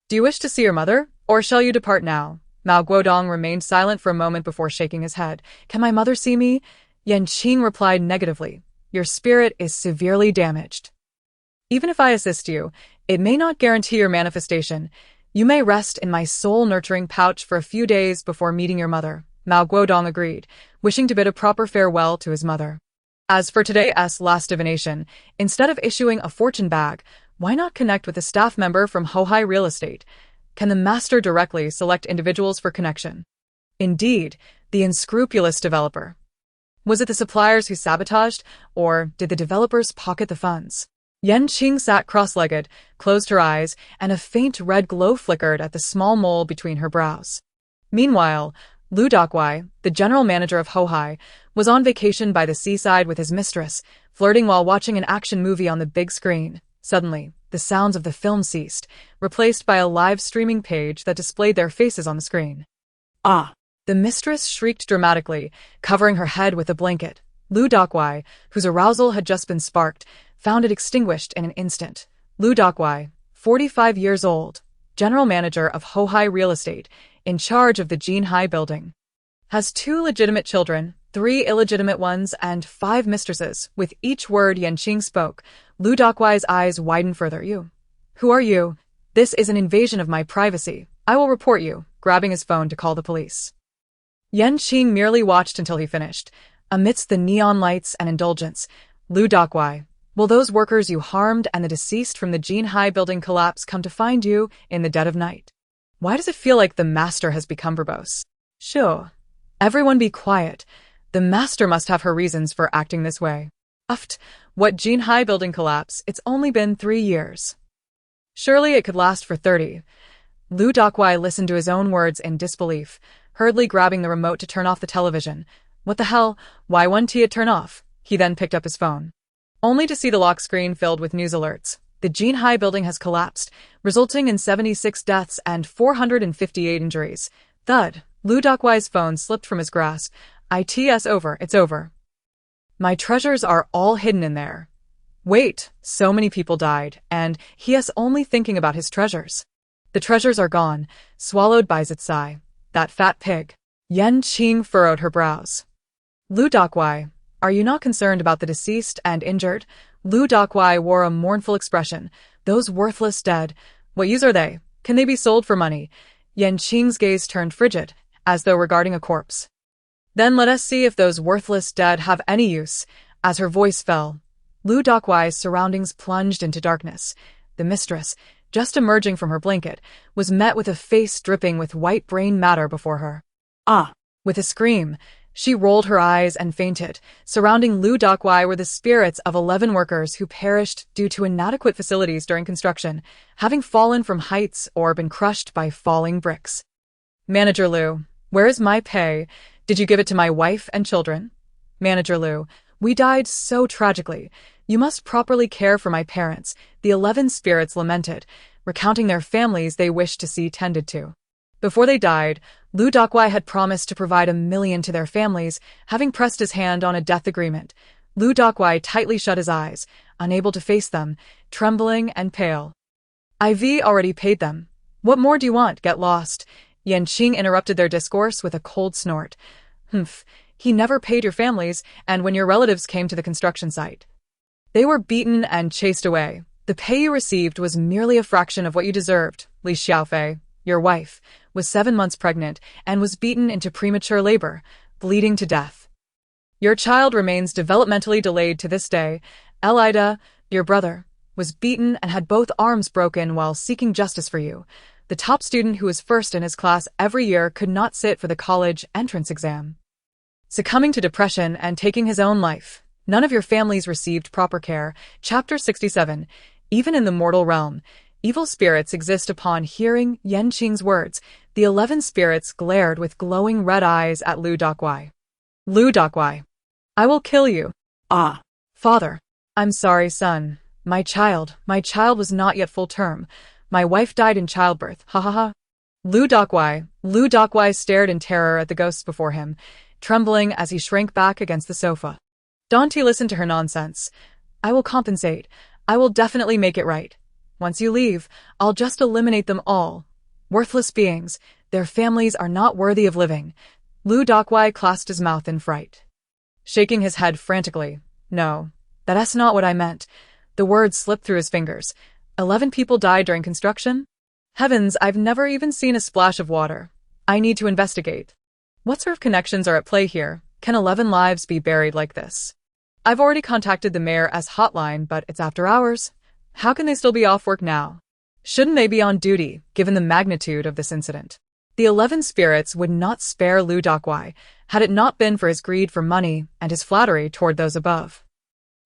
Do you wish to see your mother, or shall you depart now? Mao Guodong remained silent for a moment before shaking his head. Can my mother see me? Yan Qing replied negatively. Your spirit is severely damaged. Even if I assist you, it may not guarantee your manifestation. You may rest in my soul-nurturing pouch for a few days before meeting your mother. Mao Guodong agreed, wishing to bid a proper farewell to his mother. As for today's last divination, instead of issuing a fortune bag, why not connect with a staff member from Hohai Real Estate? Can the master directly select individuals for connection? Indeed, the unscrupulous developer. Was it the suppliers who sabotaged, or did the developers pocket the funds? Yan Qing sat cross-legged, closed her eyes, and a faint red glow flickered at the small mole between her brows. Meanwhile, Lu Dakwai, the general manager of Hohai, was on vacation by the seaside with his mistress, flirting while watching an action movie on the big screen. Suddenly, the sounds of the film ceased, replaced by a live streaming page that displayed their faces on the screen. Ah! The mistress shrieked dramatically, covering her head with a blanket. Lu Dakwai, whose arousal had just been sparked, found it extinguished in an instant. Lu Dakwai, 45 years old, general manager of Hohai Real Estate, in charge of the Jinhai building. Has 2 legitimate children, 3 illegitimate ones, and 5 mistresses. With each word Yan Qing spoke, Lu Dakwai's eyes widened further. You. Who are you? This is an invasion of my privacy. I will report you, grabbing his phone to call the police. Yan Qing merely watched until he finished. Amidst the neon lights and indulgence, Lu Dakwai, will those workers you harmed and the deceased from the Jinhai building collapse come to find you in the dead of night? Why does it feel like the master has become verbose? Sure. Everyone be quiet. The master must have her reasons for acting this way. Uft, what Jinhai building collapse? It's only been 3 years. Surely it could last for 30. Lu Dakwai listened to his own words in disbelief, hurriedly grabbing the remote to turn off the television. What the hell? Why wouldn't he turn off? He then picked up his phone, only to see the lock screen filled with news alerts. The Jinhai building has collapsed, resulting in 76 deaths and 458 injuries. Thud. Lu Dakwai's phone slipped from his grasp. It's over. It's over. My treasures are all hidden in there. Wait, so many people died, and he is only thinking about his treasures. The treasures are gone, swallowed by Zitsai, that fat pig. Yan Qing furrowed her brows. Lu Dakwai, are you not concerned about the deceased and injured? Lu Dakwai wore a mournful expression. Those worthless dead. What use are they? Can they be sold for money? Yan Qing's gaze turned frigid, as though regarding a corpse. Then let us see if those worthless dead have any use. As her voice fell, Lu Dakwai's surroundings plunged into darkness. The mistress, just emerging from her blanket, was met with a face dripping with white brain matter before her. Ah! With a scream, she rolled her eyes and fainted. Surrounding Lu Dakwai were the spirits of 11 workers who perished due to inadequate facilities during construction, having fallen from heights or been crushed by falling bricks. Manager Lu, where is my pay? Did you give it to my wife and children? Manager Lu, we died so tragically. You must properly care for my parents. The 11 spirits lamented, recounting their families they wished to see tended to. Before they died, Lu Dakwai had promised to provide $1 million to their families, having pressed his hand on a death agreement. Lu Dakwai tightly shut his eyes, unable to face them, trembling and pale. I've already paid them. What more do you want? Get lost. Yan Qing interrupted their discourse with a cold snort. Humph, he never paid your families, and when your relatives came to the construction site, they were beaten and chased away. The pay you received was merely a fraction of what you deserved, Li Xiaofei. your wife, was 7 months pregnant and was beaten into premature labor, bleeding to death. Your child remains developmentally delayed to this day. Elida, your brother, was beaten and had both arms broken while seeking justice for you. The top student who was first in his class every year could not sit for the college entrance exam, succumbing to depression and taking his own life. None of your families received proper care. Chapter 67. Even in the mortal realm, evil spirits exist. Upon hearing Yan Qing's words, the 11 spirits glared with glowing red eyes at Lu Dakwai. Lu Dakwai, I will kill you. Ah. Father, I'm sorry, son. My child was not yet full term. My wife died in childbirth. Ha ha ha. Lu Dakwai stared in terror at the ghosts before him, trembling as he shrank back against the sofa. Don't listen to her nonsense. I will compensate. I will definitely make it right. Once you leave, I'll just eliminate them all. Worthless beings. Their families are not worthy of living. Lu Dakwai clasped his mouth in fright, shaking his head frantically. No, that's not what I meant. The words slipped through his fingers. 11 people died during construction? Heavens, I've never even seen a splash of water. I need to investigate. What sort of connections are at play here? Can 11 lives be buried like this? I've already contacted the mayor's hotline, but it's after hours. How can they still be off work now? Shouldn't they be on duty, given the magnitude of this incident? The 11 spirits would not spare Lu Dakwai, had it not been for his greed for money and his flattery toward those above.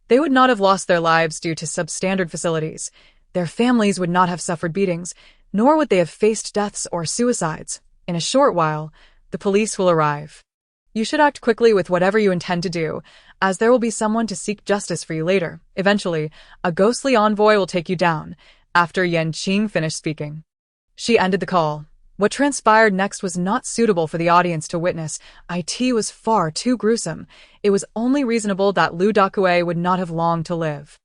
They would not have lost their lives due to substandard facilities. Their families would not have suffered beatings, nor would they have faced deaths or suicides. In a short while, the police will arrive. You should act quickly with whatever you intend to do, as there will be someone to seek justice for you later. Eventually, a ghostly envoy will take you down. After Yan Qing finished speaking, she ended the call. What transpired next was not suitable for the audience to witness. It was far too gruesome. It was only reasonable that Lu Dakwai would not have long to live.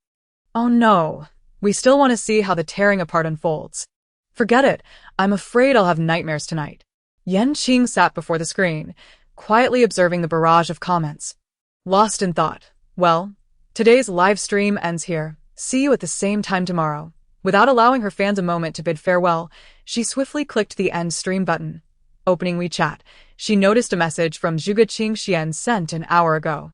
Oh no. We still want to see how the tearing apart unfolds. Forget it. I'm afraid I'll have nightmares tonight. Yan Qing sat before the screen, quietly observing the barrage of comments. Lost in thought. Well, today's live stream ends here. See you at the same time tomorrow. Without allowing her fans a moment to bid farewell, she swiftly clicked the end stream button. Opening WeChat, she noticed a message from Zhuge Qingxian sent an hour ago.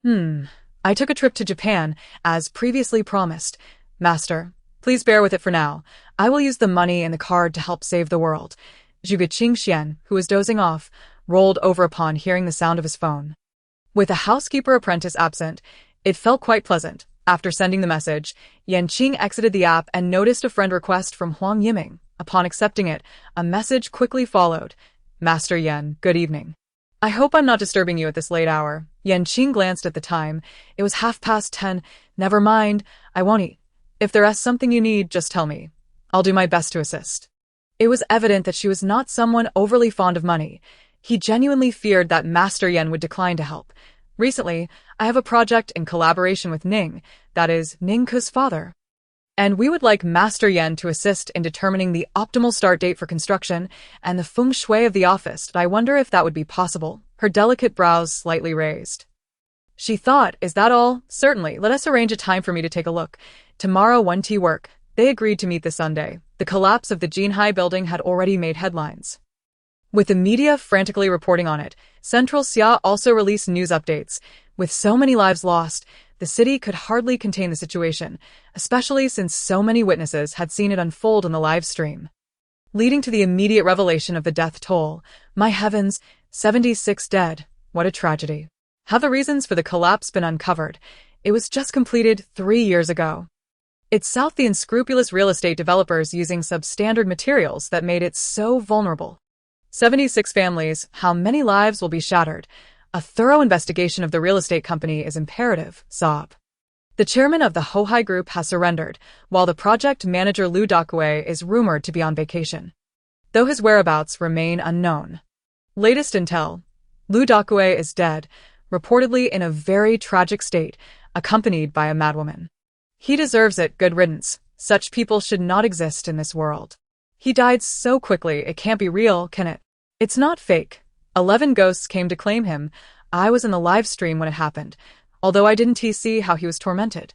I took a trip to Japan, as previously promised. Master, please bear with it for now. I will use the money in the card to help save the world. Zhuge Qingxian, who was dozing off, rolled over upon hearing the sound of his phone. With a housekeeper apprentice absent, it felt quite pleasant. After sending the message, Yan Qing exited the app and noticed a friend request from Huang Yiming. Upon accepting it, a message quickly followed. Master Yan, good evening. I hope I'm not disturbing you at this late hour. Yan Qing glanced at the time. It was 10:30. Never mind, I won't eat. If there is something you need, just tell me. I'll do my best to assist. It was evident that she was not someone overly fond of money. He genuinely feared that Master Yan would decline to help. Recently, I have a project in collaboration with Ning, that is, Ningku's father. And we would like Master Yan to assist in determining the optimal start date for construction and the feng shui of the office. I wonder if that would be possible. Her delicate brows slightly raised. She thought, is that all? Certainly, let us arrange a time for me to take a look. Tomorrow 1T work. They agreed to meet this Sunday. The collapse of the Jinhai building had already made headlines, with the media frantically reporting on it. Central Xia also released news updates. With so many lives lost, the city could hardly contain the situation, especially since so many witnesses had seen it unfold on the live stream, leading to the immediate revelation of the death toll. My heavens, 76 dead. What a tragedy. Have the reasons for the collapse been uncovered? It was just completed 3 years ago. It south the unscrupulous real estate developers using substandard materials that made it so vulnerable. 76 families, how many lives will be shattered? A thorough investigation of the real estate company is imperative, sob. The chairman of the Hohai Group has surrendered, while the project manager Lu Dakwai is rumored to be on vacation, though his whereabouts remain unknown. Latest intel: Lu Dakwai is dead, reportedly in a very tragic state, accompanied by a madwoman. He deserves it, good riddance. Such people should not exist in this world. He died so quickly, it can't be real, can it? It's not fake. 11 ghosts came to claim him. I was in the live stream when it happened, although I didn't see how he was tormented.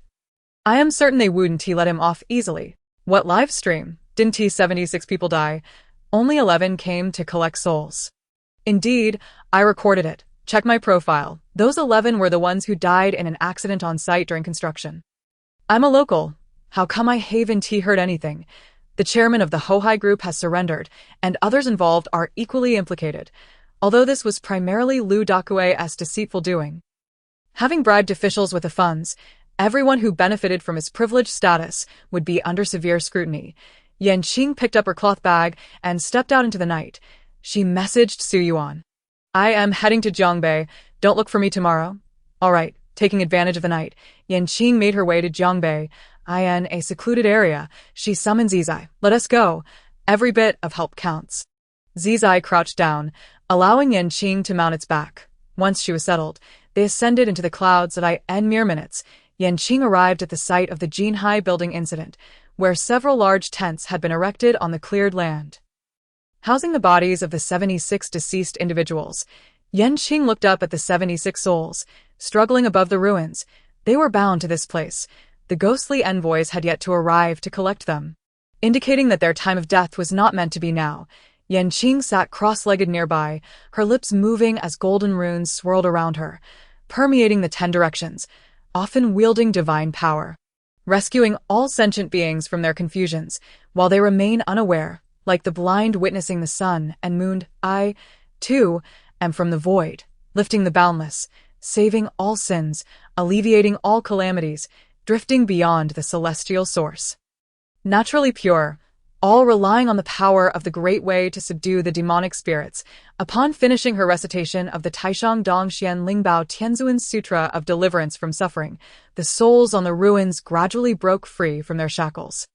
I am certain they wouldn't let him off easily. What live stream? Didn't 76 people die? Only 11 came to collect souls. Indeed, I recorded it. Check my profile. Those 11 were the ones who died in an accident on site during construction. I'm a local. How come I haven't heard anything? The chairman of the Hohai group has surrendered, and others involved are equally implicated, although this was primarily Liu Dakue's deceitful doing. Having bribed officials with the funds, everyone who benefited from his privileged status would be under severe scrutiny. Yan Qing picked up her cloth bag and stepped out into the night. She messaged Su Yuan. I am heading to Jiangbei. Don't look for me tomorrow. All right, taking advantage of the night, Yan Qing made her way to Jiangbei. In a secluded area, she summoned Zizai. Let us go. Every bit of help counts. Zizai crouched down, allowing Yan Qing to mount its back. Once she was settled, they ascended into the clouds in mere minutes. Yan Qing arrived at the site of the Jinhai building incident, where several large tents had been erected on the cleared land, housing the bodies of the 76 deceased individuals. Yan Qing looked up at the 76 souls, struggling above the ruins. They were bound to this place. The ghostly envoys had yet to arrive to collect them, indicating that their time of death was not meant to be now. Yan Qing sat cross-legged nearby, her lips moving as golden runes swirled around her, permeating the 10 directions, often wielding divine power, rescuing all sentient beings from their confusions, while they remain unaware, like the blind witnessing the sun and moon. I, too, am from the void, lifting the boundless, saving all sins, alleviating all calamities, drifting beyond the celestial source. Naturally pure, all relying on the power of the Great Way to subdue the demonic spirits. Upon finishing her recitation of the Taishang Dongxian Lingbao Tianzuan Sutra of Deliverance from Suffering, the souls on the ruins gradually broke free from their shackles.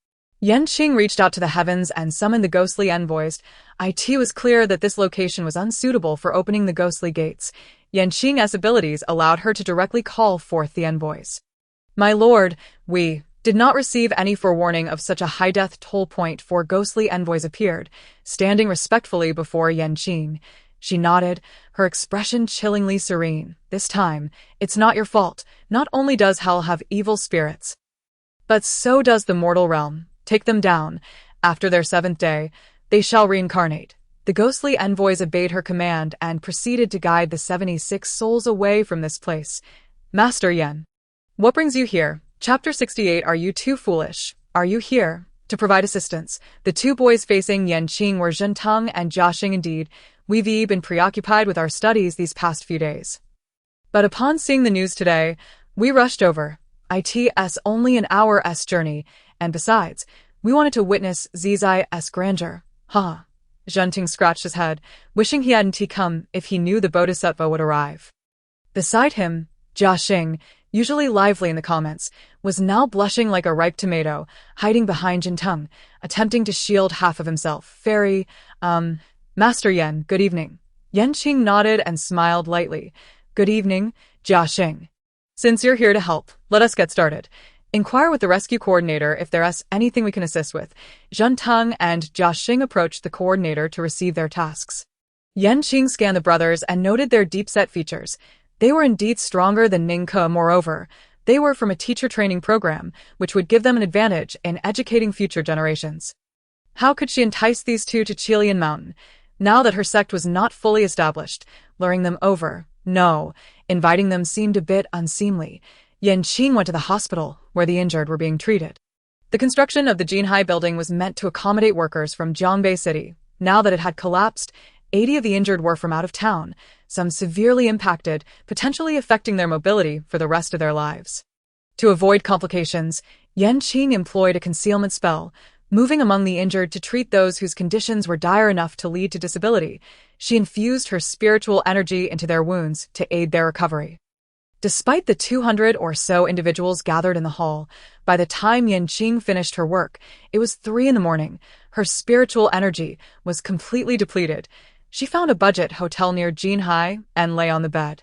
Yan Qing reached out to the heavens and summoned the ghostly envoys. It was clear that this location was unsuitable for opening the ghostly gates. Yan Qing's abilities allowed her to directly call forth the envoys. My lord, we did not receive any forewarning of such a high death toll point. 4 ghostly envoys appeared, standing respectfully before Yan Qing. She nodded, her expression chillingly serene. This time, it's not your fault. Not only does hell have evil spirits, but so does the mortal realm. Take them down. After their 7th day, they shall reincarnate. The ghostly envoys obeyed her command and proceeded to guide the 76 souls away from this place. Master Yan, what brings you here? Chapter 68. Are you too foolish? Are you here to provide assistance? The 2 boys facing Yan Qing were Zhentang and Jiaxing. Indeed, we've been preoccupied with our studies these past few days, but upon seeing the news today, we rushed over. It's only an hour's journey, and besides, we wanted to witness Zizai's grandeur. Zhentang scratched his head, wishing he hadn't come if he knew the Bodhisattva would arrive. Beside him, Jiaxing, usually lively in the comments, was now blushing like a ripe tomato, hiding behind Zhentang, attempting to shield half of himself. Master Yan, good evening. Yan Qing nodded and smiled lightly. Good evening, Jiaxing. Since you're here to help, let us get started. Inquire with the rescue coordinator if there's anything we can assist with. Zhentang and Jiaxing approached the coordinator to receive their tasks. Yan Qing scanned the brothers and noted their deep-set features. They were indeed stronger than Ningke. Moreover, they were from a teacher training program, which would give them an advantage in educating future generations. How could she entice these 2 to Qilian Mountain, now that her sect was not fully established? Luring them over? No. Inviting them seemed a bit unseemly. Yan Qing went to the hospital, where the injured were being treated. The construction of the Jinhai building was meant to accommodate workers from Jiangbei City. Now that it had collapsed, 80 of the injured were from out of town, some severely impacted, potentially affecting their mobility for the rest of their lives. To avoid complications, Yan Qing employed a concealment spell, moving among the injured to treat those whose conditions were dire enough to lead to disability. She infused her spiritual energy into their wounds to aid their recovery. Despite the 200 or so individuals gathered in the hall, by the time Yan Qing finished her work, it was 3 a.m. Her spiritual energy was completely depleted. She found a budget hotel near Jinhai and lay on the bed,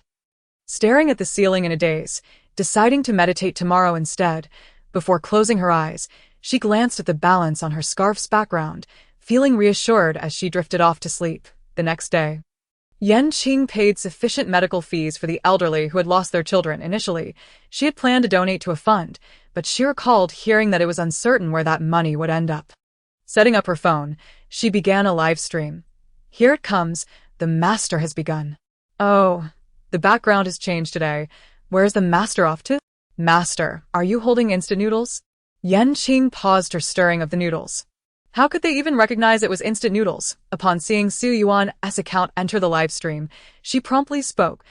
staring at the ceiling in a daze, deciding to meditate tomorrow instead. Before closing her eyes, she glanced at the balance on her scarf's background, feeling reassured as she drifted off to sleep. The next day, Yan Qing paid sufficient medical fees for the elderly who had lost their children. Initially, she had planned to donate to a fund, but she recalled hearing that it was uncertain where that money would end up. Setting up her phone, she began a live stream. Here it comes. The master has begun. Oh, the background has changed today. Where's the master off to? Master, are you holding instant noodles? Qing paused her stirring of the noodles. How could they even recognize it was instant noodles? Upon seeing Su Yuan's account enter the live stream, she promptly spoke.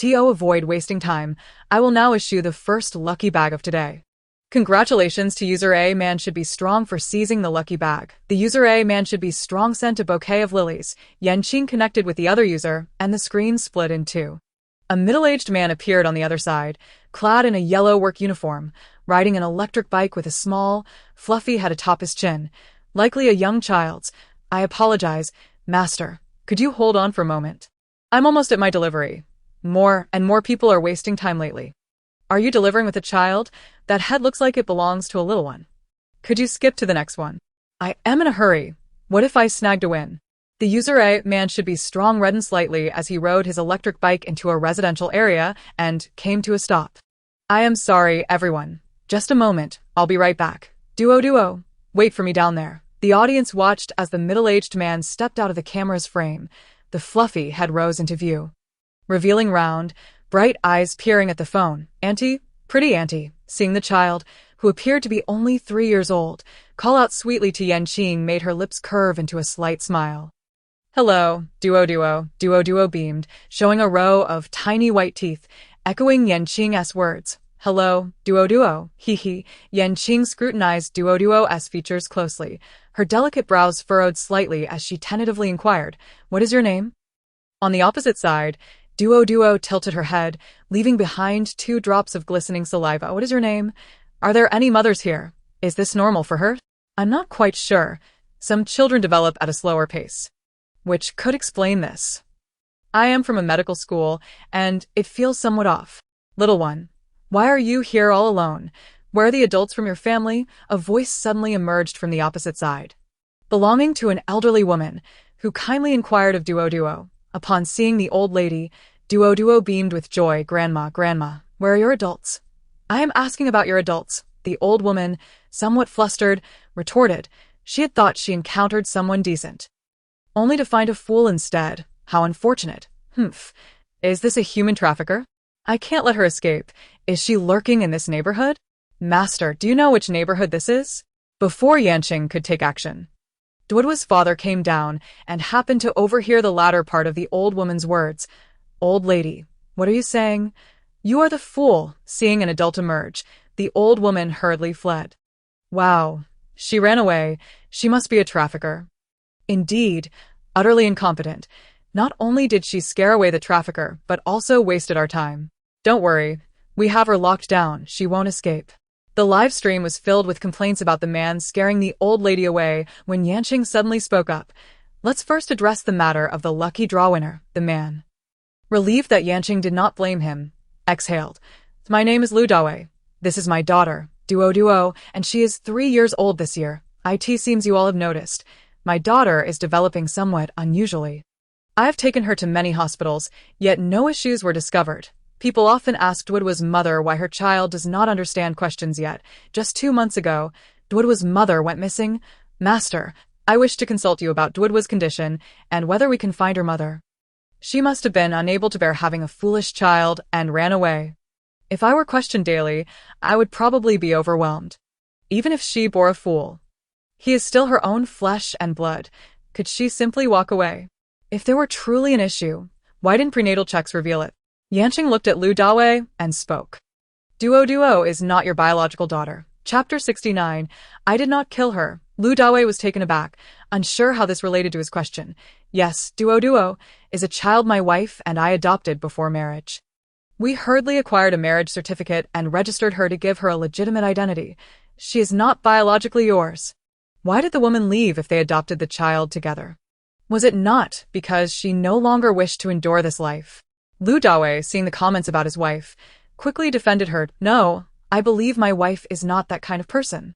Avoid wasting time. I will now issue the first lucky bag of today. Congratulations to user A. Man should be strong for seizing the lucky bag. The user A. Man should be strong sent a bouquet of lilies. Qing connected with the other user, and the screen split in two. A middle-aged man appeared on the other side, clad in a yellow work uniform, riding an electric bike with a small, fluffy head atop his chin. Likely a young child's. I apologize, master. Could you hold on for a moment? I'm almost at my delivery. More and more people are wasting time lately. Are you delivering with a child? That head looks like it belongs to a little one. Could you skip to the next one? I am in a hurry. What if I snagged a win? The user A. Man should be strong reddened slightly as he rode his electric bike into a residential area and came to a stop. I am sorry, everyone. Just a moment. I'll be right back. Duo. Wait for me down there. The audience watched as the middle-aged man stepped out of the camera's frame. The fluffy head rose into view, revealing round, bright eyes peering at the phone. Auntie, pretty auntie, seeing the child, who appeared to be only 3 years old, call out sweetly to Qing made her lips curve into a slight smile. Hello, Duo beamed, showing a row of tiny white teeth, echoing Qing's words. Hello, Duo, hee. Qing scrutinized Duo's features closely. Her delicate brows furrowed slightly as she tentatively inquired, What is your name? On the opposite side, Duo tilted her head, leaving behind 2 drops of glistening saliva. What is your name? Are there any mothers here? Is this normal for her? I'm not quite sure. Some children develop at a slower pace, which could explain this. I am from a medical school, and it feels somewhat off. Little one, why are you here all alone? Where are the adults from your family? A voice suddenly emerged from the opposite side, belonging to an elderly woman, who kindly inquired of Duo. Upon seeing the old lady, Duo beamed with joy. Grandma, where are your adults? I am asking about your adults, the old woman, somewhat flustered, retorted. She had thought she encountered someone decent, only to find a fool instead. How unfortunate. Is this a human trafficker? I can't let her escape. Is she lurking in this neighborhood? Master, do you know which neighborhood this is? Before Qing could take action, Duo's father came down and happened to overhear the latter part of the old woman's words. Old lady, what are you saying? You are the fool. Seeing an adult emerge, the old woman hurriedly fled. Wow, she ran away. She must be a trafficker. Indeed, utterly incompetent. Not only did she scare away the trafficker, but also wasted our time. Don't worry, we have her locked down. She won't escape. The live stream was filled with complaints about the man scaring the old lady away when Qing suddenly spoke up. Let's first address the matter of the lucky draw winner, the man. Relieved that Qing did not blame him, exhaled. My name is Lu Dawei. This is my daughter, Duo, and she is 3 years old this year. It seems you all have noticed. My daughter is developing somewhat unusually. I have taken her to many hospitals, yet no issues were discovered. People often ask Duo's mother why her child does not understand questions yet. Just 2 months ago, Duo's mother went missing. Master, I wish to consult you about Duo's condition and whether we can find her mother. She must have been unable to bear having a foolish child and ran away. If I were questioned daily, I would probably be overwhelmed. Even if she bore a fool, he is still her own flesh and blood. Could she simply walk away? If there were truly an issue, why didn't prenatal checks reveal it? Qing looked at Lu Dawei and spoke. Duo is not your biological daughter. Chapter 69. I did not kill her. Lu Dawei was taken aback, unsure how this related to his question. Yes, Duo is a child my wife and I adopted before marriage. We hurriedly acquired a marriage certificate and registered her to give her a legitimate identity. She is not biologically yours. Why did the woman leave if they adopted the child together? Was it not because she no longer wished to endure this life? Lu Dawei, seeing the comments about his wife, quickly defended her. No, I believe my wife is not that kind of person.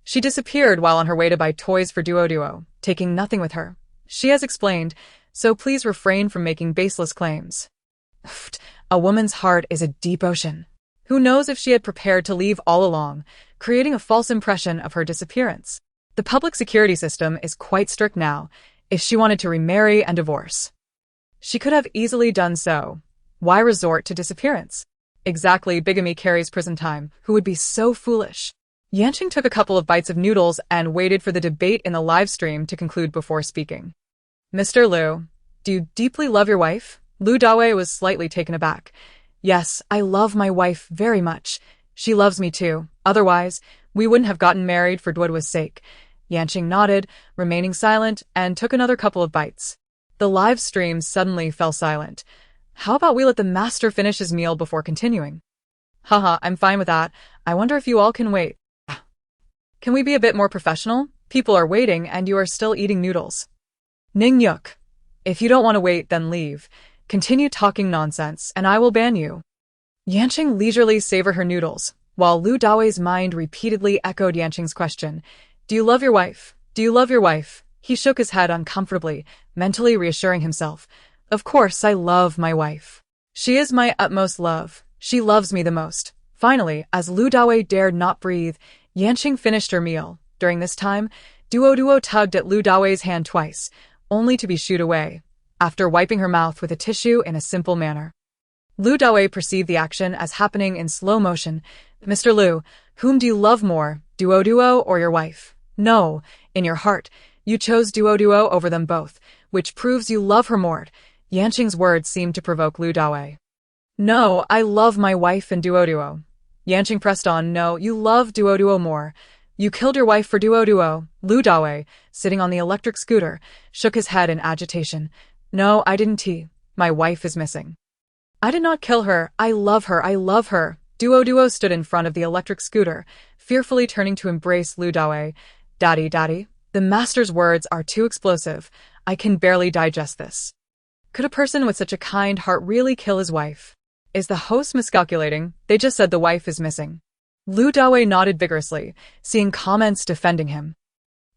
She disappeared while on her way to buy toys for Duo, taking nothing with her. She has explained, so please refrain from making baseless claims. A woman's heart is a deep ocean. Who knows if she had prepared to leave all along, creating a false impression of her disappearance. The public security system is quite strict now. If she wanted to remarry and divorce, she could have easily done so. Why resort to disappearance? Exactly, bigamy carries prison time. Who would be so foolish? Yanqing took a couple of bites of noodles and waited for the debate in the live stream to conclude before speaking. Mr. Liu, do you deeply love your wife? Lu Dawei was slightly taken aback. Yes, I love my wife very much. She loves me too. Otherwise, we wouldn't have gotten married for Duoduo's sake. Yanqing nodded, remaining silent, and took another couple of bites. The live stream suddenly fell silent. How about we let the master finish his meal before continuing? Haha, I'm fine with that. I wonder if you all can wait. Can we be a bit more professional? People are waiting and you are still eating noodles. Ning Yuk. If you don't want to wait, then leave. Continue talking nonsense, and I will ban you. Yanqing leisurely savored her noodles, while Lu Dawei's mind repeatedly echoed Yanqing's question. Do you love your wife? Do you love your wife? He shook his head uncomfortably, mentally reassuring himself. Of course I love my wife. She is my utmost love. She loves me the most. Finally, as Lu Dawei dared not breathe, Yanqing finished her meal. During this time, Duo tugged at Lu Dawei's hand twice, only to be shooed away, after wiping her mouth with a tissue in a simple manner. Lu Dawei perceived the action as happening in slow motion. Mr. Liu, whom do you love more, Duo or your wife? No, in your heart, you chose Duo over them both, which proves you love her more. Yanqing's words seemed to provoke Lu Dawei. No, I love my wife and Duo. Yanqing pressed on. No, you love Duo more. You killed your wife for Duo. Lu Dawei, sitting on the electric scooter, shook his head in agitation. No, I didn't. My wife is missing. I did not kill her. I love her. I love her. Duo stood in front of the electric scooter, fearfully turning to embrace Lu Dawei. Daddy. The master's words are too explosive. I can barely digest this. Could a person with such a kind heart really kill his wife? Is the host miscalculating? They just said the wife is missing. Lu Dawei nodded vigorously, seeing comments defending him.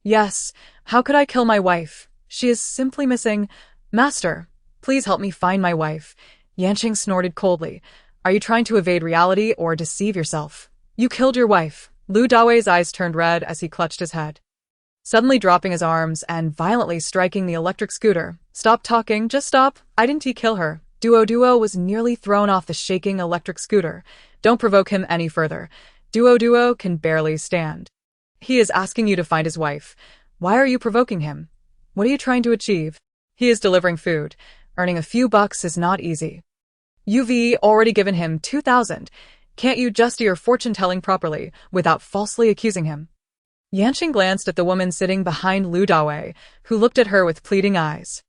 Yes, how could I kill my wife? She is simply missing. Master, please help me find my wife. Yanqing snorted coldly. Are you trying to evade reality or deceive yourself? You killed your wife. Lu Dawei's eyes turned red as he clutched his head, suddenly dropping his arms and violently striking the electric scooter. Stop talking, just stop. I didn't kill her. Duo was nearly thrown off the shaking electric scooter. Don't provoke him any further. Duo can barely stand. He is asking you to find his wife. Why are you provoking him? What are you trying to achieve? He is delivering food. Earning a few bucks is not easy. You've already given him 2,000. Can't you just do your fortune-telling properly, without falsely accusing him? Yanqing glanced at the woman sitting behind Lu Dawei, who looked at her with pleading eyes.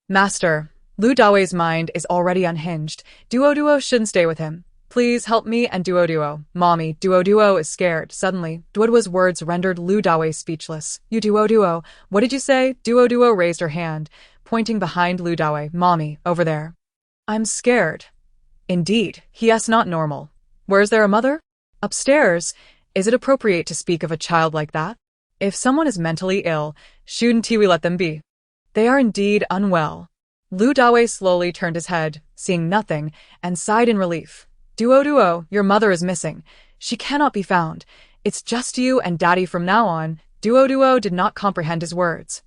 Master, Lu Dawei's mind is already unhinged. Duo shouldn't stay with him. Please help me and Duo. Mommy, Duo is scared. Suddenly, Duo's words rendered Lu Dawei speechless. You Duo, what did you say? Duo raised her hand, pointing behind Lu Dawei. Mommy, over there. I'm scared. Indeed, yes, not normal. Where's there a mother? Upstairs. Is it appropriate to speak of a child like that? If someone is mentally ill, shouldn't we let them be? They are indeed unwell. Lu Dawei slowly turned his head, seeing nothing, and sighed in relief. Duo, your mother is missing. She cannot be found. It's just you and Daddy from now on. Duo did not comprehend his words,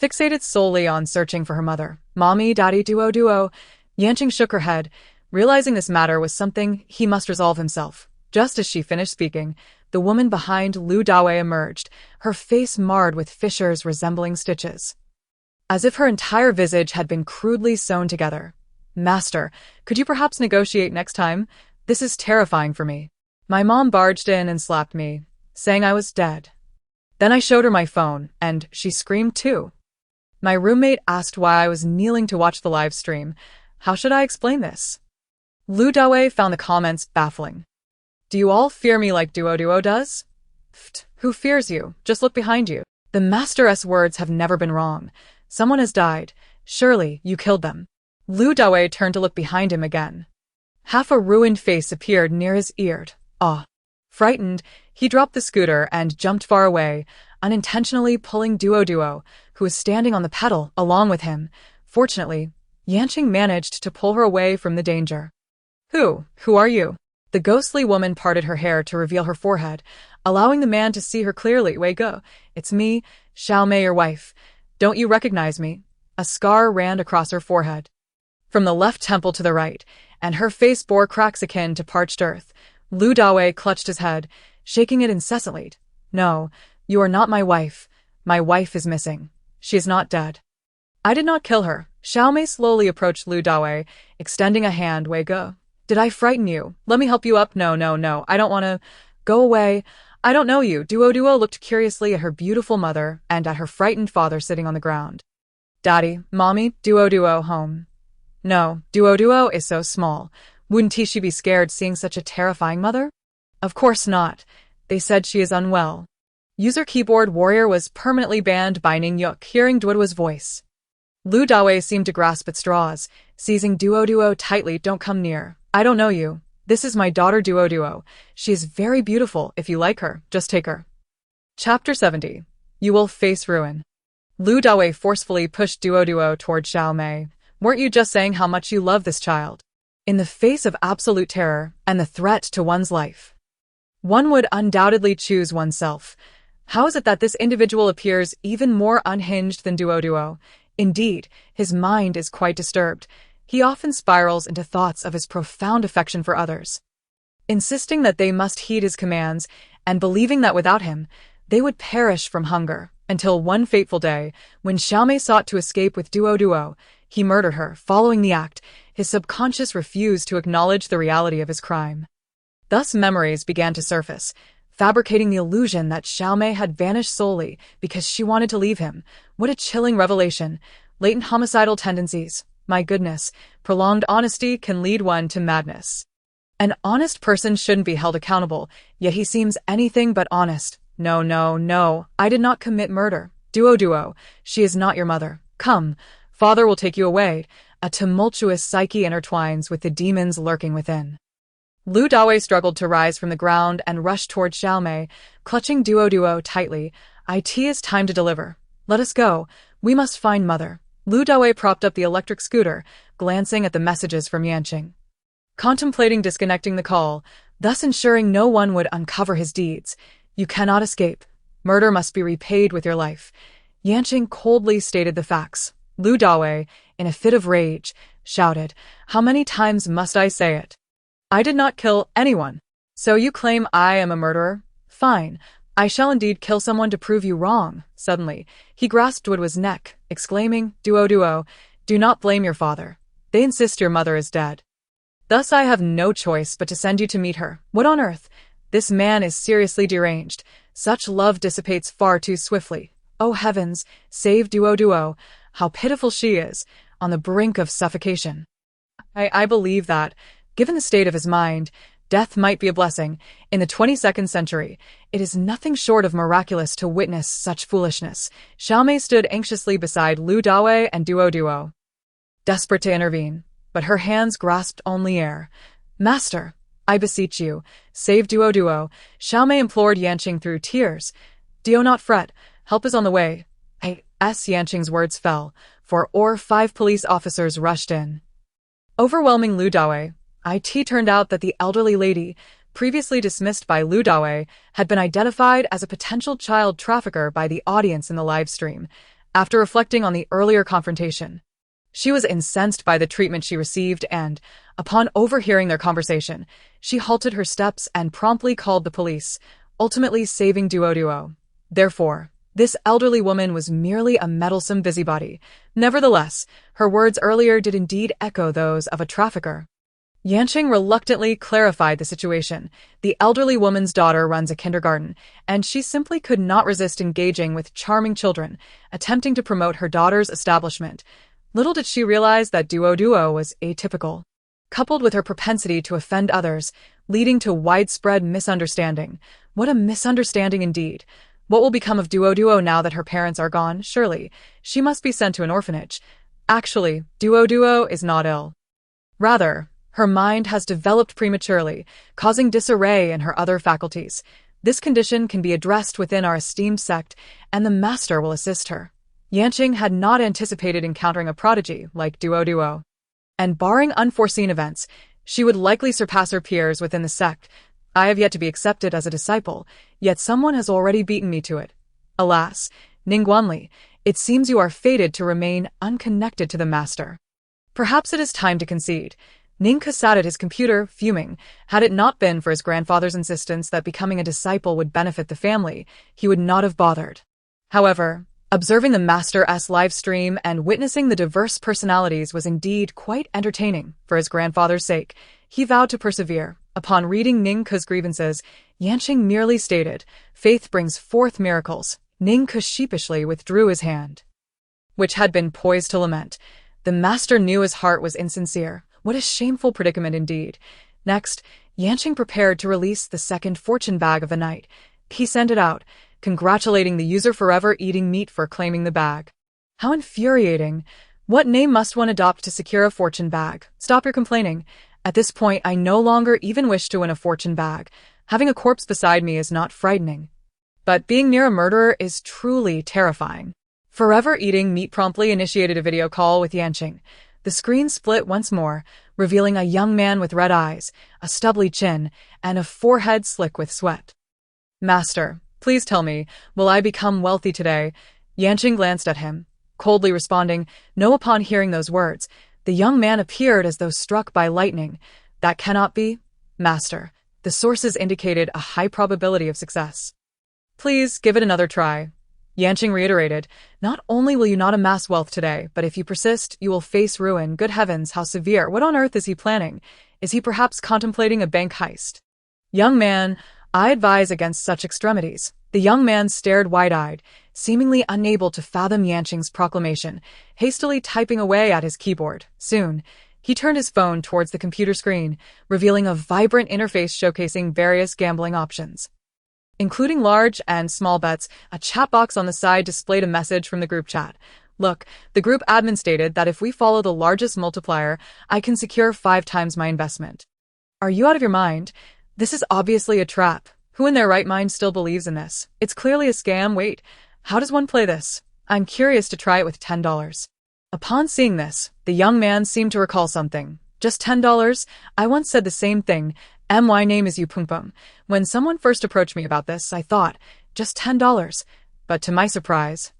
fixated solely on searching for her mother. Mommy, Daddy, Duo. Yanqing shook her head, realizing this matter was something he must resolve himself. Just as she finished speaking, the woman behind Lu Dawei emerged, her face marred with fissures resembling stitches, as if her entire visage had been crudely sewn together. Master, could you perhaps negotiate next time? This is terrifying for me. My mom barged in and slapped me, saying I was dead. Then I showed her my phone, and she screamed too. My roommate asked why I was kneeling to watch the live stream. How should I explain this? Lu Dawei found the comments baffling. Do you all fear me like Duo does? Who fears you? Just look behind you. The master's words have never been wrong. Someone has died. Surely you killed them. Lu Dawei turned to look behind him again. Half a ruined face appeared near his ear. Frightened, he dropped the scooter and jumped far away, unintentionally pulling Duo, who was standing on the pedal, along with him. Fortunately, Yanqing managed to pull her away from the danger. Who are you? The ghostly woman parted her hair to reveal her forehead, allowing the man to see her clearly. Wei Go, it's me, Xiao Mei, your wife. Don't you recognize me? A scar ran across her forehead, from the left temple to the right, and her face bore cracks akin to parched earth. Lu Dawei clutched his head, shaking it incessantly. No, you are not my wife. My wife is missing. She is not dead. I did not kill her. Xiao Mei slowly approached Lu Dawei, extending a hand. Wei Go, did I frighten you? Let me help you up. No, I don't want to. Go away. I don't know you. Duo looked curiously at her beautiful mother and at her frightened father sitting on the ground. Daddy, Mommy, Duo home. No, Duo is so small. Wouldn't she be scared seeing such a terrifying mother? Of course not. They said she is unwell. User keyboard warrior was permanently banned by Ning Yuk, hearing Duo's voice. Lu Dawei seemed to grasp at straws, seizing Duo tightly. Don't come near. I don't know you. This is my daughter Duo. She is very beautiful. If you like her, just take her. Chapter 70. You will face ruin. Lu Dawei forcefully pushed Duo toward Xiao Mei. Weren't you just saying how much you love this child? In the face of absolute terror and the threat to one's life, one would undoubtedly choose oneself. How is it that this individual appears even more unhinged than Duo? Indeed, his mind is quite disturbed. He often spirals into thoughts of his profound affection for others, insisting that they must heed his commands and believing that without him, they would perish from hunger, until one fateful day, when Xiao Mei sought to escape with Duo, he murdered her. Following the act, his subconscious refused to acknowledge the reality of his crime. Thus memories began to surface, fabricating the illusion that Xiao Mei had vanished solely because she wanted to leave him. What a chilling revelation. Latent homicidal tendencies. My goodness, prolonged honesty can lead one to madness. An honest person shouldn't be held accountable, yet he seems anything but honest. No, I did not commit murder. Duo, she is not your mother. Come, father will take you away. A tumultuous psyche intertwines with the demons lurking within. Lu Dawei struggled to rise from the ground and rushed toward Xiao Mei, clutching Duo tightly. It is time to deliver. Let us go. We must find mother. Lu Dawei propped up the electric scooter, glancing at the messages from Yanqing, contemplating disconnecting the call, thus ensuring no one would uncover his deeds. You cannot escape. Murder must be repaid with your life. Yanqing coldly stated the facts. Lu Dawei, in a fit of rage, shouted, How many times must I say it? I did not kill anyone. So you claim I am a murderer? Fine. I shall indeed kill someone to prove you wrong. Suddenly, he grasped Duo's neck, exclaiming, Duo, do not blame your father. They insist your mother is dead. Thus I have no choice but to send you to meet her. What on earth? This man is seriously deranged. Such love dissipates far too swiftly. Oh heavens, save Duo. How pitiful she is, on the brink of suffocation. I believe that, given the state of his mind, death might be a blessing. In the 22nd century, it is nothing short of miraculous to witness such foolishness. Xiao Mei stood anxiously beside Lu Dawei and Duo, desperate to intervene, but her hands grasped only air. Master, I beseech you, save Duo. Xiao Mei implored Yanqing through tears. Do not fret, help is on the way. Yanqing's words fell, for 5 police officers rushed in, overwhelming Lu Dawei. It turned out that the elderly lady, previously dismissed by Lu Dawei, had been identified as a potential child trafficker by the audience in the live stream. After reflecting on the earlier confrontation, she was incensed by the treatment she received and, upon overhearing their conversation, she halted her steps and promptly called the police, ultimately saving Duo. Therefore, this elderly woman was merely a meddlesome busybody. Nevertheless, her words earlier did indeed echo those of a trafficker. Yanqing reluctantly clarified the situation. The elderly woman's daughter runs a kindergarten, and she simply could not resist engaging with charming children, attempting to promote her daughter's establishment. Little did she realize that Duo was atypical, coupled with her propensity to offend others, leading to widespread misunderstanding. What a misunderstanding indeed. What will become of Duo now that her parents are gone? Surely, she must be sent to an orphanage. Actually, Duo is not ill. Rather, her mind has developed prematurely, causing disarray in her other faculties. This condition can be addressed within our esteemed sect, and the master will assist her. Yanqing had not anticipated encountering a prodigy like Duo. And barring unforeseen events, She would likely surpass her peers within the sect. I have yet to be accepted as a disciple, yet someone has already beaten me to it. Alas, Ningguanli, it seems you are fated to remain unconnected to the master. Perhaps it is time to concede. Ningke sat at his computer, fuming. Had it not been for his grandfather's insistence that becoming a disciple would benefit the family, he would not have bothered. However, observing the Master's live stream and witnessing the diverse personalities was indeed quite entertaining. For his grandfather's sake, he vowed to persevere. Upon reading Ningke's grievances, Yanqing merely stated, "Faith brings forth miracles." Ningke sheepishly withdrew his hand, which had been poised to lament. The master knew his heart was insincere. What a shameful predicament indeed. Next, Yanqing prepared to release the second fortune bag of the night. He sent it out, congratulating the user forever eating meat for claiming the bag. How infuriating. What name must one adopt to secure a fortune bag? Stop your complaining. At this point, I no longer even wish to win a fortune bag. Having a corpse beside me is not frightening. But being near a murderer is truly terrifying. Forever eating meat promptly initiated a video call with Yanqing. The screen split once more, revealing a young man with red eyes, a stubbly chin, and a forehead slick with sweat. "Master, please tell me, will I become wealthy today?" Yanqing glanced at him, coldly responding, "No." Upon hearing those words, the young man appeared as though struck by lightning. "That cannot be, Master. The sources indicated a high probability of success." "Please give it another try." Yanqing reiterated, "Not only will you not amass wealth today, but if you persist, you will face ruin. Good heavens, how severe. What on earth is he planning? Is he perhaps contemplating a bank heist?" "Young man, I advise against such extremities." The young man stared wide-eyed, seemingly unable to fathom Yanqing's proclamation, hastily typing away at his keyboard. Soon, he turned his phone towards the computer screen, revealing a vibrant interface showcasing various gambling options, including large and small bets. A chat box on the side displayed a message from the group chat. "Look, the group admin stated that if we follow the largest multiplier, I can secure 5 times my investment." Are you out of your mind? This is obviously a trap. Who in their right mind still believes in this? It's clearly a scam. Wait, how does one play this? I'm curious to try it with $10. Upon seeing this, the young man seemed to recall something. "Just $10? I once said the same thing. My name is Yu Pungpung. When someone first approached me about this, I thought, just $10. But to my surprise,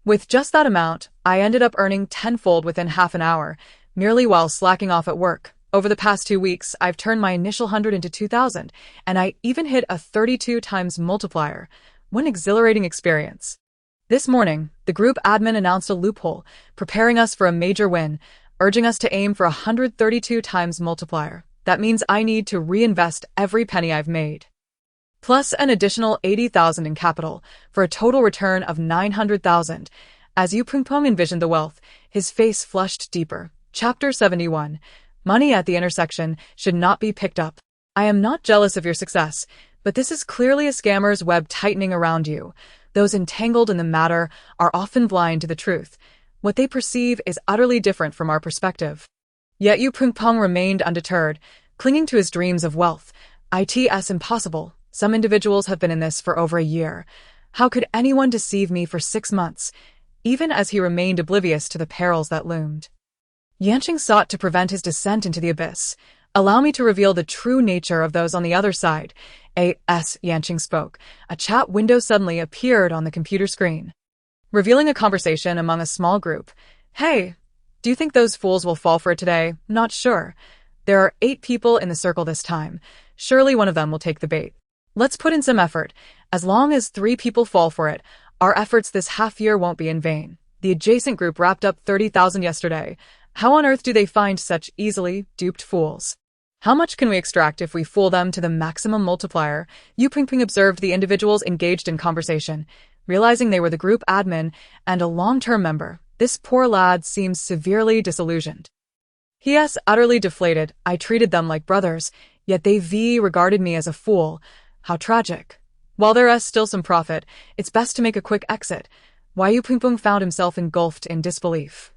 with just that amount, I ended up earning tenfold within half an hour, merely while slacking off at work. Over the past 2 weeks, I've turned my initial 100 into 2,000, and I even hit a 32 times multiplier. What an exhilarating experience." This morning, the group admin announced a loophole, preparing us for a major win, urging us to aim for a 132 times multiplier. That means I need to reinvest every penny I've made, plus an additional 80,000 in capital, for a total return of 900,000. As Yu Pungpung envisioned the wealth, his face flushed deeper. Chapter 71. Money at the intersection should not be picked up. I am not jealous of your success, but this is clearly a scammer's web tightening around you. Those entangled in the matter are often blind to the truth. What they perceive is utterly different from our perspective. Yet Yu Pungpung remained undeterred, clinging to his dreams of wealth. "It's impossible. Some individuals have been in this for over a year. How could anyone deceive me for 6 months?" Even as he remained oblivious to the perils that loomed, Yanqing sought to prevent his descent into the abyss. "Allow me to reveal the true nature of those on the other side." Yanqing spoke. A chat window suddenly appeared on the computer screen, revealing a conversation among a small group. "Hey, do you think those fools will fall for it today? Not sure. There are 8 people in the circle this time. Surely one of them will take the bait. Let's put in some effort. As long as 3 people fall for it, our efforts this half year won't be in vain." The adjacent group wrapped up 30,000 yesterday. How on earth do they find such easily duped fools? How much can we extract if we fool them to the maximum multiplier? Yu Pingping observed the individuals engaged in conversation, realizing they were the group admin and a long-term member. This poor lad seems severely disillusioned. He is utterly deflated. I treated them like brothers, yet they regarded me as a fool. How tragic. While there is still some profit, it's best to make a quick exit. Yu Pingping found himself engulfed in disbelief.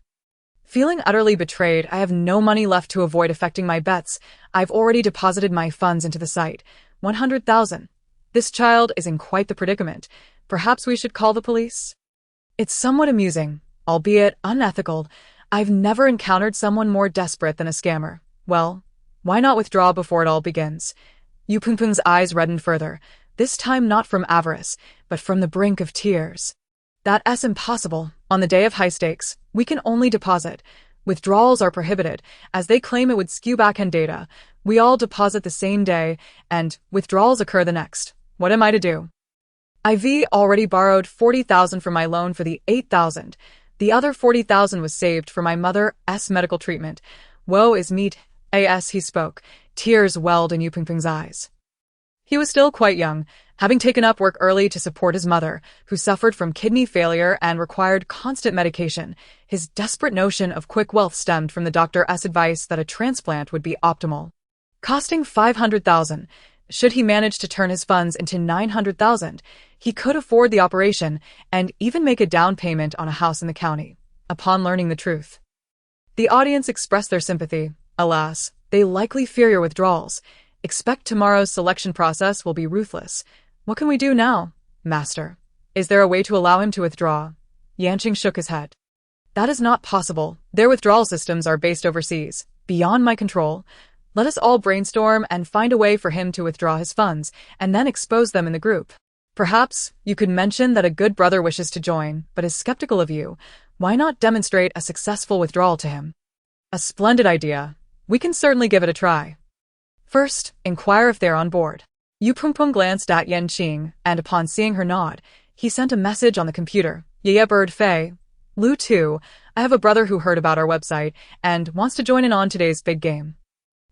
Feeling utterly betrayed, I have no money left to avoid affecting my bets. I've already deposited my funds into the site. 100,000. This child is in quite the predicament. Perhaps we should call the police? It's somewhat amusing, albeit unethical. I've never encountered someone more desperate than a scammer. Well, Why not withdraw before it all begins? Yu Pengpeng's eyes reddened further, this time not from avarice, but from the brink of tears. That's impossible. On the day of high stakes, we can only deposit. Withdrawals are prohibited, as they claim it would skew back-end data. We all deposit the same day, and withdrawals occur the next. What am I to do? IV already borrowed 40,000 from my loan for the 8,000. The other 40,000 was saved for my mother's medical treatment. Woe is me, as he spoke. Tears welled in Yu Pengpeng's eyes. He was still quite young, having taken up work early to support his mother, who suffered from kidney failure and required constant medication. His desperate notion of quick wealth stemmed from the doctor's advice that a transplant would be optimal. Costing 500,000, should he manage to turn his funds into 900,000, he could afford the operation and even make a down payment on a house in the county. Upon learning the truth, the audience expressed their sympathy. Alas, they likely fear your withdrawals. Expect tomorrow's selection process will be ruthless. What can we do now, Master? Is there a way to allow him to withdraw? Yanqing shook his head. That is not possible. Their withdrawal systems are based overseas, beyond my control. Let us all brainstorm and find a way for him to withdraw his funds, and then expose them in the group. Perhaps you could mention that a good brother wishes to join, but is skeptical of you. Why not demonstrate a successful withdrawal to him? A splendid idea. We can certainly give it a try. First, inquire if they're on board. Yu Pengpeng glanced at Yanqing, and upon seeing her nod, he sent a message on the computer. Yeah, Bird Fei. Lu too. I have a brother who heard about our website and wants to join in on today's big game.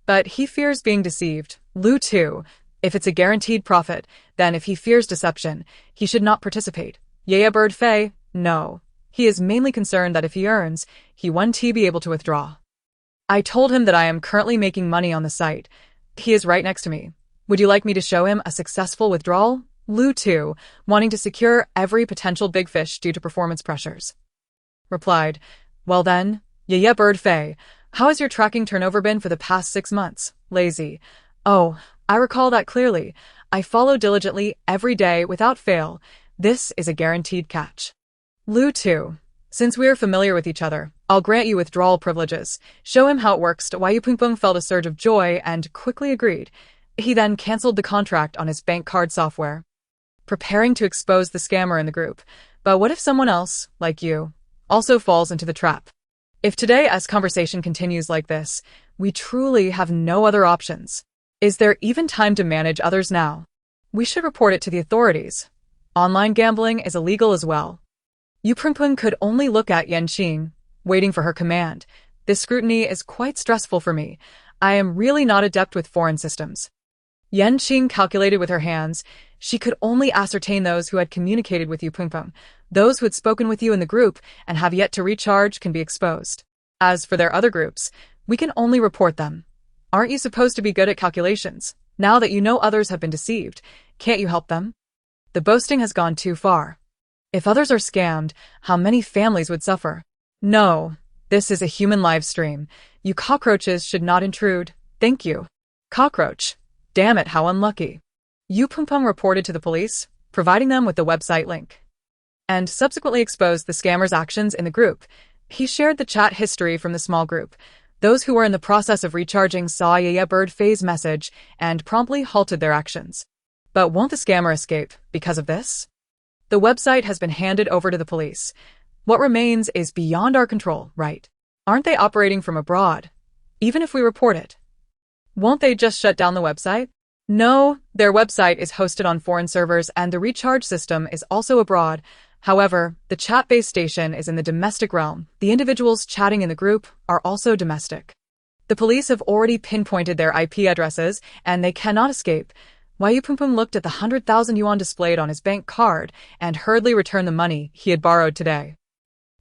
But he fears being deceived. Lu too. If it's a guaranteed profit, then if he fears deception, he should not participate. Yeah, Bird Fei. No. He is mainly concerned that if he earns, he won't be able to withdraw. I told him that I am currently making money on the site. He is right next to me. Would you like me to show him a successful withdrawal? Lu too, wanting to secure every potential big fish due to performance pressures, replied, well then, yeah, Bird Fei, how has your tracking turnover been for the past 6 months? Lazy. Oh, I recall that clearly. I follow diligently every day without fail. This is a guaranteed catch. Lu too. Since we are familiar with each other, I'll grant you withdrawal privileges. Show him how it works. Yu Pengpeng felt a surge of joy and quickly agreed. He then cancelled the contract on his bank card software, preparing to expose the scammer in the group. But what if someone else, like you, also falls into the trap? If today's conversation continues like this, we truly have no other options. Is there even time to manage others now? We should report it to the authorities. Online gambling is illegal as well. Yu Pengpeng could only look at Yanqing, waiting for her command. This scrutiny is quite stressful for me. I am really not adept with foreign systems. Yanqing calculated with her hands. She could only ascertain those who had communicated with Yu Pengpeng. Those who had spoken with you in the group and have yet to recharge can be exposed. As for their other groups, we can only report them. Aren't you supposed to be good at calculations? Now that you know others have been deceived, can't you help them? The boasting has gone too far. If others are scammed, how many families would suffer? No, this is a human live stream. You cockroaches should not intrude. Thank you. Cockroach. Damn it, how unlucky. Yu Pengpeng reported to the police, providing them with the website link, and subsequently exposed the scammer's actions in the group. He shared the chat history from the small group. Those who were in the process of recharging saw Yeah Bird Fei's message and promptly halted their actions. But won't the scammer escape because of this? The website has been handed over to the police. What remains is beyond our control, right? Aren't they operating from abroad? Even if we report it, won't they just shut down the website? No, their website is hosted on foreign servers and the recharge system is also abroad. However, the chat-based station is in the domestic realm. The individuals chatting in the group are also domestic. The police have already pinpointed their IP addresses and they cannot escape. Yu Pengpeng looked at the 100,000 yuan displayed on his bank card and hurriedly returned the money he had borrowed today.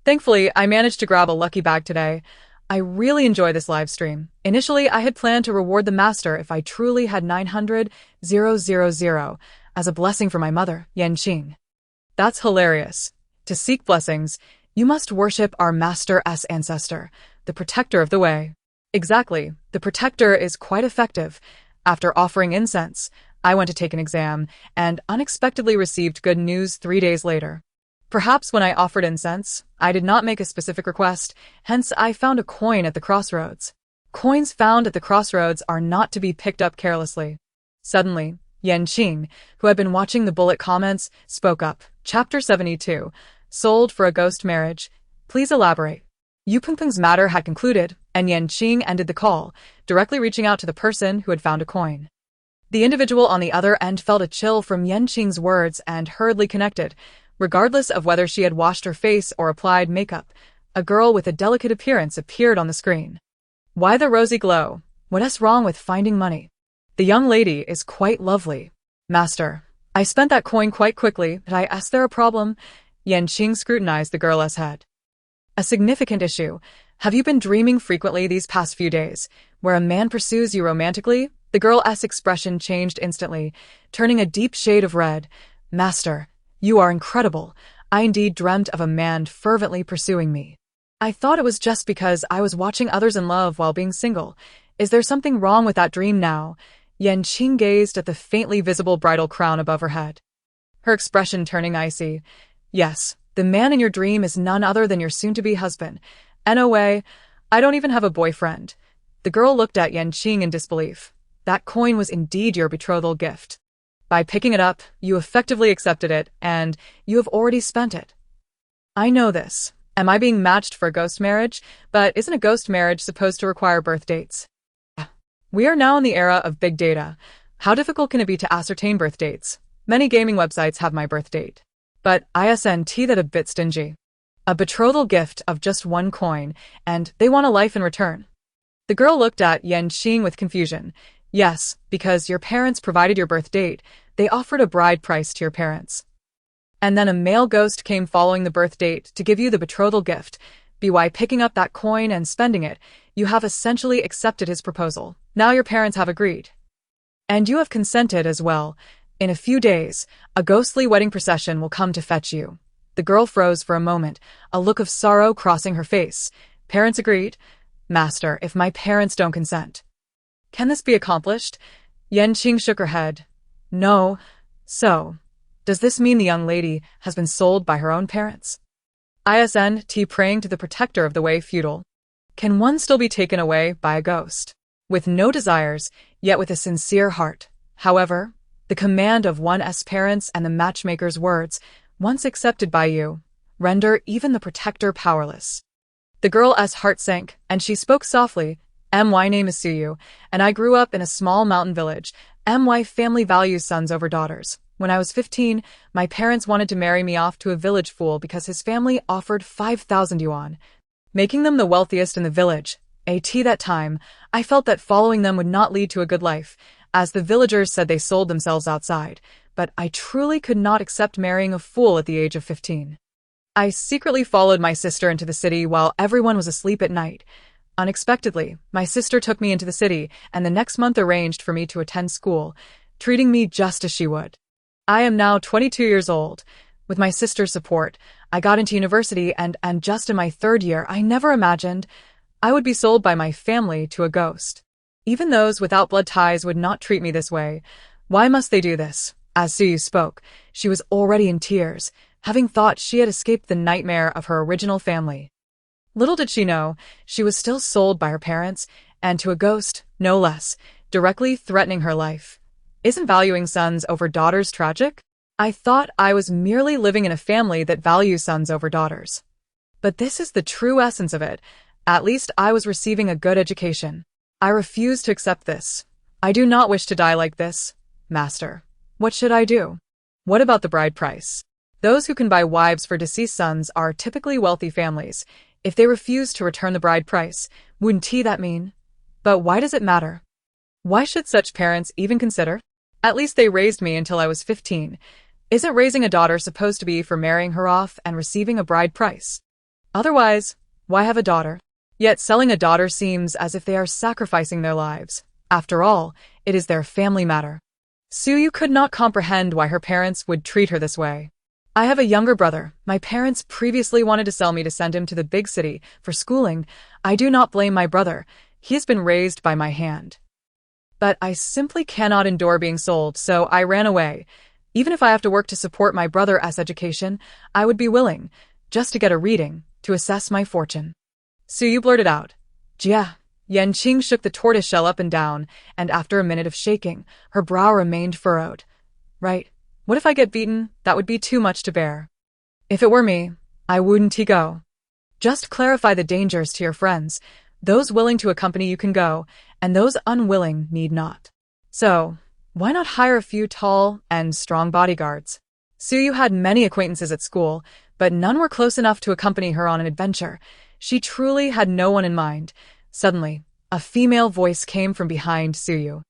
Thankfully, I managed to grab a lucky bag today. I really enjoy this live stream. Initially, I had planned to reward the master if I truly had 900,000 as a blessing for my mother, Yanqing. That's hilarious. To seek blessings, you must worship our master's ancestor, the protector of the way. Exactly, the protector is quite effective. After offering incense, I went to take an exam and unexpectedly received good news 3 days later. Perhaps when I offered incense, I did not make a specific request, hence I found a coin at the crossroads. Coins found at the crossroads are not to be picked up carelessly. Suddenly, Qing, who had been watching the bullet comments, spoke up. Chapter 72. Sold for a ghost marriage. Please elaborate. Yu Pengpeng's matter had concluded, and Qing ended the call, directly reaching out to the person who had found a coin. The individual on the other end felt a chill from Qing's words and hurriedly connected. Regardless of whether she had washed her face or applied makeup, a girl with a delicate appearance appeared on the screen. Why the rosy glow? What's wrong with finding money? The young lady is quite lovely. Master, I spent that coin quite quickly, but I asked there a problem. Qing scrutinized the girl's head. A significant issue. Have you been dreaming frequently these past few days, where a man pursues you romantically? The girl's expression changed instantly, turning a deep shade of red. Master, you are incredible. I indeed dreamt of a man fervently pursuing me. I thought it was just because I was watching others in love while being single. Is there something wrong with that dream now? Qing gazed at the faintly visible bridal crown above her head, her expression turning icy. Yes, the man in your dream is none other than your soon-to-be husband. No way, I don't even have a boyfriend. The girl looked at Qing in disbelief. That coin was indeed your betrothal gift. By picking it up, you effectively accepted it, and you have already spent it. I know this. Am I being matched for a ghost marriage? But isn't a ghost marriage supposed to require birth dates? We are now in the era of big data. How difficult can it be to ascertain birth dates? Many gaming websites have my birth date. But isn't that a bit stingy? A betrothal gift of just one coin, and they want a life in return. The girl looked at Qing with confusion. Yes, because your parents provided your birth date, they offered a bride price to your parents. And then a male ghost came following the birth date to give you the betrothal gift. By picking up that coin and spending it, you have essentially accepted his proposal. Now your parents have agreed. And you have consented as well. In a few days, a ghostly wedding procession will come to fetch you. The girl froze for a moment, a look of sorrow crossing her face. Parents agreed? Master, if my parents don't consent. Can this be accomplished? Qing shook her head. No. So, does this mean the young lady has been sold by her own parents? Praying to the protector of the way feudal. Can one still be taken away by a ghost? With no desires, yet with a sincere heart. However, the command of one's parents and the matchmaker's words, once accepted by you, render even the protector powerless. The girl's heart sank, and she spoke softly. My name is Suyu, and I grew up in a small mountain village. My family values sons over daughters. When I was 15, my parents wanted to marry me off to a village fool because his family offered 5,000 yuan, making them the wealthiest in the village. At that time, I felt that following them would not lead to a good life, as the villagers said they sold themselves outside, but I truly could not accept marrying a fool at the age of 15. I secretly followed my sister into the city while everyone was asleep at night. Unexpectedly, my sister took me into the city and the next month arranged for me to attend school, treating me just as she would. I am now 22 years old. With my sister's support, I got into university and just in my third year, I never imagined I would be sold by my family to a ghost. Even those without blood ties would not treat me this way. Why must they do this? As Suyu spoke, she was already in tears, having thought she had escaped the nightmare of her original family. Little did she know, she was still sold by her parents, and to a ghost, no less, directly threatening her life. Isn't valuing sons over daughters tragic? I thought I was merely living in a family that values sons over daughters. But this is the true essence of it. At least I was receiving a good education. I refuse to accept this. I do not wish to die like this. Master, what should I do? What about the bride price? Those who can buy wives for deceased sons are typically wealthy families. If they refuse to return the bride price, wouldn't that mean? But why does it matter? Why should such parents even consider? At least they raised me until I was 15. Isn't raising a daughter supposed to be for marrying her off and receiving a bride price? Otherwise, why have a daughter? Yet selling a daughter seems as if they are sacrificing their lives. After all, it is their family matter. Suyu could not comprehend why her parents would treat her this way. I have a younger brother. My parents previously wanted to sell me to send him to the big city for schooling. I do not blame my brother. He has been raised by my hand. But I simply cannot endure being sold, so I ran away. Even if I have to work to support my brother's education, I would be willing, just to get a reading, to assess my fortune. Suyu blurted out. Jia, Yan Qing shook the tortoiseshell up and down, and after a minute of shaking, her brow remained furrowed. Right. What if I get beaten? That would be too much to bear. If it were me, I wouldn't go. Just clarify the dangers to your friends. Those willing to accompany you can go, and those unwilling need not. So, why not hire a few tall and strong bodyguards? Suyu had many acquaintances at school, but none were close enough to accompany her on an adventure. She truly had no one in mind. Suddenly, a female voice came from behind Suyu.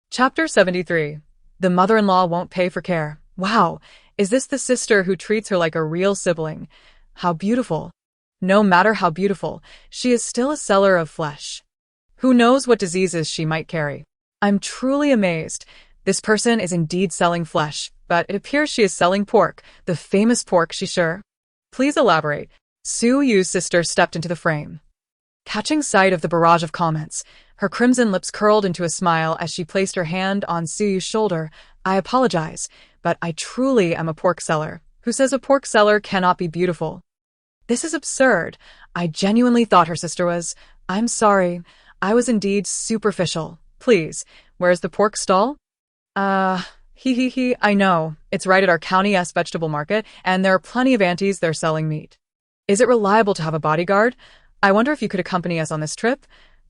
Chapter 73. The mother-in-law won't pay for care. Wow, is this the sister who treats her like a real sibling? How beautiful. No matter how beautiful, she is still a seller of flesh. Who knows what diseases she might carry? I'm truly amazed. This person is indeed selling flesh, but it appears she is selling pork, the famous pork, she sure. Please elaborate. Suyu's sister stepped into the frame. Catching sight of the barrage of comments, her crimson lips curled into a smile as she placed her hand on Suyu's shoulder. I apologize, but I truly am a pork seller. Who says a pork seller cannot be beautiful? This is absurd. I genuinely thought her sister was. I'm sorry. I was indeed superficial. Please, where's the pork stall? I know. It's right at our county-s vegetable market, and there are plenty of aunties there selling meat. Is it reliable to have a bodyguard? I wonder if you could accompany us on this trip?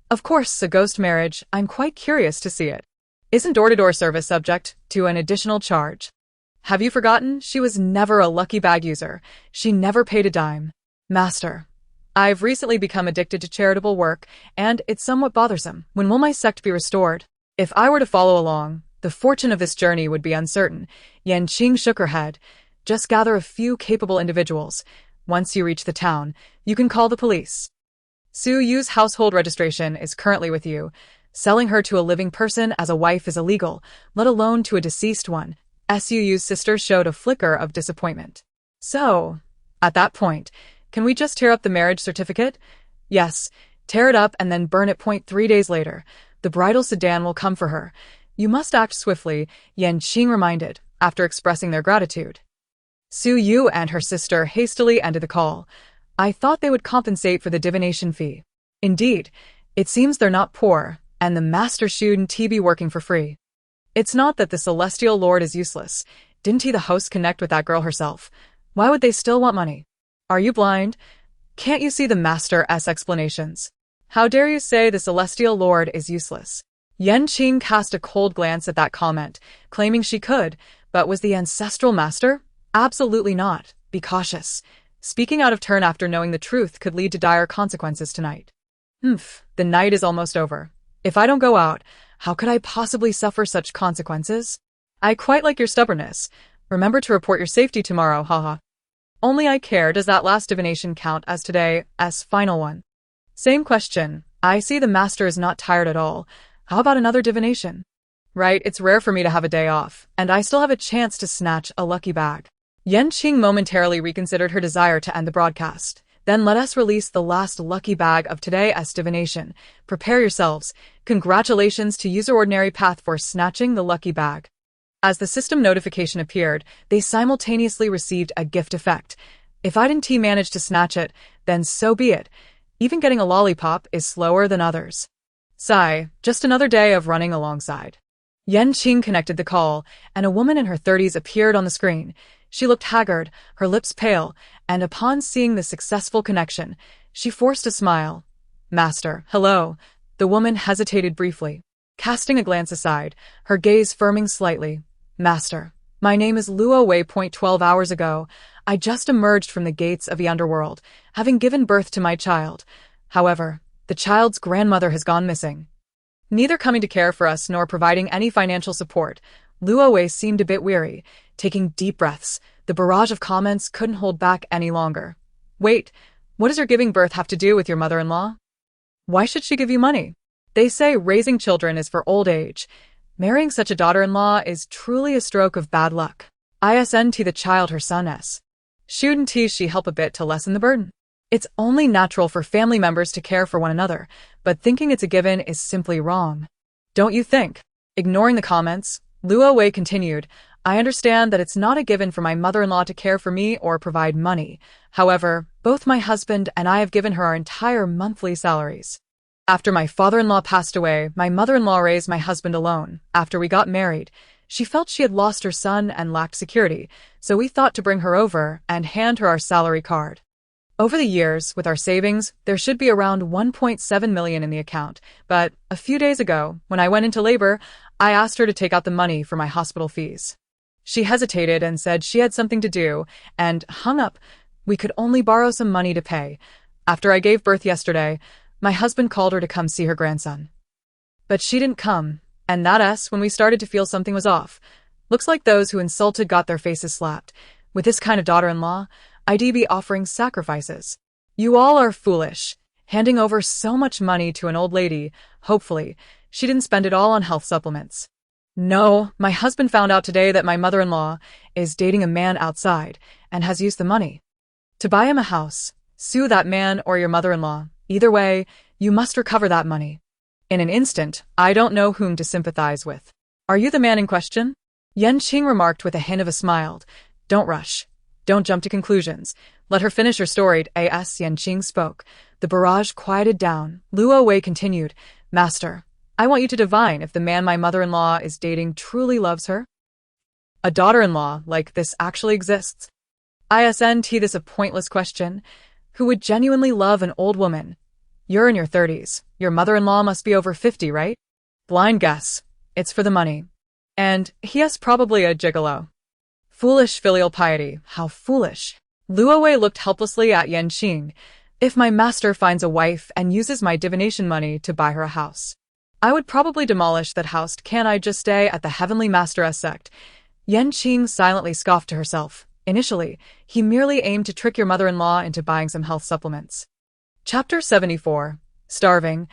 Of course, a ghost marriage. I'm quite curious to see it. Isn't door-to-door service subject to an additional charge? Have you forgotten? She was never a lucky bag user. She never paid a dime. Master, I've recently become addicted to charitable work, and it's somewhat bothersome. When will my sect be restored? If I were to follow along, the fortune of this journey would be uncertain. Yan Qing shook her head. Just gather a few capable individuals. Once you reach the town, you can call the police. Suyu's household registration is currently with you. Selling her to a living person as a wife is illegal, let alone to a deceased one. Suyu's sister showed a flicker of disappointment. So, at that point, can we just tear up the marriage certificate? Yes, tear it up and then burn it. 3 days later, the bridal sedan will come for her. You must act swiftly, Yan Qing reminded, after expressing their gratitude. Suyu and her sister hastily ended the call. I thought they would compensate for the divination fee. Indeed, it seems they're not poor, and the master shouldn't be working for free. It's not that the celestial lord is useless. Didn't he the host connect with that girl herself? Why would they still want money? Are you blind? Can't you see the master's explanations? How dare you say the celestial lord is useless? Yan Qing cast a cold glance at that comment, claiming she could, but was the ancestral master? Absolutely not. Be cautious. Speaking out of turn after knowing the truth could lead to dire consequences tonight. The night is almost over. If I don't go out, how could I possibly suffer such consequences? I quite like your stubbornness. Remember to report your safety tomorrow, haha. Only I care. Does that last divination count as today's final one? Same question. I see the master is not tired at all. How about another divination? Right, it's rare for me to have a day off, and I still have a chance to snatch a lucky bag. Yan Qing momentarily reconsidered her desire to end the broadcast. Then let us release the last lucky bag of today's divination. Prepare yourselves. Congratulations to user Ordinary Path for snatching the lucky bag. As the system notification appeared, they simultaneously received a gift effect. If I didn't manage to snatch it, then so be it. Even getting a lollipop is slower than others. Sigh, just another day of running alongside. Yan Qing connected the call, and a woman in her 30s appeared on the screen. She looked haggard, her lips pale, and upon seeing the successful connection, she forced a smile. Master, hello. The woman hesitated briefly, casting a glance aside, her gaze firming slightly. Master, my name is Luo Wei. 12 hours ago, I just emerged from the gates of the underworld, having given birth to my child. However, the child's grandmother has gone missing. Neither coming to care for us nor providing any financial support, Luo Wei seemed a bit weary. Taking deep breaths, the barrage of comments couldn't hold back any longer. Wait, what does your giving birth have to do with your mother-in-law? Why should she give you money? They say raising children is for old age. Marrying such a daughter-in-law is truly a stroke of bad luck. Isn't the child her son's? Shouldn't she help a bit to lessen the burden? It's only natural for family members to care for one another, but thinking it's a given is simply wrong. Don't you think? Ignoring the comments, Luo Wei continued, I understand that it's not a given for my mother-in-law to care for me or provide money. However, both my husband and I have given her our entire monthly salaries. After my father-in-law passed away, my mother-in-law raised my husband alone. After we got married, she felt she had lost her son and lacked security, so we thought to bring her over and hand her our salary card. Over the years, with our savings, there should be around 1.7 million in the account, but a few days ago, when I went into labor, I asked her to take out the money for my hospital fees. She hesitated and said she had something to do, and hung up. We could only borrow some money to pay. After I gave birth yesterday, my husband called her to come see her grandson. But she didn't come, and that's when we started to feel something was off. Looks like those who insulted got their faces slapped. With this kind of daughter-in-law, I'd be offering sacrifices. You all are foolish, handing over so much money to an old lady. Hopefully, she didn't spend it all on health supplements. No, my husband found out today that my mother-in-law is dating a man outside and has used the money to buy him a house. Sue that man or your mother-in-law. Either way, you must recover that money. In an instant, I don't know whom to sympathize with. Are you the man in question? Yan Qing remarked with a hint of a smile. Don't rush. Don't jump to conclusions. Let her finish her story. As Yan Qing spoke, the barrage quieted down. Luo Wei continued, Master, I want you to divine if the man my mother-in-law is dating truly loves her. A daughter-in-law like this actually exists. Isn't this a pointless question? Who would genuinely love an old woman? You're in your 30s. Your mother-in-law must be over 50, right? Blind guess. It's for the money. And he is probably a gigolo. Foolish filial piety. How foolish. Luo Wei looked helplessly at Yan Qing. If my master finds a wife and uses my divination money to buy her a house, I would probably demolish that house. Can I just stay at the Heavenly Master's sect? Yan Qing silently scoffed to herself. Initially, he merely aimed to trick your mother-in-law into buying some health supplements. Chapter 74. Starving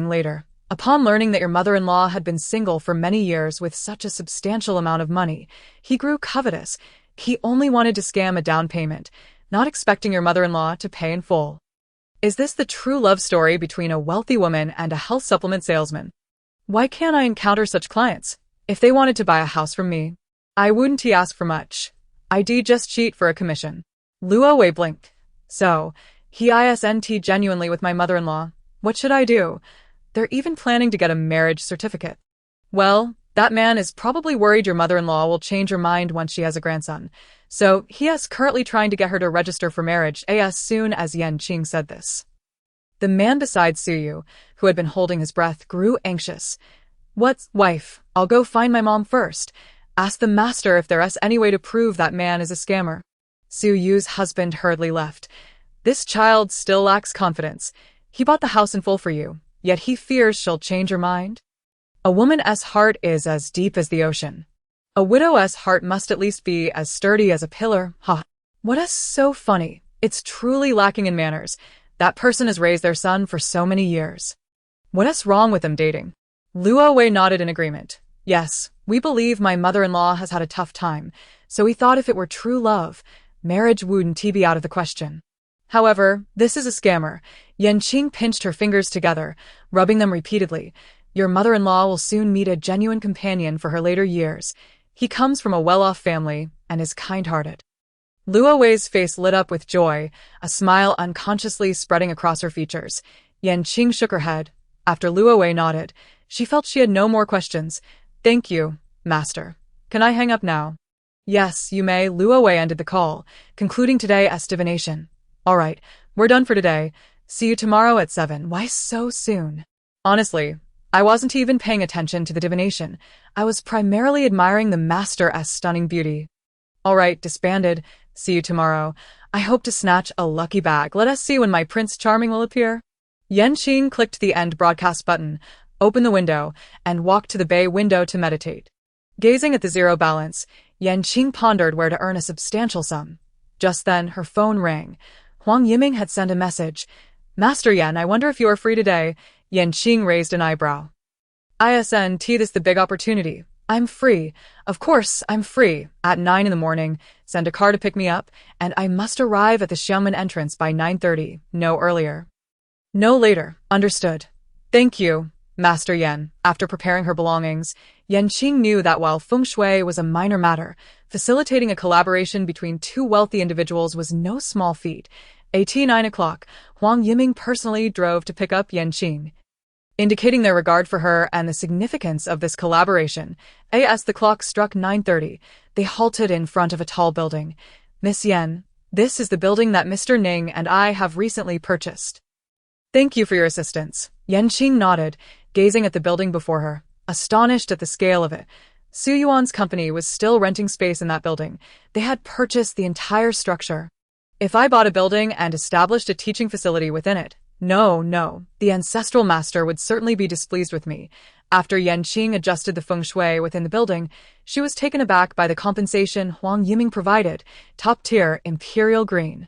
later. Upon learning that your mother-in-law had been single for many years with such a substantial amount of money, he grew covetous. He only wanted to scam a down payment, not expecting your mother-in-law to pay in full. Is this the true love story between a wealthy woman and a health supplement salesman? Why can't I encounter such clients? If they wanted to buy a house from me, I wouldn't ask for much. I'd just cheat for a commission. Luo Wei blinked. So, he isn't genuinely with my mother-in-law. What should I do? They're even planning to get a marriage certificate. Well, that man is probably worried your mother-in-law will change her mind once she has a grandson. So he is currently trying to get her to register for marriage as soon as Yan Qing said this. The man beside Suyu, who had been holding his breath, grew anxious. What, wife? I'll go find my mom first. Ask the master if there is any way to prove that man is a scammer. Suyu's husband hurriedly left. This child still lacks confidence. He bought the house in full for you, yet he fears she'll change her mind. A woman's heart is as deep as the ocean. A widow's heart must at least be as sturdy as a pillar. Ha! What is so funny? It's truly lacking in manners. That person has raised their son for so many years. What is wrong with them dating? Luo Wei nodded in agreement. Yes, we believe my mother-in-law has had a tough time, so we thought if it were true love, marriage wouldn't be out of the question. However, this is a scammer. Yan Qing pinched her fingers together, rubbing them repeatedly. Your mother-in-law will soon meet a genuine companion for her later years. He comes from a well-off family and is kind-hearted. Luo Wei's face lit up with joy, a smile unconsciously spreading across her features. Yan Qing shook her head. After Luo Wei nodded, she felt she had no more questions. Thank you, master. Can I hang up now? Yes, you may. Luo Wei ended the call, concluding today's divination. All right, we're done for today. See you tomorrow at 7. Why so soon? Honestly, I wasn't even paying attention to the divination. I was primarily admiring the master's stunning beauty. All right, disbanded. See you tomorrow. I hope to snatch a lucky bag. Let us see when my Prince Charming will appear. Yan Qing clicked the end broadcast button, opened the window, and walked to the bay window to meditate. Gazing at the zero balance, Yan Qing pondered where to earn a substantial sum. Just then, her phone rang. Huang Yiming had sent a message. Master Yan, I wonder if you are free today. Yan Qing raised an eyebrow. Isn't this the big opportunity? I'm free. Of course, I'm free. At 9 in the morning, send a car to pick me up, and I must arrive at the Xiamen entrance by 9:30, no earlier. No later. Understood. Thank you, Master Yan. After preparing her belongings, Yan Qing knew that while feng shui was a minor matter, facilitating a collaboration between two wealthy individuals was no small feat. At 9 o'clock, Huang Yiming personally drove to pick up Yan Qing. Indicating their regard for her and the significance of this collaboration, as the clock struck 9:30, they halted in front of a tall building. "Miss Yan, this is the building that Mr. Ning and I have recently purchased. Thank you for your assistance." Yan Qing nodded, gazing at the building before her, astonished at the scale of it. Su Yuan's company was still renting space in that building. They had purchased the entire structure. If I bought a building and established a teaching facility within it, no, the ancestral master would certainly be displeased with me. After Yan Qing adjusted the feng shui within the building, she was taken aback by the compensation Huang Yiming provided, top-tier imperial green.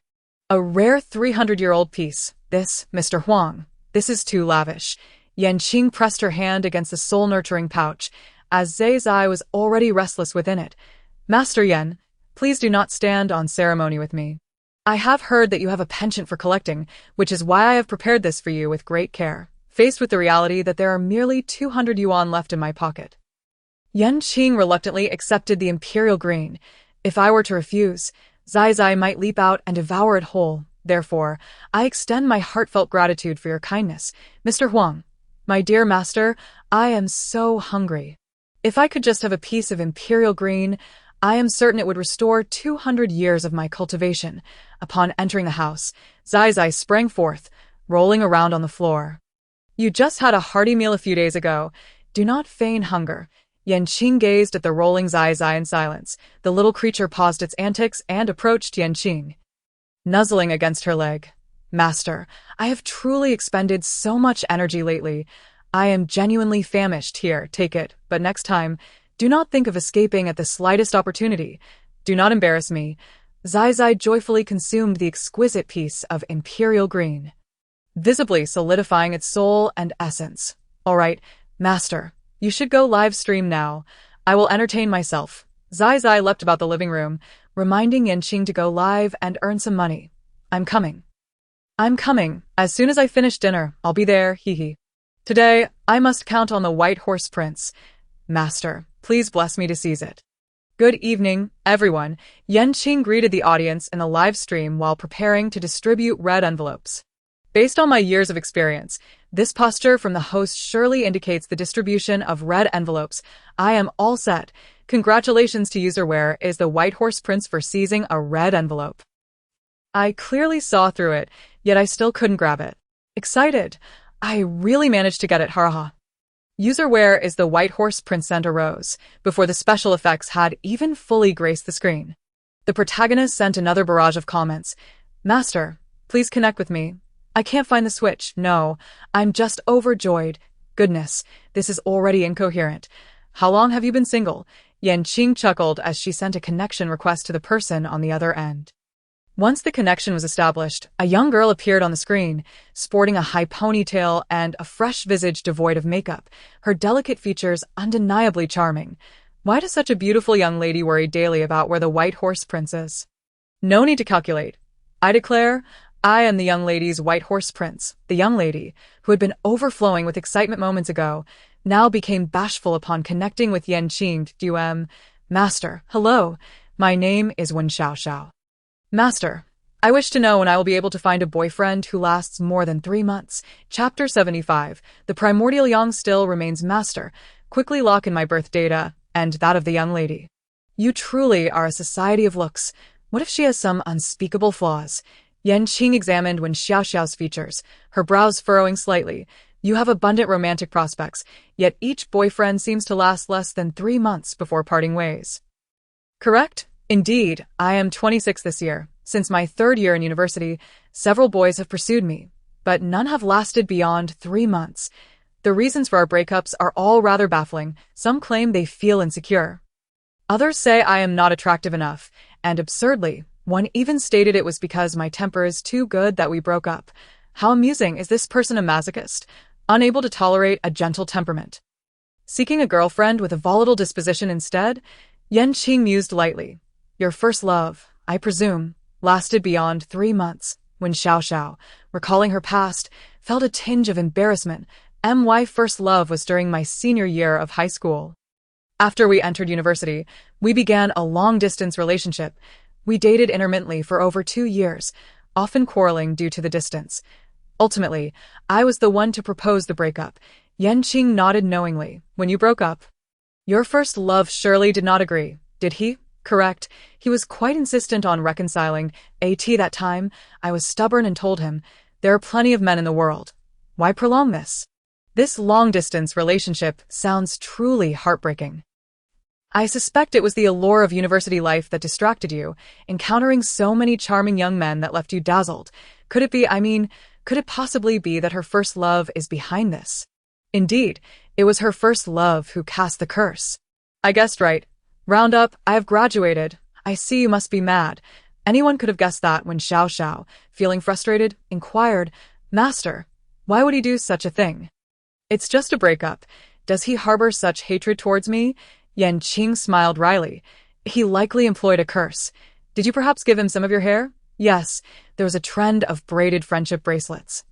A rare 300-year-old piece. This, Mr. Huang, this is too lavish. Yan Qing pressed her hand against the soul-nurturing pouch, as Zai was already restless within it. "Master Yan, please do not stand on ceremony with me. I have heard that you have a penchant for collecting, which is why I have prepared this for you with great care, faced with the reality that there are merely 200 yuan left in my pocket." Yan Qing reluctantly accepted the imperial green. If I were to refuse, Zai might leap out and devour it whole. Therefore, I extend my heartfelt gratitude for your kindness. Mr. Huang, my dear master, I am so hungry. If I could just have a piece of imperial green, I am certain it would restore 200 years of my cultivation. Upon entering the house, Zai sprang forth, rolling around on the floor. "You just had a hearty meal a few days ago. Do not feign hunger." Yan Qing gazed at the rolling Zai in silence. The little creature paused its antics and approached Yan Qing, nuzzling against her leg. "Master, I have truly expended so much energy lately. I am genuinely famished. Here, take it, but next time, do not think of escaping at the slightest opportunity. Do not embarrass me." Zai joyfully consumed the exquisite piece of imperial green, visibly solidifying its soul and essence. "All right, master, you should go live stream now. I will entertain myself." Zai leapt about the living room, reminding Yan Qing to go live and earn some money. I'm coming. As soon as I finish dinner, I'll be there, hee. Today, I must count on the White Horse Prince. Master, please bless me to seize it." "Good evening, everyone." Yan Qing greeted the audience in the live stream while preparing to distribute red envelopes. "Based on my years of experience, this posture from the host surely indicates the distribution of red envelopes. I am all set. Congratulations to user Where is the White Horse Prince for seizing a red envelope. I clearly saw through it, yet I still couldn't grab it. Excited. I really managed to get it, haraha. User Where is the White Horse Prince sent a rose, before the special effects had even fully graced the screen. The protagonist sent another barrage of comments. "Master, please connect with me. I can't find the switch. No, I'm just overjoyed. Goodness, this is already incoherent. How long have you been single?" Yan Qing chuckled as she sent a connection request to the person on the other end. Once the connection was established, a young girl appeared on the screen, sporting a high ponytail and a fresh visage devoid of makeup, her delicate features undeniably charming. Why does such a beautiful young lady worry daily about where the White Horse Prince is? No need to calculate. I declare, I am the young lady's White Horse Prince. The young lady, who had been overflowing with excitement moments ago, now became bashful upon connecting with Yan Qing. Master, hello. My name is Wen Xiao. Master, I wish to know when I will be able to find a boyfriend who lasts more than 3 months. Chapter 75. The primordial yang still remains master. Quickly lock in my birth data, and that of the young lady. You truly are a society of looks. What if she has some unspeakable flaws? Yan Qing examined Wen Xiao's features, her brows furrowing slightly. You have abundant romantic prospects, yet each boyfriend seems to last less than 3 months before parting ways. Correct? Indeed, I am 26 this year. Since my 3rd year in university, several boys have pursued me, but none have lasted beyond 3 months. The reasons for our breakups are all rather baffling. Some claim they feel insecure. Others say I am not attractive enough, and absurdly, one even stated it was because my temper is too good that we broke up. How amusing. Is this person a masochist, unable to tolerate a gentle temperament? Seeking a girlfriend with a volatile disposition instead? Yan Qing mused lightly. Your first love, I presume, lasted beyond 3 months. When Xiao, recalling her past, felt a tinge of embarrassment. My first love was during my senior year of high school. After we entered university, we began a long-distance relationship. We dated intermittently for over 2 years. often quarreling due to the distance. Ultimately, I was the one to propose the breakup. Qing nodded knowingly. When you broke up, your first love surely did not agree, did he? Correct. He was quite insistent on reconciling. That time, I was stubborn and told him, there are plenty of men in the world. Why prolong this? This long-distance relationship sounds truly heartbreaking. I suspect it was the allure of university life that distracted you, encountering so many charming young men that left you dazzled. Could it possibly be that her first love is behind this? Indeed, it was her first love who cast the curse. I guessed right. Round up, I have graduated. I see you must be mad. Anyone could have guessed that when Xiao Xiao, feeling frustrated, inquired, Master, why would he do such a thing? It's just a breakup. Does he harbor such hatred towards me? Qing smiled wryly. He likely employed a curse. Did you perhaps give him some of your hair? Yes, there was a trend of braided friendship bracelets.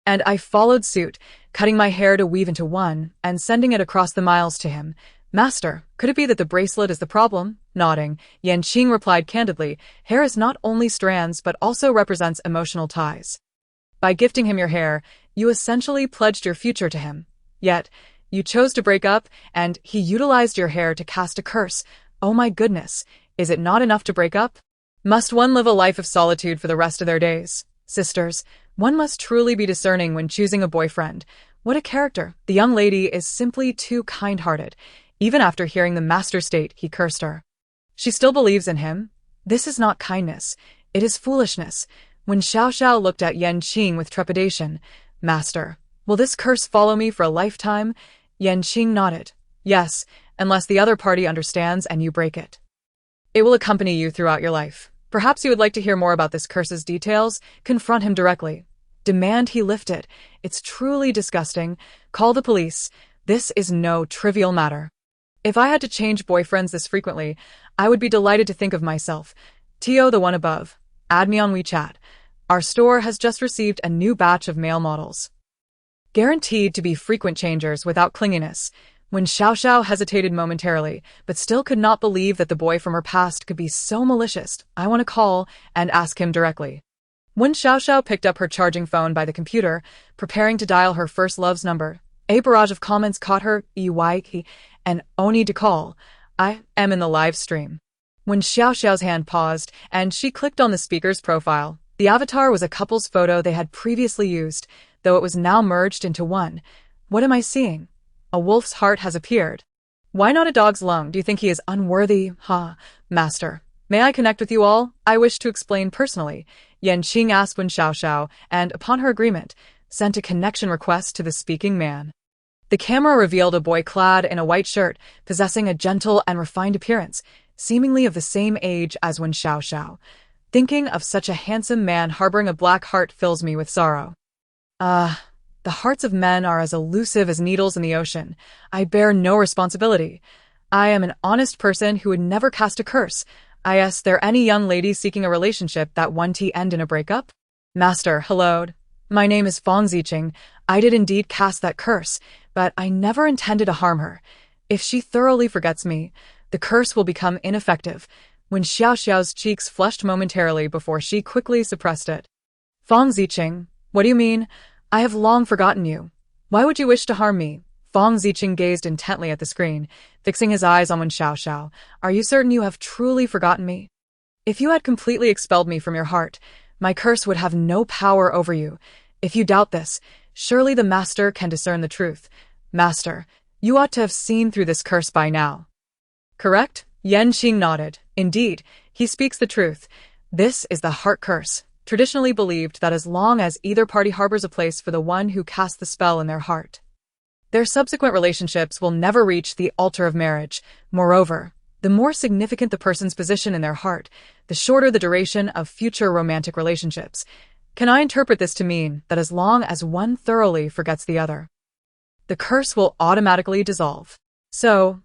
And I followed suit, cutting my hair to weave into one and sending it across the miles to him. Master, could it be that the bracelet is the problem? Nodding, Qing replied candidly, hair is not only strands but also represents emotional ties. By gifting him your hair, you essentially pledged your future to him. Yet, you chose to break up, and he utilized your hair to cast a curse. Oh my goodness, is it not enough to break up? Must one live a life of solitude for the rest of their days? Sisters, one must truly be discerning when choosing a boyfriend. What a character. The young lady is simply too kind-hearted. Even after hearing the master state, he cursed her. She still believes in him. This is not kindness. It is foolishness. When Xiao Xiao looked at Qing with trepidation, Master, will this curse follow me for a lifetime? Qing nodded. Yes, unless the other party understands and you break it. It will accompany you throughout your life. Perhaps you would like to hear more about this curse's details? Confront him directly. Demand he lift it. It's truly disgusting. Call the police. This is no trivial matter. If I had to change boyfriends this frequently, I would be delighted to think of myself. Tio, the one above. Add me on WeChat. Our store has just received a new batch of male models. Guaranteed to be frequent changers without clinginess. When Xiao Xiao hesitated momentarily, but still could not believe that the boy from her past could be so malicious, I want to call and ask him directly. When Xiao Xiao picked up her charging phone by the computer, preparing to dial her first love's number, a barrage of comments caught her, and Oni to call. I am in the live stream. When Xiao Xiao's hand paused, and she clicked on the speaker's profile, the avatar was a couple's photo they had previously used, though it was now merged into one. What am I seeing? A wolf's heart has appeared. Why not a dog's lung? Do you think he is unworthy? Master. May I connect with you all? I wish to explain personally. Qing asked when Xiao Xiao, and upon her agreement, sent a connection request to the speaking man. The camera revealed a boy clad in a white shirt, possessing a gentle and refined appearance, seemingly of the same age as when Xiao Xiao. Thinking of such a handsome man harboring a black heart fills me with sorrow. The hearts of men are as elusive as needles in the ocean. I bear no responsibility. I am an honest person who would never cast a curse. Is there any young lady seeking a relationship that one to end in a breakup? Master, hello. My name is Fong Ziqing. I did indeed cast that curse, but I never intended to harm her. If she thoroughly forgets me, the curse will become ineffective. When Xiao Xiao's cheeks flushed momentarily before she quickly suppressed it. Fong Ziqing, what do you mean? I have long forgotten you. Why would you wish to harm me? Fong Ziqing gazed intently at the screen, fixing his eyes on Wen Xiao Xiao. Are you certain you have truly forgotten me? If you had completely expelled me from your heart, my curse would have no power over you. If you doubt this, surely the Master can discern the truth. Master, you ought to have seen through this curse by now. Correct? Qing nodded. Indeed, he speaks the truth. This is the heart curse, traditionally believed that as long as either party harbors a place for the one who cast the spell in their heart, their subsequent relationships will never reach the altar of marriage. Moreover, the more significant the person's position in their heart, the shorter the duration of future romantic relationships. Can I interpret this to mean that as long as one thoroughly forgets the other, the curse will automatically dissolve? So,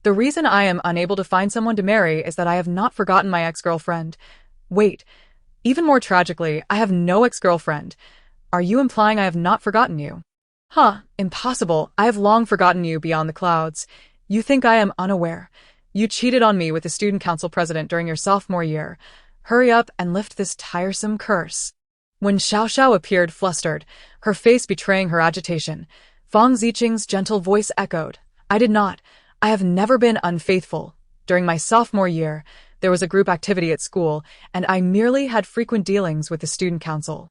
the reason I am unable to find someone to marry is that I have not forgotten my ex-girlfriend. Wait, even more tragically, I have no ex-girlfriend. Are you implying I have not forgotten you? Impossible. I have long forgotten you beyond the clouds. You think I am unaware. You cheated on me with the student council president during your sophomore year. Hurry up and lift this tiresome curse. When Xiao Xiao appeared flustered, her face betraying her agitation, Fang Ziqing's gentle voice echoed, I did not. I have never been unfaithful. During my sophomore year, there was a group activity at school, and I merely had frequent dealings with the student council.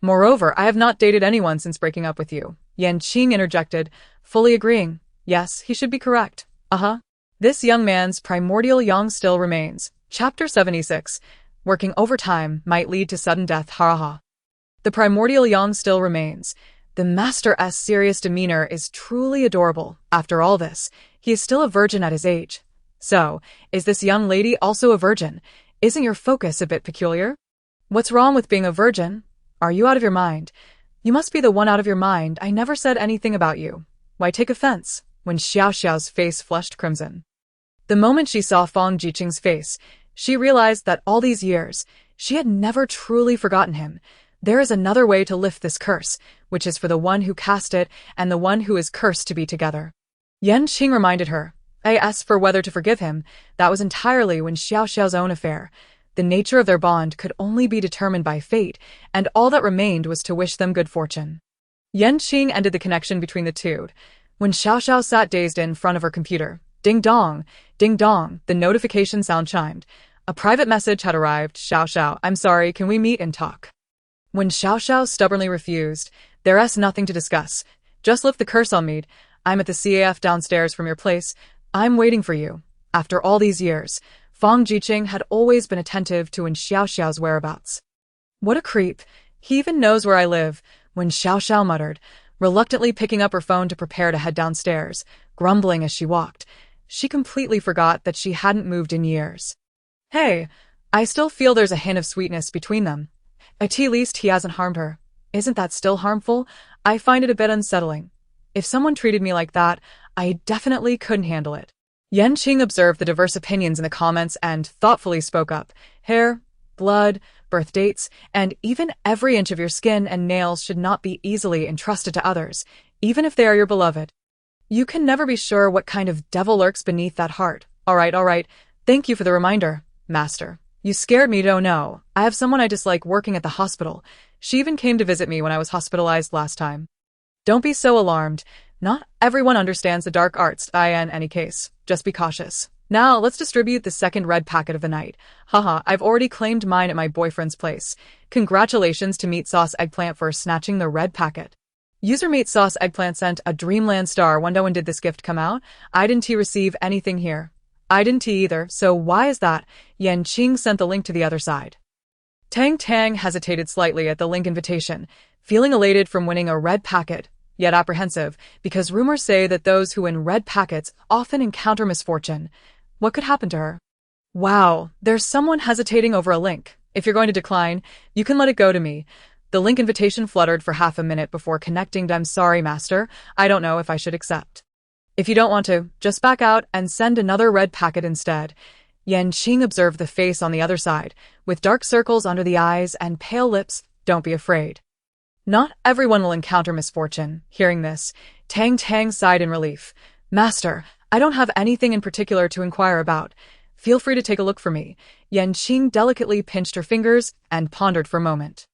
Moreover, I have not dated anyone since breaking up with you. Yan Qing interjected, fully agreeing. Yes, he should be correct. This young man's primordial yang still remains. Chapter 76. Working overtime might lead to sudden death. Ha. The primordial yang still remains. The master's serious demeanor is truly adorable. After all this, he is still a virgin at his age. So, is this young lady also a virgin? Isn't your focus a bit peculiar? What's wrong with being a virgin? Are you out of your mind? You must be the one out of your mind. I never said anything about you. Why take offense? When Xiao Xiao's face flushed crimson. The moment she saw Fang Ziqing's face, she realized that all these years, she had never truly forgotten him. There is another way to lift this curse, which is for the one who cast it and the one who is cursed to be together. Yan Qing reminded her, as for whether to forgive him, that was entirely when Xiao Xiao's own affair. The nature of their bond could only be determined by fate, and all that remained was to wish them good fortune. Yan Qing ended the connection between the two. When Xiao Xiao sat dazed in front of her computer, ding dong, the notification sound chimed. A private message had arrived. Xiao Xiao, I'm sorry, can we meet and talk? When Xiao Xiao stubbornly refused, there's nothing to discuss. Just lift the curse on me. I'm at the CAF downstairs from your place. I'm waiting for you. After all these years, Fang Ziqing had always been attentive to Xiao Xiao's whereabouts. What a creep. He even knows where I live, when Xiao Xiao muttered, reluctantly picking up her phone to prepare to head downstairs, grumbling as she walked. She completely forgot that she hadn't moved in years. Hey, I still feel there's a hint of sweetness between them. At least he hasn't harmed her. Isn't that still harmful? I find it a bit unsettling. If someone treated me like that, I definitely couldn't handle it. Yan Qing observed the diverse opinions in the comments and thoughtfully spoke up. Hair, blood, birth dates, and even every inch of your skin and nails should not be easily entrusted to others, even if they are your beloved. You can never be sure what kind of devil lurks beneath that heart. All right. Thank you for the reminder, Master. You scared me, don't know. I have someone I dislike working at the hospital. She even came to visit me when I was hospitalized last time. Don't be so alarmed. Not everyone understands the dark arts, in any case. Just be cautious. Now, let's distribute the second red packet of the night. I've already claimed mine at my boyfriend's place. Congratulations to Meat Sauce Eggplant for snatching the red packet. User Meat Sauce Eggplant sent a Dreamland star. Wonder when did this gift come out? I didn't receive anything here. I didn't either, so why is that? Yan Qing sent the link to the other side. Tang hesitated slightly at the link invitation, feeling elated from winning a red packet, yet apprehensive, because rumors say that those who win red packets often encounter misfortune. What could happen to her? Wow, there's someone hesitating over a link. If you're going to decline, you can let it go to me. The link invitation fluttered for half a minute before connecting. I'm sorry, Master. I don't know if I should accept. If you don't want to, just back out and send another red packet instead. Yan Qing observed the face on the other side, with dark circles under the eyes and pale lips. Don't be afraid. Not everyone will encounter misfortune. Hearing this, Tang sighed in relief. Master, I don't have anything in particular to inquire about. Feel free to take a look for me. Yan Qing delicately pinched her fingers and pondered for a moment.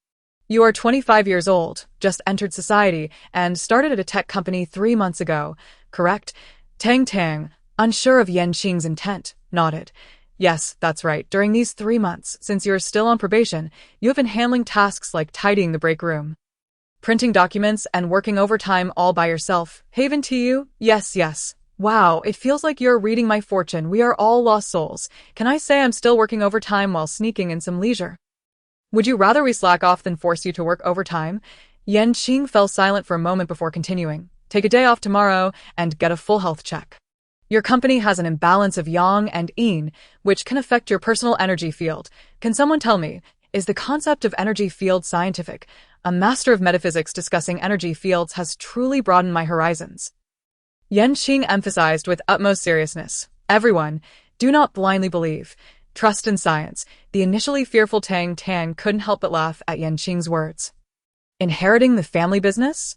You are 25 years old, just entered society, and started at a tech company 3 months ago, correct? Tang, unsure of Yan Qing's intent, nodded. Yes, that's right. During these 3 months, since you're still on probation, you have been handling tasks like tidying the break room, printing documents, and working overtime all by yourself. Haven to you? Yes. Wow, it feels like you're reading my fortune. We are all lost souls. Can I say I'm still working overtime while sneaking in some leisure? Would you rather we slack off than force you to work overtime? Yan Qing fell silent for a moment before continuing. Take a day off tomorrow and get a full health check. Your company has an imbalance of yang and yin, which can affect your personal energy field. Can someone tell me, is the concept of energy field scientific? A master of metaphysics discussing energy fields has truly broadened my horizons. Yan Qing emphasized with utmost seriousness. Everyone, do not blindly believe. Trust in science. The initially fearful Tang couldn't help but laugh at Yan Qing's words. Inheriting the family business?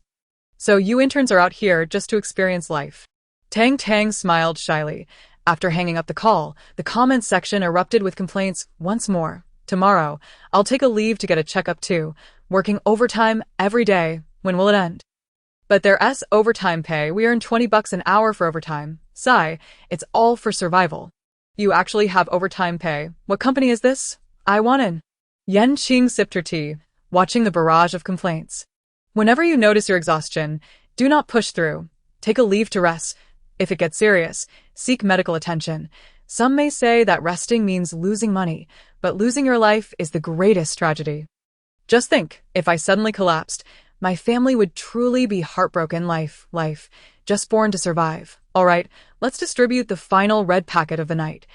So you interns are out here just to experience life. Tang smiled shyly. After hanging up the call, the comments section erupted with complaints once more. Tomorrow, I'll take a leave to get a checkup too, working overtime every day. When will it end? But there's overtime pay. We earn $20 an hour for overtime. Sigh, it's all for survival. You actually have overtime pay. What company is this? I want in. Yan Qing sipped her tea, watching the barrage of complaints. Whenever you notice your exhaustion, do not push through. Take a leave to rest. If it gets serious, seek medical attention. Some may say that resting means losing money, but losing your life is the greatest tragedy. Just think, if I suddenly collapsed, my family would truly be heartbroken. Life, just born to survive. All right, let's distribute the final red packet of the night.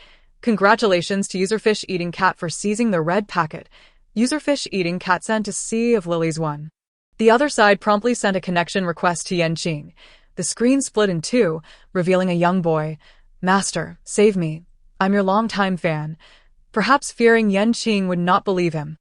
Congratulations to Userfish Eating Cat for seizing the red packet. Userfish Eating Cat sent to see if Lily's won. The other side promptly sent a connection request to Yan Qing. The screen split in two, revealing a young boy. Master, save me. I'm your longtime fan. Perhaps fearing Yan Qing would not believe him.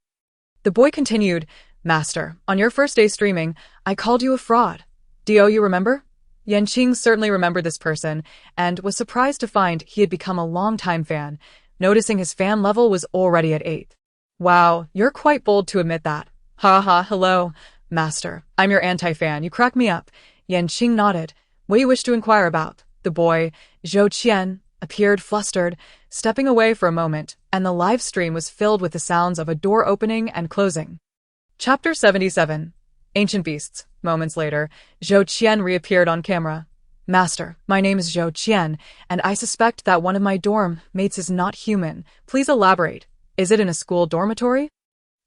The boy continued, Master, on your first day streaming, I called you a fraud. Do you remember? Yan Qing certainly remembered this person, and was surprised to find he had become a longtime fan, noticing his fan level was already at 8. Wow, you're quite bold to admit that. Hello, Master. I'm your anti-fan. You crack me up. Yan Qing nodded. What do you wish to inquire about? The boy, Zhou Qian, appeared flustered, stepping away for a moment, and the live stream was filled with the sounds of a door opening and closing. Chapter 77. Ancient Beasts. Moments later, Zhou Qian reappeared on camera. Master, my name is Zhou Qian, and I suspect that one of my dorm mates is not human. Please elaborate. Is it in a school dormitory?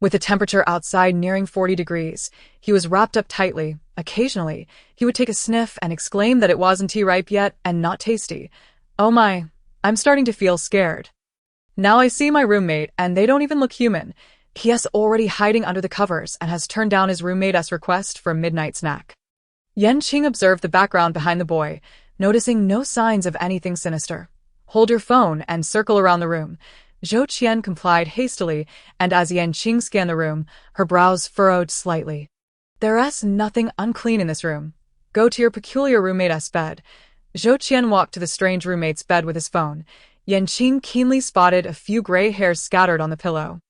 With the temperature outside nearing 40 degrees, he was wrapped up tightly. Occasionally, he would take a sniff and exclaim that it wasn't tea ripe yet and not tasty. Oh my, I'm starting to feel scared. Now I see my roommate, and they don't even look human. He is already hiding under the covers and has turned down his roommate's request for a midnight snack. Yan Qing observed the background behind the boy, noticing no signs of anything sinister. Hold your phone and circle around the room. Zhou Qian complied hastily, and as Yan Qing scanned the room, her brows furrowed slightly. There is nothing unclean in this room. Go to your peculiar roommate's bed. Zhou Qian walked to the strange roommate's bed with his phone. Yan Qing keenly spotted a few gray hairs scattered on the pillow.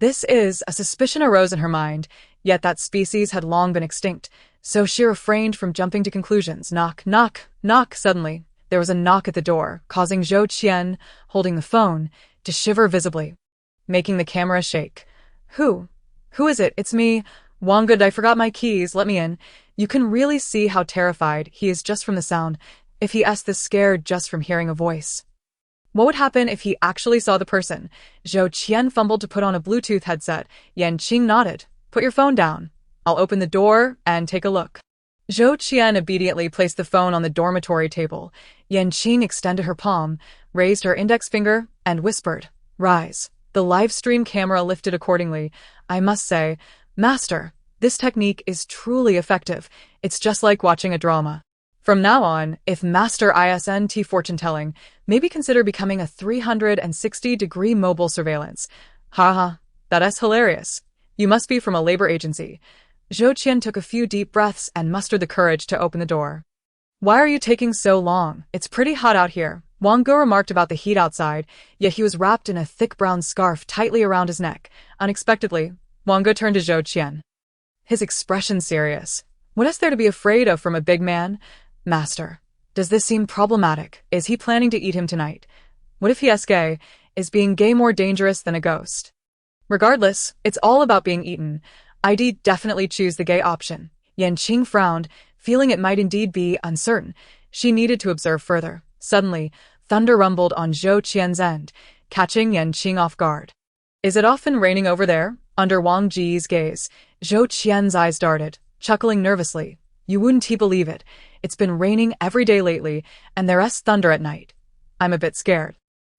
A suspicion arose in her mind, yet that species had long been extinct, so she refrained from jumping to conclusions. Knock, knock, knock. Suddenly, there was a knock at the door, causing Zhou Qian, holding the phone, to shiver visibly, making the camera shake. Who is it? It's me. Wanggood, I forgot my keys. Let me in. You can really see how terrified he is just from the sound, if he is this scared just from hearing a voice. What would happen if he actually saw the person? Zhou Qian fumbled to put on a Bluetooth headset. Yan Qing nodded. Put your phone down. I'll open the door and take a look. Zhou Qian obediently placed the phone on the dormitory table. Yan Qing extended her palm, raised her index finger, and whispered, Rise. The live stream camera lifted accordingly. I must say, Master, this technique is truly effective. It's just like watching a drama. From now on, if Master ISNT fortune-telling, maybe consider becoming a 360-degree mobile surveillance. That is hilarious. You must be from a labor agency. Zhou Qian took a few deep breaths and mustered the courage to open the door. Why are you taking so long? It's pretty hot out here. Wang Ge remarked about the heat outside, yet he was wrapped in a thick brown scarf tightly around his neck. Unexpectedly, Wang Ge turned to Zhou Qian. His expression serious. What is there to be afraid of from a big man? Master, does this seem problematic? Is he planning to eat him tonight? What if he is gay? Is being gay more dangerous than a ghost? Regardless, it's all about being eaten. I'd definitely choose the gay option. Yan Qing frowned, feeling it might indeed be uncertain. She needed to observe further. Suddenly, thunder rumbled on Zhou Qian's end, catching Yan Qing off guard. Is it often raining over there? Under Wang Ji's gaze, Zhou Qian's eyes darted, chuckling nervously. You wouldn't believe it. It's been raining every day lately, and there is thunder at night. I'm a bit scared.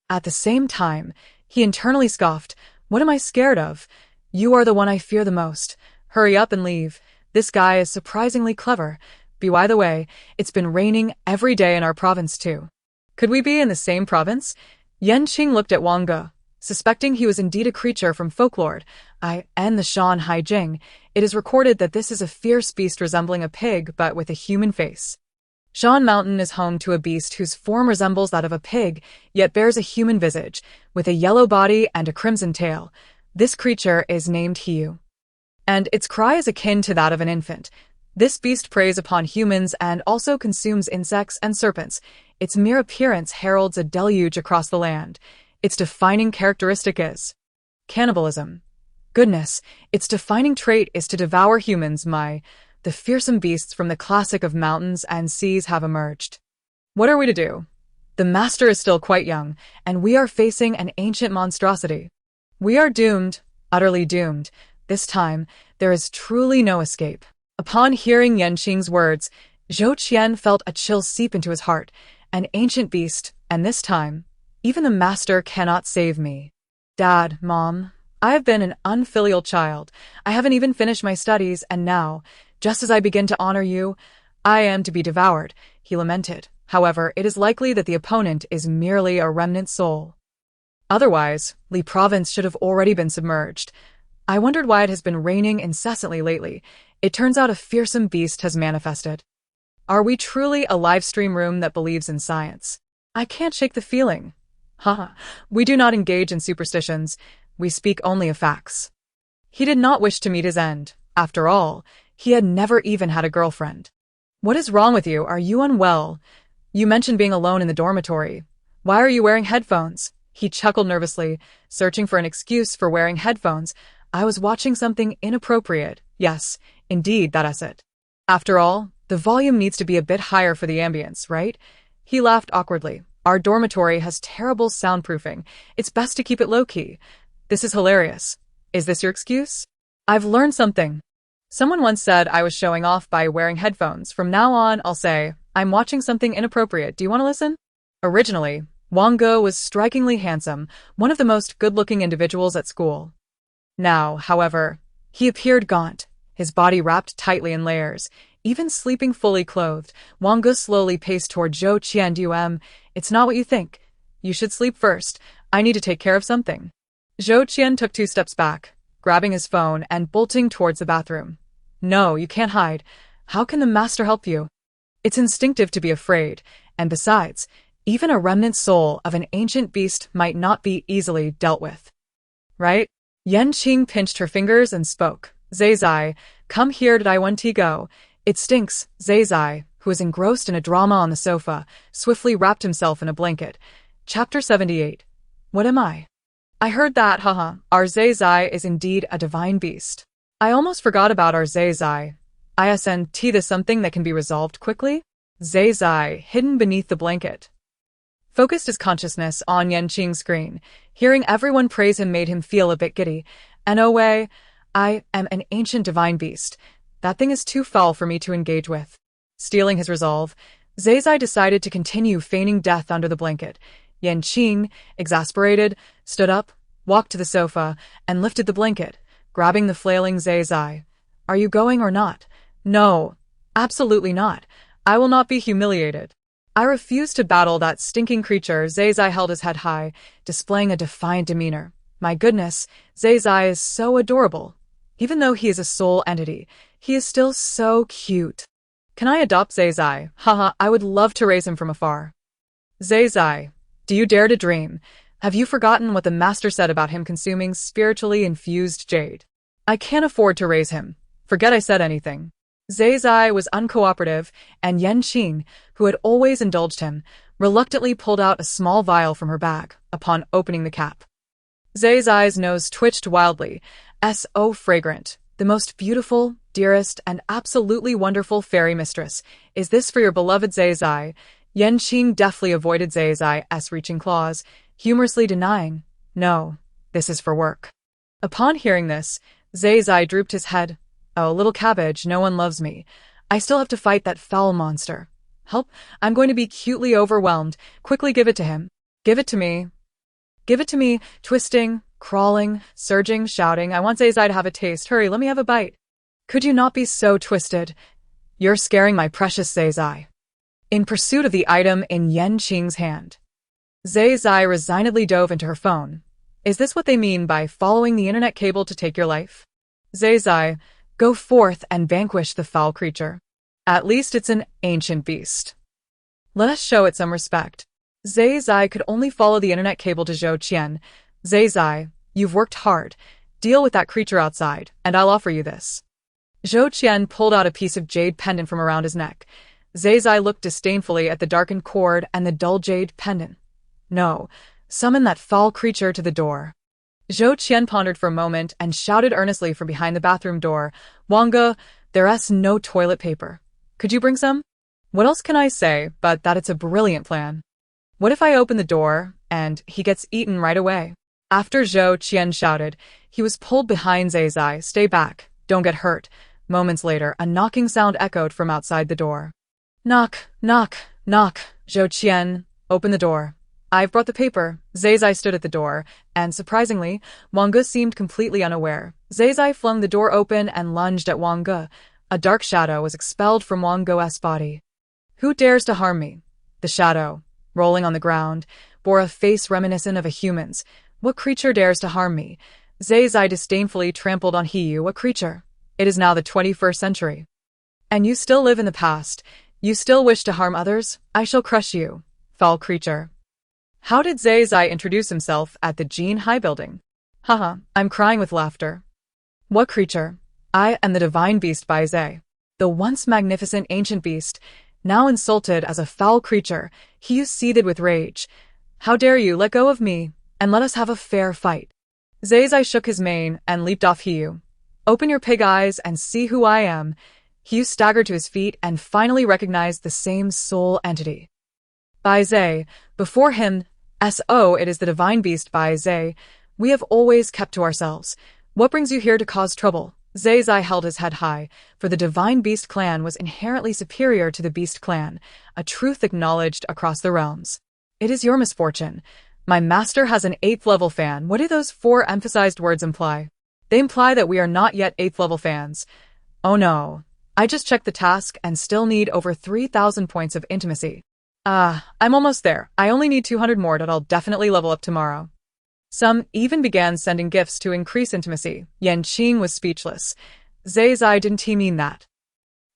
At the same time, he internally scoffed. What am I scared of? You are the one I fear the most. Hurry up and leave. This guy is surprisingly clever. By the way, it's been raining every day in our province too. Could we be in the same province? Yan Qing looked at Wang Ge, suspecting he was indeed a creature from folklore. And the Shan Hai Jing. It is recorded that this is a fierce beast resembling a pig but with a human face. Shan Mountain is home to a beast whose form resembles that of a pig, yet bears a human visage, with a yellow body and a crimson tail. This creature is named Hiu, and its cry is akin to that of an infant. This beast preys upon humans and also consumes insects and serpents. Its mere appearance heralds a deluge across the land. Its defining characteristic is cannibalism. Goodness, its defining trait is to devour humans. The fearsome beasts from the classic of mountains and seas have emerged. What are we to do? The master is still quite young, and we are facing an ancient monstrosity. We are doomed, utterly doomed. This time, there is truly no escape. Upon hearing Yanqing's words, Zhou Qian felt a chill seep into his heart. An ancient beast, and this time, even the master cannot save me. Dad, Mom, I have been an unfilial child. I haven't even finished my studies, and now, just as I begin to honor you, I am to be devoured, he lamented. However, it is likely that the opponent is merely a remnant soul. Otherwise, Li Province should have already been submerged. I wondered why it has been raining incessantly lately. It turns out a fearsome beast has manifested. Are we truly a live stream room that believes in science? I can't shake the feeling. Haha, we do not engage in superstitions. We speak only of facts. He did not wish to meet his end. After all, he had never even had a girlfriend. What is wrong with you? Are you unwell? You mentioned being alone in the dormitory. Why are you wearing headphones? He chuckled nervously, searching for an excuse for wearing headphones. I was watching something inappropriate. Yes, indeed, that is it. After all, the volume needs to be a bit higher for the ambience, right? He laughed awkwardly. Our dormitory has terrible soundproofing. It's best to keep it low-key. This is hilarious. Is this your excuse? I've learned something. Someone once said I was showing off by wearing headphones. From now on, I'll say, I'm watching something inappropriate. Do you want to listen? Originally, Wang Ge was strikingly handsome, one of the most good-looking individuals at school. Now, however, he appeared gaunt, his body wrapped tightly in layers. Even sleeping fully clothed, Wang Ge slowly paced toward Zhou Qian. It's not what you think. You should sleep first. I need to take care of something. Zhou Qian took 2 steps back, grabbing his phone and bolting towards the bathroom. No, you can't hide. How can the master help you? It's instinctive to be afraid, and besides, even a remnant soul of an ancient beast might not be easily dealt with. Right? Yanqing pinched her fingers and spoke. Zai, come here. Did I want to go? It stinks. Zai, who was engrossed in a drama on the sofa, swiftly wrapped himself in a blanket. Chapter 78. What am I? I heard that, haha. Our Zai is indeed a divine beast. I almost forgot about our Zai. Isn't this something that can be resolved quickly? Zai, hidden beneath the blanket, focused his consciousness on Yanqing's screen. Hearing everyone praise him made him feel a bit giddy. No way. I am an ancient divine beast. That thing is too foul for me to engage with. Stealing his resolve, Zai decided to continue feigning death under the blanket. Yanqing, exasperated, stood up, walked to the sofa, and lifted the blanket, grabbing the flailing Zai. Are you going or not? No, absolutely not. I will not be humiliated. I refuse to battle that stinking creature. Zai held his head high, displaying a defiant demeanor. My goodness, Zai is so adorable. Even though he is a soul entity, he is still so cute. Can I adopt Zai? Haha, I would love to raise him from afar. Zai, do you dare to dream? Have you forgotten what the master said about him consuming spiritually infused jade? I can't afford to raise him. Forget I said anything. Zai was uncooperative, and Yanqing, who had always indulged him, reluctantly pulled out a small vial from her bag upon opening the cap. Zai's nose twitched wildly. So fragrant. The most beautiful, dearest, and absolutely wonderful fairy mistress. Is this for your beloved Zai? Yanqing deftly avoided Zai's reaching claws, humorously denying, no, this is for work. Upon hearing this, Zai drooped his head. Oh, little cabbage, no one loves me. I still have to fight that foul monster. Help, I'm going to be cutely overwhelmed. Quickly give it to him. Give it to me. Give it to me, twisting, crawling, surging, shouting. I want Zai to have a taste. Hurry, let me have a bite. Could you not be so twisted? You're scaring my precious Zai. In pursuit of the item in Yanqing's hand, Zai resignedly dove into her phone. Is this what they mean by following the internet cable to take your life? Zai, go forth and vanquish the foul creature. At least it's an ancient beast. Let us show it some respect. Zai could only follow the internet cable to Zhou Qian. Zai, you've worked hard. Deal with that creature outside, and I'll offer you this. Zhou Qian pulled out a piece of jade pendant from around his neck. Zai looked disdainfully at the darkened cord and the dull jade pendant. No, summon that foul creature to the door. Zhou Qian pondered for a moment and shouted earnestly from behind the bathroom door, Wangge, there's no toilet paper. Could you bring some? What else can I say but that it's a brilliant plan? What if I open the door and he gets eaten right away? After Zhou Qian shouted, he was pulled behind Zai. Stay back, don't get hurt. Moments later, a knocking sound echoed from outside the door. Knock, knock, knock. Zhou Qian, open the door. I've brought the paper. Zai stood at the door, and surprisingly, Wangge seemed completely unaware. Zai flung the door open and lunged at Wangge. A dark shadow was expelled from Wangge's body. Who dares to harm me? The shadow, rolling on the ground, bore a face reminiscent of a human's. What creature dares to harm me? Zai disdainfully trampled on Hiyu. What creature? It is now the 21st century. And you still live in the past. You still wish to harm others? I shall crush you, foul creature. How did Zai introduce himself at the Qing High building? Haha, I'm crying with laughter. What creature? I am the divine beast Bai Zai. The once magnificent ancient beast, now insulted as a foul creature, he seethed with rage. How dare you let go of me, and let us have a fair fight. Zai shook his mane and leaped off Hiyu. Open your pig eyes and see who I am. Hiyu staggered to his feet and finally recognized the same soul entity. Bai Zai, before him, it is the divine beast Bai Zai. We have always kept to ourselves. What brings you here to cause trouble? Zai held his head high, for the divine beast clan was inherently superior to the beast clan, a truth acknowledged across the realms. It is your misfortune. My master has an 8th level fan. What do those 4 emphasized words imply? They imply that we are not yet 8th level fans. Oh no. I just checked the task and still need over 3,000 points of intimacy. I'm almost there. I only need 200 more that I'll definitely level up tomorrow. Some even began sending gifts to increase intimacy. Qing was speechless. Zai, didn't he mean that?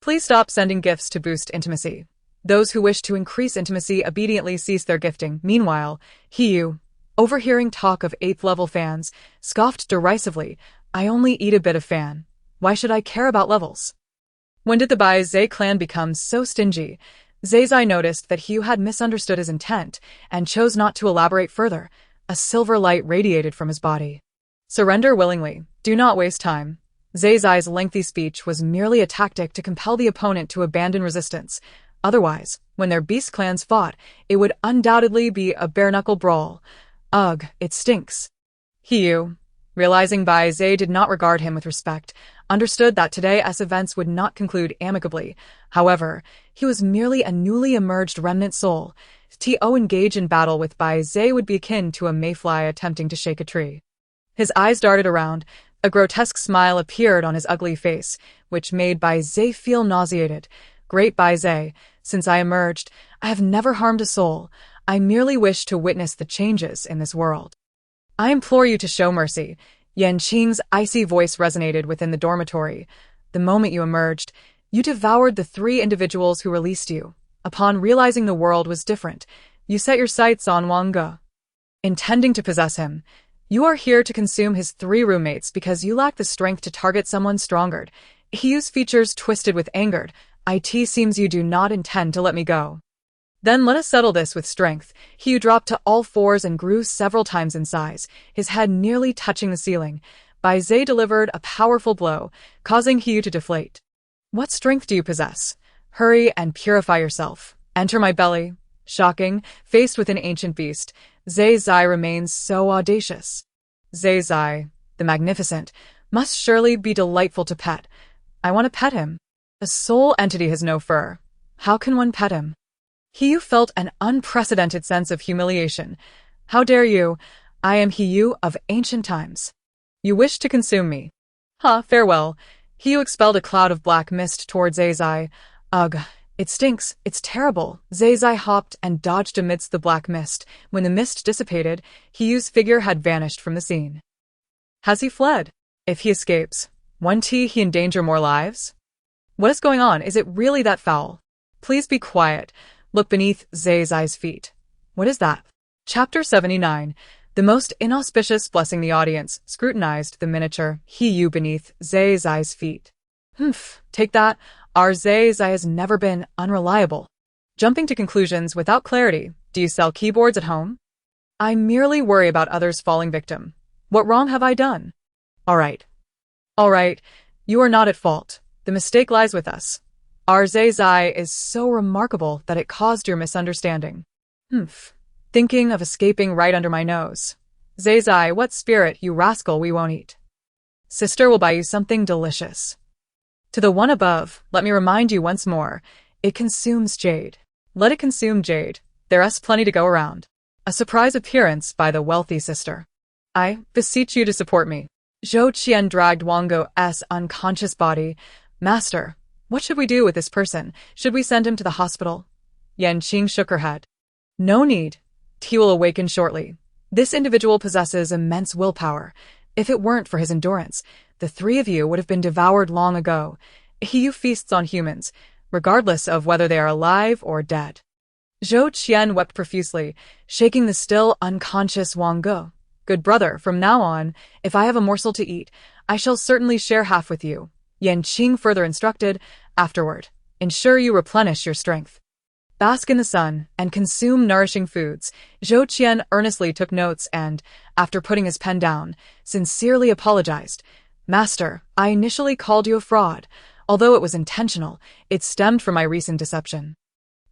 Please stop sending gifts to boost intimacy. Those who wish to increase intimacy obediently cease their gifting. Meanwhile, Hiyu, overhearing talk of 8th level fans, scoffed derisively. I only eat a bit of fan. Why should I care about levels? When did the Bai Zai clan become so stingy? Zai noticed that Hiyu had misunderstood his intent and chose not to elaborate further. A silver light radiated from his body. Surrender willingly. Do not waste time. Zai's lengthy speech was merely a tactic to compel the opponent to abandon resistance. Otherwise, when their beast clans fought, it would undoubtedly be a bare-knuckle brawl. Ugh, it stinks. Hiyu, realizing Bai Zai did not regard him with respect, understood that today's events would not conclude amicably. However, he was merely a newly emerged remnant soul. To engage in battle with Bai Zai would be akin to a mayfly attempting to shake a tree. His eyes darted around. A grotesque smile appeared on his ugly face, which made Bai Zai feel nauseated. Great Bai Zai, since I emerged, I have never harmed a soul. I merely wish to witness the changes in this world. I implore you to show mercy. Qing's icy voice resonated within the dormitory. The moment you emerged, you devoured the 3 individuals who released you. Upon realizing the world was different, you set your sights on Wangge. Intending to possess him, you are here to consume his 3 roommates because you lack the strength to target someone stronger. Hiyu's features twisted with anger. It seems you do not intend to let me go. Then let us settle this with strength. Hiyu dropped to all 4s and grew several times in size, his head nearly touching the ceiling. Bai Zai delivered a powerful blow, causing Hiyu to deflate. What strength do you possess? Hurry and purify yourself. Enter my belly. Shocking, faced with an ancient beast, Zai remains so audacious. Zai, the magnificent, must surely be delightful to pet. I want to pet him. A soul entity has no fur. How can one pet him? Hiyu felt an unprecedented sense of humiliation. How dare you? I am Hiyu of ancient times. You wish to consume me. Farewell. Hiyu expelled a cloud of black mist towards Zai. Ugh, it stinks. It's terrible. Zai hopped and dodged amidst the black mist. When the mist dissipated, Hiyu's figure had vanished from the scene. Has he fled? If he escapes, won't he endanger more lives? What is going on? Is it really that foul? Please be quiet. Look beneath Zai's feet. What is that? Chapter 79. The most inauspicious blessing. The audience scrutinized the miniature he-you beneath Zai Zai's feet. Humph, take that. Our Zai Zai has never been unreliable. Jumping to conclusions without clarity. Do you sell keyboards at home? I merely worry about others falling victim. What wrong have I done? All right, you are not at fault. The mistake lies with us. Our Zai Zai is so remarkable that it caused your misunderstanding. Humph. Thinking of escaping right under my nose. Zai Zai, what spirit, you rascal, we won't eat. Sister will buy you something delicious. To the one above, let me remind you once more, it consumes jade. Let it consume jade. There's plenty to go around. A surprise appearance by the wealthy sister. I beseech you to support me. Zhou Qian dragged Wang Go's unconscious body. Master, what should we do with this person? Should we send him to the hospital? Yan Qing shook her head. No need. He will awaken shortly. This individual possesses immense willpower. If it weren't for his endurance, the three of you would have been devoured long ago. He feasts on humans, regardless of whether they are alive or dead. Zhou Qian wept profusely, shaking the still unconscious Wang Go. Good brother, from now on, if I have a morsel to eat, I shall certainly share half with you. Yan Qing further instructed, afterward, ensure you replenish your strength. Bask in the sun and consume nourishing foods. Zhou Qian earnestly took notes and, after putting his pen down, sincerely apologized. Master, I initially called you a fraud. Although it was intentional, it stemmed from my recent deception.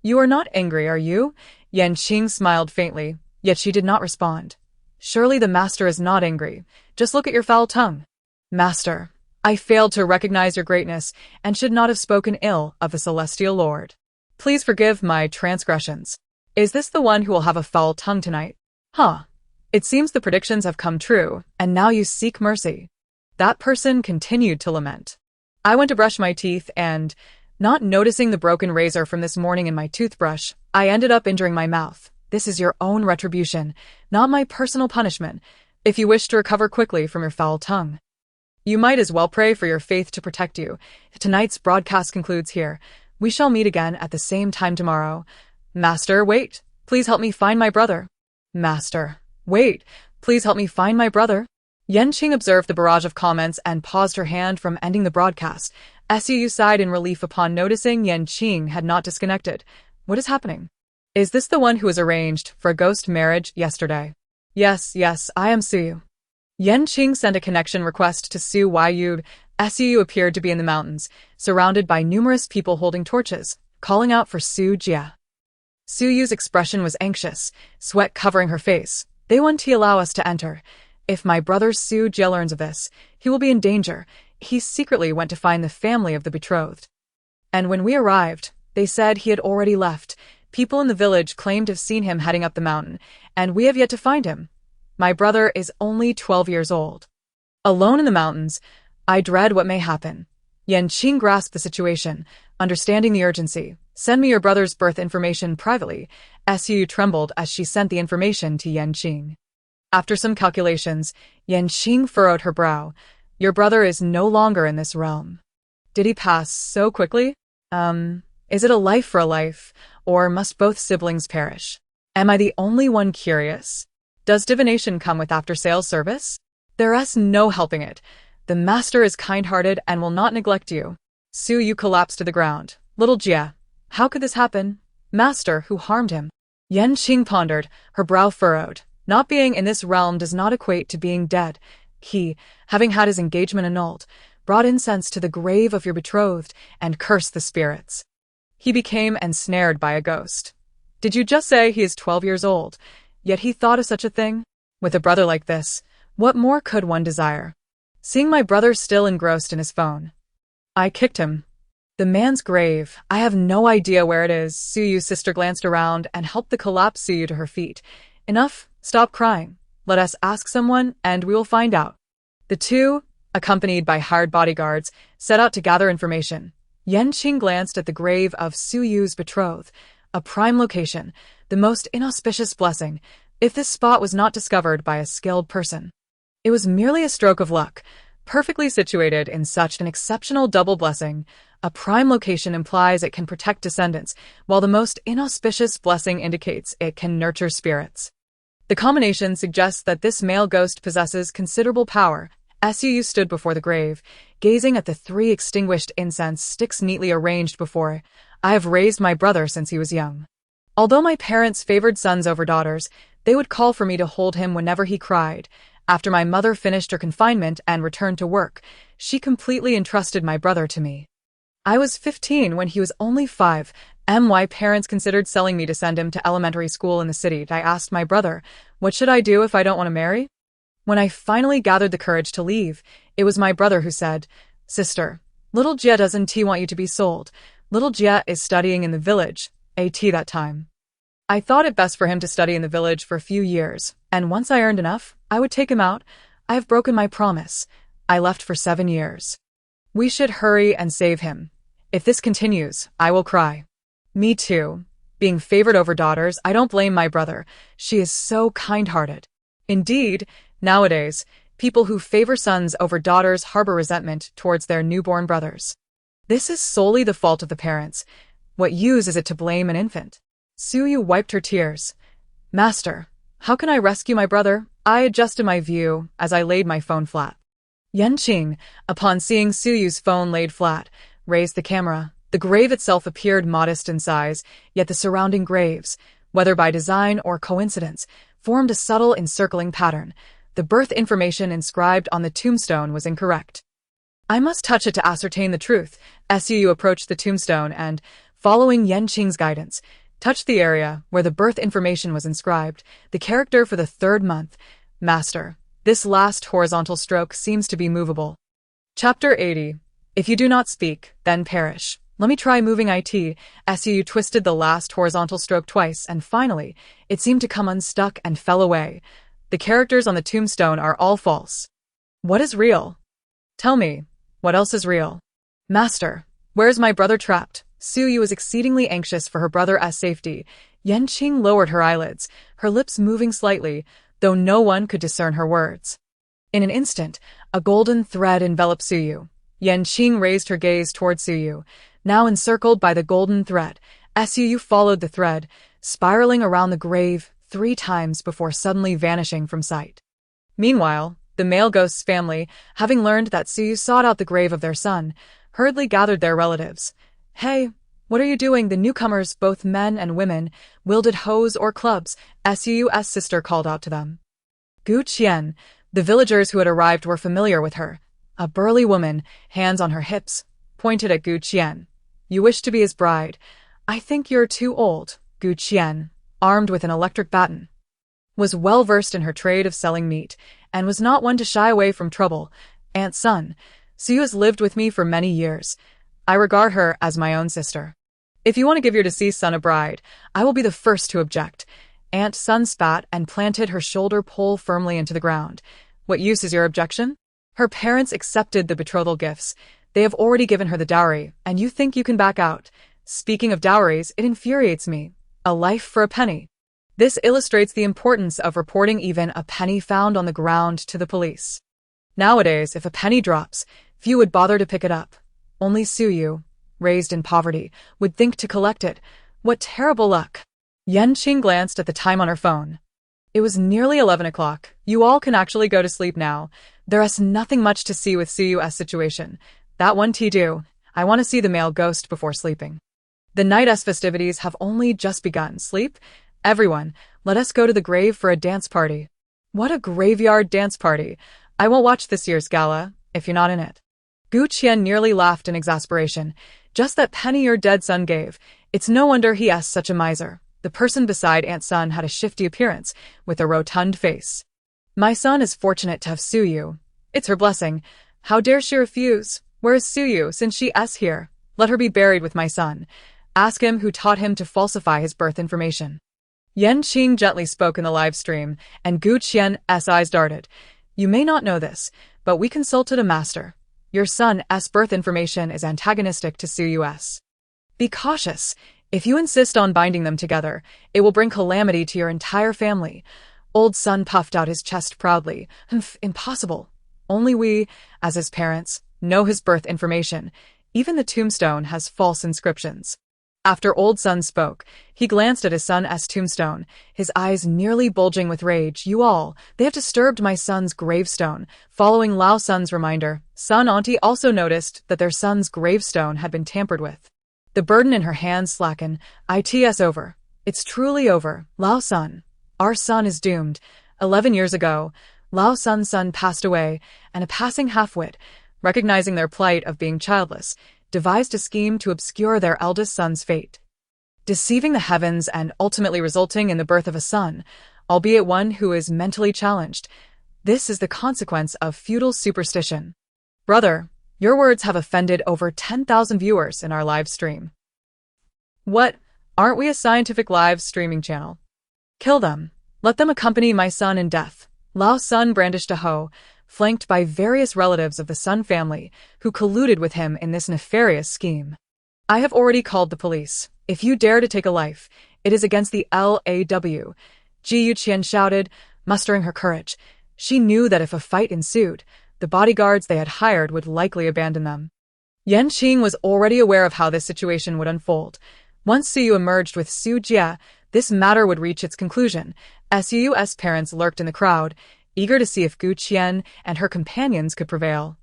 You are not angry, are you? Yan Qing smiled faintly, yet she did not respond. Surely the master is not angry. Just look at your foul tongue. Master, I failed to recognize your greatness and should not have spoken ill of the celestial lord. Please forgive my transgressions. Is this the one who will have a foul tongue tonight? Huh. It seems the predictions have come true, and now you seek mercy. That person continued to lament. I went to brush my teeth and, not noticing the broken razor from this morning in my toothbrush, I ended up injuring my mouth. This is your own retribution, not my personal punishment, if you wish to recover quickly from your foul tongue. You might as well pray for your faith to protect you. Tonight's broadcast concludes here. We shall meet again at the same time tomorrow. Master, wait. Please help me find my brother. Master, wait. Please help me find my brother. Yan Qing observed the barrage of comments and paused her hand from ending the broadcast. Su sighed in relief upon noticing Yan Qing had not disconnected. What is happening? Is this the one who was arranged for a ghost marriage yesterday? Yes, I am Su. Yan Qing sent a connection request to Su Yu. Su appeared to be in the mountains, surrounded by numerous people holding torches, calling out for Su Jia. Su Yu's expression was anxious, sweat covering her face. They want to allow us to enter. If my brother Su Jia learns of this, he will be in danger. He secretly went to find the family of the betrothed. And when we arrived, they said he had already left. People in the village claimed to have seen him heading up the mountain, and we have yet to find him. My brother is only 12 years old. Alone in the mountains, I dread what may happen. Yan Qing grasped the situation, understanding the urgency. Send me your brother's birth information privately. Su trembled as she sent the information to Yan Qing. After some calculations, Yan Qing furrowed her brow. Your brother is no longer in this realm. Did he pass so quickly? Is it a life for a life, or must both siblings perish? Am I the only one curious? Does divination come with after-sales service? There's no helping it. The master is kind-hearted and will not neglect you. Su Yu collapsed to the ground. Little Jia, how could this happen? Master, who harmed him? Yan Qing pondered, her brow furrowed. Not being in this realm does not equate to being dead. He, having had his engagement annulled, brought incense to the grave of your betrothed and cursed the spirits. He became ensnared by a ghost. Did you just say he is 12 years old? Yet he thought of such a thing? With a brother like this, what more could one desire? Seeing my brother still engrossed in his phone, I kicked him. The man's grave. I have no idea where it is. Su Yu's sister glanced around and helped the collapsed Su Yu to her feet. Enough. Stop crying. Let us ask someone, and we will find out. The two, accompanied by hired bodyguards, set out to gather information. Yan Qing glanced at the grave of Su Yu's betrothed, a prime location, the most inauspicious blessing, if this spot was not discovered by a skilled person. It was merely a stroke of luck, perfectly situated in such an exceptional double blessing. A prime location implies it can protect descendants, while the most inauspicious blessing indicates it can nurture spirits. The combination suggests that this male ghost possesses considerable power. Suu stood before the grave, gazing at the 3 extinguished incense sticks neatly arranged before. I have raised my brother since he was young. Although my parents favored sons over daughters, they would call for me to hold him whenever he cried. After my mother finished her confinement and returned to work, she completely entrusted my brother to me. I was 15 when he was only 5. My parents considered selling me to send him to elementary school in the city. I asked my brother, what should I do if I don't want to marry? When I finally gathered the courage to leave, it was my brother who said, Sister, little Jia doesn't want you to be sold. Little Jia is studying in the village, that time. I thought it best for him to study in the village for a few years, and once I earned enough, I would take him out. I have broken my promise. I left for 7 years. We should hurry and save him. If this continues, I will cry. Me too. Being favored over daughters, I don't blame my brother. She is so kind-hearted. Indeed, nowadays, people who favor sons over daughters harbor resentment towards their newborn brothers. This is solely the fault of the parents. What use is it to blame an infant? Suyu wiped her tears. Master, how can I rescue my brother? I adjusted my view as I laid my phone flat. Qing, upon seeing Suyu's phone laid flat, raised the camera. The grave itself appeared modest in size, yet the surrounding graves, whether by design or coincidence, formed a subtle encircling pattern. The birth information inscribed on the tombstone was incorrect. I must touch it to ascertain the truth. Suu approached the tombstone and, following Qing's guidance, touched the area where the birth information was inscribed, the character for the 3rd month. Master, this last horizontal stroke seems to be movable. Chapter 80. If you do not speak, then perish. Let me try moving it. Suu twisted the last horizontal stroke twice, and finally, it seemed to come unstuck and fell away. The characters on the tombstone are all false. What is real? Tell me, what else is real? Master, where's my brother trapped? Suyu was exceedingly anxious for her brother's safety. Qing lowered her eyelids, her lips moving slightly, though no one could discern her words. In an instant, a golden thread enveloped Suyu. Qing raised her gaze toward Suyu. Now encircled by the golden thread, Suu followed the thread, spiraling around the grave 3 times before suddenly vanishing from sight. Meanwhile, the male ghost's family, having learned that Suyu sought out the grave of their son, hurriedly gathered their relatives. Hey, what are you doing? The newcomers, both men and women, wielded hoes or clubs. Suu's sister called out to them. Gu Qian, the villagers who had arrived were familiar with her. A burly woman, hands on her hips, pointed at Gu Qian. You wish to be his bride. I think you're too old. Gu Qian, armed with an electric baton, was well versed in her trade of selling meat, and was not one to shy away from trouble. Aunt's son, Suyu has lived with me for many years. I regard her as my own sister. If you want to give your deceased son a bride, I will be the first to object. Aunt's son spat and planted her shoulder pole firmly into the ground. What use is your objection? Her parents accepted the betrothal gifts. They have already given her the dowry, and you think you can back out. Speaking of dowries, it infuriates me. A life for a penny. This illustrates the importance of reporting even a penny found on the ground to the police. Nowadays, if a penny drops, few would bother to pick it up. Only Suyu, raised in poverty, would think to collect it. What terrible luck. Qing glanced at the time on her phone. It was nearly 11 o'clock. You all can actually go to sleep now. There is nothing much to see with Suyu's situation. That one do. I want to see the male ghost before sleeping. The night's festivities have only just begun. Sleep? Everyone, let us go to the grave for a dance party. What a graveyard dance party. I won't watch this year's gala, if you're not in it. Gu Qian nearly laughed in exasperation. Just that penny your dead son gave. It's no wonder he is such a miser. The person beside Aunt's son had a shifty appearance, with a rotund face. My son is fortunate to have Suyu. It's her blessing. How dare she refuse? Where is Suyu, since she is here? Let her be buried with my son. Ask him who taught him to falsify his birth information. Qing gently spoke in the live stream, and Gu Qian's eyes darted. You may not know this, but we consulted a master. Your son's birth information is antagonistic to Suyu's. Be cautious. If you insist on binding them together, it will bring calamity to your entire family. Old son puffed out his chest proudly. Impossible. Only we, as his parents, know his birth information. Even the tombstone has false inscriptions. After old Sun spoke, he glanced at his son's tombstone, his eyes nearly bulging with rage. You all, they have disturbed my son's gravestone. Following Lao Sun's reminder, Sun Auntie also noticed that their son's gravestone had been tampered with. The burden in her hands slackened. It's over. It's truly over. Lao Sun. Our son is doomed. 11 years ago, Lao Sun's son passed away, and a passing half-wit, recognizing their plight of being childless, devised a scheme to obscure their eldest son's fate, deceiving the heavens and ultimately resulting in the birth of a son, albeit one who is mentally challenged. This is the consequence of feudal superstition. Brother, your words have offended over 10,000 viewers in our live stream. What? Aren't we a scientific live streaming channel? Kill them. Let them accompany my son in death. Lao Sun brandished a hoe, flanked by various relatives of the Sun family who colluded with him in this nefarious scheme. I have already called the police. If you dare to take a life, it is against the law. Ji Yuqian shouted, mustering her courage. She knew that if a fight ensued, the bodyguards they had hired would likely abandon them. Yan Qing was already aware of how this situation would unfold. Once Suyu emerged with Su Jia, this matter would reach its conclusion. Su's parents lurked in the crowd, eager to see if Gu Qian and her companions could prevail,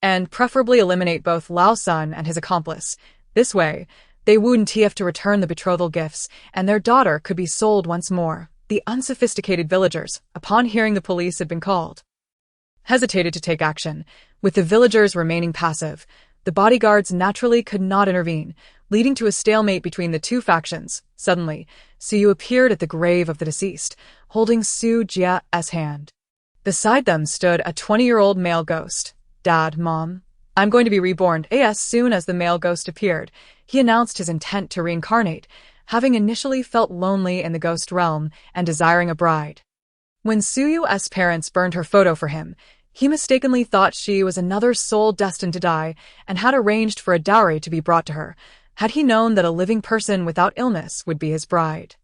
and preferably eliminate both Lao Sun and his accomplice. This way, they wouldn't have to return the betrothal gifts, and their daughter could be sold once more. The unsophisticated villagers, upon hearing the police had been called, hesitated to take action. With the villagers remaining passive, the bodyguards naturally could not intervene, leading to a stalemate between the two factions. Suddenly, Suyu appeared at the grave of the deceased, holding Su Jia's hand. Beside them stood a 20-year-old male ghost. Dad, Mom, I'm going to be reborn. As soon as the male ghost appeared, he announced his intent to reincarnate, having initially felt lonely in the ghost realm and desiring a bride. When Suyu's parents burned her photo for him, he mistakenly thought she was another soul destined to die and had arranged for a dowry to be brought to her. Had he known that a living person without illness would be his bride,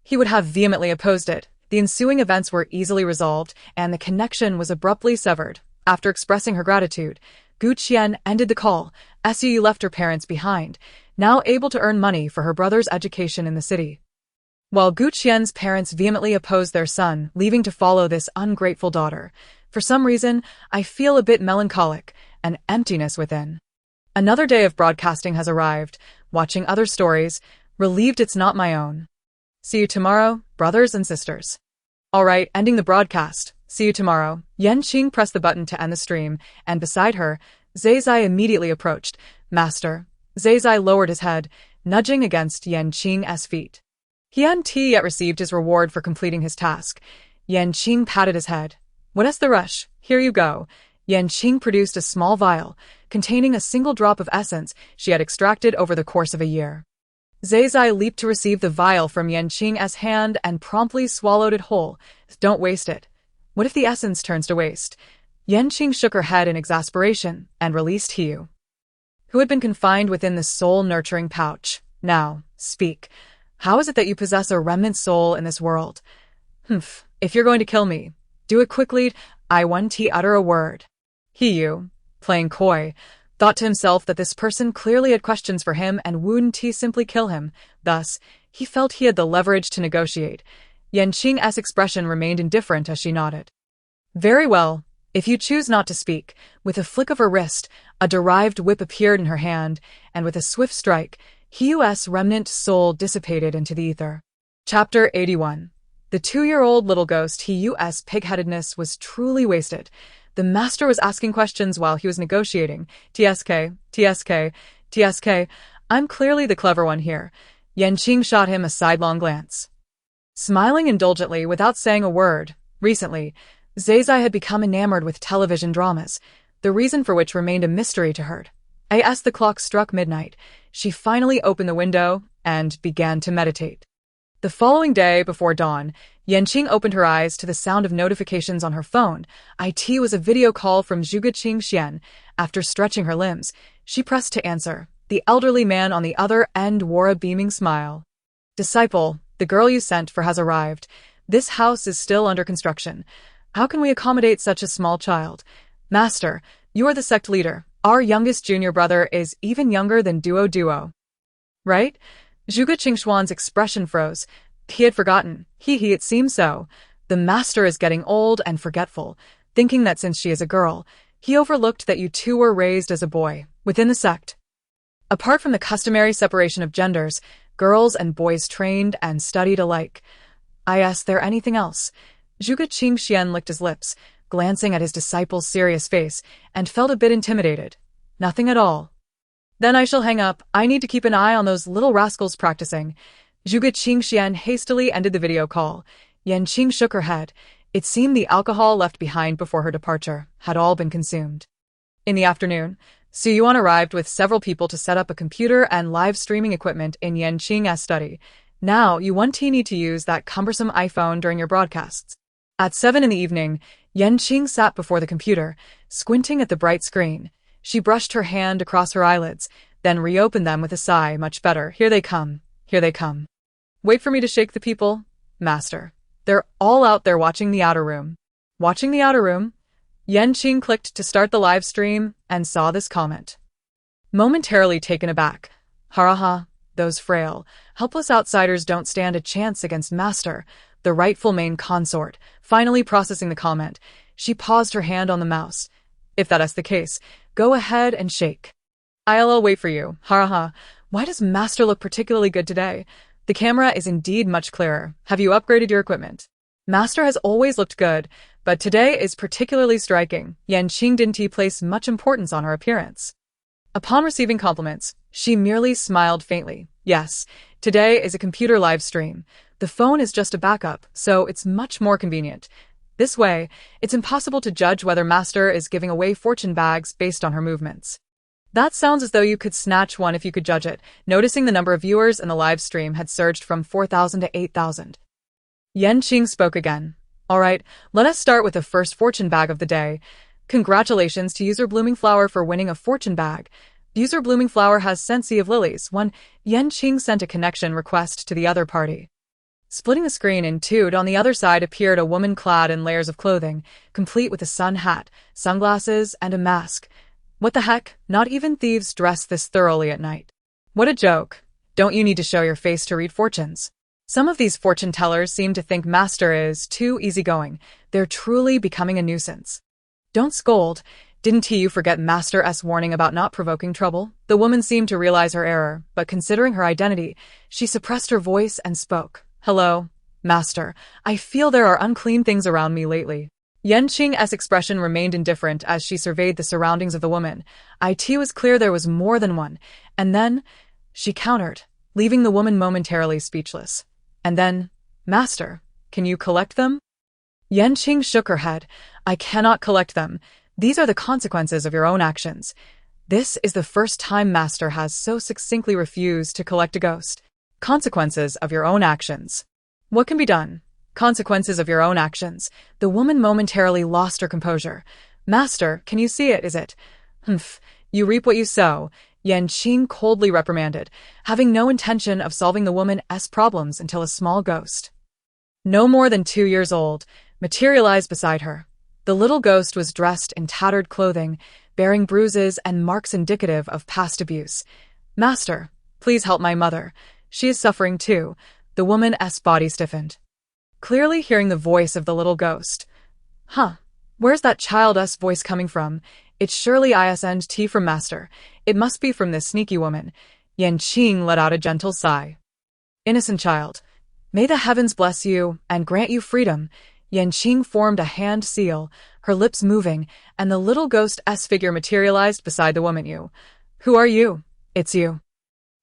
he would have vehemently opposed it. The ensuing events were easily resolved, and the connection was abruptly severed. After expressing her gratitude, Gu Qian ended the call. Suyu left her parents behind, now able to earn money for her brother's education in the city, while Gu Qian's parents vehemently opposed their son leaving to follow this ungrateful daughter. For some reason, I feel a bit melancholic, an emptiness within. Another day of broadcasting has arrived, watching other stories, relieved it's not my own. See you tomorrow, brothers and sisters. Alright, ending the broadcast. See you tomorrow. Yan Qing pressed the button to end the stream, and beside her, Zai immediately approached. Master. Zai lowered his head, nudging against Yan Qing's feet. He hadn't yet received his reward for completing his task. Yan Qing patted his head. What's the rush? Here you go. Yan Qing produced a small vial, containing a single drop of essence she had extracted over the course of a year. Zai leaped to receive the vial from Yan Qing's hand and promptly swallowed it whole. Don't waste it. What if the essence turns to waste? Yan Qing shook her head in exasperation and released Hiyu, who had been confined within the soul-nurturing pouch. Now, speak. How is it that you possess a remnant soul in this world? If you're going to kill me, do it quickly. I won't utter a word. Hiyu, playing coy, thought to himself that this person clearly had questions for him and wouldn't he simply kill him. Thus, he felt he had the leverage to negotiate. Yan Qing's expression remained indifferent as she nodded. Very well, if you choose not to speak. With a flick of her wrist, a derived whip appeared in her hand, and with a swift strike, Hiyu's remnant soul dissipated into the ether. Chapter 81. The 2-year-old little ghost Hiyu's pig-headedness was truly wasted. The master was asking questions while he was negotiating. TSK. I'm clearly the clever one here. Yan Qing shot him a sidelong glance, smiling indulgently without saying a word. Recently, Zai had become enamored with television dramas, the reason for which remained a mystery to her. As the clock struck midnight, she finally opened the window and began to meditate. The following day, before dawn, Yan Qing opened her eyes to the sound of notifications on her phone. It was a video call from Zhuge Qingxian. After stretching her limbs, she pressed to answer. The elderly man on the other end wore a beaming smile. Disciple, the girl you sent for has arrived. This house is still under construction. How can we accommodate such a small child? Master, you are the sect leader. Our youngest junior brother is even younger than Duo. right? Zhuge Qingxuan's expression froze. He had forgotten. It seems so. The master is getting old and forgetful, thinking that since she is a girl, he overlooked that you two were raised as a boy, within the sect. Apart from the customary separation of genders, girls and boys trained and studied alike. Is there anything else? Zhuge Qingxian licked his lips, glancing at his disciple's serious face, and felt a bit intimidated. Nothing at all. Then I shall hang up. I need to keep an eye on those little rascals practicing. Zhuge Qingxian hastily ended the video call. Yanqing shook her head. It seemed the alcohol left behind before her departure had all been consumed. In the afternoon, Su Yuan arrived with several people to set up a computer and live streaming equipment in Yanqing's study. Now, you want to need to use that cumbersome iPhone during your broadcasts. At 7 in the evening, Yanqing sat before the computer, squinting at the bright screen. She brushed her hand across her eyelids, then reopened them with a sigh. Much better. Here they come. Here they come. Wait for me to shake the people, master. They're all out there watching the outer room. Watching the outer room? Yanqing clicked to start the live stream and saw this comment. Momentarily taken aback. Haraha, those frail, helpless outsiders don't stand a chance against Master, the rightful main consort. Finally processing the comment, she paused her hand on the mouse. If that is the case, go ahead and shake. I'll wait for you. Haraha, why does Master look particularly good today? The camera is indeed much clearer. Have you upgraded your equipment? Master has always looked good, but today is particularly striking. Yanqing didn't place much importance on her appearance. Upon receiving compliments, she merely smiled faintly. Yes, today is a computer live stream. The phone is just a backup, so it's much more convenient. This way, it's impossible to judge whether Master is giving away fortune bags based on her movements. That sounds as though you could snatch one if you could judge it, noticing the number of viewers in the live stream had surged from 4,000 to 8,000. Yanqing spoke again. All right, let us start with the first fortune bag of the day. Congratulations to user Blooming Flower for winning a fortune bag. User Blooming Flower has sent Sea of Lilies. Yanqing sent a connection request to the other party. Splitting the screen in two, on the other side appeared a woman clad in layers of clothing, complete with a sun hat, sunglasses, and a mask. What the heck? Not even thieves dress this thoroughly at night. What a joke. Don't you need to show your face to read fortunes? Some of these fortune tellers seem to think Master is too easygoing. They're truly becoming a nuisance. Don't scold. Didn't you forget Master's warning about not provoking trouble? The woman seemed to realize her error, but considering her identity, she suppressed her voice and spoke. Hello, Master. I feel there are unclean things around me lately. Yanqing's expression remained indifferent as she surveyed the surroundings of the woman. It was clear there was more than one. And then, she countered, leaving the woman momentarily speechless. And then, Master, can you collect them? Yanqing shook her head. I cannot collect them. These are the consequences of your own actions. This is the first time Master has so succinctly refused to collect a ghost. Consequences of your own actions. What can be done? Consequences of your own actions. The woman momentarily lost her composure. Master, can you see it, is it? Humph, you reap what you sow. Yanqing coldly reprimanded, having no intention of solving the woman's problems until a small ghost, no more than 2 years old, materialized beside her. The little ghost was dressed in tattered clothing, bearing bruises and marks indicative of past abuse. Master, please help my mother. She is suffering too. The woman's body stiffened, clearly hearing the voice of the little ghost. Where's that child's voice coming from? It's surely isn't from Master. It must be from this sneaky woman. Yanqing let out a gentle sigh. Innocent child, may the heavens bless you and grant you freedom. Yanqing formed a hand seal, her lips moving, and the little ghost's figure materialized beside the woman. You. Who are you? It's you.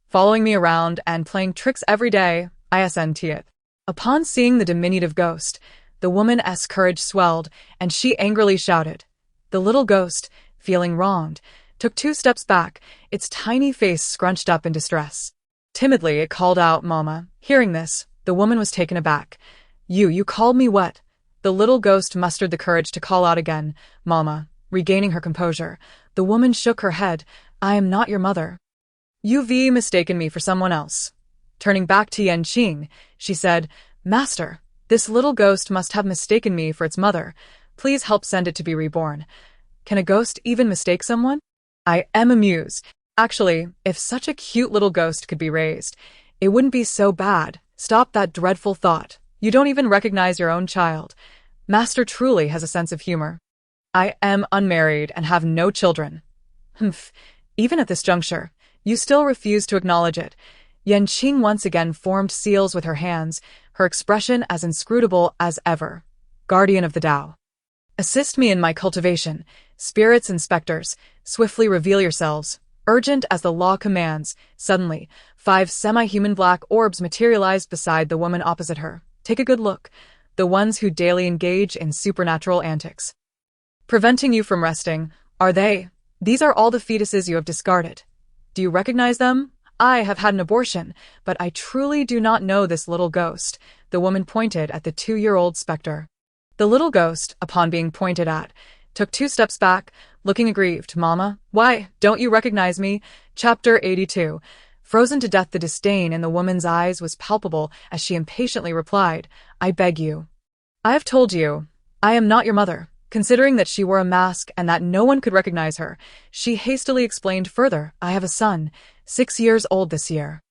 Following me around and playing tricks every day, isn't it? Upon seeing the diminutive ghost, the woman's courage swelled, and she angrily shouted. The little ghost, feeling wronged, took 2 steps back, its tiny face scrunched up in distress. Timidly, it called out, Mama. Hearing this, the woman was taken aback. You called me what? The little ghost mustered the courage to call out again, Mama. Regaining her composure, the woman shook her head. I am not your mother. You've mistaken me for someone else. Turning back to Yanqing, she said, Master, this little ghost must have mistaken me for its mother. Please help send it to be reborn. Can a ghost even mistake someone? I am amused. Actually, if such a cute little ghost could be raised, it wouldn't be so bad. Stop that dreadful thought. You don't even recognize your own child. Master truly has a sense of humor. I am unmarried and have no children. Humph. Even at this juncture, you still refuse to acknowledge it. Qing once again formed seals with her hands, her expression as inscrutable as ever. Guardian of the Tao. Assist me in my cultivation. Spirits and specters, swiftly reveal yourselves. Urgent as the law commands. Suddenly, 5 semi-human black orbs materialized beside the woman opposite her. Take a good look. The ones who daily engage in supernatural antics. Preventing you from resting, are they? These are all the fetuses you have discarded. Do you recognize them? I have had an abortion, but I truly do not know this little ghost. The woman pointed at the 2-year-old specter. The little ghost, upon being pointed at, took 2 steps back, looking aggrieved. Mama, why, don't you recognize me? Chapter 82. Frozen to death, the disdain in the woman's eyes was palpable as she impatiently replied, I beg you. I have told you, I am not your mother. Considering that she wore a mask and that no one could recognize her, she hastily explained further, I have a son, 6 years old this year.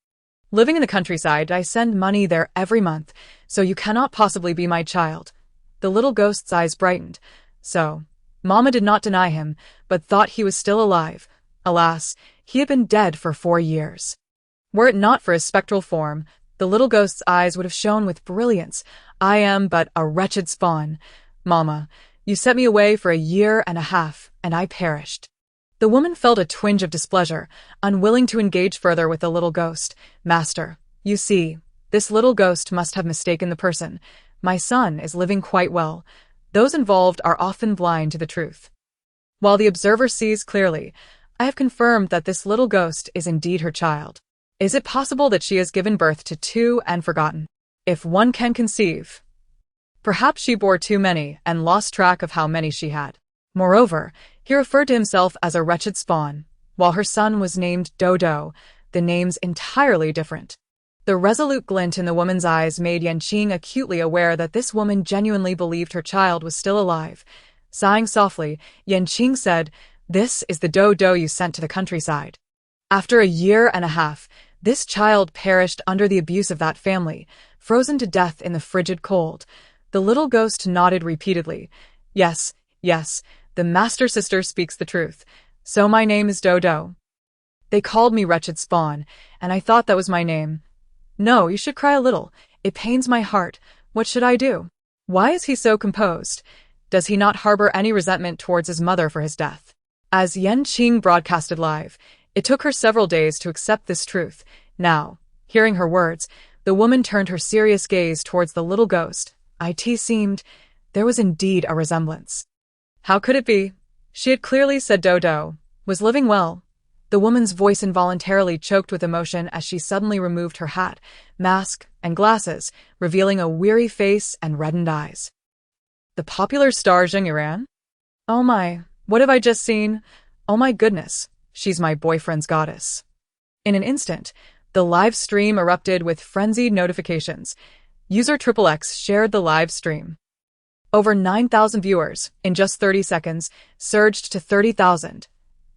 Living in the countryside, I send money there every month, so you cannot possibly be my child. The little ghost's eyes brightened. So, Mama did not deny him, but thought he was still alive. Alas, he had been dead for 4 years. Were it not for his spectral form, the little ghost's eyes would have shone with brilliance. I am but a wretched spawn. Mama, you sent me away for 1.5 years, and I perished. The woman felt a twinge of displeasure, unwilling to engage further with the little ghost. Master, you see, this little ghost must have mistaken the person. My son is living quite well. Those involved are often blind to the truth. While the observer sees clearly, I have confirmed that this little ghost is indeed her child. Is it possible that she has given birth to 2 and forgotten? If one can conceive. Perhaps she bore too many and lost track of how many she had. Moreover, he referred to himself as a wretched spawn, while her son was named Dodo, the names entirely different. The resolute glint in the woman's eyes made Qing acutely aware that this woman genuinely believed her child was still alive. Sighing softly, Qing said, This is the Dodo you sent to the countryside. After 1.5 years, this child perished under the abuse of that family, frozen to death in the frigid cold. The little ghost nodded repeatedly. Yes, yes, the master sister speaks the truth. So my name is Dodo. They called me wretched spawn, and I thought that was my name. No, you should cry a little. It pains my heart. What should I do? Why is he so composed? Does he not harbor any resentment towards his mother for his death? As Qing broadcasted live, it took her several days to accept this truth. Now, hearing her words, the woman turned her serious gaze towards the little ghost. It seemed there was indeed a resemblance. How could it be? She had clearly said Dodo was living well. The woman's voice involuntarily choked with emotion as she suddenly removed her hat, mask, and glasses, revealing a weary face and reddened eyes. The popular star Zheng Yuan? Oh my, what have I just seen? Oh my goodness, she's my boyfriend's goddess. In an instant, the live stream erupted with frenzied notifications. User XXX shared the live stream. Over 9,000 viewers, in just 30 seconds, surged to 30,000.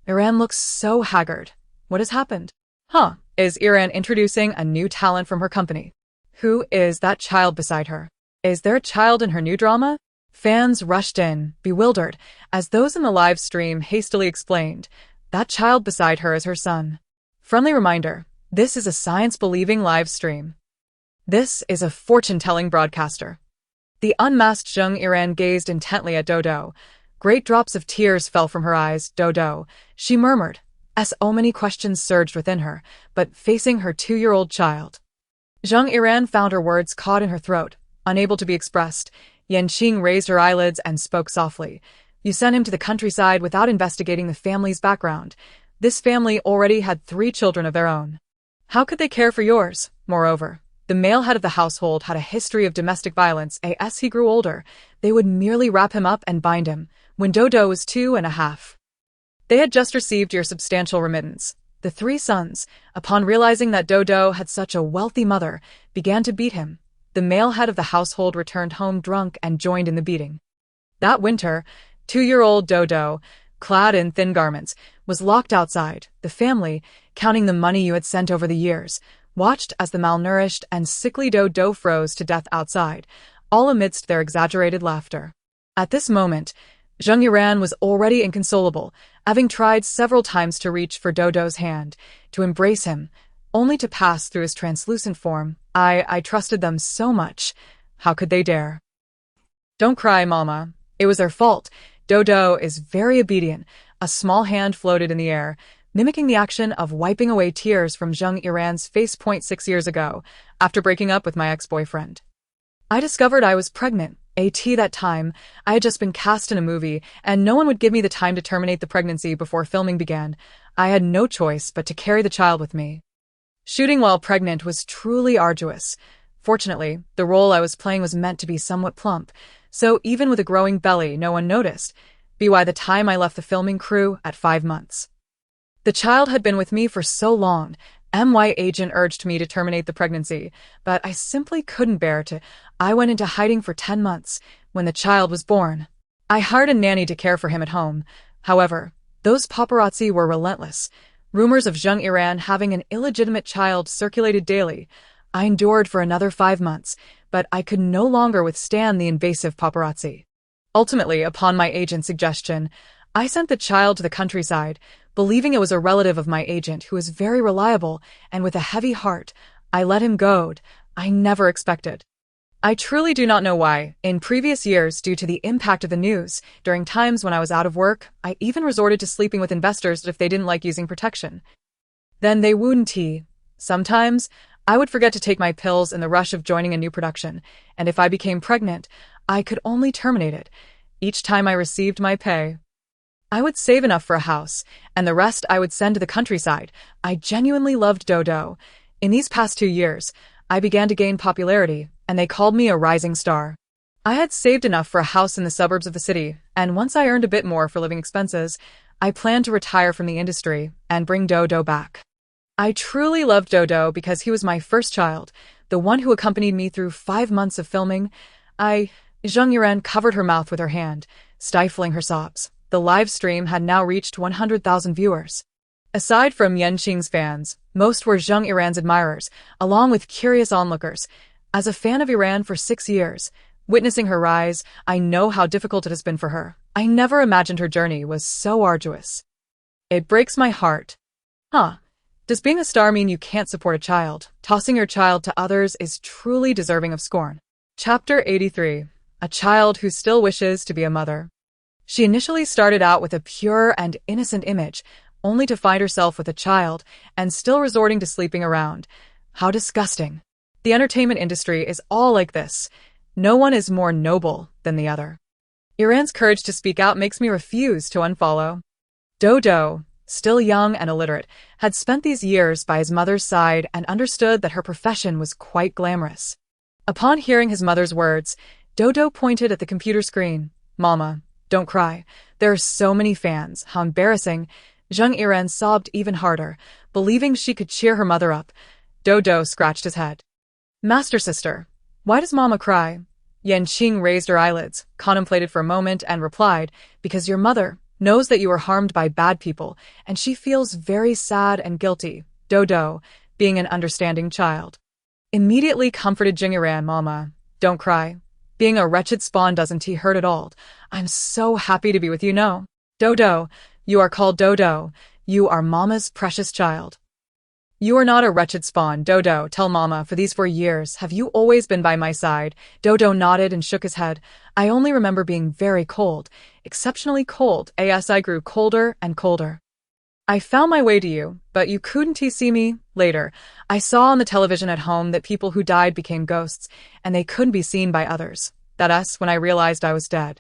Iran looks so haggard. What has happened? Is Iran introducing a new talent from her company? Who is that child beside her? Is there a child in her new drama? Fans rushed in, bewildered, as those in the live stream hastily explained. That child beside her is her son. Friendly reminder, this is a science-believing live stream. This is a fortune-telling broadcaster. The unmasked Zheng Iran gazed intently at Dodo. Great drops of tears fell from her eyes. Dodo, she murmured, as so many questions surged within her, but facing her 2-year-old child. Zheng Iran found her words caught in her throat, unable to be expressed. Qing raised her eyelids and spoke softly. You sent him to the countryside without investigating the family's background. This family already had 3 children of their own. How could they care for yours? Moreover, the male head of the household had a history of domestic violence. As he grew older, they would merely wrap him up and bind him. When Dodo was 2.5. They had just received your substantial remittance. The 3 sons, upon realizing that Dodo had such a wealthy mother, began to beat him. The male head of the household returned home drunk and joined in the beating. That winter, 2-year-old Dodo clad in thin garments, was locked outside. The family, counting the money you had sent over the years, watched as the malnourished and sickly Do froze to death outside, all amidst their exaggerated laughter. At this moment, Zheng Yiran was already inconsolable, having tried several times to reach for Dodo's hand, to embrace him, only to pass through his translucent form. I trusted them so much. How could they dare? Don't cry, Mama. It was their fault. Dodo is very obedient. A small hand floated in the air, mimicking the action of wiping away tears from Zheng Yiran's face. 6 years ago, after breaking up with my ex-boyfriend, I discovered I was pregnant. That time, I had just been cast in a movie, and no one would give me the time to terminate the pregnancy before filming began. I had no choice but to carry the child with me. Shooting while pregnant was truly arduous. Fortunately, the role I was playing was meant to be somewhat plump, so even with a growing belly, no one noticed. By the time I left the filming crew at 5 months. The child had been with me for so long. My agent urged me to terminate the pregnancy, but I simply couldn't bear to. I went into hiding for 10 months. When the child was born, I hired a nanny to care for him at home. However, those paparazzi were relentless. Rumors of Zheng Yiran having an illegitimate child circulated daily. I endured for another 5 months, but I could no longer withstand the invasive paparazzi. Ultimately, upon my agent's suggestion, I sent the child to the countryside, believing it was a relative of my agent who was very reliable, and with a heavy heart, I let him go. I never expected. I truly do not know why. In previous years, due to the impact of the news, during times when I was out of work, I even resorted to sleeping with investors if they didn't like using protection. Then they wouldn't. Sometimes, I would forget to take my pills in the rush of joining a new production, and if I became pregnant, I could only terminate it. Each time I received my pay, I would save enough for a house, and the rest I would send to the countryside. I genuinely loved Dodo. In these past 2 years, I began to gain popularity, and they called me a rising star. I had saved enough for a house in the suburbs of the city, and once I earned a bit more for living expenses, I planned to retire from the industry and bring Dodo back. I truly loved Dodo because he was my first child, the one who accompanied me through 5 months of filming. Zheng Yiran covered her mouth with her hand, stifling her sobs. The live stream had now reached 100,000 viewers. Aside from Qing's fans, most were Zheng Yiran's admirers, along with curious onlookers. As a fan of Iran for 6 years, witnessing her rise, I know how difficult it has been for her. I never imagined her journey was so arduous. It breaks my heart. Does being a star mean you can't support a child? Tossing your child to others is truly deserving of scorn. Chapter 83. A child who still wishes to be a mother. She initially started out with a pure and innocent image, only to find herself with a child and still resorting to sleeping around. How disgusting. The entertainment industry is all like this. No one is more noble than the other. Iran's courage to speak out makes me refuse to unfollow. Dodo, still young and illiterate, had spent these years by his mother's side and understood that her profession was quite glamorous. Upon hearing his mother's words, Dodo pointed at the computer screen. Mama, don't cry. There are so many fans. How embarrassing. Zheng Yiran sobbed even harder, believing she could cheer her mother up. Dodo scratched his head. Master sister, why does Mama cry? Qing raised her eyelids, contemplated for a moment, and replied, because your mother knows that you were harmed by bad people, and she feels very sad and guilty. Dodo, being an understanding child, immediately comforted Zheng Yiran. Mama, don't cry. Being a wretched spawn doesn't hurt at all. I'm so happy to be with you. No. Dodo, you are called Dodo. You are Mama's precious child. You are not a wretched spawn. Dodo, tell Mama, for these 4 years, have you always been by my side? Dodo nodded and shook his head. I only remember being very cold, exceptionally cold. As I grew colder and colder, I found my way to you, but you couldn't see me. Later, I saw on the television at home that people who died became ghosts, and they couldn't be seen by others. That's when I realized I was dead.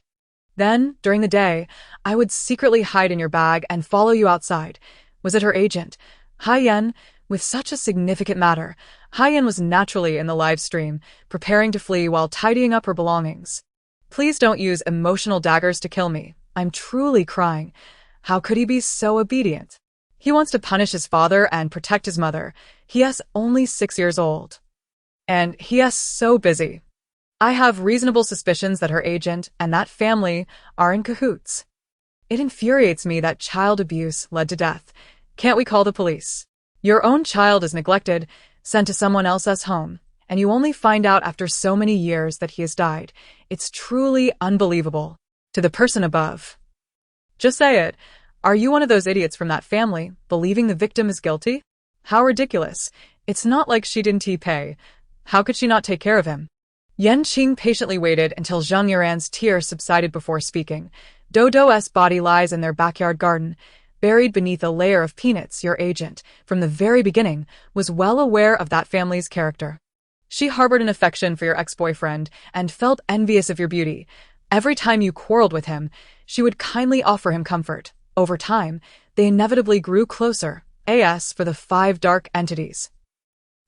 Then, during the day, I would secretly hide in your bag and follow you outside. Was it her agent? Haiyan, with such a significant matter. Haiyan was naturally in the live stream, preparing to flee while tidying up her belongings. Please don't use emotional daggers to kill me. I'm truly crying. How could he be so obedient? He wants to punish his father and protect his mother. He is only 6 years old. And he is so busy. I have reasonable suspicions that her agent and that family are in cahoots. It infuriates me that child abuse led to death. Can't we call the police? Your own child is neglected, sent to someone else's home, and you only find out after so many years that he has died. It's truly unbelievable. To the person above. Just say it. Are you one of those idiots from that family, believing the victim is guilty? How ridiculous. It's not like she didn't pay. How could she not take care of him? Yan Qing patiently waited until Zheng Yiran's tears subsided before speaking. Dodo's body lies in their backyard garden, buried beneath a layer of peanuts. Your agent, from the very beginning, was well aware of that family's character. She harbored an affection for your ex-boyfriend and felt envious of your beauty. Every time you quarreled with him, she would kindly offer him comfort. Over time, they inevitably grew closer. As for the 5 dark entities,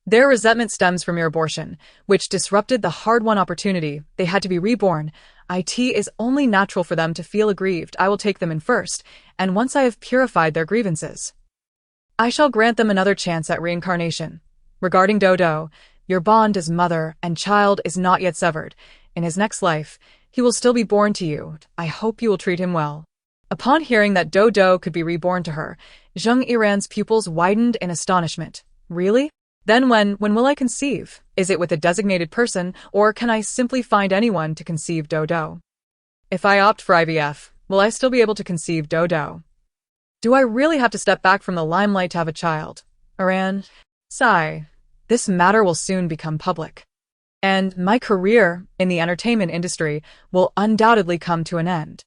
their resentment stems from your abortion, which disrupted the hard-won opportunity. They had to be reborn. It is only natural for them to feel aggrieved. I will take them in first, and once I have purified their grievances, I shall grant them another chance at reincarnation. Regarding Dodo, your bond as mother and child is not yet severed. In his next life, he will still be born to you. I hope you will treat him well. Upon hearing that Dodo could be reborn to her, Zheng Yiran's pupils widened in astonishment. Really? Then when will I conceive? Is it with a designated person, or can I simply find anyone to conceive Dodo? If I opt for IVF, will I still be able to conceive Dodo? Do I really have to step back from the limelight to have a child? Iran? Sigh. This matter will soon become public. And my career in the entertainment industry will undoubtedly come to an end.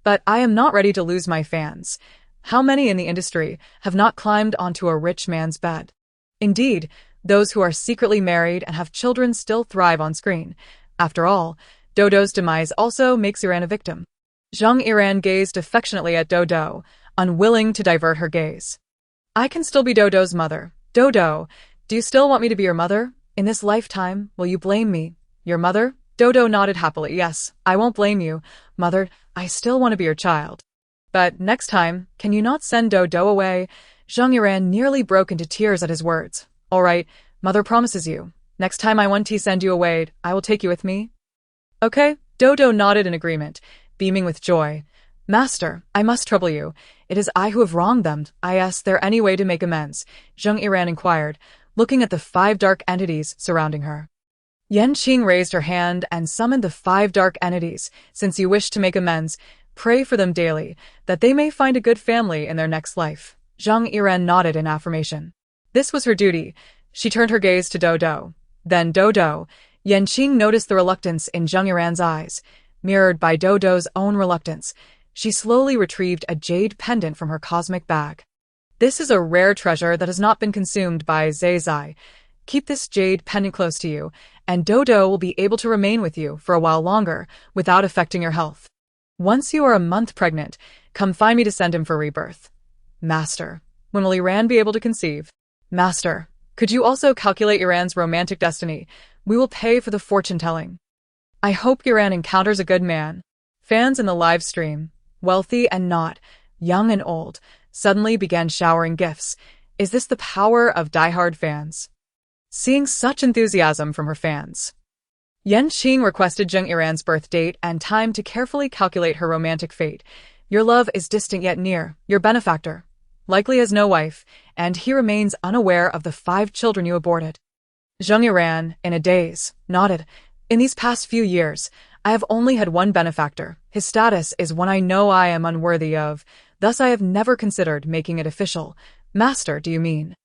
But I am not ready to lose my fans. How many in the industry have not climbed onto a rich man's bed? Indeed, those who are secretly married and have children still thrive on screen. After all, Dodo's demise also makes Iran a victim. Zheng Yiran gazed affectionately at Dodo, unwilling to divert her gaze. I can still be Dodo's mother. Dodo, do you still want me to be your mother? In this lifetime, will you blame me? Your mother? Dodo nodded happily. Yes, I won't blame you. Mother, I still want to be your child. But next time, can you not send Dodo away? Zheng Yiran nearly broke into tears at his words. All right, Mother promises you. Next time I want to send you away, I will take you with me. Okay, Dodo nodded in agreement, beaming with joy. Master, I must trouble you. It is I who have wronged them. Is there any way to make amends? Zheng Yiran inquired, looking at the 5 dark entities surrounding her. Yan Qing raised her hand and summoned the 5 dark entities. Since you wish to make amends, pray for them daily, that they may find a good family in their next life. Zheng Yiran nodded in affirmation. This was her duty. She turned her gaze to Dodo. Then Dodo. Yan Qing noticed the reluctance in Zheng Yiran's eyes. Mirrored by Dodo's own reluctance, she slowly retrieved a jade pendant from her cosmic bag. This is a rare treasure that has not been consumed by Zai. Keep this jade pendant close to you, and Dodo will be able to remain with you for a while longer without affecting your health. Once you are a month pregnant, come find me to send him for rebirth. Master, when will Iran be able to conceive? Master, could you also calculate Iran's romantic destiny? We will pay for the fortune-telling. I hope Iran encounters a good man. Fans in the live stream, wealthy and not, young and old, suddenly began showering gifts. Is this the power of diehard fans? Seeing such enthusiasm from her fans, Yan Qing requested Zheng Yiran's birth date and time to carefully calculate her romantic fate. Your love is distant yet near. Your benefactor likely has no wife, and he remains unaware of the 5 children you aborted. Zheng Yiran, in a daze, nodded. In these past few years, I have only had one benefactor. His status is one I know I am unworthy of. Thus I have never considered making it official. Master, do you mean?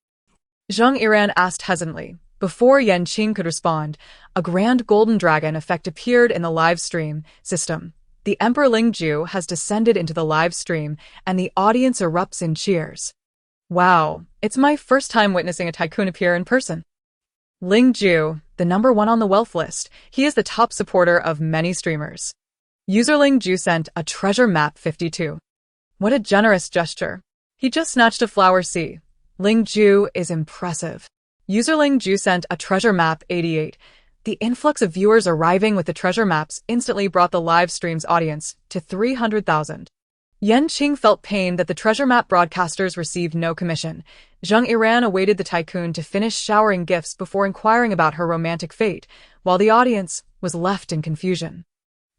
Zheng Yiran asked hesitantly. Before Yan Qing could respond, a grand golden dragon effect appeared in the live stream system. The Emperor Lingju has descended into the live stream, and the audience erupts in cheers. Wow, it's my first time witnessing a tycoon appear in person. Lingju, the #1 on the wealth list, he is the top supporter of many streamers. User Lingju sent a treasure map 52. What a generous gesture. He just snatched a flower C. Lingju is impressive. User Lingju sent a treasure map 88. The influx of viewers arriving with the treasure maps instantly brought the live stream's audience to 300,000. Yan Qing felt pain that the treasure map broadcasters received no commission. Zheng Yiran awaited the tycoon to finish showering gifts before inquiring about her romantic fate, while the audience was left in confusion.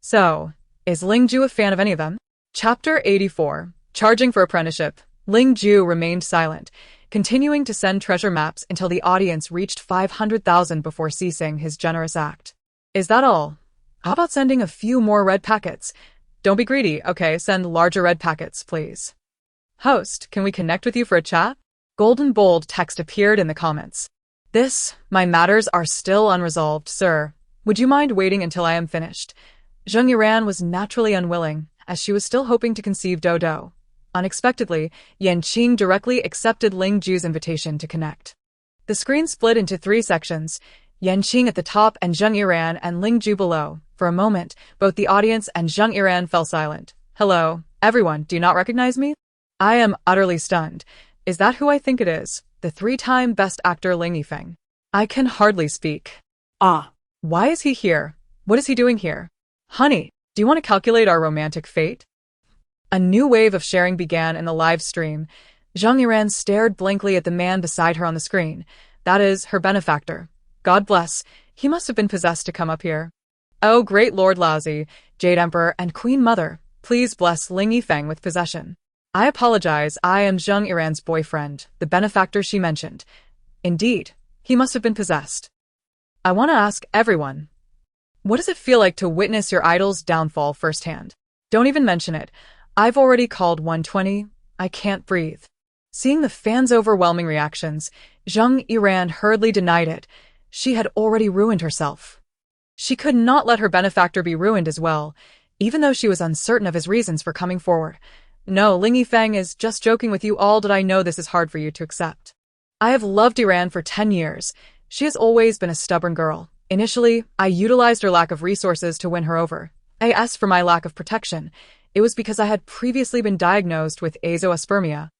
So, is Lingju a fan of any of them? Chapter 84. Charging for Apprenticeship. Ling Ju remained silent, continuing to send treasure maps until the audience reached 500,000 before ceasing his generous act. Is that all? How about sending a few more red packets? Don't be greedy, okay? Send larger red packets, please. Host, can we connect with you for a chat? Golden bold text appeared in the comments. My matters are still unresolved, sir. Would you mind waiting until I am finished? Zheng Yiran was naturally unwilling, as she was still hoping to conceive Dodo. Unexpectedly, Qing directly accepted Ling Ju's invitation to connect. The screen split into 3 sections, Qing at the top and Zheng Yiran and Ling Ju below. For a moment, both the audience and Zheng Yiran fell silent. Hello, everyone, do you not recognize me? I am utterly stunned. Is that who I think it is? The 3-time best actor Ling Yifeng. I can hardly speak. Why is he here? What is he doing here? Honey, do you want to calculate our romantic fate? A new wave of sharing began in the live stream. Zheng Yiran stared blankly at the man beside her on the screen. That is, her benefactor. God bless, he must have been possessed to come up here. Oh, great Lord Laozi, Jade Emperor, and Queen Mother, please bless Ling Yifeng with possession. I apologize, I am Zheng Yiran's boyfriend, the benefactor she mentioned. Indeed, he must have been possessed. I want to ask everyone, what does it feel like to witness your idol's downfall firsthand? Don't even mention it. I've already called 120. I can't breathe. Seeing the fans' overwhelming reactions, Zheng Yiran hurriedly denied it. She had already ruined herself. She could not let her benefactor be ruined as well, even though she was uncertain of his reasons for coming forward. No, Ling Yifeng is just joking with you all, that I know this is hard for you to accept. I have loved Yiran for 10 years. She has always been a stubborn girl. Initially, I utilized her lack of resources to win her over. As for my lack of protection, it was because I had previously been diagnosed with azoospermia.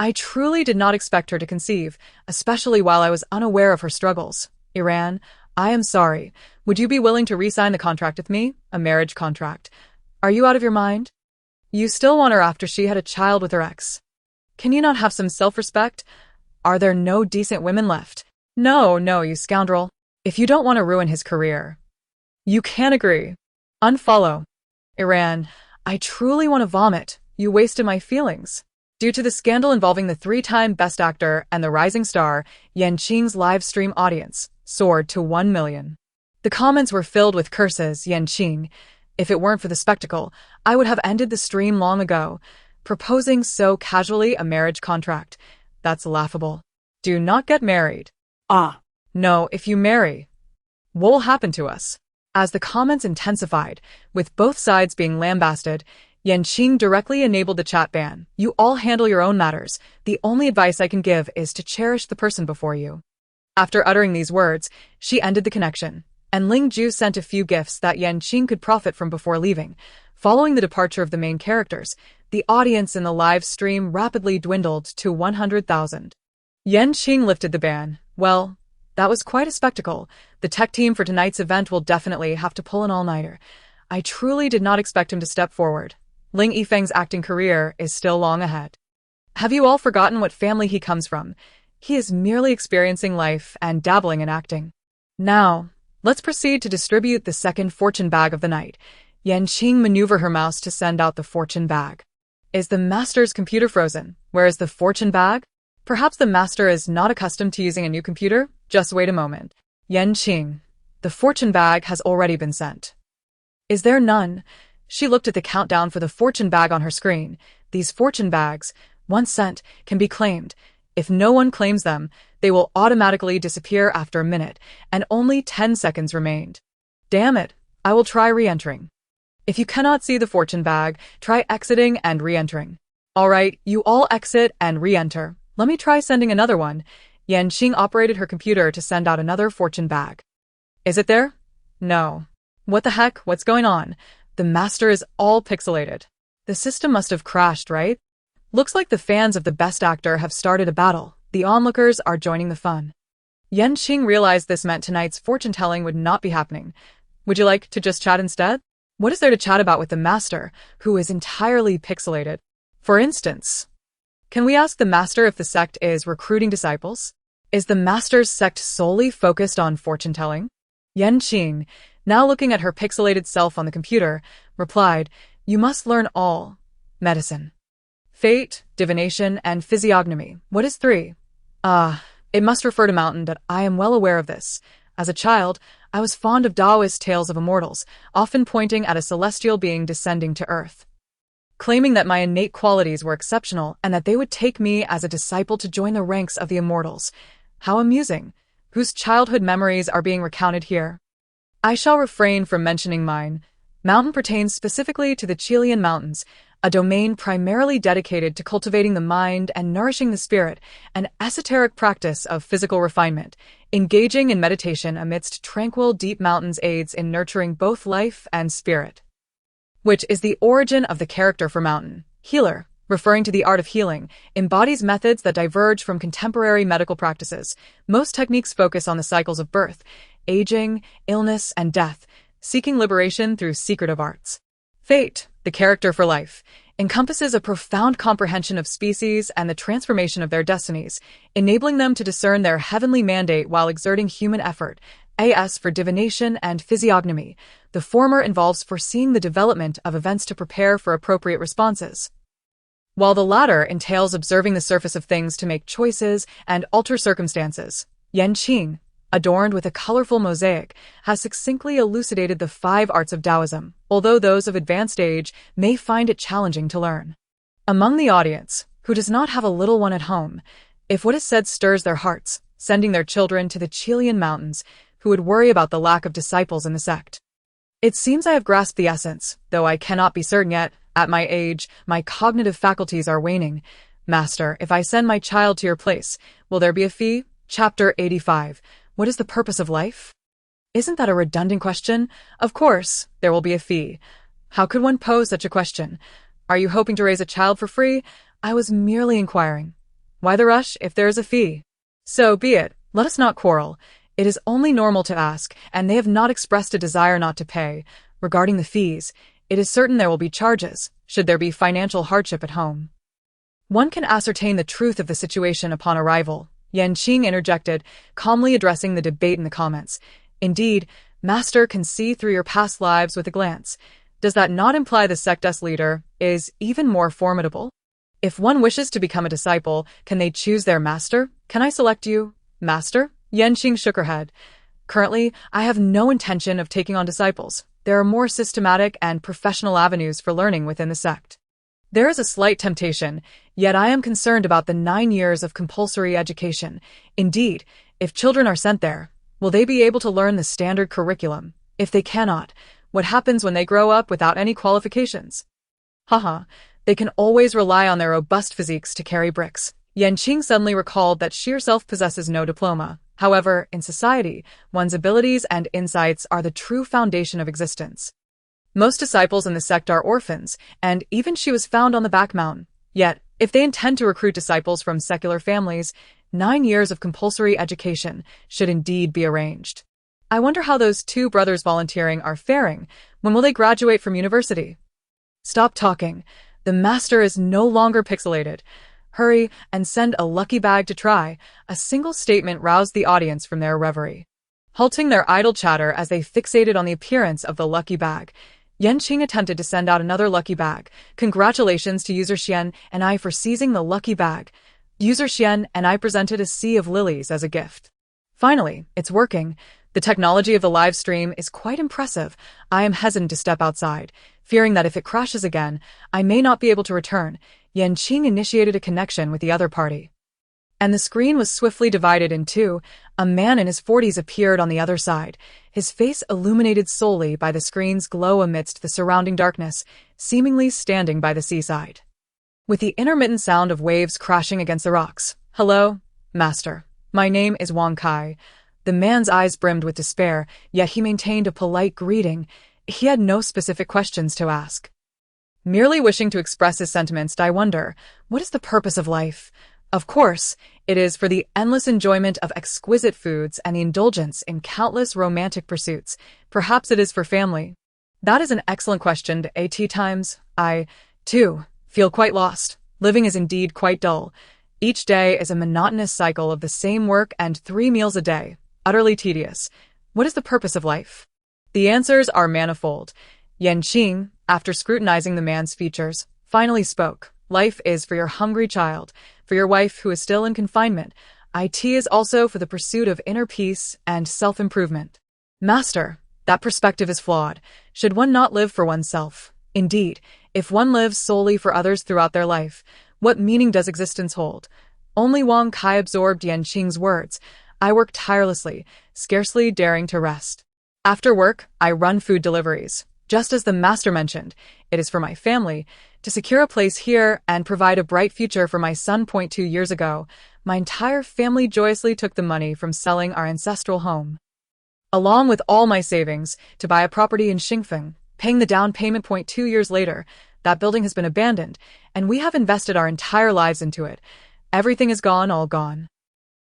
I truly did not expect her to conceive, especially while I was unaware of her struggles. Yiran, I am sorry. Would you be willing to re-sign the contract with me? A marriage contract. Are you out of your mind? You still want her after she had a child with her ex. Can you not have some self-respect? Are there no decent women left? No, you scoundrel. If you don't want to ruin his career, you can't agree. Unfollow. Yiran, I truly want to vomit. You wasted my feelings. Due to the scandal involving the 3-time best actor and the rising star, Qing's live stream audience soared to 1 million. The comments were filled with curses. Qing, if it weren't for the spectacle, I would have ended the stream long ago. Proposing so casually a marriage contract. That's laughable. Do not get married. No, if you marry, what will happen to us? As the comments intensified, with both sides being lambasted, Qing directly enabled the chat ban. You all handle your own matters. The only advice I can give is to cherish the person before you. After uttering these words, she ended the connection, and Ling Ju sent a few gifts that Qing could profit from before leaving. Following the departure of the main characters, the audience in the live stream rapidly dwindled to 100,000. Qing lifted the ban. Well, that was quite a spectacle. The tech team for tonight's event will definitely have to pull an all-nighter. I truly did not expect him to step forward. Ling Yifeng's acting career is still long ahead. Have you all forgotten what family he comes from? He is merely experiencing life and dabbling in acting. Now, let's proceed to distribute the second fortune bag of the night. Qing maneuvered her mouse to send out the fortune bag. Is the master's computer frozen? Where is the fortune bag? Perhaps the master is not accustomed to using a new computer? Just wait a moment. Qing, the fortune bag has already been sent. Is there none? She looked at the countdown for the fortune bag on her screen. These fortune bags, once sent, can be claimed. If no one claims them, they will automatically disappear after a minute, and only 10 seconds remained. Damn it, I will try re-entering. If you cannot see the fortune bag, try exiting and re-entering. Alright, you all exit and re-enter. Let me try sending another one. Qing operated her computer to send out another fortune bag. Is it there? No. What the heck? What's going on? The master is all pixelated. The system must have crashed, right? Looks like the fans of the best actor have started a battle. The onlookers are joining the fun. Qing realized this meant tonight's fortune-telling would not be happening. Would you like to just chat instead? What is there to chat about with the master, who is entirely pixelated? For instance, can we ask the master if the sect is recruiting disciples? Is the master's sect solely focused on fortune-telling? Qing, now looking at her pixelated self on the computer, replied, You must learn all. Medicine. Fate, divination, and physiognomy. What is 3? It must refer to mountain that I am well aware of this. As a child, I was fond of Taoist tales of immortals, often pointing at a celestial being descending to earth, claiming that my innate qualities were exceptional and that they would take me as a disciple to join the ranks of the immortals. How amusing, whose childhood memories are being recounted here. I shall refrain from mentioning mine. Mountain pertains specifically to the Chilean Mountains, a domain primarily dedicated to cultivating the mind and nourishing the spirit, an esoteric practice of physical refinement. Engaging in meditation amidst tranquil, deep mountains aids in nurturing both life and spirit, which is the origin of the character for mountain. Healer, referring to the art of healing, embodies methods that diverge from contemporary medical practices. Most techniques focus on the cycles of birth, aging, illness, and death, seeking liberation through secretive arts. Fate, the character for life, encompasses a profound comprehension of species and the transformation of their destinies, enabling them to discern their heavenly mandate while exerting human effort. AS for divination and physiognomy. The former involves foreseeing the development of events to prepare for appropriate responses, while the latter entails observing the surface of things to make choices and alter circumstances. Qing, adorned with a colorful mosaic, has succinctly elucidated the 5 arts of Taoism, although those of advanced age may find it challenging to learn. Among the audience, who does not have a little one at home, if what is said stirs their hearts, sending their children to the Chilean Mountains, who would worry about the lack of disciples in the sect. It seems I have grasped the essence, though I cannot be certain yet. At my age, my cognitive faculties are waning. Master, if I send my child to your place, will there be a fee? Chapter 85. What is the purpose of life? Isn't that a redundant question? Of course, there will be a fee. How could one pose such a question? Are you hoping to raise a child for free? I was merely inquiring. Why the rush if there is a fee? So be it. Let us not quarrel. It is only normal to ask, and they have not expressed a desire not to pay. Regarding the fees, it is certain there will be charges, should there be financial hardship at home. One can ascertain the truth of the situation upon arrival, Qing interjected, calmly addressing the debate in the comments. Indeed, Master can see through your past lives with a glance. Does that not imply the sect's leader is even more formidable? If one wishes to become a disciple, can they choose their master? Can I select you, Master? Qing shook her head. Currently, I have no intention of taking on disciples. There are more systematic and professional avenues for learning within the sect. There is a slight temptation, yet I am concerned about the 9 years of compulsory education. Indeed, if children are sent there, will they be able to learn the standard curriculum? If they cannot, what happens when they grow up without any qualifications? They can always rely on their robust physiques to carry bricks. Qing suddenly recalled that she herself possesses no diploma. However, in society, one's abilities and insights are the true foundation of existence. Most disciples in the sect are orphans, and even she was found on the back mountain. Yet, if they intend to recruit disciples from secular families, 9 years of compulsory education should indeed be arranged. I wonder how those 2 brothers volunteering are faring. When will they graduate from university? Stop talking. The master is no longer pixelated. Hurry and send a lucky bag to try. A single statement roused the audience from their reverie, halting their idle chatter as they fixated on the appearance of the lucky bag. Qing attempted to send out another lucky bag. Congratulations to User Xian and I for seizing the lucky bag. User Xian and I presented a sea of lilies as a gift. Finally, it's working. The technology of the live stream is quite impressive. I am hesitant to step outside, fearing that if it crashes again, I may not be able to return. Qing initiated a connection with the other party, and the screen was swiftly divided in 2. A man in his 40s appeared on the other side, his face illuminated solely by the screen's glow amidst the surrounding darkness, seemingly standing by the seaside, with the intermittent sound of waves crashing against the rocks. Hello, Master. My name is Wang Kai. The man's eyes brimmed with despair, yet he maintained a polite greeting. He had no specific questions to ask, merely wishing to express his sentiments. I wonder, what is the purpose of life? Of course, it is for the endless enjoyment of exquisite foods and the indulgence in countless romantic pursuits. Perhaps it is for family. That is an excellent question. At times, I, too, feel quite lost. Living is indeed quite dull. Each day is a monotonous cycle of the same work and 3 meals a day. Utterly tedious. What is the purpose of life? The answers are manifold. Qing, after scrutinizing the man's features, finally spoke. Life is for your hungry child, for your wife who is still in confinement. IT is also for the pursuit of inner peace and self-improvement. Master, that perspective is flawed. Should one not live for oneself? Indeed, if one lives solely for others throughout their life, what meaning does existence hold? Only Wang Kai absorbed Yan Qing's words. I work tirelessly, scarcely daring to rest. After work, I run food deliveries. Just as the master mentioned, it is for my family, to secure a place here and provide a bright future for my son. 2 years ago, my entire family joyously took the money from selling our ancestral home, along with all my savings, to buy a property in Qingfeng, paying the down payment. 2 years later, that building has been abandoned, and we have invested our entire lives into it. Everything is gone, all gone.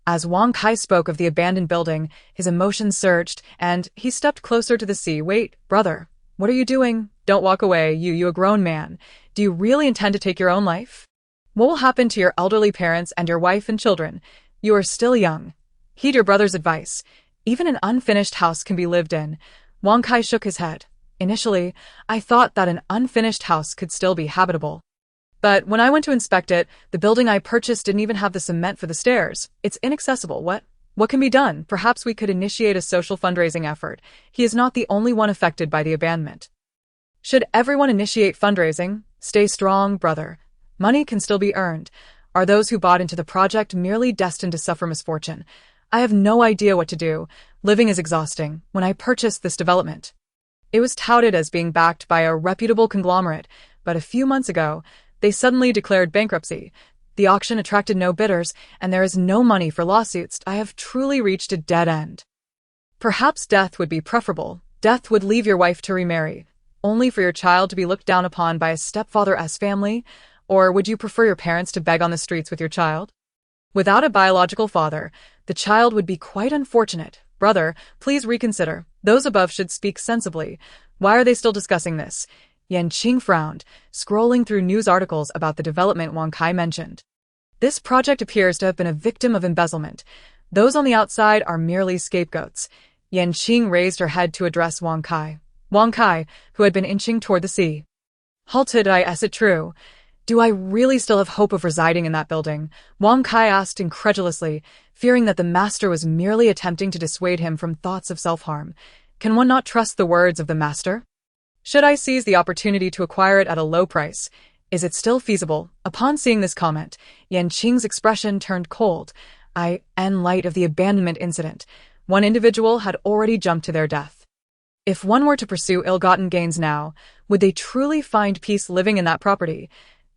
As Wang Kai spoke of the abandoned building, his emotions surged, and he stepped closer to the sea. Wait, brother, what are you doing? Don't walk away, you a grown man. Do you really intend to take your own life? What will happen to your elderly parents and your wife and children? You are still young. Heed your brother's advice. Even an unfinished house can be lived in. Wang Kai shook his head. Initially, I thought that an unfinished house could still be habitable. But when I went to inspect it, the building I purchased didn't even have the cement for the stairs. It's inaccessible. What can be done? Perhaps we could initiate a social fundraising effort. He is not the only one affected by the abandonment. Should everyone initiate fundraising? Stay strong, brother. Money can still be earned. Are those who bought into the project merely destined to suffer misfortune? I have no idea what to do. Living is exhausting. When I purchased this development, it was touted as being backed by a reputable conglomerate, but a few months ago, they suddenly declared bankruptcy. The auction attracted no bidders, and there is no money for lawsuits. I have truly reached a dead end. Perhaps death would be preferable. Death would leave your wife to remarry, only for your child to be looked down upon by a stepfather's family, or would you prefer your parents to beg on the streets with your child? Without a biological father, the child would be quite unfortunate. Brother, please reconsider. Those above should speak sensibly. Why are they still discussing this? Yan Qing frowned, scrolling through news articles about the development Wang Kai mentioned. This project appears to have been a victim of embezzlement. Those on the outside are merely scapegoats. Yan Qing raised her head to address Wang Kai. Wang Kai, who had been inching toward the sea, halted. Is it true? Do I really still have hope of residing in that building? Wang Kai asked incredulously, fearing that the master was merely attempting to dissuade him from thoughts of self-harm. Can one not trust the words of the master? Should I seize the opportunity to acquire it at a low price? Is it still feasible? Upon seeing this comment, Yan Qing's expression turned cold. In light of the abandonment incident, one individual had already jumped to their death. If one were to pursue ill-gotten gains now, would they truly find peace living in that property?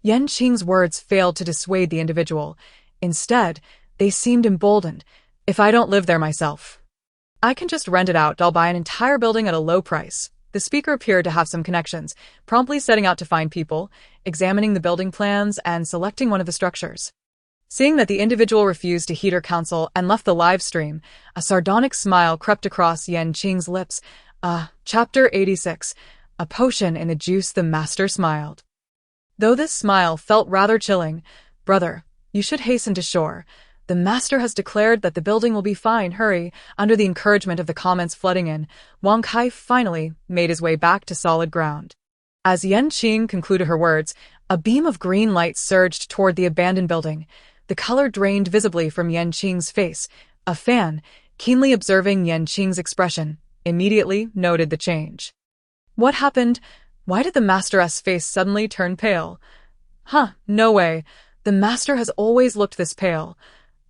Yan Qing's words failed to dissuade the individual. Instead, they seemed emboldened. If I don't live there myself, I can just rent it out. I'll buy an entire building at a low price. The speaker appeared to have some connections, promptly setting out to find people, examining the building plans, and selecting one of the structures. Seeing that the individual refused to heed her counsel and left the live stream, a sardonic smile crept across Yan Qing's lips. Chapter 86. A potion in the juice. The master smiled. Though this smile felt rather chilling. Brother, you should hasten to shore. The master has declared that the building will be fine. Hurry. Under the encouragement of the comments flooding in, Wang Kai finally made his way back to solid ground. As Yan Qing concluded her words, a beam of green light surged toward the abandoned building. The color drained visibly from Yan Qing's face. A fan, keenly observing Yan Qing's expression, immediately noted the change. What happened? Why did the master's face suddenly turn pale? No way. The master has always looked this pale.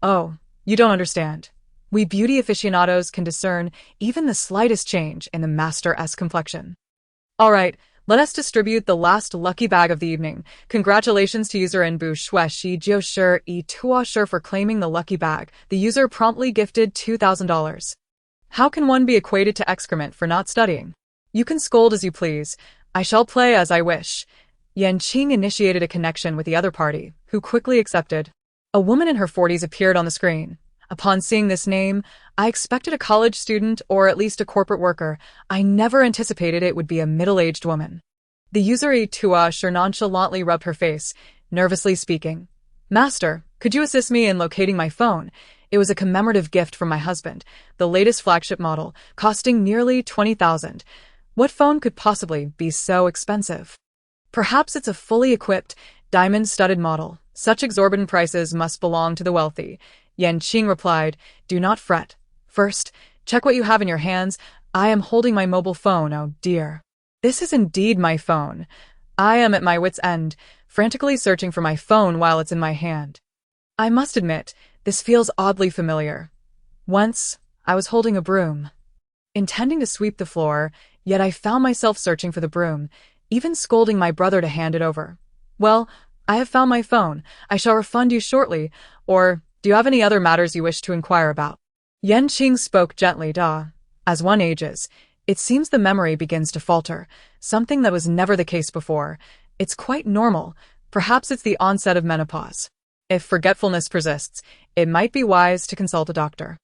Oh, you don't understand. We beauty aficionados can discern even the slightest change in the master's complexion. All right, let us distribute the last lucky bag of the evening. Congratulations to user Nbu Shueshi Jiushi E Tuoshi for claiming the lucky bag. The user promptly gifted $2,000. How can one be equated to excrement for not studying? You can scold as you please. I shall play as I wish. Yan Qing initiated a connection with the other party, who quickly accepted. A woman in her 40s appeared on the screen. Upon seeing this name, I expected a college student or at least a corporate worker. I never anticipated it would be a middle-aged woman. The user Tuoshi nonchalantly rubbed her face, nervously speaking. Master, could you assist me in locating my phone? It was a commemorative gift from my husband, the latest flagship model, costing nearly $20,000. What phone could possibly be so expensive? Perhaps it's a fully equipped, diamond-studded model. Such exorbitant prices must belong to the wealthy. Yan Qing replied, "Do not fret. First, check what you have in your hands. I am holding my mobile phone, oh dear. This is indeed my phone. I am at my wit's end, frantically searching for my phone while it's in my hand. I must admit, this feels oddly familiar. Once, I was holding a broom, intending to sweep the floor, yet I found myself searching for the broom, even scolding my brother to hand it over. Well, I have found my phone. I shall refund you shortly, or do you have any other matters you wish to inquire about?" Yan Qing spoke gently. As one ages, it seems the memory begins to falter, something that was never the case before. It's quite normal. Perhaps it's the onset of menopause. If forgetfulness persists, it might be wise to consult a doctor.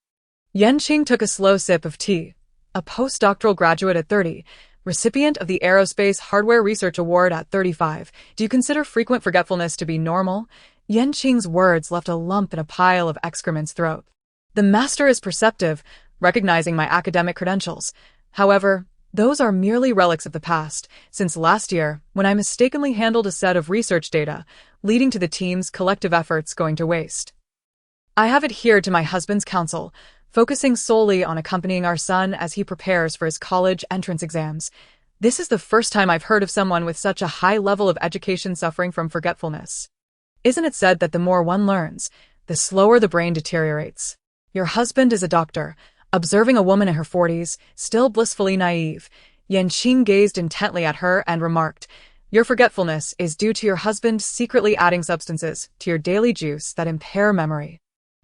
Yan Qing took a slow sip of tea. A postdoctoral graduate at 30, recipient of the Aerospace Hardware Research Award at 35. Do you consider frequent forgetfulness to be normal? Yan Qing's words left a lump in a pile of excrement's throat. The master is perceptive, recognizing my academic credentials. However, those are merely relics of the past, since last year, when I mistakenly handled a set of research data, leading to the team's collective efforts going to waste. I have adhered to my husband's counsel, focusing solely on accompanying our son as he prepares for his college entrance exams. This is the first time I've heard of someone with such a high level of education suffering from forgetfulness. Isn't it said that the more one learns, the slower the brain deteriorates? Your husband is a doctor. Observing a woman in her 40s, still blissfully naive, Yan Qing gazed intently at her and remarked, "Your forgetfulness is due to your husband secretly adding substances to your daily juice that impair memory."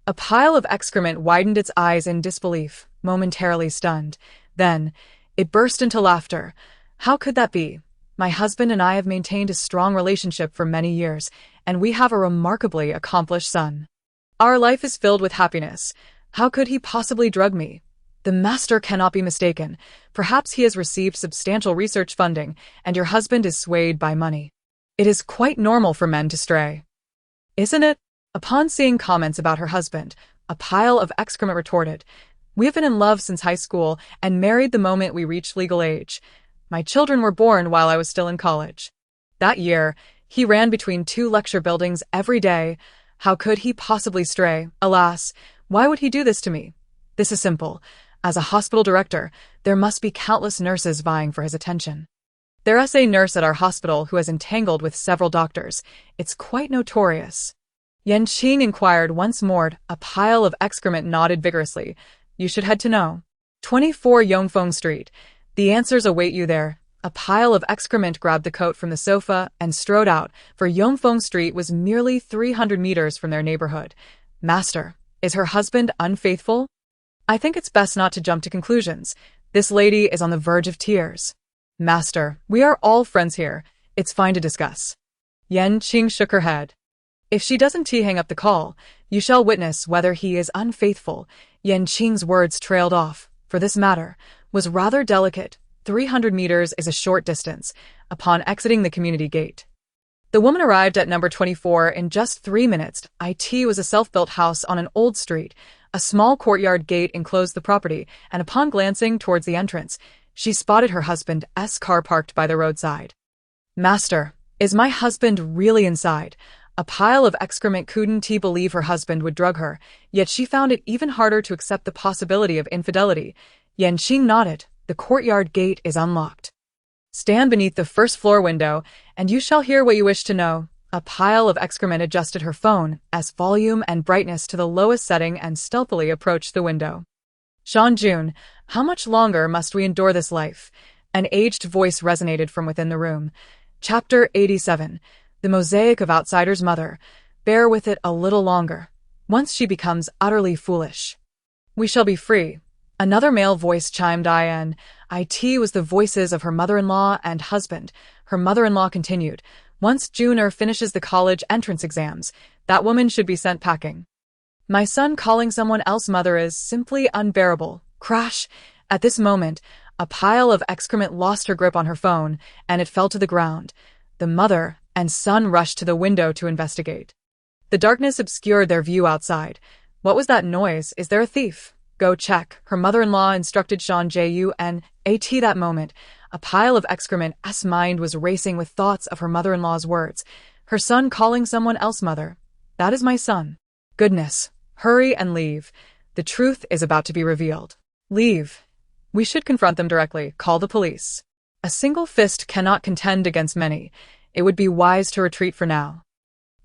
A pile of excrement widened its eyes in disbelief, momentarily stunned. Then, it burst into laughter. "How could that be? My husband and I have maintained a strong relationship for many years, and we have a remarkably accomplished son. Our life is filled with happiness. How could he possibly drug me? The master cannot be mistaken. Perhaps he has received substantial research funding, and your husband is swayed by money. It is quite normal for men to stray, isn't it?" Upon seeing comments about her husband, a pile of excrement retorted, "We have been in love since high school and married the moment we reached legal age. My children were born while I was still in college. That year, he ran between 2 lecture buildings every day. How could he possibly stray? Alas, why would he do this to me? This is simple. As a hospital director, there must be countless nurses vying for his attention. There's a nurse at our hospital who has entangled with several doctors. It's quite notorious." Yan Qing inquired once more. A pile of excrement nodded vigorously. "You should head to No. 24 Yongfeng Street. The answers await you there." A pile of excrement grabbed the coat from the sofa and strode out, for Yongfeng Street was merely 300 meters from their neighborhood. "Master, is her husband unfaithful? I think it's best not to jump to conclusions. This lady is on the verge of tears." "Master, we are all friends here. It's fine to discuss." Yan Qing shook her head. "If she doesn't hang up the call, you shall witness whether he is unfaithful." Yan Qing's words trailed off, for this matter was rather delicate. 300 meters is a short distance. Upon exiting the community gate, the woman arrived at number 24 in just 3 minutes. It was a self-built house on an old street. A small courtyard gate enclosed the property, and upon glancing towards the entrance, she spotted her husband's car parked by the roadside. "Master, is my husband really inside?" A pile of excrement couldn't believe her husband would drug her, yet she found it even harder to accept the possibility of infidelity. Yan Qing nodded. "The courtyard gate is unlocked. Stand beneath the first-floor window, and you shall hear what you wish to know." A pile of excrement adjusted her phone as volume and brightness to the lowest setting and stealthily approached the window. "Shanjun, how much longer must we endure this life?" An aged voice resonated from within the room. Chapter 87. The Mosaic of Outsider's Mother. Bear with it a little longer. Once she becomes utterly foolish, we shall be free. Another male voice chimed in. It was the voices of her mother-in-law and husband. Her mother-in-law continued, "Once Juner finishes the college entrance exams, that woman should be sent packing. My son calling someone else mother is simply unbearable." Crash! At this moment, a pile of excrement lost her grip on her phone, and it fell to the ground. The mother and son rushed to the window to investigate. The darkness obscured their view outside. "What was that noise? Is there a thief? Go check," her mother-in-law instructed Sean Ju and At that moment, A pile of excrement. S mind was racing with thoughts of her mother-in-law's words. Her son calling someone else mother. That is my son. Goodness. Hurry and leave. The truth is about to be revealed. Leave. We should confront them directly. Call the police. A single fist cannot contend against many. It would be wise to retreat for now.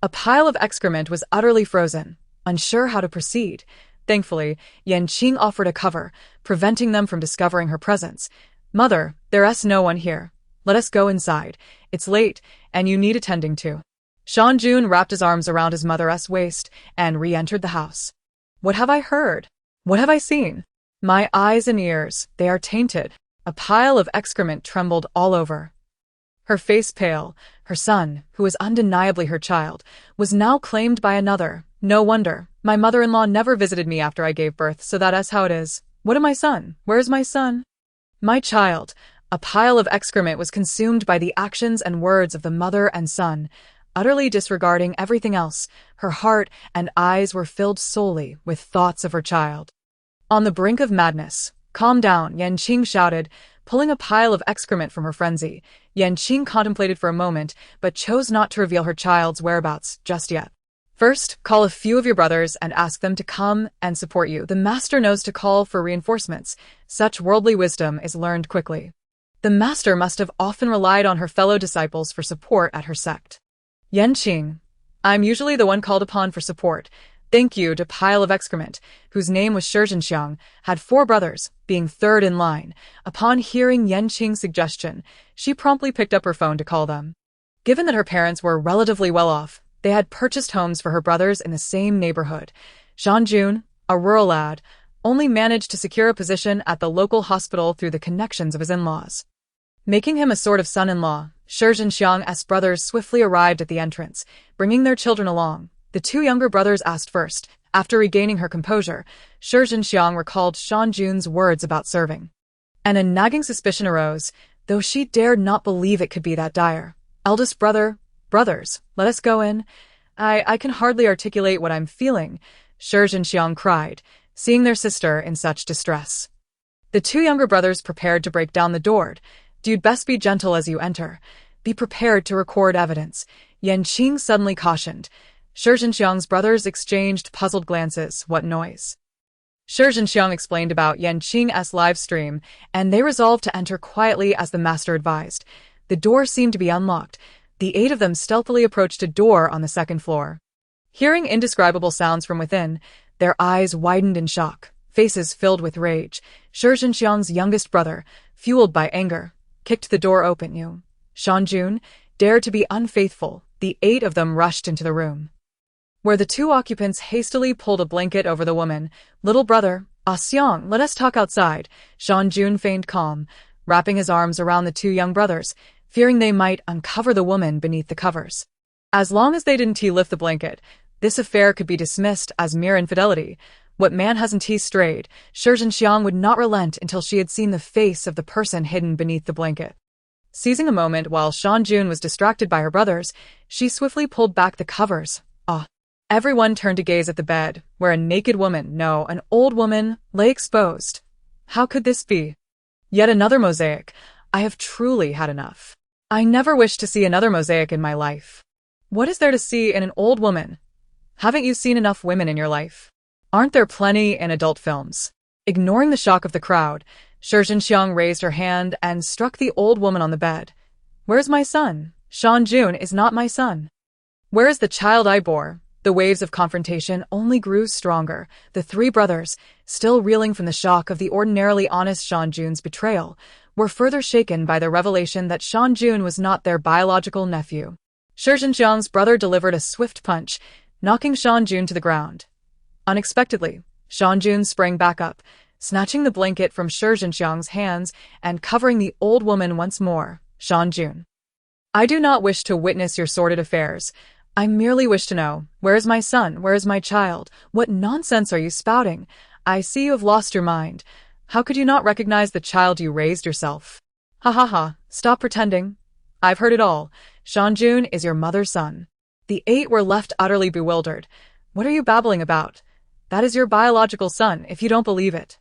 A pile of excrement was utterly frozen, unsure how to proceed. Thankfully, Qing offered a cover, preventing them from discovering her presence. Mother, there's no one here. Let us go inside. It's late, and you need attending to. Jun wrapped his arms around his mother's waist and re-entered the house. What have I heard? What have I seen? My eyes and ears, they are tainted. A pile of excrement trembled all over. Her face pale, her son, who was undeniably her child, was now claimed by another. No wonder. My mother-in-law never visited me after I gave birth, so that's how it is. What of my son? Where is my son? My child. A pile of excrement was consumed by the actions and words of the mother and son. Utterly disregarding everything else, her heart and eyes were filled solely with thoughts of her child. On the brink of madness. Calm down, Qing shouted, pulling a pile of excrement from her frenzy. Qing contemplated for a moment, but chose not to reveal her child's whereabouts just yet. First, call a few of your brothers and ask them to come and support you. The master knows to call for reinforcements. Such worldly wisdom is learned quickly. The master must have often relied on her fellow disciples for support at her sect. Qing, I'm usually the one called upon for support. Thank you to pile of excrement, whose name was Shizhenxiang, had 4 brothers, being third in line. Upon hearing Qing's suggestion, she promptly picked up her phone to call them. Given that her parents were relatively well off, they had purchased homes for her brothers in the same neighborhood. Jun, a rural lad, only managed to secure a position at the local hospital through the connections of his in-laws. Making him a sort of son-in-law, Shizhenxiang's brothers swiftly arrived at the entrance, bringing their children along. The 2 younger brothers asked first. After regaining her composure, Shizhenxiang recalled Jun's words about serving. And a nagging suspicion arose, though she dared not believe it could be that dire. Eldest brother, brothers, let us go in. I can hardly articulate what I'm feeling, Shizhenxiang cried, seeing their sister in such distress. The 2 younger brothers prepared to break down the door. You'd best be gentle as you enter. Be prepared to record evidence, Qing suddenly cautioned. Shizhenxiang's brothers exchanged puzzled glances. What noise? Shizhenxiang explained about Qing's live stream, and they resolved to enter quietly as the master advised. The door seemed to be unlocked. The 8 of them stealthily approached a door on the 2nd floor. Hearing indescribable sounds from within, their eyes widened in shock, faces filled with rage. Shizhenxiang's youngest brother, fueled by anger, kicked the door open. You, Jun, dared to be unfaithful. The 8 of them rushed into the room, where the 2 occupants hastily pulled a blanket over the woman. Little brother, Xiang, let us talk outside. Jun feigned calm, wrapping his arms around the 2 young brothers, fearing they might uncover the woman beneath the covers. As long as they didn't lift the blanket, this affair could be dismissed as mere infidelity. What man hasn't he strayed? Shizhenxiang would not relent until she had seen the face of the person hidden beneath the blanket. Seizing a moment while Jun was distracted by her brothers, she swiftly pulled back the covers. Everyone turned to gaze at the bed, where a naked woman, no, an old woman, lay exposed. How could this be? Yet another mosaic. I have truly had enough. I never wish to see another mosaic in my life. What is there to see in an old woman? Haven't you seen enough women in your life? Aren't there plenty in adult films? Ignoring the shock of the crowd, Shizhenxiang raised her hand and struck the old woman on the bed. Where's my son? Jun is not my son. Where is the child I bore? The waves of confrontation only grew stronger. The 3 brothers, still reeling from the shock of the ordinarily honest Jun's betrayal, were further shaken by the revelation that Jun was not their biological nephew. Shizhenxiang's brother delivered a swift punch, knocking Jun to the ground. Unexpectedly, Jun sprang back up, snatching the blanket from Shizhenxiang's hands and covering the old woman once more. Jun, I do not wish to witness your sordid affairs. I merely wish to know, where is my son? Where is my child? What nonsense are you spouting? I see you have lost your mind. How could you not recognize the child you raised yourself? Ha ha ha, stop pretending. I've heard it all. Jun is your mother's son. The 8 were left utterly bewildered. What are you babbling about? That is your biological son, if you don't believe it.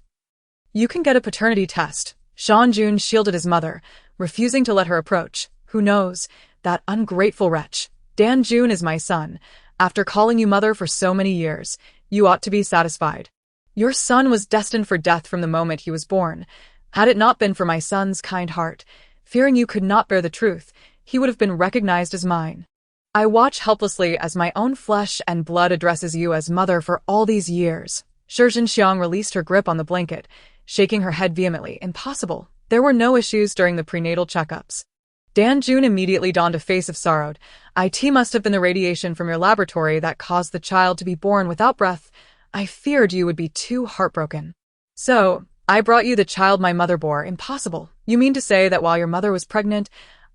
You can get a paternity test. Jun shielded his mother, refusing to let her approach. Who knows? That ungrateful wretch. Dan Jun is my son. After calling you mother for so many years, you ought to be satisfied. Your son was destined for death from the moment he was born. Had it not been for my son's kind heart, fearing you could not bear the truth, he would have been recognized as mine. I watch helplessly as my own flesh and blood addresses you as mother for all these years. Shi Zhenxiang released her grip on the blanket, shaking her head vehemently. Impossible. There were no issues during the prenatal checkups. Dan Jun immediately donned a face of sorrow. It must have been the radiation from your laboratory that caused the child to be born without breath. I feared you would be too heartbroken. So, I brought you the child my mother bore. Impossible. You mean to say that while your mother was pregnant,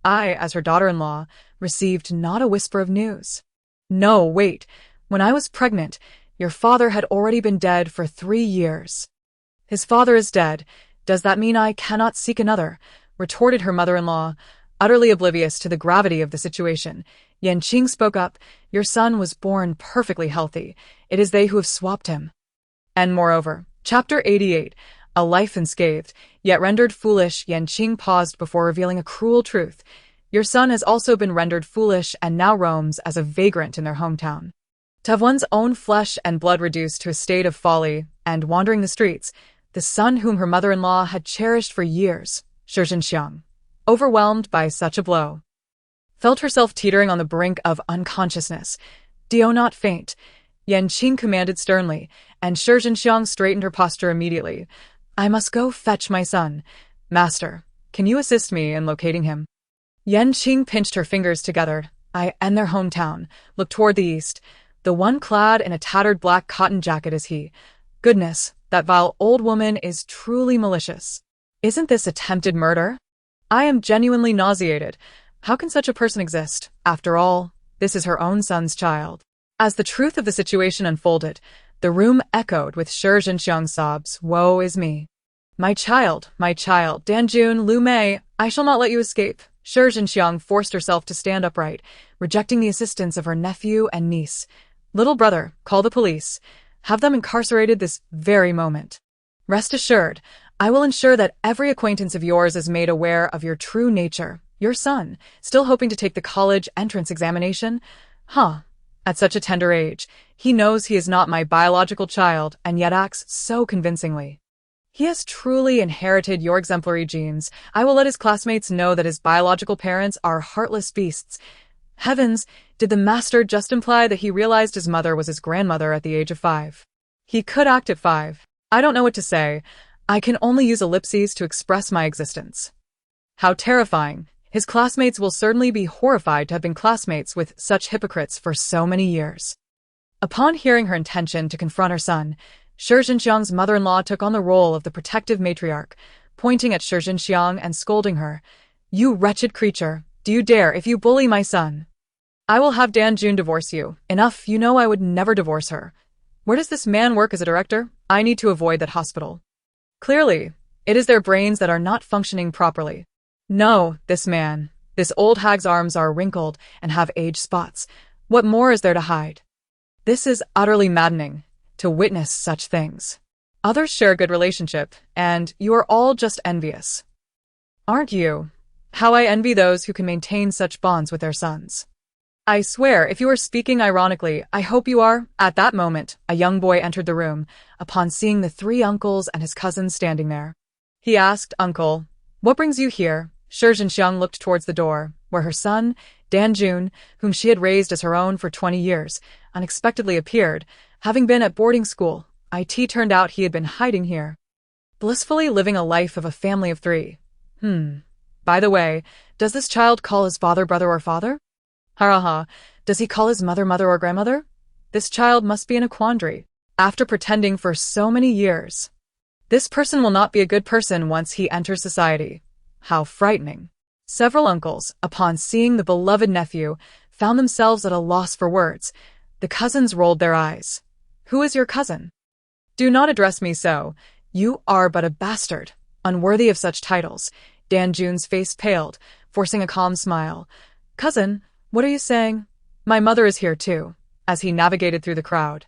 I, as her daughter-in-law, received not a whisper of news? No, wait. When I was pregnant, your father had already been dead for 3 years. His father is dead. Does that mean I cannot seek another? Retorted her mother-in-law, utterly oblivious to the gravity of the situation. Qing spoke up. Your son was born perfectly healthy. It is they who have swapped him. And moreover, Chapter 88, A Life Unscathed, yet rendered foolish. Qing paused before revealing a cruel truth. Your son has also been rendered foolish and now roams as a vagrant in their hometown. To have one's own flesh and blood reduced to a state of folly and wandering the streets, the son whom her mother-in-law had cherished for years, Shi Zhenxiang, overwhelmed by such a blow, felt herself teetering on the brink of unconsciousness. Do not faint, Qing commanded sternly, and Shi Zhenxiang straightened her posture immediately. I must go fetch my son. Master, can you assist me in locating him? Qing pinched her fingers together. I and their hometown, looked toward the east. The one clad in a tattered black cotton jacket is he. Goodness, that vile old woman is truly malicious. Isn't this attempted murder? I am genuinely nauseated. How can such a person exist? After all, this is her own son's child. As the truth of the situation unfolded, the room echoed with Shi Zhenxiang's sobs. Woe is me. My child, Dan Jun, Lu Mei, I shall not let you escape. Shi Zhenxiang forced herself to stand upright, rejecting the assistance of her nephew and niece. Little brother, call the police. Have them incarcerated this very moment. Rest assured, I will ensure that every acquaintance of yours is made aware of your true nature. Your son, still hoping to take the college entrance examination? At such a tender age, he knows he is not my biological child and yet acts so convincingly. He has truly inherited your exemplary genes. I will let his classmates know that his biological parents are heartless beasts. Heavens, did the master just imply that he realized his mother was his grandmother at the age of 5? He could act at 5. I don't know what to say. I can only use ellipses to express my existence. How terrifying. His classmates will certainly be horrified to have been classmates with such hypocrites for so many years. Upon hearing her intention to confront her son, Shi Zhenxiang's mother-in-law took on the role of the protective matriarch, pointing at Shi Zhenxiang and scolding her. You wretched creature, do you dare if you bully my son? I will have Dan Jun divorce you. Enough, you know I would never divorce her. Where does this man work as a director? I need to avoid that hospital. Clearly, it is their brains that are not functioning properly. No, this old hag's arms are wrinkled and have age spots. What more is there to hide? This is utterly maddening, to witness such things. Others share a good relationship, and you are all just envious. Aren't you? How I envy those who can maintain such bonds with their sons. I swear, if you are speaking ironically, I hope you are. At that moment, a young boy entered the room, upon seeing the 3 uncles and his cousins standing there. He asked, Uncle, what brings you here? Shi Zhenxiang looked towards the door, where her son, Dan Jun, whom she had raised as her own for 20 years, unexpectedly appeared. Having been at boarding school, it turned out he had been hiding here, blissfully living a life of a family of 3. By the way, does this child call his father brother or father? Does he call his mother mother or grandmother? This child must be in a quandary, after pretending for so many years. This person will not be a good person once he enters society. How frightening. Several uncles, upon seeing the beloved nephew, found themselves at a loss for words. The cousins rolled their eyes. Who is your cousin? Do not address me so. You are but a bastard, unworthy of such titles. Dan Jun's face paled, forcing a calm smile. Cousin, what are you saying? My mother is here too, as he navigated through the crowd.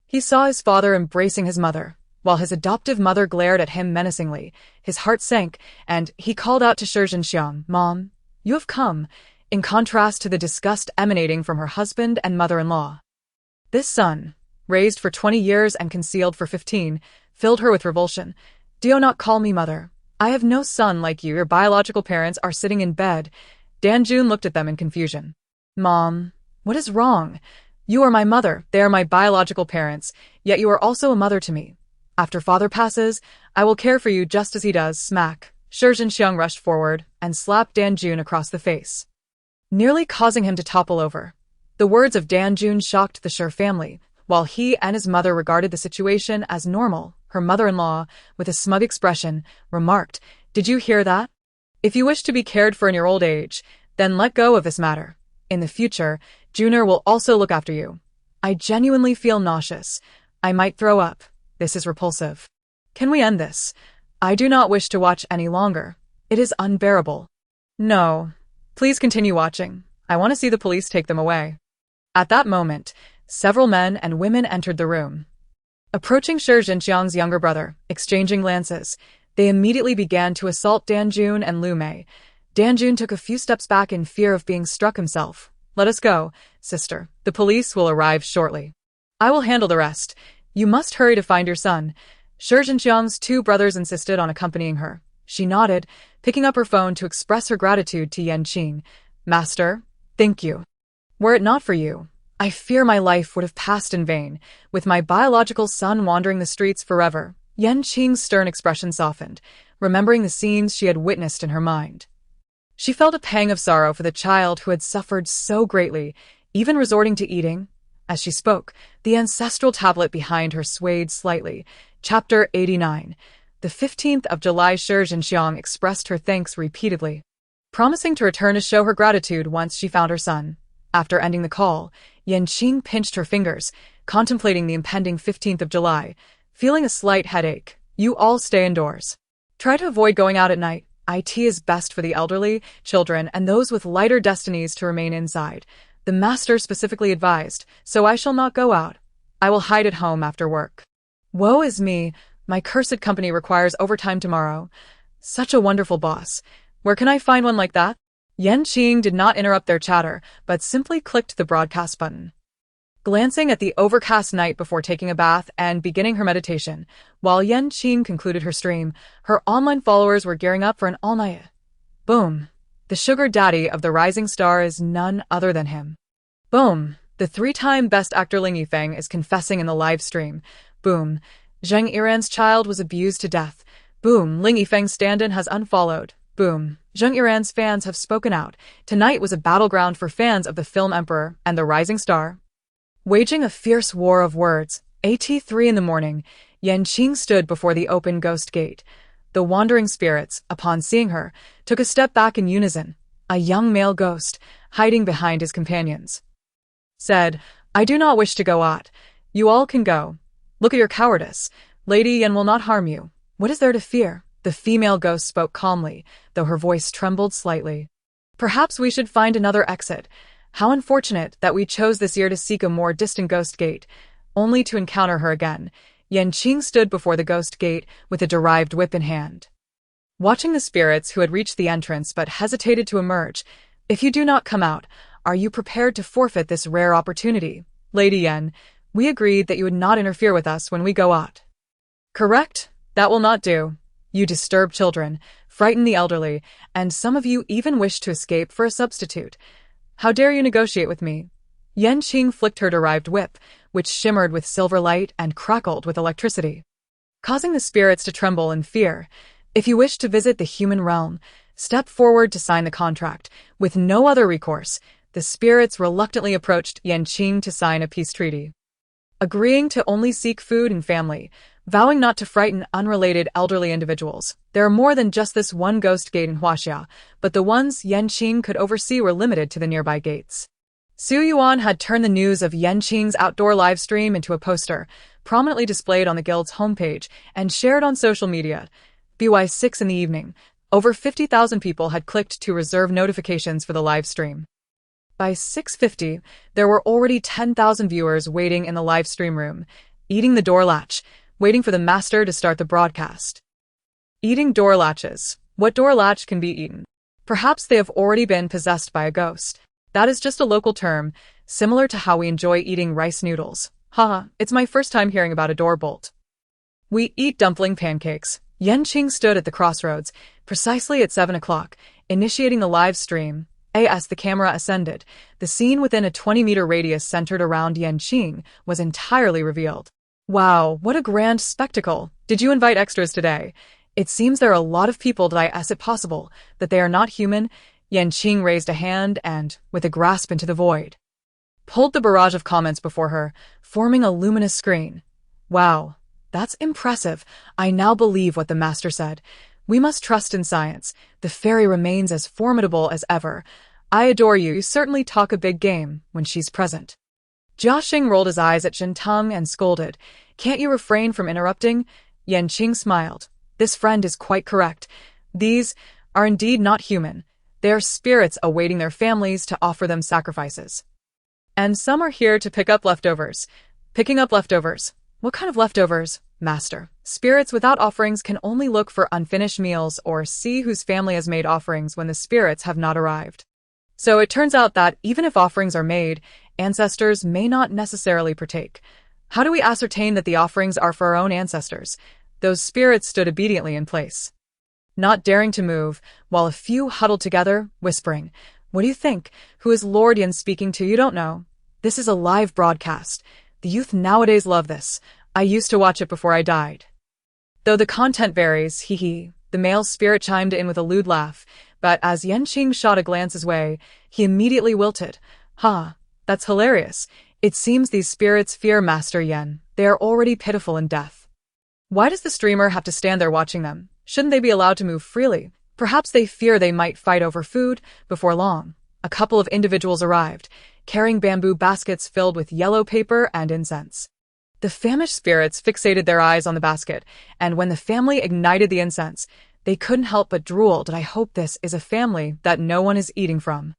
He saw his father embracing his mother. while his adoptive mother glared at him menacingly. His heart sank, and he called out to Shi Zhenxiang, "Mom, you have come," in contrast to the disgust emanating from her husband and mother-in-law. This son, raised for 20 years and concealed for 15, filled her with revulsion. "Do not call me mother. I have no son like you. Your biological parents are sitting in bed." Danjun looked at them in confusion. "Mom, what is wrong? You are my mother. They are my biological parents, yet you are also a mother to me. After father passes, I will care for you just as he does." Smack. Shi Zhenxiang rushed forward and slapped Danjun across the face, nearly causing him to topple over. The words of Danjun shocked the Shi family. While he and his mother regarded the situation as normal, her mother-in-law, with a smug expression, remarked, "Did you hear that? If you wish to be cared for in your old age, then let go of this matter. In the future, Junior will also look after you. I genuinely feel nauseous. I might throw up. This is repulsive. Can we end this? I do not wish to watch any longer. It is unbearable." "No. Please continue watching. I want to see the police take them away." At that moment, several men and women entered the room. Approaching Shi Zhenxiang's younger brother, exchanging glances, they immediately began to assault Danjun and Lu Mei. Danjun took a few steps back in fear of being struck himself. "Let us go, sister. The police will arrive shortly. I will handle the rest. You must hurry to find your son." Shi Zhenxiang's two brothers insisted on accompanying her. She nodded, picking up her phone to express her gratitude to Qing. "Master, thank you. Were it not for you, I fear my life would have passed in vain, with my biological son wandering the streets forever." Qing's stern expression softened, remembering the scenes she had witnessed in her mind. She felt a pang of sorrow for the child who had suffered so greatly, even resorting to eating. As she spoke, the ancestral tablet behind her swayed slightly. Chapter 89. The 15th of July. Shi Zhenxiang expressed her thanks repeatedly, promising to return to show her gratitude once she found her son. After ending the call, Qing pinched her fingers, contemplating the impending 15th of July, feeling a slight headache. "You all stay indoors. Try to avoid going out at night. It is best for the elderly, children, and those with lighter destinies to remain inside. The master specifically advised, so I shall not go out. I will hide at home after work. Woe is me, my cursed company requires overtime tomorrow. Such a wonderful boss. Where can I find one like that?" Qing did not interrupt their chatter, but simply clicked the broadcast button. Glancing at the overcast night before taking a bath and beginning her meditation, while Qing concluded her stream, her online followers were gearing up for an all-night. Boom. The sugar daddy of the rising star is none other than him. Boom. The three-time best actor Ling Yifeng is confessing in the live stream. Boom. Zheng Yiran's child was abused to death. Boom. Ling Yifeng's stand-in has unfollowed. Boom. Zheng Yiran's fans have spoken out. Tonight was a battleground for fans of the film Emperor and the Rising Star. Waging a fierce war of words, at 3 in the morning, Qing stood before the open ghost gate. The wandering spirits, upon seeing her, took a step back in unison. A young male ghost, hiding behind his companions, said, "I do not wish to go out. You all can go. Look at your cowardice. Lady Yan will not harm you. What is there to fear?" The female ghost spoke calmly, though her voice trembled slightly. "Perhaps we should find another exit. How unfortunate that we chose this year to seek a more distant ghost gate, only to encounter her again." Qing stood before the ghost gate with a derived whip in hand, watching the spirits who had reached the entrance but hesitated to emerge. "If you do not come out, are you prepared to forfeit this rare opportunity? Lady Yan, we agreed that you would not interfere with us when we go out." "Correct? That will not do. You disturb children, frighten the elderly, and some of you even wish to escape for a substitute. How dare you negotiate with me?" Qing flicked her derived whip, which shimmered with silver light and crackled with electricity, causing the spirits to tremble in fear. "If you wish to visit the human realm, step forward to sign the contract." With no other recourse, the spirits reluctantly approached Qing to sign a peace treaty, agreeing to only seek food and family, vowing not to frighten unrelated elderly individuals. There are more than just this one ghost gate in Huaxia, but the ones Qing could oversee were limited to the nearby gates. Su Yuan had turned the news of Qing's outdoor live stream into a poster, prominently displayed on the guild's homepage and shared on social media. By 6 in the evening, over 50,000 people had clicked to reserve notifications for the live stream. By 6:50, there were already 10,000 viewers waiting in the live stream room. Eating the door latch, waiting for the master to start the broadcast. Eating door latches. What door latch can be eaten? Perhaps they have already been possessed by a ghost. That is just a local term, similar to how we enjoy eating rice noodles. Haha, it's my first time hearing about a door bolt. We eat dumpling pancakes. Qing stood at the crossroads, precisely at 7 o'clock, initiating the live stream. As the camera ascended, the scene within a 20-meter radius centered around Qing was entirely revealed. Wow, what a grand spectacle. Did you invite extras today? It seems there are a lot of people. Did I ask it possible that they are not human? Qing raised a hand and, with a grasp into the void, pulled the barrage of comments before her, forming a luminous screen. Wow, that's impressive. I now believe what the master said. We must trust in science. The fairy remains as formidable as ever. I adore you. You certainly talk a big game when she's present. Jiaxing rolled his eyes at Shintang and scolded. Can't you refrain from interrupting? Qing smiled. This friend is quite correct. These are indeed not human. They are spirits awaiting their families to offer them sacrifices. And some are here to pick up leftovers. Picking up leftovers. What kind of leftovers, master? Spirits without offerings can only look for unfinished meals or see whose family has made offerings when the spirits have not arrived. So it turns out that even if offerings are made, ancestors may not necessarily partake. How do we ascertain that the offerings are for our own ancestors? Those spirits stood obediently in place, not daring to move, while a few huddled together, whispering, "What do you think? Who is Lord Yin speaking to? You don't know. This is a live broadcast. The youth nowadays love this. I used to watch it before I died." Though the content varies, hee. The male spirit chimed in with a lewd laugh, but as Qing shot a glance his way, he immediately wilted. That's hilarious. It seems these spirits fear Master Yen. They are already pitiful in death. Why does the streamer have to stand there watching them? Shouldn't they be allowed to move freely? Perhaps they fear they might fight over food. Before long, a couple of individuals arrived, carrying bamboo baskets filled with yellow paper and incense. The famished spirits fixated their eyes on the basket, and when the family ignited the incense, they couldn't help but drool. Did I hope this is a family that no one is eating from?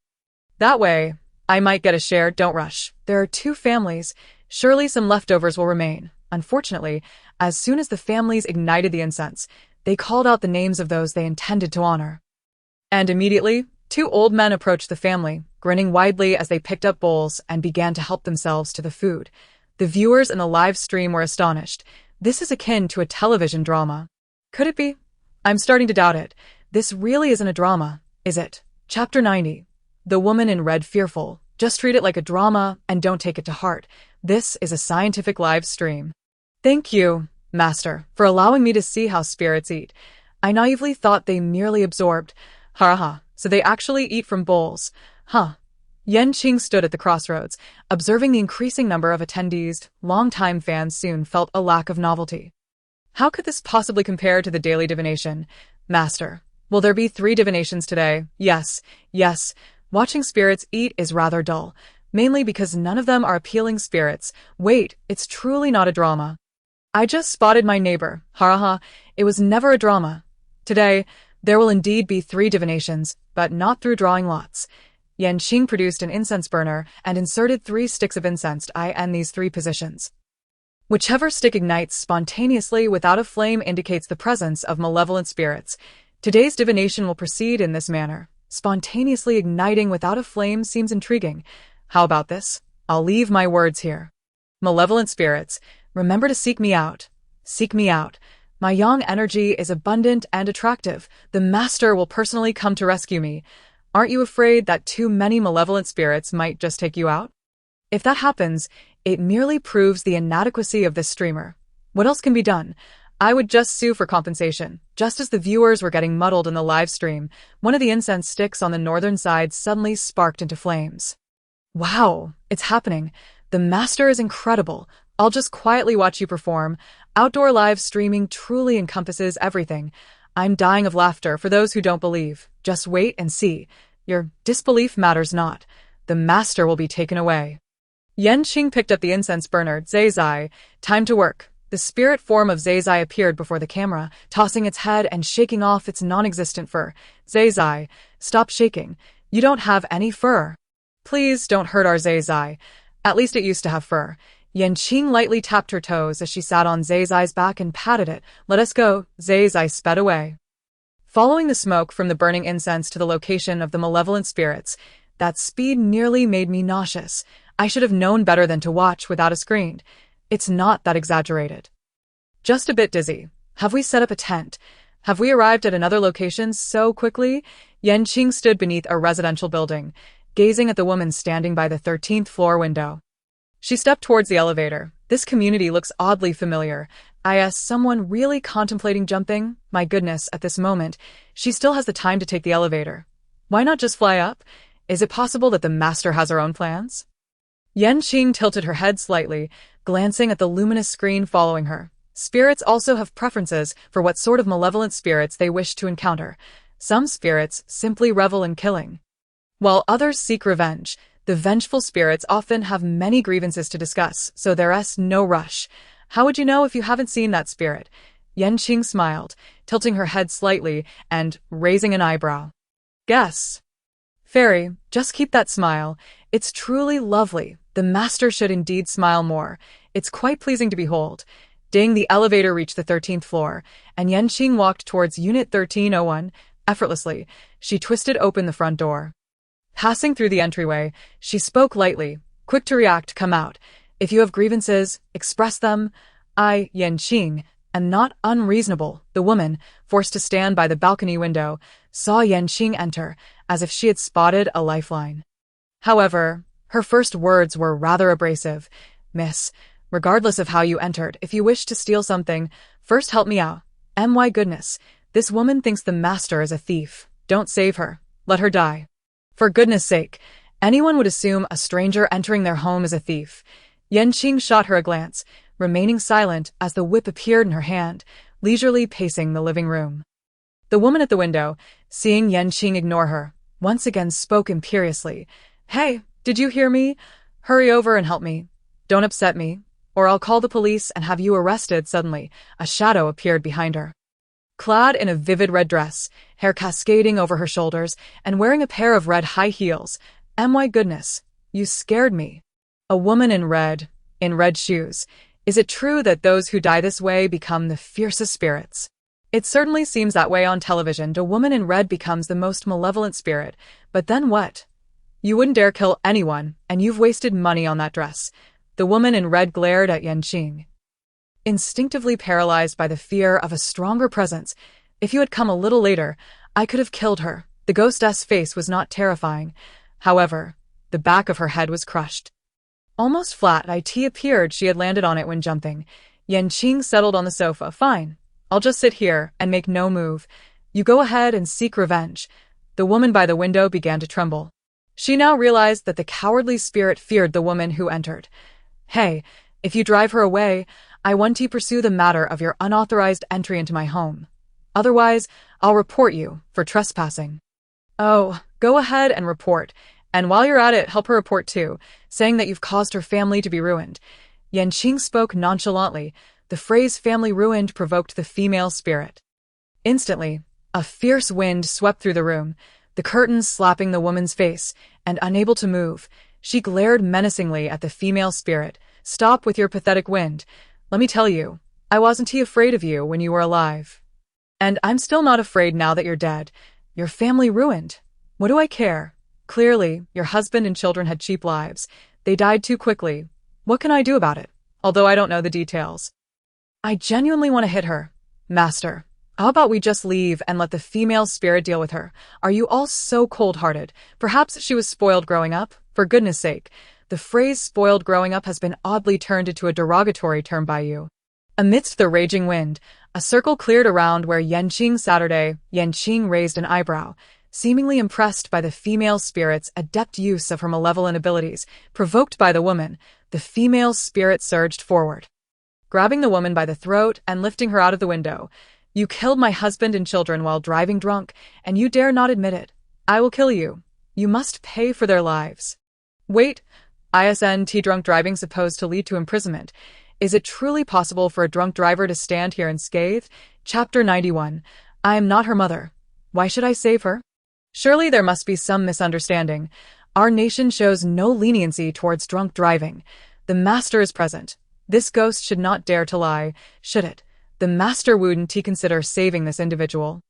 That way, I might get a share. Don't rush. There are 2 families. Surely some leftovers will remain. Unfortunately, as soon as the families ignited the incense, they called out the names of those they intended to honor. And immediately, 2 old men approached the family, grinning widely as they picked up bowls and began to help themselves to the food. The viewers in the live stream were astonished. This is akin to a television drama. Could it be? I'm starting to doubt it. This really isn't a drama, is it? Chapter 90. The woman in red fearful. Just treat it like a drama and don't take it to heart. This is a scientific live stream. Thank you, Master, for allowing me to see how spirits eat. I naively thought they merely absorbed. So they actually eat from bowls. Qing stood at the crossroads, observing the increasing number of attendees. Longtime fans soon felt a lack of novelty. How could this possibly compare to the daily divination? Master, will there be 3 divinations today? Yes. Watching spirits eat is rather dull, mainly because none of them are appealing spirits. Wait, it's truly not a drama. I just spotted my neighbor. It was never a drama. Today, there will indeed be 3 divinations, but not through drawing lots. Qing produced an incense burner and inserted 3 sticks of incense in these 3 positions. Whichever stick ignites spontaneously without a flame indicates the presence of malevolent spirits. Today's divination will proceed in this manner. Spontaneously igniting without a flame seems intriguing. How about this? I'll leave my words here. Malevolent spirits, remember to seek me out. Seek me out. My yang energy is abundant and attractive. The master will personally come to rescue me. Aren't you afraid that too many malevolent spirits might just take you out? If that happens, it merely proves the inadequacy of this streamer. What else can be done? I would just sue for compensation. Just as the viewers were getting muddled in the live stream, one of the incense sticks on the northern side suddenly sparked into flames. Wow, it's happening. The master is incredible. I'll just quietly watch you perform. Outdoor live streaming truly encompasses everything. I'm dying of laughter for those who don't believe. Just wait and see. Your disbelief matters not. The master will be taken away. Qing picked up the incense burner. Zai, time to work. The spirit form of Zai appeared before the camera, tossing its head and shaking off its non-existent fur. Zai, stop shaking. You don't have any fur. Please don't hurt our Zai. At least it used to have fur. Yanqing lightly tapped her toes as she sat on Zai's back and patted it. Let us go. Zai sped away. Following the smoke from the burning incense to the location of the malevolent spirits, that speed nearly made me nauseous. I should have known better than to watch without a screen. It's not that exaggerated. Just a bit dizzy. Have we set up a tent? Have we arrived at another location so quickly? Yanqing stood beneath a residential building, gazing at the woman standing by the 13th floor window. She stepped towards the elevator. This community looks oddly familiar. Someone really contemplating jumping? My goodness, at this moment, she still has the time to take the elevator. Why not just fly up? Is it possible that the master has her own plans? Yanqing tilted her head slightly, glancing at the luminous screen following her. Spirits also have preferences for what sort of malevolent spirits they wish to encounter. Some spirits simply revel in killing, while others seek revenge. The vengeful spirits often have many grievances to discuss, so there's no rush. How would you know if you haven't seen that spirit? Yanqing smiled, tilting her head slightly and raising an eyebrow. Guess. Fairy, just keep that smile. It's truly lovely. The master should indeed smile more. It's quite pleasing to behold. Ding, the elevator reached the 13th floor, and Yanqing walked towards Unit 1301. Effortlessly, she twisted open the front door. Passing through the entryway, she spoke lightly, quick to react. Come out. If you have grievances, express them. I, Yanqing, am not unreasonable. The woman, forced to stand by the balcony window, saw Yanqing enter, as if she had spotted a lifeline. However, her first words were rather abrasive. Miss, regardless of how you entered, if you wish to steal something, first help me out. My goodness, this woman thinks the master is a thief. Don't save her. Let her die. For goodness sake, anyone would assume a stranger entering their home is a thief. Yanqing shot her a glance, remaining silent as the whip appeared in her hand, leisurely pacing the living room. The woman at the window, seeing Yanqing ignore her, once again spoke imperiously. Hey, did you hear me? Hurry over and help me. Don't upset me, or I'll call the police and have you arrested. Suddenly, a shadow appeared behind her. Clad in a vivid red dress, hair cascading over her shoulders, and wearing a pair of red high heels. My goodness, you scared me. A woman in red shoes. Is it true that those who die this way become the fiercest spirits? It certainly seems that way on television. The woman in red becomes the most malevolent spirit. But then what? You wouldn't dare kill anyone, and you've wasted money on that dress. The woman in red glared at Yanqing, instinctively paralyzed by the fear of a stronger presence. If you had come a little later, I could have killed her. The ghostess face was not terrifying. However, the back of her head was crushed. Almost flat, it appeared she had landed on it when jumping. Yanqing settled on the sofa. Fine. I'll just sit here and make no move. You go ahead and seek revenge. The woman by the window began to tremble. She now realized that the cowardly spirit feared the woman who entered. Hey, if you drive her away, I want to pursue the matter of your unauthorized entry into my home. Otherwise, I'll report you for trespassing. Oh, go ahead and report. And while you're at it, help her report too, saying that you've caused her family to be ruined. Yanqing spoke nonchalantly. The phrase family ruined provoked the female spirit. Instantly, a fierce wind swept through the room, the curtains slapping the woman's face, and unable to move, she glared menacingly at the female spirit. Stop with your pathetic wind. Let me tell you, I wasn't afraid of you when you were alive. And I'm still not afraid now that you're dead. Your family ruined. What do I care? Clearly, your husband and children had cheap lives. They died too quickly. What can I do about it? Although I don't know the details. I genuinely want to hit her. Master, how about we just leave and let the female spirit deal with her? Are you all so cold-hearted? Perhaps she was spoiled growing up? For goodness sake, the phrase spoiled growing up has been oddly turned into a derogatory term by you. Amidst the raging wind, a circle cleared around where Yanqing Saturday. Yanqing raised an eyebrow, seemingly impressed by the female spirit's adept use of her malevolent abilities. Provoked by the woman, the female spirit surged forward, grabbing the woman by the throat and lifting her out of the window. You killed my husband and children while driving drunk, and you dare not admit it. I will kill you. You must pay for their lives. Wait, drunk driving supposed to lead to imprisonment. Is it truly possible for a drunk driver to stand here unscathed? Chapter 91. I am not her mother. Why should I save her? Surely there must be some misunderstanding. Our nation shows no leniency towards drunk driving. The master is present. This ghost should not dare to lie, should it? The master wouldn't he consider saving this individual?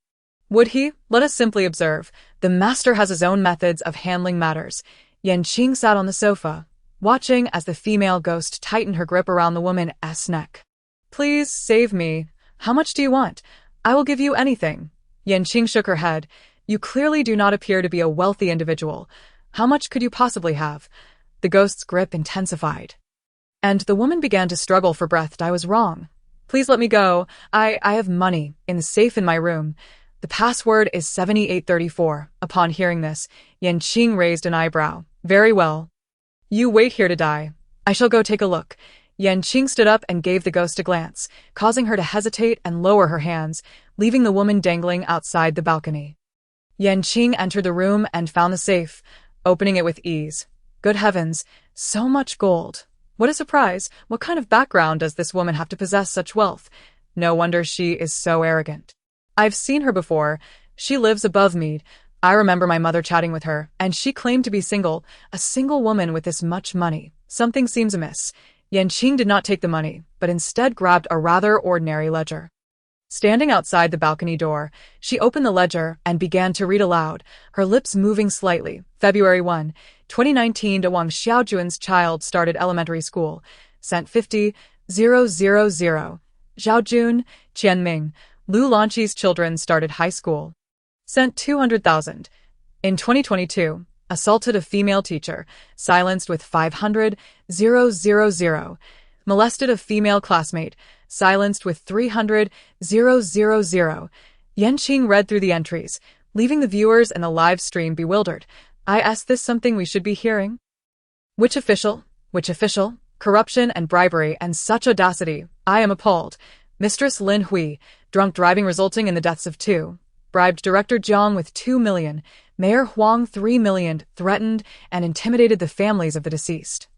Would he? Let us simply observe. The master has his own methods of handling matters. Qing sat on the sofa, watching as the female ghost tightened her grip around the woman's neck. Please save me. How much do you want? I will give you anything. Qing shook her head. You clearly do not appear to be a wealthy individual. How much could you possibly have? The ghost's grip intensified. And the woman began to struggle for breath. I was wrong. Please let me go. I have money in the safe in my room. The password is 7834. Upon hearing this, Qing raised an eyebrow. Very well. You wait here to die. I shall go take a look. Qing stood up and gave the ghost a glance, causing her to hesitate and lower her hands, leaving the woman dangling outside the balcony. Qing entered the room and found the safe, opening it with ease. Good heavens, so much gold. What a surprise. What kind of background does this woman have to possess such wealth? No wonder she is so arrogant. I've seen her before. She lives above me. I remember my mother chatting with her, and she claimed to be single, a single woman with this much money. Something seems amiss. Qing did not take the money, but instead grabbed a rather ordinary ledger. Standing outside the balcony door, she opened the ledger and began to read aloud, her lips moving slightly. February 1, 2019 to Wang Xiaojun's child started elementary school. Sent 50,000. Xiaojun, Qianming, Lu Lanqi's children started high school. Sent 200,000. In 2022, assaulted a female teacher, silenced with 500,000. Molested a female classmate, silenced with 300,000. Qing read through the entries, leaving the viewers and the live stream bewildered. Is this something we should be hearing? Which official? Which official? Corruption and bribery and such audacity. I am appalled. Mistress Lin Hui, drunk driving resulting in the deaths of 2. Bribed Director Jiang with 2 million, Mayor Huang 3 million, threatened and intimidated the families of the deceased.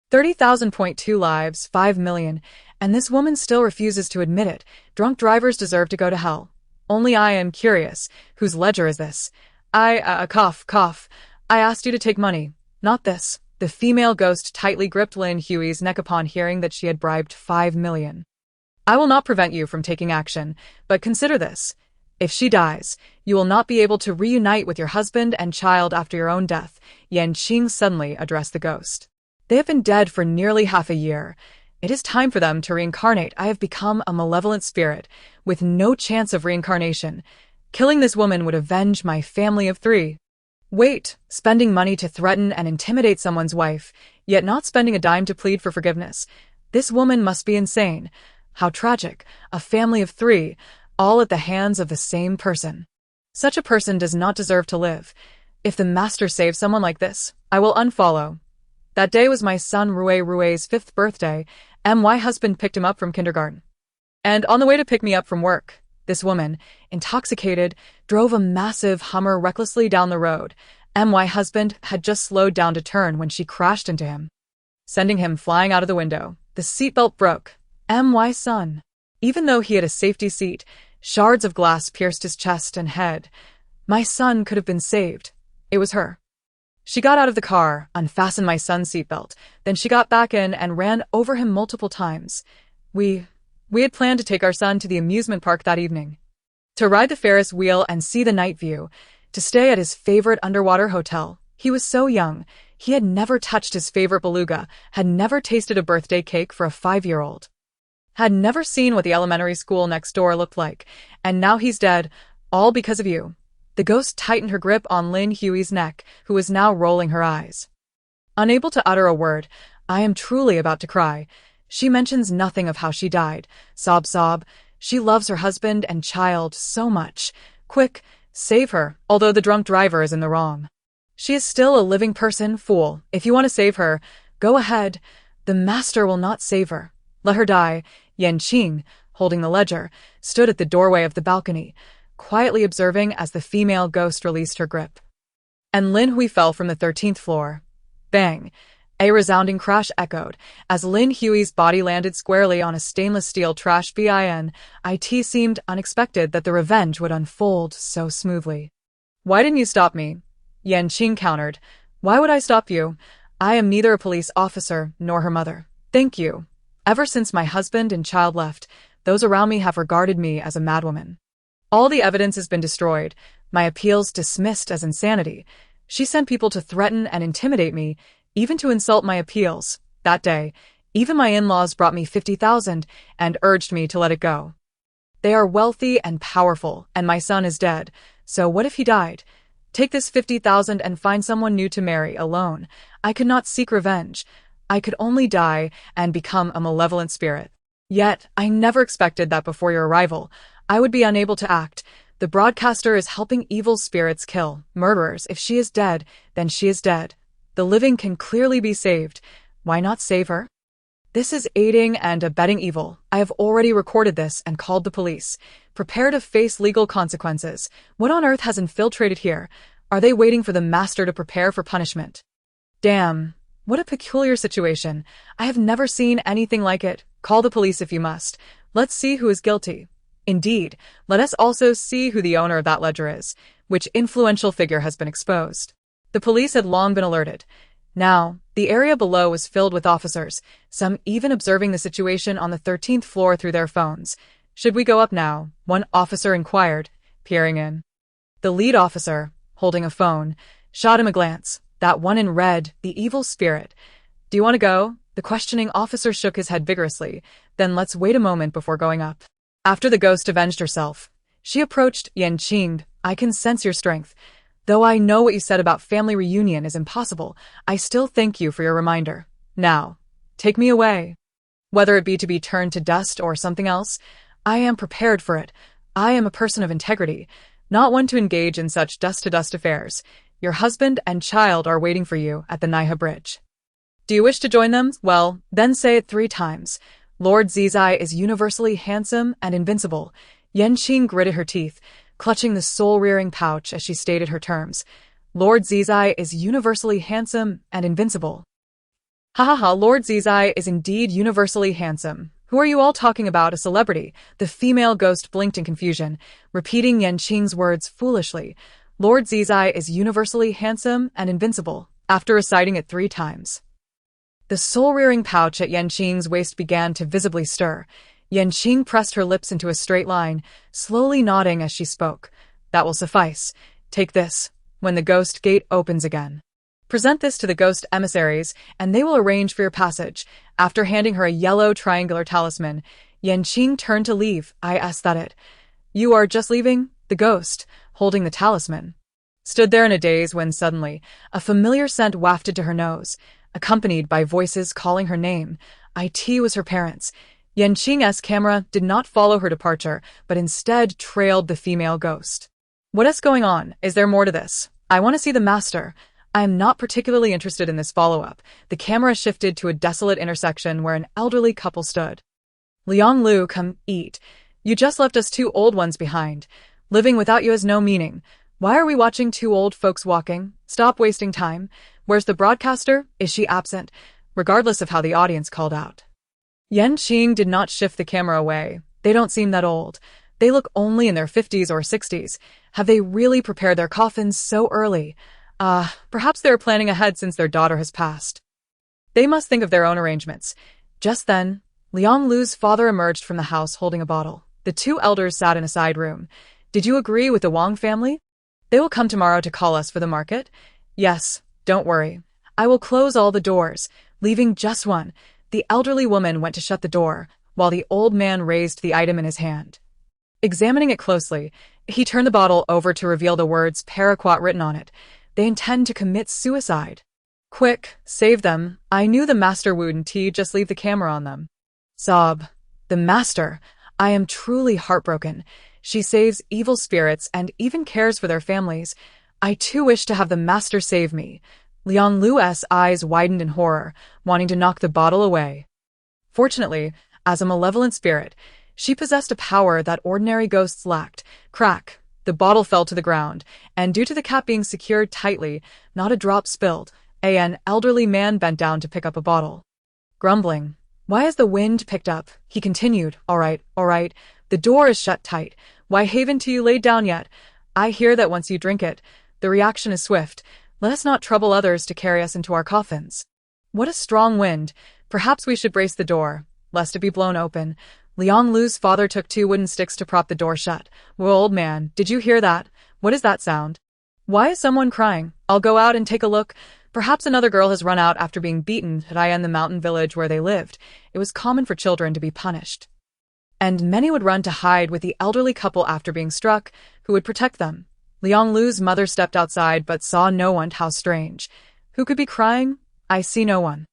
30,000.2 lives, 5 million, and this woman still refuses to admit it. Drunk drivers deserve to go to hell. Only I am curious. Whose ledger is this? Cough. I asked you to take money, not this. The female ghost tightly gripped Lin Hui's neck upon hearing that she had bribed 5 million. I will not prevent you from taking action, but consider this. If she dies, you will not be able to reunite with your husband and child after your own death. Qing suddenly addressed the ghost. They have been dead for nearly half a year. It is time for them to reincarnate. I have become a malevolent spirit, with no chance of reincarnation. Killing this woman would avenge my family of 3. Wait, spending money to threaten and intimidate someone's wife, yet not spending a dime to plead for forgiveness. This woman must be insane. How tragic. A family of 3, all at the hands of the same person. Such a person does not deserve to live. If the master saves someone like this, I will unfollow. That day was my son Rui's 5th birthday. My husband picked him up from kindergarten. And on the way to pick me up from work, this woman, intoxicated, drove a massive Hummer recklessly down the road. My husband had just slowed down to turn when she crashed into him, sending him flying out of the window. The seatbelt broke. My son. Even though he had a safety seat, shards of glass pierced his chest and head. My son could have been saved. It was her. She got out of the car, unfastened my son's seatbelt, then she got back in and ran over him multiple times. We had planned to take our son to the amusement park that evening, to ride the Ferris wheel and see the night view, to stay at his favorite underwater hotel. He was so young. He had never touched his favorite beluga, had never tasted a birthday cake for a 5-year-old, had never seen what the elementary school next door looked like, and now he's dead, all because of you. The ghost tightened her grip on Lin Hui's neck, who was now rolling her eyes. Unable to utter a word, I am truly about to cry. She mentions nothing of how she died. Sob. She loves her husband and child so much. Quick, save her, although the drunk driver is in the wrong. She is still a living person, fool. If you want to save her, go ahead. The master will not save her. Let her die. Qing, holding the ledger, stood at the doorway of the balcony, quietly observing as the female ghost released her grip. And Lin Hui fell from the 13th floor. Bang! A resounding crash echoed as Lin Hui's body landed squarely on a stainless steel trash bin. It seemed unexpected that the revenge would unfold so smoothly. Why didn't you stop me? Qing countered. Why would I stop you? I am neither a police officer nor her mother. Thank you. Ever since my husband and child left, those around me have regarded me as a madwoman. All the evidence has been destroyed, my appeals dismissed as insanity. She sent people to threaten and intimidate me, even to insult my appeals. That day, even my in-laws brought me 50,000 and urged me to let it go. They are wealthy and powerful, and my son is dead, so what if he died? Take this 50,000 and find someone new to marry alone. I could not seek revenge. I could only die and become a malevolent spirit. Yet, I never expected that before your arrival, I would be unable to act. The broadcaster is helping evil spirits kill murderers. If she is dead, then she is dead. The living can clearly be saved. Why not save her? This is aiding and abetting evil. I have already recorded this and called the police. Prepare to face legal consequences. What on earth has infiltrated here? Are they waiting for the master to prepare for punishment? Damn. What a peculiar situation. I have never seen anything like it. Call the police if you must. Let's see who is guilty. Indeed, let us also see who the owner of that ledger is. Which influential figure has been exposed? The police had long been alerted. Now, the area below was filled with officers, some even observing the situation on the 13th floor through their phones. Should we go up now? One officer inquired, peering in. The lead officer, holding a phone, shot him a glance. That one in red, the evil spirit. Do you want to go? The questioning officer shook his head vigorously. Then let's wait a moment before going up. After the ghost avenged herself, she approached Qing. I can sense your strength. Though I know what you said about family reunion is impossible, I still thank you for your reminder. Now, take me away. Whether it be to be turned to dust or something else, I am prepared for it. I am a person of integrity, not one to engage in such dust-to-dust affairs. Your husband and child are waiting for you at the Naiha Bridge. Do you wish to join them? Well, then say it 3 times. Lord Zizai is universally handsome and invincible. Qing gritted her teeth, clutching the soul-rearing pouch as she stated her terms. Lord Zizai is universally handsome and invincible. Ha ha ha, Lord Zizai is indeed universally handsome. Who are you all talking about, a celebrity? The female ghost blinked in confusion, repeating Qing's words foolishly. Lord Zizai is universally handsome and invincible, after reciting it 3 times. The soul-rearing pouch at Qing's waist began to visibly stir. Qing pressed her lips into a straight line, slowly nodding as she spoke. That will suffice. Take this, when the ghost gate opens again. Present this to the ghost emissaries, and they will arrange for your passage. After handing her a yellow triangular talisman, Qing turned to leave. I asked that it. You are just leaving? The ghost, holding the talisman, stood there in a daze when suddenly, a familiar scent wafted to her nose, accompanied by voices calling her name. It was her parents. Qing's camera did not follow her departure, but instead trailed the female ghost. What is going on? Is there more to this? I want to see the master. I am not particularly interested in this follow-up. The camera shifted to a desolate intersection where an elderly couple stood. Liang Lu, come eat. You just left us 2 old ones behind. Living without you has no meaning. Why are we watching 2 old folks walking? Stop wasting time. Where's the broadcaster? Is she absent? Regardless of how the audience called out. Qing did not shift the camera away. They don't seem that old. They look only in their 50s or 60s. Have they really prepared their coffins so early? Perhaps they're planning ahead since their daughter has passed. They must think of their own arrangements. Just then, Liang Lu's father emerged from the house holding a bottle. The 2 elders sat in a side room. Did you agree with the Wang family? They will come tomorrow to call us for the market? Yes, don't worry. I will close all the doors, leaving just one. The elderly woman went to shut the door, while the old man raised the item in his hand. Examining it closely, he turned the bottle over to reveal the words paraquat written on it. They intend to commit suicide. Quick, save them. I knew the master wouldn't just leave the camera on them. Sob. The master. I am truly heartbroken. She saves evil spirits and even cares for their families. I too wish to have the master save me. Liang Lu's eyes widened in horror, wanting to knock the bottle away. Fortunately, as a malevolent spirit, she possessed a power that ordinary ghosts lacked. Crack! The bottle fell to the ground, and due to the cap being secured tightly, not a drop spilled. An elderly man bent down to pick up a bottle. Grumbling. Why has the wind picked up? He continued. All right. The door is shut tight. Why haven't you laid down yet? I hear that once you drink it, the reaction is swift. Let us not trouble others to carry us into our coffins. What a strong wind. Perhaps we should brace the door, lest it be blown open. Liang Lu's father took 2 wooden sticks to prop the door shut. Well, old man, did you hear that? What is that sound? Why is someone crying? I'll go out and take a look. Perhaps another girl has run out after being beaten at Ian, the mountain village where they lived. It was common for children to be punished. And many would run to hide with the elderly couple after being struck, who would protect them. Liang Lu's mother stepped outside but saw no one. How strange. Who could be crying? I see no one.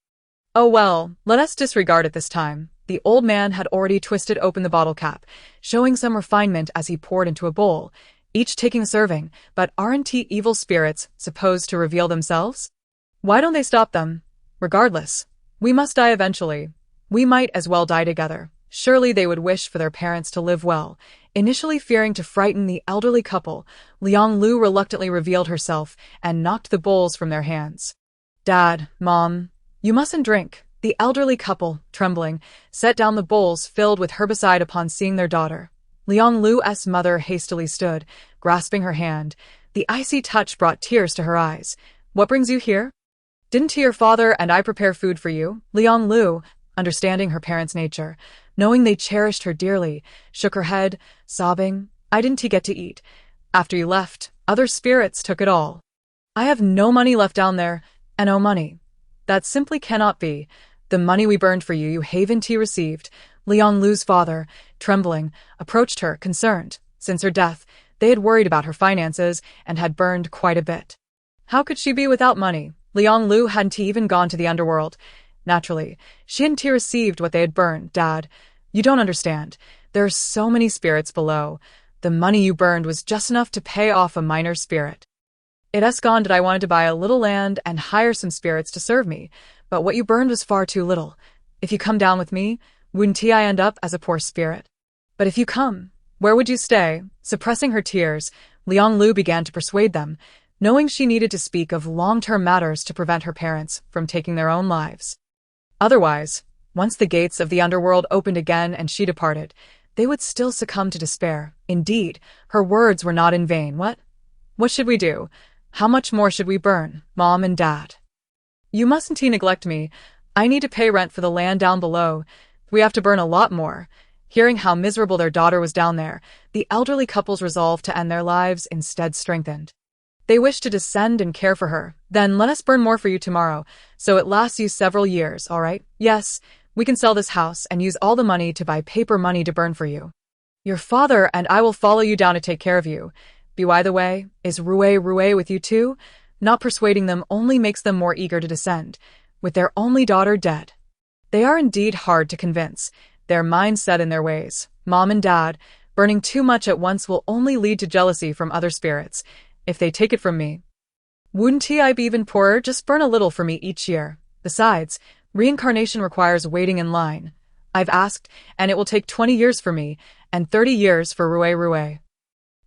Oh well, let us disregard it this time. The old man had already twisted open the bottle cap, showing some refinement as he poured into a bowl, each taking a serving. But aren't evil spirits supposed to reveal themselves? Why don't they stop them? Regardless, we must die eventually. We might as well die together. Surely they would wish for their parents to live well. Initially fearing to frighten the elderly couple, Liang Lu reluctantly revealed herself and knocked the bowls from their hands. Dad, Mom, you mustn't drink. The elderly couple, trembling, set down the bowls filled with herbicide upon seeing their daughter. Liang Lu's mother hastily stood, grasping her hand. The icy touch brought tears to her eyes. What brings you here? Didn't your father and I prepare food for you? Liang Lu, understanding her parents' nature, knowing they cherished her dearly, shook her head, sobbing. I didn't get to eat. After you left, other spirits took it all. I have no money left down there, and no money. That simply cannot be. The money we burned for you, you haven tea received. Liang Lu's father, trembling, approached her, concerned. Since her death, they had worried about her finances and had burned quite a bit. How could she be without money? Liang Lu hadn't even gone to the underworld. Naturally, she hadn't received what they had burned. Dad, you don't understand. There are so many spirits below. The money you burned was just enough to pay off a minor spirit. It has gone that I wanted to buy a little land and hire some spirits to serve me, but what you burned was far too little. If you come down with me, wouldn't I end up as a poor spirit? But if you come, where would you stay? Suppressing her tears, Liang Lu began to persuade them, knowing she needed to speak of long-term matters to prevent her parents from taking their own lives. Otherwise, once the gates of the underworld opened again and she departed, they would still succumb to despair. Indeed, her words were not in vain. What? What should we do? How much more should we burn, Mom and Dad? You mustn't neglect me. I need to pay rent for the land down below. We have to burn a lot more. Hearing how miserable their daughter was down there, the elderly couple's resolve to end their lives instead strengthened. They wished to descend and care for her. Then let us burn more for you tomorrow, so it lasts you several years, all right? Yes, we can sell this house and use all the money to buy paper money to burn for you. Your father and I will follow you down to take care of you. By the way, is Rue with you too? Not persuading them only makes them more eager to descend, with their only daughter dead. They are indeed hard to convince, their minds set in their ways. Mom and Dad, burning too much at once will only lead to jealousy from other spirits. If they take it from me, wouldn't I be even poorer? Just burn a little for me each year. Besides, reincarnation requires waiting in line. I've asked, and it will take 20 years for me, and 30 years for Rue.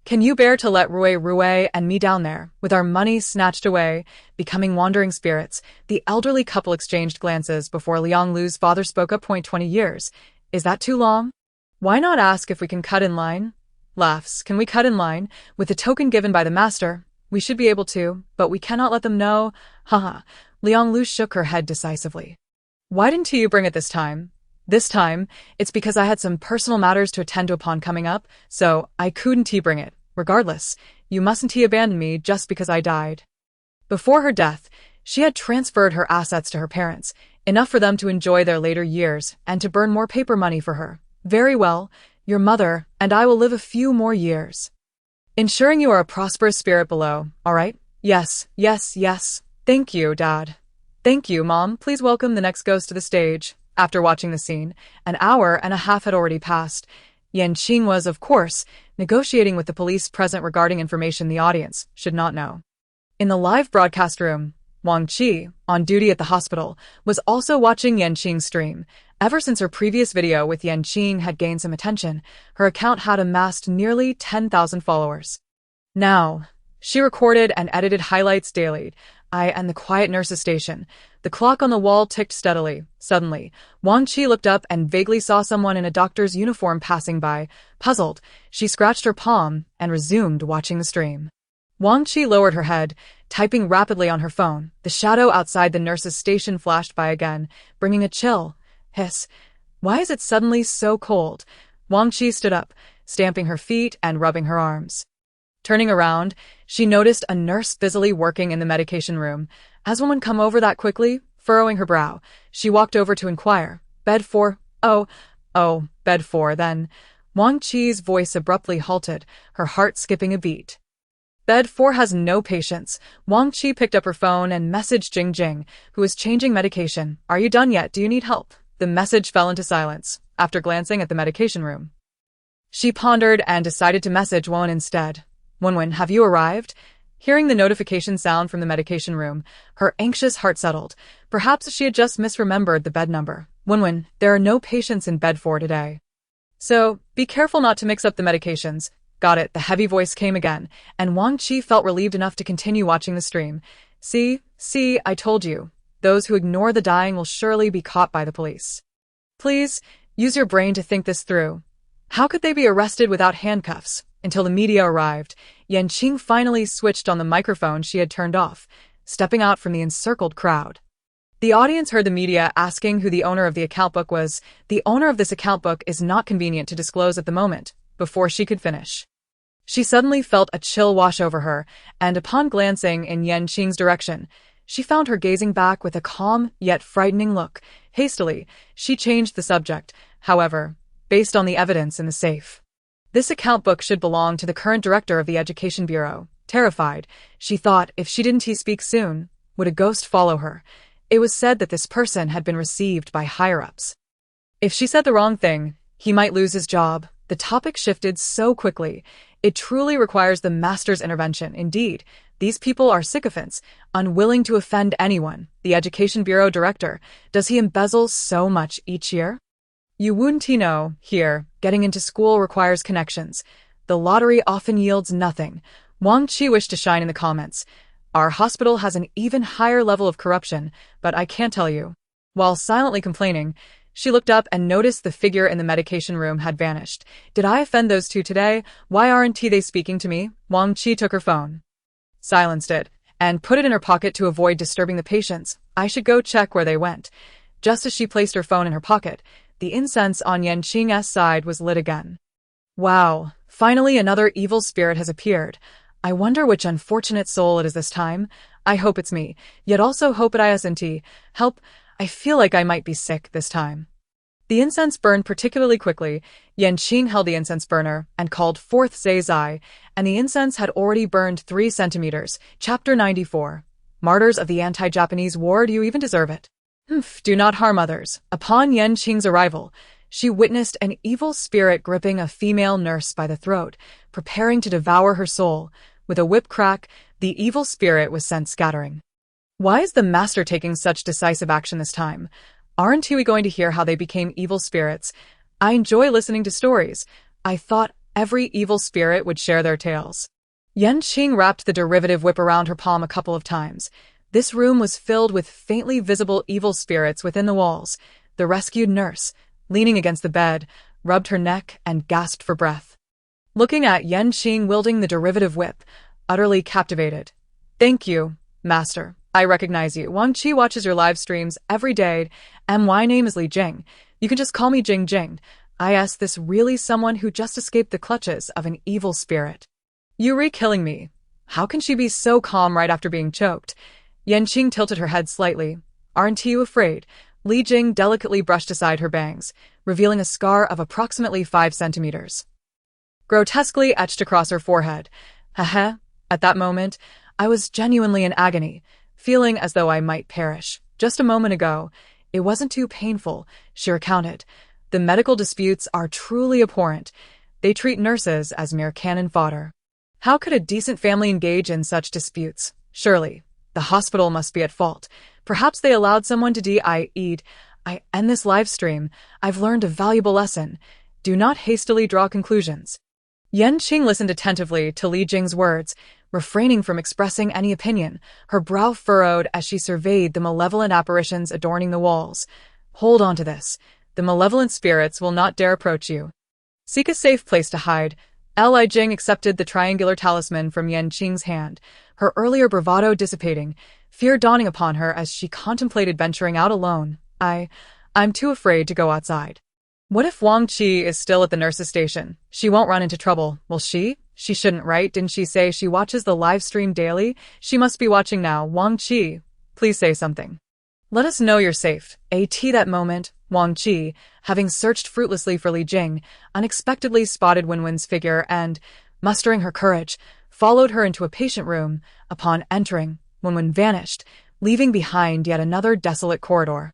Can you bear to let Rue and me down there, with our money snatched away, becoming wandering spirits? The elderly couple exchanged glances before Liang Lu's father spoke up. 20 years. Is that too long? Why not ask if we can cut in line? Laughs. Can we cut in line? With the token given by the master, we should be able to, but we cannot let them know. Haha. Liang Lu shook her head decisively. Why didn't you bring it this time? This time, it's because I had some personal matters to attend to upon coming up, so I couldn't bring it. Regardless, you mustn't abandon me just because I died. Before her death, she had transferred her assets to her parents, enough for them to enjoy their later years and to burn more paper money for her. Very well, your mother and I will live a few more years. Ensuring you are a prosperous spirit below, all right? Yes. Thank you, Dad. Thank you, Mom. Please welcome the next ghost to the stage. After watching the scene, an hour and a half had already passed. Qing was, of course, negotiating with the police present regarding information the audience should not know. In the live broadcast room, Wang Qi, on duty at the hospital, was also watching Qing's stream. Ever since her previous video with Qing had gained some attention, her account had amassed nearly 10,000 followers. Now, she recorded and edited highlights daily. And the quiet nurse's station. The clock on the wall ticked steadily. Suddenly, Wang Qi looked up and vaguely saw someone in a doctor's uniform passing by. Puzzled, she scratched her palm and resumed watching the stream. Wang Qi lowered her head, typing rapidly on her phone. The shadow outside the nurse's station flashed by again, bringing a chill. Hiss. Why is it suddenly so cold? Wang Qi stood up, stamping her feet and rubbing her arms. Turning around, she noticed a nurse busily working in the medication room. Has woman come over that quickly? Furrowing her brow, she walked over to inquire. Bed 4? Oh, bed 4, then. Wang Qi's voice abruptly halted, her heart skipping a beat. Bed 4 has no patients. Wang Qi picked up her phone and messaged Jing, who was changing medication. Are you done yet? Do you need help? The message fell into silence, after glancing at the medication room. She pondered and decided to message Wen instead. Wenwen, have you arrived? Hearing the notification sound from the medication room, her anxious heart settled. Perhaps she had just misremembered the bed number. Wenwen, there are no patients in bed 4 today. So, be careful not to mix up the medications. Got it, the heavy voice came again, and Wang Qi felt relieved enough to continue watching the stream. See, I told you. Those who ignore the dying will surely be caught by the police. Please, use your brain to think this through. How could they be arrested without handcuffs? Until the media arrived, Qing finally switched on the microphone she had turned off, stepping out from the encircled crowd. The audience heard the media asking who the owner of the account book was. The owner of this account book is not convenient to disclose at the moment. Before she could finish, she suddenly felt a chill wash over her, and upon glancing in Qing's direction, she found her gazing back with a calm yet frightening look. Hastily, she changed the subject, however, based on the evidence in the safe. This account book should belong to the current director of the Education Bureau. Terrified, she thought if she didn't speak soon, would a ghost follow her? It was said that this person had been received by higher-ups. If she said the wrong thing, he might lose his job. The topic shifted so quickly. It truly requires the master's intervention. Indeed, these people are sycophants, unwilling to offend anyone. The Education Bureau director, does he embezzle so much each year? You wouldn't know, here, getting into school requires connections. The lottery often yields nothing. Wang Qi wished to shine in the comments. Our hospital has an even higher level of corruption, but I can't tell you. While silently complaining, she looked up and noticed the figure in the medication room had vanished. Did I offend those two today? Why aren't they speaking to me? Wang Qi took her phone, silenced it, and put it in her pocket to avoid disturbing the patients. I should go check where they went. Just as she placed her phone in her pocket, the incense on Qing's side was lit again. Wow, finally another evil spirit has appeared. I wonder which unfortunate soul it is this time. I hope it's me, yet also hope it isn't. Help, I feel like I might be sick this time. The incense burned particularly quickly. Qing held the incense burner and called forth Zai, and the incense had already burned 3 centimeters. Chapter 94. Martyrs of the Anti-Japanese War, do you even deserve it? Do not harm others. Upon Qing's arrival, she witnessed an evil spirit gripping a female nurse by the throat, preparing to devour her soul. With a whip crack, the evil spirit was sent scattering. Why is the master taking such decisive action this time? Aren't we going to hear how they became evil spirits? I enjoy listening to stories. I thought every evil spirit would share their tales. Qing wrapped the derivative whip around her palm a couple of times. This room was filled with faintly visible evil spirits within the walls. The rescued nurse, leaning against the bed, rubbed her neck and gasped for breath. Looking at Qing wielding the derivative whip, utterly captivated. Thank you, master. I recognize you. Wang Qi watches your live streams every day. My name is Li Jing. You can just call me Jing. I asked this really someone who just escaped the clutches of an evil spirit. Yuri killing me. How can she be so calm right after being choked? Qing tilted her head slightly. Aren't you afraid? Li Jing delicately brushed aside her bangs, revealing a scar of approximately 5 centimeters. Grotesquely etched across her forehead. At that moment, I was genuinely in agony, feeling as though I might perish. Just a moment ago, it wasn't too painful, she recounted. The medical disputes are truly abhorrent. They treat nurses as mere cannon fodder. How could a decent family engage in such disputes? Surely, the hospital must be at fault. Perhaps they allowed someone to I end this live stream. I've learned a valuable lesson. Do not hastily draw conclusions. Qing listened attentively to Li Jing's words, refraining from expressing any opinion, her brow furrowed as she surveyed the malevolent apparitions adorning the walls. Hold on to this. The malevolent spirits will not dare approach you. Seek a safe place to hide. Li Jing accepted the triangular talisman from Qing's hand, her earlier bravado dissipating, fear dawning upon her as she contemplated venturing out alone. I'm too afraid to go outside. What if Wang Qi is still at the nurse's station? She won't run into trouble, will she? She shouldn't, right? Didn't she say she watches the live stream daily? She must be watching now. Wang Qi, please say something. Let us know you're safe. At that moment, Wang Qi, having searched fruitlessly for Li Jing, unexpectedly spotted Wenwen's figure and, mustering her courage, followed her into a patient room. Upon entering, Wenwen vanished, leaving behind yet another desolate corridor.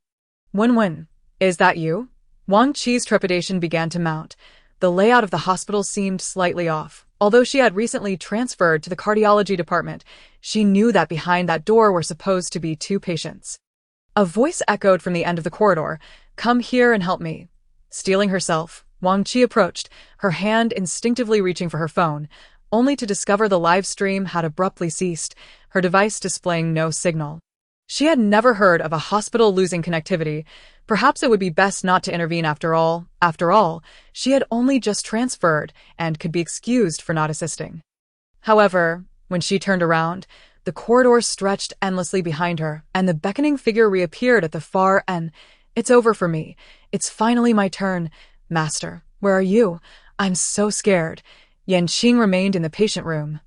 Wenwen, is that you? Wang Qi's trepidation began to mount. The layout of the hospital seemed slightly off. Although she had recently transferred to the cardiology department, she knew that behind that door were supposed to be 2 patients. A voice echoed from the end of the corridor, "Come here and help me." Steeling herself, Wang Qi approached, her hand instinctively reaching for her phone, only to discover the live stream had abruptly ceased, her device displaying no signal. She had never heard of a hospital losing connectivity. Perhaps it would be best not to intervene after all. After all, she had only just transferred and could be excused for not assisting. However, when she turned around, the corridor stretched endlessly behind her, and the beckoning figure reappeared at the far end. "It's over for me. It's finally my turn. Master, where are you? I'm so scared." Qing remained in the patient room,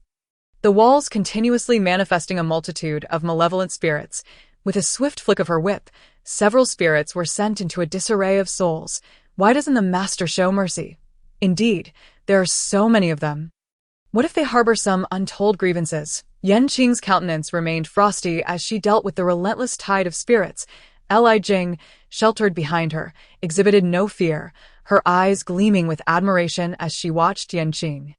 the walls continuously manifesting a multitude of malevolent spirits. With a swift flick of her whip, several spirits were sent into a disarray of souls. Why doesn't the master show mercy? Indeed, there are so many of them. What if they harbor some untold grievances? Qing's countenance remained frosty as she dealt with the relentless tide of spirits. Li Jing, sheltered behind her, exhibited no fear, her eyes gleaming with admiration as she watched Qing.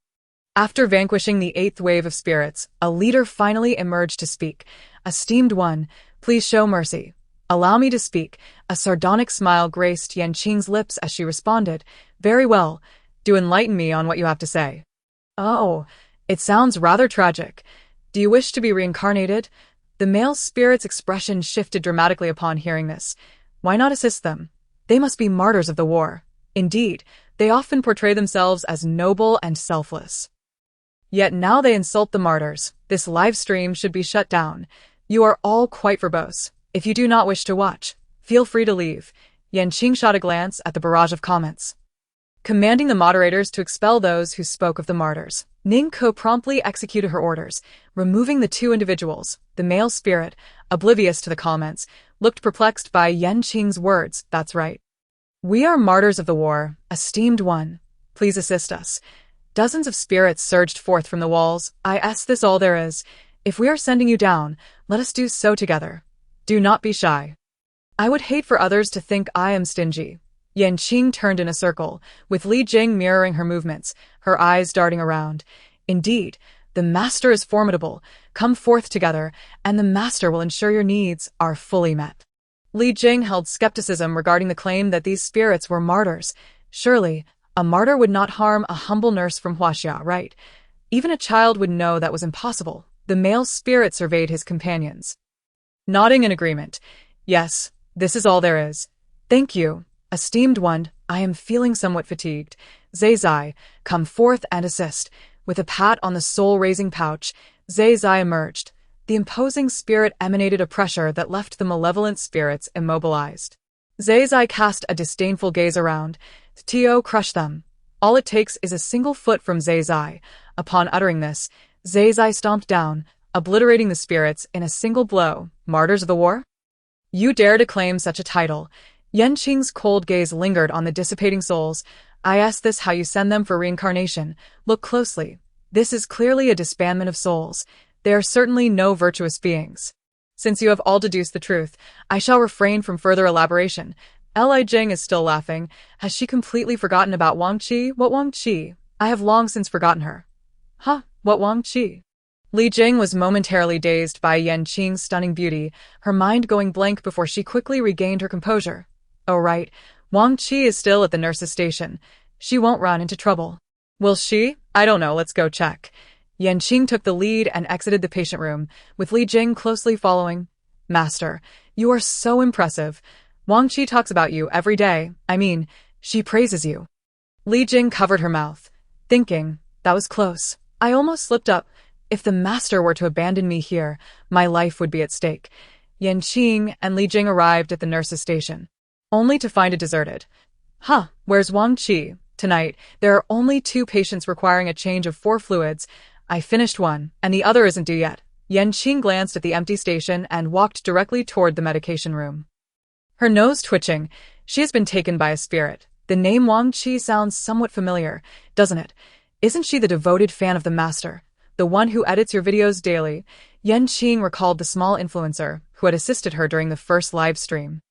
After vanquishing the 8th wave of spirits, a leader finally emerged to speak. "Esteemed one, please show mercy. Allow me to speak." A sardonic smile graced Qing's lips as she responded, "Very well. Do enlighten me on what you have to say." "Oh, it sounds rather tragic. Do you wish to be reincarnated?" The male spirit's expression shifted dramatically upon hearing this. "Why not assist them? They must be martyrs of the war. Indeed, they often portray themselves as noble and selfless. Yet now they insult the martyrs. This live stream should be shut down. You are all quite verbose. If you do not wish to watch, feel free to leave." Qing shot a glance at the barrage of comments, commanding the moderators to expel those who spoke of the martyrs. Ning Ko promptly executed her orders, removing the 2 individuals. The male spirit, oblivious to the comments, looked perplexed by Qing's words. "That's right. We are martyrs of the war. Esteemed one, please assist us." Dozens of spirits surged forth from the walls. "This all there is. If we are sending you down, let us do so together. Do not be shy. I would hate for others to think I am stingy." Qing turned in a circle, with Li Jing mirroring her movements, her eyes darting around. "Indeed, the master is formidable. Come forth together, and the master will ensure your needs are fully met." Li Jing held skepticism regarding the claim that these spirits were martyrs. Surely, a martyr would not harm a humble nurse from Huaxia, right? Even a child would know that was impossible. The male spirit surveyed his companions, nodding in agreement. "Yes, this is all there is. Thank you, esteemed one. I am feeling somewhat fatigued. Zai, come forth and assist." With a pat on the soul-raising pouch, Zai emerged. The imposing spirit emanated a pressure that left the malevolent spirits immobilized. Zai cast a disdainful gaze around. "To crush them. All it takes is a single foot from Zai." Upon uttering this, Zai stomped down, obliterating the spirits in a single blow. "Martyrs of the war? You dare to claim such a title?" Qing's cold gaze lingered on the dissipating souls. "I ask this how you send them for reincarnation. Look closely. This is clearly a disbandment of souls. They are certainly no virtuous beings. Since you have all deduced the truth, I shall refrain from further elaboration." Li Jing is still laughing. Has she completely forgotten about Wang Qi? What Wang Qi? I have long since forgotten her. Huh, what Wang Qi? Li Jing was momentarily dazed by Qing's stunning beauty, her mind going blank before she quickly regained her composure. "Oh right, Wang Qi is still at the nurse's station. She won't run into trouble. Will she? I don't know, let's go check." Qing took the lead and exited the patient room, with Li Jing closely following. "Master, you are so impressive. Wang Qi talks about you every day. I mean, she praises you." Li Jing covered her mouth, thinking, that was close. I almost slipped up. If the master were to abandon me here, my life would be at stake. Yan Qing and Li Jing arrived at the nurse's station, only to find it deserted. Where's Wang Qi? Tonight, there are only 2 patients requiring a change of 4 fluids. I finished one, and the other isn't due yet. Yan Qing glanced at the empty station and walked directly toward the medication room. Her nose twitching, she has been taken by a spirit. The name Wang Qi sounds somewhat familiar, doesn't it? Isn't she the devoted fan of the master, the one who edits your videos daily? Yan Qing recalled the small influencer who had assisted her during the first live stream.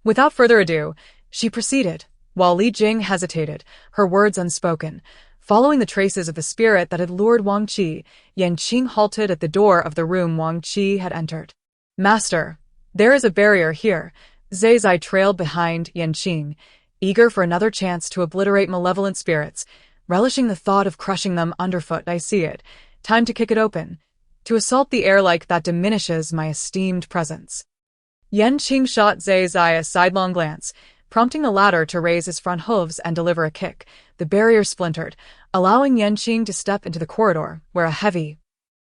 Without further ado, she proceeded, while Li Jing hesitated, her words unspoken. Following the traces of the spirit that had lured Wang Qi, Yan Qing halted at the door of the room Wang Qi had entered. Master, there is a barrier here. Zai Zai trailed behind Yan Qing, eager for another chance to obliterate malevolent spirits, relishing the thought of crushing them underfoot. I see it. Time to kick it open. To assault the air like that diminishes my esteemed presence. Yan Qing shot Zai Zai a sidelong glance, prompting the latter to raise his front hooves and deliver a kick. The barrier splintered, allowing Yan Qing to step into the corridor, where a heavy,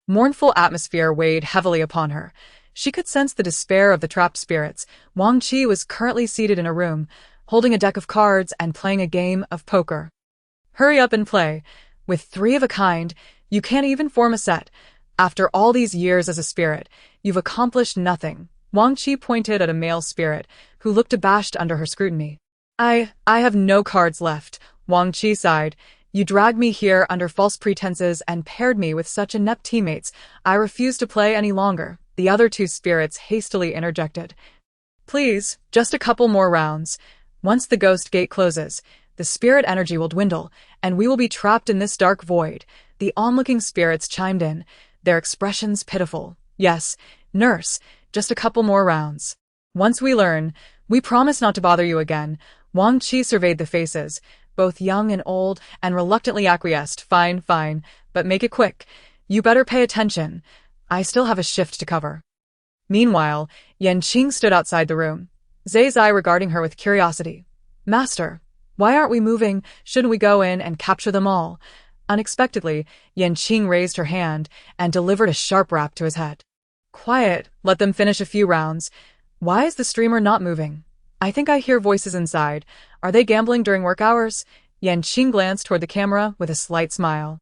mournful atmosphere weighed heavily upon her. She could sense the despair of the trapped spirits. Wang Qi was currently seated in a room, holding a deck of cards and playing a game of poker. Hurry up and play. With 3 of a kind, you can't even form a set. After all these years as a spirit, you've accomplished nothing. Wang Qi pointed at a male spirit, who looked abashed under her scrutiny. I have no cards left, Wang Qi sighed. You dragged me here under false pretenses and paired me with such inept teammates. I refuse to play any longer. The other 2 spirits hastily interjected. Please, just a couple more rounds. Once the ghost gate closes, the spirit energy will dwindle, and we will be trapped in this dark void. The onlooking spirits chimed in, their expressions pitiful. Yes, nurse, just a couple more rounds. Once we learn, we promise not to bother you again. Wang Qi surveyed the faces, both young and old, and reluctantly acquiesced. Fine, but make it quick. You better pay attention. I still have a shift to cover. Meanwhile, Yan Qing stood outside the room, Zai Zai regarding her with curiosity. Master, why aren't we moving? Shouldn't we go in and capture them all? Unexpectedly, Yan Qing raised her hand and delivered a sharp rap to his head. Quiet, let them finish a few rounds. Why is the streamer not moving? I think I hear voices inside. Are they gambling during work hours? Yan Qing glanced toward the camera with a slight smile.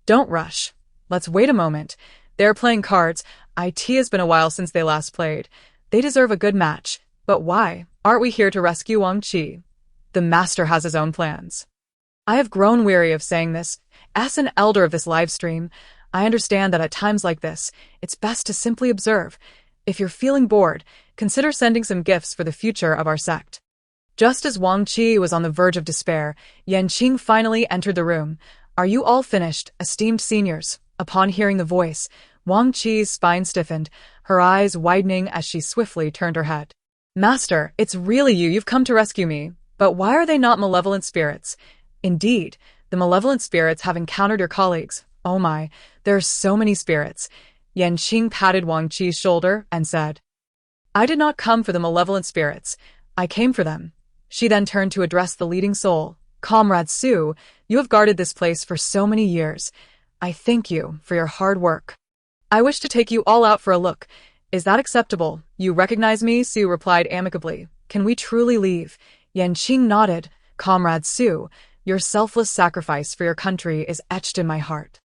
Don't rush. Let's wait a moment. They're playing cards. It has been a while since they last played. They deserve a good match. But why? Aren't we here to rescue Wang Qi? The master has his own plans. I have grown weary of saying this. As an elder of this live stream, I understand that at times like this, it's best to simply observe. If you're feeling bored, consider sending some gifts for the future of our sect. Just as Wang Qi was on the verge of despair, Yan Qing finally entered the room. Are you all finished, esteemed seniors? Upon hearing the voice, Wang Qi's spine stiffened, her eyes widening as she swiftly turned her head. Master, it's really you. You've come to rescue me. But why are they not malevolent spirits? Indeed, the malevolent spirits have encountered your colleagues. Oh my, there are so many spirits. Yan Qing patted Wang Qi's shoulder and said, I did not come for the malevolent spirits. I came for them. She then turned to address the leading soul. Comrade Su, you have guarded this place for so many years. I thank you for your hard work. I wish to take you all out for a look. Is that acceptable? You recognize me? Su replied amicably. Can we truly leave? Yan Qing nodded. Comrade Su, your selfless sacrifice for your country is etched in my heart.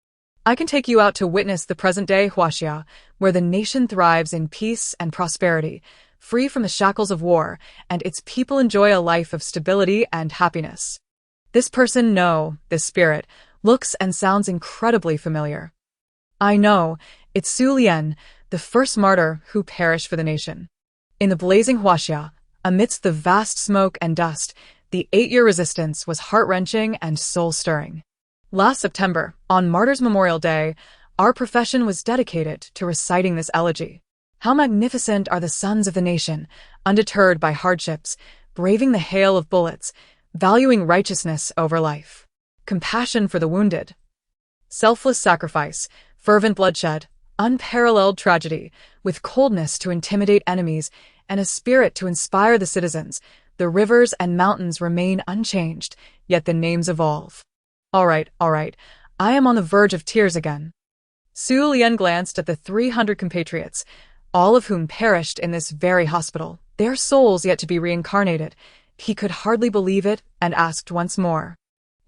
I can take you out to witness the present-day Huaxia, where the nation thrives in peace and prosperity, free from the shackles of war, and its people enjoy a life of stability and happiness. This person, no, this spirit, looks and sounds incredibly familiar. I know, it's Su Lian, the first martyr who perished for the nation. In the blazing Huaxia, amidst the vast smoke and dust, the 8-year resistance was heart-wrenching and soul-stirring. Last September, on Martyrs' Memorial Day, our profession was dedicated to reciting this elegy. How magnificent are the sons of the nation, undeterred by hardships, braving the hail of bullets, valuing righteousness over life, compassion for the wounded, selfless sacrifice, fervent bloodshed, unparalleled tragedy, with coldness to intimidate enemies and a spirit to inspire the citizens. The rivers and mountains remain unchanged, yet the names evolve. All right, I am on the verge of tears again. Su Lian glanced at the 300 compatriots, all of whom perished in this very hospital, their souls yet to be reincarnated. He could hardly believe it and asked once more.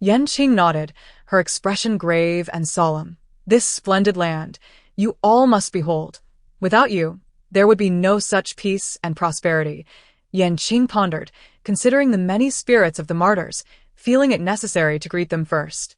Qing nodded, her expression grave and solemn. This splendid land, you all must behold. Without you, there would be no such peace and prosperity. Qing pondered, considering the many spirits of the martyrs, feeling it necessary to greet them first.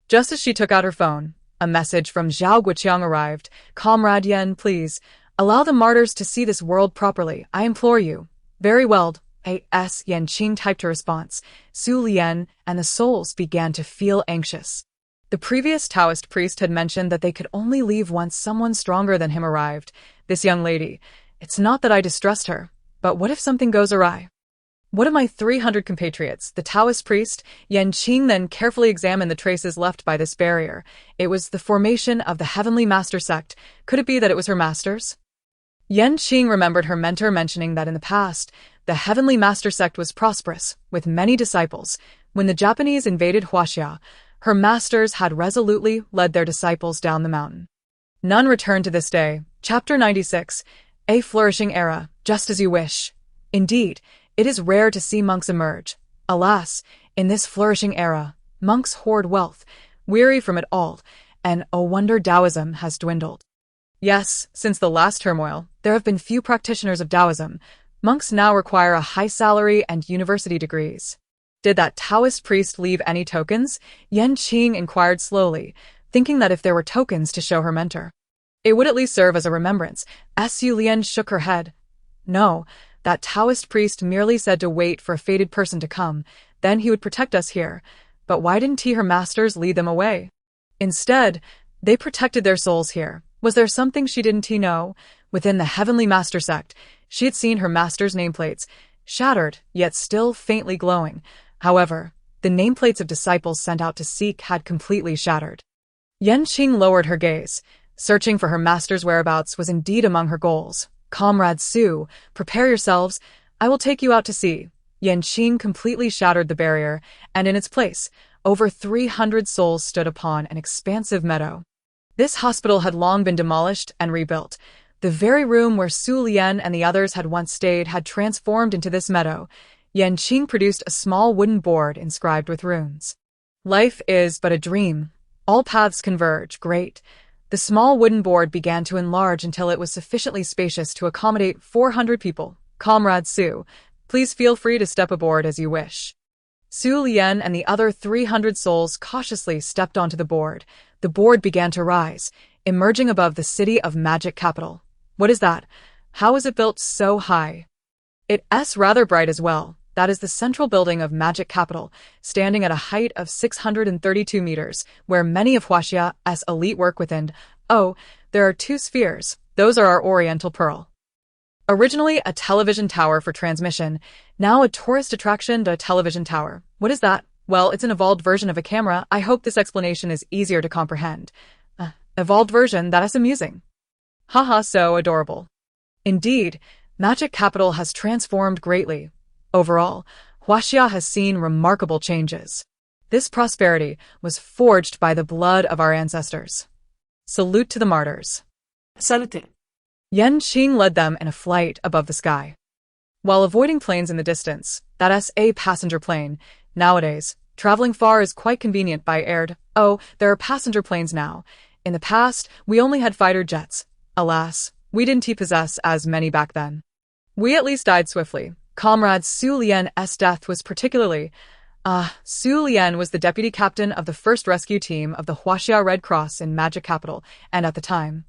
Just as she took out her phone, a message from Zhao Guoqiang arrived. Comrade Yan, please, allow the martyrs to see this world properly, I implore you. Very well. A.S. Qing typed her response. Su Lian and the souls began to feel anxious. The previous Taoist priest had mentioned that they could only leave once someone stronger than him arrived. This young lady. It's not that I distrust her, but what if something goes awry? What of my 300 compatriots, the Taoist priest? Qing then carefully examined the traces left by this barrier. It was the formation of the Heavenly Master sect. Could it be that it was her masters? Qing remembered her mentor mentioning that in the past, the Heavenly Master sect was prosperous, with many disciples. When the Japanese invaded Huaxia, her masters had resolutely led their disciples down the mountain. None returned to this day. Chapter 96. A flourishing era, just as you wish. Indeed, it is rare to see monks emerge. Alas, in this flourishing era, monks hoard wealth, weary from it all, and oh wonder Taoism has dwindled. Yes, since the last turmoil, there have been few practitioners of Taoism. Monks now require a high salary and university degrees. Did that Taoist priest leave any tokens? Qing inquired slowly, thinking that if there were tokens to show her mentor, it would at least serve as a remembrance. Su Lian shook her head. No, that Taoist priest merely said to wait for a fated person to come, then he would protect us here. But why didn't her masters lead them away? Instead, they protected their souls here. Was there something she didn't know? Within the Heavenly Master sect, she had seen her master's nameplates, shattered, yet still faintly glowing. However, the nameplates of disciples sent out to seek had completely shattered. Qing lowered her gaze. Searching for her master's whereabouts was indeed among her goals. Comrade Su, prepare yourselves. I will take you out to sea. Qing completely shattered the barrier, and in its place, over 300 souls stood upon an expansive meadow. This hospital had long been demolished and rebuilt. The very room where Su Lian and the others had once stayed had transformed into this meadow. Qing produced a small wooden board inscribed with runes. Life is but a dream. All paths converge. Great. The small wooden board began to enlarge until it was sufficiently spacious to accommodate 400 people. Comrade Su, please feel free to step aboard as you wish. Su Lian and the other 300 souls cautiously stepped onto the board. The board began to rise, emerging above the city of Magic Capital. What is that? How is it built so high? It's rather bright as well. That is the central building of Magic Capital, standing at a height of 632 meters, where many of Huaxia's elite work within. Oh, there are 2 spheres. Those are our Oriental Pearl. Originally a television tower for transmission, now a tourist attraction to a television tower. What is that? Well, it's an evolved version of a camera. I hope this explanation is easier to comprehend. Evolved version, that is amusing. Haha, so adorable. Indeed, Magic Capital has transformed greatly. Overall, Huaxia has seen remarkable changes. This prosperity was forged by the blood of our ancestors. Salute to the martyrs. Salute. Qing led them in a flight above the sky. While avoiding planes in the distance, that is a passenger plane, nowadays, traveling far is quite convenient by air. Oh, there are passenger planes now. In the past, we only had fighter jets. Alas, we didn't possess as many back then. We at least died swiftly. Comrade Su Lian's death was particularly... Su Lian was the deputy captain of the first rescue team of the Huaxia Red Cross in Magic Capital, and at the time,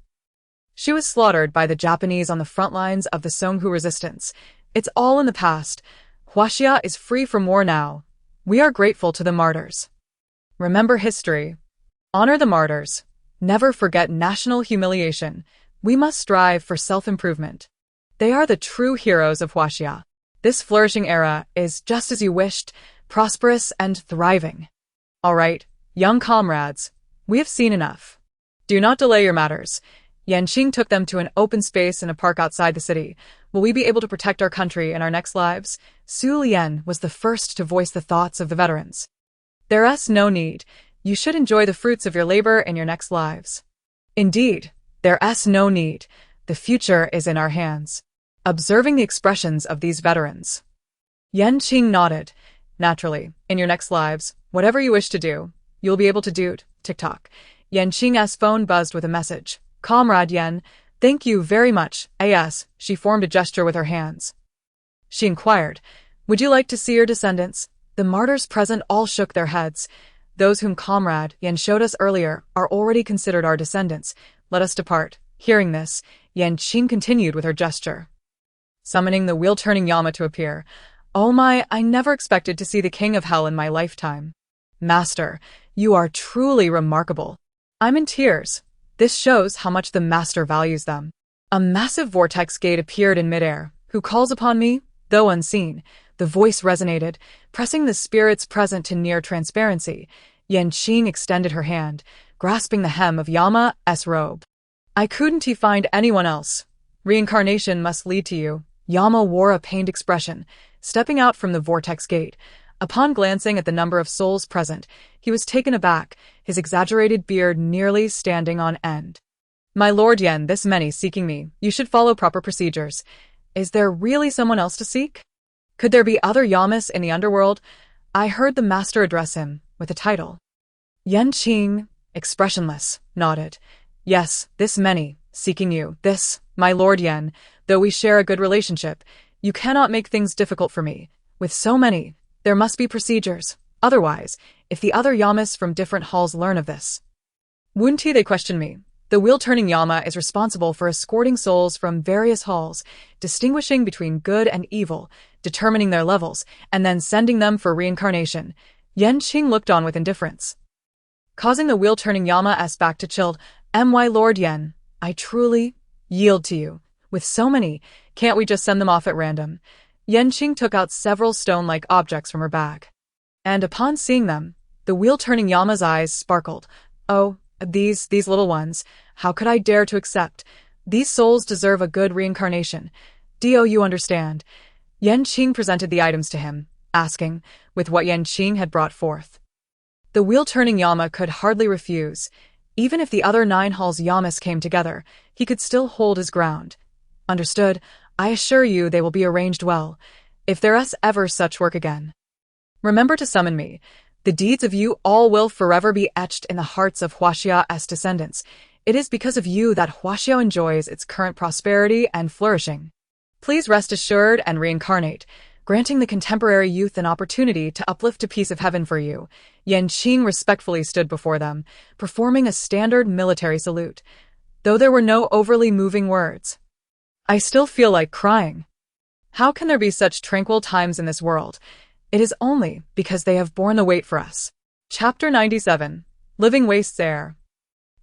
she was slaughtered by the Japanese on the front lines of the Songhu resistance. It's all in the past. Huaxia is free from war now. We are grateful to the martyrs. Remember history. Honor the martyrs. Never forget national humiliation. We must strive for self-improvement. They are the true heroes of Huaxia. This flourishing era is just as you wished, prosperous and thriving. All right, young comrades, we have seen enough. Do not delay your matters. Qing took them to an open space in a park outside the city. Will we be able to protect our country in our next lives? Su Lian was the first to voice the thoughts of the veterans. There's no need. You should enjoy the fruits of your labor in your next lives. Indeed, there's no need. The future is in our hands. Observing the expressions of these veterans, Yan Qing nodded. Naturally, in your next lives, whatever you wish to do, you'll be able to do it. Tick-tock. Yan Qing's phone buzzed with a message. Comrade Yan, thank you very much. As she formed a gesture with her hands. She inquired, would you like to see your descendants? The martyrs present all shook their heads. Those whom Comrade Yan showed us earlier are already considered our descendants. Let us depart. Hearing this, Yan Qing continued with her gesture, summoning the wheel-turning Yama to appear. Oh my, I never expected to see the king of hell in my lifetime. Master, you are truly remarkable. I'm in tears. This shows how much the master values them. A massive vortex gate appeared in midair. Who calls upon me? Though unseen, the voice resonated, pressing the spirits present to near transparency. Yan Qing extended her hand, grasping the hem of Yama's robe. I couldn't find anyone else. Reincarnation must lead to you. Yama wore a pained expression, stepping out from the vortex gate. Upon glancing at the number of souls present, he was taken aback, his exaggerated beard nearly standing on end. My Lord Yan, this many seeking me. You should follow proper procedures. Is there really someone else to seek? Could there be other Yamas in the underworld? I heard the master address him with a title. Yan Qing, expressionless, nodded. Yes, this many, seeking you. This, my Lord Yan, though we share a good relationship, you cannot make things difficult for me. With so many, there must be procedures. Otherwise, if the other Yamas from different halls learn of this, wouldn't they question me? The wheel-turning Yama is responsible for escorting souls from various halls, distinguishing between good and evil, determining their levels, and then sending them for reincarnation. Yan Qing looked on with indifference, causing the wheel-turning Yama's back to chill. My Lord Yan, I truly yield to you. With so many, can't we just send them off at random? Yan Qing took out several stone-like objects from her bag. And upon seeing them, the wheel-turning Yama's eyes sparkled. Oh, these little ones, how could I dare to accept? These souls deserve a good reincarnation. Do you understand? Yan Qing presented the items to him, asking, with what Yan Qing had brought forth. The wheel-turning Yama could hardly refuse. Even if the other 9 halls Yamas came together, he could still hold his ground. Understood. I assure you they will be arranged well. If there's ever such work again, remember to summon me. The deeds of you all will forever be etched in the hearts of Huaxia's descendants. It is because of you that Huaxia enjoys its current prosperity and flourishing. Please rest assured and reincarnate, granting the contemporary youth an opportunity to uplift a piece of heaven for you. Yan Qing respectfully stood before them, performing a standard military salute. Though there were no overly moving words, I still feel like crying. How can there be such tranquil times in this world? It is only because they have borne the weight for us. Chapter 97. Living wastes air.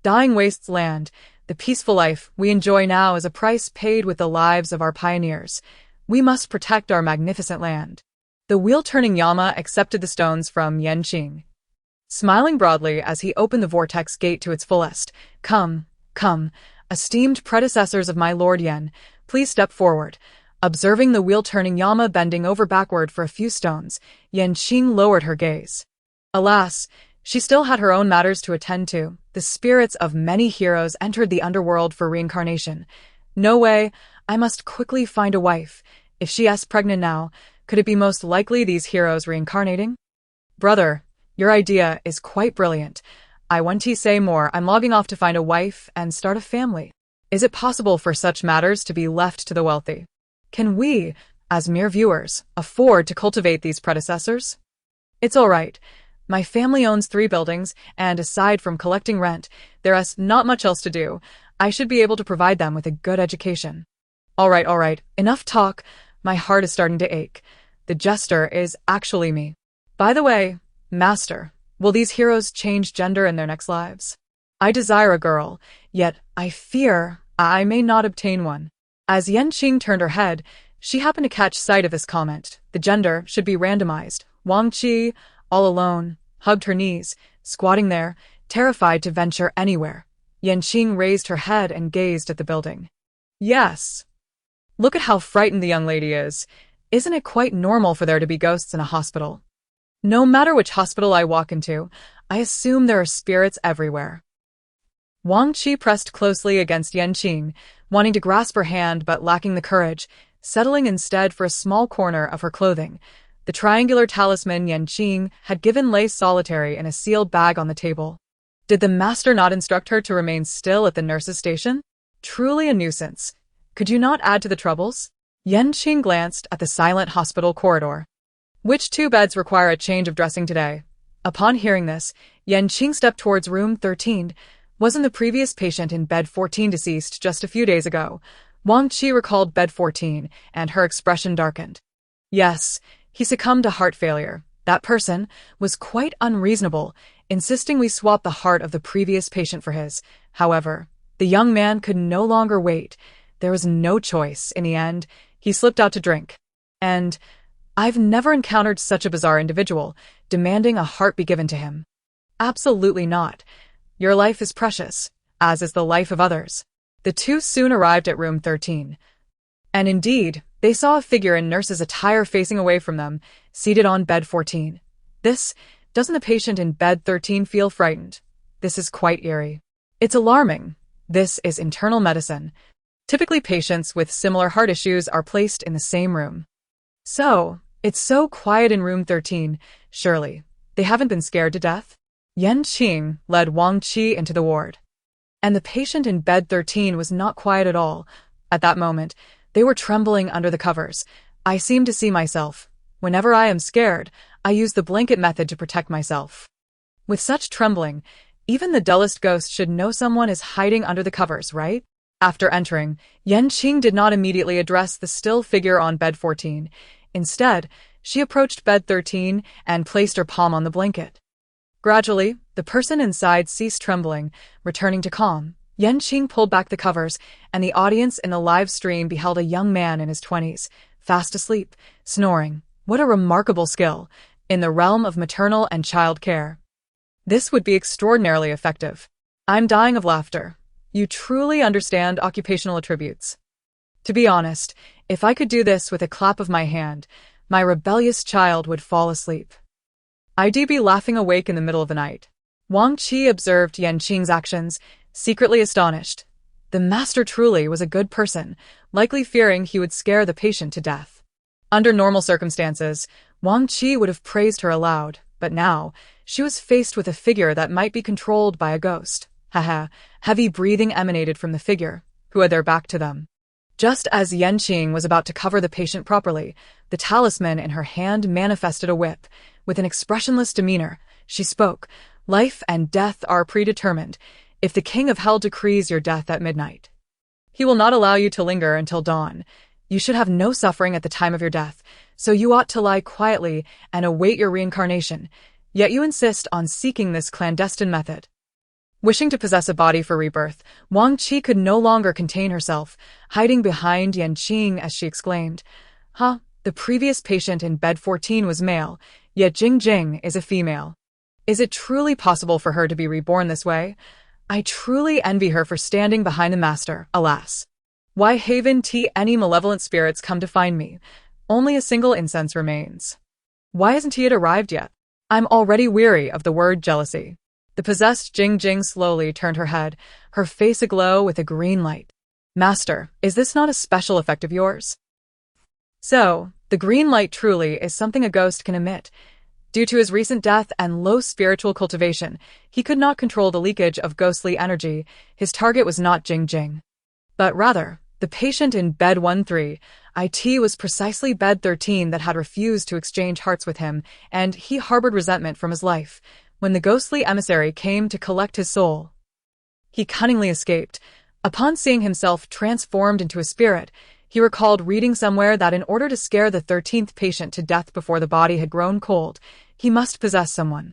Dying wastes land. The peaceful life we enjoy now is a price paid with the lives of our pioneers. We must protect our magnificent land. The wheel-turning Yama accepted the stones from Yan Qing, smiling broadly as he opened the vortex gate to its fullest. Come, esteemed predecessors of my Lord Yan, please step forward. Observing the wheel-turning Yama bending over backward for a few stones, Yan Qing lowered her gaze. Alas, she still had her own matters to attend to. The spirits of many heroes entered the underworld for reincarnation. No way, I must quickly find a wife. If she is pregnant now, could it be most likely these heroes reincarnating? Brother, your idea is quite brilliant. I want to say more. I'm logging off to find a wife and start a family. Is it possible for such matters to be left to the wealthy? Can we, as mere viewers, afford to cultivate these predecessors? It's all right. My family owns 3 buildings, and aside from collecting rent, there's not much else to do. I should be able to provide them with a good education. All right. Enough talk. My heart is starting to ache. The jester is actually me. By the way, Master, will these heroes change gender in their next lives? I desire a girl, yet I fear I may not obtain one. As Yan Qing turned her head, she happened to catch sight of this comment. The gender should be randomized. Wang Qi, all alone, hugged her knees, squatting there, terrified to venture anywhere. Yan Qing raised her head and gazed at the building. Yes. Look at how frightened the young lady is. Isn't it quite normal for there to be ghosts in a hospital? No matter which hospital I walk into, I assume there are spirits everywhere. Wang Qi pressed closely against Yan Qing, wanting to grasp her hand but lacking the courage, settling instead for a small corner of her clothing. The triangular talisman Yan Qing had given lay solitary in a sealed bag on the table. Did the master not instruct her to remain still at the nurse's station? Truly a nuisance. Could you not add to the troubles? Yan Qing glanced at the silent hospital corridor. Which 2 beds require a change of dressing today? Upon hearing this, Yan Qing stepped towards room 13. Wasn't the previous patient in bed 14 deceased just a few days ago? Wang Qi recalled bed 14, and her expression darkened. Yes, he succumbed to heart failure. That person was quite unreasonable, insisting we swap the heart of the previous patient for his. However, the young man could no longer wait. There was no choice. In the end, he slipped out to drink. And I've never encountered such a bizarre individual, demanding a heart be given to him. Absolutely not. Your life is precious, as is the life of others. The 2 soon arrived at room 13. And indeed, they saw a figure in nurse's attire facing away from them, seated on bed 14. Doesn't the patient in bed 13 feel frightened? This is quite eerie. It's alarming. This is internal medicine. Typically, patients with similar heart issues are placed in the same room. So, it's so quiet in room 13. Surely, they haven't been scared to death? Yan Qing led Wang Qi into the ward. And the patient in bed 13 was not quiet at all. At that moment, they were trembling under the covers. I seem to see myself. Whenever I am scared, I use the blanket method to protect myself. With such trembling, even the dullest ghost should know someone is hiding under the covers, right? After entering, Yan Qing did not immediately address the still figure on bed 14. Instead, she approached bed 13 and placed her palm on the blanket. Gradually, the person inside ceased trembling, returning to calm. Yan Qing pulled back the covers, and the audience in the live stream beheld a young man in his 20s, fast asleep, snoring. What a remarkable skill, in the realm of maternal and child care. This would be extraordinarily effective. I'm dying of laughter. You truly understand occupational attributes. To be honest, if I could do this with a clap of my hand, my rebellious child would fall asleep. I'd be laughing awake in the middle of the night. Wang Qi observed Yan Qing's actions, secretly astonished. The master truly was a good person, likely fearing he would scare the patient to death. Under normal circumstances, Wang Qi would have praised her aloud, but now, she was faced with a figure that might be controlled by a ghost. Haha, heavy breathing emanated from the figure, who had their back to them. Just as Yan Qing was about to cover the patient properly, the talisman in her hand manifested a whip. With an expressionless demeanor, she spoke, "Life and death are predetermined. If the king of hell decrees your death at midnight, he will not allow you to linger until dawn. You should have no suffering at the time of your death, so you ought to lie quietly and await your reincarnation. Yet you insist on seeking this clandestine method." Wishing to possess a body for rebirth, Wang Qi could no longer contain herself, hiding behind Yan Qing as she exclaimed, the previous patient in bed 14 was male, yet Jing is a female. Is it truly possible for her to be reborn this way? I truly envy her for standing behind the master, alas. Why haven't any malevolent spirits come to find me? Only a single incense remains. Why hasn't he arrived yet? I'm already weary of the word jealousy. The possessed Jing slowly turned her head, her face aglow with a green light. Master, is this not a special effect of yours? So, the green light truly is something a ghost can emit. Due to his recent death and low spiritual cultivation, he could not control the leakage of ghostly energy. His target was not Jing, but rather, the patient in bed 13. It was precisely bed 13 that had refused to exchange hearts with him, and he harbored resentment from his life. When the ghostly emissary came to collect his soul, he cunningly escaped. Upon seeing himself transformed into a spirit, he recalled reading somewhere that in order to scare the 13th patient to death before the body had grown cold, he must possess someone.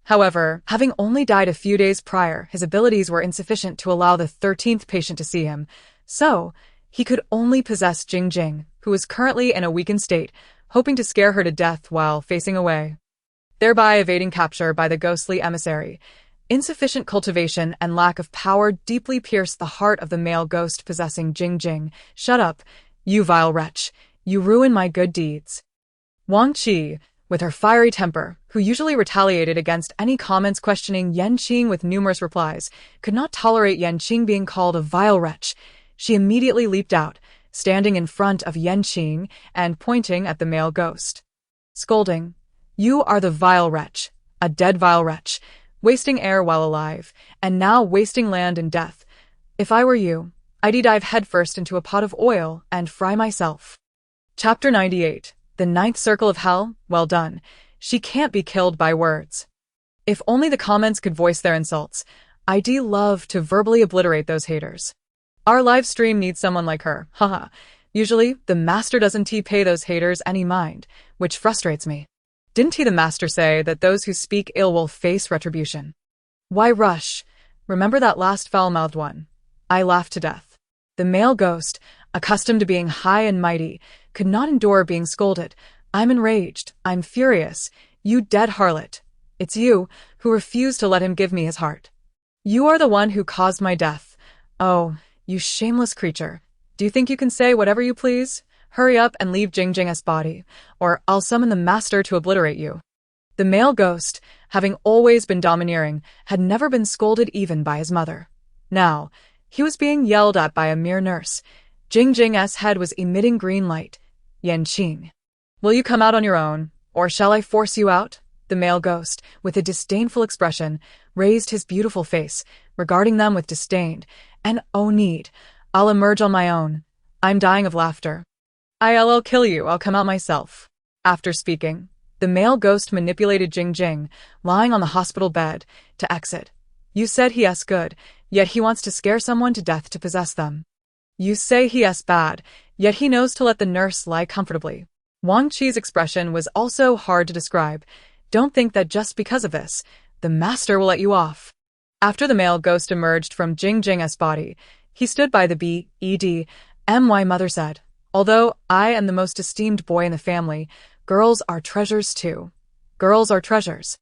However, having only died a few days prior, his abilities were insufficient to allow the 13th patient to see him, so he could only possess Jing, who was currently in a weakened state, hoping to scare her to death while facing away, thereby evading capture by the ghostly emissary. Insufficient cultivation and lack of power deeply pierced the heart of the male ghost possessing Jing. Shut up, you vile wretch. You ruin my good deeds. Wang Qi, With her fiery temper, who usually retaliated against any comments questioning Yan Qing with numerous replies, could not tolerate Yan Qing being called a vile wretch. She immediately leaped out, standing in front of Yan Qing and pointing at the male ghost. Scolding, "You are the vile wretch, a dead vile wretch, wasting air while alive, and now wasting land in death. If I were you, I'd dive headfirst into a pot of oil and fry myself." Chapter 98. The Ninth Circle of Hell. Well done. She can't be killed by words. If only the comments could voice their insults. I'd love to verbally obliterate those haters. Our live stream needs someone like her, haha. Usually, the master doesn't pay those haters any mind, which frustrates me. Didn't the master say that those who speak ill will face retribution? Why rush? Remember that last foul-mouthed one? I laughed to death. The male ghost, accustomed to being high and mighty, could not endure being scolded. I'm enraged. I'm furious. You dead harlot. It's you who refused to let him give me his heart. You are the one who caused my death. Oh, you shameless creature. Do you think you can say whatever you please? Hurry up and leave Jingjing's body, or I'll summon the master to obliterate you. The male ghost, having always been domineering, had never been scolded even by his mother. Now, he was being yelled at by a mere nurse. Jingjing's head was emitting green light. Yan Qing. Will you come out on your own, or shall I force you out? The male ghost, with a disdainful expression, raised his beautiful face, regarding them with disdain. And oh need, I'll emerge on my own. I'm dying of laughter. I'll kill you, I'll come out myself. After speaking, the male ghost manipulated Jingjing, lying on the hospital bed, to exit. You said he's good, yet he wants to scare someone to death to possess them. You say he's bad, yet he knows to let the nurse lie comfortably. Wang Qi's expression was also hard to describe. Don't think that just because of this, the master will let you off. After the male ghost emerged from Jingjing's body, he stood by the bed. My mother said, although I am the most esteemed boy in the family, girls are treasures too. Girls are treasures.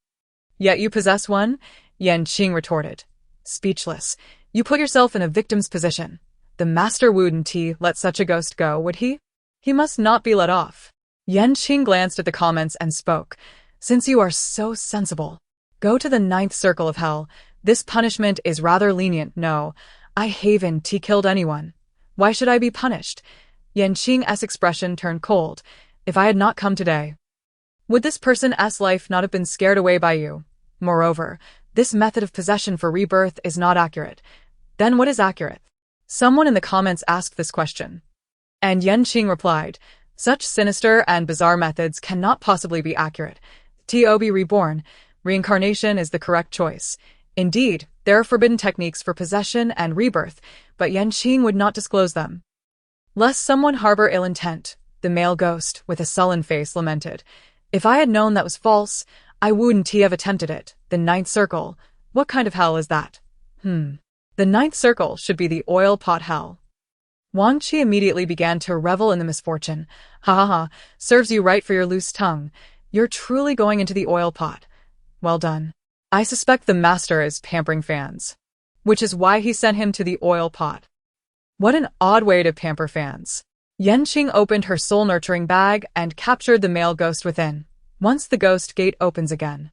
Yet you possess one? Yan Qing retorted. Speechless, you put yourself in a victim's position. The master wouldn't let such a ghost go, would he? He must not be let off. Yan Qing glanced at the comments and spoke. Since you are so sensible, go to the Ninth Circle of Hell. This punishment is rather lenient. No, I haven't killed anyone. Why should I be punished? Yan Qing's expression turned cold. If I had not come today, would this person's life not have been scared away by you? Moreover, this method of possession for rebirth is not accurate. Then what is accurate? Someone in the comments asked this question. And Yan Qing replied, such sinister and bizarre methods cannot possibly be accurate. To be reborn, reincarnation is the correct choice. Indeed, there are forbidden techniques for possession and rebirth, but Yan Qing would not disclose them. Lest someone harbor ill intent, the male ghost, with a sullen face, lamented. If I had known that was false, I wouldn't have attempted it. The Ninth Circle. What kind of hell is that? The Ninth Circle should be the oil pot hell. Wang Qi immediately began to revel in the misfortune. Ha ha ha, serves you right for your loose tongue. You're truly going into the oil pot. Well done. I suspect the master is pampering fans, which is why he sent him to the oil pot. What an odd way to pamper fans. Yan Qing opened her soul-nurturing bag and captured the male ghost within. Once the ghost gate opens again,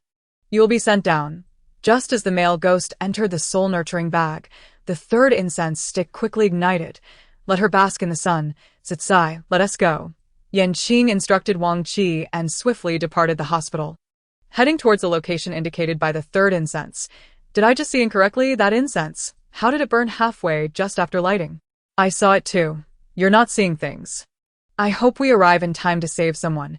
you will be sent down. Just as the male ghost entered the soul-nurturing bag, the third incense stick quickly ignited. Let her bask in the sun. Zitsai, let us go. Yan Qing instructed Wang Qi and swiftly departed the hospital, heading towards the location indicated by the third incense. Did I just see incorrectly? That incense? How did it burn halfway just after lighting? I saw it too. You're not seeing things. I hope we arrive in time to save someone.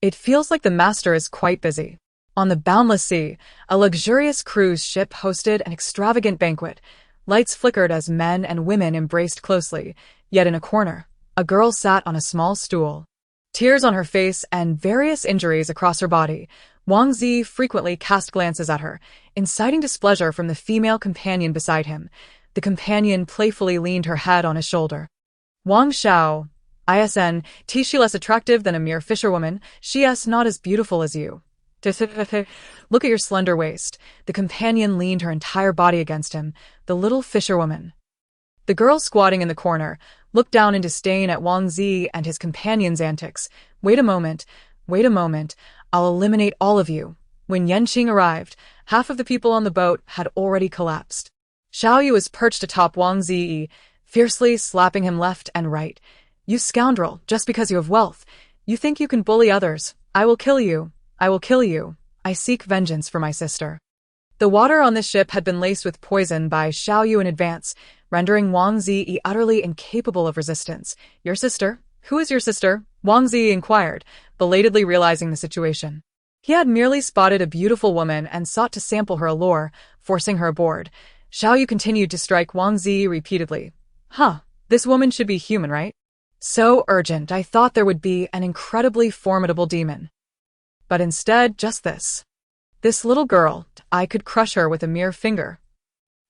It feels like the master is quite busy. On the boundless sea, a luxurious cruise ship hosted an extravagant banquet. Lights flickered as men and women embraced closely, yet in a corner, a girl sat on a small stool. Tears on her face and various injuries across her body, Wang Zi frequently cast glances at her, inciting displeasure from the female companion beside him. The companion playfully leaned her head on his shoulder. Wang Xiao, ISN, she less attractive than a mere fisherwoman, she's not as beautiful as you. Look at your slender waist. The companion leaned her entire body against him, the little fisherwoman. The girl squatting in the corner looked down in disdain at Wang Zi and his companion's antics. Wait a moment. I'll eliminate all of you. When Yanqing arrived, half of the people on the boat had already collapsed. Xiao Yu was perched atop Wang Ziyi, fiercely slapping him left and right. You scoundrel, just because you have wealth. You think you can bully others. I will kill you. I will kill you. I seek vengeance for my sister. The water on this ship had been laced with poison by Xiao Yu in advance, rendering Wang Ziyi utterly incapable of resistance. Your sister? Who is your sister? Wang Ziyi inquired, belatedly realizing the situation. He had merely spotted a beautiful woman and sought to sample her allure, forcing her aboard. Xiao Yu continued to strike Wang Ziyi repeatedly. This woman should be human, right? So urgent, I thought there would be an incredibly formidable demon. But instead, just this. This little girl, I could crush her with a mere finger.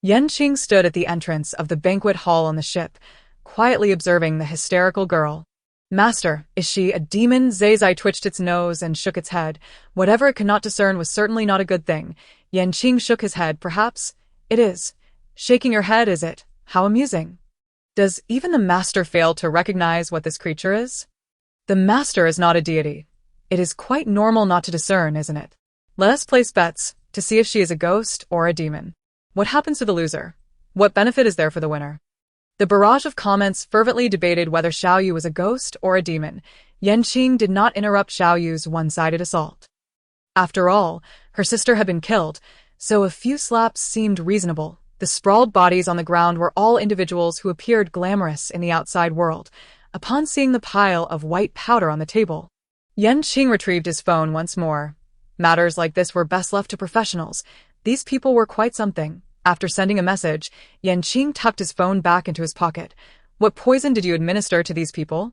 Yanqing stood at the entrance of the banquet hall on the ship, quietly observing the hysterical girl. Master, is she a demon? Zai twitched its nose and shook its head. Whatever it could not discern was certainly not a good thing. Yanqing shook his head. Perhaps it is. Shaking your head, is it? How amusing. Does even the master fail to recognize what this creature is? The master is not a deity. It is quite normal not to discern, isn't it? Let us place bets to see if she is a ghost or a demon. What happens to the loser? What benefit is there for the winner? The barrage of comments fervently debated whether Xiao Yu was a ghost or a demon. Yanqing did not interrupt Xiao Yu's one-sided assault. After all, her sister had been killed, so a few slaps seemed reasonable. The sprawled bodies on the ground were all individuals who appeared glamorous in the outside world. Upon seeing the pile of white powder on the table, Yanqing retrieved his phone once more. Matters like this were best left to professionals. These people were quite something. After sending a message, Yanqing tucked his phone back into his pocket. What poison did you administer to these people?